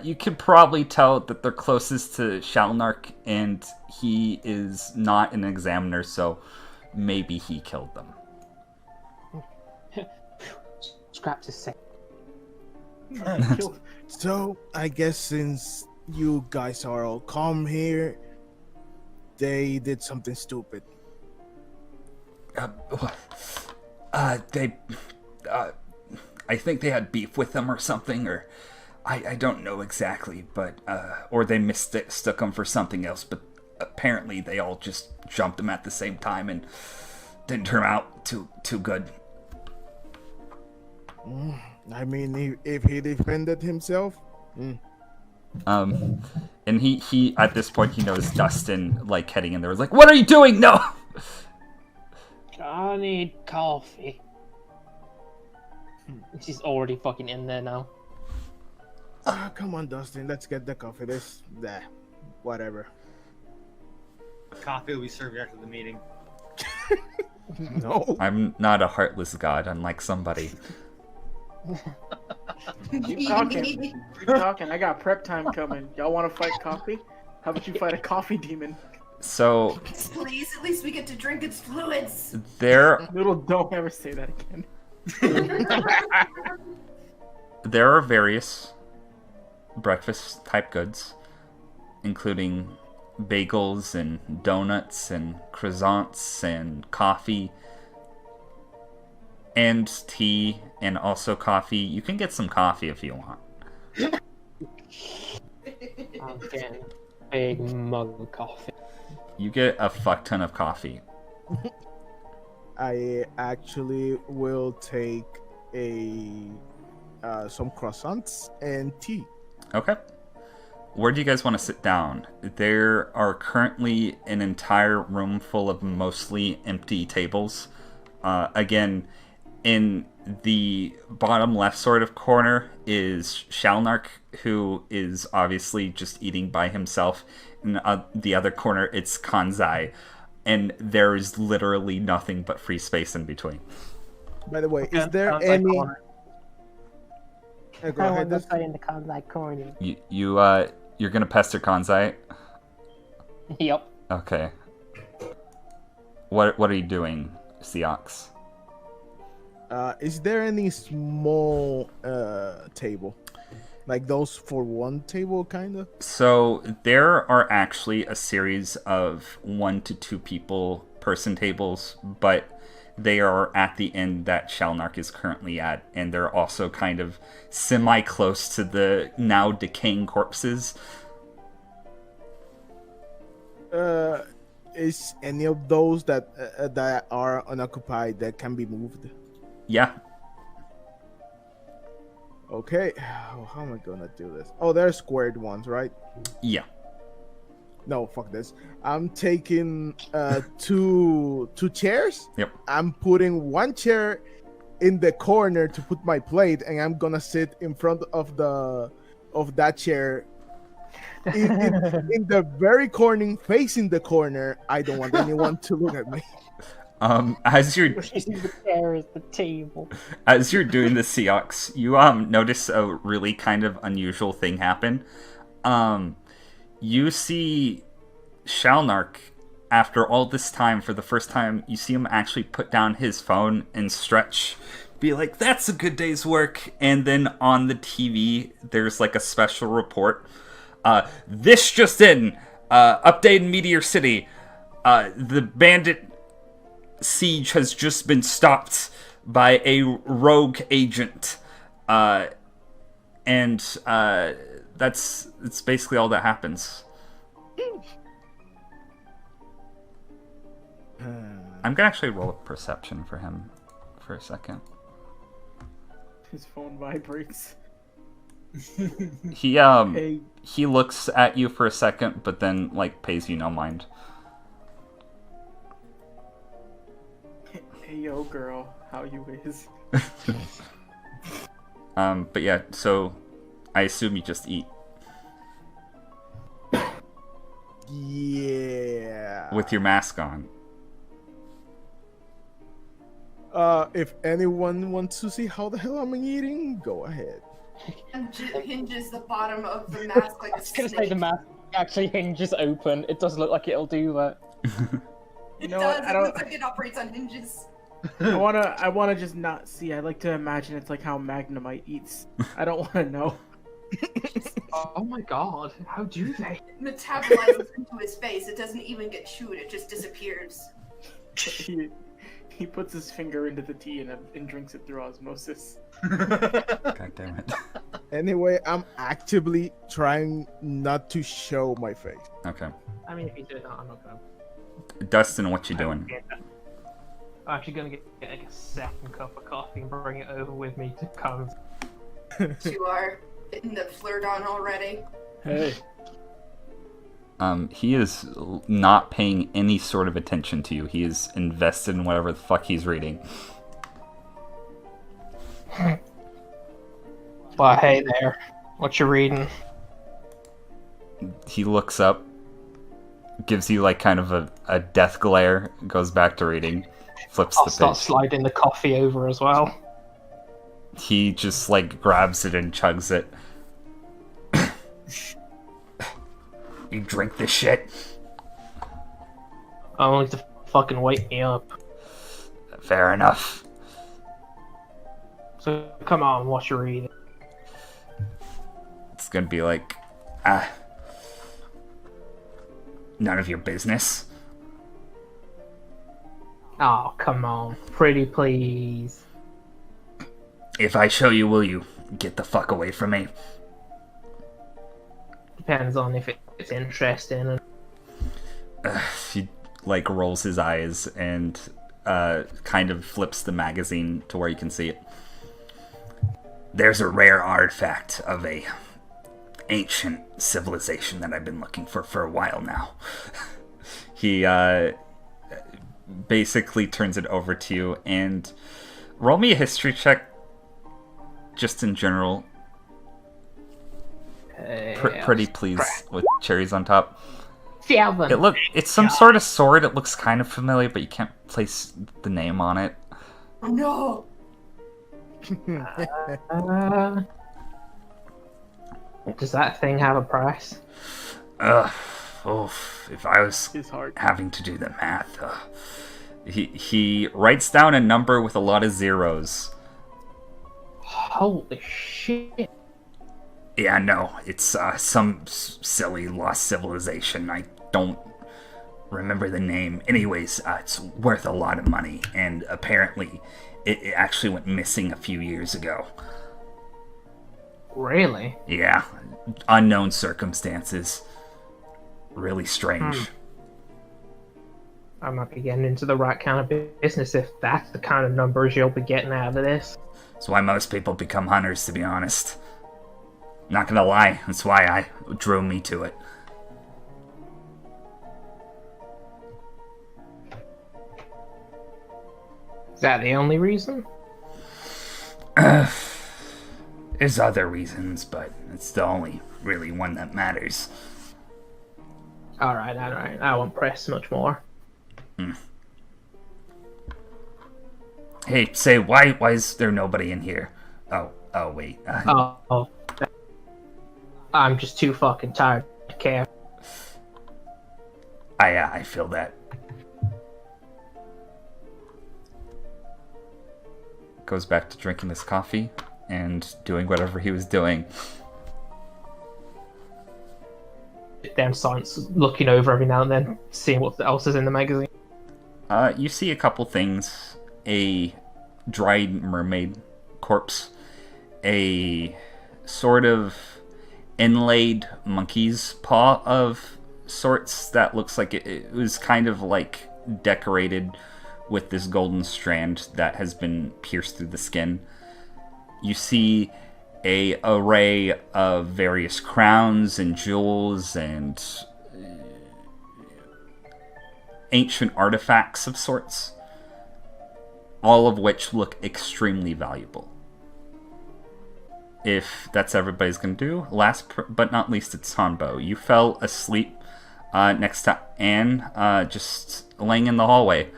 you can probably tell that they're closest to Shalnark, and he is not an examiner, so maybe he killed them. Scraps is sick. So, I guess since you guys are all calm here, they did something stupid. I think they had beef with them or something, or I don't know exactly, but or they mistook them for something else, but apparently they all just jumped them at the same time and didn't turn out too good. I mean, if he defended himself. And he at this point he knows Dustin heading in there was like, "What are you doing? No!" I need coffee. She's already fucking in there now. Come on, Dustin, let's get the coffee. Whatever. Coffee will be served after the meeting. No. I'm not a heartless god, unlike somebody. Keep talking. I got prep time coming. Y'all want to fight coffee? How about you fight a coffee demon? So, Please, at least we get to drink its fluids. Noodle, don't ever say that again. There are various breakfast type goods, including bagels and donuts and croissants and coffee and tea and also coffee. You can get some coffee if you want. I'm getting a big mug of coffee. You get a fuck ton of coffee. I actually will take some croissants and tea. Okay. Where do you guys want to sit down? There are currently an entire room full of mostly empty tables. Again, in the bottom left sort of corner is Shalnark, who is obviously just eating by himself. In the other corner, it's Kanzai. And there is literally nothing but free space in between. By the way, is there any... Go ahead. Let's go in the Kanzai corner. You're gonna pester Kanzai? Yep. Okay. What are you doing, Seox? Is there any small table? Like those for one table, kind of? So there are actually a series of 1 to 2 people person tables, but they are at the end that Shalnark is currently at, and they're also kind of semi-close to the now decaying corpses. Is any of those that are unoccupied that can be moved? Yeah. Okay. Oh, how am I gonna do this? Oh, they're squared ones, right? Yeah. No, fuck this. I'm taking two chairs. Yep. I'm putting one chair in the corner to put my plate, and I'm gonna sit in front of that chair. In the very corner, facing the corner. I don't want anyone to look at me. As you're The chair is the table. As you're doing the Seox, you notice a really kind of unusual thing happen. You see Shalnark, after all this time, for the first time, you see him actually put down his phone and stretch, be like, "That's a good day's work." And then on the TV, there's like a special report. This just in, update in Meteor City. The bandit siege has just been stopped by a rogue agent. And it's basically all that happens. I'm gonna actually roll a perception for him for a second. His phone vibrates. He looks at you for a second, but then like pays you no mind. Hey yo, girl, how you is? But yeah, so I assume you just eat. Yeah. With your mask on. If anyone wants to see how the hell I'm eating, go ahead. And hinges the bottom of the mask like a I was gonna snake. say the mask actually hinges open. It does look like it'll do that. It know does. what, I It don't- looks like it operates on hinges. I wanna just not see. I like to imagine it's like how Magnemite eats. I don't wanna know. Oh my god, how do they? It metabolizes into his face. It doesn't even get chewed. It just disappears. He puts his finger into the tea and drinks it through osmosis. God damn it. Anyway, I'm actively trying not to show my face. Okay. I mean, if you do that, I'm not gonna. Dustin, what you doing? I'm actually gonna get like a second cup of coffee and bring it over with me to come. You are getting the flirt on already. Hey. He is not paying any sort of attention to you. He is invested in whatever the fuck he's reading. Well, hey there. What you reading? He looks up, gives you like kind of a death glare, goes back to reading, flips I'll the start page. sliding the coffee over as well. He just like grabs it and chugs it. You drink this shit? Only to fucking wake me up. Fair enough. So come on, what you reading? It's gonna be like, none of your business. Oh, come on. Pretty please. If I show you, will you get the fuck away from me? Depends on if it's interesting. He like rolls his eyes and kind of flips the magazine to where you can see it. There's a rare artifact of a ancient civilization that I've been looking for a while now. He basically turns it over to you and roll me a history check, just in general. Pretty please, with cherries on top. 7. It's some sort of sword. It looks kind of familiar, but you can't place the name on it. Oh no! Does that thing have a price? If I was It's hard. having to do the math, he writes down a number with a lot of zeros. Holy shit. Yeah, no, it's some silly lost civilization. I don't remember the name. Anyways, it's worth a lot of money, and apparently it actually went missing a few years ago. Really? Yeah, unknown circumstances. Really strange. I might be getting into the right kind of business if that's the kind of numbers you'll be getting out of this. That's why most people become hunters, to be honest. Not gonna lie, that's why I drew me to it. Is that the only reason? There's other reasons, but it's the only really one that matters. Alright. I won't press much more. Hey, say, why is there nobody in here? Oh, wait. I'm just too fucking tired to care. I feel that. Goes back to drinking his coffee and doing whatever he was doing. Down silence, looking over every now and then, seeing what else is in the magazine. You see a couple things. A dried mermaid corpse. A sort of inlaid monkey's paw of sorts that looks like it was kind of like decorated with this golden strand that has been pierced through the skin. You see a array of various crowns and jewels and ancient artifacts of sorts, all of which look extremely valuable. If that's everybody's gonna do, last but not least, it's Tonbo. You fell asleep next to Anne, just laying in the hallway.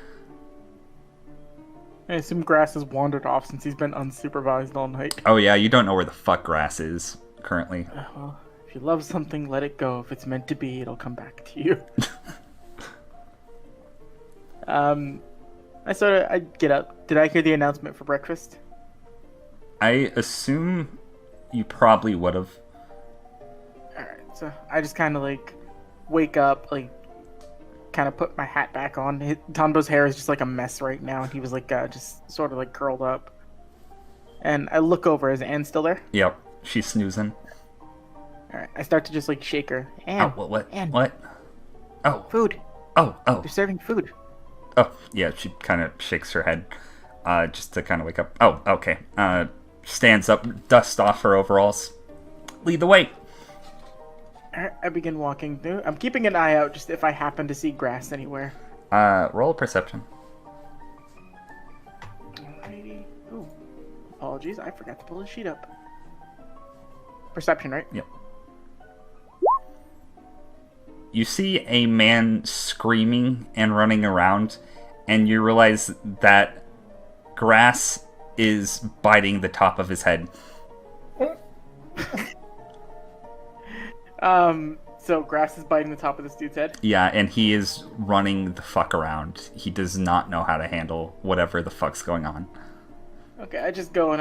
I assume Grass has wandered off since he's been unsupervised all night. Oh yeah, you don't know where the fuck Grass is currently. Well, if you love something, let it go. If it's meant to be, it'll come back to you. I get up. Did I hear the announcement for breakfast? I assume you probably would have. Alright, so I just kind of like wake up, like kind of put my hat back on. Tonbo's hair is just like a mess right now, and he was like just sort of like curled up. And I look over. Is Anne still there? Yep, she's snoozing. Alright, I start to just like shake her. Anne, Oh, what? Anne. What? Oh. Food. Oh. They're serving food. Oh, yeah, she kind of shakes her head, just to kind of wake up. Oh, okay. Stands up, dusts off her overalls. Lead the way. I begin walking. I'm keeping an eye out just if I happen to see Grass anywhere. Roll a perception. Alrighty. Ooh. Apologies, I forgot to pull the sheet up. Perception, right? Yep. You see a man screaming and running around, and you realize that Grass is biting the top of his head. So Grass is biting the top of this dude's head? Yeah, and he is running the fuck around. He does not know how to handle whatever the fuck's going on. Okay, I just go,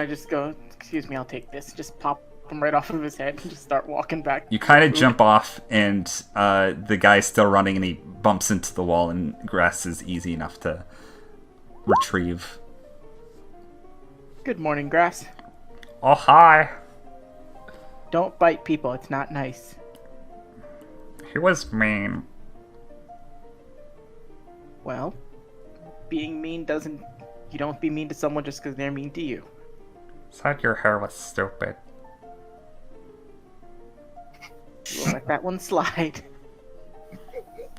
excuse me, I'll take this. Just pop him right off of his head and just start walking back. You kind of jump off, and the guy's still running, and he bumps into the wall, and Grass is easy enough to retrieve. Good morning, Grass. Oh, hi. Don't bite people, it's not nice. He was mean. Well, being mean doesn't... You don't be mean to someone just because they're mean to you. Said your hair was stupid. We'll let that one slide.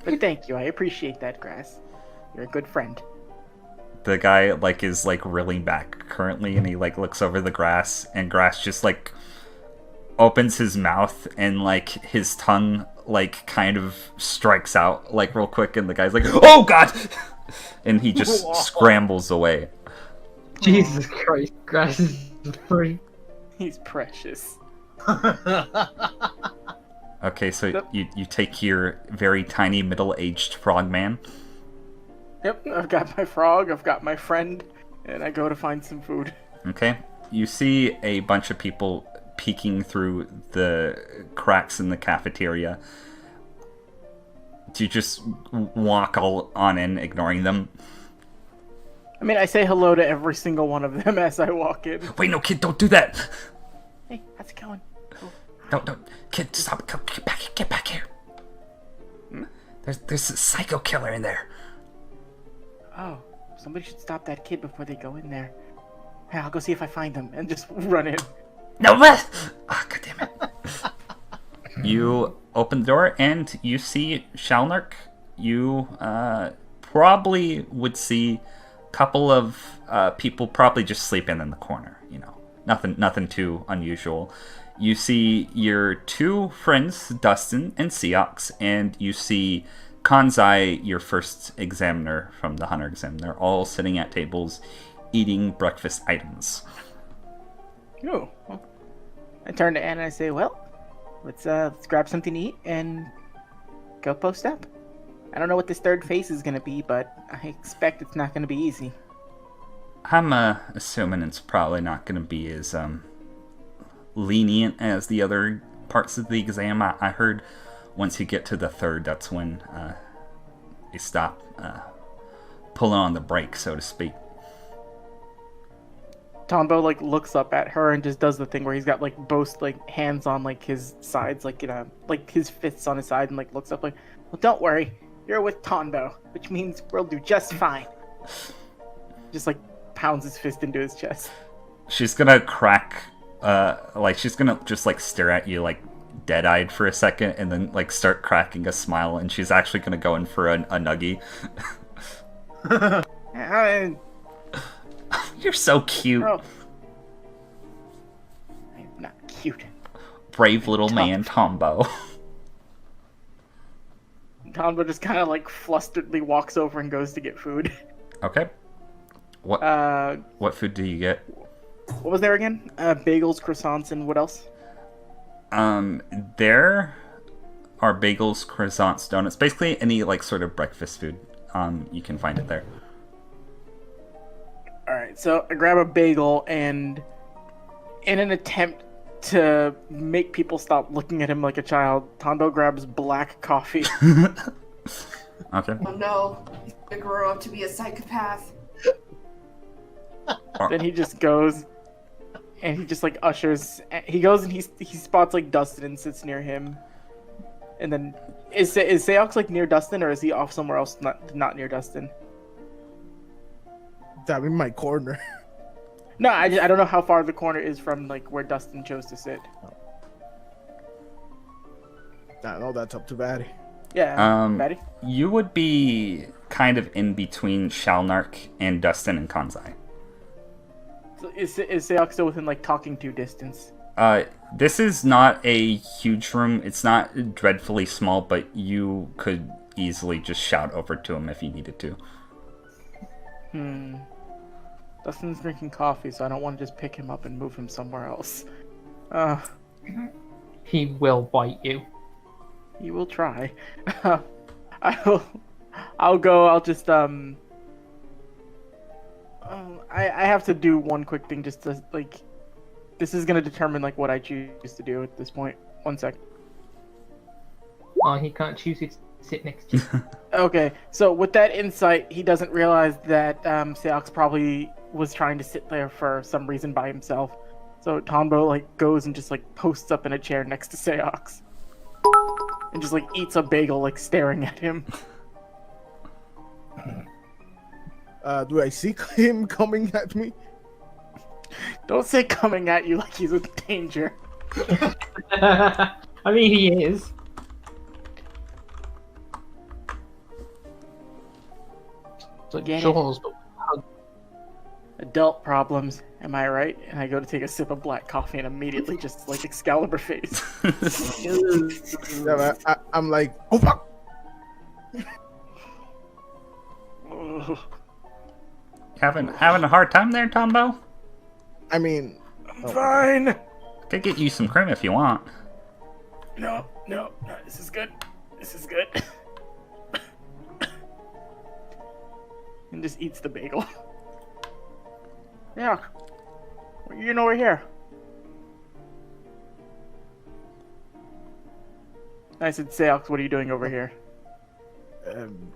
But thank you, I appreciate that, Grass. You're a good friend. The guy, is, reeling back currently, and he, looks over the Grass, and Grass just, opens his mouth, and, his tongue, kind of strikes out, real quick, and the guy's like, "Oh, God!" And he just scrambles away. Jesus Christ, Grass is free. He's precious. Okay, so you take your very tiny middle-aged frogman. Yep, I've got my frog, I've got my friend, and I go to find some food. Okay. You see a bunch of people peeking through the cracks in the cafeteria. do you just walk all on in, ignoring them? I mean, I say hello to every single one of them as I walk in. Wait, no, kid, don't do that! Hey, how's it going? Don't, kid, stop, get back here. There's a psycho killer in there. Oh, somebody should stop that kid before they go in there. Hey, I'll go see if I find them and just run in. No, what? Oh, God damn it. You open the door and you see Shalnark. You probably would see a couple of people probably just sleeping in the corner. You know, nothing too unusual. You see your two friends, Dustin and Seox, and you see Kanzai, your first examiner from the Hunter exam. They're all sitting at tables eating breakfast items. Oh, well, I turn to Anna and I say, well, let's grab something to eat and go post up. I don't know what this third phase is going to be, but I expect it's not going to be easy. I'm assuming it's probably not going to be as lenient as the other parts of the exam. I heard once you get to the third, that's when they stop pulling on the brake, so to speak. Tonbo looks up at her and just does the thing where he's got both hands on his sides, his fists on his side, and looks up well, don't worry, you're with Tonbo, which means we'll do just fine. Just pounds his fist into his chest. She's gonna crack, she's gonna just stare at you dead-eyed for a second, and then start cracking a smile, and she's actually gonna go in for a nuggie. You're so cute. Oh. I'm not cute. Brave little man, Tombo. Tonbo just kind of flusteredly walks over and goes to get food. Okay. What food do you get? What was there again? Bagels, croissants, and what else? There are bagels, croissants, donuts. Basically any sort of breakfast food. You can find it there. Alright, so I grab a bagel, and in an attempt to make people stop looking at him like a child, Tonbo grabs black coffee. Okay. Oh no, he's gonna grow up to be a psychopath. Then he just goes, and he just ushers. He goes and he spots Dustin and sits near him. And then is Seox near Dustin, or is he off somewhere else, not near Dustin? I'm in my corner. No, I don't know how far the corner is from where Dustin chose to sit. I know that's up to Batty. Yeah, Batty. You would be kind of in between Shalnark and Dustin and Kanzai. So is Seox still within talking to distance? This is not a huge room. It's not dreadfully small, but you could easily just shout over to him if you needed to. Dustin's drinking coffee, so I don't want to just pick him up and move him somewhere else. He will bite you. He will try. I'll go. I'll just I have to do one quick thing just to this is gonna determine what I choose to do at this point. 1 sec. Oh, he can't choose to sit next to you. Okay, so with that insight, he doesn't realize that Seox probably was trying to sit there for some reason by himself. So Tonbo goes and just posts up in a chair next to Seox. And just eats a bagel staring at him. Do I see him coming at me? Don't say coming at you like he's in danger. I mean, he is. Get Jaws, it? Adult problems, am I right? And I go to take a sip of black coffee and immediately just Excalibur face. Yeah, I'm oh fuck! Having a hard time there, Tombo? I mean, Fine. Could get you some cream if you want. No, this is good. And just eats the bagel. Yeah. We're here. I said, Seox, what are you doing over here?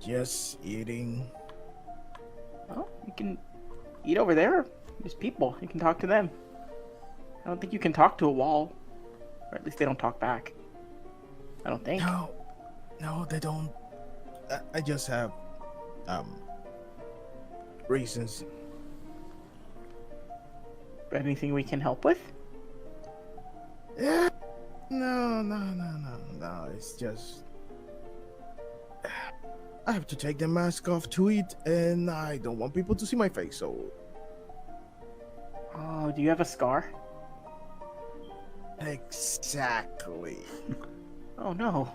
Just eating. Well, you can eat over there. There's people. You can talk to them. I don't think you can talk to a wall. Or at least they don't talk back. I don't think. No, they don't. I just have, reasons. Anything we can help with? Yeah. No. It's just I have to take the mask off to eat, and I don't want people to see my face. So. Oh, do you have a scar? Exactly. Oh no.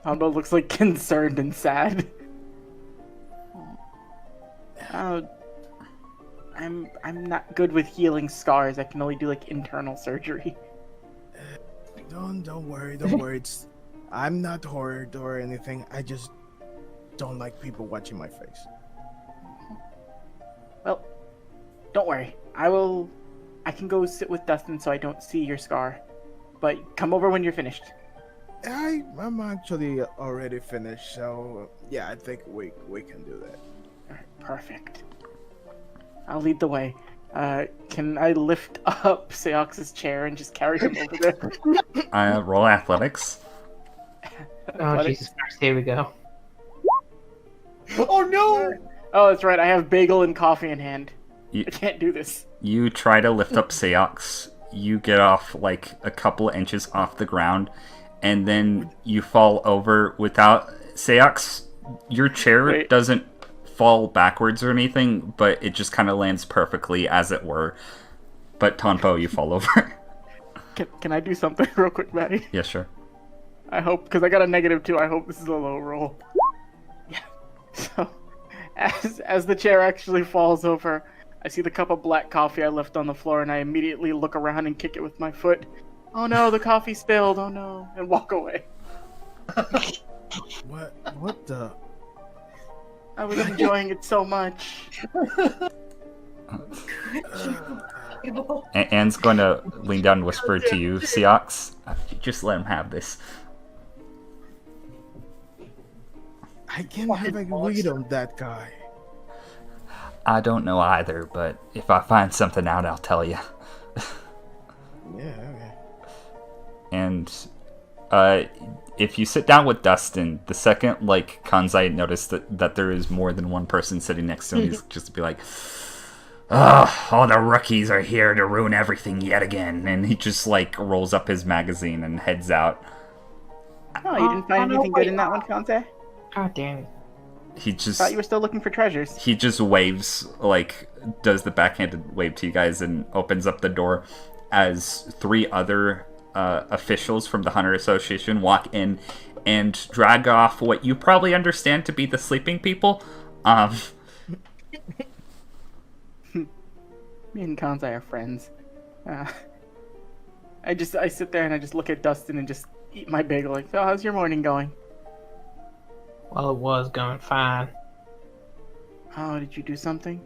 Tonbo looks like concerned and sad. I'm not good with healing scars. I can only do like internal surgery. Don't worry. I'm not horrid or anything. I just don't like people watching my face. Well, don't worry. I can go sit with Dustin so I don't see your scar. But come over when you're finished. I'm actually already finished, so yeah, I think we can do that. Alright, perfect. I'll lead the way. Can I lift up Seox's chair and just carry him over there? Roll athletics. Oh, Jesus Christ, here we go. Oh no! Oh, that's right. I have bagel and coffee in hand. You, I can't do this. You try to lift up Seox. You get off like a couple inches off the ground, and then you fall over without... Seox, your chair doesn't fall backwards or anything, but it just kind of lands perfectly, as it were. But Tonbo, you fall over. Can I do something real quick, Batty? Yeah, sure. I hope, because I got a -2, I hope this is a low roll. Yeah. So, as the chair actually falls over, I see the cup of black coffee I left on the floor, and I immediately look around and kick it with my foot. Oh no, the coffee spilled, oh no, and walk away. What the? I was enjoying it so much. Anne's going to lean down and whisper to you, Seox. Just let him have this. I can't have a read on that guy. I don't know either, but if I find something out, I'll tell you. Yeah, okay. And if you sit down with Dustin, the second Kanzai noticed that there is more than one person sitting next to him, he's just be like, "Oh, all the rookies are here to ruin everything yet again," and he just rolls up his magazine and heads out. Oh, you didn't find anything good in that one, Kanzai? God damn it. He just thought you were still looking for treasures. He just waves, does the backhanded wave to you guys and opens up the door as 3 other officials from the Hunter Association walk in and drag off what you probably understand to be the sleeping people. Me and Kanzai are friends. I sit there and I just look at Dustin and just eat my bagel like, "So how's your morning going?" Well, it was going fine. Oh, did you do something?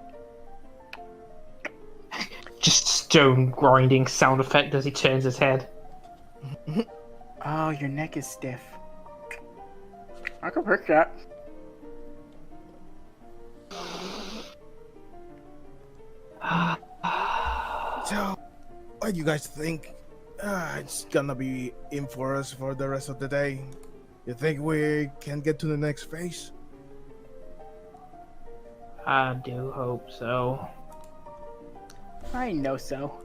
Just stone grinding sound effect as he turns his head. Oh, your neck is stiff. I can pick that. So, what do you guys think? It's gonna be in for us for the rest of the day. You think we can get to the next phase? I do hope so. I know so.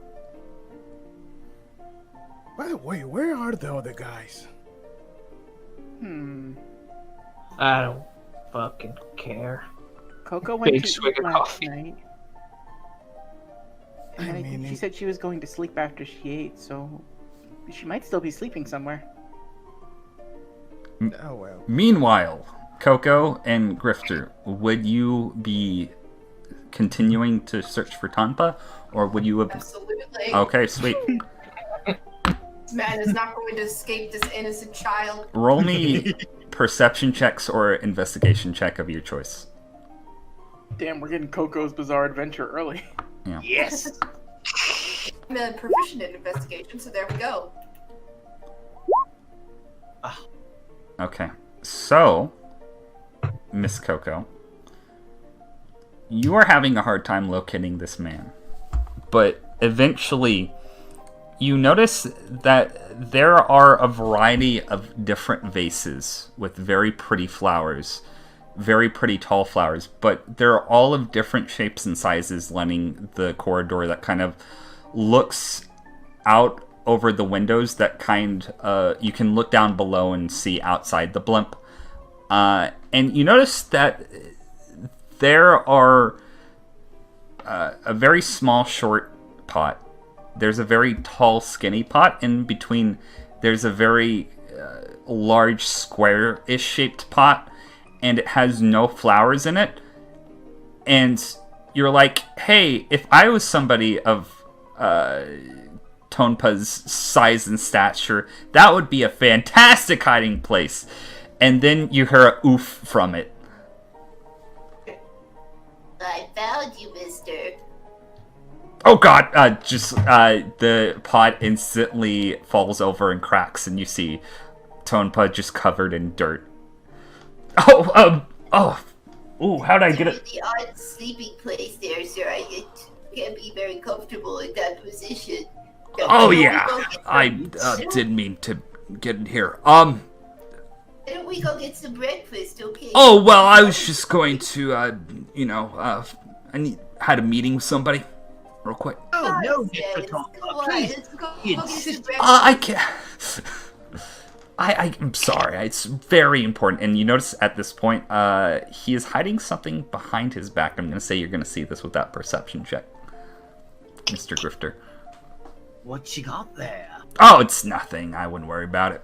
By the way, where are the other guys? I don't fucking care. Koko went Big to swig eat of last coffee. night. And I think she said she was going to sleep after she ate, so she might still be sleeping somewhere. Oh well. Meanwhile, Koko and Grifter, would you be continuing to search for Tanpa, or would you have... Absolutely. Okay, sweet. This man is not going to escape this innocent child. Roll me perception checks or investigation check of your choice. Damn, we're getting Koko's Bizarre Adventure early. Yeah. Yes! I'm a proficient in investigation, so there we go. Okay, so Miss Koko, you are having a hard time locating this man. But eventually, you notice that there are a variety of different vases with very pretty flowers, very pretty tall flowers, but they're all of different shapes and sizes, lining the corridor that kind of looks out over the windows that you can look down below and see outside the blimp. And you notice that there are a very small, short pot. There's a very tall, skinny pot. In between, there's a very large, square-ish shaped pot, and it has no flowers in it. And you're like, hey, if I was somebody of Tonpa's size and stature, that would be a fantastic hiding place. And then you hear a oof from it. I found you, mister. Oh god, the pot instantly falls over and cracks, and you see Tonpa just covered in dirt. Ooh, how'd I get it? The odd sleeping place there, sir. I can't be very comfortable in that position. Oh yeah, I didn't mean to get in here. Why don't we go get some breakfast, okay? Oh well, I was just going to, I had a meeting with somebody, real quick. Oh no, Mr. Tonbo, please. Let's go You get some insist- breakfast. I can't. I'm sorry. It's very important. And you notice at this point, he is hiding something behind his back. I'm going to say you're going to see this with that perception check, Mr. Grifter. What you got there? Oh, it's nothing. I wouldn't worry about it.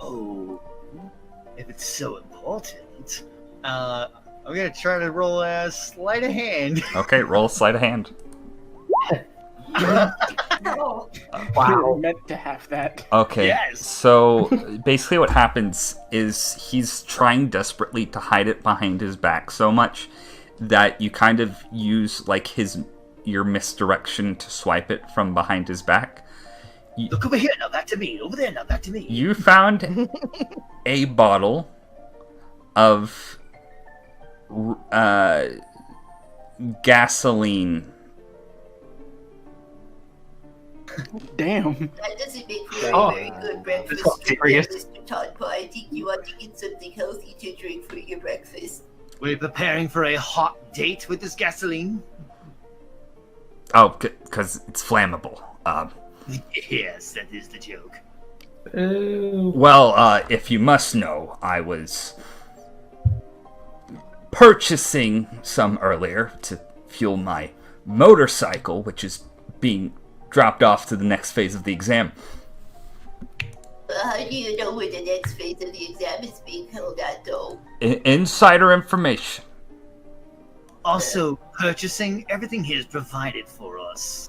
Oh, if it's so important, I'm gonna try to roll a sleight of hand. Okay, roll a sleight of hand. No. You're meant to have that. Okay, Yes. so basically what happens is he's trying desperately to hide it behind his back so much that you kind of use like your misdirection to swipe it from behind his back. Look over here, now back to me. Over there, now back to me. You found a bottle of gasoline. Damn. That doesn't make for Oh. a very good breakfast, serious. Mr. Tonbo. I think you want to get something healthy to drink for your breakfast. We're preparing for a hot date with this gasoline. Oh, because it's flammable. Yes, that is the joke. Well, if you must know, I was purchasing some earlier to fuel my motorcycle, which is being dropped off to the next phase of the exam. How do you know where the next phase of the exam is being held at, though? Insider information. Also, purchasing, everything here is provided for us.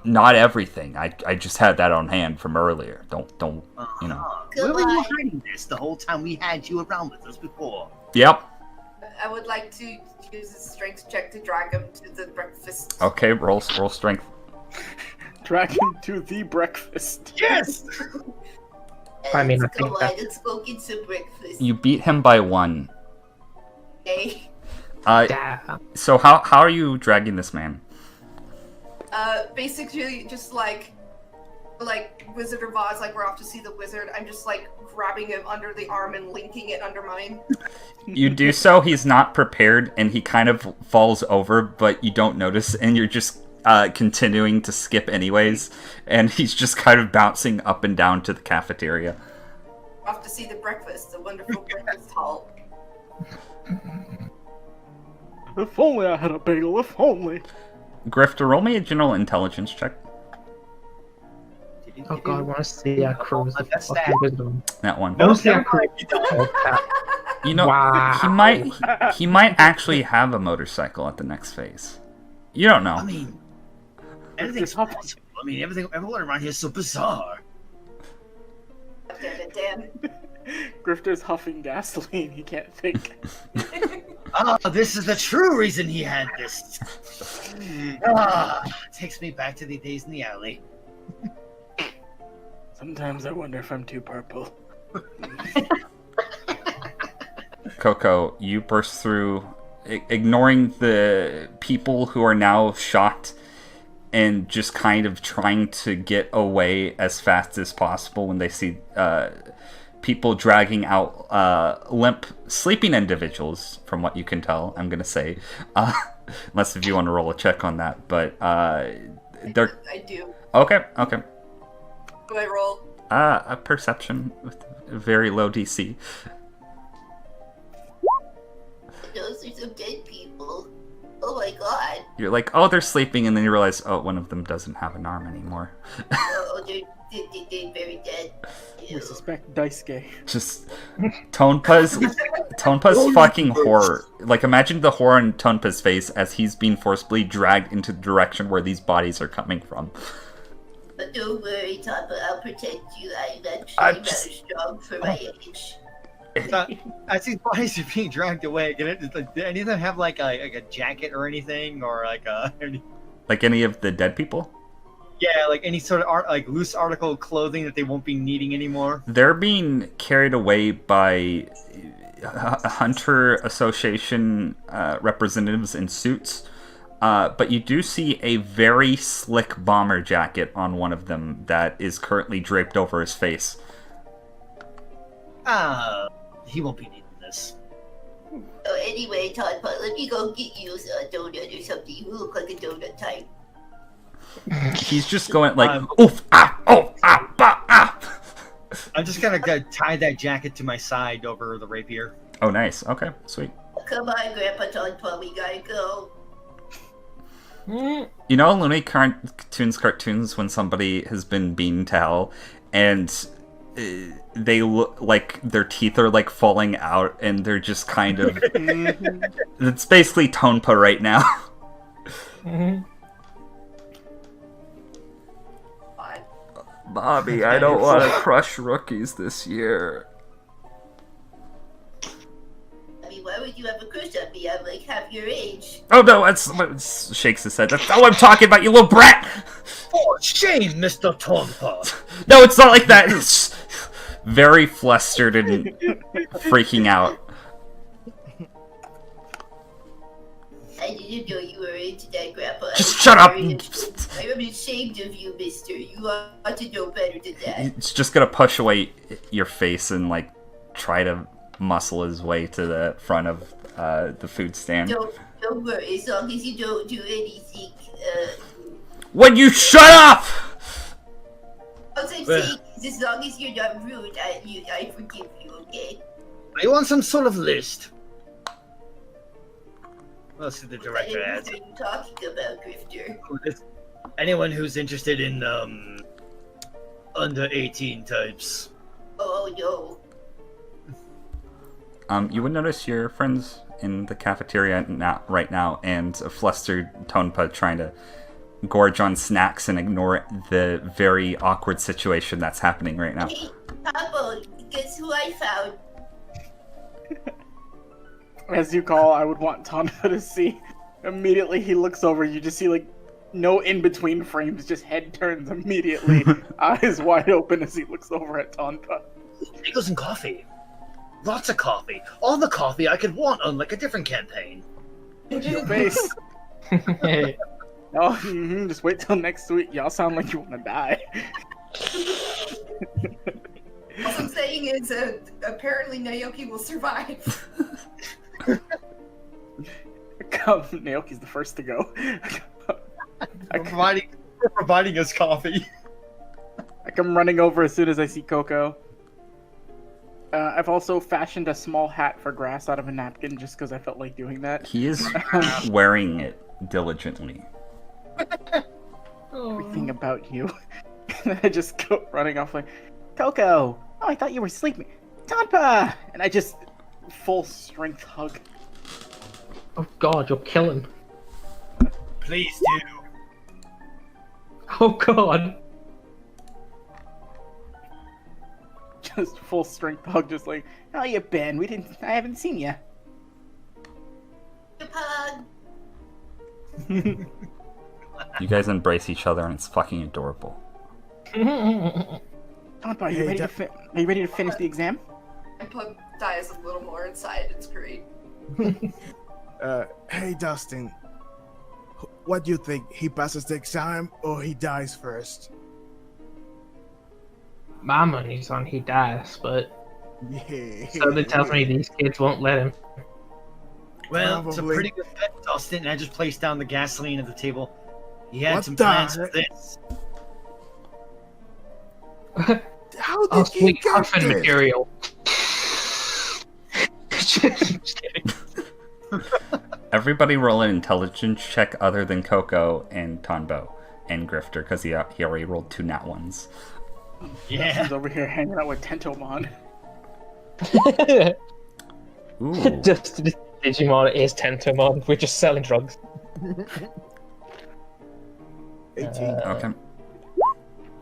Not everything. I just had that on hand from earlier. Don't you know? Where were you hiding this the whole time we had you around with us before? Yep. I would like to use a strength check to drag him to the breakfast. Okay, roll strength. Drag him to the breakfast. Yes! I mean, Let's I think go that- on, let's go get some breakfast. You beat him by 1. Okay. Damn. So how are you dragging this man? Basically, just like Wizard of Oz, like we're off to see the wizard. I'm just like grabbing him under the arm and linking it under mine. You do so, he's not prepared, and he kind of falls over, but you don't notice, and you're just continuing to skip anyways, and he's just kind of bouncing up and down to the cafeteria. Off to see the breakfast, the wonderful breakfast hall. If only I had a bagel, if only. Grifter, roll me a general intelligence check. Oh god, I want to see our crews. Oh, that's Fucking wisdom. That one. I want to see our crews. You know, Wow. he might actually have a motorcycle at the next phase. You don't know. I mean, anything's possible. I mean, everyone around here is so bizarre. Damn it, Dan. Grifter's huffing gasoline. He can't think. This is the true reason he had this. Takes me back to the days in the alley. Sometimes I wonder if I'm too purple. Koko, you burst through, ignoring the people who are now shocked and just kind of trying to get away as fast as possible when they see people dragging out limp, sleeping individuals, from what you can tell, I'm going to say. Unless if you want to roll a check on that, but they're... I do. Okay. Do I roll? A perception with a very low DC. Those are some dead people. Oh my god. You're like, oh, they're sleeping, and then you realize, oh, one of them doesn't have an arm anymore. Oh, they're very dead. I suspect Daisuke. Just Tonpa's fucking horror. Like, imagine the horror in Tonpa's face as he's being forcibly dragged into the direction where these bodies are coming from. But don't worry, Tonpa, I'll protect you. I'm actually rather strong for my age. As these bodies are being dragged away, do any of them have like a jacket or anything, or like like any of the dead people? Yeah, like any sort of like loose article of clothing that they won't be needing anymore. They're being carried away by Hunter Association representatives in suits, but you do see a very slick bomber jacket on one of them that is currently draped over his face. He won't be needing this. Oh, anyway, Tonpa, let me go get you a donut or something. You look like a donut type. He's just going like, oof, ah, oh, ah, bah, ah. I'm just gonna tie that jacket to my side over the rapier. Oh, nice. Okay, sweet. Come on, Grandpa Tonpa, we gotta go. You know, Looney cartoons when somebody has been beaten to hell, and they look like their teeth are like falling out, and they're just kind of. It's basically Tonpa right now. Bobby, I don't want to crush rookies this year. I mean, why would you have a crush on me? I'm like half your age. Oh no, that's shakes his head. That's not what I'm talking about, you little brat! For shame, Mr. Tonpa! No, it's not like that. It's very flustered and freaking out. I didn't know you were into that, Grandpa. Just shut up! I'm ashamed of you, mister. You ought to know better than that. He's just gonna push away your face and, like, try to muscle his way to the front of the food stand. Don't worry, as long as you don't do anything, When you shut up! All I'm saying is, as long as you're not rude, I forgive you, okay? I want some sort of list. Let's see the director What adds. are you talking about, Grifter? Anyone who's interested in under 18 types. Oh no. You would notice your friends in the cafeteria right now, and a flustered Tonpa trying to gorge on snacks and ignore the very awkward situation that's happening right now. Hey, Tonbo, guess who I found? As you call, I would want Tonpa to see. Immediately he looks over, you just see like no in-between frames, just head turns immediately, eyes wide open as he looks over at Tonpa. Bagels and coffee. Lots of coffee. All the coffee I could want on like a different campaign. Your face. Oh, just wait till next week. Y'all sound like you want to die. All I'm saying is, apparently Naoki will survive. Come, Naoki's the first to go. Providing us coffee. I come running over as soon as I see Koko. I've also fashioned a small hat for Grass out of a napkin just because I felt like doing that. He is wearing it diligently. Everything about you. And I just go running off like, Koko! Oh, I thought you were sleeping. Tonpa! And I just full strength hug. Oh god, you'll kill him. Please do. Oh god. Just full strength hug, just like, how you been? I haven't seen you. Hug. You guys embrace each other, and it's fucking adorable. Tonpa, are you ready to finish the exam? And Pug dies a little more inside. It's great. Hey, Dustin. What do you think? He passes the exam or he dies first? My money's on he dies, but Yeah. something tells me these kids won't let him. Well, it's a Probably. pretty good bet, Dustin. And I just placed down the gasoline at the table. He had What some the plans for heck? this. How did Oh, he sweet get coffin this? material. Just kidding. Everybody roll an intelligence check other than Koko and Tonbo and Grifter, because he already rolled 2 nat ones. Yeah. He's over here hanging out with Tentomon. Ooh. Just Digimon is Tentomon. We're just selling drugs. 18. Okay.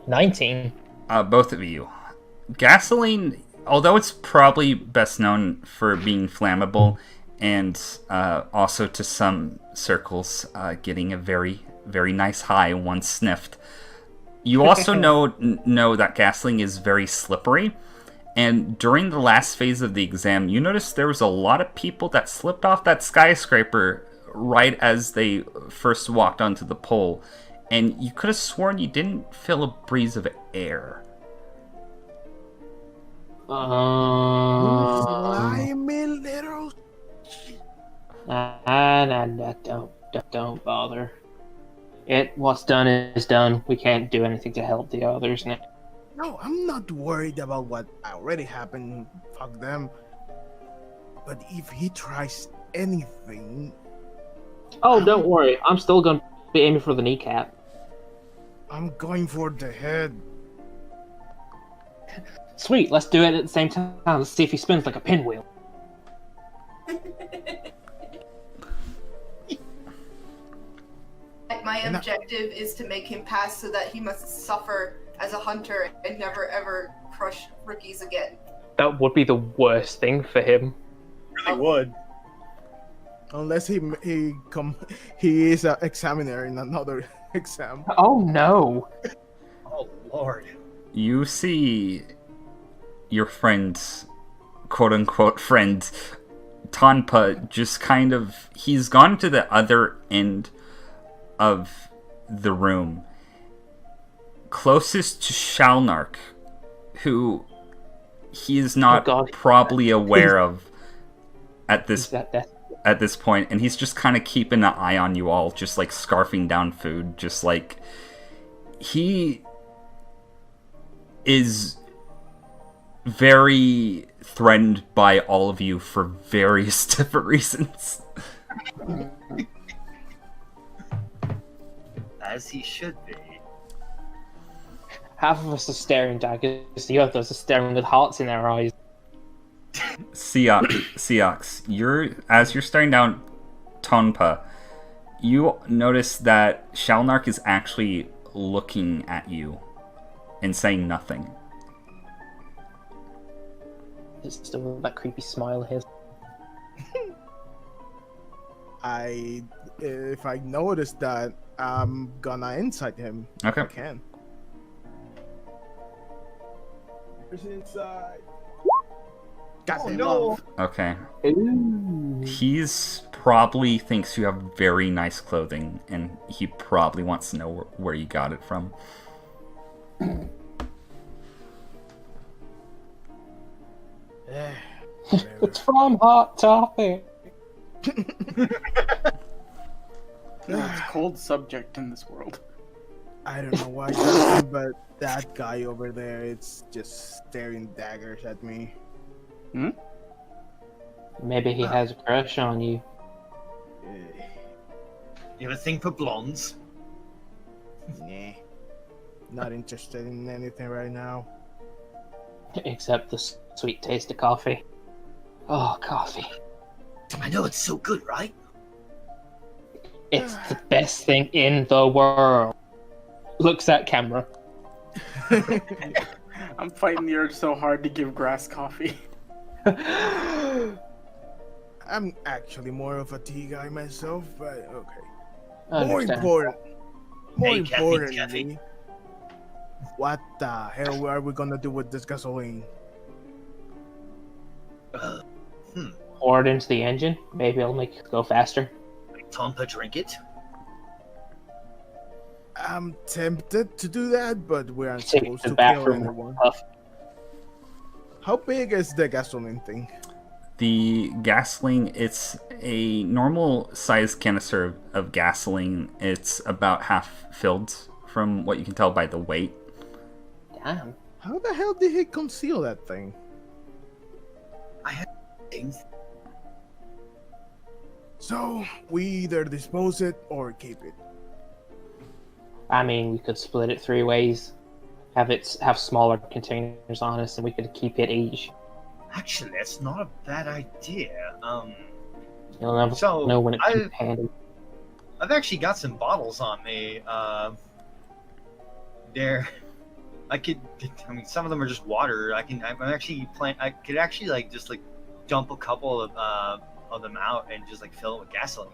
19. Both of you. Gasoline, although it's probably best known for being flammable and also to some circles getting a very, very nice high once sniffed, you also know that gasoline is very slippery. And during the last phase of the exam, you noticed there was a lot of people that slipped off that skyscraper right as they first walked onto the pole. And you could have sworn you didn't feel a breeze of air. Slimy little. Don't bother. What's done is done. We can't do anything to help the others now. No, I'm not worried about what already happened. Fuck them. But if he tries anything, Oh, don't worry. I'm still gonna be aiming for the kneecap. I'm going for the head. Sweet, let's do it at the same time. Let's see if he spins like a pinwheel. My objective is to make him pass so that he must suffer as a hunter and never ever crush rookies again. That would be the worst thing for him. Really would. Unless he is an examiner in another exam. Oh no! Oh, Lord. You see your friend's quote-unquote friend, Tonpa, just kind of... He's gone to the other end of the room, closest to Shalnark, who he is not probably aware of at this point, and he's just kind of keeping an eye on you all, just like scarfing down food, just like he is very threatened by all of you for various different reasons. As he should be. Half of us are staring daggers, the others are staring with hearts in their eyes. Seox, as you're staring down Tonpa, you notice that Shalnark is actually looking at you and saying nothing. It's still that creepy smile of his. If I notice that, I'm gonna insight him. Okay. If I can. Where's inside? Goddamn no. love. Okay. Ooh. He's probably thinks you have very nice clothing, and he probably wants to know where you got it from. It's from Hot Topic. It's a cold subject in this world. I don't know why, Dustin, but that guy over there, it's just staring daggers at me. Maybe he has a crush on you. You have a thing for blondes? Nah. Not interested in anything right now. Except the sweet taste of coffee. Oh, coffee. I know it's so good, right? It's the best thing in the world. Looks at camera. I'm fighting the urge so hard to give Grass coffee. I'm actually more of a tea guy myself, but okay. I More understand. importantly, what the hell are we gonna do with this gasoline? Pour it into the engine. Maybe it'll make it go faster. Tonbo drink it? I'm tempted to do that, but we aren't Take supposed the to kill bathroom anyone. puff. How big is the gasoline thing? The gasoline, it's a normal size canister of gasoline. It's about half filled from what you can tell by the weight. Damn. How the hell did he conceal that thing? I have things. So, we either dispose it or keep it. I mean, we could split it 3 ways. Have smaller containers on us, and we could keep it each. Actually, that's not a bad idea. You'll never know when it's handy. I've actually got some bottles on me. Some of them are just water. I could actually just dump a couple of them out and just fill it with gasoline.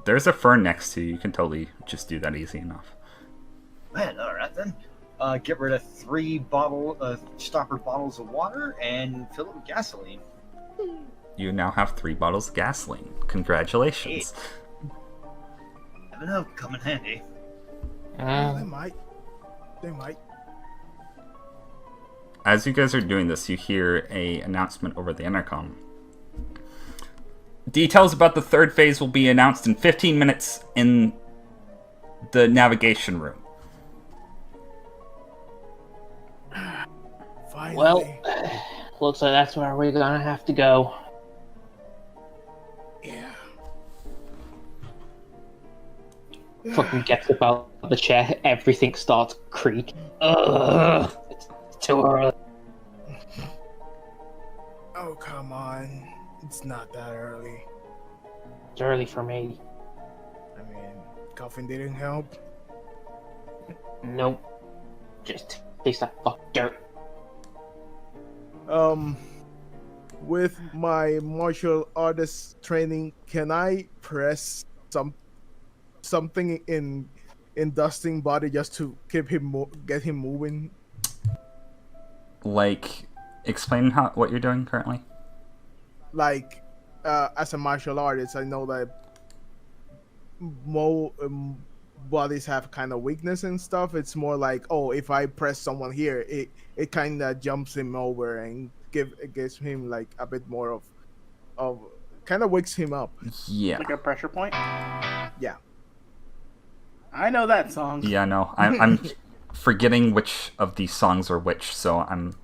There's a fern next to you. You can totally just do that easy enough. Man, all right then. Get rid of 3 stopper bottles of water and fill it with gasoline. You now have 3 bottles of gasoline. Congratulations. Hey. Never know, come in handy. They might. As you guys are doing this, you hear a announcement over the intercom. Details about the 3rd phase will be announced in 15 minutes in the navigation room. Finally. Well, looks like that's where we're gonna have to go. Yeah. Fucking gets about the chair, everything starts creaking. Ugh, it's too early. Oh, come on. It's not that early. It's early for me. I mean, coughing didn't help. Nope. Just taste that fuck dirt. With my martial artist training, can I press something in Dustin's body just to keep him get him moving? Explain what you're doing currently. As a martial artist, I know that bodies have kind of weakness and stuff. It's more like, if I press someone here, it kind of jumps him over and gives him a bit more of kind of wakes him up. Yeah. Like a pressure point? Yeah. I know that song. Yeah, no. I'm forgetting which of these songs are which, so I'm...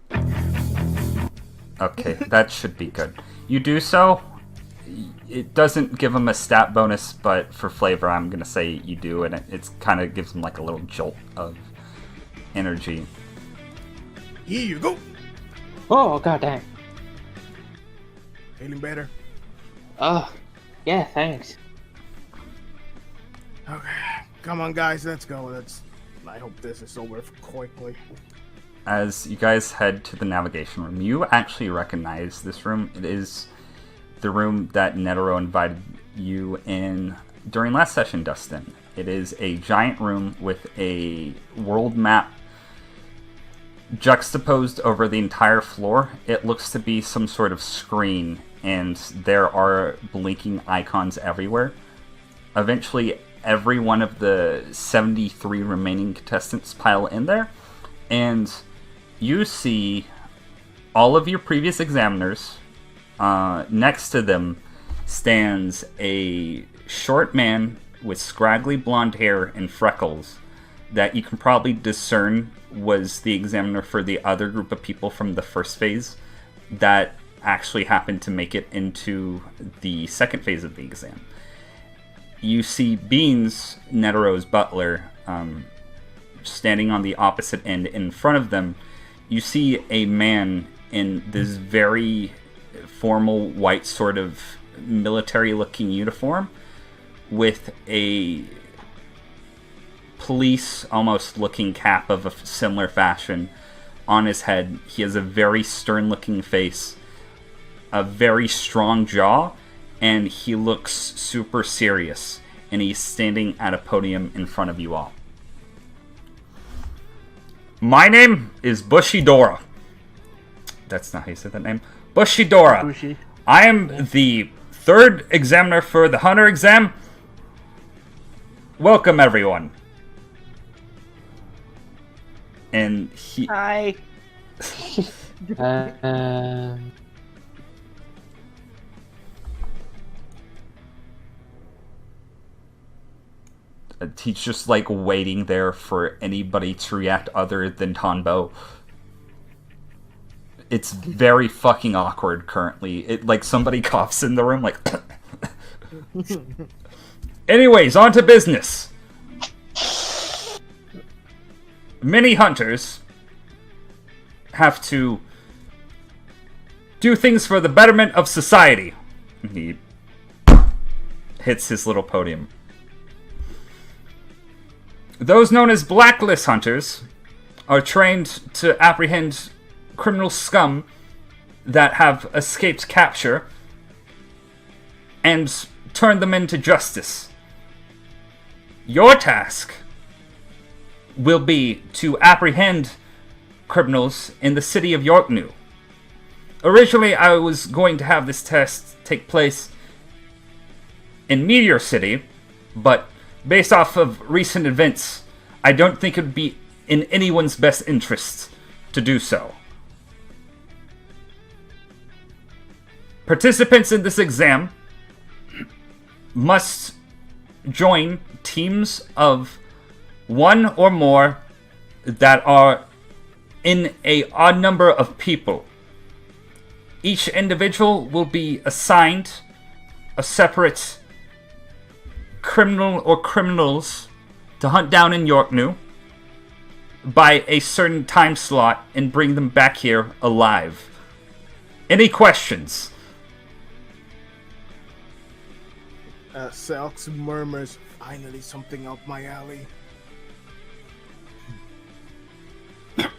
Okay, that should be good. You do so. It doesn't give him a stat bonus, but for flavor, I'm going to say you do, and it kind of gives him a little jolt of energy. Here you go. Oh, goddamn. Feeling better? Oh, yeah, thanks. Okay, come on, guys, let's go. I hope this is over quickly. As you guys head to the navigation room, you actually recognize this room. It is the room that Netero invited you in during last session, Dustin. It is a giant room with a world map juxtaposed over the entire floor. It looks to be some sort of screen, and there are blinking icons everywhere. Eventually, every one of the 73 remaining contestants pile in there, and you see all of your previous examiners. Next to them stands a short man with scraggly blonde hair and freckles that you can probably discern was the examiner for the other group of people from the first phase that actually happened to make it into the second phase of the exam. You see Beans, Netero's butler, standing on the opposite end. In front of them, you see a man in this very formal white sort of military-looking uniform with a police almost looking cap of a similar fashion on his head. He has a very stern-looking face, a very strong jaw, and he looks super serious, and he's standing at a podium in front of you all. My name is Bushidora. That's not how you say that name. Bushidora. Bushi. I am the third examiner for the Hunter exam. Welcome, everyone. And he... Hi. He's just, like, waiting there for anybody to react other than Tonbo. It's very fucking awkward currently. It, like, somebody coughs in the room, like... Anyways, on to business. Many hunters have to do things for the betterment of society. He hits his little podium. Those known as blacklist hunters are trained to apprehend criminal scum that have escaped capture and turn them into justice. Your task will be to apprehend criminals in the city of Yorknew. Originally, I was going to have this test take place in Meteor City, but based off of recent events, I don't think it would be in anyone's best interest to do so. Participants in this exam must join teams of one or more that are in an odd number of people. Each individual will be assigned a separate criminal or criminals to hunt down in Yorknew by a certain time slot and bring them back here alive. Any questions? Seox murmurs, finally something up my alley. I'm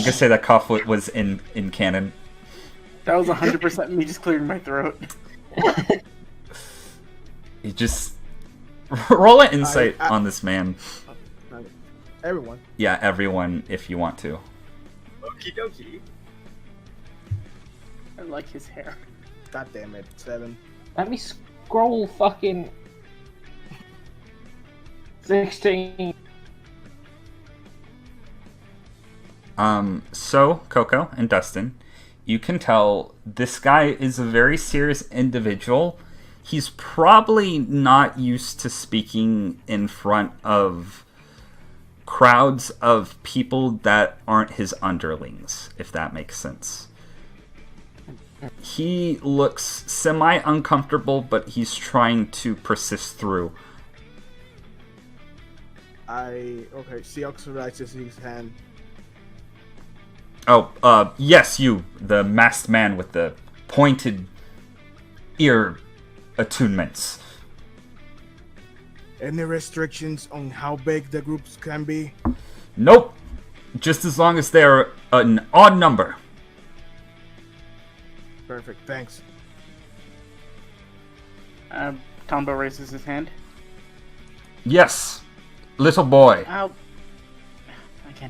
gonna say that cough was in canon. That was 100% me just clearing my throat. You just roll an insight on this man. Everyone. Yeah, everyone, if you want to. Okie dokie. I like his hair. God damn it, 7. Let me scroll fucking 16. So, Koko and Dustin, you can tell this guy is a very serious individual. He's probably not used to speaking in front of crowds of people that aren't his underlings, if that makes sense. He looks semi-uncomfortable, but he's trying to persist through. Okay, Seox raises his hand. Oh, yes, you, the masked man with the pointed ear attunements. Any restrictions on how big the groups can be? Nope. Just as long as they're an odd number. Perfect, thanks. Tonbo raises his hand. Yes, little boy. Again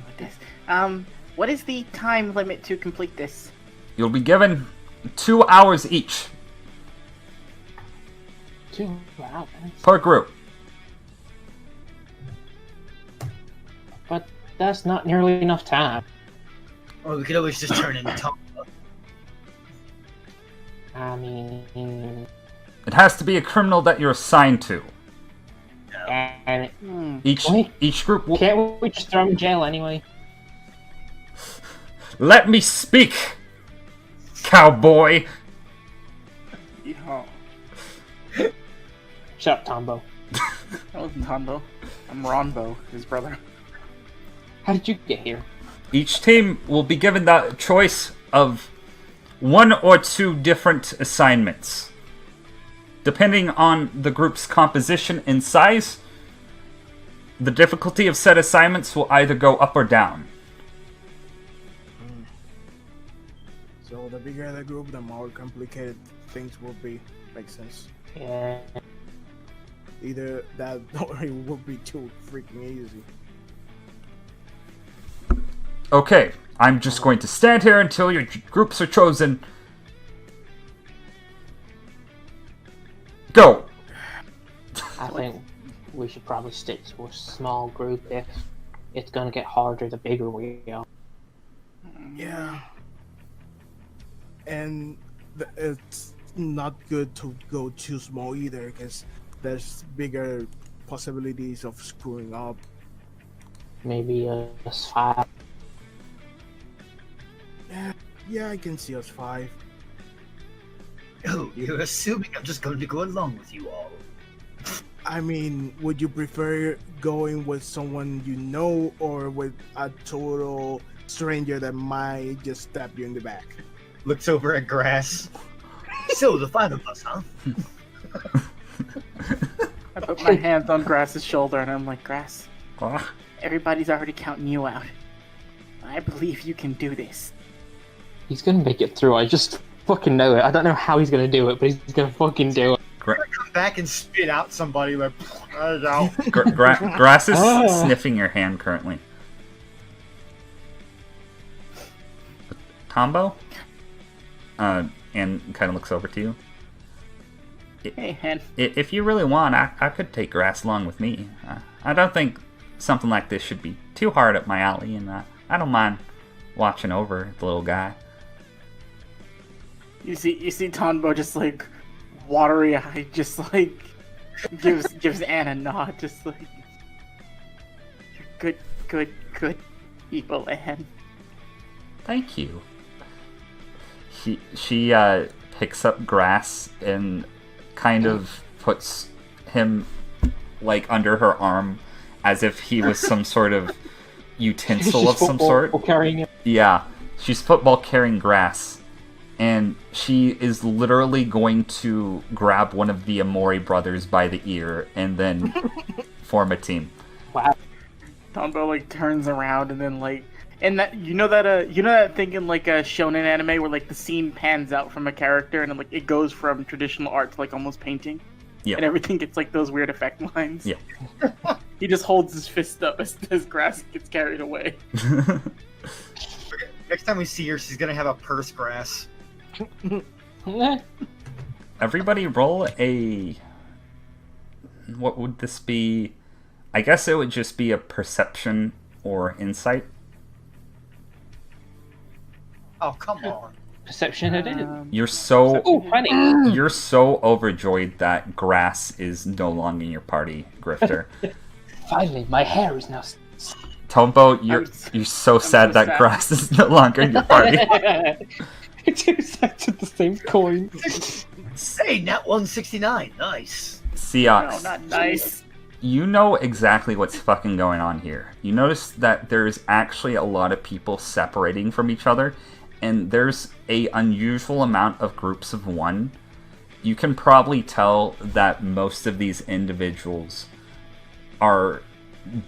with this. What is the time limit to complete this? You'll be given 2 hours each 2 hours? per group. But that's not nearly enough time. Or we could always just turn into Tonbo. I mean... It has to be a criminal that you're assigned to. And Each group will... Can't we just throw him in jail anyway? Let me speak, cowboy. Yeah. Shut up, Tombo. That wasn't Tonbo. I'm Ronbo, his brother. How did you get here? Each team will be given the choice of 1 or 2 different assignments. Depending on the group's composition and size, the difficulty of said assignments will either go up or down. So the bigger the group, the more complicated things will be. Makes sense. Yeah. Either that or it will be too freaking easy. Okay, I'm just going to stand here until your groups are chosen. Go! I think we should probably stick to a small group if it's gonna get harder the bigger we are. Yeah. And it's not good to go too small either, because there's bigger possibilities of screwing up. Maybe us 5. Yeah, I can see us 5. Oh, you're assuming I'm just going to go along with you all. I mean, would you prefer going with someone you know or with a total stranger that might just stab you in the back? Looks over at Grass. So, the 5 of us, huh? I put my hands on Grass's shoulder and I'm like, Grass, everybody's already counting you out. I believe you can do this. He's gonna make it through. I just fucking know it. I don't know how he's gonna do it, but he's gonna fucking do it. Come back and spit out somebody like, I don't know. Grass is sniffing your hand currently. Tonbo? And kind of looks over to you. Hey, hand. If you really want, I could take Grass along with me. I don't think something like this should be too hard up my alley, and I don't mind watching over the little guy. You see Tonbo just like watery eyed, just like gives Anne a nod, just like you're good people, Anne. Thank you. She picks up Grass and kind of puts him like under her arm as if he was some sort of utensil of some sort. Carrying him. Yeah, she's football carrying Grass, and she is literally going to grab one of the Amori brothers by the ear and then form a team. Wow. Tonbo like turns around and then like, and that you know that thing in like a shonen anime where like the scene pans out from a character and like it goes from traditional art to like almost painting. Yeah. And everything gets like those weird effect lines. Yeah. He just holds his fist up as Grass gets carried away. Next time we see her, she's gonna have a purse, Grass. Everybody roll a... What would this be? I guess it would just be a perception or insight. Oh, come on. Perception it is. You're so... Oh, funny. You're so overjoyed that Grass is no longer in your party, Grifter. Finally, my hair is now... Tombo, you're so sad that Grass is no longer in your party. Two sides of the same coin. Hey, nat 169. Nice. Seox. No, not nice. You know exactly what's fucking going on here. You notice that there's actually a lot of people separating from each other, and there's a unusual amount of groups of one. You can probably tell that most of these individuals are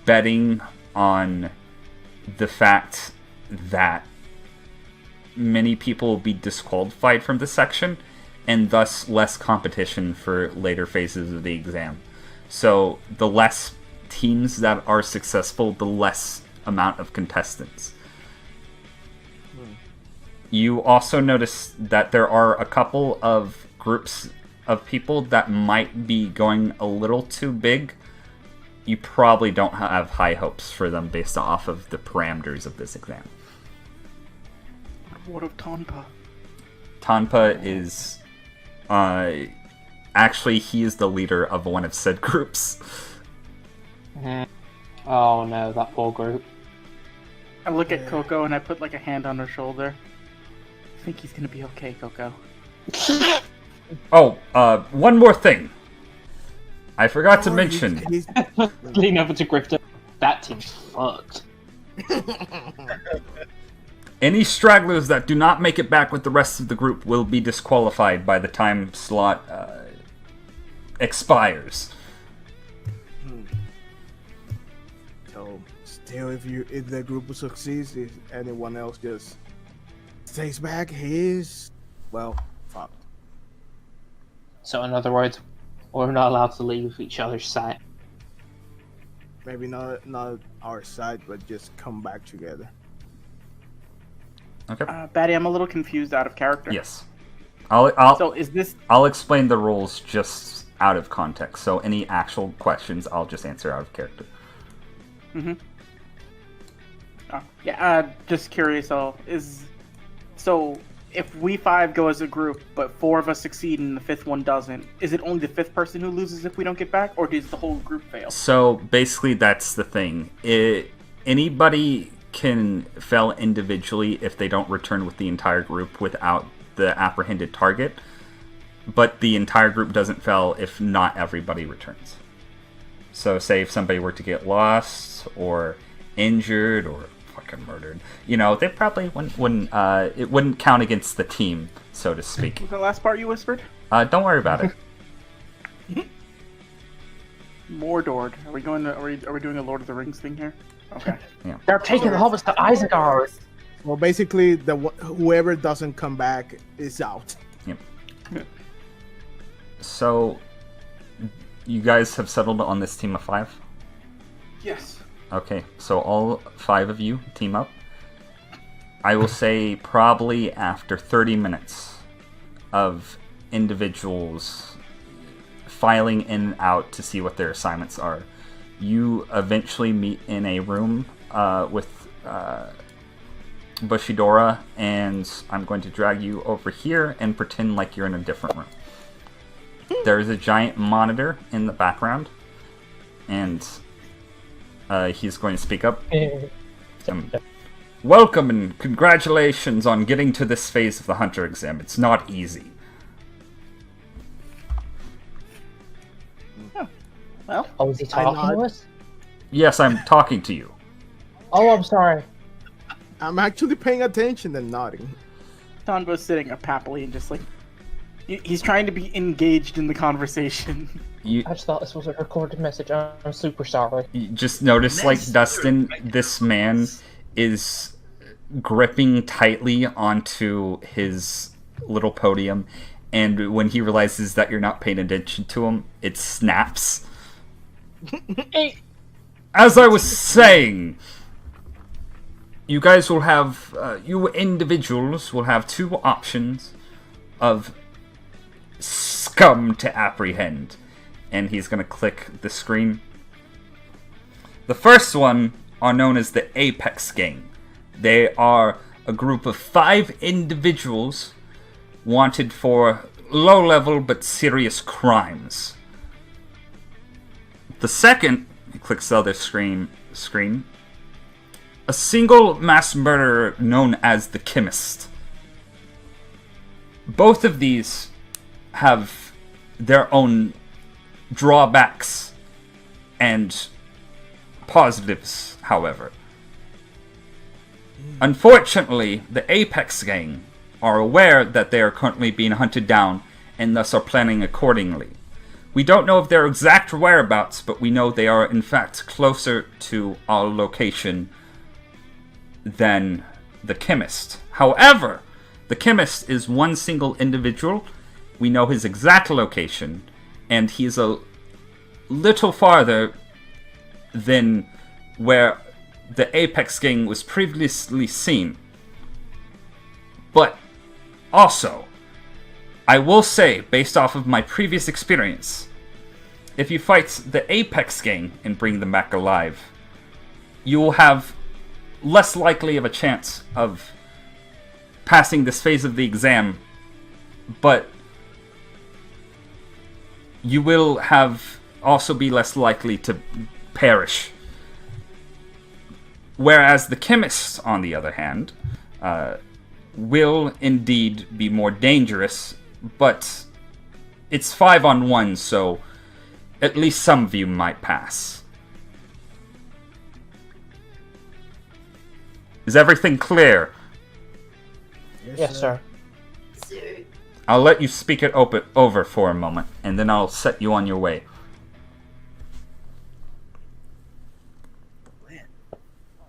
betting on the fact that many people will be disqualified from this section, and thus less competition for later phases of the exam. So the less teams that are successful, the less amount of contestants. You also notice that there are a couple of groups of people that might be going a little too big. You probably don't have high hopes for them based off of the parameters of this exam. What of Tonpa? Tonpa is... actually, he is the leader of one of said groups. Oh no, that poor group. I look at Koko and I put like a hand on her shoulder. I think he's gonna be okay, Koko. Oh, one more thing. I forgot to mention. Lean over to Grifter. That team's fucked. Any stragglers that do not make it back with the rest of the group will be disqualified by the time slot expires. So, still, if the group succeeds, if anyone else just stays back, he's fucked. So in other words, we're not allowed to leave each other's sight. Maybe not our side, but just come back together. Okay. Batty, I'm a little confused out of character. Yes. I'll So is this... I'll explain the rules just out of context. So any actual questions, I'll just answer out of character. Mm-hmm. Just curious. So if we 5 go as a group, but 4 of us succeed and the 5th one doesn't, is it only the 5th person who loses if we don't get back, or does the whole group fail? So basically, that's the thing. Anybody can fail individually if they don't return with the entire group without the apprehended target, but the entire group doesn't fail if not everybody returns. So say if somebody were to get lost or injured or fucking murdered, they probably wouldn't it wouldn't count against the team, so to speak. Was the last part you whispered? Don't worry about it. Mordor. Are we going to, are we doing a Lord of the Rings thing here? Okay. Yeah. They're taking the hobbits to Isengard. Well, basically, whoever doesn't come back is out. Yep. So, you guys have settled on this team of 5? Yes. Okay, so all 5 of you team up. I will say probably after 30 minutes of individuals filing in and out to see what their assignments are, you eventually meet in a room with Bushidora, and I'm going to drag you over here and pretend like you're in a different room. There's a giant monitor in the background, and he's going to speak up. Welcome and congratulations on getting to this phase of the Hunter exam. It's not easy. Well, is he talking to us? Yes, I'm talking to you. Oh, I'm sorry. I'm actually paying attention and nodding. Tonbo's sitting up happily and just like... He's trying to be engaged in the conversation. I just thought this was a recorded message. I'm super sorry. You just notice, like, Dustin, this man is gripping tightly onto his little podium, and when he realizes that you're not paying attention to him, it snaps. As I was saying, you guys will have, you individuals will have 2 options of scum to apprehend. And he's going to click the screen. The first one are known as the Apex Gang. They are a group of 5 individuals wanted for low-level but serious crimes. The second, he clicks the other screen, a single mass murderer known as the Chemist. Both of these have their own drawbacks and positives, however. Unfortunately, the Apex Gang are aware that they are currently being hunted down and thus are planning accordingly. We don't know of their exact whereabouts, but we know they are in fact closer to our location than the Chemist. However, the Chemist is one single individual. We know his exact location, and he's a little farther than where the Apex Gang was previously seen. But also, I will say, based off of my previous experience, if you fight the Apex Gang and bring them back alive, you will have less likely of a chance of passing this phase of the exam, but you will have also be less likely to perish. Whereas the Chemists, on the other hand, will indeed be more dangerous, but it's 5-on-1, so at least some of you might pass. Is everything clear? Yes, sir. I'll let you speak it over for a moment, and then I'll set you on your way.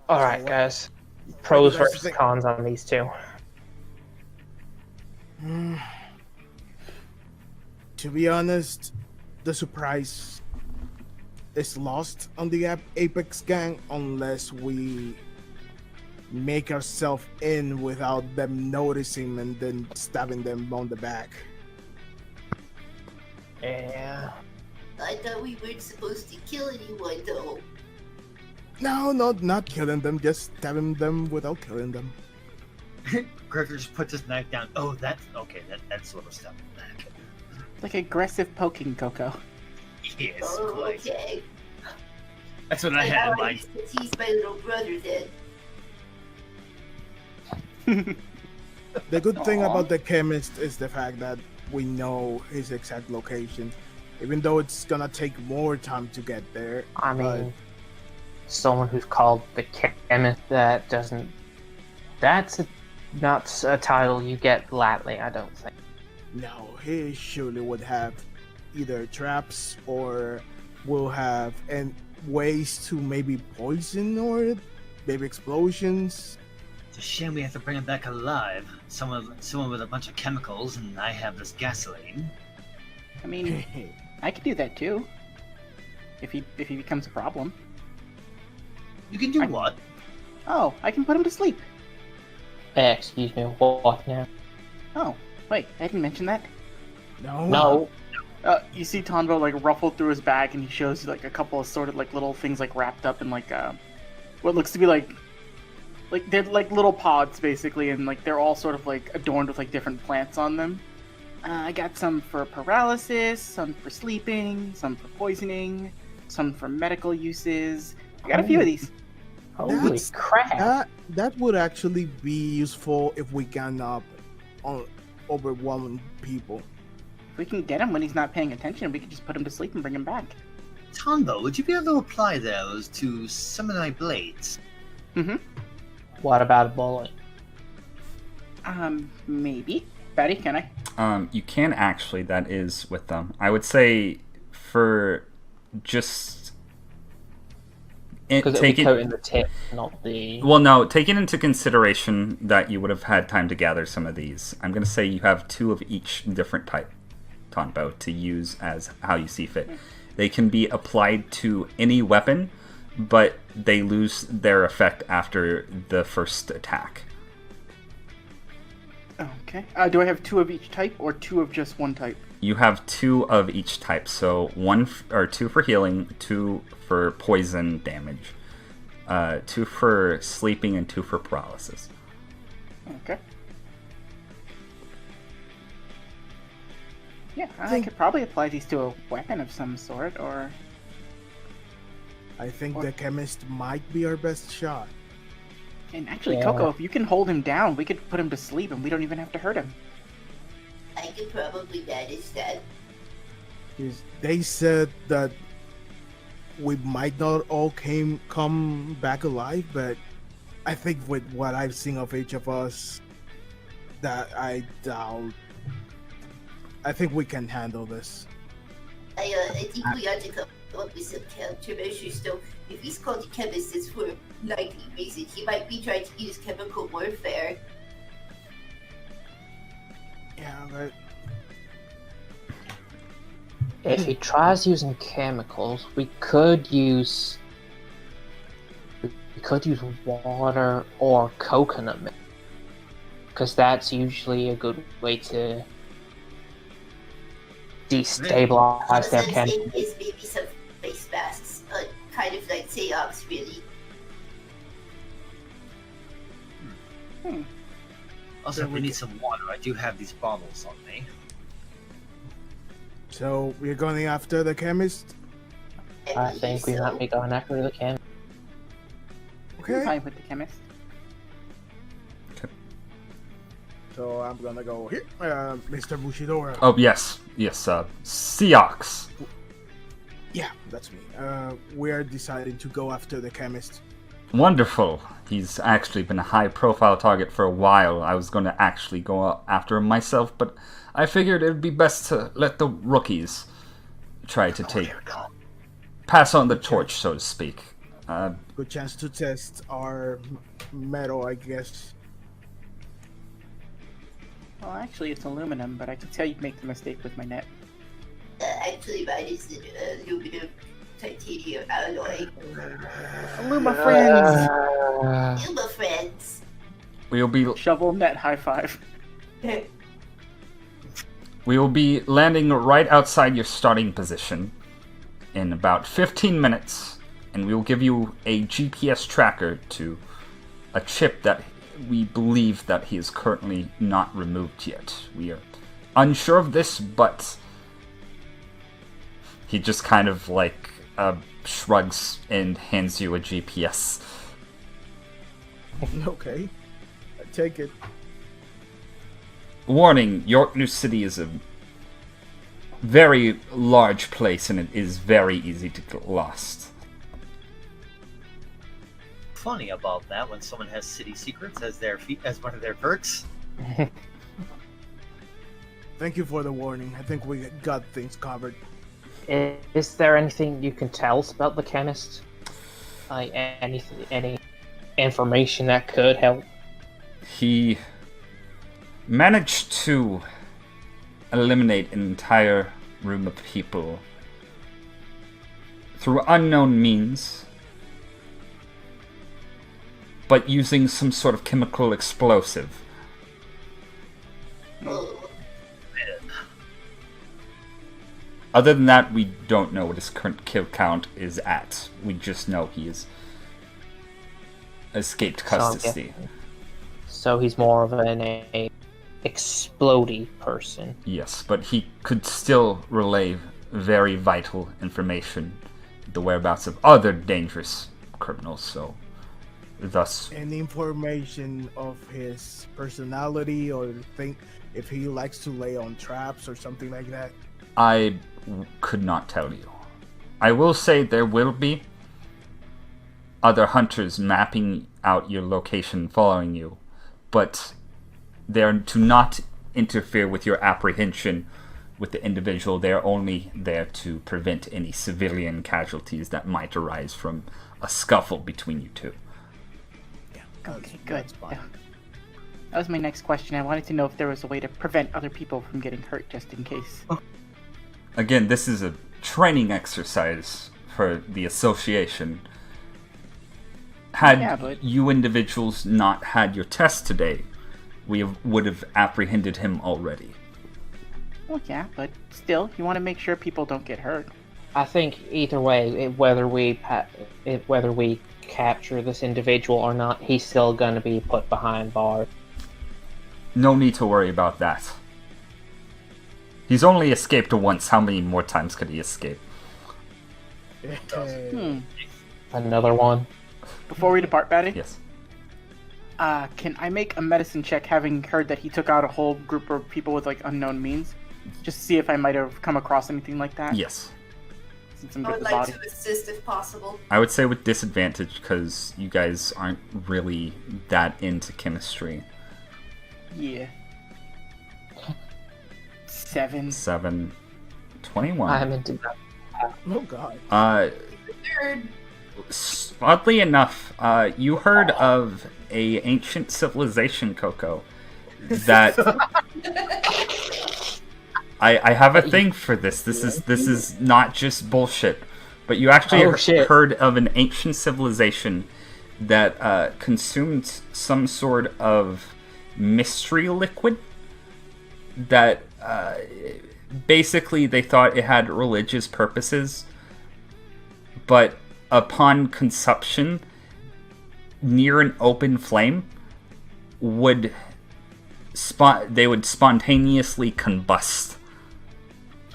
Alright, guys. Pros versus cons on these 2. To be honest, the surprise is lost on the Apex Gang unless we make ourselves in without them noticing and then stabbing them on the back. Yeah. I thought we weren't supposed to kill anyone, though. No, not killing them, just stabbing them without killing them. Grifter just puts his knife down. Oh, that's okay. That's a little step back. Like aggressive poking, Koko. Yes, Oh, quite. okay. That's what I had in mind. He's my little brother, then. The good thing about the chemist is the fact that we know his exact location, even though it's gonna take more time to get there. I mean, someone who's called the chemist, that's not a title you get lightly, I don't think. No, he surely would have either traps or will have ways to maybe poison or maybe explosions. It's a shame we have to bring him back alive. Someone with a bunch of chemicals, and I have this gasoline. I mean, I could do that too. If he becomes a problem. You can do what? Oh, I can put him to sleep. Excuse me, what now? Oh, wait, I didn't mention that. No. You see Tonbo like ruffle through his bag, and he shows you like a couple of sort of like little things like wrapped up in like what looks to be like they're like little pods basically, and like they're all sort of like adorned with like different plants on them. I got some for paralysis, some for sleeping, some for poisoning, some for medical uses. I got a few of these. Holy crap! That would actually be useful if we can overwhelm people. If we can get him when he's not paying attention, we can just put him to sleep and bring him back. Tonbo, would you be able to apply those to some of my blades? Mm-hmm. What about a bullet? Maybe. Batty, can I? You can actually. That is with them. I would say for just because it would in the tip, not the. Well, no. Taking into consideration that you would have had time to gather some of these, I'm going to say you have 2 of each different type, Tonbo, to use as how you see fit. They can be applied to any weapon, but they lose their effect after the first attack. Okay. Do I have 2 of each type or 2 of just one type? You have 2 of each type, so 2 for healing, 2 for poison damage, 2 for sleeping, and 2 for paralysis. Okay. Yeah, I could probably apply these to a weapon of some sort, or... I think the chemist might be our best shot. And actually, Koko, if you can hold him down, we could put him to sleep and we don't even have to hurt him. I could probably manage that. They said that we might not all come back alive, but I think with what I've seen of each of us, that I doubt. I think we can handle this. I think we ought to come up with some countermeasures, though. If he's called a chemist, it's for likely reasons. He might be trying to use chemical warfare. Yeah, but... If he tries using chemicals, we could use water or coconut milk, because that's usually a good way to destabilize their chemistry. Is maybe some face masks, kind of like Seox, really. Also, if we need some water, I do have these bottles on me. So, we're going after the chemist? I think we might be going after the chemist. Okay. I'm fine with the chemist. So, I'm gonna go here. Mr. Bushidora. Oh, yes. Yes, Seox. Yeah, that's me. We're deciding to go after the chemist. Wonderful. He's actually been a high-profile target for a while. I was going to actually go after him myself, but I figured it would be best to let the rookies try to pass on the torch, so to speak. Good chance to test our metal, I guess. Well, actually, it's aluminum, but I could tell you'd make the mistake with my net. Actually, mine is the aluminum titanium alloy. Luma friends! Luma friends! We'll be shovel net high five. We will be landing right outside your starting position in about 15 minutes, and we will give you a GPS tracker to a chip that we believe that he is currently not removed yet. We are unsure of this, but he just kind of like shrugs and hands you a GPS. Okay. I take it. Warning, York New City is a very large place and it is very easy to get lost. Funny about that when someone has city secrets as as one of their perks. Thank you for the warning. I think we got things covered. Is there anything you can tell us about the chemist? Like any information that could help? He managed to eliminate an entire room of people through unknown means, but using some sort of chemical explosive. Other than that, we don't know what his current kill count is at. We just know he has escaped custody. So he's more of an explodey person. Yes, but he could still relay very vital information, the whereabouts of other dangerous criminals, so thus... Any information of his personality or think if he likes to lay on traps or something like that? I could not tell you. I will say there will be other hunters mapping out your location following you, but they're to not interfere with your apprehension with the individual. They're only there to prevent any civilian casualties that might arise from a scuffle between you two. Yeah, okay, good. Yeah. That was my next question. I wanted to know if there was a way to prevent other people from getting hurt just in case. Again, this is a training exercise for the association. Had you individuals not had your test today, we would have apprehended him already. Well, yeah, but still, you want to make sure people don't get hurt. I think either way, whether we capture this individual or not, he's still going to be put behind bars. No need to worry about that. He's only escaped once. How many more times could he escape? Another one. Before we depart, Batty? Yes. Can I make a medicine check, having heard that he took out a whole group of people with, like, unknown means? Just to see if I might have come across anything like that? Yes. Since I'm I with would the like body. to assist if possible. I would say with disadvantage, because you guys aren't really that into chemistry. Yeah. 7. 21. I'm into that. Oh god. Third. Oddly enough, you heard of a ancient civilization, Koko, that I have a thing for this. This is not just bullshit, but you actually heard of an ancient civilization that consumed some sort of mystery liquid that basically they thought it had religious purposes, but upon consumption near an open flame they would spontaneously combust.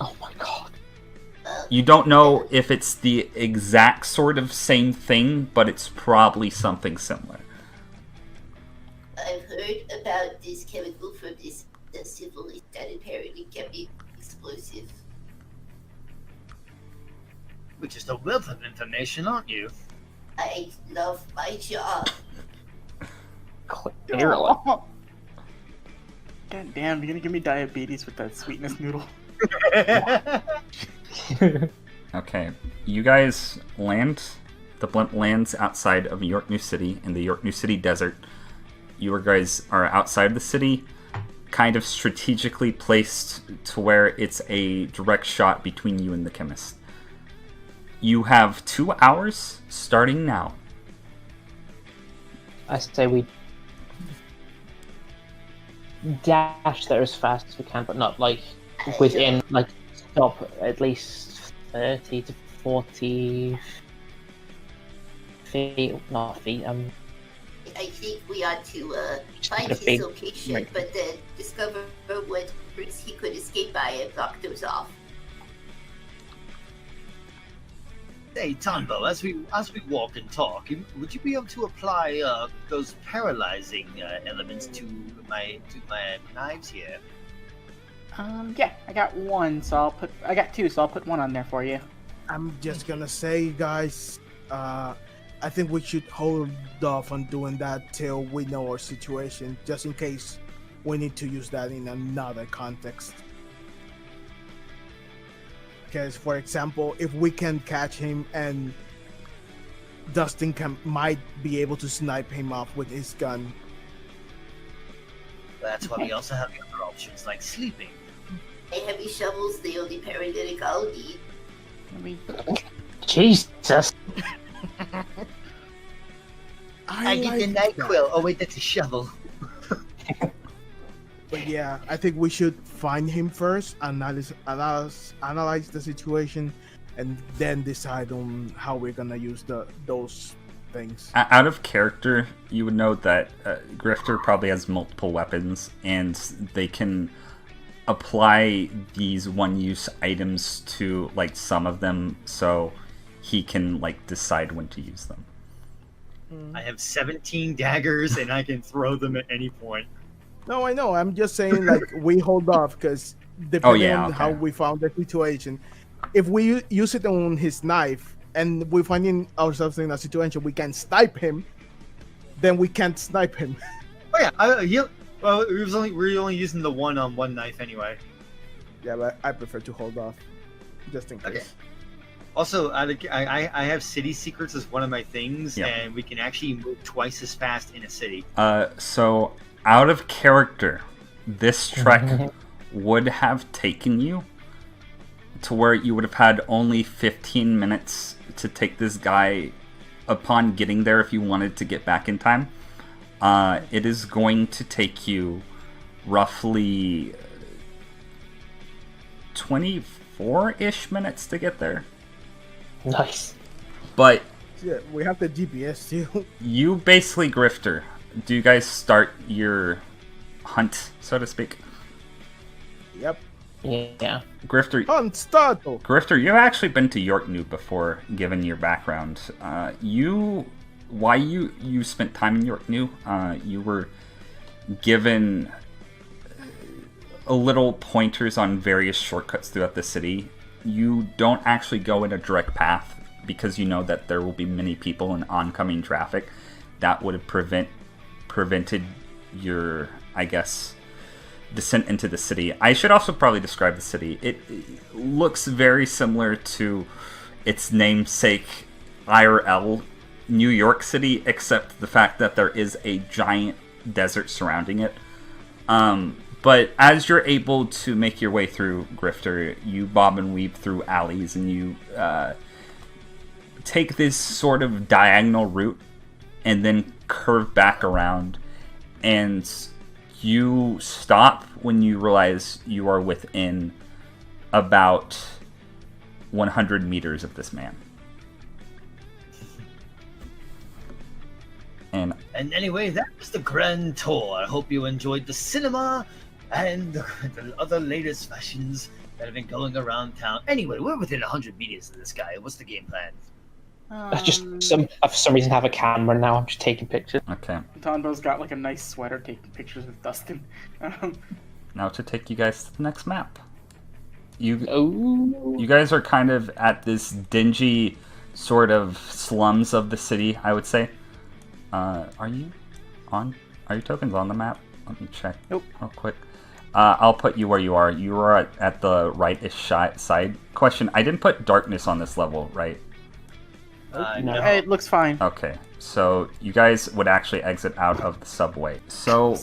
Oh my god. You don't know if it's the exact sort of same thing, but it's probably something similar. I've heard about this chemical from this civilization that apparently can be explosive. You're just a wealth of information, aren't you? I love my job. Clearly. God damn, you're gonna give me diabetes with that sweetness noodle. Okay, you guys land. The blimp lands outside of York New City in the York New City desert. You guys are outside the city, kind of strategically placed to where it's a direct shot between you and the chemist. You have 2 hours starting now. I say we dash there as fast as we can, but not like within like stop at least 30 to 40 feet, not feet. I think we ought to find Just his location, right. but then discover what routes he could escape by and block those off. Hey, Tonbo, as we walk and talk, would you be able to apply those paralyzing elements to my knives here? Yeah, I got one, so I got two, so I'll put one on there for you. I'm just gonna say, guys, I think we should hold off on doing that till we know our situation, just in case we need to use that in another context. Because, for example, if we can catch him and Dustin might be able to snipe him off with his gun. That's why we also have the other options, like sleeping. A heavy shovel's the only paralytic I'll need. Jesus. I get the NyQuil. Oh wait, that's a shovel. But yeah, I think we should find him first, analyze the situation, and then decide on how we're gonna use those things. Out of character, you would know that Grifter probably has multiple weapons, and they can apply these one-use items to like some of them, so he can like decide when to use them. I have 17 daggers, and I can throw them at any point. No, I know. I'm just saying, like, we hold off because depending on how we found the situation, if we use it on his knife and we're finding ourselves in a situation we can snipe him, then we can't snipe him. Oh yeah, we're only using the one knife anyway. Yeah, but I prefer to hold off, just in case. Okay. Also, I have city secrets as one of my things, and we can actually move twice as fast in a city. So out of character, this trek would have taken you to where you would have had only 15 minutes to take this guy upon getting there if you wanted to get back in time. It is going to take you roughly 24-ish minutes to get there. Nice. But yeah, we have the GPS too. You basically, Grifter, do you guys start your hunt, so to speak? Yep. Yeah. Grifter. Hunt start. Grifter, you've actually been to York New before, given your background. Why you spent time in York New? You were given a little pointers on various shortcuts throughout the city. You don't actually go in a direct path because you know that there will be many people in oncoming traffic. That would have prevented your, I guess, descent into the city. I should also probably describe the city. It looks very similar to its namesake IRL New York City, except the fact that there is a giant desert surrounding it. But as you're able to make your way through, Grifter, you bob and weave through alleys, and you take this sort of diagonal route and then curve back around, and you stop when you realize you are within about 100 meters of this man. And anyway, that was the grand tour. I hope you enjoyed the cinema and the other latest fashions that have been going around town. Anyway, we're within 100 meters of this guy. What's the game plan? I just for some reason have a camera now. I'm just taking pictures. Okay. Tonbo's got like a nice sweater taking pictures with Dustin. Now to take you guys to the next map. You guys are kind of at this dingy sort of slums of the city, I would say. Are your tokens on the map? Let me check. Nope. Real quick. I'll put you where you are. You are at the right-ish side. Question, I didn't put darkness on this level, right? No. It looks fine. Okay, so you guys would actually exit out of the subway. So,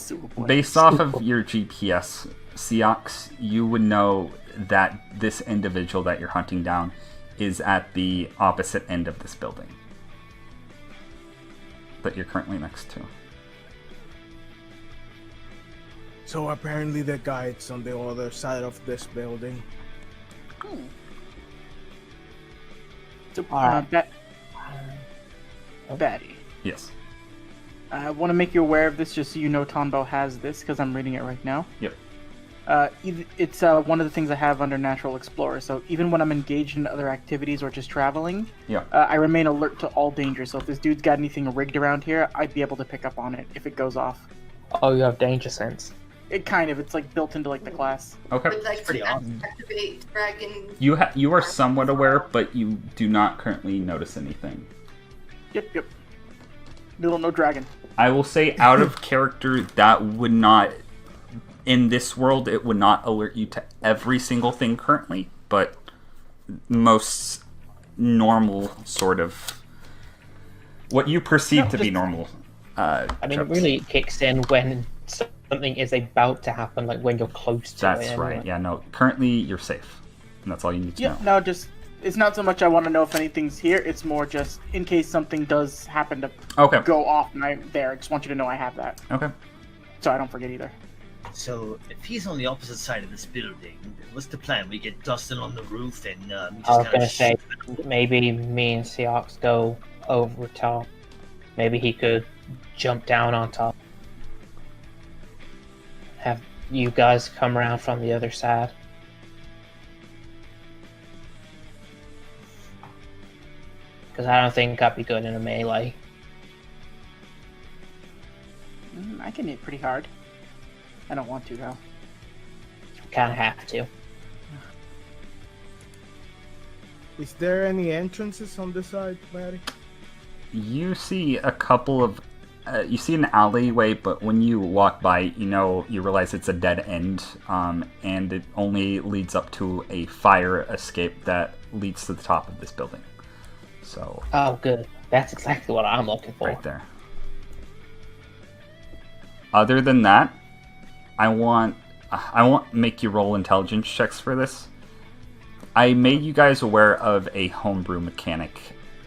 based off of your GPS, Seox, you would know that this individual that you're hunting down is at the opposite end of this building that you're currently next to. So apparently the guide's on the other side of this building. So, Alright. Batty. Yes. I want to make you aware of this just so you know Tonbo has this, because I'm reading it right now. Yep. It's one of the things I have under Natural Explorer, so even when I'm engaged in other activities or just traveling, I remain alert to all danger, so if this dude's got anything rigged around here, I'd be able to pick up on it if it goes off. Oh, you have danger sense. It's like built into like the class. Okay. Would like Pretty to awesome. activate dragon. You are somewhat aware, but you do not currently notice anything. Yep. No dragon. I will say, out of character, that would not, in this world, it would not alert you to every single thing currently, but most normal sort of, what you perceive to be normal. I mean, it really kicks in when something is about to happen, like when you're close to it. That's anyway. right. Yeah, no. Currently, you're safe, and that's all you need to know. No, just it's not so much I want to know if anything's here. It's more just in case something does happen to go off and I'm there. I just want you to know I have that. Okay. So I don't forget either. So, if he's on the opposite side of this building, what's the plan? We get Dustin on the roof and just I was kind gonna of say maybe me and Seox go over top. Maybe he could jump down on top. Have you guys come around from the other side. Because I don't think I'd be good in a melee. I can hit pretty hard. I don't want to though. Kind of have to. Is there any entrances on this side, Batty? You see a couple of... you see an alleyway, but when you walk by, you realize it's a dead end, and it only leads up to a fire escape that leads to the top of this building. So... Oh, good. That's exactly what I'm looking for. Right there. Other than that, I want make you roll intelligence checks for this. I made you guys aware of a homebrew mechanic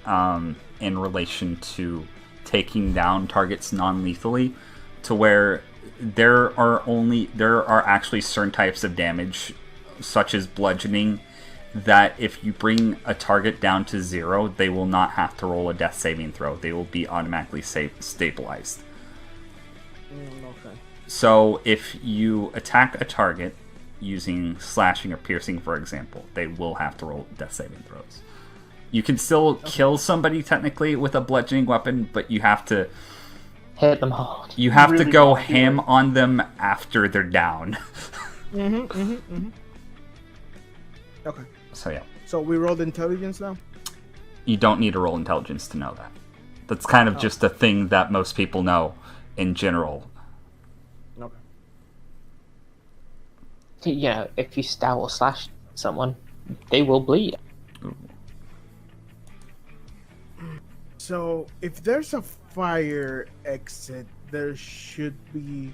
in relation to taking down targets non-lethally, to where there are actually certain types of damage, such as bludgeoning, that if you bring a target down to 0, they will not have to roll a death saving throw. They will be automatically stabilized. Okay. So if you attack a target using slashing or piercing, for example, they will have to roll death saving throws. You can still kill somebody technically with a bludgeoning weapon, but you have to hit them hard. You have to go ham on them after they're down. Okay. So yeah. So we rolled intelligence now? You don't need to roll intelligence to know that. That's kind of just a thing that most people know in general. Okay. If you stab or slash someone, they will bleed. Ooh. So if there's a fire exit, there should be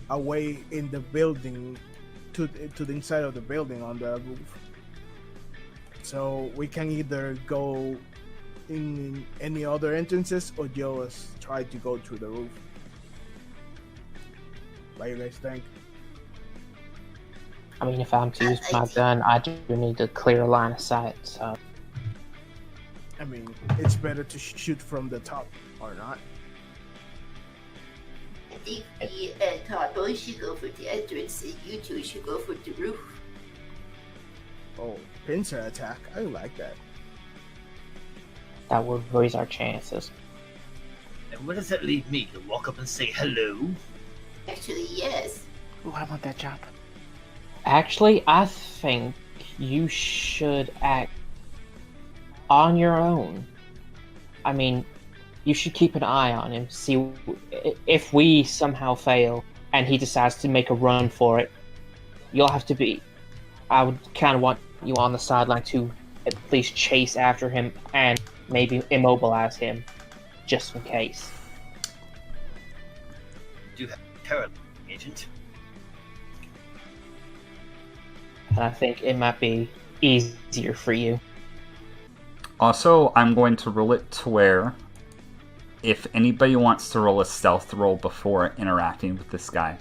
a way in the building to the inside of the building on the roof. So we can either go in any other entrances or just try to go through the roof. What do you guys think? I mean, if I'm to use my gun, I do need to clear a line of sight, so... I mean, it's better to shoot from the top, or not? I think me and Tonbo should go for the entrance and you two should go for the roof. Oh, pincer attack. I like that. That would raise our chances. And where does that leave me? To walk up and say hello? Actually, yes. Oh, I want that job. Actually, I think you should act on your own. I mean, you should keep an eye on him, see if we somehow fail and he decides to make a run for it. You'll have to be... I would kind of want you on the sideline to at least chase after him and maybe immobilize him, just in case. Do you have terror, Agent? And I think it might be easier for you. Also, I'm going to roll it to where if anybody wants to roll a stealth roll before interacting with this guy,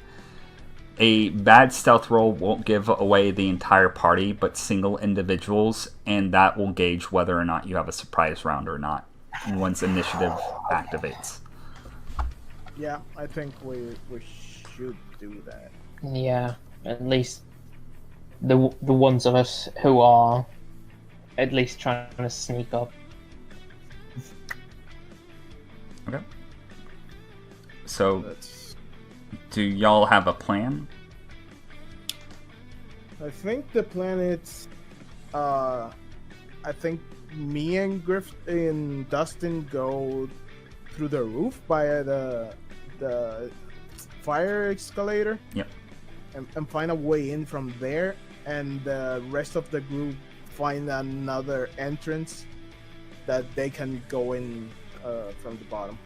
a bad stealth roll won't give away the entire party, but single individuals, and that will gauge whether or not you have a surprise round or not once initiative activates. Yeah, I think we should do that. Yeah, at least the ones of us who are at least trying to sneak up. Okay. So, do y'all have a plan? I think the plan is, I think me and Grifter and Dustin go through the roof by the fire escalator. Yep. And find a way in from there, and the rest of the group find another entrance that they can go in from the bottom.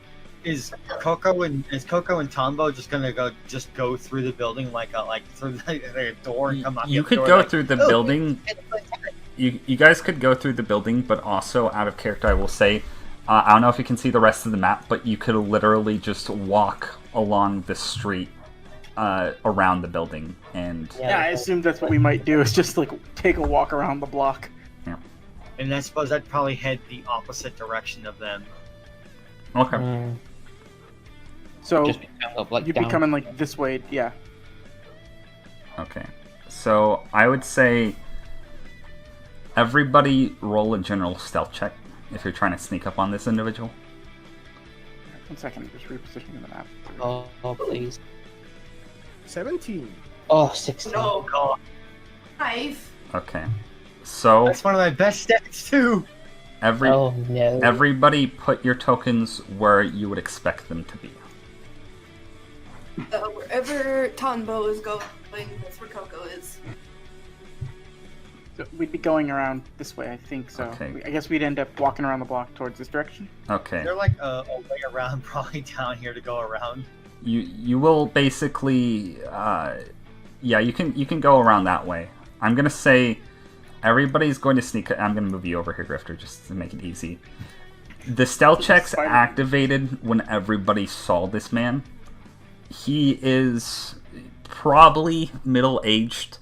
Is Koko and Tonbo just gonna go through the building like through the door and come out? You could go through the building. You guys could go through the building, but also out of character, I will say, I don't know if you can see the rest of the map, but you could literally just walk along the street around the building, and yeah, I assume that's what we might do. Is just like take a walk around the block. Yeah. And I suppose I'd probably head the opposite direction of them. Okay. So Just up, like, you'd down. be coming like this way, yeah. Okay. So I would say everybody roll a general stealth check if you're trying to sneak up on this individual. 1 second, just repositioning the map. Oh, please. 17. Oh, 16. No. God, 5. Okay. So that's one of my best stats too. Oh, no. everybody put your tokens where you would expect them to be. Wherever Tonbo is going, that's where Koko is. So we'd be going around this way, I think. So Okay. I guess we'd end up walking around the block towards this direction. Okay. They're like a way around, probably down here to go around. You will basically yeah, you can go around that way. I'm gonna say everybody's going to sneak. I'm gonna move you over here, Grifter, just to make it easy. The stealth checks activated when everybody saw this man. He is probably middle-aged.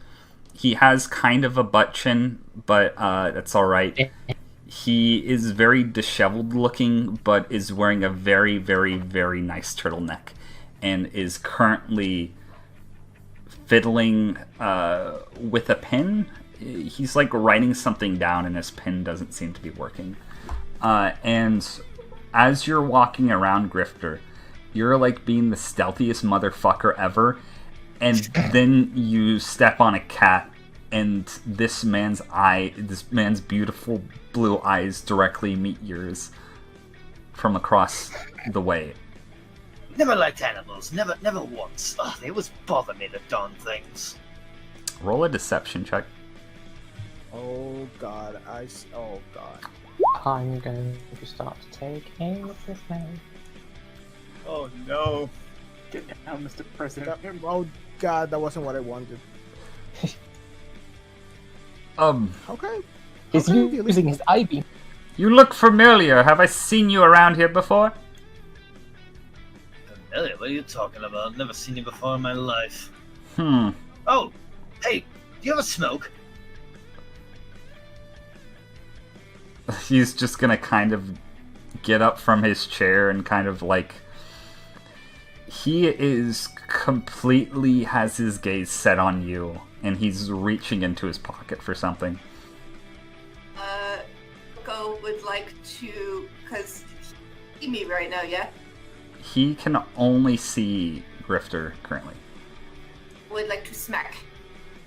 He has kind of a butt chin, but that's all right. He is very disheveled looking, but is wearing a very, very, very nice turtleneck, and is currently fiddling with a pen. He's like writing something down, and his pen doesn't seem to be working. And as you're walking around, Grifter, you're like being the stealthiest motherfucker ever, and then you step on a cat, and this man's beautiful blue eyes directly meet yours from across the way. Never liked animals. Never once. Ugh, they always bother me, the darn things. Roll a deception check. Oh god, oh god. I'm going to start to take aim at this man. Oh no. Get down, Mr. President. Oh god, that wasn't what I wanted. Okay. He's using his eye beam. You look familiar. Have I seen you around here before? Familiar? What are you talking about? Never seen you before in my life. Oh, hey, do you have a smoke? He's just gonna kind of get up from his chair and kind of like... He is completely has his gaze set on you, and he's reaching into his pocket for something. Koko would like to, because see me right now, yeah? He can only see Grifter currently. Would like to smack.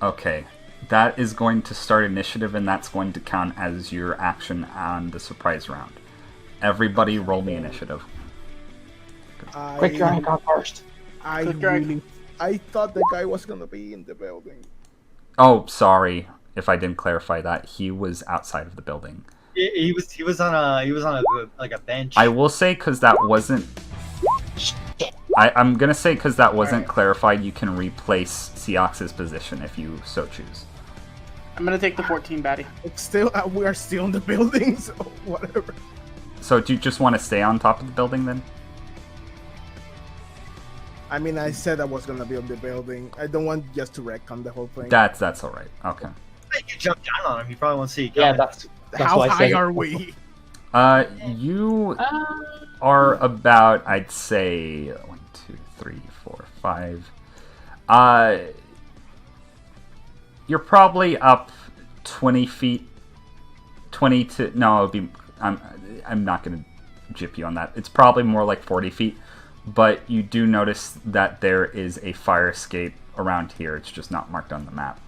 Okay. That is going to start initiative, and that's going to count as your action on the surprise round. Everybody roll me initiative. Quick drag on first. I thought the guy was gonna be in the building. Oh, sorry if I didn't clarify that. He was outside of the building. He was on a bench. I will say, because that wasn't... I'm gonna say, because that wasn't clarified, you can replace Seox's position if you so choose. I'm gonna take the 14, Batty. It's still, we are still in the building, so whatever. So do you just want to stay on top of the building then? I mean, I said I was gonna build the building. I don't want just to wreck on the whole thing. That's all right. Okay. You jump down on him, you probably won't see it Yeah, coming. that's How why I high said are we? You are about, I'd say, 1, 2, 3, 4, 5. You're probably up 20 feet. 20 to no, it'd be. I'm not gonna jip you on that. It's probably more like 40 feet. But you do notice that there is a fire escape around here. It's just not marked on the map.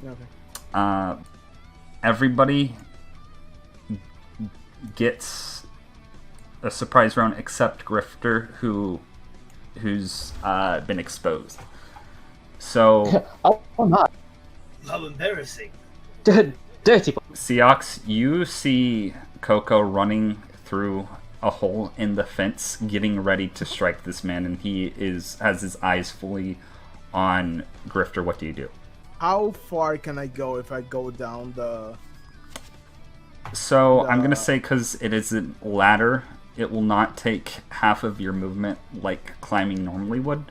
Okay. Everybody gets a surprise round except Grifter, who's been exposed. So, oh, I'm not. How embarrassing. Dirty. Seox, you see Koko running through a hole in the fence, getting ready to strike this man, and he has his eyes fully on Grifter. What do you do? How far can I go if I go down the... So, I'm going to say, because it is a ladder, it will not take half of your movement like climbing normally would.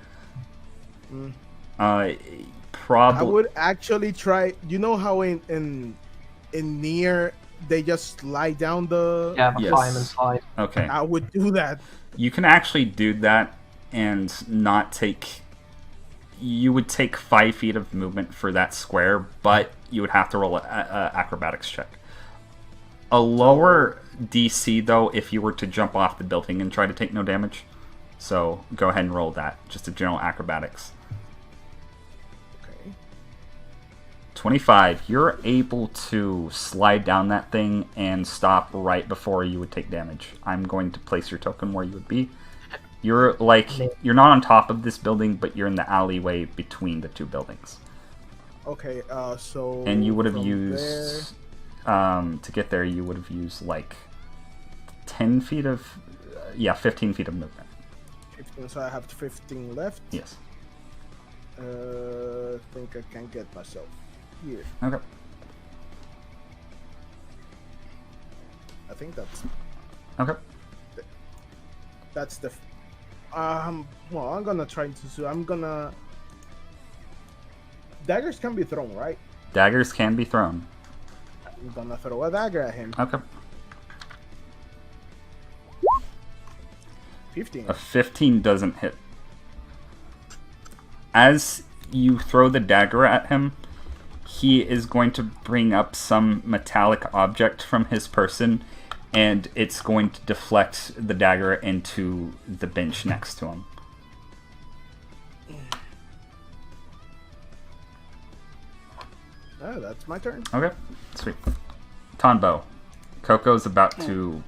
Probably... I would actually try... You know how in Nier, they just slide down the... Yeah, the Yes. fireman slide. Okay. I would do that. You can actually do that and not take... You would take 5 feet of movement for that square, but you would have to roll an acrobatics check. A lower DC, though, if you were to jump off the building and try to take no damage. So go ahead and roll that. Just a general acrobatics. Okay. 25. You're able to slide down that thing and stop right before you would take damage. I'm going to place your token where you would be. You're you're not on top of this building, but you're in the alleyway between the two buildings. Okay, so... And you would have from used... to get there, you would have used, 10 feet of... 15 feet of movement. 15, so I have 15 left. Yes. I think I can get myself here. Okay. I think that's... Okay. That's the... well, I'm gonna try to... I'm gonna... Daggers can be thrown, right? Daggers can be thrown. I'm gonna throw a dagger at him. Okay. 15. A 15 doesn't hit. As you throw the dagger at him, he is going to bring up some metallic object from his person, and it's going to deflect the dagger into the bench next to him. Oh, that's my turn. Okay, sweet. Tonbo, Koko's about to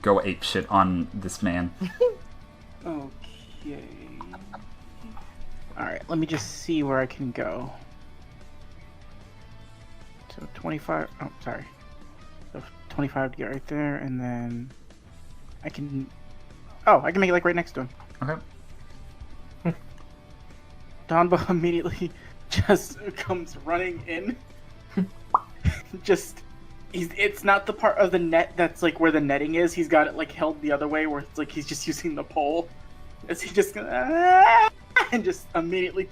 go apeshit on this man. Okay. Alright, let me just see where I can go. So 25... Oh, sorry. So 25 to get right there, and then... I can... Oh, I can make it right next to him. Okay. Tonbo immediately just comes running in. It's not the part of the net that's where the netting is. He's got it held the other way, where it's he's just using the pole. As he just and just immediately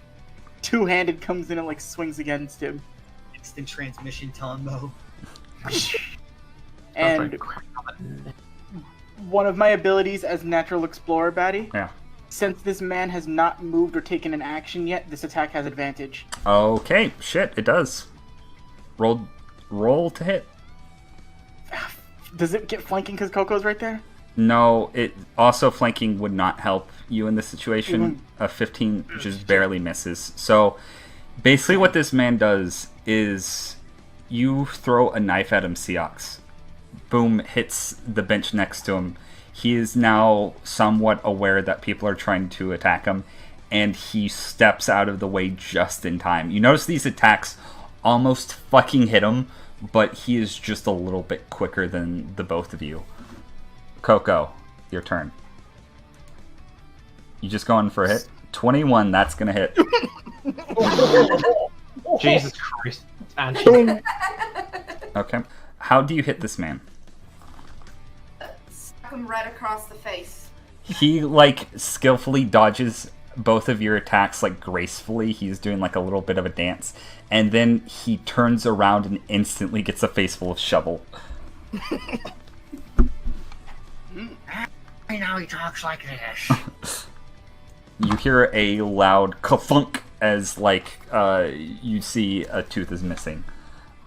two-handed comes in and swings against him. Instant transmission Tonbo. And one of my abilities as Natural Explorer, Batty. Yeah. Since this man has not moved or taken an action yet, this attack has advantage. Okay, shit, it does. Roll to hit. Does it get flanking because Koko's right there? No, it also flanking would not help you in this situation. A 15 just barely misses. So basically what this man does is you throw a knife at him, Seox. Boom, hits the bench next to him. He is now somewhat aware that people are trying to attack him, and he steps out of the way just in time. You notice these attacks almost fucking hit him, but he is just a little bit quicker than the both of you. Koko, your turn. You just going for a hit? 21, that's gonna hit. Jesus Christ. Okay. How do you hit this man? Smack him right across the face. He, like, skillfully dodges both of your attacks, like, gracefully. He's doing, like, a little bit of a dance. And then he turns around and instantly gets a face full of shovel. I know he talks like this. You hear a loud ka-thunk as, like, you see a tooth is missing.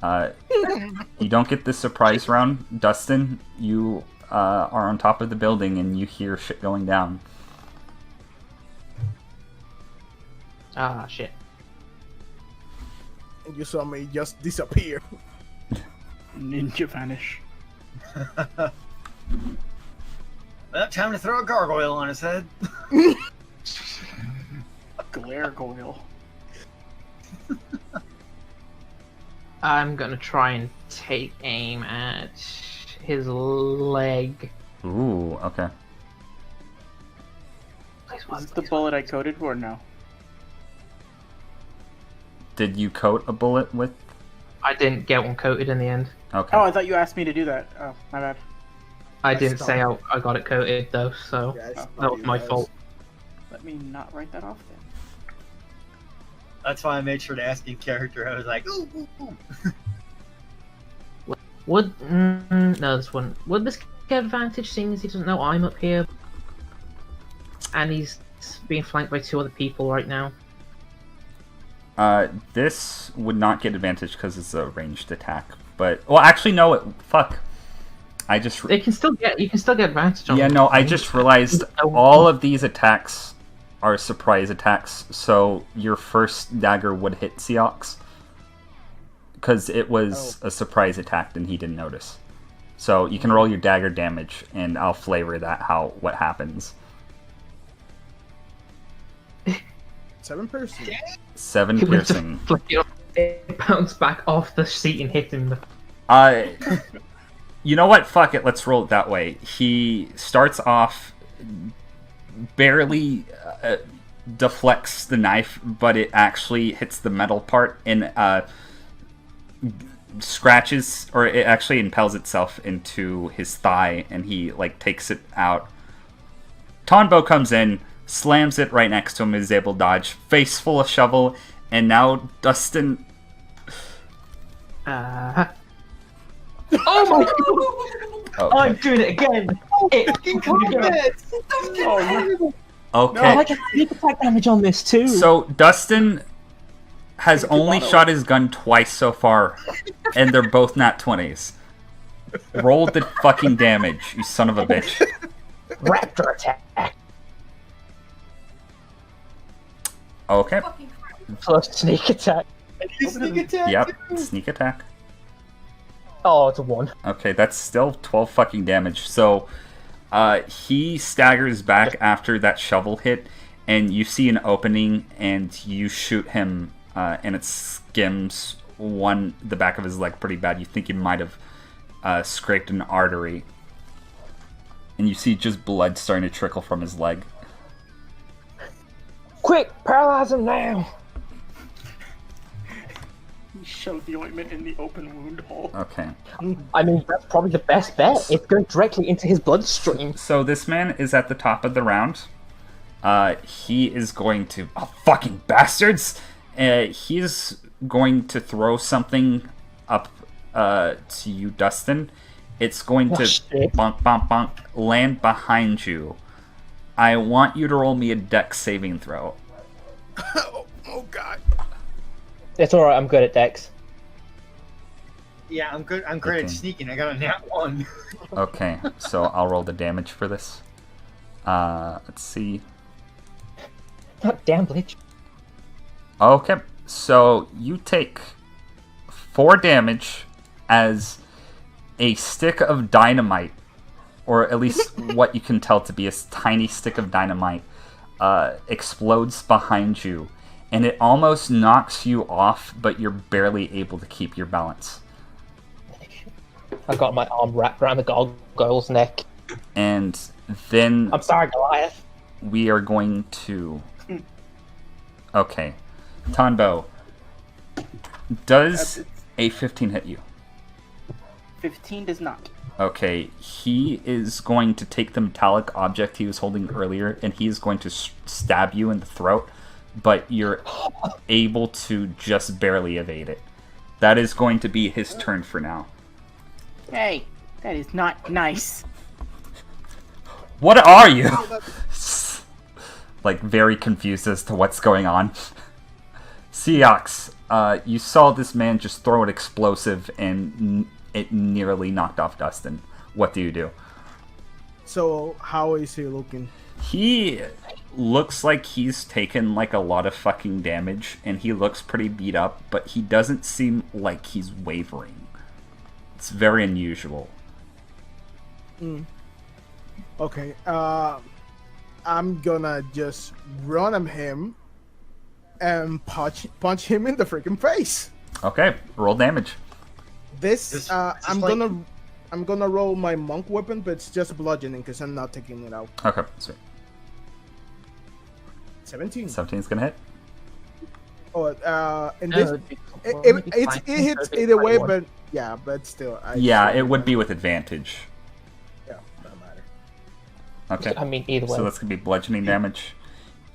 You don't get this surprise round. Dustin, you are on top of the building and you hear shit going down. Ah, shit. And you saw me just disappear. Ninja vanish. Well, time to throw a gargoyle on his head. A gargoyle. I'm gonna try and take aim at his leg. Ooh, okay. Is this the bullet I coded for? No. Did you coat a bullet with? I didn't get one coated in the end. Okay. Oh, I thought you asked me to do that. Oh, my bad. I didn't say I got it coated though, so Yeah, that was my fault. Let me not write that off then. That's why I made sure to ask in character. I was like, ooh, ooh, ooh. Would no, this one. Would this get advantage seeing as he doesn't know I'm up here, and he's being flanked by 2 other people right now? This would not get advantage because it's a ranged attack. But well, actually, no. Fuck. I just. You can still get advantage on. Yeah, no. I just realized all of these attacks are surprise attacks. So your first dagger would hit Seox because it was a surprise attack and he didn't notice. So you can roll your dagger damage, and I'll flavor that what happens. 7 piercing. 7 piercing. It bounced back off the seat and hit him. You know what? Fuck it. Let's roll it that way. He starts off barely deflects the knife, but it actually hits the metal part and scratches, or it actually impels itself into his thigh, and he like takes it out. Tonbo comes in, slams it right next to him, is able to dodge, face full of shovel, and now Dustin. Oh my god! Okay. I'm doing it again! Okay. I get sneak attack damage on this too! So Dustin has only shot his gun twice so far, and they're both nat 20s. Roll the fucking damage, you son of a bitch. Raptor attack! Okay. Plus sneak attack. Sneak attack. Yep, sneak attack. Oh, it's a 1. Okay, that's still 12 fucking damage. So, he staggers back after that shovel hit, and you see an opening, and you shoot him, and it skims the back of his leg pretty bad. You think you might have scraped an artery, and you see just blood starting to trickle from his leg. Quick, paralyze him now! Shove the ointment in the open wound hole. Okay. I mean, that's probably the best bet. It's going directly into his bloodstream. So this man is at the top of the round. He is going to... Oh, fucking bastards! He's going to throw something up to you, Dustin. It's going to bonk, bonk, bonk, land behind you. I want you to roll me a dex saving throw. Oh god. It's alright, I'm good at dex. Yeah, I'm good. I'm great at sneaking. I got a nat 1. Okay, so I'll roll the damage for this. Let's see. God damn, Bleach. Okay, so you take 4 damage as a stick of dynamite, or at least what you can tell to be a tiny stick of dynamite, explodes behind you. And it almost knocks you off, but you're barely able to keep your balance. I got my arm wrapped around the gargoyle's neck. And then... I'm sorry, Goliath. We are going to... Okay. Tonbo, does a 15 hit you? 15 does not. Okay, he is going to take the metallic object he was holding earlier, and he is going to stab you in the throat, but you're able to just barely evade it. That is going to be his turn for now. Hey, that is not nice. What are you? Like, very confused as to what's going on. Seox, you saw this man just throw an explosive and it nearly knocked off Dustin. What do you do? So, how is he looking? He looks like he's taken, like, a lot of fucking damage, and he looks pretty beat up, but he doesn't seem like he's wavering. It's very unusual. Okay, I'm gonna just run at him and punch him in the freaking face. Okay, roll damage. I'm gonna roll my monk weapon, but it's just bludgeoning because I'm not taking it out. Okay, sweet. 17. 17's gonna hit. Oh, and this it hits either way, but yeah, but still. It would be with advantage. Yeah, doesn't matter. Okay. I mean, either way. So that's gonna be bludgeoning damage.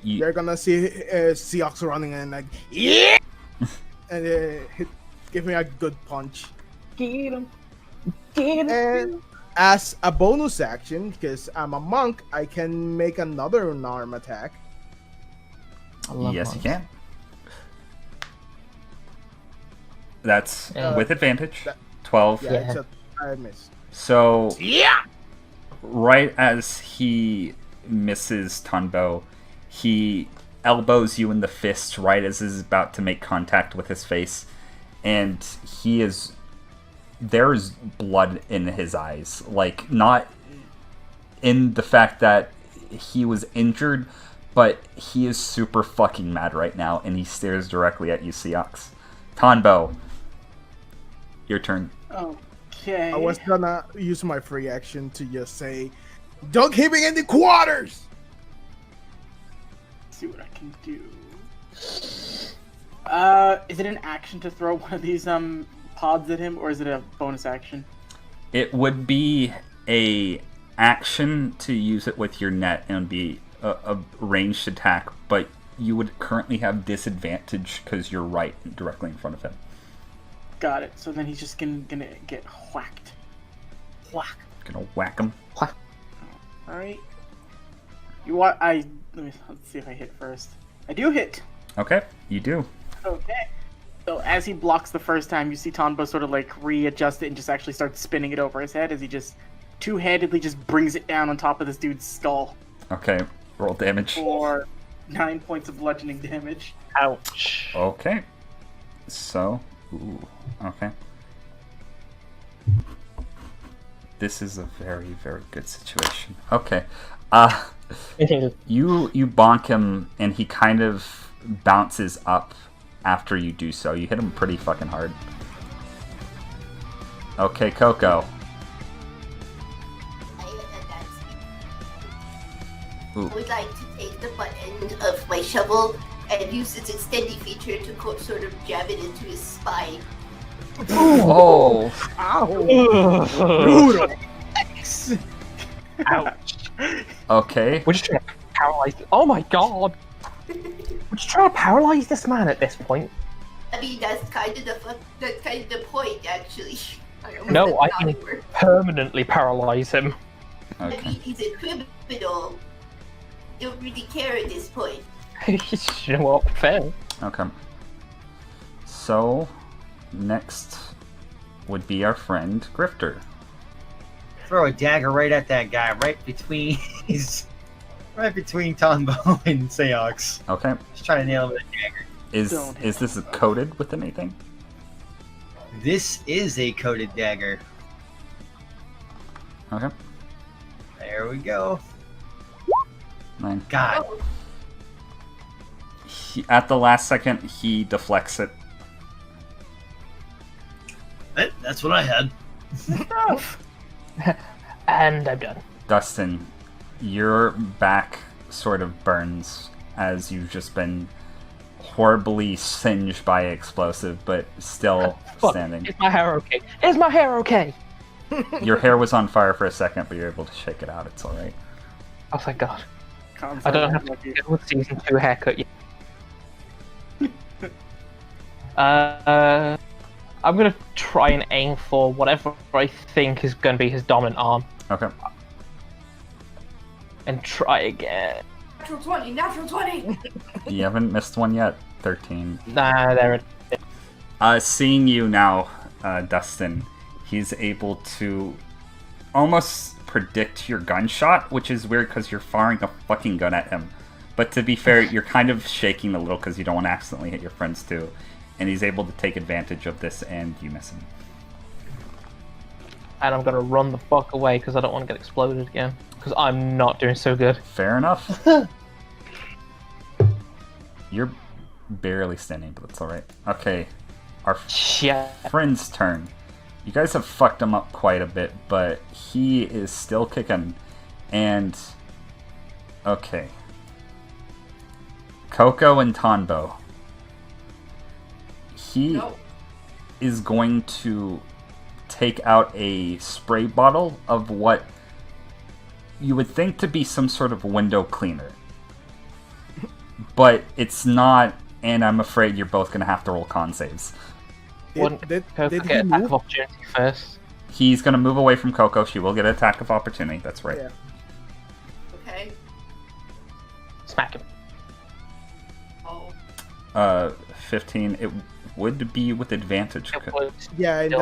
You're gonna see Seox running and like, yeah, and give me a good punch. Get him. Get him. And as a bonus action, because I'm a monk, I can make another unarmed attack. Yes, you can. That's with advantage. 12. Yeah, except I missed. So, right as he misses Tonbo, he elbows you in the fist right as he's about to make contact with his face, and there's blood in his eyes. Like, not in the fact that he was injured, but he is super fucking mad right now, and he stares directly at you, Seox. Tonbo, your turn. Okay. I was gonna use my free action to just say, "Don't hit me in the quarters." Let's see what I can do. Is it an action to throw one of these pods at him, or is it a bonus action? It would be a action to use it with your net, and it would be a ranged attack, but you would currently have disadvantage because you're right directly in front of him. Got it. So then he's just gonna get whacked. Whack. Gonna whack him. All right. Let's see if I hit first. I do hit. Okay, you do. Okay. So as he blocks the first time, you see Tonbo sort of like readjust it and just actually start spinning it over his head as he just two-handedly just brings it down on top of this dude's skull. Okay, roll damage. For 9 points of bludgeoning damage. Ouch. Okay. So, okay. This is a very, very good situation. Okay. You bonk him, and he kind of bounces up after you do so. You hit him pretty fucking hard. Okay, Koko. I would like to take the butt end of my shovel and use its extending feature to sort of jab it into his spine. Oh! Brutal. Ouch. Okay. We're just trying to paralyze. Oh my god! We're just trying to paralyze this man at this point. I mean, that's kind of the point, actually. No, I can permanently paralyze him. I mean, he's a criminal. Don't really care at this point. You know what? Fair. Okay. So, next would be our friend Grifter. Throw a dagger right at that guy, right between Tonbo and Seox. Okay. Just trying to nail him with a dagger. Is this coated with anything? This is a coated dagger. Okay. There we go. 9. God. At the last second, he deflects it. That's what I had. And I'm done. Dustin, your back sort of burns as you've just been horribly singed by explosive, but still Fuck. standing. Is my hair okay? Is my hair okay? Your hair was on fire for a second, but you're able to shake it out. It's all right. Oh, thank God. Con's I don't like, have to get with season 2 haircut yet. I'm gonna try and aim for whatever I think is gonna be his dominant arm. Okay. And try again. Natural 20, natural 20! You haven't missed one yet. 13. Nah, there it is. Seeing you now, Dustin, he's able to almost predict your gunshot, which is weird because you're firing a fucking gun at him. But to be fair, you're kind of shaking a little because you don't want to accidentally hit your friends too. And he's able to take advantage of this, and you miss him. And I'm gonna run the fuck away because I don't want to get exploded again. Because I'm not doing so good. Fair enough. You're barely standing, but that's alright. Okay, our friend's turn. You guys have fucked him up quite a bit, but he is still kicking. And... okay. Koko and Tonbo. He is going to take out a spray bottle of what you would think to be some sort of window cleaner. But it's not, and I'm afraid you're both going to have to roll con saves. Did Koko get attack of opportunity first? He's going to move away from Koko. She will get an attack of opportunity. That's right. Yeah. Okay. Smack him. Oh. 15. It would be with advantage. Yeah, it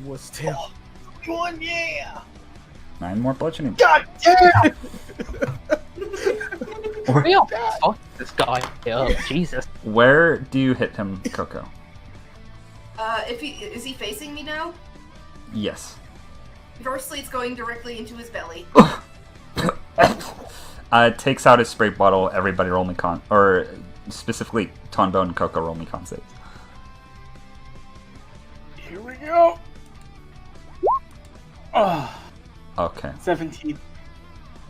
was still. One, yeah! 9 more bludgeoning. God damn! We all fuck this guy up, Jesus. Where do you hit him, Koko? Is he facing me now? Yes. Firstly, it's going directly into his belly. Takes out his spray bottle. Everybody roll me con, or specifically Tonbo and Koko roll me con saves. Here we go. Oh. Okay. 17.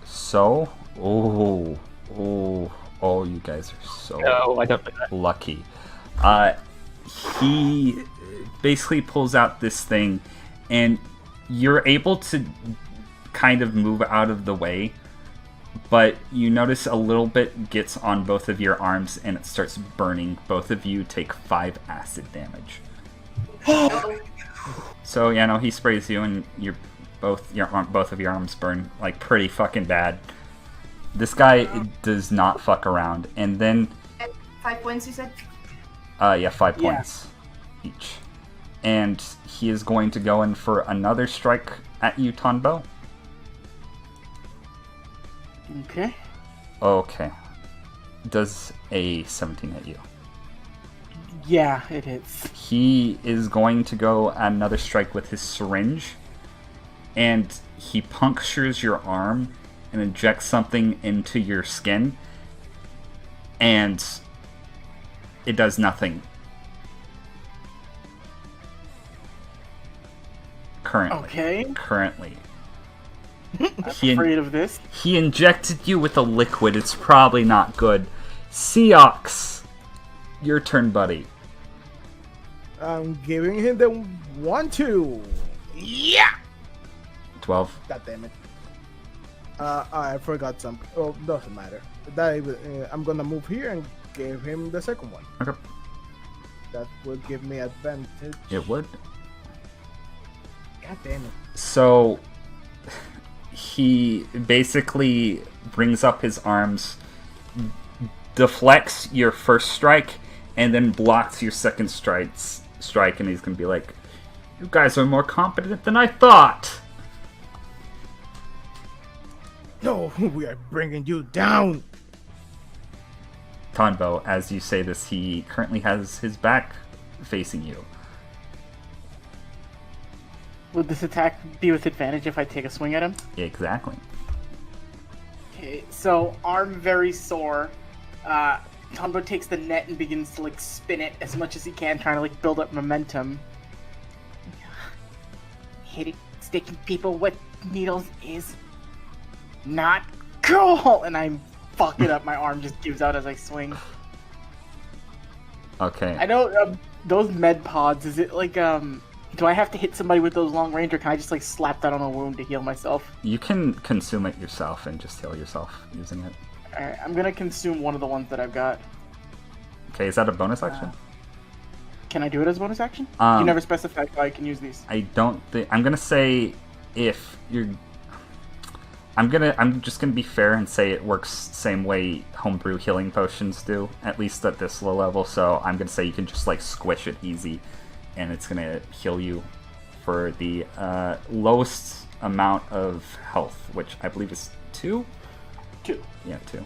So, you guys are so I don't think that. lucky. He basically pulls out this thing, and you're able to kind of move out of the way, but you notice a little bit gets on both of your arms, and it starts burning. Both of you take 5 acid damage. So yeah, no, he sprays you, and both of your arms burn like pretty fucking bad. This guy does not fuck around, and then 5 points, you said? Yeah, 5 points each, and he is going to go in for another strike at you, Tonbo. Okay. Okay. Does a 17 hit you? Yeah, it hits. He is going to go another strike with his syringe, and he punctures your arm and injects something into your skin, and it does nothing. Currently. I'm afraid of this. He injected you with a liquid. It's probably not good. Seox, your turn, buddy. I'm giving him the 1-2. Yeah! 12. God damn it. I forgot something. Oh, doesn't matter. I'm gonna move here and give him the second one. Okay. That would give me advantage. It would. God damn it. So he basically brings up his arms, deflects your first strike, and then blocks your second strike, and he's gonna be like, "You guys are more competent than I thought." No, we are bringing you down. Tonbo, as you say this, he currently has his back facing you. Would this attack be with advantage if I take a swing at him? Exactly. Okay, so arm very sore. Tonbo takes the net and begins to like spin it as much as he can, trying to like build up momentum. Sticking people with needles is not cool, and I fuck it up. My arm just gives out as I swing. Okay. I know those med pods. Is it like Do I have to hit somebody with those long range, or can I just like slap that on a wound to heal myself? You can consume it yourself and just heal yourself using it. Alright, I'm gonna consume one of the ones that I've got. Okay, is that a bonus action? Can I do it as a bonus action? You never specified how I can use these. I don't think. I'm gonna say if you're. I'm just gonna be fair and say it works same way homebrew healing potions do, at least at this low level. So I'm gonna say you can just like squish it easy, and it's gonna heal you for the lowest amount of health, which I believe is 2. 2. Yeah, 2.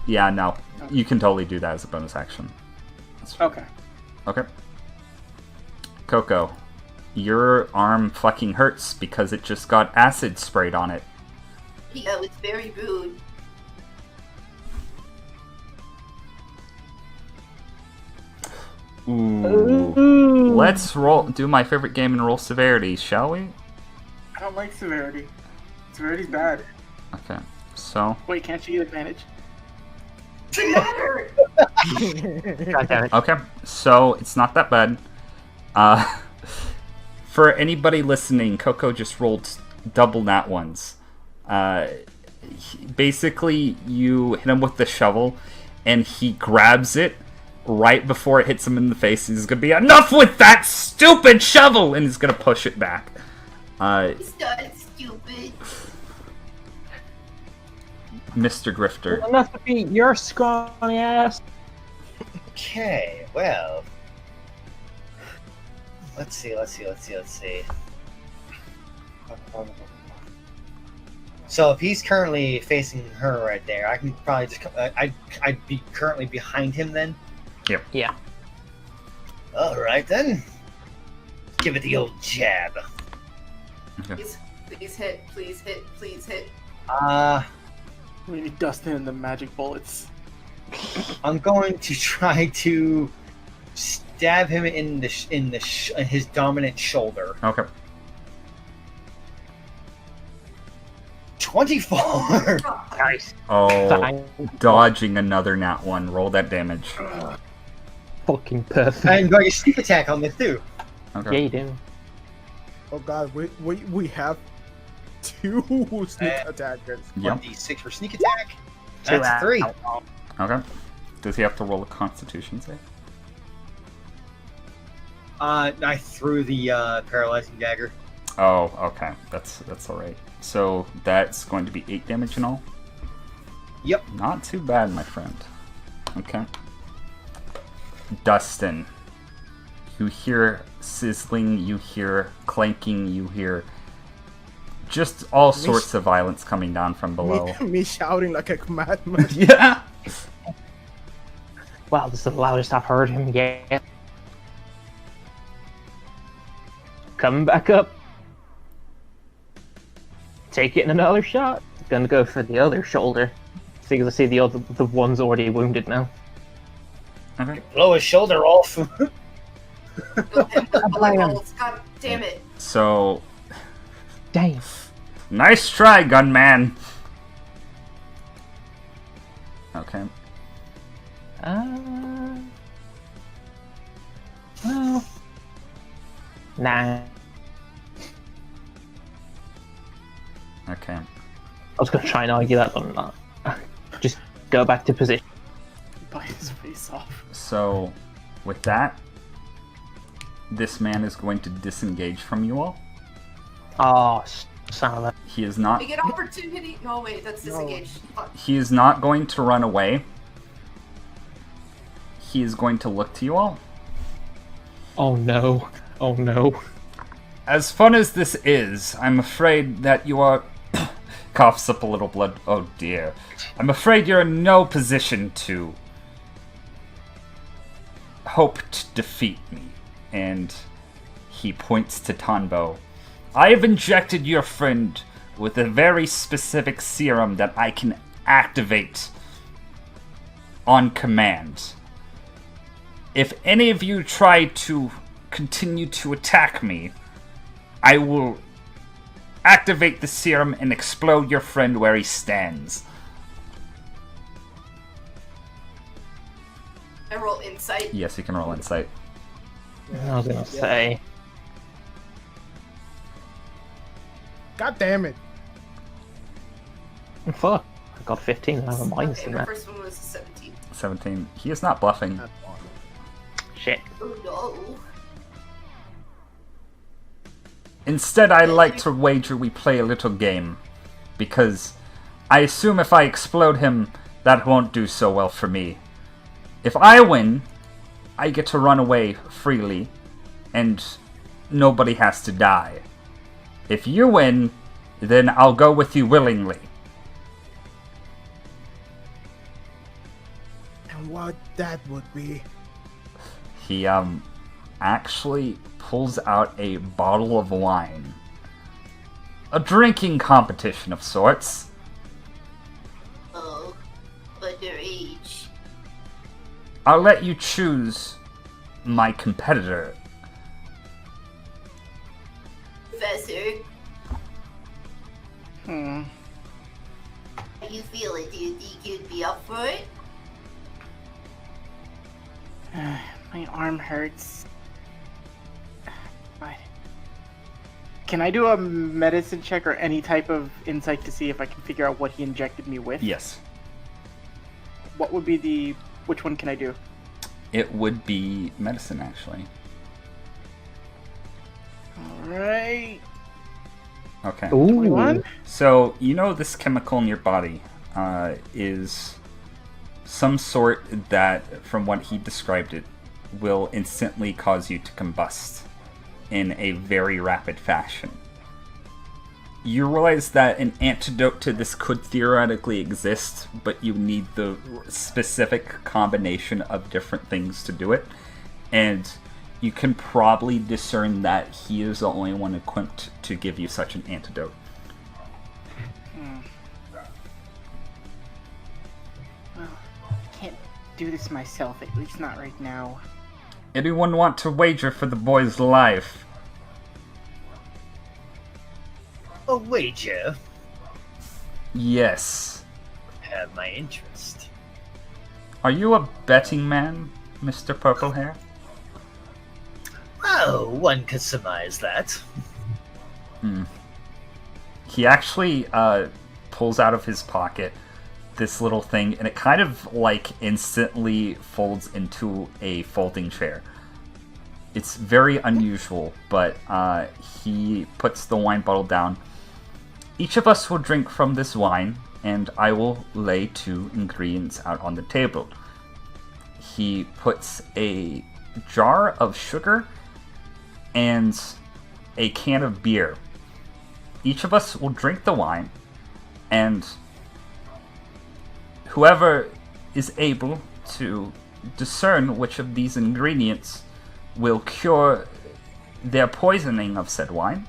Yeah, no, you can totally do that as a bonus action. Okay. Okay. Koko, your arm fucking hurts because it just got acid sprayed on it. Yeah, it's very rude. Ooh. Let's do my favorite game and roll severity, shall we? I don't like severity. Severity's bad. Okay, so... Wait, can't you get advantage? Okay, so it's not that bad. For anybody listening, Koko just rolled double nat ones. Basically, you hit him with the shovel, and he grabs it right before it hits him in the face. He's gonna be, enough with that stupid shovel! And he's gonna push it back. It's not stupid. Mr. Grifter. Enough to beat your scrawny ass. Okay, well. Let's see. So if he's currently facing her right there, I can probably just... I'd be currently behind him then? Yep. Yeah. Alright then. Give it the old jab. Okay. Please hit, please hit, please hit. We need Dustin and the magic bullets. I'm going to try to stab him in his dominant shoulder. Okay. 24. Nice. Oh, dodging another nat 1. Roll that damage. Fucking perfect. I'm going to sneak attack on this too. Okay. Yeah, you do. Oh god, we have 2 sneak attackers. Yep. 1d6 for sneak attack. That's 3. Okay. Does he have to roll a Constitution save? I threw the paralyzing dagger. Oh, okay. That's alright. So that's going to be 8 damage in all? Yep. Not too bad, my friend. Okay. Dustin. You hear sizzling, you hear clanking, you hear just all sorts of violence coming down from below. Me shouting like a madman. Yeah! Wow, this is the loudest I've heard him yet. Coming back up. Taking another shot. Gonna go for the other shoulder. Because I see the one's already wounded now. Okay. Blow his shoulder off. God damn it. So... Damn. Nice try, gunman! Okay. Well... Nah. Okay. I was gonna try and argue that, but I'm not. Just go back to position. Bite his face off. So, with that, this man is going to disengage from you all. Oh, son of a... He is not... We get opportunity. No, wait, that's disengaged. Fuck. He is not going to run away. He is going to look to you all. Oh no. Oh no. As fun as this is, I'm afraid that you are... coughs up a little blood. Oh dear. I'm afraid you're in no position to hope to defeat me. And he points to Tonbo. I have injected your friend with a very specific serum that I can activate on command. If any of you try to continue to attack me, I will activate the serum and explode your friend where he stands. I roll insight. Yes, you can roll insight. I was gonna say... God damn it. Fuck. I got 15. I have a minus Okay, in the that. first one was a 17. 17. He is not bluffing. That's fine. Shit. Oh no. Instead, I like to wager we play a little game. Because I assume if I explode him, that won't do so well for me. If I win, I get to run away freely, and nobody has to die. If you win, then I'll go with you willingly. And what that would be? He, actually pulls out a bottle of wine. A drinking competition of sorts. Oh, underage. I'll let you choose my competitor. Professor, Hmm. how you feeling? Do you think you'd be up for it? My arm hurts. What? Can I do a medicine check or any type of insight to see if I can figure out what he injected me with? Yes. What would be the... Which one can I do? It would be medicine, actually. Alright. Okay. Ooh. 21? So, you know this chemical in your body is some sort that, from what he described it, will instantly cause you to combust in a very rapid fashion. You realize that an antidote to this could theoretically exist, but you need the specific combination of different things to do it. And you can probably discern that he is the only one equipped to give you such an antidote. Well, I can't do this myself, at least not right now. Anyone want to wager for the boy's life? A wager? Yes. Have my interest. Are you a betting man, Mr. Purple Hair? Oh, one could surmise that. He actually pulls out of his pocket this little thing, and it kind of like instantly folds into a folding chair. It's very unusual, but he puts the wine bottle down. Each of us will drink from this wine, and I will lay 2 ingredients out on the table. He puts a jar of sugar and a can of beer. Each of us will drink the wine, and whoever is able to discern which of these ingredients will cure their poisoning of said wine,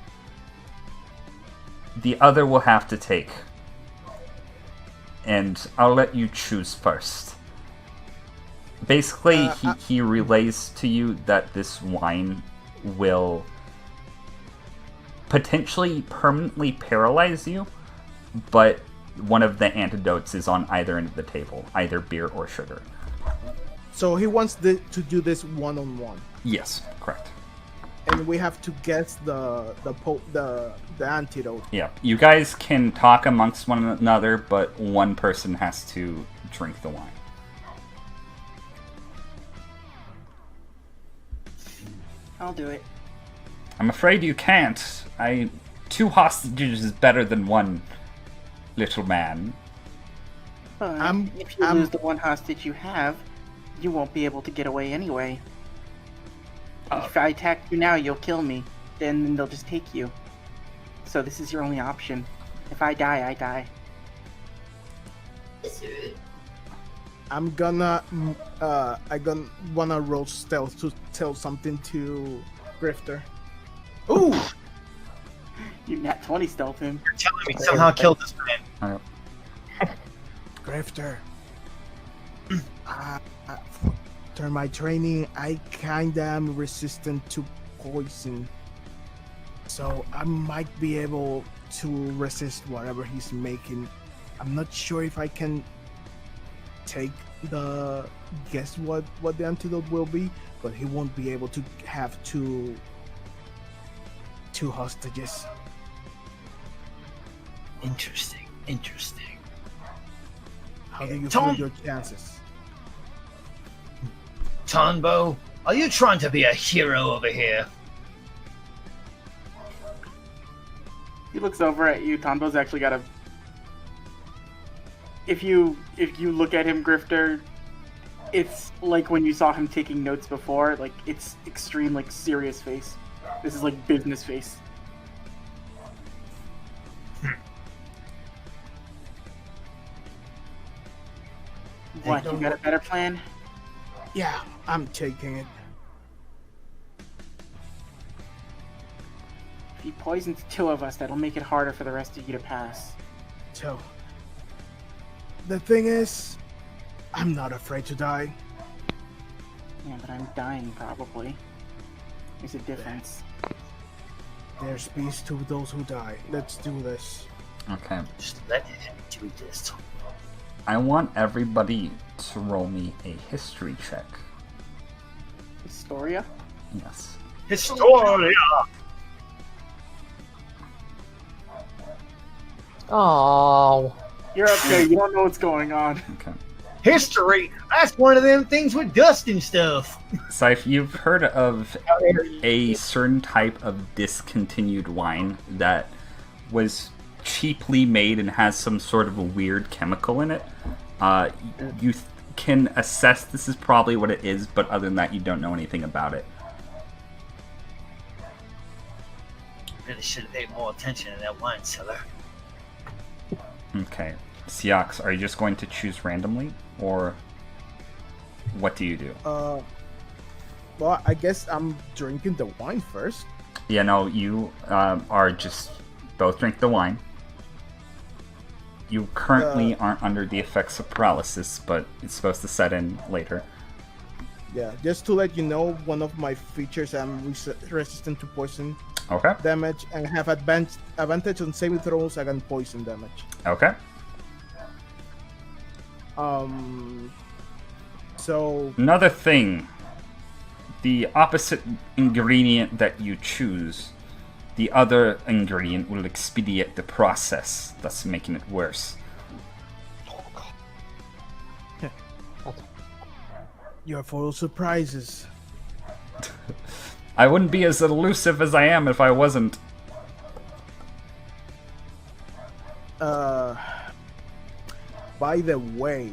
the other will have to take. And I'll let you choose first. Basically, he relays to you that this wine will potentially permanently paralyze you, but one of the antidotes is on either end of the table, either beer or sugar. So he wants to do this one-on-one. Yes, correct. And we have to guess the antidote. Yeah, you guys can talk amongst one another, but one person has to drink the wine. I'll do it. I'm afraid you can't. 2 hostages is better than 1, little man. But I'm- if you I'm- lose the one hostage you have, you won't be able to get away anyway. If I attack you now, you'll kill me. Then they'll just take you. So this is your only option. If I die, I die. Yes, sir. I'm gonna wanna roll stealth to tell something to Grifter. Ooh! You nat 20 stealth him. You're telling me somehow killed this man. Grifter. During my training, I kinda am resistant to poison. So I might be able to resist whatever he's making. I'm not sure if I can guess what the antidote will be, but he won't be able to have two hostages. Interesting. Interesting. How do you Tom- feel your chances? Tonbo, are you trying to be a hero over here? He looks over at you. Tonbo's actually got a. If you look at him, Grifter, it's like when you saw him taking notes before. Like it's extreme, like serious face. This is like business face. What? You got a better plan? Yeah, I'm taking it. If he poisons 2 of us, that'll make it harder for the rest of you to pass. So, the thing is, I'm not afraid to die. Yeah, but I'm dying probably. There's a difference. There's peace to those who die. Let's do this. Okay. Just let him do this. I want everybody to roll me a history check. Historia? Yes. Historia! Oh. You're up there. You don't know what's going on. Okay. History! That's one of them things with Dustin stuff. Scythe, you've heard of a certain type of discontinued wine that was cheaply made and has some sort of a weird chemical in it. You can assess this is probably what it is, but other than that, you don't know anything about it. Really should have paid more attention to that wine cellar. Okay. Seox, are you just going to choose randomly, or what do you do? Well, I guess I'm drinking the wine first. Yeah, no, you are just both drink the wine. You currently aren't under the effects of paralysis, but it's supposed to set in later. Yeah, just to let you know, one of my features, I'm resistant to poison Okay. damage and have advantage on saving throws against poison damage. Okay. So Another thing, the opposite ingredient that you choose, the other ingredient will expedite the process, thus making it worse. you're full of surprises. I wouldn't be as elusive as I am if I wasn't. By the way,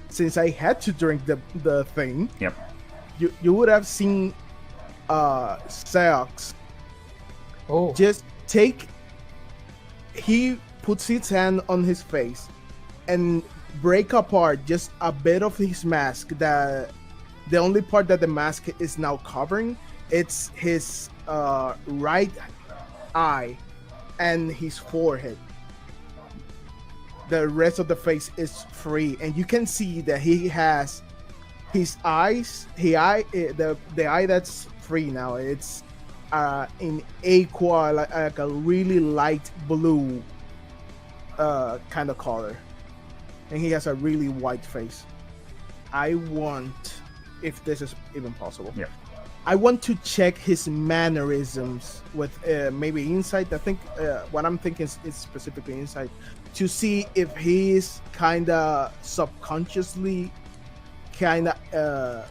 since I had to drink the thing, Yep. you would have seen Seox Oh. just take. He puts his hand on his face and break apart just a bit of his mask. That the only part that the mask is now covering, it's his right eye and his forehead. The rest of the face is free, and you can see that he has his eyes. The eye that's free now. It's in aqua, like a really light blue kind of color, and he has a really white face. I want, if this is even possible, Yeah. I want to check his mannerisms with maybe insight. I think what I'm thinking is specifically insight, to see if he's kind of subconsciously kind of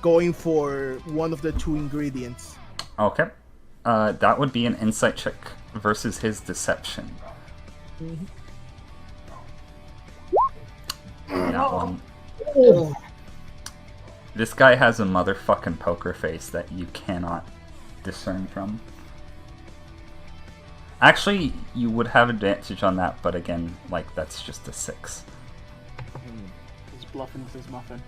going for one of the 2 ingredients. Okay. That would be an insight check versus his deception. That one. This guy has a motherfucking poker face that you cannot discern from. Actually, you would have advantage on that, but again, like, that's just a 6. He's bluffing with his muffin.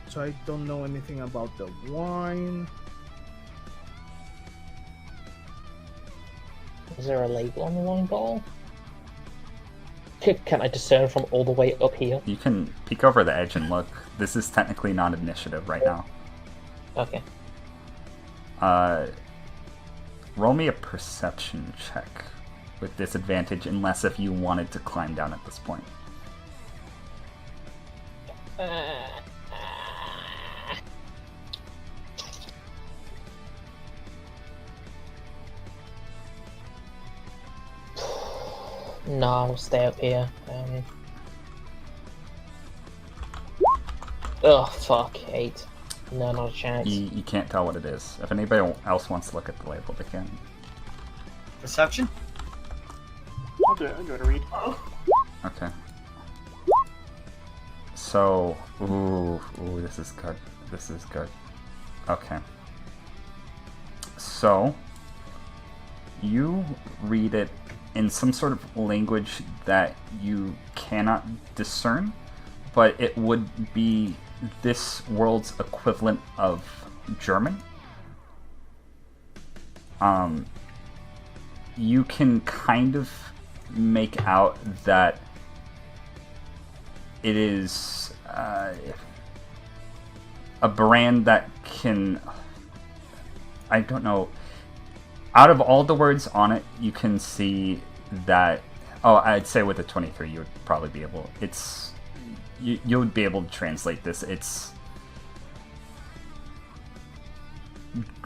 So I don't know anything about the wine. Is there a label on the wine bottle? Can I discern from all the way up here? You can peek over the edge and look. This is technically not initiative right now. Okay. Roll me a perception check. with disadvantage unless if you wanted to climb down at this point. No, I'll stay up here. Oh, fuck. 8. No, not a chance. You can't tell what it is. If anybody else wants to look at the label, they can. Perception? I'll do it. I'll give it a read. Okay. So, ooh, this is good. This is good. Okay. So, you read it in some sort of language that you cannot discern, but it would be this world's equivalent of German. You can kind of make out that it is a brand that can, I don't know, out of all the words on it, you can see that, I'd say with a 23 you would probably be able, you would be able to translate this. It's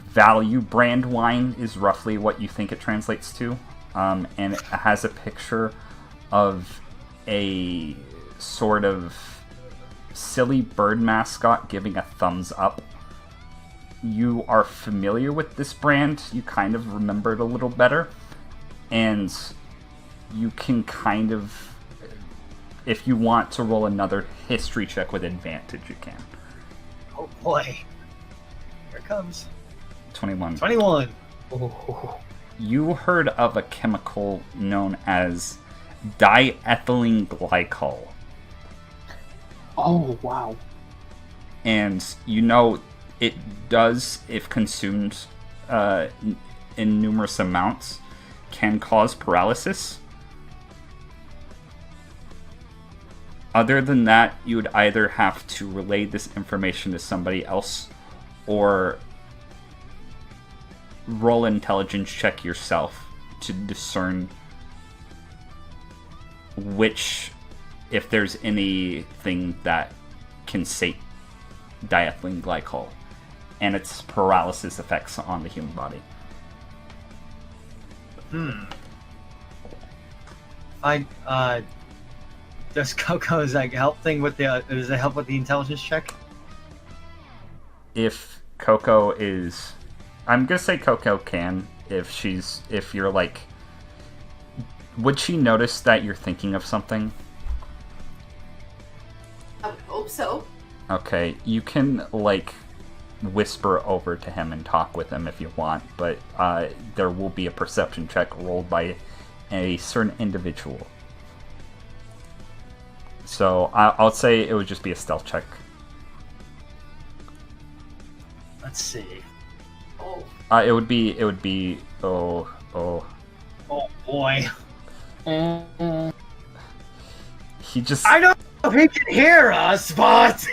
value brand wine is roughly what you think it translates to, and it has a picture of a sort of silly bird mascot giving a thumbs up. You are familiar with this brand, you kind of remember it a little better, and you can kind of, if you want to roll another history check with advantage, you can. Oh boy. Here it comes. 21. 21. You heard of a chemical known as diethylene glycol. Oh, wow. And you know it does, if consumed in numerous amounts, can cause paralysis. Other than that, you would either have to relay this information to somebody else or roll an intelligence check yourself to discern which, if there's anything that can sate diethylene glycol and its paralysis effects on the human body. Does Coco's help thing with the does it help with the intelligence check? If Koko is, I'm gonna say Koko can, if you're like, would she notice that you're thinking of something? I would hope so. Okay, you can like whisper over to him and talk with him if you want, but there will be a perception check rolled by a certain individual. So I'll say it would just be a stealth check. Let's see. Oh. It would be oh boy. He just, I don't know if he can hear us, but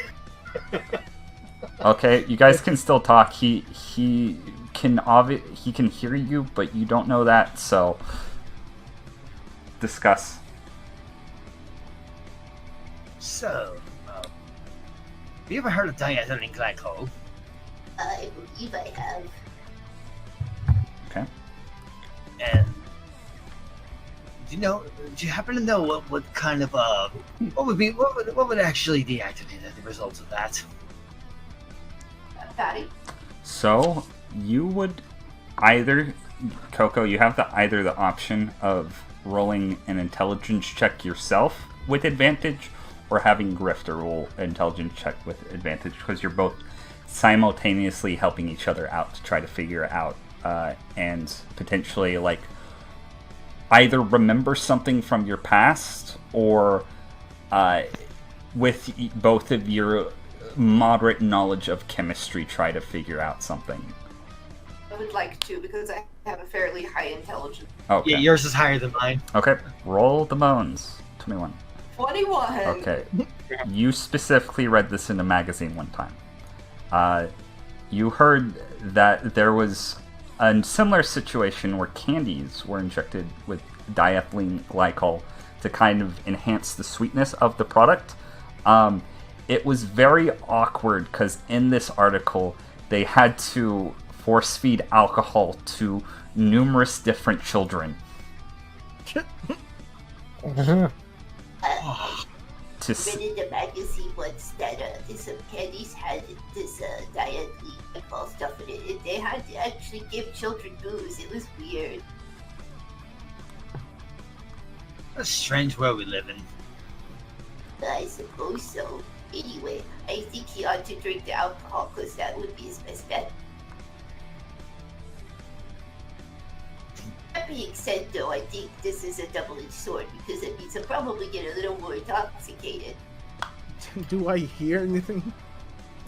okay, you guys can still talk. He can hear you, but you don't know that, so discuss. So, have you ever heard of diethylene glycol? I believe I have. Okay. And do you happen to know what kind of what would actually deactivate the results of that? Batty. So you would either, Koko, you have either the option of rolling an intelligence check yourself with advantage, or having Grifter roll an intelligence check with advantage, because you're both simultaneously helping each other out to try to figure out and potentially like either remember something from your past, or with both of your moderate knowledge of chemistry try to figure out something. I would like to, because I have a fairly high intelligence. Okay. Yeah, yours is higher than mine. Okay, roll the bones. 21. 21! Okay. You specifically read this in a magazine one time. You heard that there was a similar situation where candies were injected with diethylene glycol to kind of enhance the sweetness of the product. It was very awkward because in this article they had to force feed alcohol to numerous different children. I read in the magazine once that some candies had this diet alcohol stuff in it, and they had to actually give children booze. It was weird. A strange world we live in. I suppose so. Anyway, I think he ought to drink the alcohol because that would be his best bet. That being said, though, I think this is a double-edged sword because it means he'll probably get a little more intoxicated. Do I hear anything?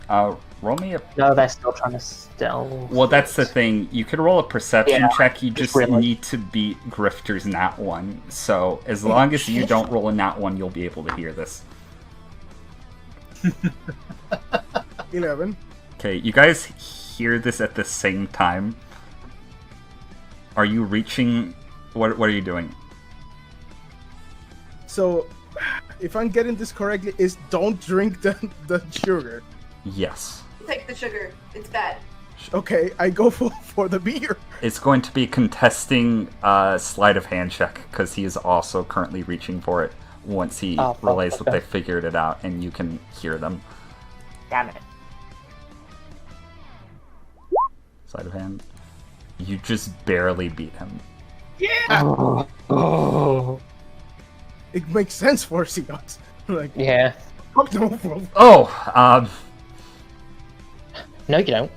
Roll me a... No, they're still trying to stealth. Well, that's the thing. You could roll a perception Yeah, check. You just really. need to beat Grifter's nat 1. So as long as you don't roll a nat 1, you'll be able to hear this. 11. Okay, you guys hear this at the same time. Are you reaching... What are you doing? So, if I'm getting this correctly, is don't drink the sugar. Yes. Take the sugar. It's bad. Okay, I go for the beer. It's going to be contesting sleight of hand check, because he is also currently reaching for it once he relays that they figured it out, and you can hear them. Damn it. Sleight of hand. You just barely beat him. Yeah! Oh. It makes sense for Seox. Like, Yeah. Oh, No, you don't.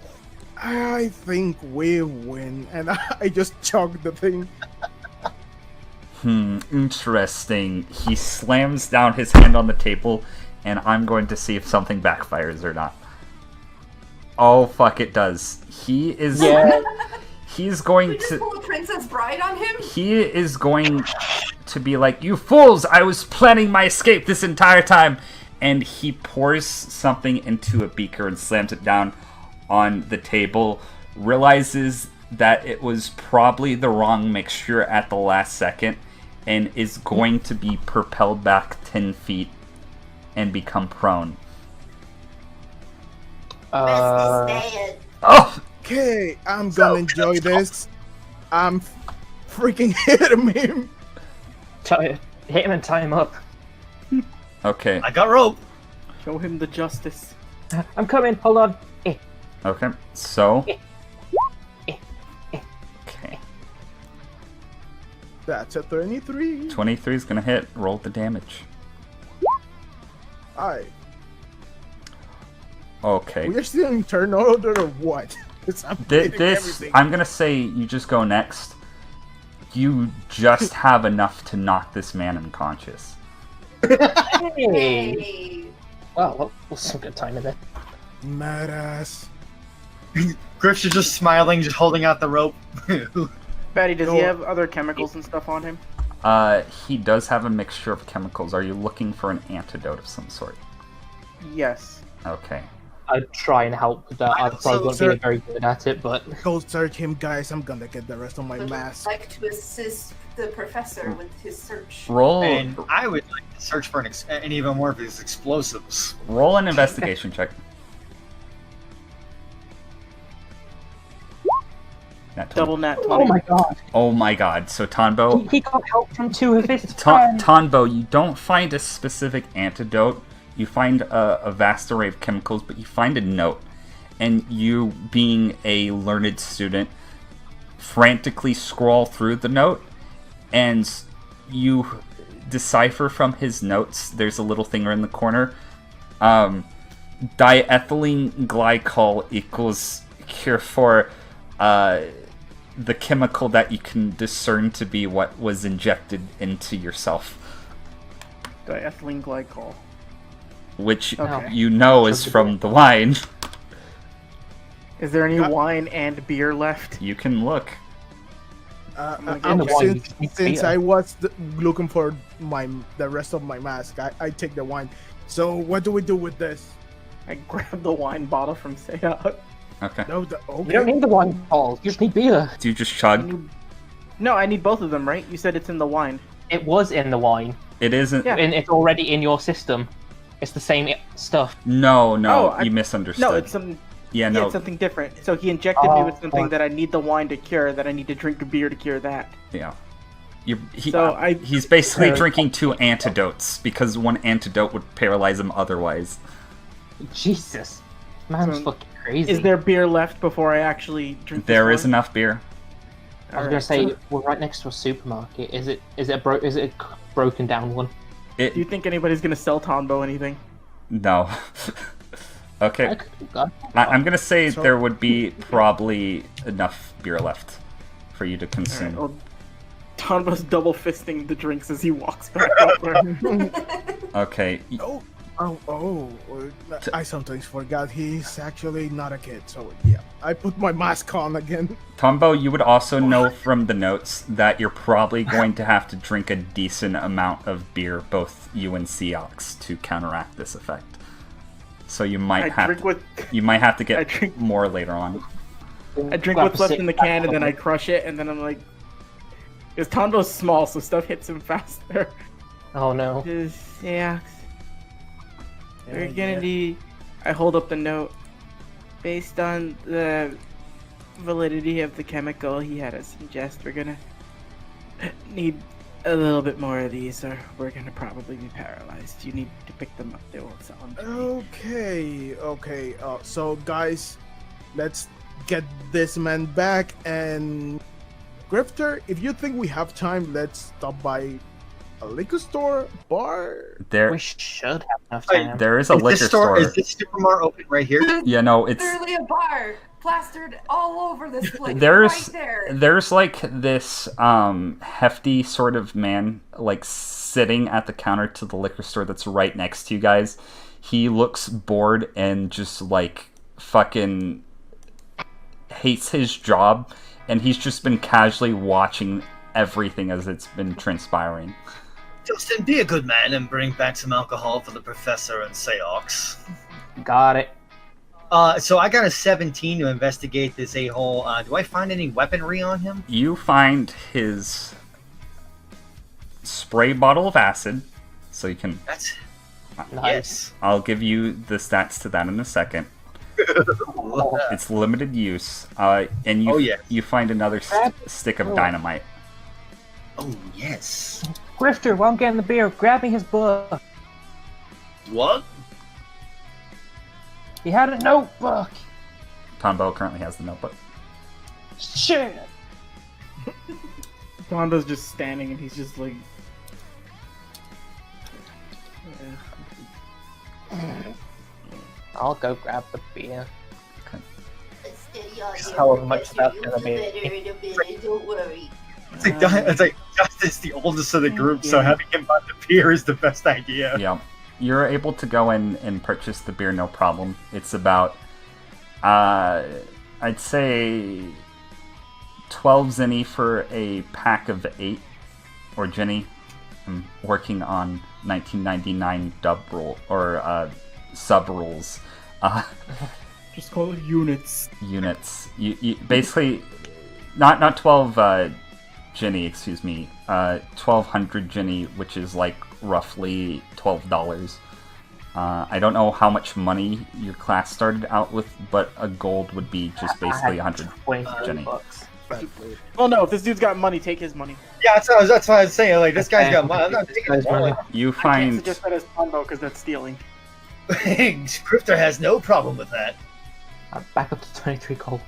I think we win, and I just chugged the thing. Interesting. He slams down his hand on the table, and I'm going to see if something backfires or not. Oh, fuck, it does. He is... Yeah. He's going We just to... pull a Princess Bride on him? He is going to be like, "You fools! I was planning my escape this entire time!" And he pours something into a beaker and slams it down on the table, realizes that it was probably the wrong mixture at the last second, and is going to be propelled back 10 feet and become prone. Oh! Okay, I'm gonna enjoy this. I'm freaking hitting him. Hit him and tie him up. Okay. I got rope. Show him the justice. I'm coming. Hold on. Okay, so... Okay. That's a 23. 23 is gonna hit. Roll the damage. Alright. Okay. We're still in turn order or what? I'm gonna say you just go next. You just have enough to knock this man unconscious. Hey. Well, what's some good time in there? Madass. Grifter's just smiling, just holding out the rope. Batty, does he have other chemicals and stuff on him? He does have a mixture of chemicals. Are you looking for an antidote of some sort? Yes. Okay. I'd try and help with that. I probably won't be very good at it, but... Go search him, guys. I'm gonna get the rest of my mask. I'd like to assist the professor with his search. Roll. And I would like to search for and even more of his explosives. Roll an investigation check. Double nat 20. Oh my god. Oh my god. So Tonbo... He got help from two of his friends. Tonbo, you don't find a specific antidote. You find a vast array of chemicals, but you find a note. And you, being a learned student, frantically scroll through the note, and you decipher from his notes, there's a little thing in the corner, diethylene glycol equals cure for the chemical that you can discern to be what was injected into yourself. Diethylene glycol. Which Okay. you know is from the wine. Is there any wine and beer left? You can look. Since I was looking for the rest of my mask, I take the wine. So what do we do with this? I grab the wine bottle from Seox. Okay. No, You don't need the wine bottle. You just need beer. Do you just chug? No, I need both of them, right? You said it's in the wine. It was in the wine. It isn't. Yeah. And it's already in your system. It's the same stuff. No, Oh, you misunderstood. No, it's some. Yeah, Yeah, no. it's something different. So he injected me with something that I need the wine to cure, that I need to drink a beer to cure that. Yeah. He's basically drinking 2 antidotes because one antidote would paralyze him otherwise. Jesus. Man's fucking crazy. Is there beer left before I actually drink There this is enough beer. I was gonna say, we're right next to a supermarket. Is it a broken down one? Do you think anybody's gonna sell Tonbo anything? No. Okay. I'm gonna say there would be probably enough beer left for you to consume. Well, Tonbo's double fisting the drinks as he walks back up there. Okay. I sometimes forgot he's actually not a kid, so yeah. I put my mask on again. Tonbo, you would also know from the notes that you're probably going to have to drink a decent amount of beer, both you and Seox, to counteract this effect. So you might have to get more later on. I drink what's left in the can and then I crush it, and then I'm like, because Tonbo's small, so stuff hits him faster. Oh no. Yeah. We're gonna need. I hold up the note. Based on the validity of the chemical he had us ingest, we're gonna need a little bit more of these, or we're gonna probably be paralyzed. You need to pick them up. They won't sell them. Okay. So guys, let's get this man back. And Grifter, if you think we have time, let's stop by a liquor store, bar. We should have enough time. There is a liquor store. Is this supermarket open right here? Yeah, no, it's literally a bar plastered all over this place. There's right there. there's like this hefty sort of man like sitting at the counter to the liquor store that's right next to you guys. He looks bored and just like fucking hates his job, and he's just been casually watching everything as it's been transpiring. Dustin, be a good man and bring back some alcohol for the professor and Seox. Got it. So I got a 17 to investigate this a-hole. Do I find any weaponry on him? You find his spray bottle of acid, so you can... That's... Nice. I'll give you the stats to that in a second. It's limited use. And you find another stick of dynamite. Oh, yes. Grifter, while I'm getting the beer, grab me his book. What? He had a notebook. Tonbo currently has the notebook. Shit. Tonbo's just standing and he's just like... I'll go grab the beer. Just however much that's gonna be. Don't worry. It's like Justin's the oldest of the group, so having him buy the beer is the best idea. Yeah. You're able to go in and purchase the beer, no problem. It's about, I'd say, 12 zenny for a pack of 8, or Jenny. I'm working on 1999 dub rule, or sub rules. Just call it units. Units. You basically, not 12 Jenny, excuse me, 1200 Jenny, which is like roughly $12. I don't know how much money your class started out with, but a gold would be just basically 100 Jenny. Well, no, if this dude's got money, take his money. Yeah, that's what I was saying. Like, this guy's got money. I'm not taking his money. You I can't find... suggest that as Tonbo because that's stealing. Grifter has no problem with that. I'm back up to 23 gold.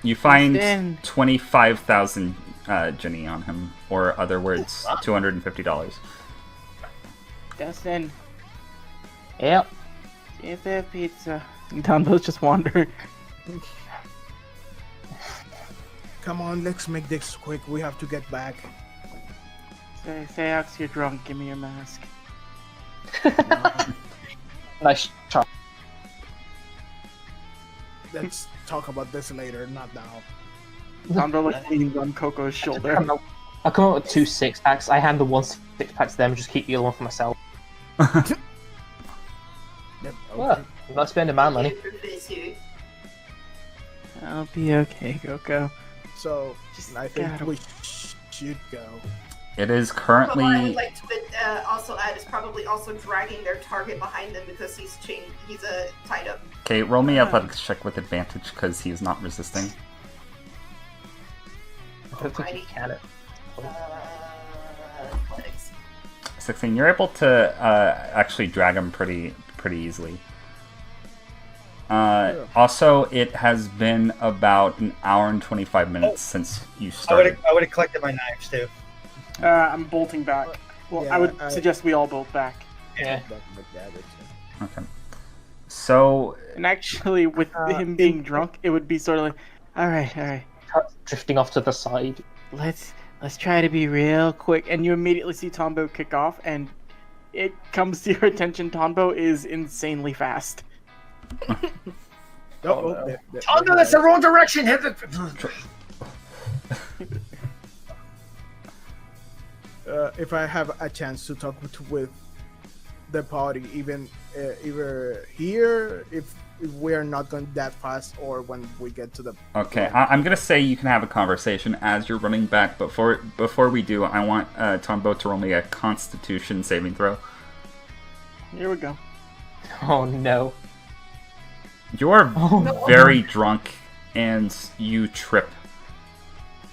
You find 25,000 Jenny on him, or other words, $250. Dustin, Yep. is there pizza? And Tonbo's just wandering. Come on, let's make this quick. We have to get back. Say, Seox, you're drunk. Give me your mask. Nice try. Let's talk about this later, not now. Tonbo like leans on Koko's shoulder. I'll come up with 2 6-packs. I hand the 1 6-pack to them and just keep the other one for myself. Yep, Well, I'm not spending my money. I'll be okay, Koko. So, I think we should go. It is But what I would currently. like to also add is probably also dragging their target behind them because he's chained. He's tied up. Okay, roll me athletics check with advantage because he is not resisting. I don't think you can. Athletics. 16. You're able to actually drag him pretty easily. Also, it has been about an hour and 25 minutes since you started. I would have collected my knives too. I'm bolting back. Well, Yeah, I would I- suggest we all bolt back. Yeah. Okay. So, And actually, with him being drunk, it would be sort of like, all right, Drifting off to the side. let's try to be real quick. And you immediately see Tombo kick off, and it comes to your attention. Tombo is insanely fast. Oh, no, that's the wrong direction. If I have a chance to talk with the party, even either here, if we're not going that fast, or when we get to the. okay, I'm gonna say you can have a conversation as you're running back. But before we do, I want Tonbo to roll me a Constitution saving throw. Here we go. Oh no. You're very drunk, and you trip.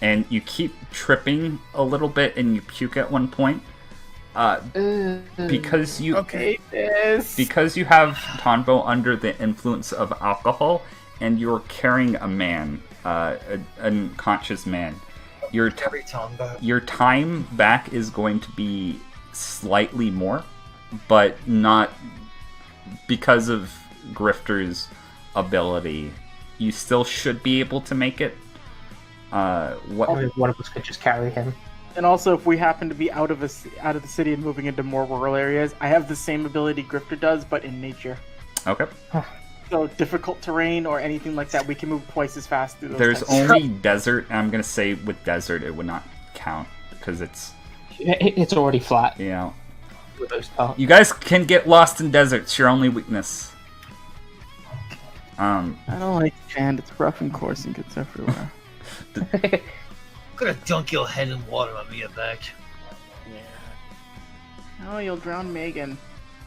And you keep tripping a little bit, and you puke at one point. Because you because you have Tonbo under the influence of alcohol, and you're carrying a man, an unconscious man. Your time back is going to be slightly more, but not because of Grifter's ability. You still should be able to make it. One of us could just carry him. And also, if we happen to be out of the city and moving into more rural areas, I have the same ability Grifter does, but in nature. Okay. So difficult terrain or anything like that, we can move twice as fast through those. There's types of- only desert. And I'm gonna say with desert it would not count because it's already flat. Yeah. For the most part. You guys can get lost in deserts. Your only weakness. I don't like sand. It's rough and coarse and gets everywhere. I'm gonna dunk your head in water on me back. Oh, you'll drown Megan.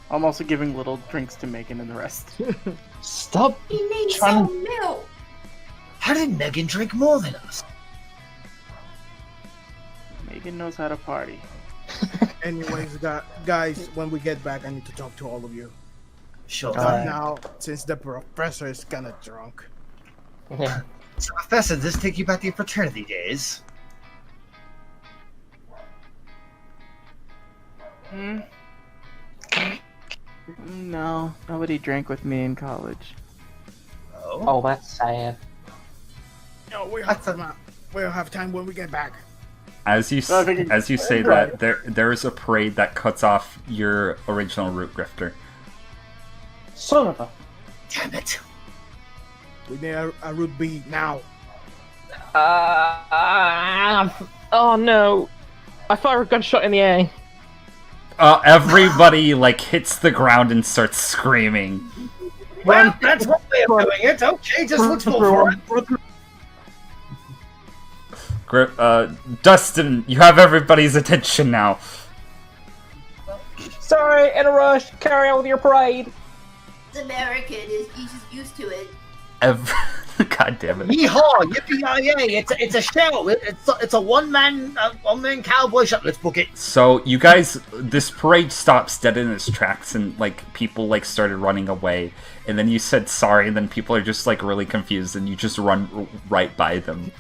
I'm also giving little drinks to Megan and the rest. Stop He needs trying some milk. How did Megan drink more than us? Megan knows how to party. Anyways, guys, when we get back, I need to talk to all of you. Sure. Now, since the professor is kinda drunk. So, Professor, does this take you back to your fraternity days? No, nobody drank with me in college. Oh, that's sad. No, we'll have time when we get back. As you say that, there is a parade that cuts off your original route, Grifter. Son of a... Damn it. We need a route B now. Oh no! I fired a gunshot in the air. Everybody hits the ground and starts screaming. Well, that's one way of doing it. Okay, just let's go for it. Dustin, you have everybody's attention now. Sorry, in a rush. Carry on with your parade. It's American. He's just used to it. God damn it! Yeehaw! Yippee-yi-yay! It's a show. It's a one-man cowboy show. Let's book it. So you guys, this parade stops dead in its tracks, and people started running away. And then you said sorry, and then people are just really confused, and you just run right by them.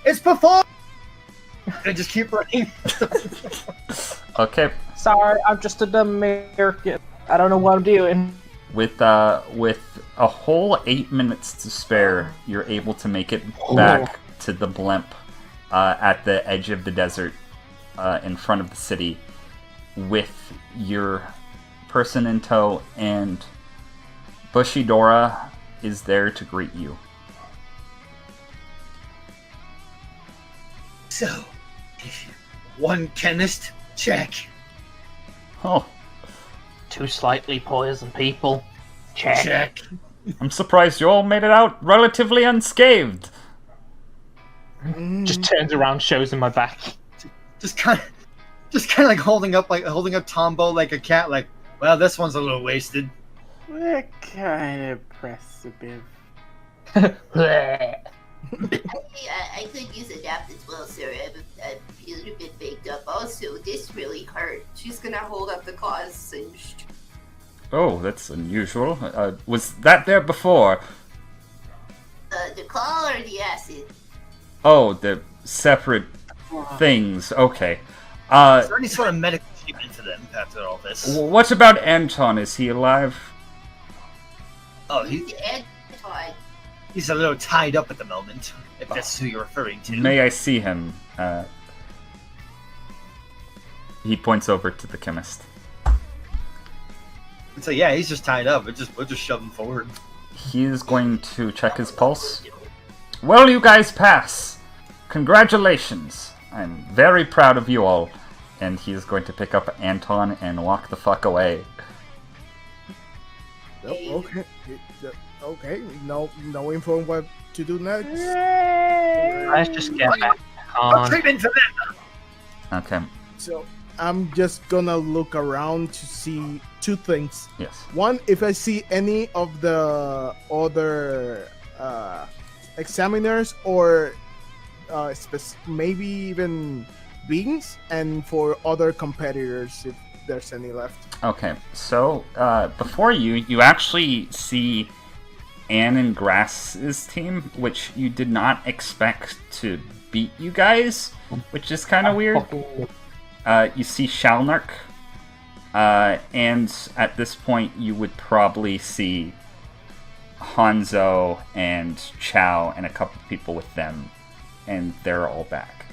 It's perform. I just keep running. Okay. Sorry, I'm just an American. I don't know what I'm doing. With a whole 8 minutes to spare, you're able to make it back to the blimp at the edge of the desert in front of the city with your person in tow, and Bushidora is there to greet you. So, one chemist, check. Oh. 2 slightly poisoned people. Check. I'm surprised you all made it out relatively unscathed. Just turns around, shows him my back. Just kind of like holding up Tombo like a cat. Like, well, this one's a little wasted. We're kind of precipice. I could use a nap as well, sir. I'm a little bit baked up. Also, this really hurt. She's gonna hold up the claws singed. Oh, that's unusual. Was that there before? The claw or the acid? Oh, the separate things. Okay. Is there any sort of medical treatment for them after all this? What about Anton? Is he alive? Oh, he's a little tied up at the moment, if that's who you're referring to. May I see him? He points over to the chemist. So yeah, he's just tied up. We'll just shove him forward. He is going to check his pulse. Well, you guys pass. Congratulations. I'm very proud of you all. And he is going to pick up Anton and walk the fuck away. Oh, okay. No info on what to do next. Let's just get back on. Treatment for them. Okay. So I'm just gonna look around to see two things. Yes. One, if I see any of the other examiners or maybe even beings, and for other competitors if there's any left. Okay, so before you actually see Anne and Grass's team, which you did not expect to beat you guys, which is kind of weird. You see Shalnark, and at this point you would probably see Hanzo and Chow and a couple people with them, and they're all back.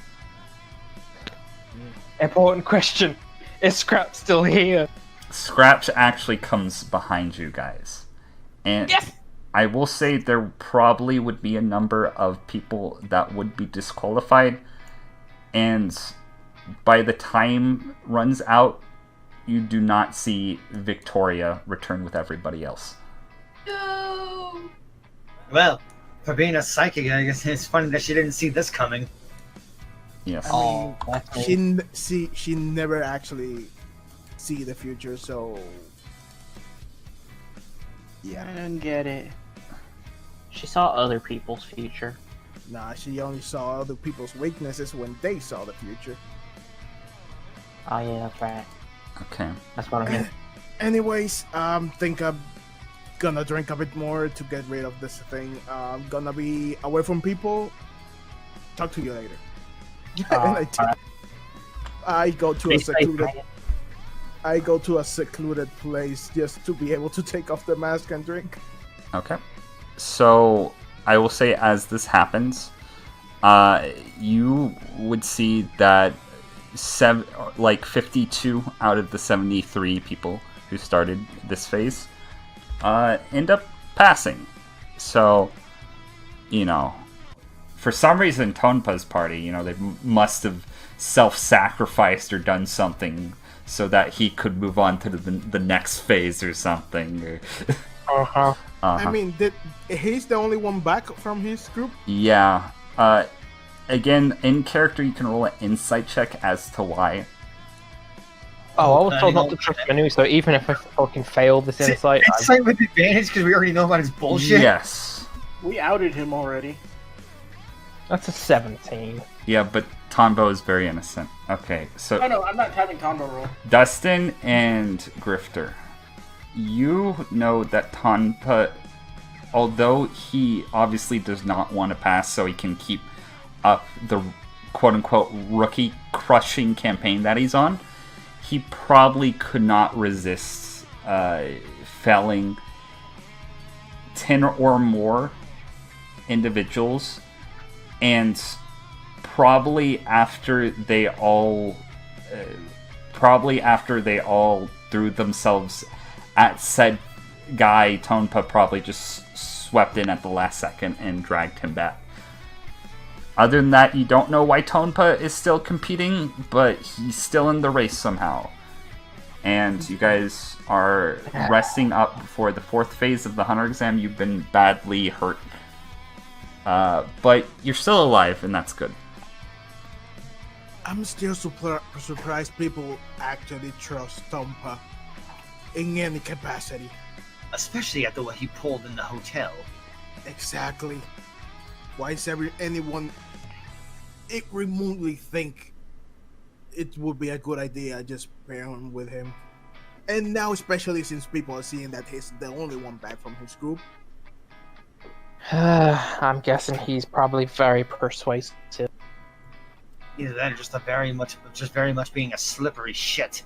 Important question. Is Scrap still here? Scraps actually comes behind you guys. And yes! I will say there probably would be a number of people that would be disqualified. And by the time runs out, you do not see Victoria return with everybody else. No! Well, for being a psychic, I guess it's funny that she didn't see this coming. Yes. She never actually see the future, so yeah. I don't get it. She saw other people's future. Nah, she only saw other people's weaknesses when they saw the future. Oh yeah, that's right. Okay. That's what I meant. Anyways, think I'm gonna drink a bit more to get rid of this thing. I'm gonna be away from people. Talk to you later. And I go to a secluded. I go to a secluded place just to be able to take off the mask and drink. Okay. So I will say, as this happens, you would see that 52 out of the 73 people who started this phase end up passing. So, for some reason, Tonpa's party, they must have self-sacrificed or done something so that he could move on to the next phase or something. I mean, he's the only one back from his group? Yeah. Again, in character, you can roll an insight check as to why. Oh, I was told not to trust Manu, so even if I fucking fail this insight... Insight with advantage because we already know about his bullshit? Yes. We outed him already. That's a 17. Yeah, but Tonbo is very innocent. Okay, so... No, I'm not having Tonbo roll. Dustin and Grifter. You know that Tonpa, although he obviously does not want to pass so he can keep up the quote-unquote rookie-crushing campaign that he's on, he probably could not resist felling 10 or more individuals, and probably after they all threw themselves at said guy, Tonpa probably just swept in at the last second and dragged him back. Other than that, you don't know why Tonpa is still competing, but he's still in the race somehow. And you guys are resting up for the 4th phase of the Hunter exam. You've been badly hurt. But you're still alive, and that's good. I'm still surprised people actually trust Tonbo in any capacity. Especially after what he pulled in the hotel. Exactly. Why is anyone remotely think it would be a good idea just pair him with him? And now, especially since people are seeing that he's the only one back from his group. I'm guessing he's probably very persuasive. Either that or just very much being a slippery shit.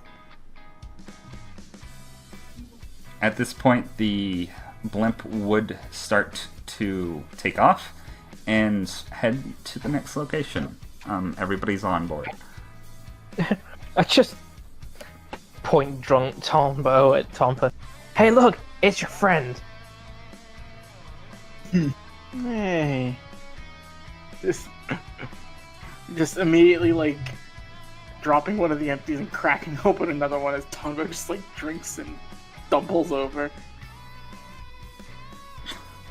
At this point, the blimp would start to take off and head to the next location. Everybody's on board. I just point drunk Tonbo at Tonbo. Hey, look, it's your friend. Hey. Just immediately, like, dropping one of the empties and cracking open another one as Tonbo just, like, drinks and stumbles over.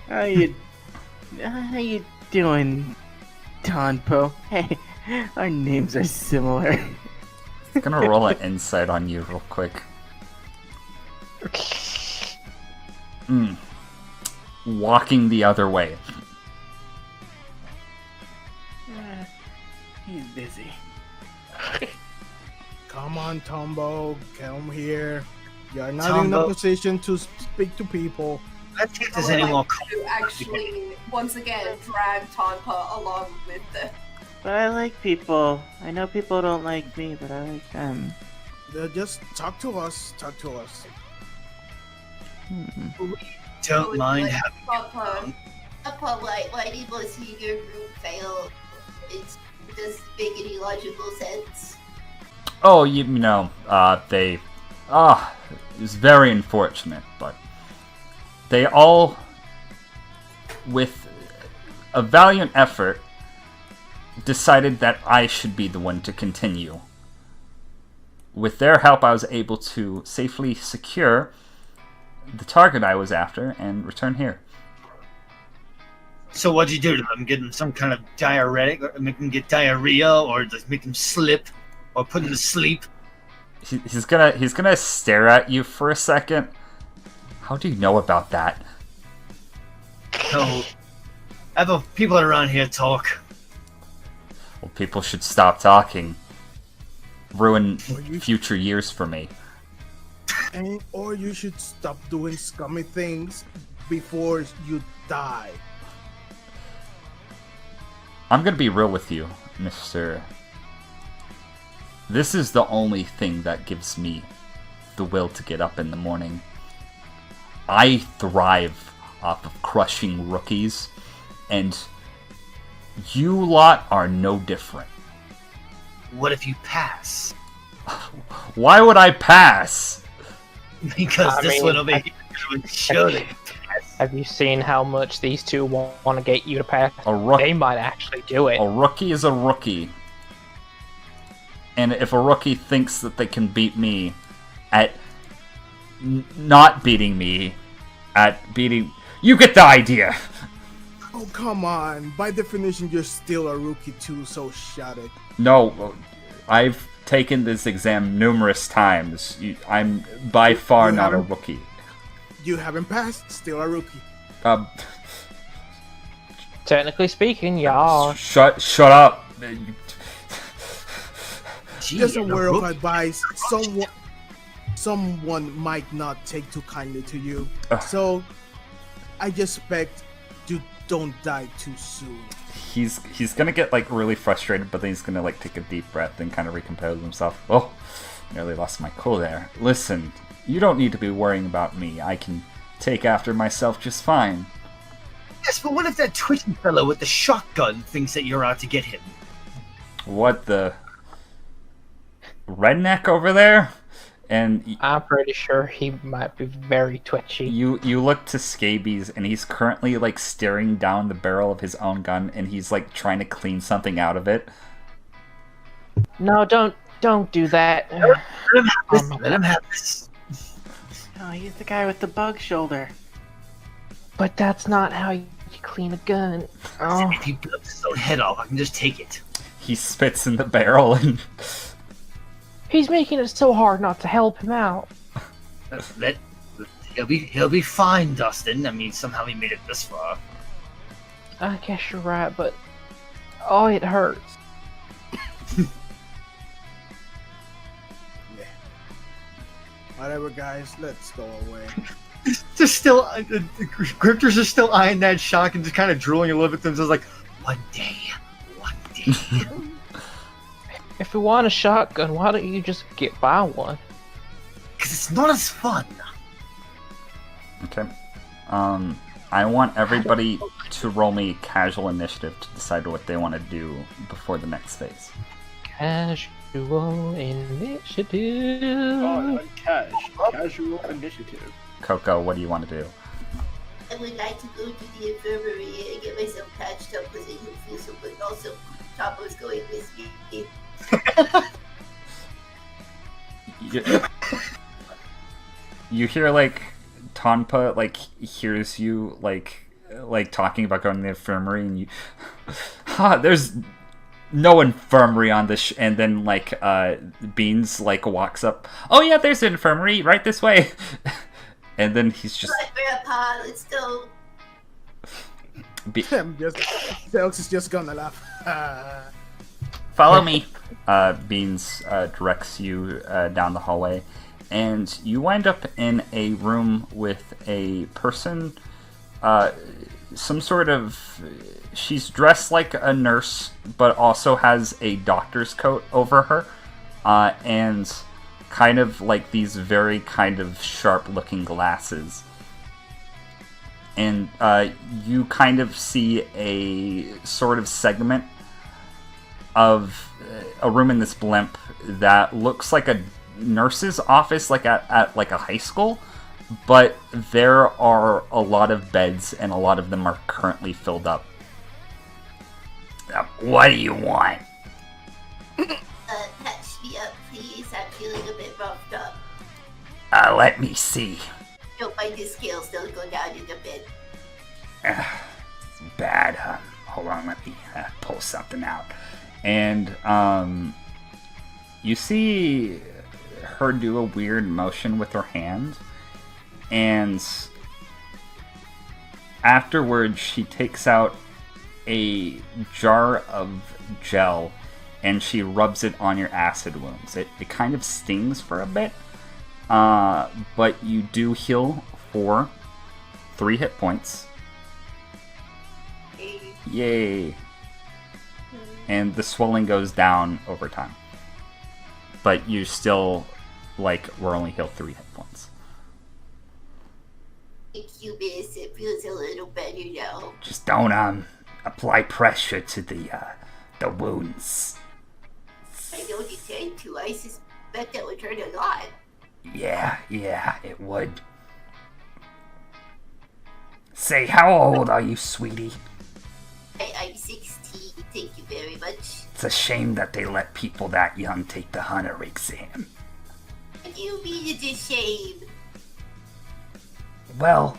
How you doing, Tonbo? Hey, our names are similar. I'm gonna roll an insight on you real quick. Walking the other way. He's busy. Come on, Tonbo, come here. You're not in a position to speak to people. Let's see if there's any more. To actually, once again, drag Tonpa along with the. But I like people. I know people don't like me, but I like them. Just talk to us. Talk to us. Don't mind having Tonpa. Why do you see your group fail? It does make any logical sense. Oh, you know, it was very unfortunate, but they all, with a valiant effort, decided that I should be the one to continue. With their help, I was able to safely secure the target I was after and return here. So what'd you do to them? Get them some kind of diuretic, or make them get diarrhea, or just make them slip, or put them to sleep? He's gonna stare at you for a second. How do you know about that? So, other people around here talk. Well, people should stop talking. Ruin future years for me. Or you should stop doing scummy things before you die. I'm gonna be real with you, Mr. This is the only thing that gives me the will to get up in the morning. I thrive off of crushing rookies, and you lot are no different. What if you pass? Why would I pass? Because this one over here would surely pass. Have you seen how much these two want to get you to pass? A They might actually do it. A rookie is a rookie. And if a rookie thinks that they can beat me at not beating me, at beating... You get the idea! Oh, come on. By definition, you're still a rookie too, so shut it. No, I've taken this exam numerous times. I'm by far not a rookie. You haven't passed, still a rookie. Technically speaking, yeah. Shut up. Just a word of advice. Someone might not take too kindly to you. So, I just expect you don't die too soon. He's gonna get like really frustrated, but then he's gonna like take a deep breath and kind of recompose himself. Oh, nearly lost my cool there. Listen, you don't need to be worrying about me. I can take after myself just fine. Yes, but what if that twitchy fellow with the shotgun thinks that you're out to get him? What the... redneck over there? And I'm pretty sure he might be very twitchy. You look to Scabies, and he's currently like staring down the barrel of his own gun, and he's like trying to clean something out of it. No, don't do that. Let him have this. Oh, he's the guy with the bug shoulder. But that's not how you make you clean a gun. Oh. If he blows his own head off, I can just take it. He spits in the barrel and... He's making it so hard not to help him out. He'll be fine, Dustin. I mean, somehow he made it this far. I guess you're right, but... Oh, it hurts. Whatever, guys, let's go away. Just still, Grifter's just still eyeing that shock and just kind of drooling a little bit to himself, like, one day. If you want a shotgun, why don't you just buy one? Because it's not as fun. Okay. I want everybody to roll me casual initiative to decide what they want to do before the next phase. Casual initiative. Oh, casual initiative. Koko, what do you want to do? I would like to go to the infirmary and get myself patched up because I don't feel so good. Also, Tonbo's going with me. You hear like Tonpa like hears you like talking about going to the infirmary, and you there's no infirmary on this and then like Beans like walks up. Oh yeah, there's an infirmary right this way. And then he's just Grandpa, let's go. Seox is just gonna laugh. Follow me. Beans directs you down the hallway, and you wind up in a room with a person. Some sort of... She's dressed like a nurse, but also has a doctor's coat over her, and kind of like these very kind of sharp-looking glasses. And you kind of see a sort of segment of a room in this blimp that looks like a nurse's office, like at like a high school, but there are a lot of beds and a lot of them are currently filled up. What do you want? Patch me up, please. I'm feeling a bit roughed up. Let me see. Don't mind the scales, they'll go down in a bit. It's bad. Hold on, let me pull something out. And you see her do a weird motion with her hand, and afterwards she takes out a jar of gel and she rubs it on your acid wounds. It kind of stings for a bit, but you do heal for 3 hit points. Yay! And the swelling goes down over time. But you still, we're only healed 3 hit points. Thank you, miss. It feels a little better now. Just don't, apply pressure to the wounds. I don't intend to. I suspect that would hurt a lot. Yeah, it would. Say, how old are you, sweetie? I'm 16. Thank you very much. It's a shame that they let people that young take the hunter exam. What do you mean it's a shame? Well,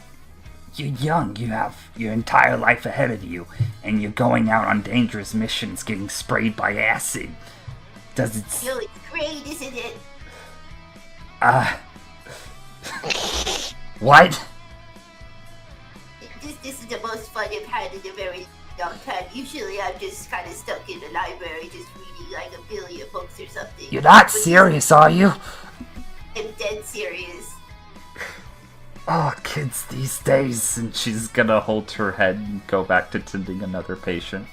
you're young, you have your entire life ahead of you, and you're going out on dangerous missions getting sprayed by acid. Does it... No, it's great, isn't it? What? This is the most fun I've had in a very long time. Usually I'm just kind of stuck in the library just reading like a billion books or something. You're not serious, are you? I'm dead serious. Oh, kids these days. And she's gonna hold her head and go back to tending another patient.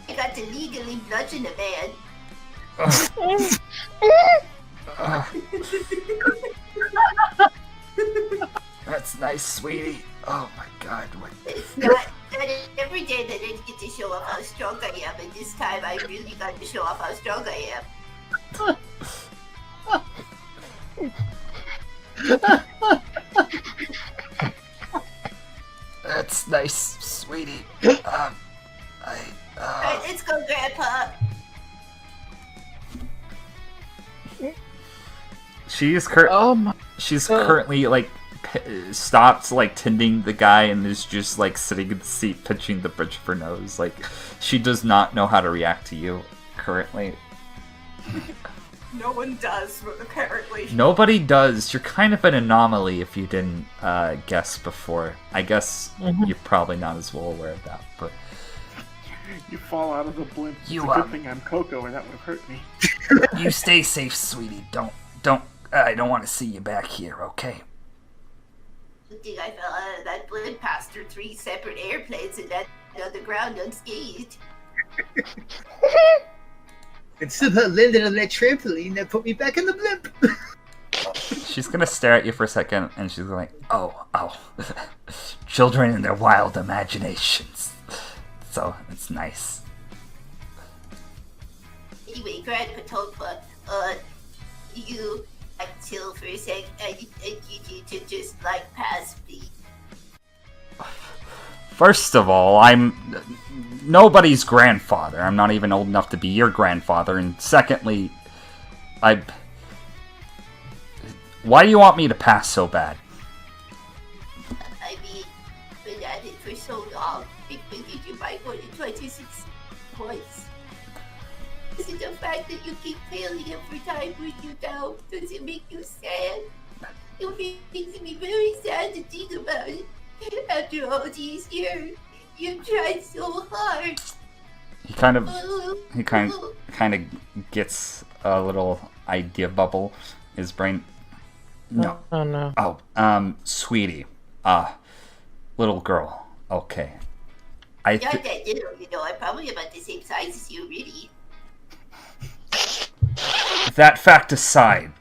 I got to legally bludgeon a man. That's nice, sweetie. Oh my god. What? It's not every day that I get to show off how strong I am, and this time I really got to show off how strong I am. That's nice, sweetie. Alright, let's go, Grandpa. She's currently stops like tending the guy and is just like sitting in the seat pinching the bridge of her nose. Like, she does not know how to react to you currently. No one does, apparently. Nobody does. You're kind of an anomaly if you didn't guess before. I guess you're probably not as well aware of that, but... You fall out of the blimp. It's a good thing I'm Koko, or that would have hurt me. You stay safe, sweetie. I don't want to see you back here, okay? I think I fell out of that blimp past through 3 separate airplanes and landed on the ground unscathed. And somehow landed on that trampoline that put me back in the blimp. She's gonna stare at you for a second, and she's like, oh. Children and their wild imaginations. So, it's nice. Anyway, Grandpa Tonbo, you chill for a sec. I need you to just, like, pass me. First of all, I'm nobody's grandfather. I'm not even old enough to be your grandfather. And secondly, why do you want me to pass so bad? I mean, been at it for so long. I figured you might want to try to succeed once. Is it the fact that you keep failing every time with you down? Does it make you sad? It makes me very sad to think about it. After all these years, you tried so hard. He kind of gets a little idea bubble in his brain. No. Oh no. Oh, sweetie. Little girl. Okay. Not that little, you know. I'm probably about the same size as you, really. That fact aside,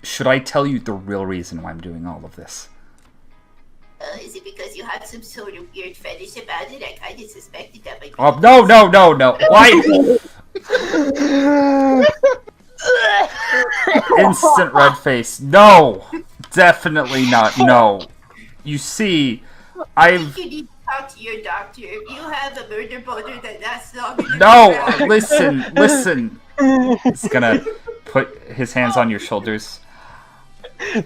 should I tell you the real reason why I'm doing all of this? Is it because you have some sort of weird fetish about it? I kind of suspected that might be... Oh, no. Why? Instant red face. No! Definitely not. No. You see, You need to talk to your doctor. If you have a murder boner that lasts longer than... No! Listen. He's gonna put his hands on your shoulders.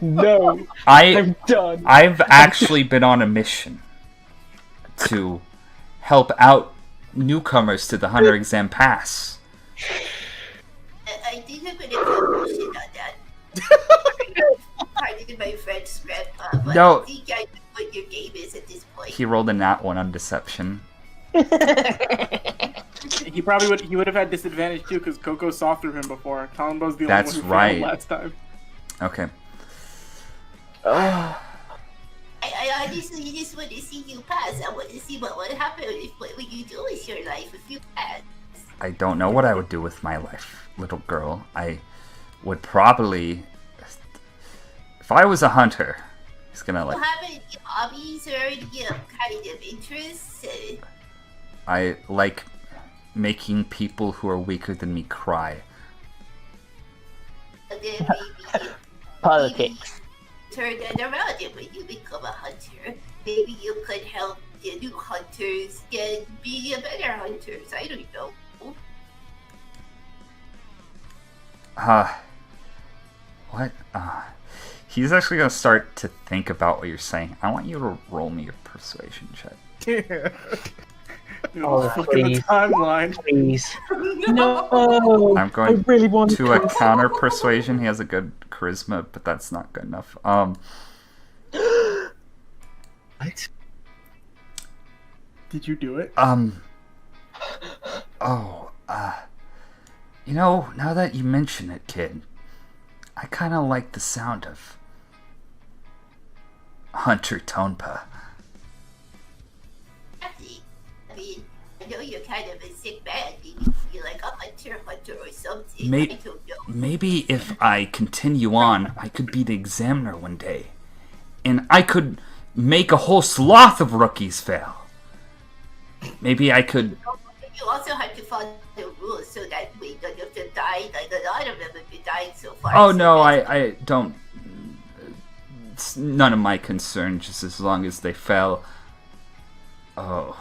No, I'm done. I've actually been on a mission to help out newcomers to the Hunter Exam Pass. I think I'm gonna put bullshit on that. Pardon my French, Grandpa, but No. I think I know what your game is at this point. He rolled a nat 1 on deception. He would have had disadvantage too, because Koko saw through him before. Tonbo's the That's only one who right. failed last time. Okay. I honestly just want to see you pass. I want to see what would happen what would you do with your life if you pass. I don't know what I would do with my life, little girl. I would probably... If I was a hunter, he's gonna Do like... you have any hobbies or any kind of interests? I like making people who are weaker than me cry. Then maybe Politics. turn that around and when you become a hunter, maybe you could help the new hunters get be a better hunters. I don't know. What? He's actually gonna start to think about what you're saying. I want you to roll me a persuasion check. Oh, Look at the please. timeline. Please. No. I'm going I really want to a counter persuasion. He has a good charisma, but that's not good enough. What? Did you do it? You know, now that you mention it, kid, I kind of like the sound of Hunter Tonbo. I mean, I know you're kind of a sick man. Maybe you're like a hunter or something. I don't know. Maybe if I continue on, I could be the examiner one day. And I could make a whole sloth of rookies fail. Maybe I could... You also have to follow the rules so that way none of them die. Like a lot of them have been dying so far. Oh so no, that's- I don't... It's none of my concern, just as long as they fail. Oh,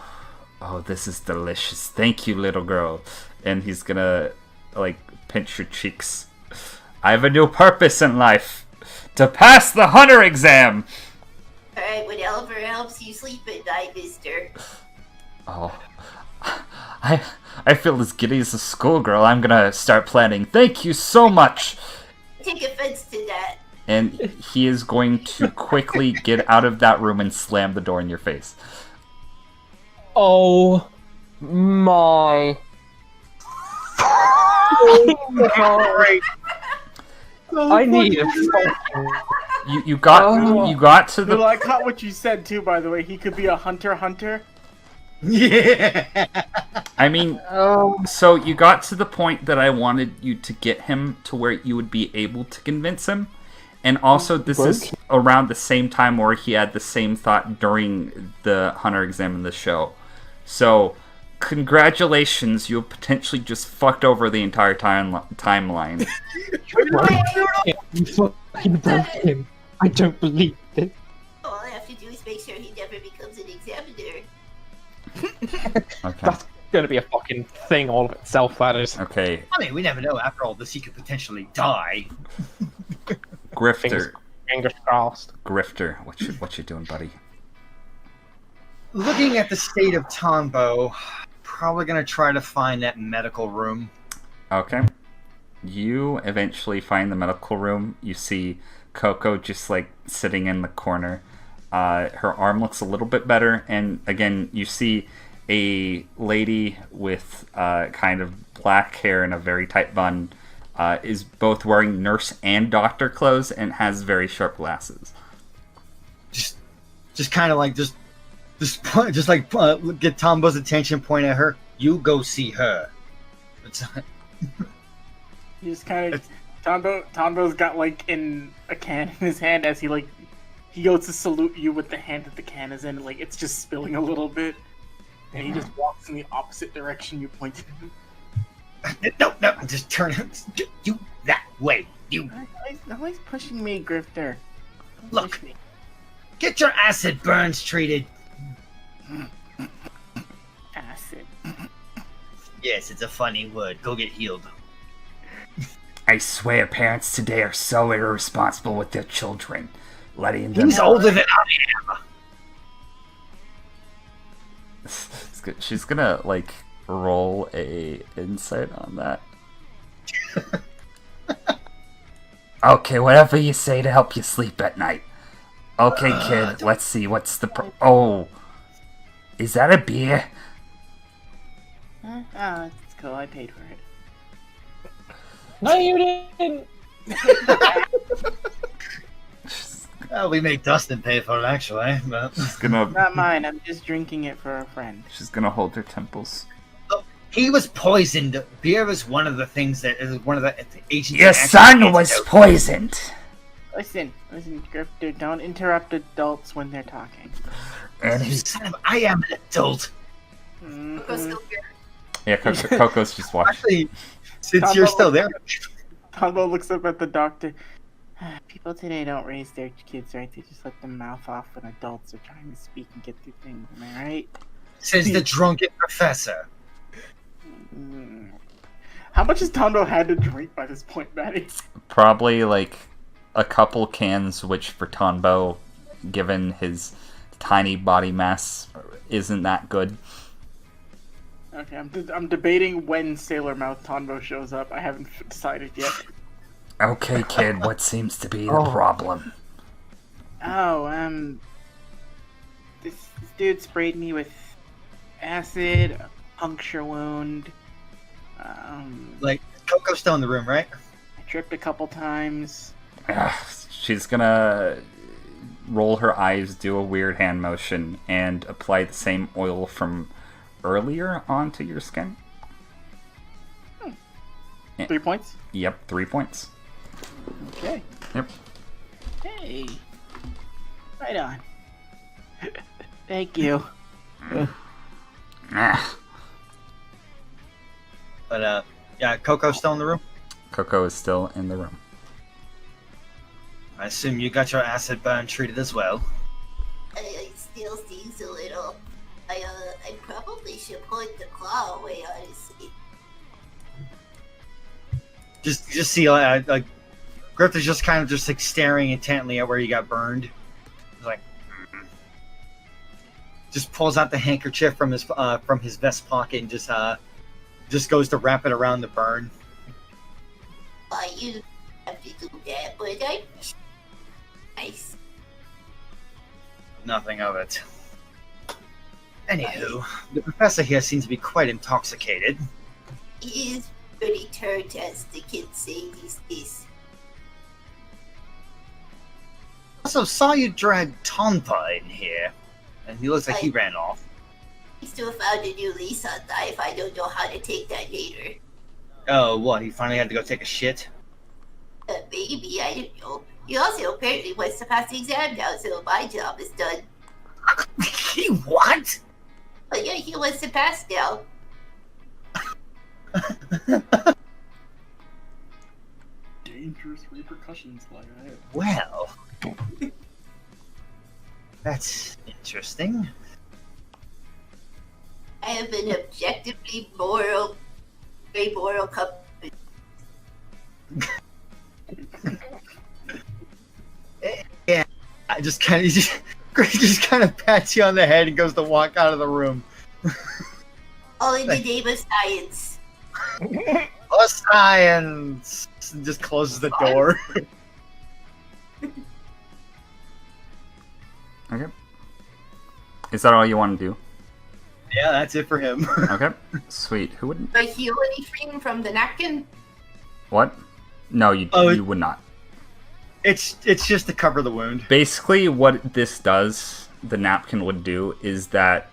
this is delicious. Thank you, little girl. And he's gonna, like, pinch your cheeks. I have a new purpose in life. to pass the hunter exam. Alright, whatever helps you sleep at night, mister. Oh, I feel as giddy as a schoolgirl. I'm gonna start planning. Thank you so much. Take offense to that. And he is going to quickly get out of that room and slam the door in your face. Oh my. I need a fucking... You got to the... Well, I caught what you said too, by the way. He could be a hunter. Yeah. I mean, so you got to the point that I wanted you to get him to where you would be able to convince him. And also, this is around the same time where he had the same thought during the hunter exam in the show. So, congratulations, you potentially just fucked over the entire timeline. You fucking broke him. I don't believe it. All I have to do is make sure he never becomes an examiner. Okay. That's gonna be a fucking thing all of itself, that is. Okay. I mean, we never know. After all this, he could potentially die. Grifter. Fingers crossed. Grifter, what you doing, buddy? Looking at the state of Tonbo, probably gonna try to find that medical room. Okay. You eventually find the medical room. You see Koko just like sitting in the corner. Her arm looks a little bit better, and again, you see a lady with kind of black hair and a very tight bun is both wearing nurse and doctor clothes and has very sharp glasses. Just kind of like just like get Tombo's attention, point at her. You go see her. He just kind of Tombo's got like a can in his hand as he goes to salute you with the hand that the can is in. Like it's just spilling a little bit, and he just walks in the opposite direction you pointed. No, just turn you that way. You. Always pushing me, Grifter. Look, get your acid burns treated. Acid. Yes, it's a funny word. Go get healed. I swear parents today are so irresponsible with their children. Letting them... He's older than I am. She's gonna, like, roll a insight on that. Okay, whatever you say to help you sleep at night. Okay, kid, let's see, what's the oh! Is that a beer? Oh, that's cool, I paid for it. No, you didn't! Well, we made Dustin pay for it, actually. But... She's gonna... Not mine, I'm just drinking it for a friend. She's gonna hold her temples. He was poisoned. Beer was one of the things that is one of the agents. Your son was poisoned! Listen, Grifter, don't interrupt adults when they're talking. And I am an adult. Coco's still here. Yeah, Coco's just watching. Actually, since you're still there. Tonbo looks up at the doctor. People today don't raise their kids right. They just let them mouth off when adults are trying to speak and get through things. Am I right? Says the drunken professor. How much has Tonbo had to drink by this point, Batty? Probably like a couple cans, which for Tonbo, given his tiny body mass, isn't that good. Okay, I'm debating when Sailor Mouth Tonbo shows up. I haven't decided yet. Okay, kid, what seems to be the problem? Oh, this dude sprayed me with acid, a puncture wound. Like, Coco's still in the room, right? I tripped a couple times. She's gonna roll her eyes, do a weird hand motion, and apply the same oil from earlier onto your skin. 3 points? Yep, 3 points. Okay. Yep. Hey. Right on. Thank you. But, yeah, Coco's still in the room? Koko is still in the room. I assume you got your acid burn treated as well. It still stings a little. I probably should point the claw away, honestly. Just see, like Grifter's just kind of just like staring intently at where he got burned. He's like, just pulls out the handkerchief from his vest pocket and just goes to wrap it around the burn. Why you have to do that, but nice. Nothing of it. Anywho, the professor here seems to be quite intoxicated. He is pretty turned, as the kids say these days. Also saw you drag Tonbo in here, and he looks like he ran off. He still found a new lease on life. I don't know how to take that later. Oh, what? He finally had to go take a shit? Maybe, I don't know. He also apparently wants to pass the exam now, so my job is done. He what? But yeah, he wants to pass now. Dangerous repercussions lie ahead. Well, that's interesting. I have an objectively very moral company. Yeah, I just kind of just kind of pats you on the head and goes to walk out of the room. All in the name of science. Oh, science! And just closes the door. Okay. Is that all you want to do? Yeah, that's it for him. Okay. Sweet. Who wouldn't? Do I heal anything from the napkin? What? No, you would not. It's just to cover the wound. Basically, what this does, the napkin would do, is that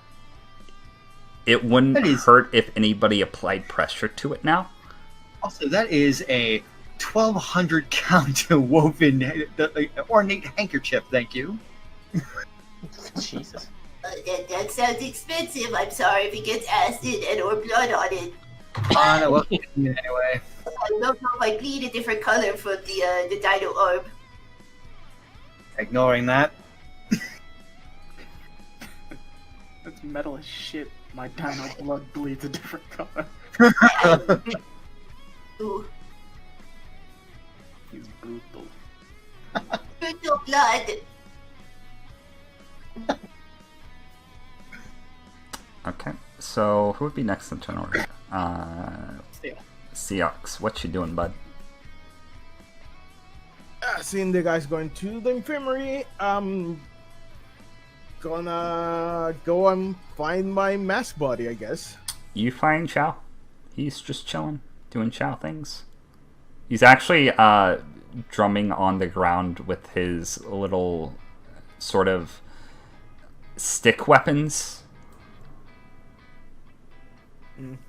it wouldn't hurt if anybody applied pressure to it now. Also, that is a 1,200 count woven ornate handkerchief. Thank you. Jesus. That sounds expensive. I'm sorry if it gets acid and or blood on it. No, well, anyway. I don't know if I bleed a different color for the dino orb. Ignoring that. That's metal as shit. My dino blood bleeds a different color. Ooh. He's brutal. Brutal blood. Okay, so who would be next in turn order? Seox, what you doing, bud? Seeing the guys going to the infirmary, I'm gonna go and find my mask buddy, I guess. You find Chow. He's just chilling, doing Chow things. He's actually drumming on the ground with his little sort of stick weapons.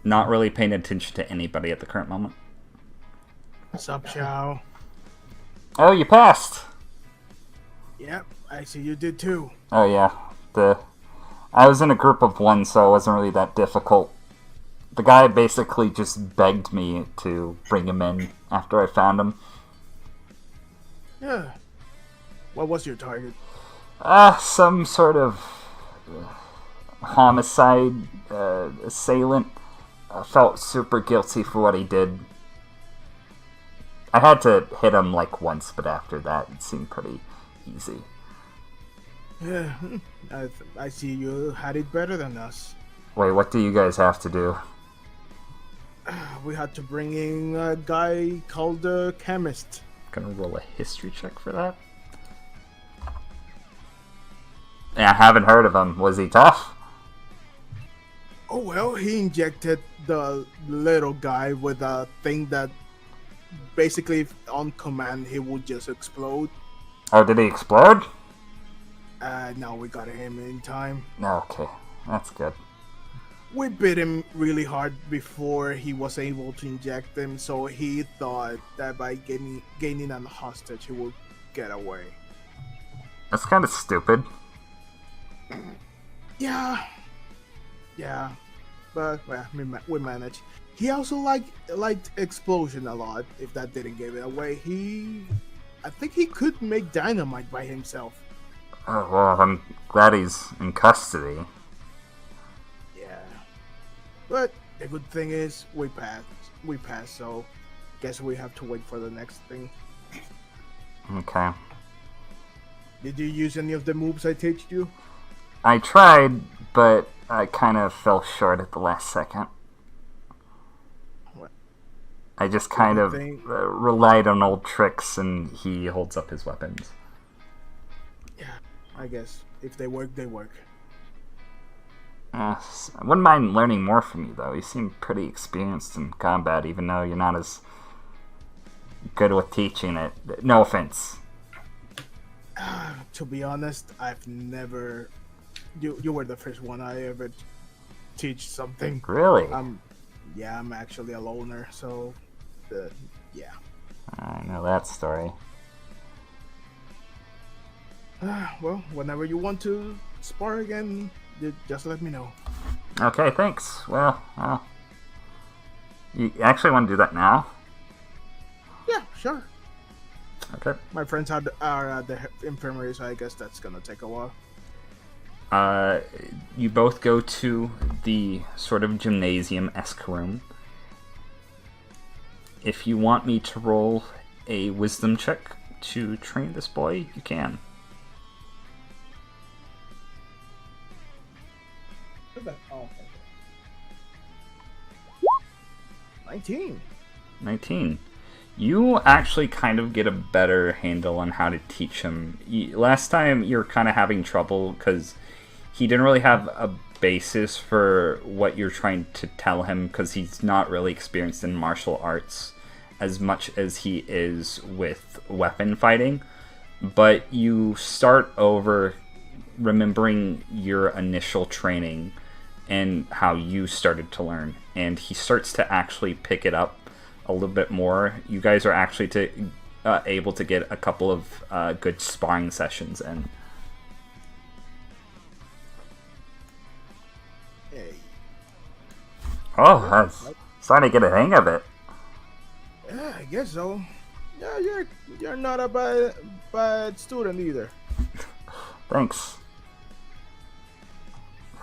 Not really paying attention to anybody at the current moment. What's up, Chow? Oh, you passed! Yep, I see you did too. Oh yeah, I was in a group of one, so it wasn't really that difficult. The guy basically just begged me to bring him in after I found him. Yeah. What was your target? Some sort of homicide assailant. I felt super guilty for what he did. I had to hit him like once, but after that it seemed pretty easy. Yeah, I see you had it better than us. Wait, what do you guys have to do? We had to bring in a guy called the Chemist. Gonna roll a history check for that? Yeah, I haven't heard of him. Was he tough? Oh well, he injected the little guy with a thing that basically on command he would just explode. Oh, did he explode? No, we got him in time. Okay, that's good. We bit him really hard before he was able to inject him, so he thought that by gaining a hostage he would get away. That's kind of stupid. Yeah, but well, we managed. He also liked explosion a lot. If that didn't give it away, I think he could make dynamite by himself. Oh well, I'm glad he's in custody. Yeah, but the good thing is we passed. So guess we have to wait for the next thing. Okay. Did you use any of the moves I taught you? I tried, but I kind of fell short at the last second. What? I just kind of relied on old tricks, and he holds up his weapons. Yeah, I guess. If they work, they work. I wouldn't mind learning more from you, though. You seem pretty experienced in combat, even though you're not as good with teaching it. No offense. To be honest, I've never... You were the first one I ever teach something. Really? Yeah, I'm actually a loner, so... yeah. I know that story. Well, whenever you want to spar again, just let me know. Okay, thanks. Well, you actually want to do that now? Yeah, sure. Okay. My friends are at the infirmary, so I guess that's gonna take a while. You both go to the sort of gymnasium-esque room. If you want me to roll a wisdom check to train this boy, you can. Oh, 19. 19. You actually kind of get a better handle on how to teach him. Last time you were kind of having trouble because he didn't really have a basis for what you're trying to tell him because he's not really experienced in martial arts as much as he is with weapon fighting. But you start over remembering your initial training and how you started to learn, and he starts to actually pick it up a little bit more. You guys are actually able to get a couple of good sparring sessions in. Hey. Oh, that's starting to get a hang of it. Yeah, I guess so. Yeah, you're not a bad student either. Thanks.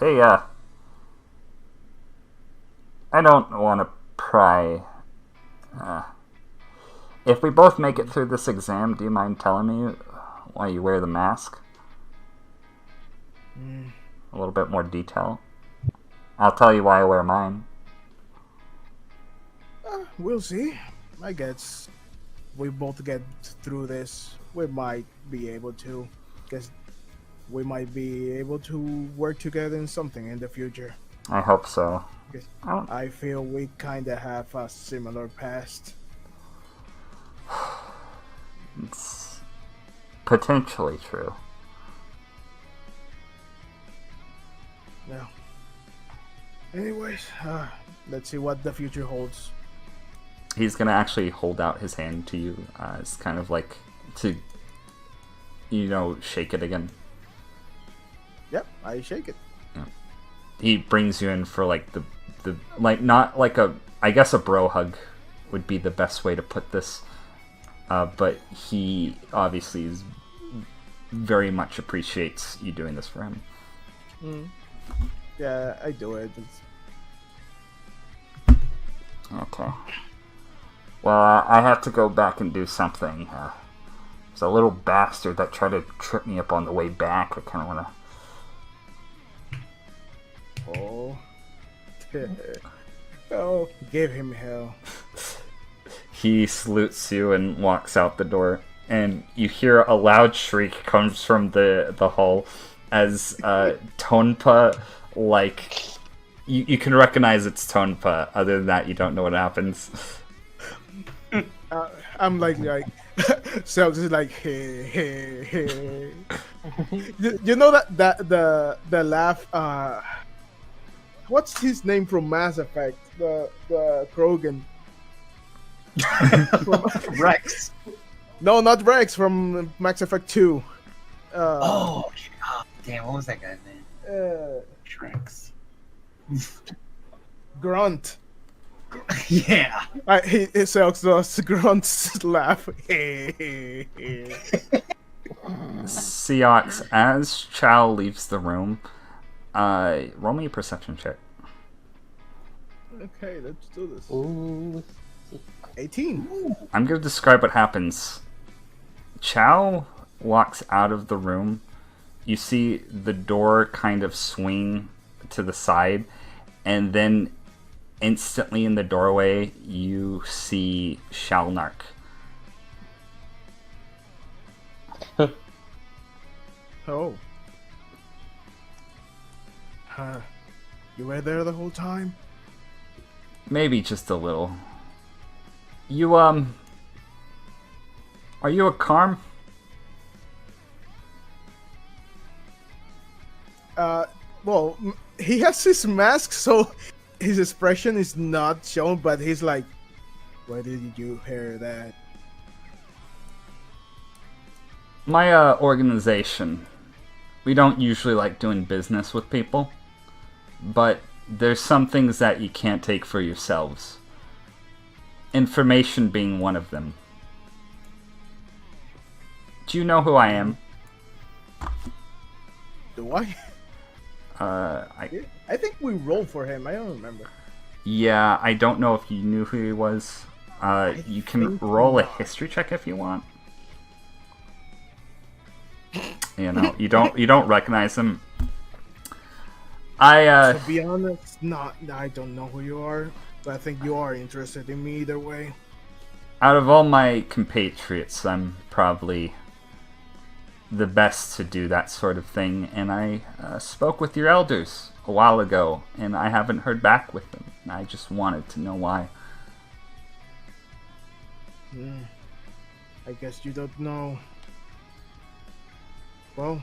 Hey, I don't want to pry. If we both make it through this exam, do you mind telling me why you wear the mask? A little bit more detail. I'll tell you why I wear mine. We'll see. I guess we both get through this. We might be able to. Guess we might be able to work together in something in the future. I hope so. I feel we kind of have a similar past. It's potentially true. Yeah. Anyways, let's see what the future holds. He's gonna actually hold out his hand to you. It's kind of like to, shake it again. Yep, I shake it. Yeah. He brings you in for like the not like I guess a bro hug would be the best way to put this. But he obviously very much appreciates you doing this for him. Yeah, I do it. Okay. Well, I have to go back and do something. There's a little bastard that tried to trip me up on the way back. I kind of want to... Oh. Oh, give him hell. He salutes you and walks out the door, and you hear a loud shriek comes from the hall as Tonpa, like, you can recognize it's Tonpa. Other than that, you don't know what happens. I'm like so this is like hey. You know that the laugh. What's his name from Mass Effect? The Krogan. Rex. No, not Rex, from Mass Effect 2. Damn, what was that guy's name? Rex. Grunt. Yeah. He sells those grunts laugh. Seox, as Chow leaves the room, roll me a perception check. Okay, let's do this. Ooh. 18. I'm going to describe what happens. Chow walks out of the room. You see the door kind of swing to the side, and then instantly in the doorway, you see Shalnark. Oh. You were there the whole time? Maybe just a little. You, are you a Karm? Well, he has his mask, so his expression is not shown, but he's like, why did you hear that? My, organization, we don't usually like doing business with people, but there's some things that you can't take for yourselves. Information being one of them. Do you know who I am? Do I? I think we rolled for him. I don't remember. Yeah, I don't know if you knew who he was. You can roll a history check if you want. You know, you don't recognize him. To be honest, I don't know who you are, but I think you are interested in me either way. Out of all my compatriots, I'm probably the best to do that sort of thing, and I spoke with your elders a while ago, and I haven't heard back with them. I just wanted to know why. I guess you don't know. Well,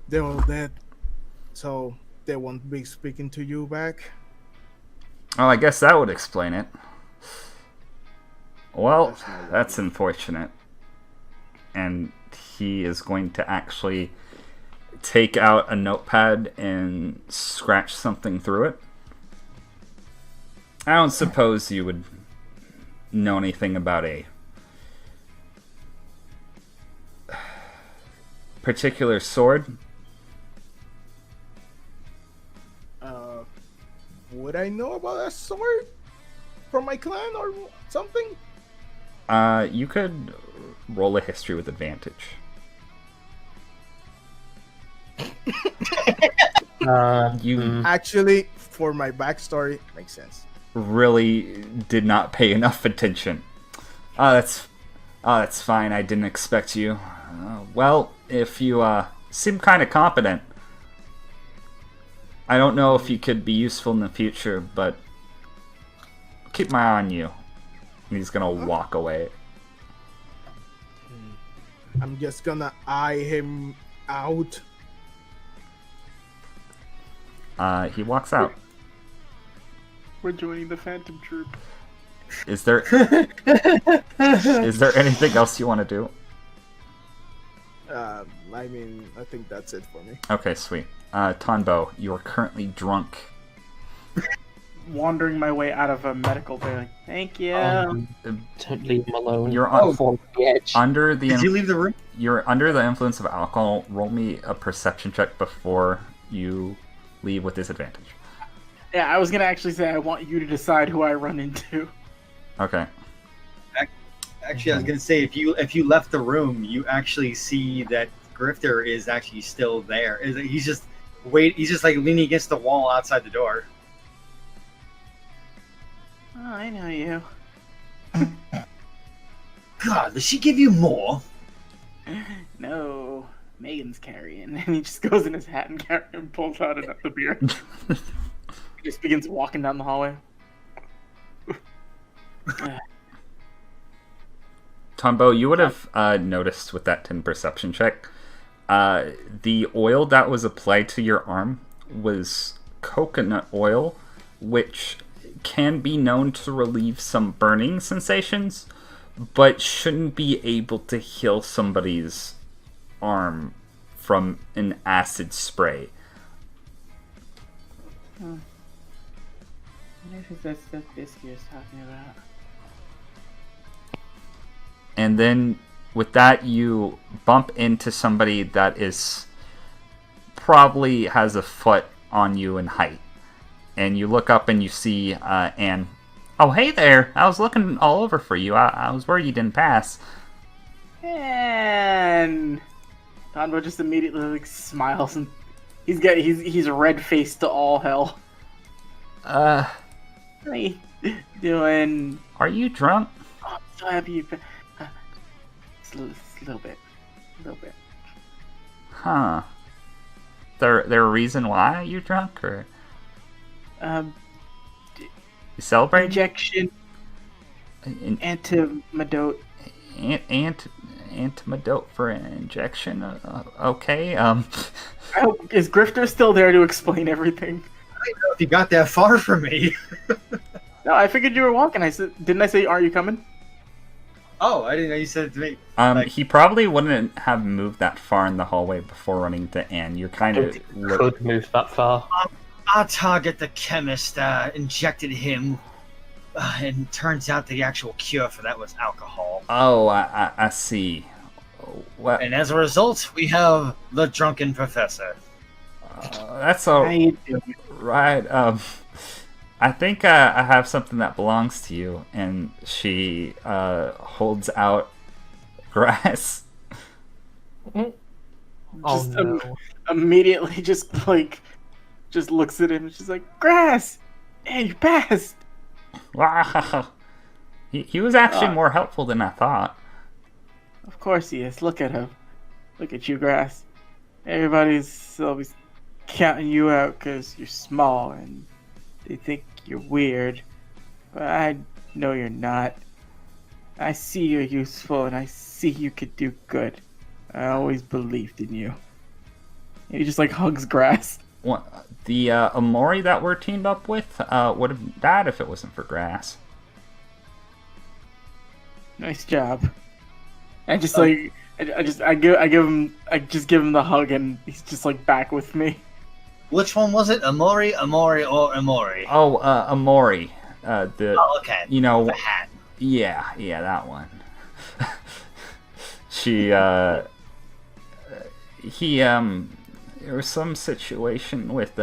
they're all dead, so they won't be speaking to you back. Oh, I guess that would explain it. Well, that's unfortunate. And he is going to actually take out a notepad and scratch something through it. I don't suppose you would know anything about a particular sword? Would I know about a sword from my clan or something? You could roll a history with advantage. You actually, for my backstory, makes sense. Really did not pay enough attention. That's fine. I didn't expect you. Well, if you seem kind of competent, I don't know if you could be useful in the future, but keep my eye on you. And he's gonna walk away. I'm just gonna eye him out. He walks out. We're joining the Phantom Troop. Is there anything else you want to do? I mean, I think that's it for me. Okay, sweet. Tonbo, you are currently drunk. Wandering my way out of a medical building. Thank you. Don't leave him alone. You're under the. Did you leave the room? You're under the influence of alcohol. Roll me a perception check before you leave with disadvantage. Yeah, I was gonna actually say I want you to decide who I run into. Okay. Actually, I was gonna say if you left the room, you actually see that Grifter is actually still there. He's just like leaning against the wall outside the door. Oh, I know you. God, does she give you more? No, Megan's carrying. And he just goes in his hat and pulls out the beer. He just begins walking down the hallway. Tonbo, you would have noticed with that 10 perception check, the oil that was applied to your arm was coconut oil, which can be known to relieve some burning sensations, but shouldn't be able to heal somebody's arm from an acid spray. I wonder if that's the Biscuit is talking about. And then with that, you bump into somebody that is probably has a foot on you in height. And you look up and you see Anne. Oh, hey there. I was looking all over for you. I was worried you didn't pass. And Tonbo just immediately like smiles and he's red faced to all hell. How you doing? Are you drunk? Oh, I'm so happy you. Just a little bit. Huh. There a reason why you're drunk, or you celebrate? Injection. Antidote. Antidote for an injection. Okay. Is Grifter still there to explain everything? I don't know if you got that far from me. No, I figured you were walking. Didn't I say, "Are you coming?" Oh, I didn't know you said it to me. He probably wouldn't have moved that far in the hallway before running to Anne. You're kind of could move that far. Our target, the chemist, injected him, and turns out the actual cure for that was alcohol. Oh, I see. What? And as a result, we have the drunken professor. That's all right. I think I have something that belongs to you, and she holds out grass. Immediately, just looks at him and she's like, "Grass, hey, you passed." Wow. He was actually more helpful than I thought. Of course he is. Look at him. Look at you, Grass. Everybody's always counting you out because you're small and they think you're weird. But I know you're not. I see you're useful and I see you could do good. I always believed in you. And he just hugs Grass. What, the Amori that we're teamed up with would have died if it wasn't for Grass. Nice job. I just give him the hug and he's just back with me. Which one was it? Amori, or Amori? Oh, Amori. Okay. The hat. Yeah, that one. There was some situation with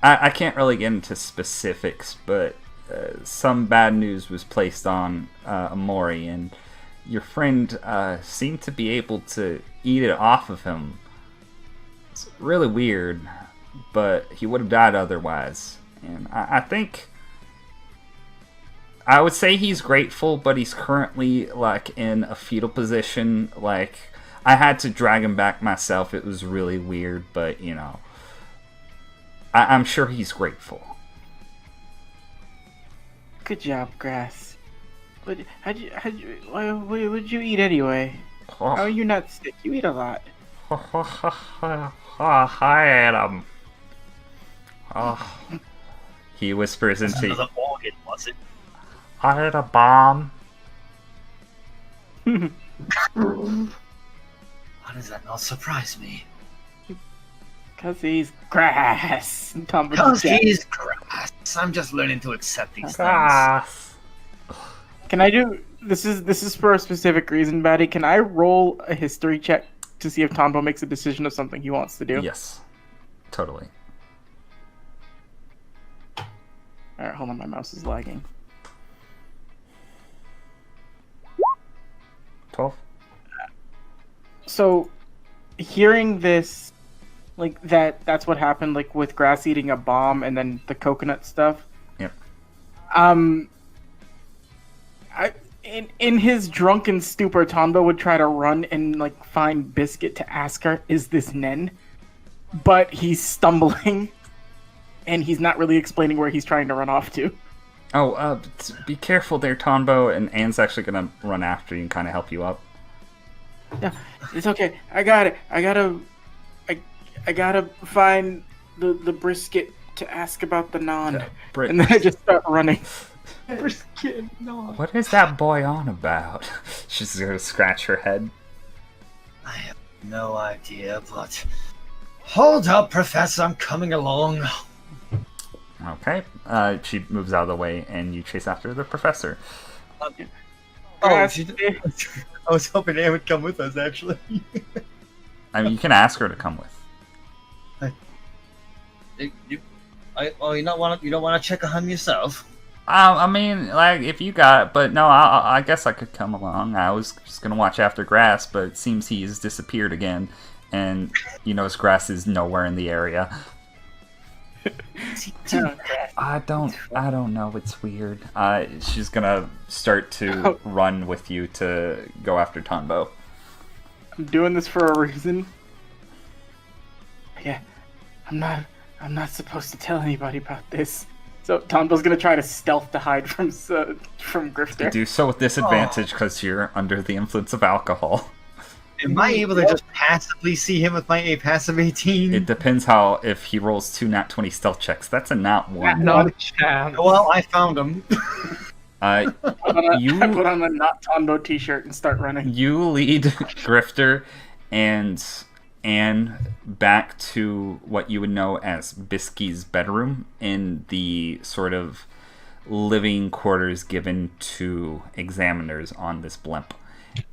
I can't really get into specifics, but some bad news was placed on Amori, and your friend seemed to be able to eat it off of him. It's really weird, but he would have died otherwise. And I think I would say he's grateful, but he's currently in a fetal position. I had to drag him back myself. It was really weird, but I'm sure he's grateful. Good job, Grass. But why would you eat anyway? How are you not sick? You eat a lot. I ate him. He whispers into Another organ, was it? I ate a bomb. Why does that not surprise me? Because he's Grass. Because he's Grass. I'm just learning to accept these Grass. things. Can I do... This is for a specific reason, Batty. Can I roll a history check to see if Tonbo makes a decision of something he wants to do? Yes. Totally. Alright, hold on. My mouse is lagging. 12. So, hearing this, that's what happened, with Grass eating a bomb and then the coconut stuff. Yep. In his drunken stupor, Tonbo would try to run and find Biscuit to ask her, "Is this Nen?" But he's stumbling, and he's not really explaining where he's trying to run off to. Oh, be careful there, Tonbo, and Anne's actually gonna run after you and kind of help you up. Yeah, it's okay. I got it. I gotta find the brisket to ask about the non. And then I just start running. Brisket, non. What is that boy on about? She's gonna scratch her head. I have no idea, but... Hold up, Professor, I'm coming along. Okay. She moves out of the way, and you chase after the professor. I was hoping Anne would come with us, actually. I mean, you can ask her to come with. You don't want to check on him yourself? I mean, like, if you got it, but no, I guess I could come along. I was just gonna watch after Grass, but it seems he's disappeared again, and you notice Grass is nowhere in the area. I don't know. It's weird. She's gonna start to run with you to go after Tonbo. I'm doing this for a reason. Yeah, I'm not supposed to tell anybody about this. So Tonbo's gonna try to stealth to hide from Grifter. Do so with disadvantage because you're under the influence of alcohol. Am I able to just passively see him with my passive 18? It depends if he rolls 2 nat 20 stealth checks. That's a nat 1. Not a chance. Well, I found him. I put on a not Tonbo t-shirt and start running. You lead Grifter and Anne back to what you would know as Bisky's bedroom in the sort of living quarters given to examiners on this blimp.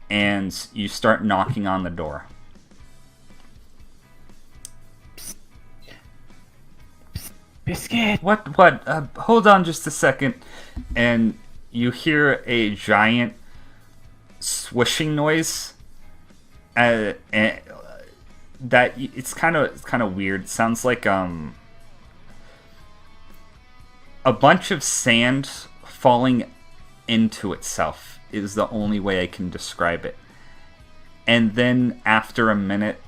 And you start knocking on the door. Biscuit. What? Hold on just a second. And you hear a giant swishing noise. And that it's kind of weird. It sounds like a bunch of sand falling into itself is the only way I can describe it. And then after a minute,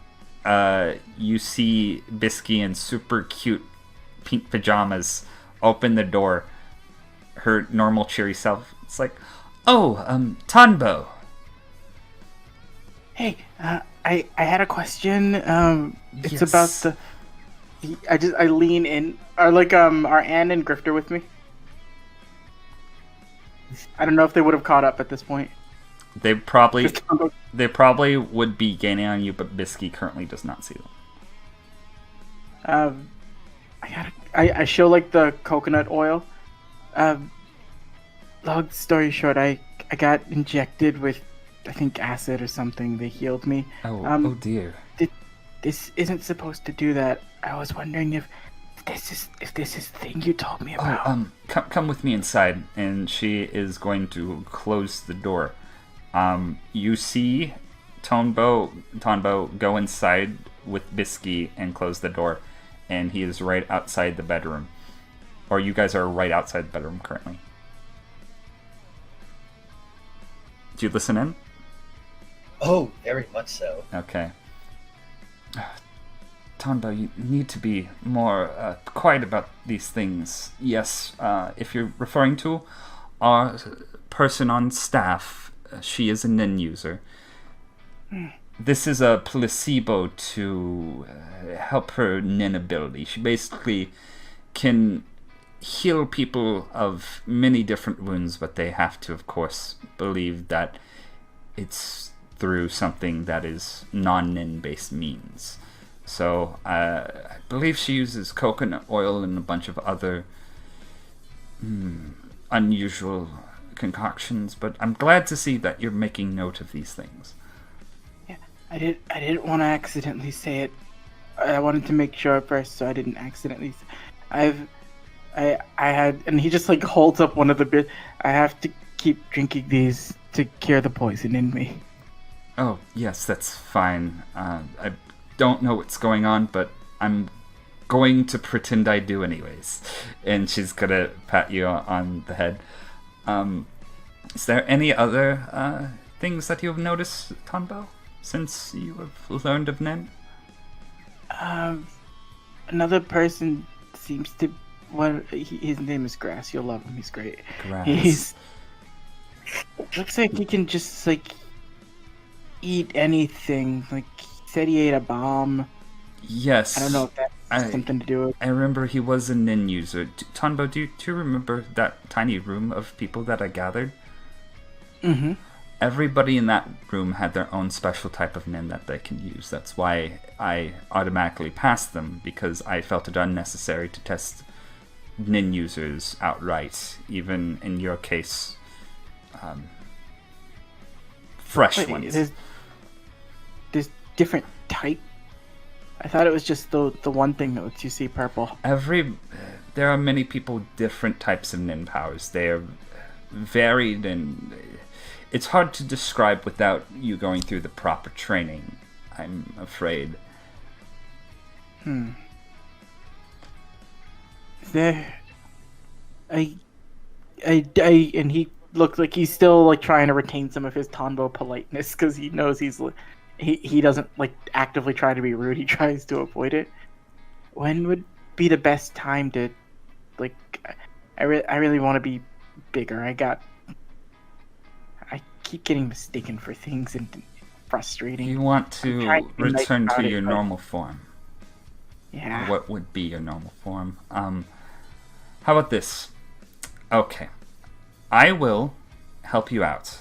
you see Bisky in super cute pink pajamas open the door. Her normal cheery self. It's like, oh, Tonbo. Hey, I had a question. It's Yes. about I lean in. Are Anne and Grifter with me? I don't know if they would have caught up at this point. They probably would be gaining on you, but Bisky currently does not see them. I show like the coconut oil. Long story short, I got injected with, I think, acid or something. They healed me. Oh dear. This isn't supposed to do that. I was wondering if this is the thing you told me about. Come with me inside, and she is going to close the door. You see Tonbo go inside with Bisky and close the door, and he is right outside the bedroom. Or you guys are right outside the bedroom currently. Do you listen in? Oh, very much so. Okay. Tonbo, you need to be more quiet about these things. Yes, if you're referring to our person on staff, she is a Nin user. This is a placebo to help her Nin ability. She basically can heal people of many different wounds, but they have to, of course, believe that it's through something that is non-Nin based means. So, I believe she uses coconut oil and a bunch of other unusual concoctions, but I'm glad to see that you're making note of these things. Yeah, I didn't want to accidentally say it. I wanted to make sure first, so I didn't accidentally. I had, and he just like holds up one of the bit. I have to keep drinking these to cure the poison in me. Oh yes, that's fine. I don't know what's going on, but I'm going to pretend I do anyways. And she's gonna pat you on the head. Is there any other things that you've noticed, Tonbo, since you have learned of Nen? Another person seems to. His name is Grass. You'll love him. He's great. Grass. Looks like he can just like eat anything. Like he said, he ate a bomb. Yes. I don't know if that has something to do with. I remember he was a Nin user. Tonbo, do you remember that tiny room of people that I gathered? Mm-hmm. Everybody in that room had their own special type of Nin that they can use. That's why I automatically passed them, because I felt it unnecessary to test Nin users outright, even in your case, fresh ones. There's different type. I thought it was just the one thing that lets you see purple. there are many people with different types of nin powers. They are varied, and it's hard to describe without you going through the proper training, I'm afraid. There, and he looks like he's still like trying to retain some of his Tonbo politeness because he knows he doesn't like actively try to be rude. He tries to avoid it. When would be the best time to, like, I really want to be bigger. I keep getting mistaken for things and frustrating. You want to return to your normal form. Yeah. What would be your normal form? How about this? Okay. I will help you out.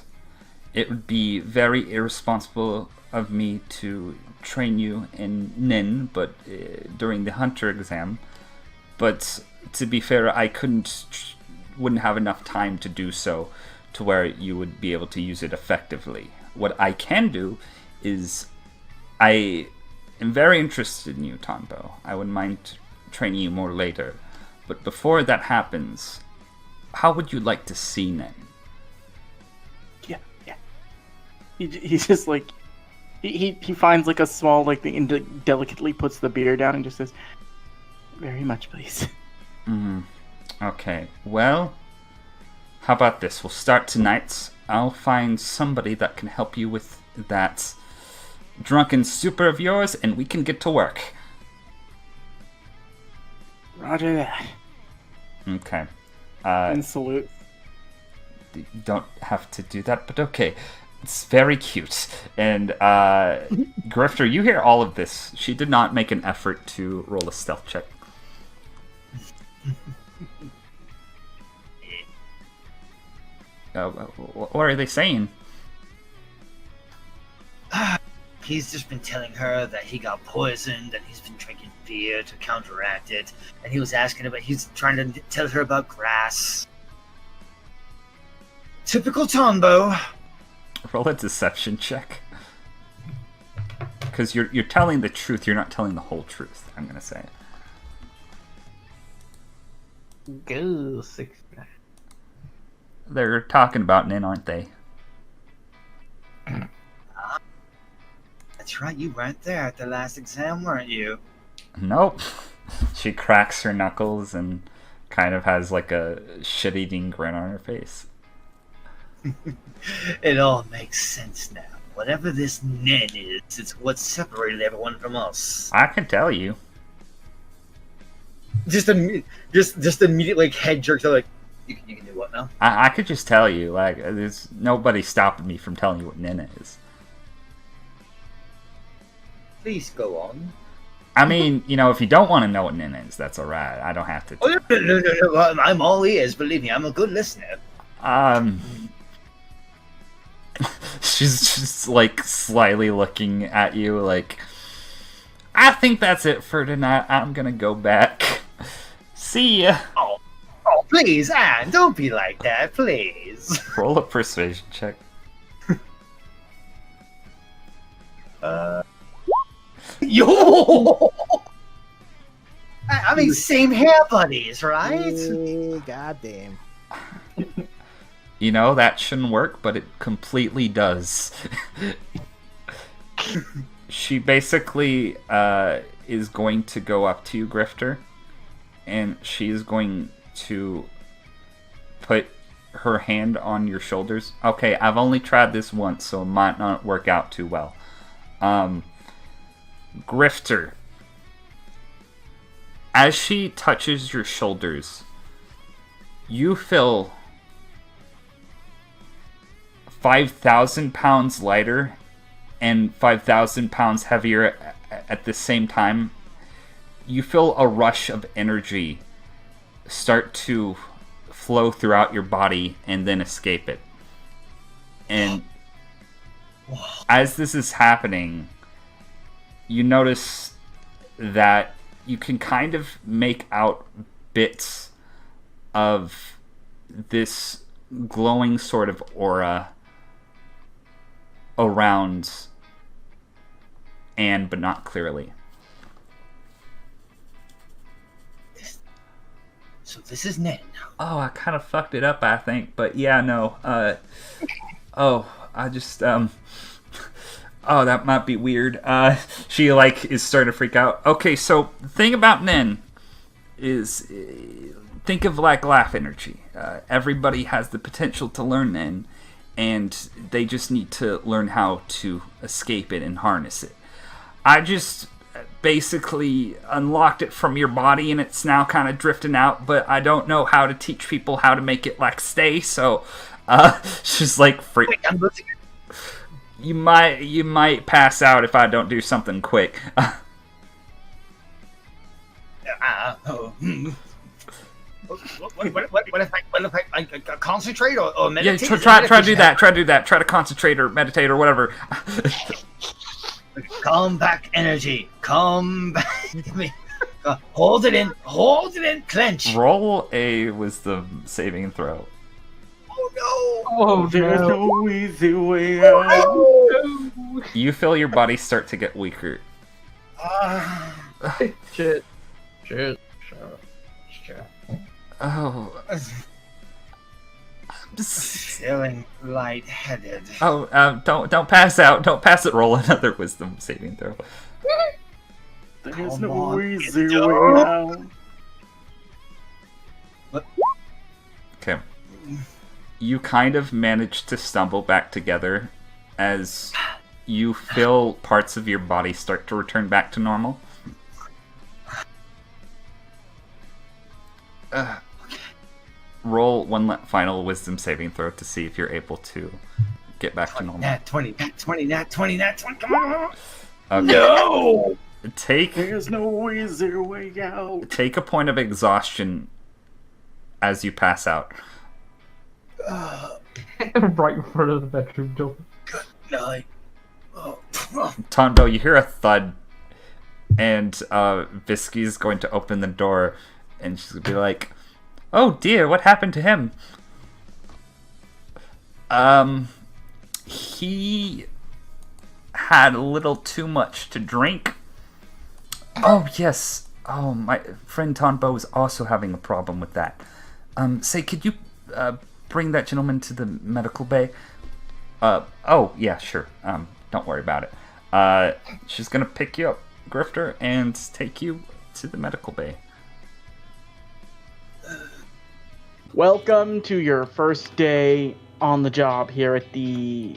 It would be very irresponsible of me to train you in Nin, but during the Hunter exam. But to be fair, I wouldn't have enough time to do so to where you would be able to use it effectively. What I can do is, I am very interested in you, Tonbo. I wouldn't mind training you more later. But before that happens, how would you like to see Nin? Yeah. He's just like, he finds like a small like thing and delicately puts the beer down and just says, "Very much, please." Okay, well, how about this? We'll start tonight. I'll find somebody that can help you with that drunken super of yours, and we can get to work. Roger that. Okay. And salute. You don't have to do that, but okay. It's very cute. And Grifter, you hear all of this. She did not make an effort to roll a stealth check. What are they saying? He's just been telling her that he got poisoned and he's been drinking beer to counteract it. And he was asking about, he's trying to tell her about grass. Typical Tonbo. Roll a deception check. Because you're telling the truth, you're not telling the whole truth, I'm going to say. Go 6. They're talking about Nin, aren't they? That's right, you weren't there at the last exam, weren't you? Nope. She cracks her knuckles and kind of has like a shit-eating grin on her face. It all makes sense now. Whatever this Nin is, it's what separated everyone from us. I can tell you. Just immediate like head jerks. Like, you can do what now? I could just tell you. Like, there's nobody stopping me from telling you what Nin is. Please go on. I mean, if you don't want to know what Nin is, that's alright. I don't have to. Oh, no. I'm all ears. Believe me, I'm a good listener. She's just like slyly looking at you like, I think that's it for tonight. I'm gonna go back. See ya. Oh, please, Anne, don't be like that, please. Roll a persuasion check. Yo! I mean, same hair buddies, right? Goddamn. That shouldn't work, but it completely does. She basically is going to go up to you, Grifter, and she's going to put her hand on your shoulders. Okay, I've only tried this once, so it might not work out too well. Grifter, as she touches your shoulders, you feel 5,000 pounds lighter and 5,000 pounds heavier at the same time. You feel a rush of energy start to flow throughout your body and then escape it. And as this is happening, you notice that you can kind of make out bits of this glowing sort of aura around Anne, but not clearly. So this is Nen. Oh, I kind of fucked it up, I think. But yeah, no. I just Oh, that might be weird. She like is starting to freak out. Okay, so the thing about Nen is, think of like laugh energy. Everybody has the potential to learn Nen, and they just need to learn how to escape it and harness it. I just basically unlocked it from your body, and it's now kind of drifting out, but I don't know how to teach people how to make it like stay, so she's like freak. Wait, I'm losing it. You might pass out if I don't do something quick. What if I concentrate or meditate? Yeah, try to do that. Try to concentrate or meditate or whatever. Come back, energy. Come back. Hold it in, clench. Roll a wisdom saving throw. Oh no! Oh, there's no easy way out. You feel your body start to get weaker. Shit. Oh. Feeling lightheaded. Oh, don't pass out. Don't pass it. Roll another wisdom saving throw. There's Come no on, easy get way out. Okay. You kind of manage to stumble back together as you feel parts of your body start to return back to normal. Roll one final wisdom saving throw to see if you're able to get back to normal. Nat 20, come on! Okay. No! There's no easy way out. Take a point of exhaustion as you pass out. Right in front of the bedroom door. Good night. Tonbo, you hear a thud, and Visky's going to open the door, and she's going to be like, "Oh dear, what happened to him?" He had a little too much to drink. Oh, yes. Oh, my friend Tonbo is also having a problem with that. Say, could you bring that gentleman to the medical bay? Oh, yeah, sure. Don't worry about it. She's gonna pick you up, Grifter, and take you to the medical bay. Welcome to your first day on the job here at the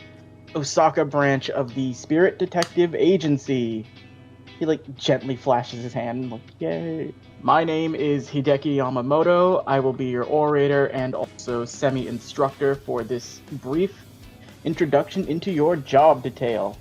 Osaka branch of the Spirit Detective Agency. He like gently flashes his hand, like, yay. My name is Hideki Yamamoto. I will be your orator and also semi-instructor for this brief introduction into your job detail.